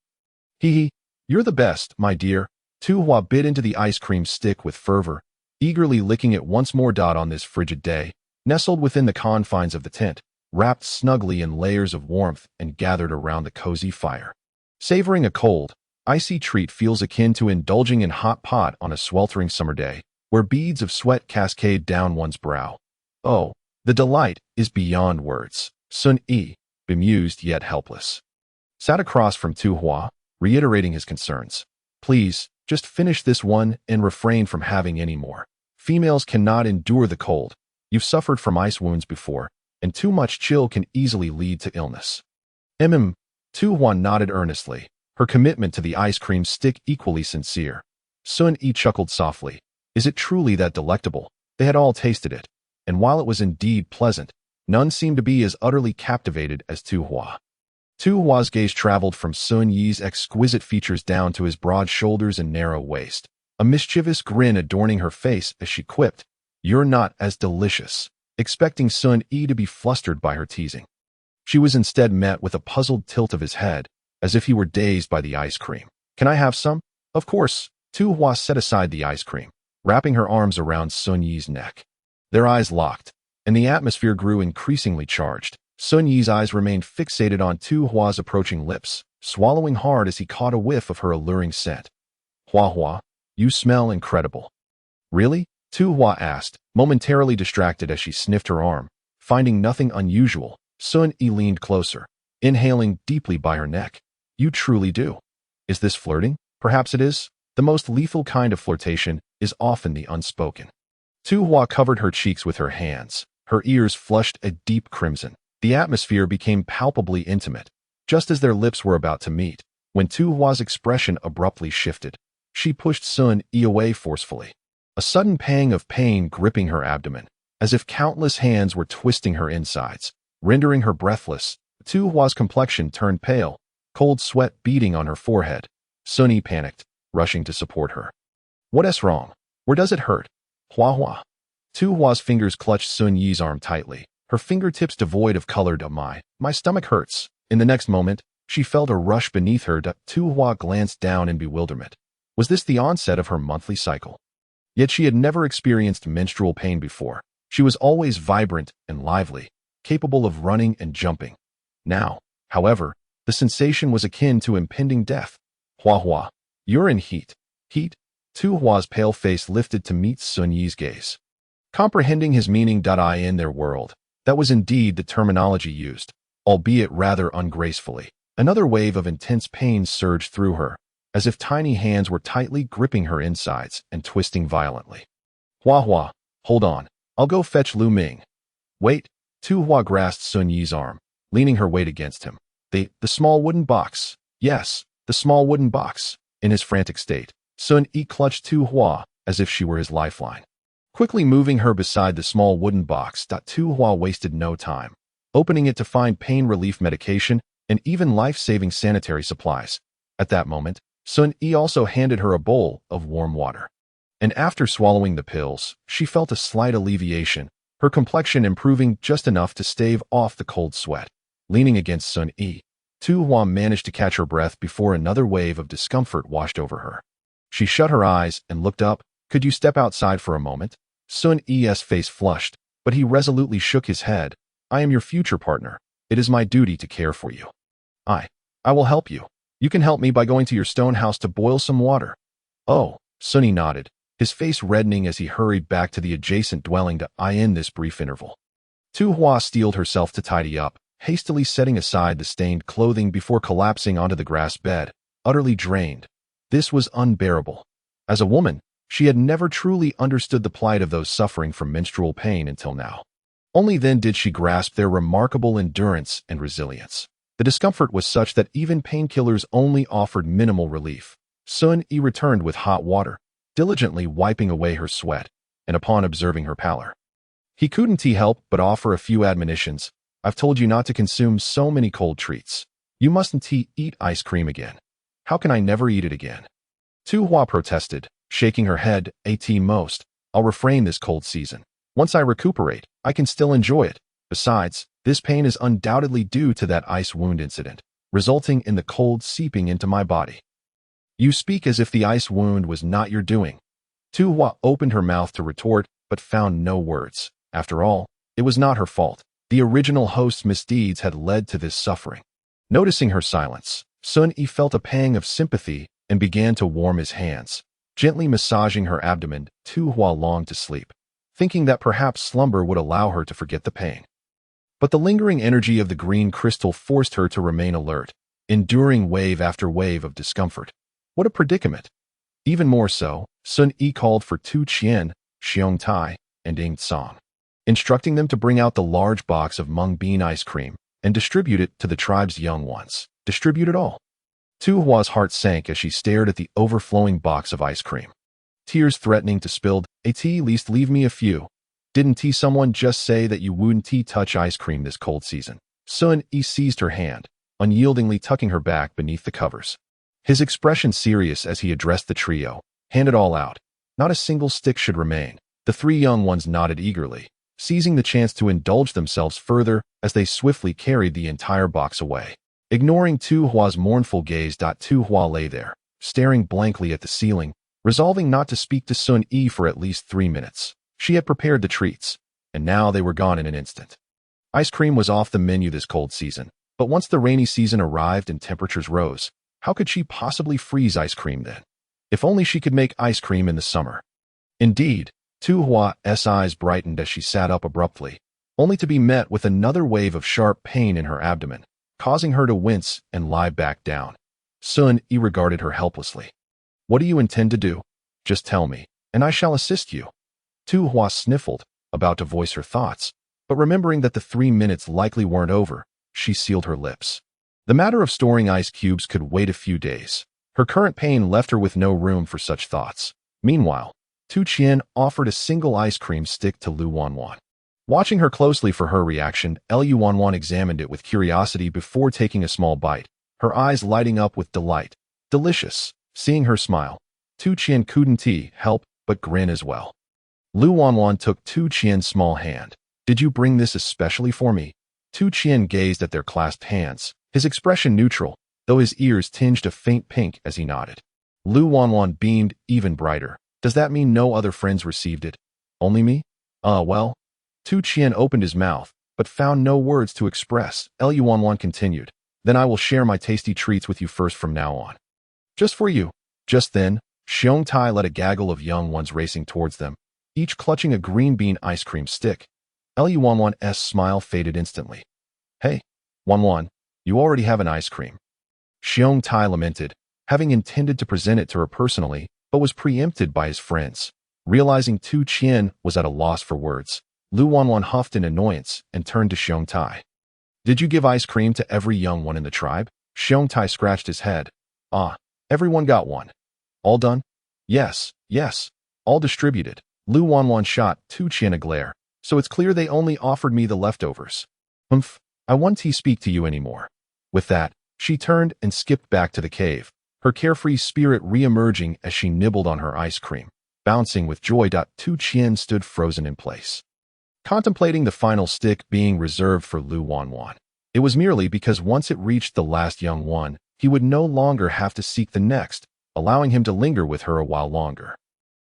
Hee, you're the best, my dear. Tu Hua bit into the ice cream stick with fervor, eagerly licking it once more. On this frigid day, nestled within the confines of the tent, wrapped snugly in layers of warmth and gathered around the cozy fire. Savoring a cold, icy treat feels akin to indulging in hot pot on a sweltering summer day, where beads of sweat cascade down one's brow. Oh, the delight is beyond words. Sun Yi, bemused yet helpless, sat across from Tu Hua, reiterating his concerns. Please, just finish this one and refrain from having any more. Females cannot endure the cold. You've suffered from ice wounds before, and too much chill can easily lead to illness. Tu Hua nodded earnestly, her commitment to the ice cream stick equally sincere. Sun Yi chuckled softly. Is it truly that delectable? They had all tasted it, and while it was indeed pleasant, none seemed to be as utterly captivated as Tu Hua. Tu Hua's gaze traveled from Sun Yi's exquisite features down to his broad shoulders and narrow waist, a mischievous grin adorning her face as she quipped, "You're not as delicious," expecting Sun Yi to be flustered by her teasing. She was instead met with a puzzled tilt of his head, as if he were dazed by the ice cream. Can I have some? Of course. Tu Hua set aside the ice cream, wrapping her arms around Sun Yi's neck. Their eyes locked, and the atmosphere grew increasingly charged. Sun Yi's eyes remained fixated on Tu Hua's approaching lips, swallowing hard as he caught a whiff of her alluring scent. Hua, you smell incredible. Really? Tu Hua asked, momentarily distracted as she sniffed her arm. Finding nothing unusual, Sun Yi leaned closer, inhaling deeply by her neck. You truly do. Is this flirting? Perhaps it is. The most lethal kind of flirtation is often the unspoken. Tu Hua covered her cheeks with her hands, her ears flushed a deep crimson. The atmosphere became palpably intimate, just as their lips were about to meet, when Tu Hua's expression abruptly shifted. She pushed Sun Yi away forcefully, a sudden pang of pain gripping her abdomen, as if countless hands were twisting her insides, rendering her breathless. Tu Hua's complexion turned pale, cold sweat beading on her forehead. Sun Yi panicked, rushing to support her. What is wrong? Where does it hurt? Hua. Tu Hua's fingers clutched Sun Yi's arm tightly, her fingertips devoid of color. My stomach hurts. In the next moment, she felt a rush beneath her. Tu Hua glanced down in bewilderment. Was this the onset of her monthly cycle? Yet she had never experienced menstrual pain before. She was always vibrant and lively, capable of running and jumping. Now, however, the sensation was akin to impending death. Hua, you're in heat. Heat? Tu Hua's pale face lifted to meet Sun Yi's gaze. Comprehending his meaning. In their world, that was indeed the terminology used, albeit rather ungracefully. Another wave of intense pain surged through her, as if tiny hands were tightly gripping her insides and twisting violently. Hua, hold on. I'll go fetch Lu Ming. Wait. Tu Hua grasped Sun Yi's arm, leaning her weight against him. The small wooden box. Yes, the small wooden box. In his frantic state, Sun Yi clutched Tu Hua as if she were his lifeline. Quickly moving her beside the small wooden box, Tu Hua wasted no time, opening it to find pain relief medication and even life-saving sanitary supplies. At that moment, Sun Yi also handed her a bowl of warm water. And after swallowing the pills, she felt a slight alleviation, her complexion improving just enough to stave off the cold sweat. Leaning against Sun Yi, Tu Hua managed to catch her breath before another wave of discomfort washed over her. She shut her eyes and looked up. Could you step outside for a moment? Sun Yi's face flushed, but he resolutely shook his head. I am your future partner. It is my duty to care for you. I will help you. You can help me by going to your stone house to boil some water. Oh, Sun Yi nodded, his face reddening as he hurried back to the adjacent dwelling to end this brief interval. Tu Hua steeled herself to tidy up, hastily setting aside the stained clothing before collapsing onto the grass bed, utterly drained. This was unbearable. As a woman, she had never truly understood the plight of those suffering from menstrual pain until now. Only then did she grasp their remarkable endurance and resilience. The discomfort was such that even painkillers only offered minimal relief. Sun Yi returned with hot water, diligently wiping away her sweat, and upon observing her pallor, he couldn't help but offer a few admonitions. I've told you not to consume so many cold treats. You mustn't eat ice cream again. How can I never eat it again? Tu Hua protested, shaking her head. Most, I'll refrain this cold season. Once I recuperate, I can still enjoy it. Besides, this pain is undoubtedly due to that ice wound incident, resulting in the cold seeping into my body. You speak as if the ice wound was not your doing. Tu Hua opened her mouth to retort, but found no words. After all, it was not her fault. The original host's misdeeds had led to this suffering. Noticing her silence, Sun Yi felt a pang of sympathy and began to warm his hands, gently massaging her abdomen. Tu Hua longed to sleep, thinking that perhaps slumber would allow her to forget the pain. But the lingering energy of the green crystal forced her to remain alert, enduring wave after wave of discomfort. What a predicament! Even more so, Sun Yi called for Tu Qian, Xiong Tai, and Ying Song, instructing them to bring out the large box of mung bean ice cream and distribute it to the tribe's young ones. Distribute it all. Tu Hua's heart sank as she stared at the overflowing box of ice cream. Tears threatening to spill. Least leave me a few. Didn't someone just say that you wouldn't touch ice cream this cold season? Sun Yi seized her hand, unyieldingly tucking her back beneath the covers. His expression serious as he addressed the trio. Hand it all out. Not a single stick should remain. The three young ones nodded eagerly, seizing the chance to indulge themselves further as they swiftly carried the entire box away. Ignoring Tu Hua's mournful gaze, Tu Hua lay there, staring blankly at the ceiling, resolving not to speak to Sun Yi for at least 3 minutes. She had prepared the treats, and now they were gone in an instant. Ice cream was off the menu this cold season, but once the rainy season arrived and temperatures rose, how could she possibly freeze ice cream then? If only she could make ice cream in the summer. Indeed, Tu Hua's eyes brightened as she sat up abruptly, only to be met with another wave of sharp pain in her abdomen, causing her to wince and lie back down. Sun Yi regarded her helplessly. What do you intend to do? Just tell me, and I shall assist you. Tu Hua sniffled, about to voice her thoughts, but remembering that the 3 minutes likely weren't over, she sealed her lips. The matter of storing ice cubes could wait a few days. Her current pain left her with no room for such thoughts. Meanwhile, Tu Qian offered a single ice cream stick to Lu Wanwan. Watching her closely for her reaction, Lu Wanwan examined it with curiosity before taking a small bite, her eyes lighting up with delight. Delicious. Seeing her smile, Tu Qian couldn't help but grin as well. Lu Wanwan took Tu Qian's small hand. Did you bring this especially for me? Tu Qian gazed at their clasped hands, his expression neutral, though his ears tinged a faint pink as he nodded. Lu Wanwan beamed even brighter. Does that mean no other friends received it? Only me? Well. Tu Qian opened his mouth, but found no words to express. Lu Wanwan continued. Then I will share my tasty treats with you first from now on. Just for you. Just then, Xiong Tai let a gaggle of young ones racing towards them, each clutching a green bean ice cream stick. Lu Wanwan's smile faded instantly. Hey, Wanwan, you already have an ice cream. Xiong Tai lamented, having intended to present it to her personally, but was preempted by his friends. Realizing Tu Qian was at a loss for words, Lu Wanwan huffed in annoyance and turned to Xiong Tai. Did you give ice cream to every young one in the tribe? Xiong Tai scratched his head. Everyone got one. All done? Yes, all distributed. Lu Wanwan shot Tu Qian a glare. So it's clear they only offered me the leftovers. I won't speak to you anymore. With that, she turned and skipped back to the cave, her carefree spirit re-emerging as she nibbled on her ice cream, bouncing with joy. Tu Qian stood frozen in place, contemplating the final stick being reserved for Lu Wanwan. It was merely because once it reached the last young one, he would no longer have to seek the next, allowing him to linger with her a while longer.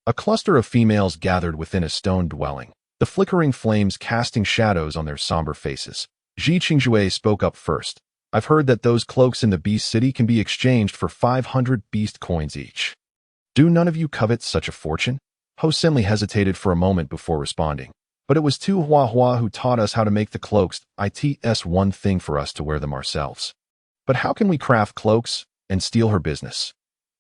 A cluster of females gathered within a stone dwelling, the flickering flames casting shadows on their somber faces. Ji Qingjue spoke up first. I've heard that those cloaks in the Beast City can be exchanged for 500 beast coins each. Do none of you covet such a fortune? Ho Senli hesitated for a moment before responding. But it was Tu Huahua who taught us how to make the cloaks. It's one thing for us to wear them ourselves. But how can we craft cloaks and steal her business?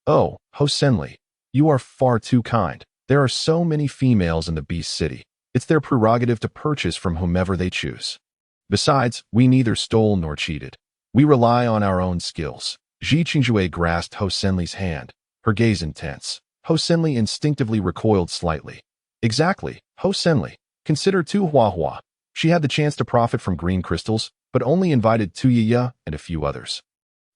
Oh, Ho Senli, you are far too kind. There are so many females in the Beast City. It's their prerogative to purchase from whomever they choose. Besides, we neither stole nor cheated. We rely on our own skills. Ji Qingjue grasped Ho Senli's hand, her gaze intense. Ho Senli instinctively recoiled slightly. Exactly, Ho Senli. Consider Tu Huahua. She had the chance to profit from green crystals, but only invited Tu Yiya and a few others,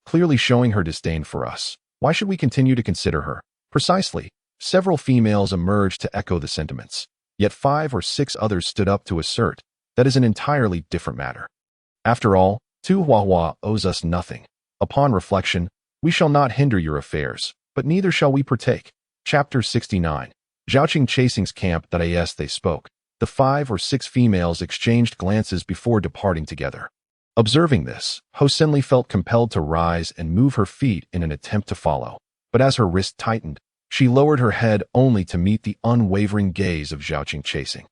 clearly showing her disdain for us. Why should we continue to consider her? Precisely. Several females emerged to echo the sentiments, yet 5 or 6 others stood up to assert that is an entirely different matter. After all, Tu Huahua owes us nothing. Upon reflection, we shall not hinder your affairs, but neither shall we partake. Chapter 69. Zhaoqing Chasing's camp. As they spoke, the 5 or 6 females exchanged glances before departing together. Observing this, Ho Senli felt compelled to rise and move her feet in an attempt to follow. But as her wrist tightened, she lowered her head only to meet the unwavering gaze of Zhaoqing Chasing,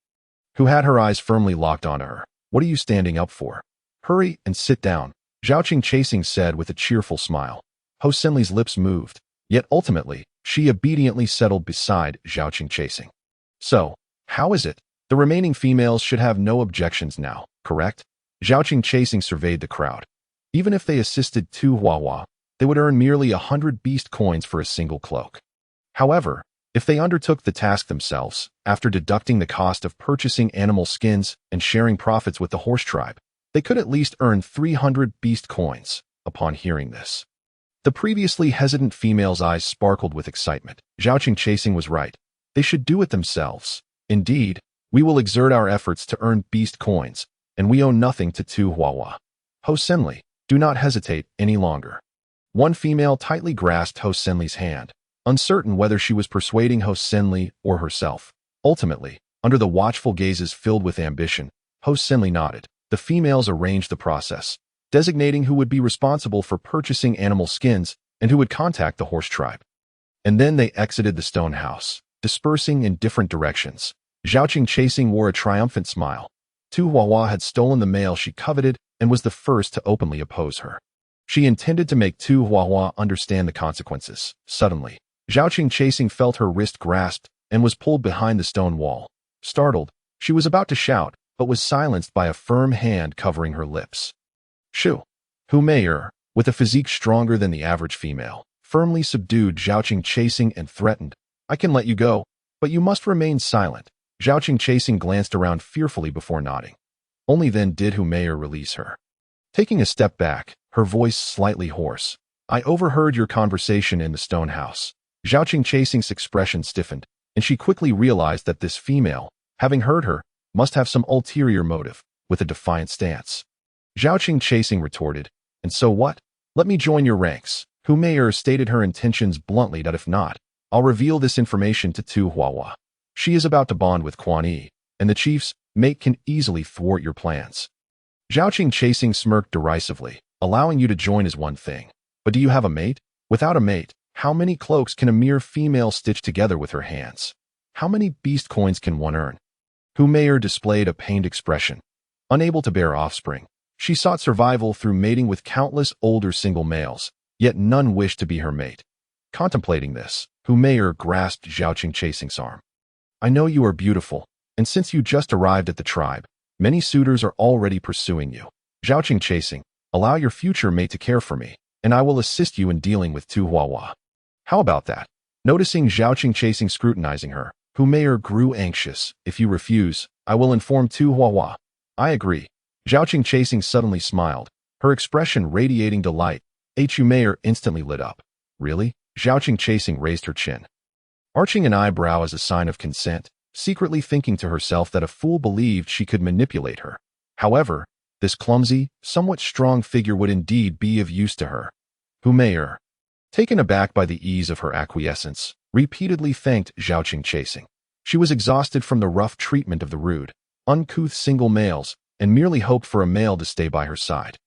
who had her eyes firmly locked onto her. What are you standing up for? Hurry and sit down, Zhaoqing Chasing said with a cheerful smile. Ho Senli's lips moved, yet ultimately, she obediently settled beside Zhaoqing Chasing. So, how is it? The remaining females should have no objections now, correct? Zhaoqing Chasing surveyed the crowd. Even if they assisted Tu Huahua, they would earn merely 100 beast coins for a single cloak. However, if they undertook the task themselves, after deducting the cost of purchasing animal skins and sharing profits with the horse tribe, they could at least earn 300 beast coins. Upon hearing this, the previously hesitant female's eyes sparkled with excitement. Zhaoqing Chasing was right. They should do it themselves. Indeed, we will exert our efforts to earn beast coins, and we owe nothing to Tu Huahua. Ho Senli, do not hesitate any longer. One female tightly grasped Ho Senli's hand, uncertain whether she was persuading Ho Senli or herself. Ultimately, under the watchful gazes filled with ambition, Ho Senli nodded. The females arranged the process, designating who would be responsible for purchasing animal skins and who would contact the horse tribe. And then they exited the stone house, dispersing in different directions. Zhaoqing Chasing wore a triumphant smile. Tu Huahua had stolen the mail she coveted and was the first to openly oppose her. She intended to make Tu Huahua understand the consequences. Suddenly, Zhaoqing Chasing felt her wrist grasped and was pulled behind the stone wall. Startled, she was about to shout, but was silenced by a firm hand covering her lips. Shu Mayer, with a physique stronger than the average female, firmly subdued Zhaoqing Chasing and threatened, I can let you go, but you must remain silent. Zhaoqing Chasing glanced around fearfully before nodding. Only then did Hu Mayer release her. Taking a step back, her voice slightly hoarse, I overheard your conversation in the stone house. Zhaoqing Chasing's expression stiffened, and she quickly realized that this female, having heard her, must have some ulterior motive, with a defiant stance. Zhao Chasing retorted, "And so what? Let me join your ranks." Humayr stated her intentions bluntly that if not, I'll reveal this information to Tu Huahua. She is about to bond with Quan Yi, and the chief's mate can easily thwart your plans. Zhao Chasing smirked derisively. Allowing you to join is one thing, but do you have a mate? Without a mate, how many cloaks can a mere female stitch together with her hands? How many beast coins can one earn? Humayr displayed a pained expression. Unable to bear offspring, she sought survival through mating with countless older single males, yet none wished to be her mate. Contemplating this, Humayr grasped Zhao Chasing's arm. "I know you are beautiful, and since you just arrived at the tribe, many suitors are already pursuing you. Zhao Chasing, allow your future mate to care for me, and I will assist you in dealing with Tu Huahua." "How about that?" Noticing Zhao Chasing scrutinizing her, Humayr grew anxious. "If you refuse, I will inform Tu Huahua." "I agree." Zhao Chasing suddenly smiled, her expression radiating delight. Humayr instantly lit up. "Really?" Zhao Chasing raised her chin, arching an eyebrow as a sign of consent, secretly thinking to herself that a fool believed she could manipulate her. However, this clumsy, somewhat strong figure would indeed be of use to her. Humayr, taken aback by the ease of her acquiescence, repeatedly thanked Zhao Chasing. She was exhausted from the rough treatment of the rude, uncouth single males, and merely hoped for a male to stay by her side.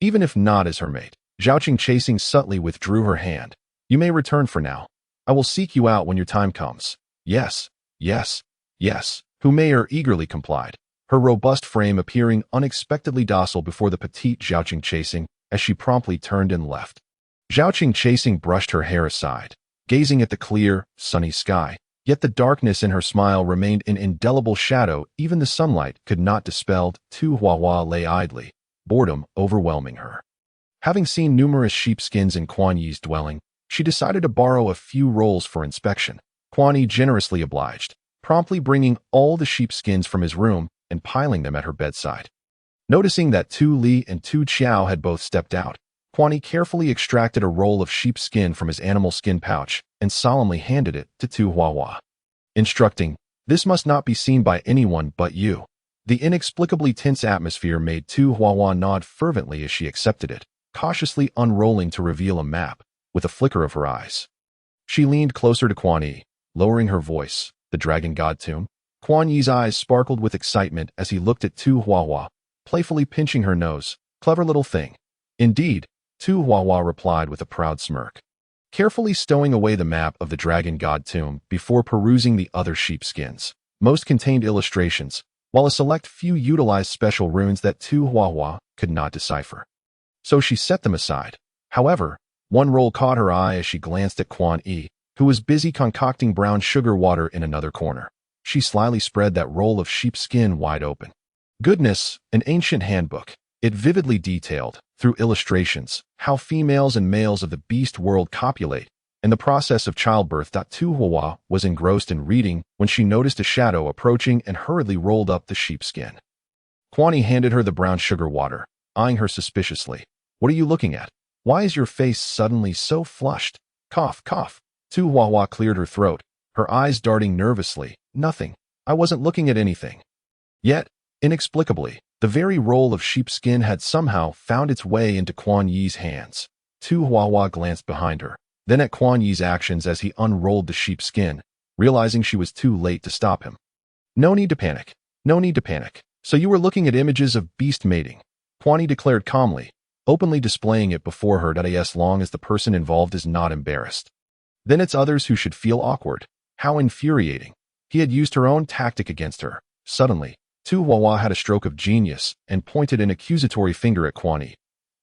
Even if not as her mate, Zhao Chasing subtly withdrew her hand. "You may return for now. I will seek you out when your time comes." "Yes, yes, yes." Humayr eagerly complied, her robust frame appearing unexpectedly docile before the petite Zhao Chasing as she promptly turned and left. Zhao Chasing brushed her hair aside, gazing at the clear, sunny sky, yet the darkness in her smile remained an indelible shadow even the sunlight could not dispel. Tu Huahua lay idly, boredom overwhelming her. Having seen numerous sheepskins in Quan Yi's dwelling, she decided to borrow a few rolls for inspection. Quan Yi generously obliged, promptly bringing all the sheepskins from his room and piling them at her bedside. Noticing that Tu Li and Tu Qiao had both stepped out, Quan Yi carefully extracted a roll of sheepskin from his animal skin pouch and solemnly handed it to Tu Huahua, instructing, "This must not be seen by anyone but you." The inexplicably tense atmosphere made Tu Huahua nod fervently as she accepted it, cautiously unrolling to reveal a map, with a flicker of her eyes. She leaned closer to Quan Yi, lowering her voice. "The Dragon God Tomb?" Quan Yi's eyes sparkled with excitement as he looked at Tu Huahua, playfully pinching her nose. "Clever little thing." "Indeed," Tu Huahua replied with a proud smirk, carefully stowing away the map of the Dragon God Tomb before perusing the other sheepskins. Most contained illustrations, while a select few utilized special runes that Tu Huahua could not decipher. So she set them aside. However, one roll caught her eye as she glanced at Quan Yi, who was busy concocting brown sugar water in another corner. She slyly spread that roll of sheepskin wide open. Goodness, an ancient handbook. It vividly detailed, through illustrations, how females and males of the beast world copulate, and the process of childbirth. Tu Hua was engrossed in reading when she noticed a shadow approaching and hurriedly rolled up the sheepskin. Quan Yi handed her the brown sugar water, eyeing her suspiciously. "What are you looking at? Why is your face suddenly so flushed?" Cough, cough. Tu Hua cleared her throat, her eyes darting nervously. "Nothing. I wasn't looking at anything." Yet, inexplicably, the very roll of sheepskin had somehow found its way into Quan Yi's hands. Tu Hua glanced behind her, then at Quan Yi's actions as he unrolled the sheepskin, realizing she was too late to stop him. "No need to panic. No need to panic. So you were looking at images of beast mating," Quan Yi declared calmly, openly displaying it before her. As long as the person involved is not embarrassed, then it's others who should feel awkward. How infuriating. He had used her own tactic against her. Suddenly, Tu Hua had a stroke of genius and pointed an accusatory finger at Quan Yi.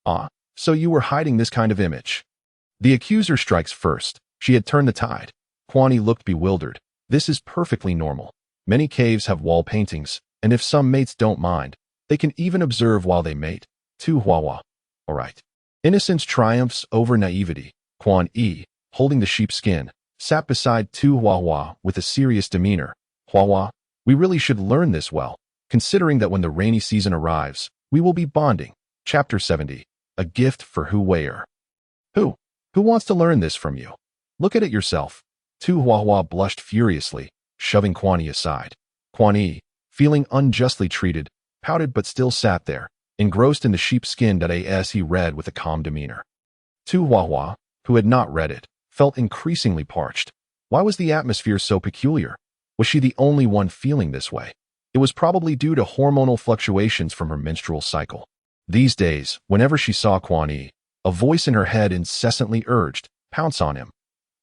"Ah, so you were hiding this kind of image." The accuser strikes first. She had turned the tide. Quan Yi looked bewildered. "This is perfectly normal. Many caves have wall paintings, and if some mates don't mind, they can even observe while they mate." Tu Hua. "All right." Innocence triumphs over naivety. Quan Yi, holding the sheepskin, sat beside Tu Hua with a serious demeanor. "Hua, we really should learn this well, considering that when the rainy season arrives, we will be bonding." Chapter 70. A gift for Humayr. Who wants to learn this from you? Look at it yourself." Tu Huahua blushed furiously, shoving Quan Yi aside. Quan Yi, feeling unjustly treated, pouted but still sat there, engrossed in the sheepskin as he read with a calm demeanor. Tu Huahua, who had not read it, felt increasingly parched. Why was the atmosphere so peculiar? Was she the only one feeling this way? It was probably due to hormonal fluctuations from her menstrual cycle. These days, whenever she saw Quan Yi, a voice in her head incessantly urged, "Pounce on him.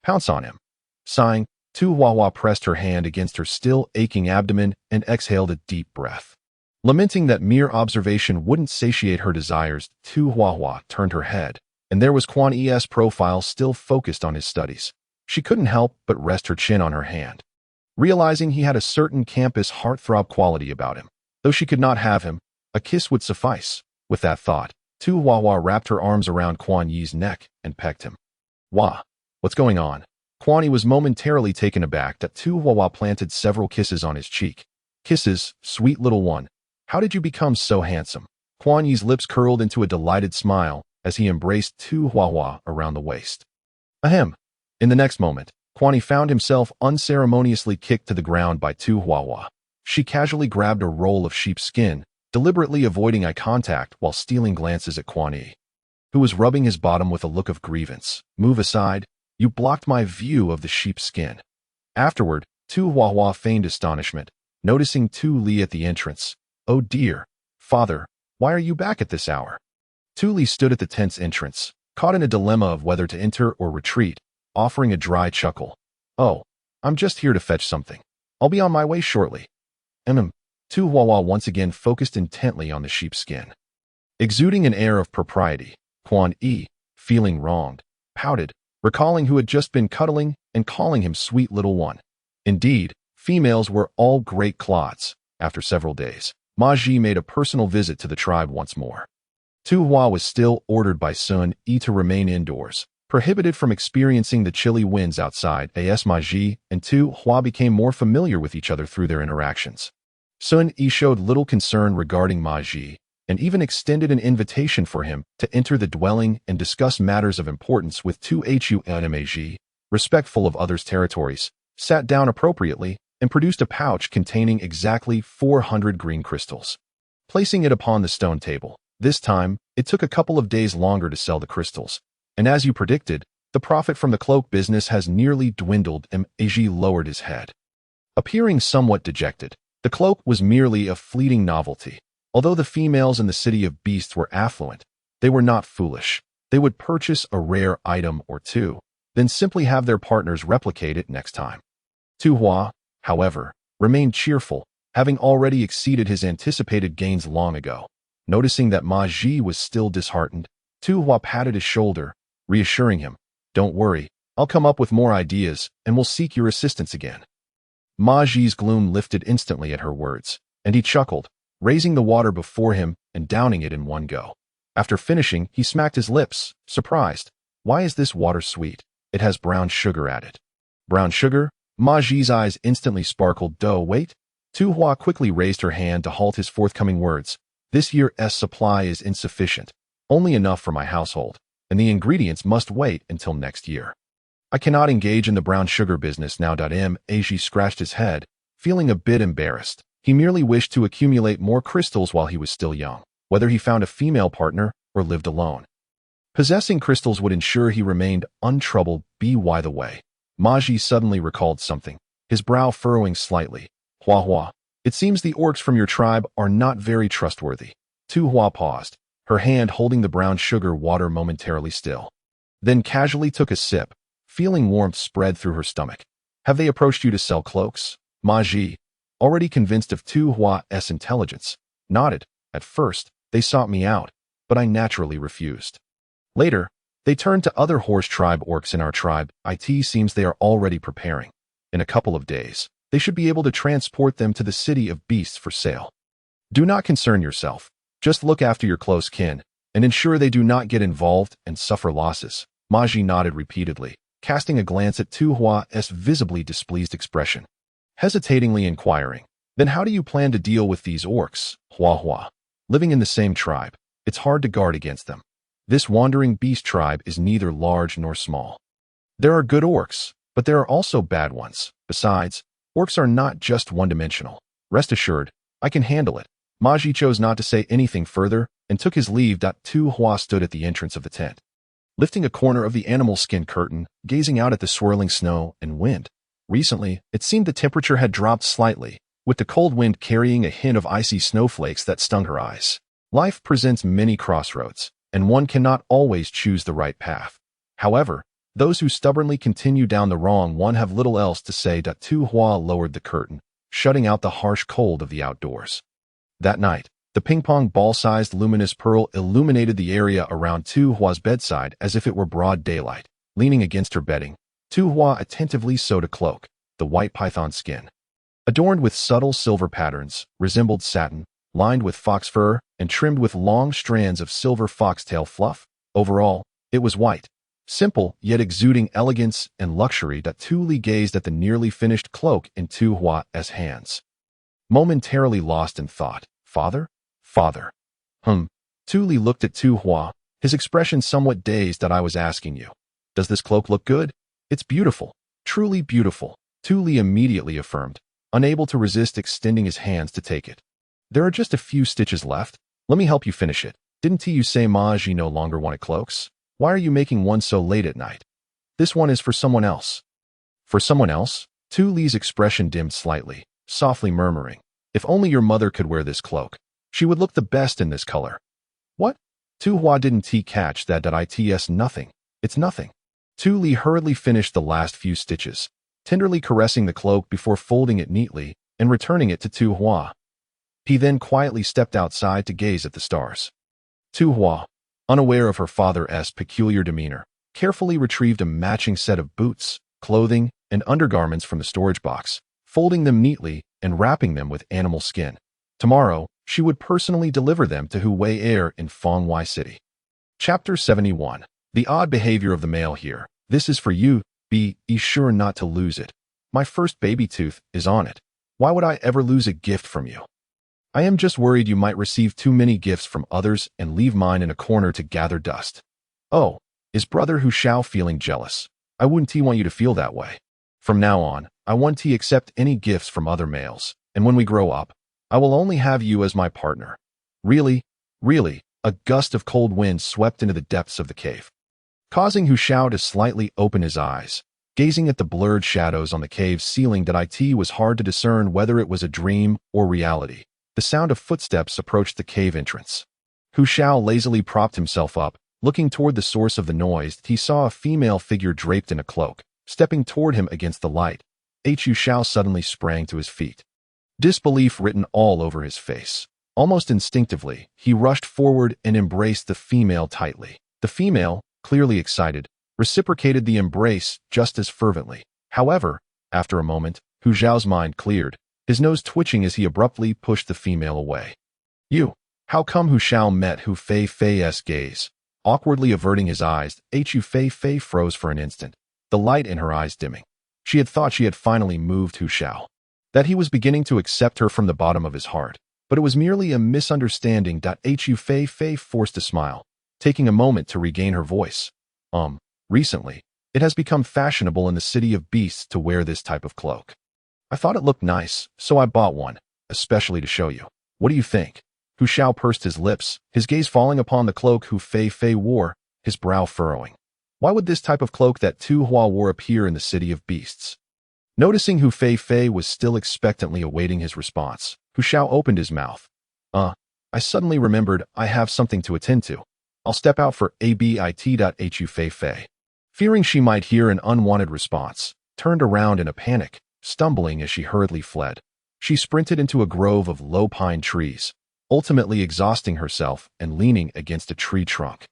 Pounce on him." Sighing, Tu Huahua pressed her hand against her still aching abdomen and exhaled a deep breath. Lamenting that mere observation wouldn't satiate her desires, Tu Huahua turned her head, and there was Quan Yi's profile still focused on his studies. She couldn't help but rest her chin on her hand, realizing he had a certain campus heartthrob quality about him. Though she could not have him, a kiss would suffice. With that thought, Tu Huahua wrapped her arms around Quan Yi's neck and pecked him. "Wah, what's going on?" Quan Yi was momentarily taken aback that Tu Huahua planted several kisses on his cheek. "Kisses, sweet little one. How did you become so handsome?" Quan Yi's lips curled into a delighted smile as he embraced Tu Huahua around the waist. Ahem. In the next moment, Quan Yi found himself unceremoniously kicked to the ground by Tu Huahua. She casually grabbed a roll of sheepskin, deliberately avoiding eye contact while stealing glances at Quan Yi, who was rubbing his bottom with a look of grievance. "Move aside. You blocked my view of the sheepskin." Afterward, Tu Huahua feigned astonishment, noticing Tu Li at the entrance. "Oh dear, father, why are you back at this hour?" Tu Li stood at the tent's entrance, caught in a dilemma of whether to enter or retreat, offering a dry chuckle. "Oh, I'm just here to fetch something. I'll be on my way shortly." Tu Huahua once again focused intently on the sheepskin. Exuding an air of propriety, Quan Yi, feeling wronged, pouted, recalling who had just been cuddling and calling him sweet little one. Indeed, females were all great clods. After several days, Ma Ji made a personal visit to the tribe once more. Tu Hua was still ordered by Sun Yi to remain indoors, prohibited from experiencing the chilly winds outside. Ma Ji and Tu Hua became more familiar with each other through their interactions. Sun Yi showed little concern regarding Ma Ji, and even extended an invitation for him to enter the dwelling and discuss matters of importance with Tu Hua. Ji, respectful of others' territories, sat down appropriately and produced a pouch containing exactly 400 green crystals. Placing it upon the stone table, this time, it took a couple of days longer to sell the crystals, and as you predicted, the profit from the cloak business has nearly dwindled. Ji lowered his head, appearing somewhat dejected. The cloak was merely a fleeting novelty. Although the females in the city of beasts were affluent, they were not foolish. They would purchase a rare item or two, then simply have their partners replicate it next time. Tu Hua, however, remained cheerful, having already exceeded his anticipated gains long ago. Noticing that Ma Ji was still disheartened, Tu Hua patted his shoulder, reassuring him, "Don't worry, I'll come up with more ideas and we'll seek your assistance again." Ma Ji's gloom lifted instantly at her words, and he chuckled, raising the water before him and downing it in one go. After finishing, he smacked his lips, surprised. "Why is this water sweet? It has brown sugar added." "Brown sugar?" Ma Ji's eyes instantly sparkled. Wait." Tu Hua quickly raised her hand to halt his forthcoming words. "This year's supply is insufficient, only enough for my household, and the ingredients must wait until next year. I cannot engage in the brown sugar business now." Ji scratched his head, feeling a bit embarrassed. He merely wished to accumulate more crystals while he was still young, whether he found a female partner or lived alone. Possessing crystals would ensure he remained untroubled. By the way, Ma Ji suddenly recalled something, his brow furrowing slightly. "Huahua, it seems the orcs from your tribe are not very trustworthy." Tu Hua paused, her hand holding the brown sugar water momentarily still, then casually took a sip, feeling warmth spread through her stomach. "Have they approached you to sell cloaks?" Ma Ji, already convinced of Tu Hua's intelligence, nodded. "At first, they sought me out, but I naturally refused. Later, they turned to other horse tribe orcs in our tribe. It seems they are already preparing. In a couple of days, they should be able to transport them to the city of beasts for sale. Do not concern yourself. Just look after your close kin and ensure they do not get involved and suffer losses." Ma Ji nodded repeatedly, casting a glance at Tu Hua's visibly displeased expression, hesitatingly inquiring, "Then how do you plan to deal with these orcs, Huahua? Living in the same tribe, it's hard to guard against them. This wandering beast tribe is neither large nor small. There are good orcs, but there are also bad ones. Besides, orcs are not just one-dimensional. Rest assured, I can handle it. Ma Ji chose not to say anything further and took his leave. Tu Hua stood at the entrance of the tent, lifting a corner of the animal skin curtain, gazing out at the swirling snow and wind. Recently, it seemed the temperature had dropped slightly, with the cold wind carrying a hint of icy snowflakes that stung her eyes. Life presents many crossroads, and one cannot always choose the right path. However, those who stubbornly continue down the wrong one have little else to say. Tu Hua lowered the curtain, shutting out the harsh cold of the outdoors. That night, the ping-pong ball-sized luminous pearl illuminated the area around Tu Hua's bedside as if it were broad daylight. Leaning against her bedding, Tu Hua attentively sewed a cloak, the white python skin, adorned with subtle silver patterns, resembled satin, lined with fox fur, and trimmed with long strands of silver foxtail fluff. Overall, it was white, simple, yet exuding elegance and luxury. Tu Li gazed at the nearly finished cloak in Tu Hua's hands, momentarily lost in thought. Father? Father. Tu Li looked at Tu Hua, his expression somewhat dazed. I was asking you. Does this cloak look good? It's beautiful. Truly beautiful. Tu Li immediately affirmed, unable to resist extending his hands to take it. There are just a few stitches left. Let me help you finish it. Didn't you say Ma Ji no longer wanted cloaks? Why are you making one so late at night? This one is for someone else. For someone else? Tu Li's expression dimmed slightly, softly murmuring, if only your mother could wear this cloak. She would look the best in this color. What? Tu Hua didn't catch that. It's nothing. It's nothing. Tu Li hurriedly finished the last few stitches, tenderly caressing the cloak before folding it neatly and returning it to Tu Hua. He then quietly stepped outside to gaze at the stars. Tu Hua, unaware of her father's peculiar demeanor, carefully retrieved a matching set of boots, clothing, and undergarments from the storage box, folding them neatly and wrapping them with animal skin. Tomorrow, she would personally deliver them to Huahua in Fawned City. Chapter 71. The odd behavior of the male here. This is for you. Be sure not to lose it. My first baby tooth is on it. Why would I ever lose a gift from you? I am just worried you might receive too many gifts from others and leave mine in a corner to gather dust. Oh, is brother Hu Shao feeling jealous? I wouldn't want you to feel that way. From now on, I won't accept any gifts from other males, and when we grow up, I will only have you as my partner. Really, really, a gust of cold wind swept into the depths of the cave, causing Hu Shao to slightly open his eyes. Gazing at the blurred shadows on the cave's ceiling, it was hard to discern whether it was a dream or reality. The sound of footsteps approached the cave entrance. Hu Shao lazily propped himself up, looking toward the source of the noise. He saw a female figure draped in a cloak, stepping toward him against the light. Hu Shao suddenly sprang to his feet, disbelief written all over his face. Almost instinctively, he rushed forward and embraced the female tightly. The female, clearly excited, reciprocated the embrace just as fervently. However, after a moment, Hu Zhao's mind cleared, his nose twitching as he abruptly pushed the female away. You, how come? Hu Shao met Hu Fei's gaze, awkwardly averting his eyes. Hu Fei froze for an instant, the light in her eyes dimming. She had thought she had finally moved Hu Shao, that he was beginning to accept her from the bottom of his heart, but it was merely a misunderstanding. Hu Fei forced a smile, taking a moment to regain her voice. Recently, it has become fashionable in the city of beasts to wear this type of cloak. I thought it looked nice, so I bought one, especially to show you. What do you think? Hu Shao pursed his lips, his gaze falling upon the cloak Hu Fei wore, his brow furrowing. Why would this type of cloak that Tu Hua wore appear in the city of beasts? Noticing Hu Fei was still expectantly awaiting his response, Hu Shao opened his mouth. I suddenly remembered I have something to attend to. I'll step out for a bit. Hu Fei, fearing she might hear an unwanted response, turned around in a panic, stumbling as she hurriedly fled. She sprinted into a grove of low pine trees, ultimately exhausting herself and leaning against a tree trunk.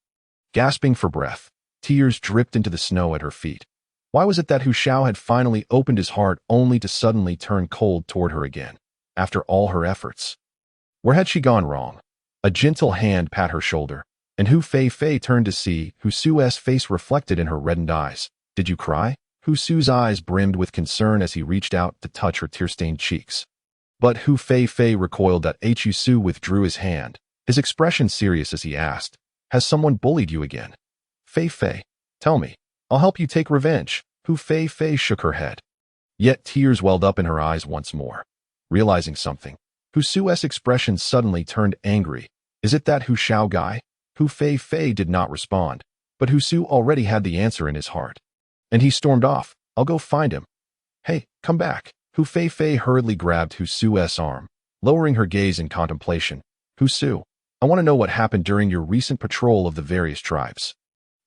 Gasping for breath, tears dripped into the snow at her feet. Why was it that Hu Shao had finally opened his heart only to suddenly turn cold toward her again, after all her efforts? Where had she gone wrong? A gentle hand pat her shoulder, and Hu Fei turned to see Hu Su's face reflected in her reddened eyes. Did you cry? Hu Su's eyes brimmed with concern as he reached out to touch her tear-stained cheeks. But Hu Fei recoiled. Hu Su withdrew his hand, his expression serious as he asked, has someone bullied you again? Fei, tell me. I'll help you take revenge. Hu Fei shook her head. Yet tears welled up in her eyes once more. Realizing something, Hu Su's expression suddenly turned angry. Is it that Hu Xiao guy? Hu Fei did not respond, but Hu Su already had the answer in his heart. And he stormed off. I'll go find him. Hey, come back. Hu Fei hurriedly grabbed Hu Su's arm, lowering her gaze in contemplation. Hu Su, I want to know what happened during your recent patrol of the various tribes.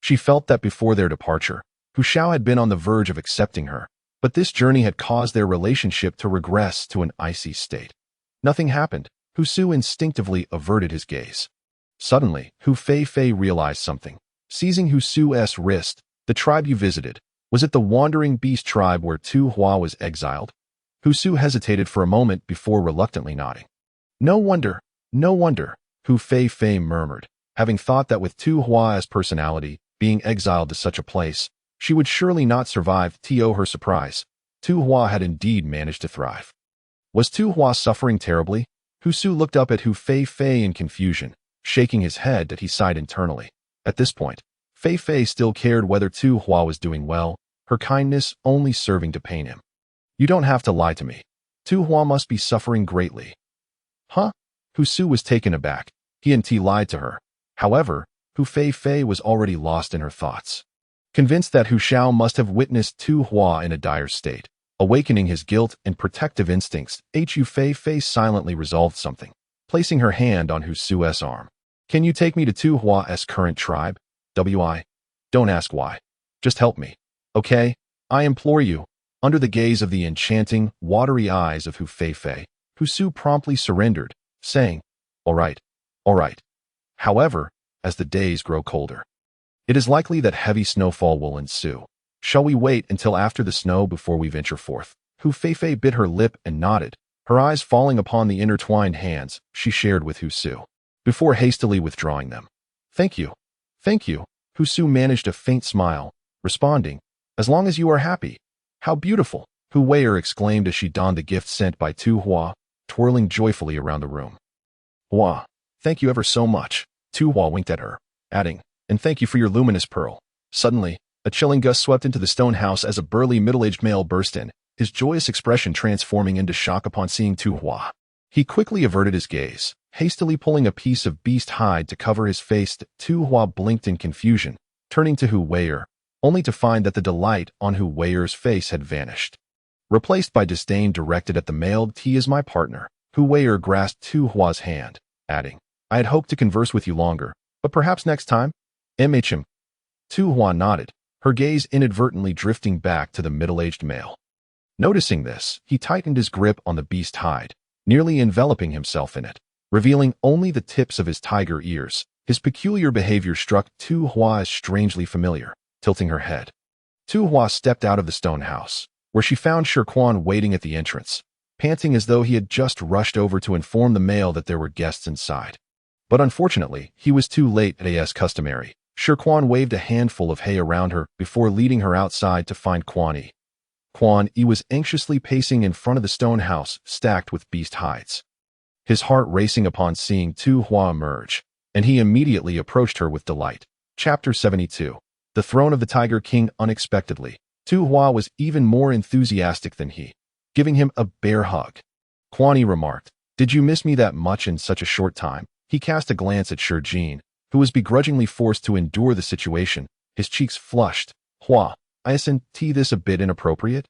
She felt that before their departure, Hu Xiao had been on the verge of accepting her, but this journey had caused their relationship to regress to an icy state. Nothing happened. Hu Su instinctively averted his gaze. Suddenly, Hu Fei realized something. Seizing Hu Su's wrist, the tribe you visited, was it the wandering beast tribe where Tu Hua was exiled? Hu Su hesitated for a moment before reluctantly nodding. No wonder, Hu Fei murmured, having thought that with Tu Hua's personality, being exiled to such a place, she would surely not survive. To her surprise, Tu Hua had indeed managed to thrive. Was Tu Hua suffering terribly? Hu Su looked up at Hu Fei in confusion, shaking his head that he sighed internally. At this point, Fei still cared whether Tu Hua was doing well, her kindness only serving to pain him. You don't have to lie to me. Tu Hua must be suffering greatly. Huh? Hu Su was taken aback. He lied to her. However, Hu Fei was already lost in her thoughts. Convinced that Hu Xiao must have witnessed Tu Hua in a dire state, awakening his guilt and protective instincts, Hu Fei silently resolved something, placing her hand on Hu Su's arm. Can you take me to Tu Hua's current tribe? Don't ask why. Just help me. Okay? I implore you. Under the gaze of the enchanting, watery eyes of Hu Fei, Hu Su promptly surrendered, saying, All right. However, as the days grow colder, it is likely that heavy snowfall will ensue. Shall we wait until after the snow before we venture forth? Hu Fei bit her lip and nodded, her eyes falling upon the intertwined hands she shared with Hu Su, before hastily withdrawing them. Thank you. Hu Su managed a faint smile, responding, As long as you are happy. How beautiful, Hu Weier exclaimed as she donned the gift sent by Tu Hua, twirling joyfully around the room. Hua, thank you ever so much. Tu Hua winked at her, adding, And thank you for your luminous pearl. Suddenly, a chilling gust swept into the stone house as a burly middle-aged male burst in, his joyous expression transforming into shock upon seeing Tu Hua. He quickly averted his gaze, hastily pulling a piece of beast hide to cover his face. Tu Hua blinked in confusion, turning to Hu Weier, only to find that the delight on Hu Weier's face had vanished, replaced by disdain directed at the male. He is my partner. Hu Weier grasped Tu Hua's hand, adding, I had hoped to converse with you longer, but perhaps next time? MHM. Tu Hua nodded, her gaze inadvertently drifting back to the middle-aged male. Noticing this, he tightened his grip on the beast hide, nearly enveloping himself in it, revealing only the tips of his tiger ears. His peculiar behavior struck Tu Hua as strangely familiar, tilting her head. Tu Hua stepped out of the stone house, where she found Quan waiting at the entrance, panting as though he had just rushed over to inform the male that there were guests inside. But unfortunately, he was too late, as customary. Quan waved a handful of hay around her before leading her outside to find Quan Yi. Quan Yi was anxiously pacing in front of the stone house stacked with beast hides, his heart racing upon seeing Tu Hua emerge, and he immediately approached her with delight. Chapter 72. The Throne of the Tiger King. Unexpectedly, Tu Hua was even more enthusiastic than he, giving him a bear hug. Quan Yi remarked, Did you miss me that much in such a short time? He cast a glance at Jin, who was begrudgingly forced to endure the situation, his cheeks flushed. Hua, isn't this a bit inappropriate?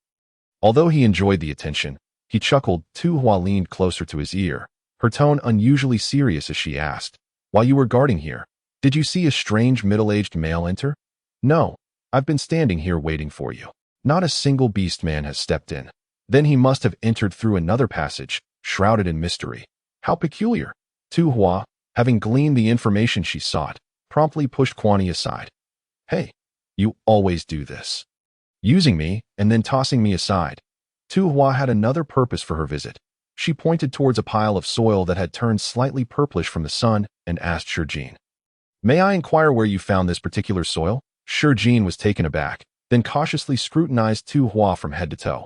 Although he enjoyed the attention, he chuckled. Tu Hua leaned closer to his ear, her tone unusually serious as she asked, While you were guarding here, did you see a strange middle-aged male enter? No, I've been standing here waiting for you. Not a single beast man has stepped in. Then he must have entered through another passage, shrouded in mystery. How peculiar. Tu Hua, having gleaned the information she sought, promptly pushed Quan Yi aside. Hey, you always do this. Using me and then tossing me aside. Tu Hua had another purpose for her visit. She pointed towards a pile of soil that had turned slightly purplish from the sun and asked Jin, May I inquire where you found this particular soil? Jin was taken aback, then cautiously scrutinized Tu Hua from head to toe.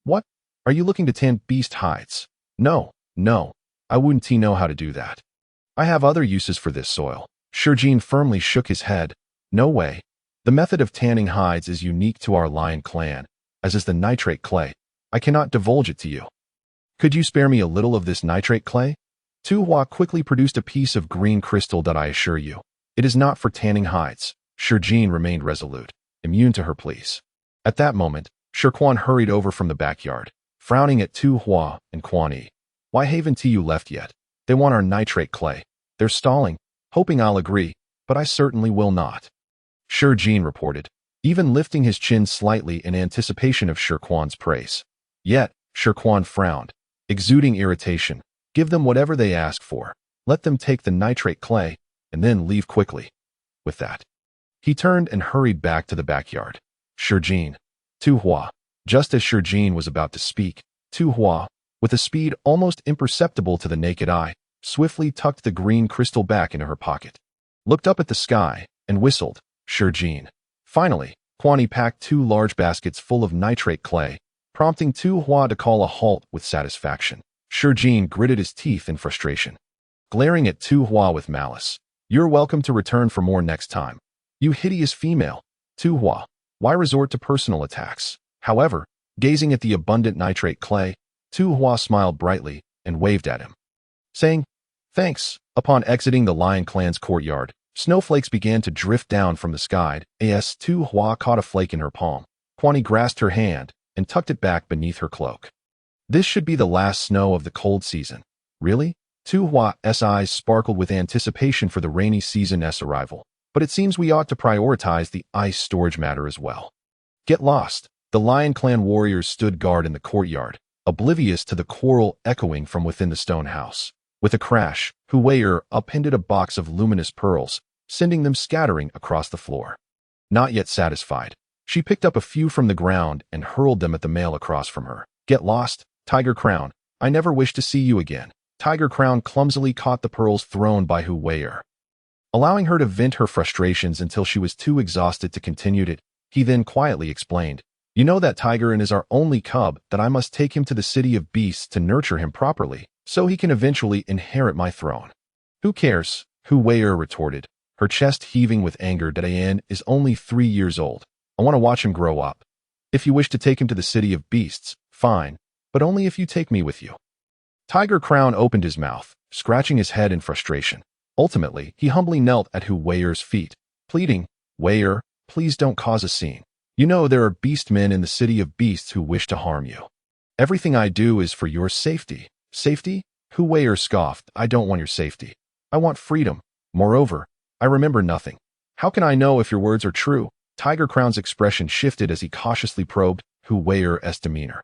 What? Are you looking to tan beast hides? No, I wouldn't know how to do that. I have other uses for this soil. Jin firmly shook his head. No way. The method of tanning hides is unique to our lion clan, as is the nitrate clay. I cannot divulge it to you. Could you spare me a little of this nitrate clay? Tu Hua quickly produced a piece of green crystal that I assure you, it is not for tanning hides. Shijin remained resolute, immune to her pleas. At that moment, Quan hurried over from the backyard, frowning at Tu Hua and Quan Yi. Why haven't you left yet? They want our nitrate clay. They're stalling, hoping I'll agree, but I certainly will not. Shijin reported, even lifting his chin slightly in anticipation of Quan's praise. Yet, Quan frowned, exuding irritation. Give them whatever they ask for. Let them take the nitrate clay, and then leave quickly. With that, he turned and hurried back to the backyard. Shijin. Tu Hua. Just as Shijin was about to speak, Tu Hua, with a speed almost imperceptible to the naked eye, swiftly tucked the green crystal back into her pocket, looked up at the sky, and whistled. Shijin. Finally, Quan Yi packed 2 large baskets full of nitrate clay, prompting Tu Hua to call a halt with satisfaction. Shijin gritted his teeth in frustration, glaring at Tu Hua with malice. You're welcome to return for more next time. You hideous female. Tu Hua. Why resort to personal attacks? However, gazing at the abundant nitrate clay, Tu Hua smiled brightly and waved at him, saying, thanks. Upon exiting the Lion Clan's courtyard, snowflakes began to drift down from the sky. As Tu Hua caught a flake in her palm, Quan Yi grasped her hand and tucked it back beneath her cloak. This should be the last snow of the cold season. Really? Tu Hua's eyes sparkled with anticipation for the rainy season's arrival, but it seems we ought to prioritize the ice storage matter as well. Get lost. The Lion Clan warriors stood guard in the courtyard, oblivious to the quarrel echoing from within the stone house. With a crash, Tu Hua upended a box of luminous pearls, sending them scattering across the floor. Not yet satisfied, she picked up a few from the ground and hurled them at the male across from her. Get lost, Tiger Crown. I never wish to see you again. Tiger Crown clumsily caught the pearls thrown by Tu Hua, allowing her to vent her frustrations until she was too exhausted to continue it. He then quietly explained, you know that Tiger is our only cub, that I must take him to the city of beasts to nurture him properly, so he can eventually inherit my throne. Who cares? Tu Hua retorted, her chest heaving with anger. Dayan is only 3 years old. I want to watch him grow up. If you wish to take him to the city of beasts, fine, but only if you take me with you. Tiger Crown opened his mouth, scratching his head in frustration. Ultimately, he humbly knelt at Tu Hua's feet, pleading, Hua, please don't cause a scene. You know there are beast men in the city of beasts who wish to harm you. Everything I do is for your safety. Safety? Tu Hua scoffed. I don't want your safety. I want freedom. Moreover, I remember nothing. How can I know if your words are true? Tiger Crown's expression shifted as he cautiously probed Tu Hua's demeanor.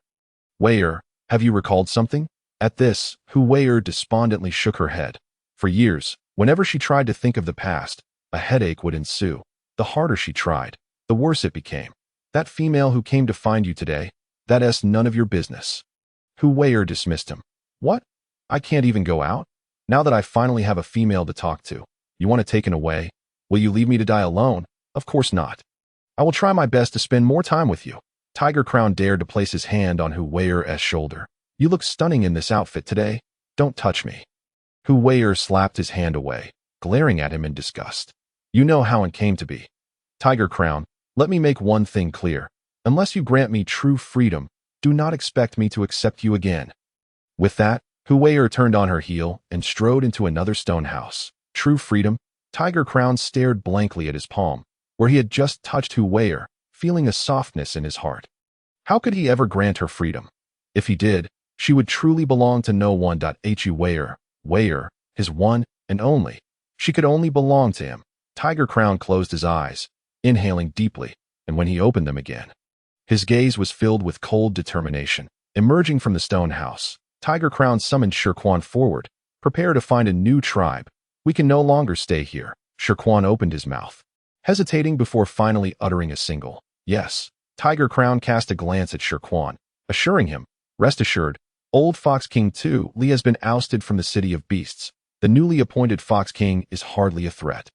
Hua, have you recalled something? At this, Tu Hua despondently shook her head. For years, whenever she tried to think of the past, a headache would ensue. The harder she tried, the worse it became. That female who came to find you today, that's none of your business. Tu Hua dismissed him. What? I can't even go out? Now that I finally have a female to talk to, you want to take it away? Will you leave me to die alone? Of course not. I will try my best to spend more time with you. Tiger Crown dared to place his hand on Tu Hua's shoulder. You look stunning in this outfit today. Don't touch me. Tu Hua slapped his hand away, glaring at him in disgust. You know how it came to be. Tiger Crown, let me make one thing clear. Unless you grant me true freedom, do not expect me to accept you again. With that, Tu Hua turned on her heel and strode into another stone house. True freedom? Tiger Crown stared blankly at his palm, where he had just touched Tu Hua, feeling a softness in his heart. How could he ever grant her freedom? If he did, she would truly belong to no one. Tu Hua, his one and only. She could only belong to him. Tiger Crown closed his eyes, inhaling deeply, and when he opened them again, his gaze was filled with cold determination. Emerging from the stone house, Tiger Crown summoned Quan forward. Prepare to find a new tribe. We can no longer stay here. Quan opened his mouth, hesitating before finally uttering a single yes. Tiger Crown cast a glance at Quan, assuring him, rest assured, old Fox King Tu Li has been ousted from the city of beasts. The newly appointed Fox King is hardly a threat.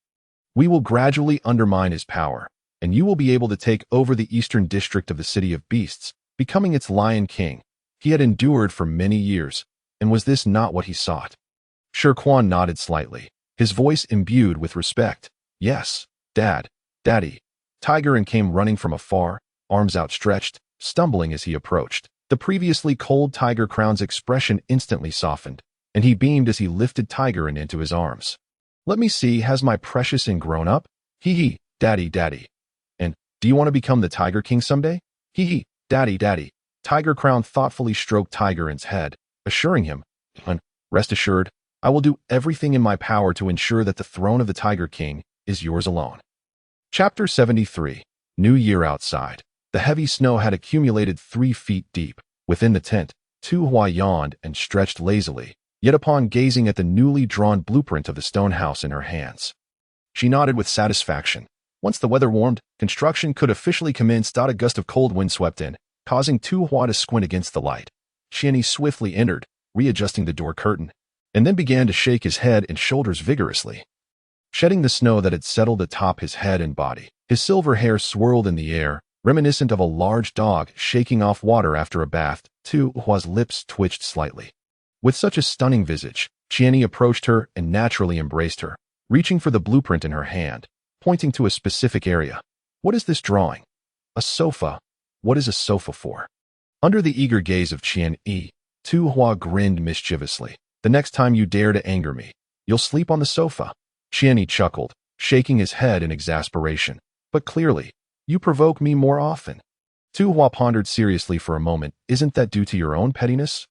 We will gradually undermine his power, and you will be able to take over the eastern district of the city of beasts, becoming its Lion King. He had endured for many years, and was this not what he sought? Quan nodded slightly, his voice imbued with respect. Yes, Daddy. Tiger and came running from afar, arms outstretched, stumbling as he approached. The previously cold Tiger Crown's expression instantly softened, and he beamed as he lifted Tiger into his arms. "Let me see, has my precious grown up? Hee, daddy, daddy. And, do you want to become the Tiger King someday? Hee, daddy, daddy." Tiger Crown thoughtfully stroked Tiger's head, assuring him, "And rest assured, I will do everything in my power to ensure that the throne of the Tiger King is yours alone." Chapter 73. New Year outside. The heavy snow had accumulated 3 feet deep. Within the tent, Tu Hua yawned and stretched lazily, yet upon gazing at the newly drawn blueprint of the stone house in her hands, she nodded with satisfaction. Once the weather warmed, construction could officially commence. A gust of cold wind swept in, causing Tu Hua to squint against the light. Quan Yi swiftly entered, readjusting the door curtain, and then began to shake his head and shoulders vigorously, shedding the snow that had settled atop his head and body. His silver hair swirled in the air, reminiscent of a large dog shaking off water after a bath. Tu Hua's lips twitched slightly. With such a stunning visage, Quan Yi approached her and naturally embraced her, reaching for the blueprint in her hand, pointing to a specific area. "What is this drawing?" "A sofa. What is a sofa for?" Under the eager gaze of Quan Yi, Tu Hua grinned mischievously. "The next time you dare to anger me, you'll sleep on the sofa." Quan Yi chuckled, shaking his head in exasperation. "But clearly, you provoke me more often." Tu Hua pondered seriously for a moment. "Isn't that due to your own pettiness?"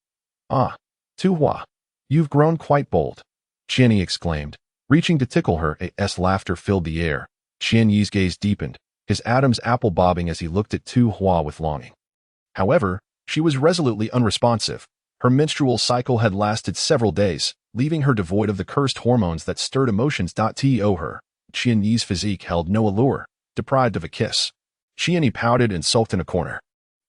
"Ah, Tu Hua, you've grown quite bold," Quan Yi exclaimed, reaching to tickle her. As laughter filled the air, Quan Yi's gaze deepened, his Adam's apple bobbing as he looked at Tu Hua with longing. However, she was resolutely unresponsive. Her menstrual cycle had lasted several days, leaving her devoid of the cursed hormones that stirred emotions. To her, Quan Yi's physique held no allure, deprived of a kiss. Quan Yi pouted and sulked in a corner.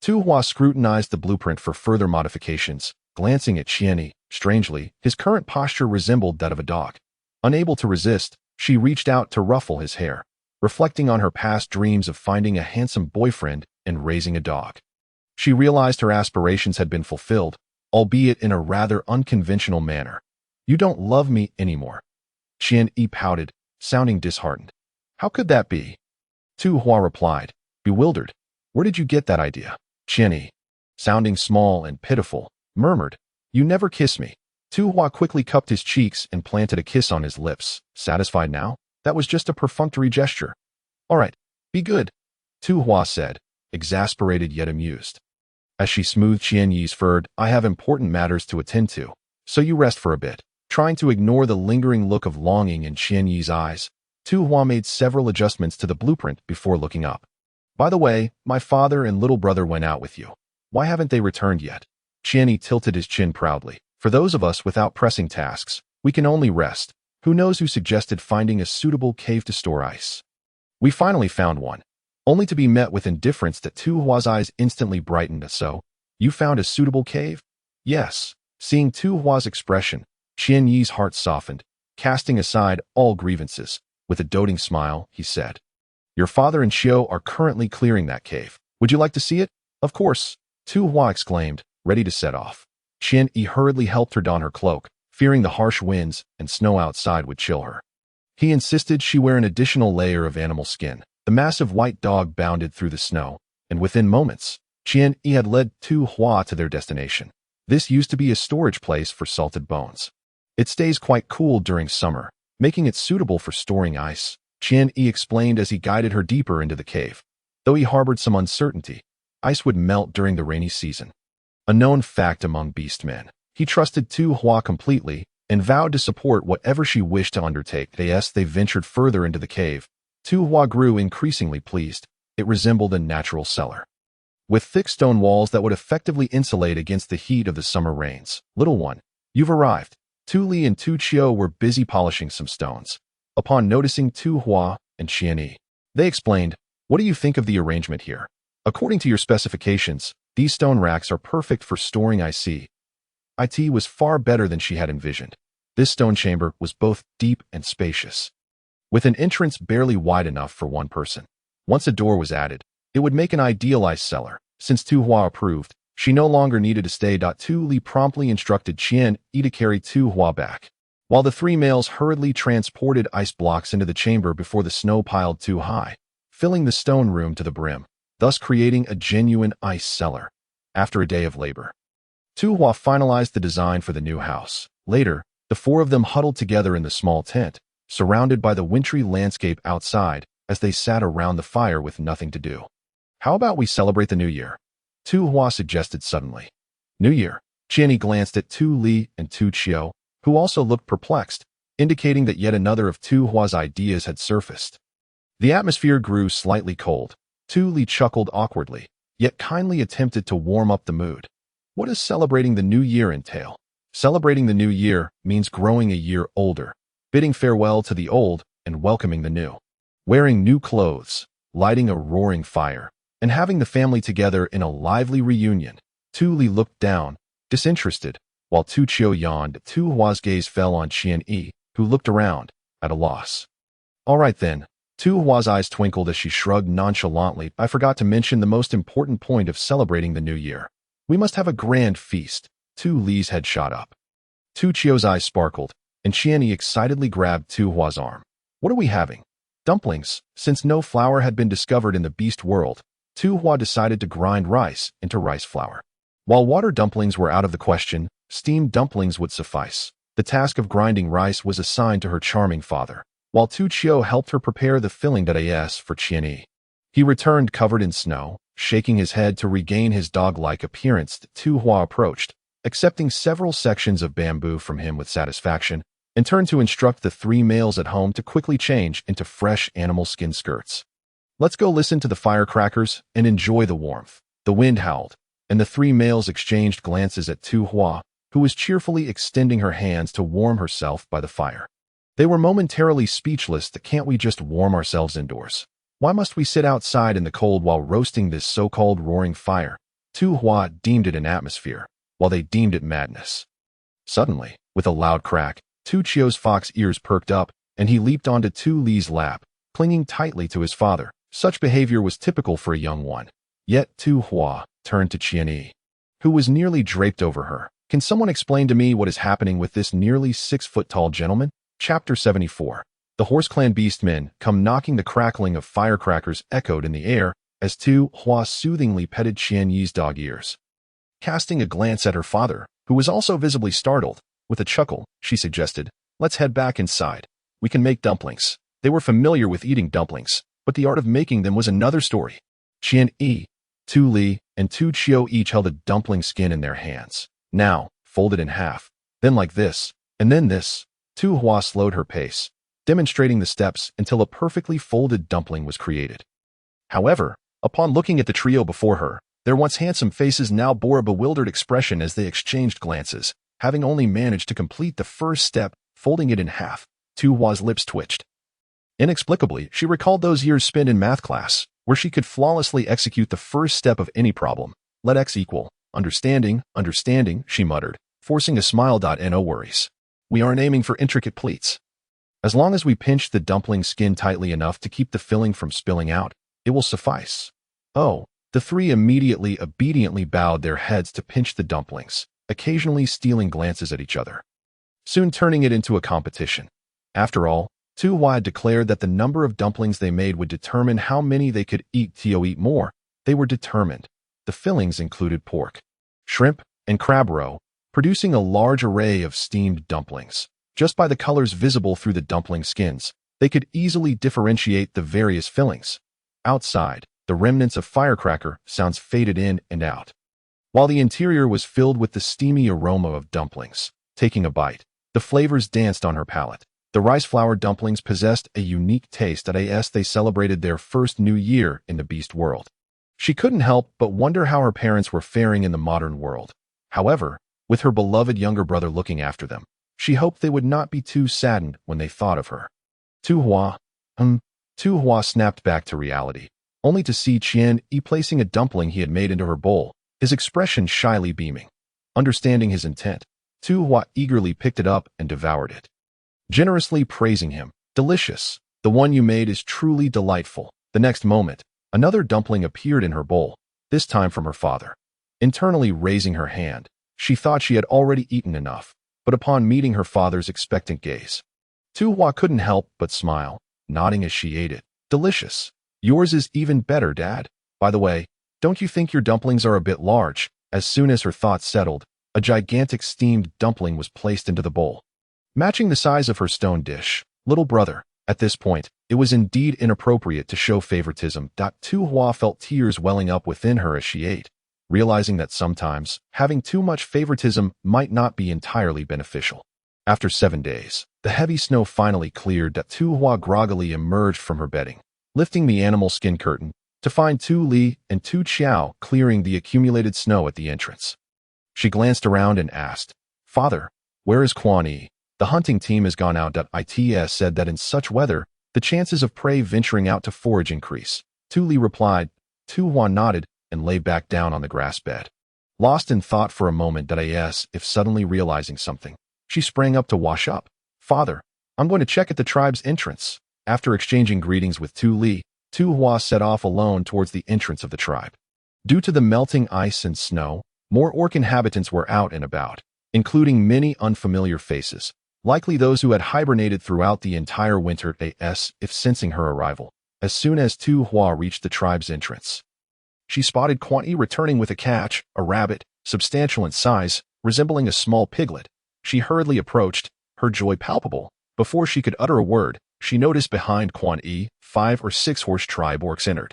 Tu Hua scrutinized the blueprint for further modifications, glancing at Quan Yi. Strangely, his current posture resembled that of a dog. Unable to resist, she reached out to ruffle his hair, reflecting on her past dreams of finding a handsome boyfriend and raising a dog. She realized her aspirations had been fulfilled, albeit in a rather unconventional manner. "You don't love me anymore." Quan Yi pouted, sounding disheartened. "How could that be?" Tu Hua replied, bewildered. "Where did you get that idea?" Quan Yi, sounding small and pitiful, murmured, "You never kiss me." Tu Hua quickly cupped his cheeks and planted a kiss on his lips. "Satisfied now? That was just a perfunctory gesture." "All right, be good," Tu Hua said, exasperated yet amused. As she smoothed Quan Yi's fur, "I have important matters to attend to, so you rest for a bit." Trying to ignore the lingering look of longing in Quan Yi's eyes, Tu Hua made several adjustments to the blueprint before looking up. "By the way, my father and little brother went out with you. Why haven't they returned yet?" Quan Yi tilted his chin proudly. "For those of us without pressing tasks, we can only rest. Who knows who suggested finding a suitable cave to store ice? We finally found one," only to be met with indifference. That Tu Hua's eyes instantly brightened. "So, you found a suitable cave?" "Yes." Seeing Tu Hua's expression, Quan Yi's heart softened, casting aside all grievances. With a doting smile, he said, "Your father and Xiao are currently clearing that cave. Would you like to see it?" "Of course," Tu Hua exclaimed, ready to set off. Quan Yi hurriedly helped her don her cloak, fearing the harsh winds and snow outside would chill her. He insisted she wear an additional layer of animal skin. The massive white dog bounded through the snow, and within moments, Quan Yi had led Tu Hua to their destination. This used to be a storage place for salted bones. It stays quite cool during summer, making it suitable for storing ice, Quan Yi explained as he guided her deeper into the cave. Though he harbored some uncertainty, ice would melt during the rainy season. A known fact among beastmen. He trusted Tu Hua completely and vowed to support whatever she wished to undertake. As they ventured further into the cave, Tu Hua grew increasingly pleased. It resembled a natural cellar, with thick stone walls that would effectively insulate against the heat of the summer rains. "Little one, you've arrived." Tu Li and Tu Qiu were busy polishing some stones. Upon noticing Tu Hua and Quan Yi, they explained, "What do you think of the arrangement here? According to your specifications, these stone racks are perfect for storing ice. It was far better than she had envisioned. This stone chamber was both deep and spacious, with an entrance barely wide enough for one person. Once a door was added, it would make an ideal ice cellar. Since Tu Hua approved, she no longer needed to stay. Tu Li promptly instructed Quan Yi to carry Tu Hua back, while the 3 males hurriedly transported ice blocks into the chamber before the snow piled too high, filling the stone room to the brim, thus creating a genuine ice cellar. After a day of labor, Tu Hua finalized the design for the new house. Later, the four of them huddled together in the small tent, surrounded by the wintry landscape outside as they sat around the fire with nothing to do. How about we celebrate the new year? Tu Hua suggested suddenly. New year? Quan Yi glanced at Tu Li and Tu Chiu, who also looked perplexed, indicating that yet another of Tu Hua's ideas had surfaced. The atmosphere grew slightly cold. Tu Li chuckled awkwardly, yet kindly attempted to warm up the mood. What does celebrating the new year entail? Celebrating the new year means growing a year older, bidding farewell to the old and welcoming the new. Wearing new clothes, lighting a roaring fire, and having the family together in a lively reunion. Tu Li looked down, disinterested, while Tu Chiu yawned. Tu Hua's gaze fell on Quan Yi, who looked around, at a loss. All right then. Tu Hua's eyes twinkled as she shrugged nonchalantly. I forgot to mention the most important point of celebrating the new year. We must have a grand feast. Tu Li's head shot up. Tu Chiu's eyes sparkled, and Quan Yi excitedly grabbed Tu Hua's arm. What are we having? Dumplings. Since no flour had been discovered in the beast world, Tu Hua decided to grind rice into rice flour. While water dumplings were out of the question, steamed dumplings would suffice. The task of grinding rice was assigned to her charming father, while Tu Chiu helped her prepare the filling for Quan Yi. He returned covered in snow, shaking his head to regain his dog-like appearance. Tu Hua approached, accepting several sections of bamboo from him with satisfaction, and turned to instruct the three males at home to quickly change into fresh animal skin skirts. Let's go listen to the firecrackers and enjoy the warmth. The wind howled, and the three males exchanged glances at Tu Hua, who was cheerfully extending her hands to warm herself by the fire. They were momentarily speechless. Can't we just warm ourselves indoors? Why must we sit outside in the cold while roasting this so-called roaring fire? Tu Hua deemed it an atmosphere, while they deemed it madness. Suddenly, with a loud crack, Tu Chiu's fox ears perked up, and he leaped onto Tu Li's lap, clinging tightly to his father. Such behavior was typical for a young one. Yet Tu Hua turned to Quan Yi, who was nearly draped over her. Can someone explain to me what is happening with this nearly 6-foot-tall gentleman? Chapter 74. The Horse Clan Beastmen come knocking. The crackling of firecrackers echoed in the air as Tu Hua soothingly petted Quan Yi's dog ears. Casting a glance at her father, who was also visibly startled, with a chuckle, she suggested, let's head back inside. We can make dumplings. They were familiar with eating dumplings, but the art of making them was another story. Quan Yi, Tu Li, and Tu Chiu each held a dumpling skin in their hands. Now, folded in half, then like this, and then this. Tu Hua slowed her pace, demonstrating the steps until a perfectly folded dumpling was created. However, upon looking at the trio before her, their once handsome faces now bore a bewildered expression as they exchanged glances, having only managed to complete the first step, folding it in half. Tu Hua's lips twitched. Inexplicably, she recalled those years spent in math class, where she could flawlessly execute the first step of any problem. Let x equal understanding, she muttered, forcing a smile. No worries. We aren't aiming for intricate pleats. As long as we pinch the dumpling skin tightly enough to keep the filling from spilling out, it will suffice. Oh, the three immediately obediently bowed their heads to pinch the dumplings, occasionally stealing glances at each other, soon turning it into a competition. After all, Tu Hua declared that the number of dumplings they made would determine how many they could eat. To eat more, they were determined. The fillings included pork, shrimp, and crab roe, producing a large array of steamed dumplings. Just by the colors visible through the dumpling skins, they could easily differentiate the various fillings. Outside, the remnants of firecracker sounds faded in and out, while the interior was filled with the steamy aroma of dumplings. Taking a bite, the flavors danced on her palate. The rice flour dumplings possessed a unique taste as they celebrated their first new year in the beast world. She couldn't help but wonder how her parents were faring in the modern world. However, with her beloved younger brother looking after them, she hoped they would not be too saddened when they thought of her. Tu Hua. Tu Hua snapped back to reality, only to see Quan Yi placing a dumpling he had made into her bowl, his expression shyly beaming. Understanding his intent, Tu Hua eagerly picked it up and devoured it, generously praising him. Delicious. The one you made is truly delightful. The next moment, another dumpling appeared in her bowl, this time from her father. Internally raising her hand, she thought she had already eaten enough, but upon meeting her father's expectant gaze, Tu Hua couldn't help but smile, nodding as she ate it. Delicious. Yours is even better, Dad. By the way, don't you think your dumplings are a bit large? As soon as her thoughts settled, a gigantic steamed dumpling was placed into the bowl. Matching the size of her stone dish, little brother, at this point, it was indeed inappropriate to show favoritism. Tu Hua felt tears welling up within her as she ate, realizing that sometimes, having too much favoritism might not be entirely beneficial. After 7 days, the heavy snow finally cleared. Tu Hua groggily emerged from her bedding, lifting the animal skin curtain, to find Tu Li and Tu Qiao clearing the accumulated snow at the entrance. She glanced around and asked, "Father, where is Quan Yi? The hunting team has gone out." It said that in such weather, the chances of prey venturing out to forage increase. Tu Li replied. Tu Hua nodded and lay back down on the grass bed. Lost in thought for a moment, if suddenly realizing something, she sprang up to wash up. "Father, I'm going to check at the tribe's entrance." After exchanging greetings with Tu Li, Tu Hua set off alone towards the entrance of the tribe. Due to the melting ice and snow, more orc inhabitants were out and about, including many unfamiliar faces, likely those who had hibernated throughout the entire winter. If sensing her arrival, as soon as Tu Hua reached the tribe's entrance, she spotted Quan Yi returning with a catch, a rabbit, substantial in size, resembling a small piglet. She hurriedly approached, her joy palpable. Before she could utter a word, she noticed behind Quan Yi, 5 or 6 horse tribe orcs entered,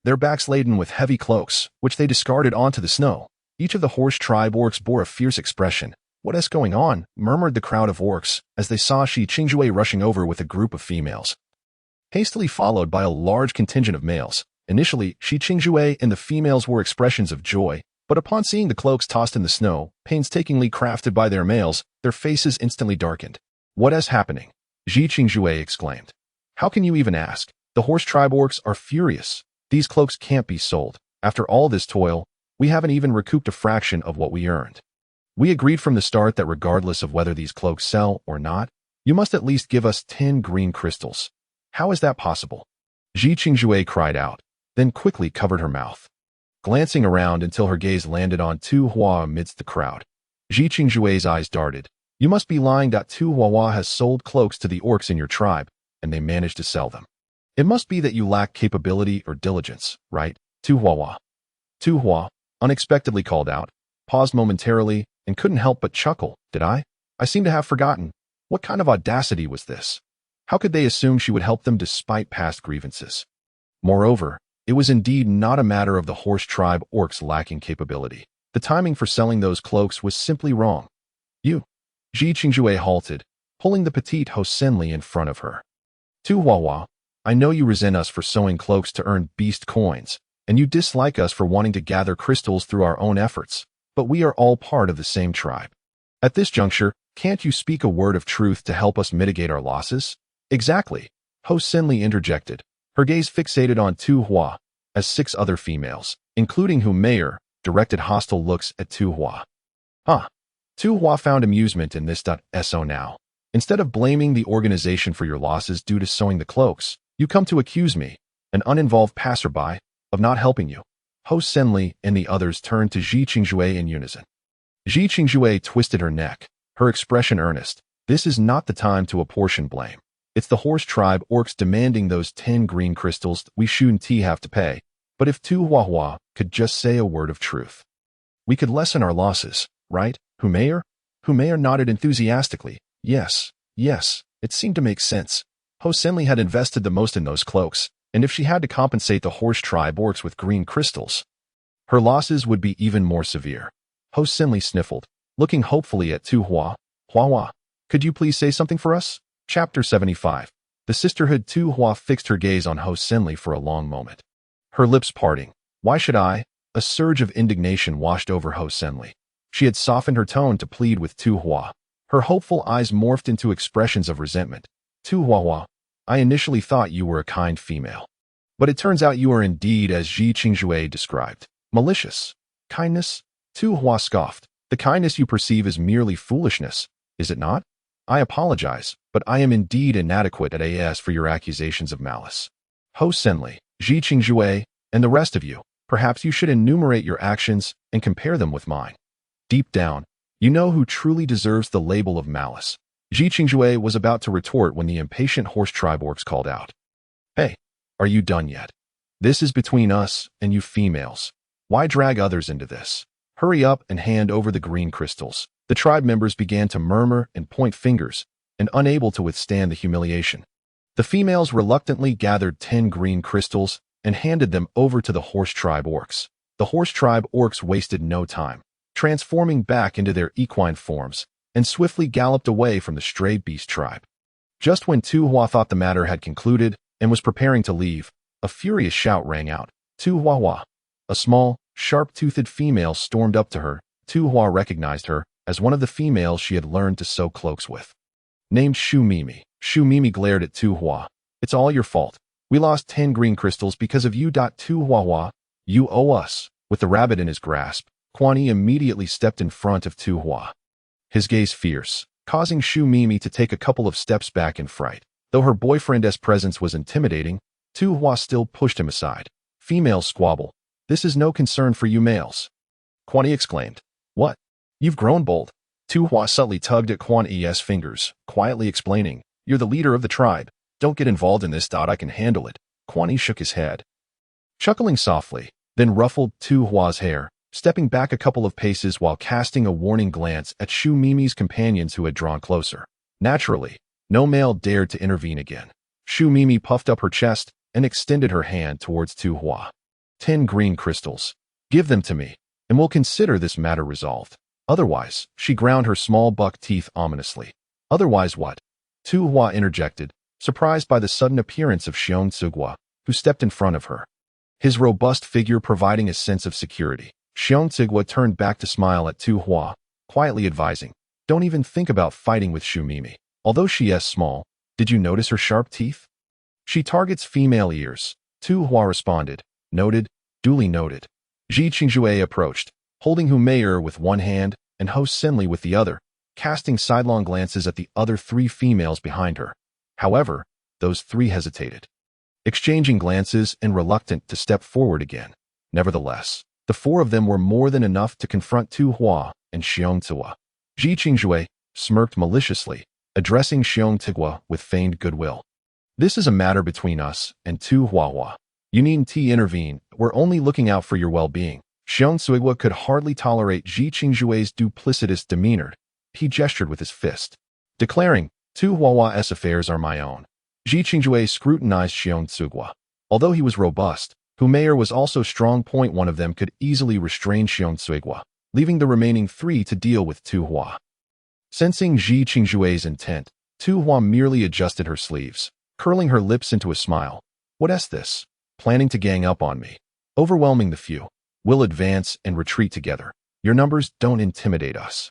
their backs laden with heavy cloaks, which they discarded onto the snow. Each of the horse tribe orcs bore a fierce expression. "What is going on?" murmured the crowd of orcs as they saw Shi Qingjue rushing over with a group of females, hastily followed by a large contingent of males. Initially, Shi Qingjue and the females were expressions of joy, but upon seeing the cloaks tossed in the snow, painstakingly crafted by their males, their faces instantly darkened. "What is happening?" Shi Qingjue exclaimed. "How can you even ask? The horse tribe orcs are furious. These cloaks can't be sold. After all this toil, we haven't even recouped a fraction of what we earned. We agreed from the start that regardless of whether these cloaks sell or not, you must at least give us 10 green crystals. How is that possible?" Shi Qingjue cried out, then quickly covered her mouth, glancing around until her gaze landed on Tu Hua amidst the crowd. Shi Qingjue's eyes darted. "You must be lying. Tu Huahua has sold cloaks to the orcs in your tribe, and they managed to sell them. It must be that you lack capability or diligence, right, Tu Huahua?" Tu Hua unexpectedly called out, paused momentarily, and couldn't help but chuckle. "Did I? I seem to have forgotten. What kind of audacity was this? How could they assume she would help them despite past grievances? Moreover, it was indeed not a matter of the horse tribe orcs lacking capability. The timing for selling those cloaks was simply wrong. You." Shi Qingjue halted, pulling the petite Hosenli in front of her. "Tu Huahua, I know you resent us for sewing cloaks to earn beast coins, and you dislike us for wanting to gather crystals through our own efforts, but we are all part of the same tribe. At this juncture, can't you speak a word of truth to help us mitigate our losses?" "Exactly," Hosenli interjected, her gaze fixated on Tu Hua, as 6 other females, including Hu Mayor, directed hostile looks at Tu Hua. "Huh." Tu Hua found amusement in this. So now, instead of blaming the organization for your losses due to sewing the cloaks, you come to accuse me, an uninvolved passerby, of not helping you. Hosenli and the others turned to Shi Qingjue in unison. Shi Qingjue twisted her neck, her expression earnest. "This is not the time to apportion blame. It's the horse tribe orcs demanding those 10 green crystals we shouldn't have to pay. But if Tu Huahua could just say a word of truth, we could lessen our losses, right, Hu Mayor?" Hu Mayor nodded enthusiastically. Yes, it seemed to make sense. Hosenli had invested the most in those cloaks, and if she had to compensate the horse tribe orcs with green crystals, her losses would be even more severe. Hosenli sniffled, looking hopefully at Tu Hua. "Huahua, could you please say something for us?" Chapter 75. The sisterhood. Tu Hua fixed her gaze on Hosenli for a long moment, her lips parting. "Why should I?" A surge of indignation washed over Hosenli. She had softened her tone to plead with Tu Hua. Her hopeful eyes morphed into expressions of resentment. "Tu Huahua, I initially thought you were a kind female, but it turns out you are indeed, as Shi Qingjue described, malicious." "Kindness?" Tu Hua scoffed. "The kindness you perceive is merely foolishness, is it not? I apologize, but I am indeed inadequate at AS for your accusations of malice. Hosenli, Shi Qingjue, and the rest of you, perhaps you should enumerate your actions and compare them with mine. Deep down, you know who truly deserves the label of malice." Shi Qingjue was about to retort when the impatient horse tribe orcs called out. "Hey, are you done yet? This is between us and you females. Why drag others into this?" Hurry up and hand over the green crystals. The tribe members began to murmur and point fingers, and unable to withstand the humiliation. The females reluctantly gathered 10 green crystals and handed them over to the horse tribe orcs. The horse tribe orcs wasted no time, transforming back into their equine forms, and swiftly galloped away from the stray beast tribe. Just when Tu Hua thought the matter had concluded and was preparing to leave, a furious shout rang out. Tu Huahua. A small, sharp-toothed female stormed up to her. Tu Hua recognized her as one of the females she had learned to sew cloaks with. Named Shu Mimi. Shu Mimi glared at Tu Hua. It's all your fault. We lost 10 green crystals because of you. Tu Huahua. You owe us. With the rabbit in his grasp, Quan Yi immediately stepped in front of Tu Hua. His gaze fierce, causing Shu Mimi to take a couple of steps back in fright. Though her boyfriend's presence was intimidating, Tu Hua still pushed him aside. Females squabble. This is no concern for you males. Quan Yi exclaimed. What? You've grown bold. Tu Hua subtly tugged at Quan Yi's fingers, quietly explaining, You're the leader of the tribe. Don't get involved in this. I can handle it. Quan Yi shook his head, chuckling softly, then ruffled Tu Hua's hair, stepping back a couple of paces while casting a warning glance at Shu Mimi's companions who had drawn closer. Naturally, no male dared to intervene again. Shu Mimi puffed up her chest and extended her hand towards Tu Hua. 10 green crystals. Give them to me, and we'll consider this matter resolved. Otherwise, she ground her small buck teeth ominously. Otherwise what? Tu Hua interjected, surprised by the sudden appearance of Xiong Tsugwa, who stepped in front of her. His robust figure providing a sense of security. Xiong Tsugwa turned back to smile at Tu Hua, quietly advising, Don't even think about fighting with Shu Mimi. Although she is small, did you notice her sharp teeth? She targets female ears. Tu Hua responded. Noted, duly noted. Ji Qingjue approached, holding Hu Meier with one hand and Ho Senli with the other, casting sidelong glances at the other 3 females behind her. However, those 3 hesitated, exchanging glances and reluctant to step forward again. Nevertheless, the 4 of them were more than enough to confront Tu Hua and Xiong Tsugwa. Ji Qingjue smirked maliciously, addressing Xiong Tsugwa with feigned goodwill. This is a matter between us and Tu Huahua. You needn't intervene. We're only looking out for your well-being. Xiong Tsugwa could hardly tolerate Ji Qingjue's duplicitous demeanor. He gestured with his fist, declaring, Tu Huahua's affairs are my own. Ji Qingjue scrutinized Xiong Tsugwa. Although he was robust, Hu Meier was also strong. One of them could easily restrain Xiong Tsugwa, leaving the remaining 3 to deal with Tu Hua. Sensing Ji Qingjue's intent, Tu Hua merely adjusted her sleeves, curling her lips into a smile. What's this? Planning to gang up on me? Overwhelming the few. We'll advance and retreat together. Your numbers don't intimidate us.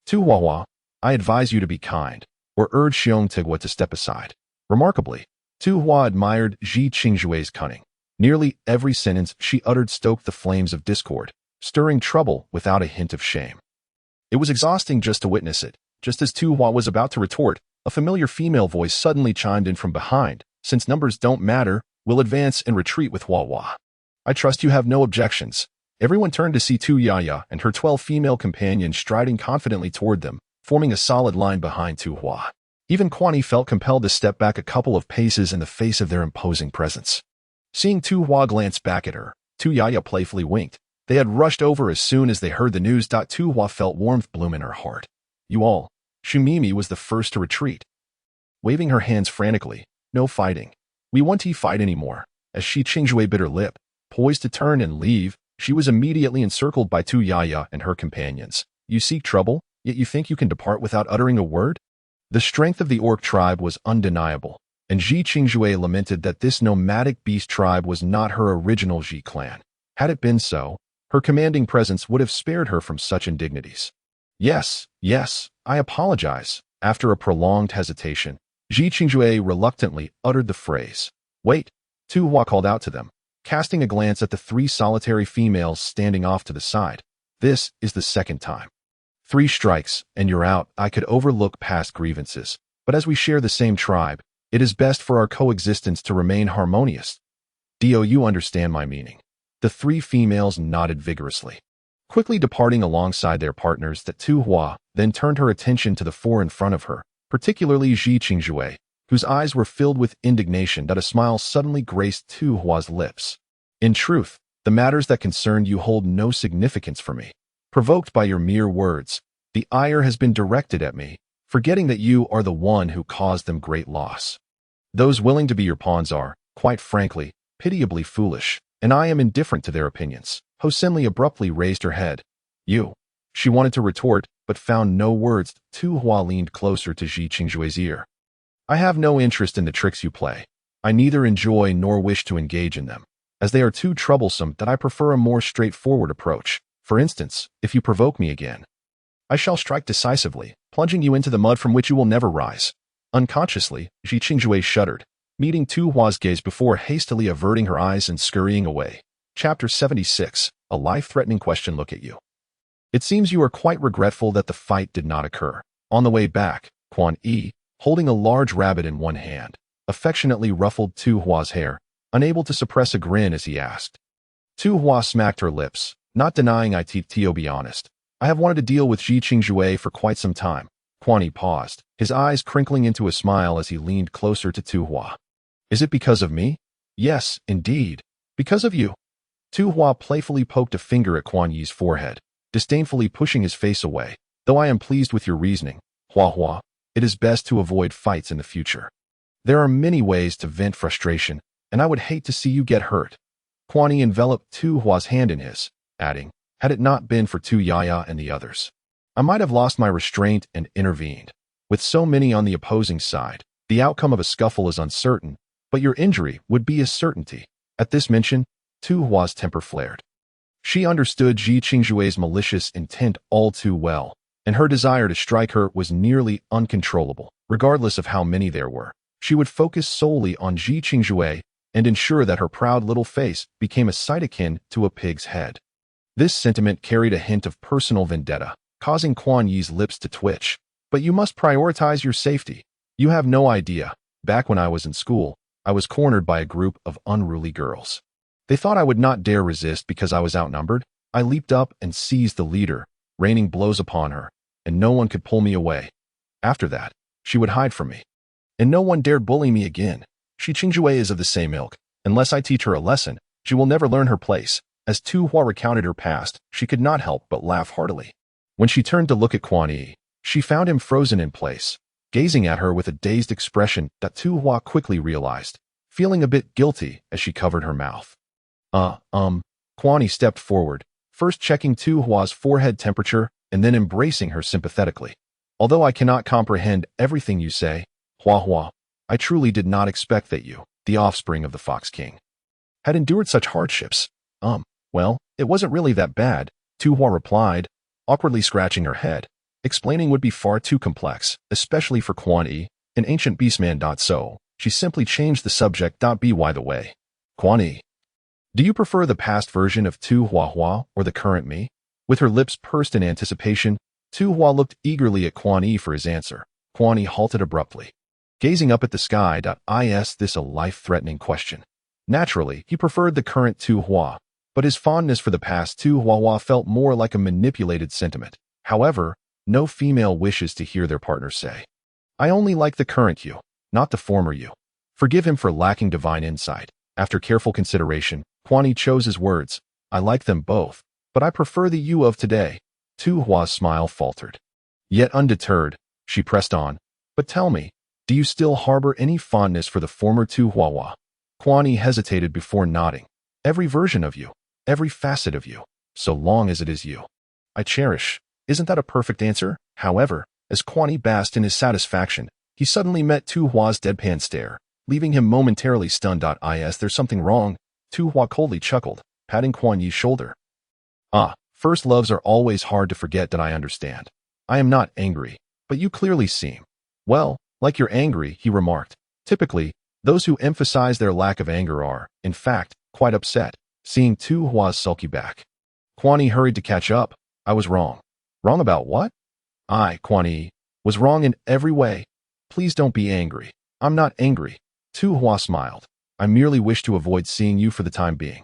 Tu Huahua, I advise you to be kind, or urge Xiong Tsugwa to step aside. Remarkably, Tu Hua admired Ji Qingjue's cunning. Nearly every sentence she uttered stoked the flames of discord, stirring trouble without a hint of shame. It was exhausting just to witness it. Just as Tu Hua was about to retort, a familiar female voice suddenly chimed in from behind. Since numbers don't matter, we'll advance and retreat with Huahua. I trust you have no objections. Everyone turned to see Tu Yaya and her 12 female companions striding confidently toward them, forming a solid line behind Tu Hua. Even Quan Yi felt compelled to step back a couple of paces in the face of their imposing presence. Seeing Tu Hua glance back at her, Tu Yaya playfully winked. They had rushed over as soon as they heard the news. Tu Hua felt warmth bloom in her heart. You all. Shu Mimi was the first to retreat, waving her hands frantically. No fighting. We won't fight anymore. As Ji Qingjue bit her lip, poised to turn and leave, she was immediately encircled by Tu Yaya and her companions. You seek trouble, yet you think you can depart without uttering a word? The strength of the orc tribe was undeniable, and Ji Qingjue lamented that this nomadic beast tribe was not her original Ji clan. Had it been so, her commanding presence would have spared her from such indignities. Yes, I apologize. After a prolonged hesitation, Ji Qingjue reluctantly uttered the phrase. Wait, Tu Hua called out to them, casting a glance at the 3 solitary females standing off to the side. This is the second time. 3 strikes, and you're out. I could overlook past grievances, but as we share the same tribe, it is best for our coexistence to remain harmonious. Do you understand my meaning? The 3 females nodded vigorously, quickly departing alongside their partners. That Tu Hua then turned her attention to the 4 in front of her, particularly Ji Qingjue, whose eyes were filled with indignation. That a smile suddenly graced Tu Hua's lips. In truth, the matters that concerned you hold no significance for me. Provoked by your mere words, the ire has been directed at me, forgetting that you are the one who caused them great loss. Those willing to be your pawns are, quite frankly, pitiably foolish, and I am indifferent to their opinions. Hosenli abruptly raised her head. You. She wanted to retort, but found no words. Tu Hua leaned closer to Ji Qingjue's ear. I have no interest in the tricks you play. I neither enjoy nor wish to engage in them, as they are too troublesome that I prefer a more straightforward approach. For instance, if you provoke me again, I shall strike decisively, plunging you into the mud from which you will never rise. Unconsciously, Ji Qingjue shuddered, meeting Tu Hua's gaze before hastily averting her eyes and scurrying away. Chapter 76, A Life-Threatening Question. Look at you. It seems you are quite regretful that the fight did not occur. On the way back, Quan Yi, holding a large rabbit in one hand, affectionately ruffled Tu Hua's hair, unable to suppress a grin as he asked. Tu Hua smacked her lips, not denying to be honest. I have wanted to deal with Ji Qingjue for quite some time. Quan Yi paused, his eyes crinkling into a smile as he leaned closer to Tu Hua. Is it because of me? Yes, indeed. Because of you. Tu Hua playfully poked a finger at Quan Yi's forehead, disdainfully pushing his face away. Though I am pleased with your reasoning, Huahua, it is best to avoid fights in the future. There are many ways to vent frustration, and I would hate to see you get hurt. Quan Yi enveloped Tu Hua's hand in his, adding, had it not been for Tu Yaya and the others, I might have lost my restraint and intervened. With so many on the opposing side, the outcome of a scuffle is uncertain, but your injury would be a certainty. At this mention, Tu Hua's temper flared. She understood Ji Qingjue's malicious intent all too well, and her desire to strike her was nearly uncontrollable. Regardless of how many there were, she would focus solely on Ji Qingjue and ensure that her proud little face became a sight akin to a pig's head. This sentiment carried a hint of personal vendetta, causing Quan Yi's lips to twitch. But you must prioritize your safety. You have no idea. Back when I was in school, I was cornered by a group of unruly girls. They thought I would not dare resist because I was outnumbered. I leaped up and seized the leader, raining blows upon her, and no one could pull me away. After that, she would hide from me, and no one dared bully me again. Ji Qingjue is of the same ilk. Unless I teach her a lesson, she will never learn her place. As Tu Hua recounted her past, she could not help but laugh heartily. When she turned to look at Quan Yi, she found him frozen in place, gazing at her with a dazed expression that Tu Hua quickly realized, feeling a bit guilty as she covered her mouth. Quan Yi stepped forward, first checking Tu Hua's forehead temperature and then embracing her sympathetically. Although I cannot comprehend everything you say, Huahua, I truly did not expect that you, the offspring of the Fox King, had endured such hardships. Well, it wasn't really that bad, Tu Hua replied, awkwardly scratching her head. Explaining would be far too complex, especially for Quan Yi, an ancient beastman. So, she simply changed the subject. By the way, Quan Yi, do you prefer the past version of Tu Huahua or the current me? With her lips pursed in anticipation, Tu Hua looked eagerly at Quan Yi for his answer. Quan Yi halted abruptly, gazing up at the sky. Is this a life-threatening question? Naturally, he preferred the current Tu Hua, but his fondness for the past Tu Huahua felt more like a manipulated sentiment. However, no female wishes to hear their partner say, I only like the current you, not the former you. Forgive him for lacking divine insight. After careful consideration, Quan Yi chose his words. I like them both, but I prefer the you of today. Tu Hua's smile faltered. Yet undeterred, she pressed on. But tell me, do you still harbor any fondness for the former Tu Huahua? Quan Yi hesitated before nodding. Every version of you, every facet of you, so long as it is you, I cherish. Isn't that a perfect answer? However, as Quan Yi basked in his satisfaction, he suddenly met Tu Hua's deadpan stare, leaving him momentarily stunned. Is there something wrong? Tu Hua coldly chuckled, patting Quan Yi's shoulder. First loves are always hard to forget. I understand. I am not angry, but you clearly seem, well, like you're angry, he remarked. Typically, those who emphasize their lack of anger are, in fact, quite upset, seeing Tu Hua's sulky back. Quan Yi hurried to catch up. I was wrong. Wrong about what? I, Quan Yi, was wrong in every way. Please don't be angry. I'm not angry. Tu Hua smiled. I merely wish to avoid seeing you for the time being.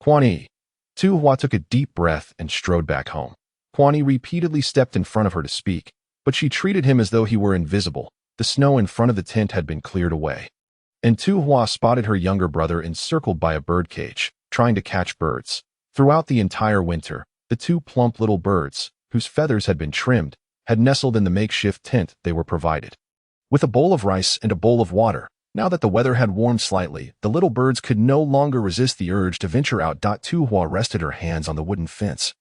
Quan Yi. Tu Hua took a deep breath and strode back home. Quan Yi repeatedly stepped in front of her to speak, but she treated him as though he were invisible. The snow in front of the tent had been cleared away, and Tu Hua spotted her younger brother encircled by a birdcage, trying to catch birds. Throughout the entire winter, The two plump little birds, whose feathers had been trimmed, had nestled in the makeshift tent they were provided. With a bowl of rice and a bowl of water, now that the weather had warmed slightly, the little birds could no longer resist the urge to venture out. Tu Hua rested her hands on the wooden fence,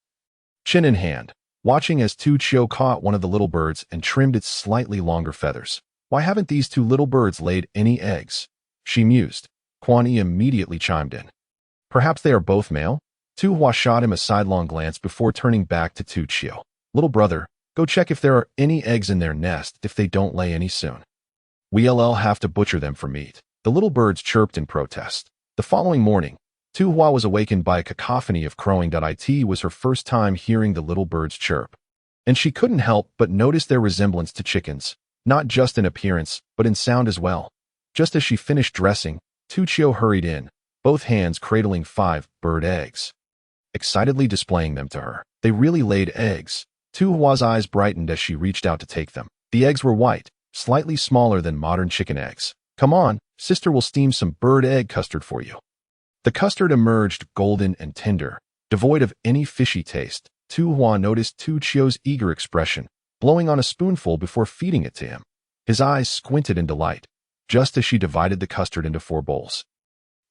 chin in hand, watching as Tu Hua caught one of the little birds and trimmed its slightly longer feathers. Why haven't these two little birds laid any eggs? She mused. Quan Yi immediately chimed in. Perhaps they are both male? Tu Hua shot him a sidelong glance before turning back to Tu Hua. Little brother, go check if there are any eggs in their nest if they don't lay any soon. We'll have to butcher them for meat. The little birds chirped in protest. The following morning, Tu Hua was awakened by a cacophony of crowing. It was her first time hearing the little birds chirp, and she couldn't help but notice their resemblance to chickens, not just in appearance, but in sound as well. Just as she finished dressing, Tu Hua hurried in, both hands cradling 5 bird eggs, excitedly displaying them to her. They really laid eggs. Tu Hua's eyes brightened as she reached out to take them. The eggs were white, slightly smaller than modern chicken eggs. Come on, sister will steam some bird egg custard for you. The custard emerged golden and tender, devoid of any fishy taste. Tu Hua noticed Tu Hua's eager expression, blowing on a spoonful before feeding it to him. His eyes squinted in delight, just as she divided the custard into 4 bowls.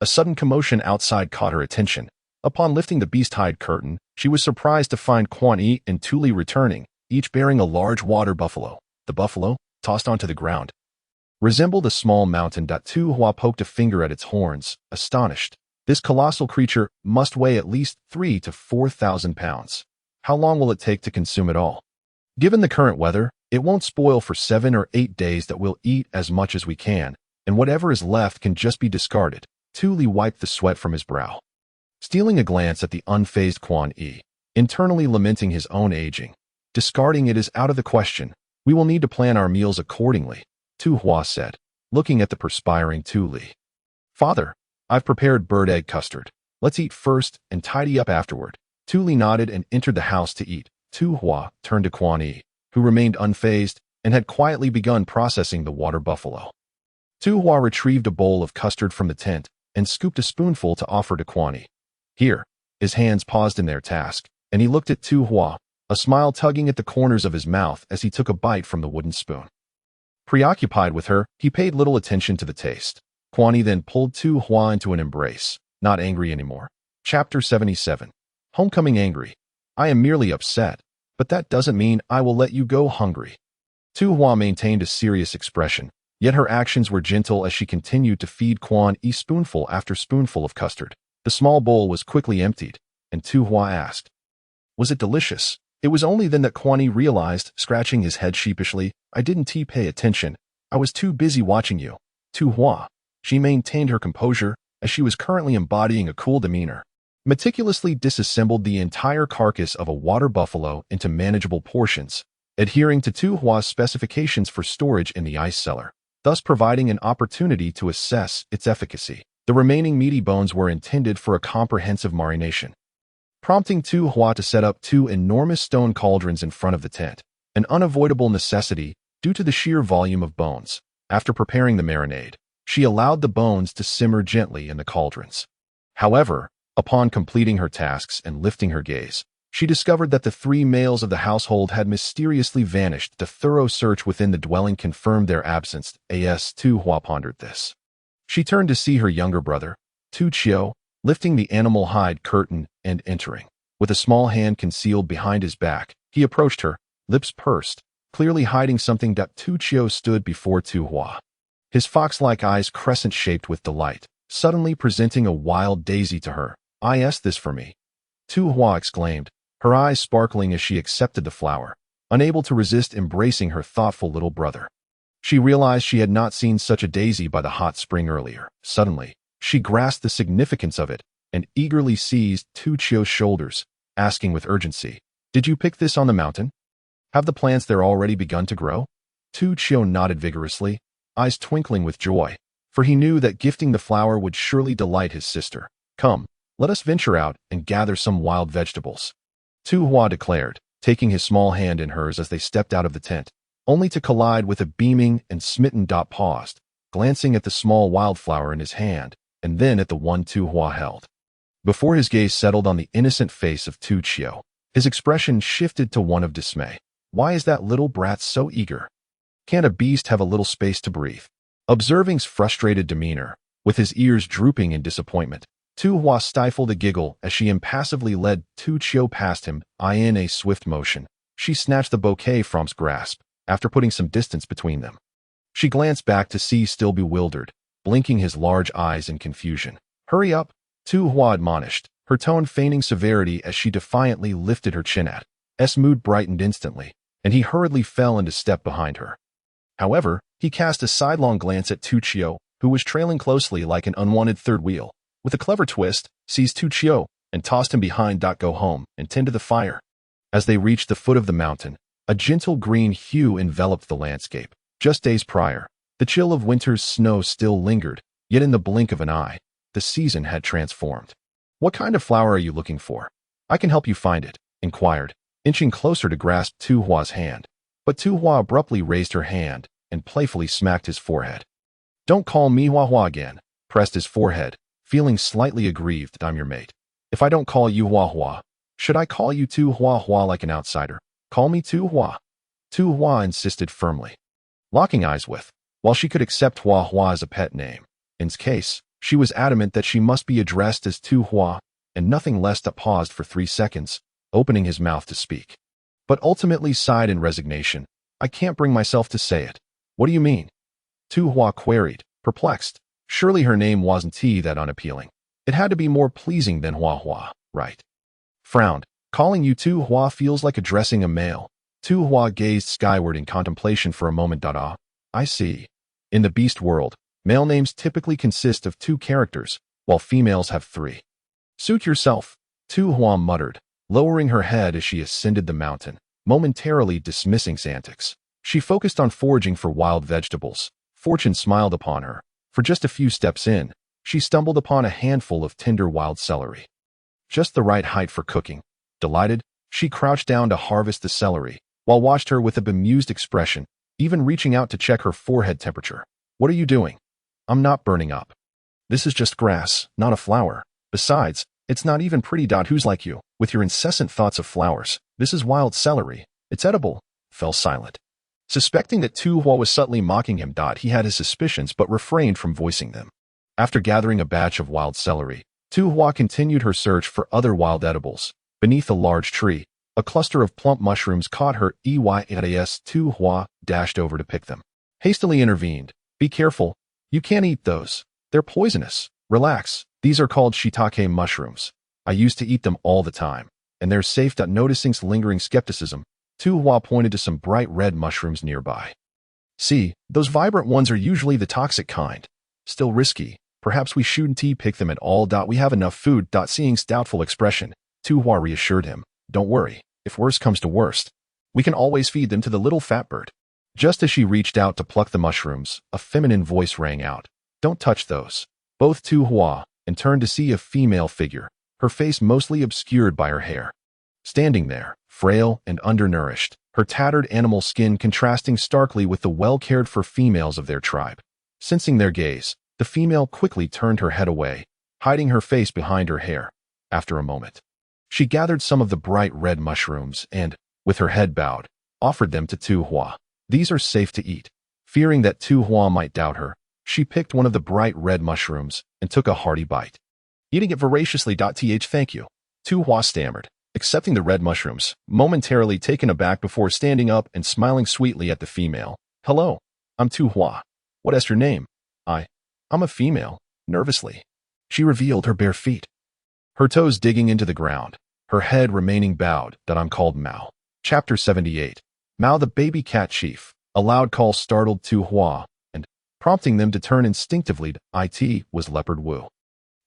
A sudden commotion outside caught her attention. Upon lifting the beast-hide curtain, she was surprised to find Quan Yi and Tu Li returning, each bearing a large water buffalo. The buffalo, tossed onto the ground, resembled a small mountain. Tu Hua poked a finger at its horns, astonished. This colossal creature must weigh at least 3,000 to 4,000 pounds. How long will it take to consume it all? Given the current weather, it won't spoil for 7 or 8 days. That we'll eat as much as we can, and whatever is left can just be discarded. Tu Li wiped the sweat from his brow, stealing a glance at the unfazed Quan Yi, internally lamenting his own aging. Discarding it is out of the question. We will need to plan our meals accordingly, Tu Hua said, looking at the perspiring Tu Li. Father, I've prepared bird egg custard. Let's eat first and tidy up afterward. Tu Li nodded and entered the house to eat. Tu Hua turned to Quan Yi, who remained unfazed and had quietly begun processing the water buffalo. Tu Hua retrieved a bowl of custard from the tent and scooped a spoonful to offer to Quan Yi. Here, his hands paused in their task, and he looked at Tu Hua, a smile tugging at the corners of his mouth as he took a bite from the wooden spoon. Preoccupied with her, he paid little attention to the taste. Quan Yi then pulled Tu Hua into an embrace, not angry anymore. Chapter 77. Homecoming angry. I am merely upset, but that doesn't mean I will let you go hungry. Tu Hua maintained a serious expression, yet her actions were gentle as she continued to feed Quan Yi spoonful after spoonful of custard. The small bowl was quickly emptied, and Tu Hua asked, "Was it delicious?" It was only then that Quan Yi realized, scratching his head sheepishly, "I didn't pay attention. I was too busy watching you." Tu Hua. She maintained her composure, as she was currently embodying a cool demeanor, meticulously disassembled the entire carcass of a water buffalo into manageable portions, adhering to Tu Hua's specifications for storage in the ice cellar, thus providing an opportunity to assess its efficacy. The remaining meaty bones were intended for a comprehensive marination, prompting Tu Hua to set up 2 enormous stone cauldrons in front of the tent, an unavoidable necessity due to the sheer volume of bones. After preparing the marinade, she allowed the bones to simmer gently in the cauldrons. However, upon completing her tasks and lifting her gaze, she discovered that the 3 males of the household had mysteriously vanished. The thorough search within the dwelling confirmed their absence. Tu Hua pondered this. She turned to see her younger brother, Tu Hua, lifting the animal hide curtain and entering. With a small hand concealed behind his back, he approached her, lips pursed, clearly hiding something. Tu Hua stood before Tu Hua, his fox-like eyes crescent-shaped with delight, suddenly presenting a wild daisy to her. "I asked this for me," Tu Hua exclaimed, her eyes sparkling as she accepted the flower, unable to resist embracing her thoughtful little brother. She realized she had not seen such a daisy by the hot spring earlier. Suddenly, she grasped the significance of it and eagerly seized Tu Hua's shoulders, asking with urgency, "Did you pick this on the mountain? Have the plants there already begun to grow?" Tu Hua nodded vigorously, eyes twinkling with joy, for he knew that gifting the flower would surely delight his sister. "Come, let us venture out and gather some wild vegetables," Tu Hua declared, taking his small hand in hers as they stepped out of the tent, only to collide with a beaming and smitten. Paused, glancing at the small wildflower in his hand, and then at the one Tu Hua held. Before his gaze settled on the innocent face of Tu Hua, His expression shifted to one of dismay. Why is that little brat so eager? Can't a beast have a little space to breathe? Observing's frustrated demeanor, with his ears drooping in disappointment, Tu Hua stifled a giggle as she impassively led Tu Chio past him. In a swift motion, she snatched the bouquet from his grasp, after putting some distance between them. She glanced back to see still bewildered, blinking his large eyes in confusion. Hurry up, Tu Hua admonished, her tone feigning severity as she defiantly lifted her chin at. S mood brightened instantly, and he hurriedly fell into step behind her. However, he cast a sidelong glance at Tu Chio, who was trailing closely like an unwanted third wheel. With a clever twist, seized Tu Chio and tossed him behind. Go home and tend to the fire. As they reached the foot of the mountain, a gentle green hue enveloped the landscape. Just days prior, the chill of winter's snow still lingered, yet in the blink of an eye, the season had transformed. What kind of flower are you looking for? I can help you find it, inquired, inching closer to grasp Tu Hua's hand. But Tu Hua abruptly raised her hand and playfully smacked his forehead. Don't call me Huahua again, pressed his forehead, feeling slightly aggrieved. I'm your mate. If I don't call you Huahua, should I call you Tu Huahua like an outsider? Call me Tu Hua. Tu Hua insisted firmly. Locking eyes with, while she could accept Huahua as a pet name, in his case, she was adamant that she must be addressed as Tu Hua, and nothing less. Paused for 3 seconds, opening his mouth to speak. But ultimately sighed in resignation. I can't bring myself to say it. What do you mean? Tu Hua queried, perplexed. Surely her name wasn't that unappealing. It had to be more pleasing than Huahua, right? Frowned. Calling you Tu Hua feels like addressing a male. Tu Hua gazed skyward in contemplation for a moment. I see. In the beast world, male names typically consist of 2 characters, while females have 3. Suit yourself, Tu Hua muttered, lowering her head as she ascended the mountain, momentarily dismissing his antics. She focused on foraging for wild vegetables. Fortune smiled upon her. For just a few steps in, she stumbled upon a handful of tender wild celery. Just the right height for cooking. Delighted, she crouched down to harvest the celery, while watched her with a bemused expression, even reaching out to check her forehead temperature. What are you doing? I'm not burning up. This is just grass, not a flower. Besides, it's not even pretty. Who's like you, with your incessant thoughts of flowers? This is wild celery. It's edible. Fell silent. Suspecting that Tu Hua was subtly mocking him, he had his suspicions but refrained from voicing them. After gathering a batch of wild celery, Tu Hua continued her search for other wild edibles. Beneath a large tree, a cluster of plump mushrooms caught her eyes. Tu Hua dashed over to pick them. Hastily intervened. Be careful. You can't eat those. They're poisonous. Relax. These are called shiitake mushrooms. I used to eat them all the time, and they're safe. Noticing lingering skepticism, Tu Hua pointed to some bright red mushrooms nearby. See, those vibrant ones are usually the toxic kind. Still risky. Perhaps we shouldn't pick them at all. We have enough food. Seeing doubtful expression, Tu Hua reassured him. Don't worry. If worst comes to worst, we can always feed them to the little fat bird. Just as she reached out to pluck the mushrooms, a feminine voice rang out. Don't touch those. Both Tu Hua and turned to see a female figure, her face mostly obscured by her hair. Standing there, frail and undernourished, her tattered animal skin contrasting starkly with the well-cared-for females of their tribe. Sensing their gaze, the female quickly turned her head away, hiding her face behind her hair. After a moment, she gathered some of the bright red mushrooms and, with her head bowed, offered them to Tu Hua. These are safe to eat. Fearing that Tu Hua might doubt her, she picked one of the bright red mushrooms and took a hearty bite. Eating it voraciously. Thank you. Tu Hua stammered, accepting the red mushrooms, momentarily taken aback before standing up and smiling sweetly at the female. Hello, I'm Tu Hua. What is your name? I'm a female. Nervously, she revealed her bare feet, her toes digging into the ground, her head remaining bowed. I'm called Mao. Chapter 78. Mao the baby cat chief. A loud call startled Tu Hua, and, prompting them to turn instinctively, it was Leopard Wu,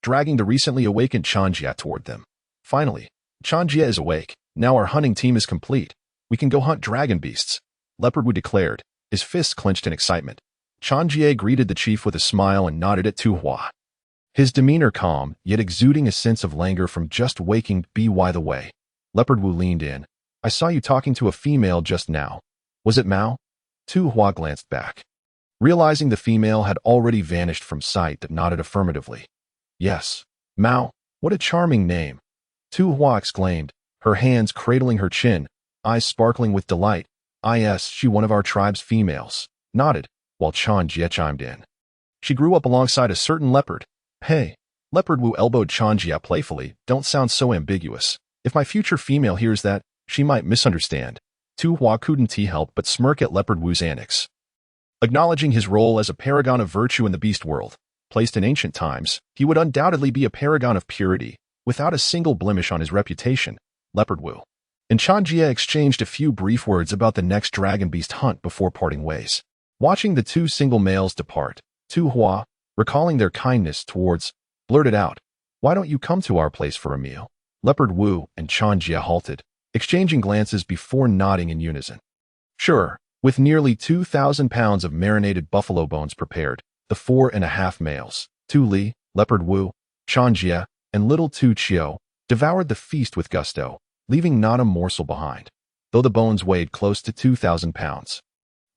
dragging the recently awakened Chanjia toward them. Finally, Chanjia is awake. Now our hunting team is complete. We can go hunt dragon beasts, Leopard Wu declared, his fists clenched in excitement. Chanjia greeted the chief with a smile and nodded at Tu Hua, his demeanor calm, yet exuding a sense of languor from just waking. By the way, Leopard Wu leaned in. I saw you talking to a female just now. Was it Mao? Tu Hua glanced back, realizing the female had already vanished from sight. Nodded affirmatively. Yes, Mao. What a charming name, Tu Hua exclaimed, her hands cradling her chin, eyes sparkling with delight. "Is she one of our tribe's females?" Nodded, while Quan Yi chimed in. "She grew up alongside a certain leopard." "Hey." Leopard Wu elbowed Quan Yi playfully. "Don't sound so ambiguous. If my future female hears that, she might misunderstand." Tu Hua couldn't help but smirk at Leopard Wu's antics. Acknowledging his role as a paragon of virtue in the beast world, placed in ancient times, he would undoubtedly be a paragon of purity, without a single blemish on his reputation. Leopard Wu and Quan Yi exchanged a few brief words about the next dragon beast hunt before parting ways. Watching the two single males depart, Tu Hua, recalling their kindness towards, blurted out, "Why don't you come to our place for a meal?" Leopard Wu and Quan Yi halted, exchanging glances before nodding in unison. "Sure." With nearly 2,000 pounds of marinated buffalo bones prepared, the 4.5 males, Tu Li, Leopard Wu, Quan Yi, and little Tu Chio, devoured the feast with gusto, leaving not a morsel behind, though the bones weighed close to 2,000 pounds.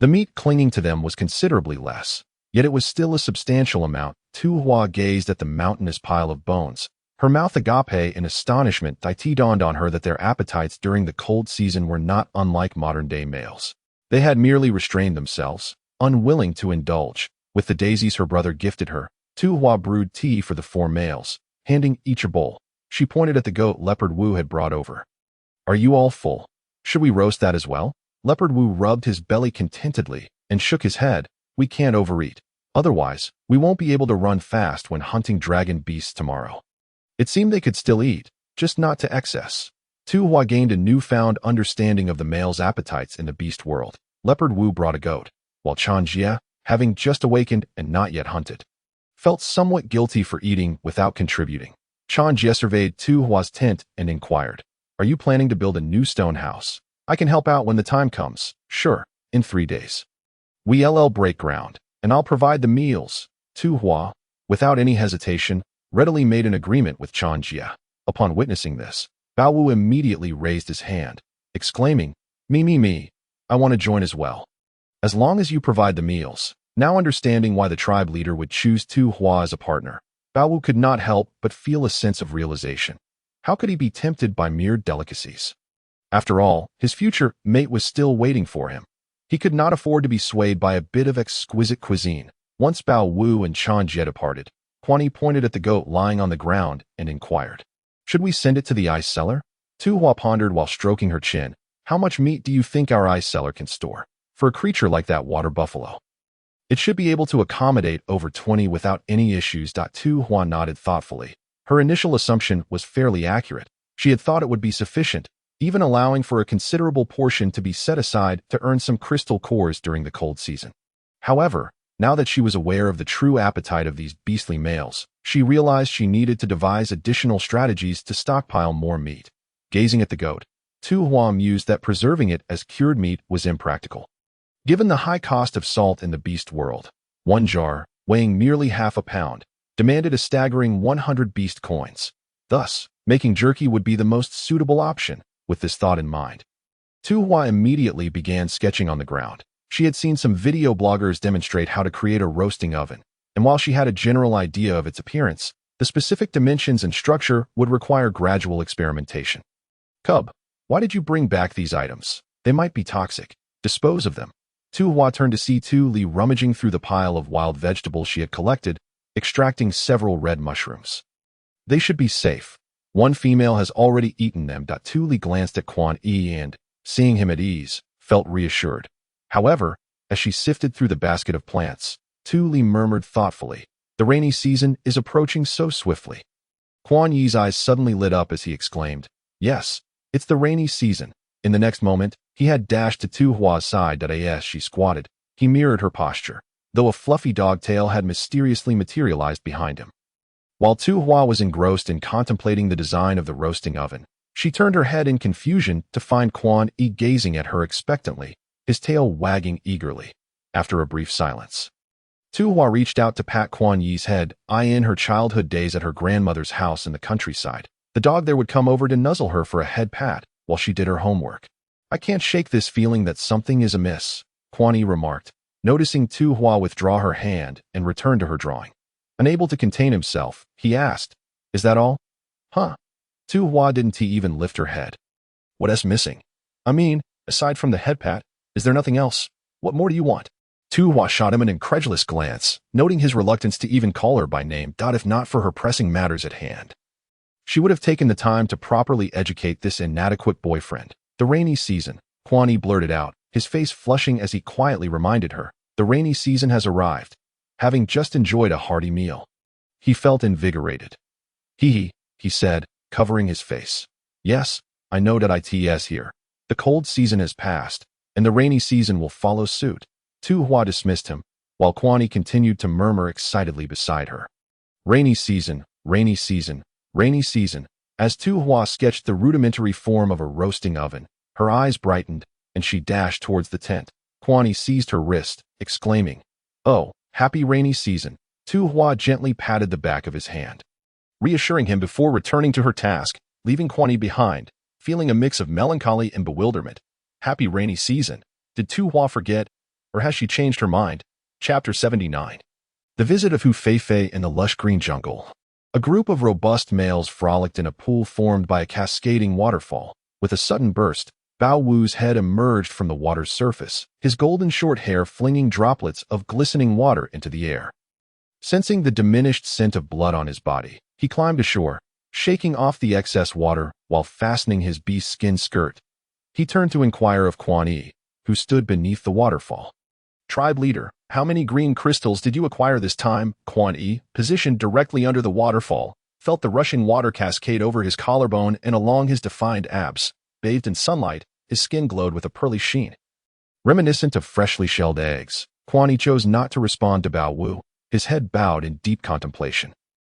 The meat clinging to them was considerably less, yet it was still a substantial amount. Tu Hua gazed at the mountainous pile of bones, her mouth agape in astonishment. It dawned on her that their appetites during the cold season were not unlike modern-day males. They had merely restrained themselves, unwilling to indulge. With the daisies her brother gifted her, Tu Hua brewed tea for the 4 males, handing each a bowl. She pointed at the goat Leopard Wu had brought over. "Are you all full? Should we roast that as well?" Leopard Wu rubbed his belly contentedly and shook his head. "We can't overeat. Otherwise, we won't be able to run fast when hunting dragon beasts tomorrow." It seemed they could still eat, just not to excess. Tu Hua gained a newfound understanding of the male's appetites in the beast world. Leopard Wu brought a goat, while Quan Yi, having just awakened and not yet hunted, felt somewhat guilty for eating without contributing. Quan Yi surveyed Tu Hua's tent and inquired, "Are you planning to build a new stone house? I can help out when the time comes." "Sure, in 3 days. We'll break ground, and I'll provide the meals." Tu Hua, without any hesitation, readily made an agreement with Quan Yi. Upon witnessing this, Bao Wu immediately raised his hand, exclaiming, Me, I want to join as well. As long as you provide the meals." Now understanding why the tribe leader would choose Tu Hua as a partner, Bao Wu could not help but feel a sense of realization. How could he be tempted by mere delicacies? After all, his future mate was still waiting for him. He could not afford to be swayed by a bit of exquisite cuisine. Once Bao Wu and Quan Yi departed, Quan Yi pointed at the goat lying on the ground and inquired, "Should we send it to the ice cellar?" Tu Hua pondered while stroking her chin. "How much meat do you think our ice cellar can store? For a creature like that water buffalo, it should be able to accommodate over 20 without any issues." Tu Hua nodded thoughtfully. Her initial assumption was fairly accurate. She had thought it would be sufficient, even allowing for a considerable portion to be set aside to earn some crystal cores during the cold season. However, now that she was aware of the true appetite of these beastly males, she realized she needed to devise additional strategies to stockpile more meat. Gazing at the goat, Tu Hua mused that preserving it as cured meat was impractical. Given the high cost of salt in the beast world, 1 jar, weighing merely half a pound, demanded a staggering 100 beast coins. Thus, making jerky would be the most suitable option. With this thought in mind, Tu Hua immediately began sketching on the ground. She had seen some video bloggers demonstrate how to create a roasting oven, and while she had a general idea of its appearance, the specific dimensions and structure would require gradual experimentation. "Cub, why did you bring back these items? They might be toxic. Dispose of them." Tu Hua turned to see Tu Li rummaging through the pile of wild vegetables she had collected, extracting several red mushrooms. "They should be safe. One female has already eaten them." Tu Li glanced at Quan Yi and, seeing him at ease, felt reassured. However, as she sifted through the basket of plants, Tu Li murmured thoughtfully, "The rainy season is approaching so swiftly." Quan Yi's eyes suddenly lit up as he exclaimed, "Yes, it's the rainy season." In the next moment, he had dashed to Tu Hua's side. As she squatted, he mirrored her posture, though a fluffy dog tail had mysteriously materialized behind him. While Tu Hua was engrossed in contemplating the design of the roasting oven, she turned her head in confusion to find Quan Yi gazing at her expectantly, his tail wagging eagerly. After a brief silence, Tu Hua reached out to pat Quan Yi's head. In her childhood days at her grandmother's house in the countryside, the dog there would come over to nuzzle her for a head pat while she did her homework. "I can't shake this feeling that something is amiss," Quan Yi remarked, noticing Tu Hua withdraw her hand and return to her drawing. Unable to contain himself, he asked, "Is that all?" "Huh?" Tu Hua didn't even lift her head. What is missing? I mean, aside from the head pat, is there nothing else? What more do you want? Tu Hua shot him an incredulous glance, noting his reluctance to even call her by name. If not for her pressing matters at hand, she would have taken the time to properly educate this inadequate boyfriend. The rainy season, Quan Yi blurted out, his face flushing as he quietly reminded her. The rainy season has arrived. Having just enjoyed a hearty meal, he felt invigorated. He said, covering his face. Yes, I know that it's here. The cold season has passed, and the rainy season will follow suit. Tu Hua dismissed him, while Quan Yi continued to murmur excitedly beside her. Rainy season, rainy season, rainy season. As Tu Hua sketched the rudimentary form of a roasting oven, her eyes brightened, and she dashed towards the tent. Quan Yi seized her wrist, exclaiming, "Oh, happy rainy season." Tu Hua gently patted the back of his hand, reassuring him before returning to her task, leaving Quan Yi behind, feeling a mix of melancholy and bewilderment. Happy rainy season. Did Tu Hua forget, or has she changed her mind? Chapter 79. The visit of Hu Feifei in the lush green jungle. A group of robust males frolicked in a pool formed by a cascading waterfall. With a sudden burst, Bao Wu's head emerged from the water's surface, his golden short hair flinging droplets of glistening water into the air. Sensing the diminished scent of blood on his body, he climbed ashore, shaking off the excess water while fastening his beast-skin skirt. He turned to inquire of Quan Yi, who stood beneath the waterfall. Tribe leader, how many green crystals did you acquire this time? Quan Yi, positioned directly under the waterfall, felt the rushing water cascade over his collarbone and along his defined abs. Bathed in sunlight, his skin glowed with a pearly sheen, reminiscent of freshly shelled eggs. Quan Yi chose not to respond to Bao Wu, his head bowed in deep contemplation.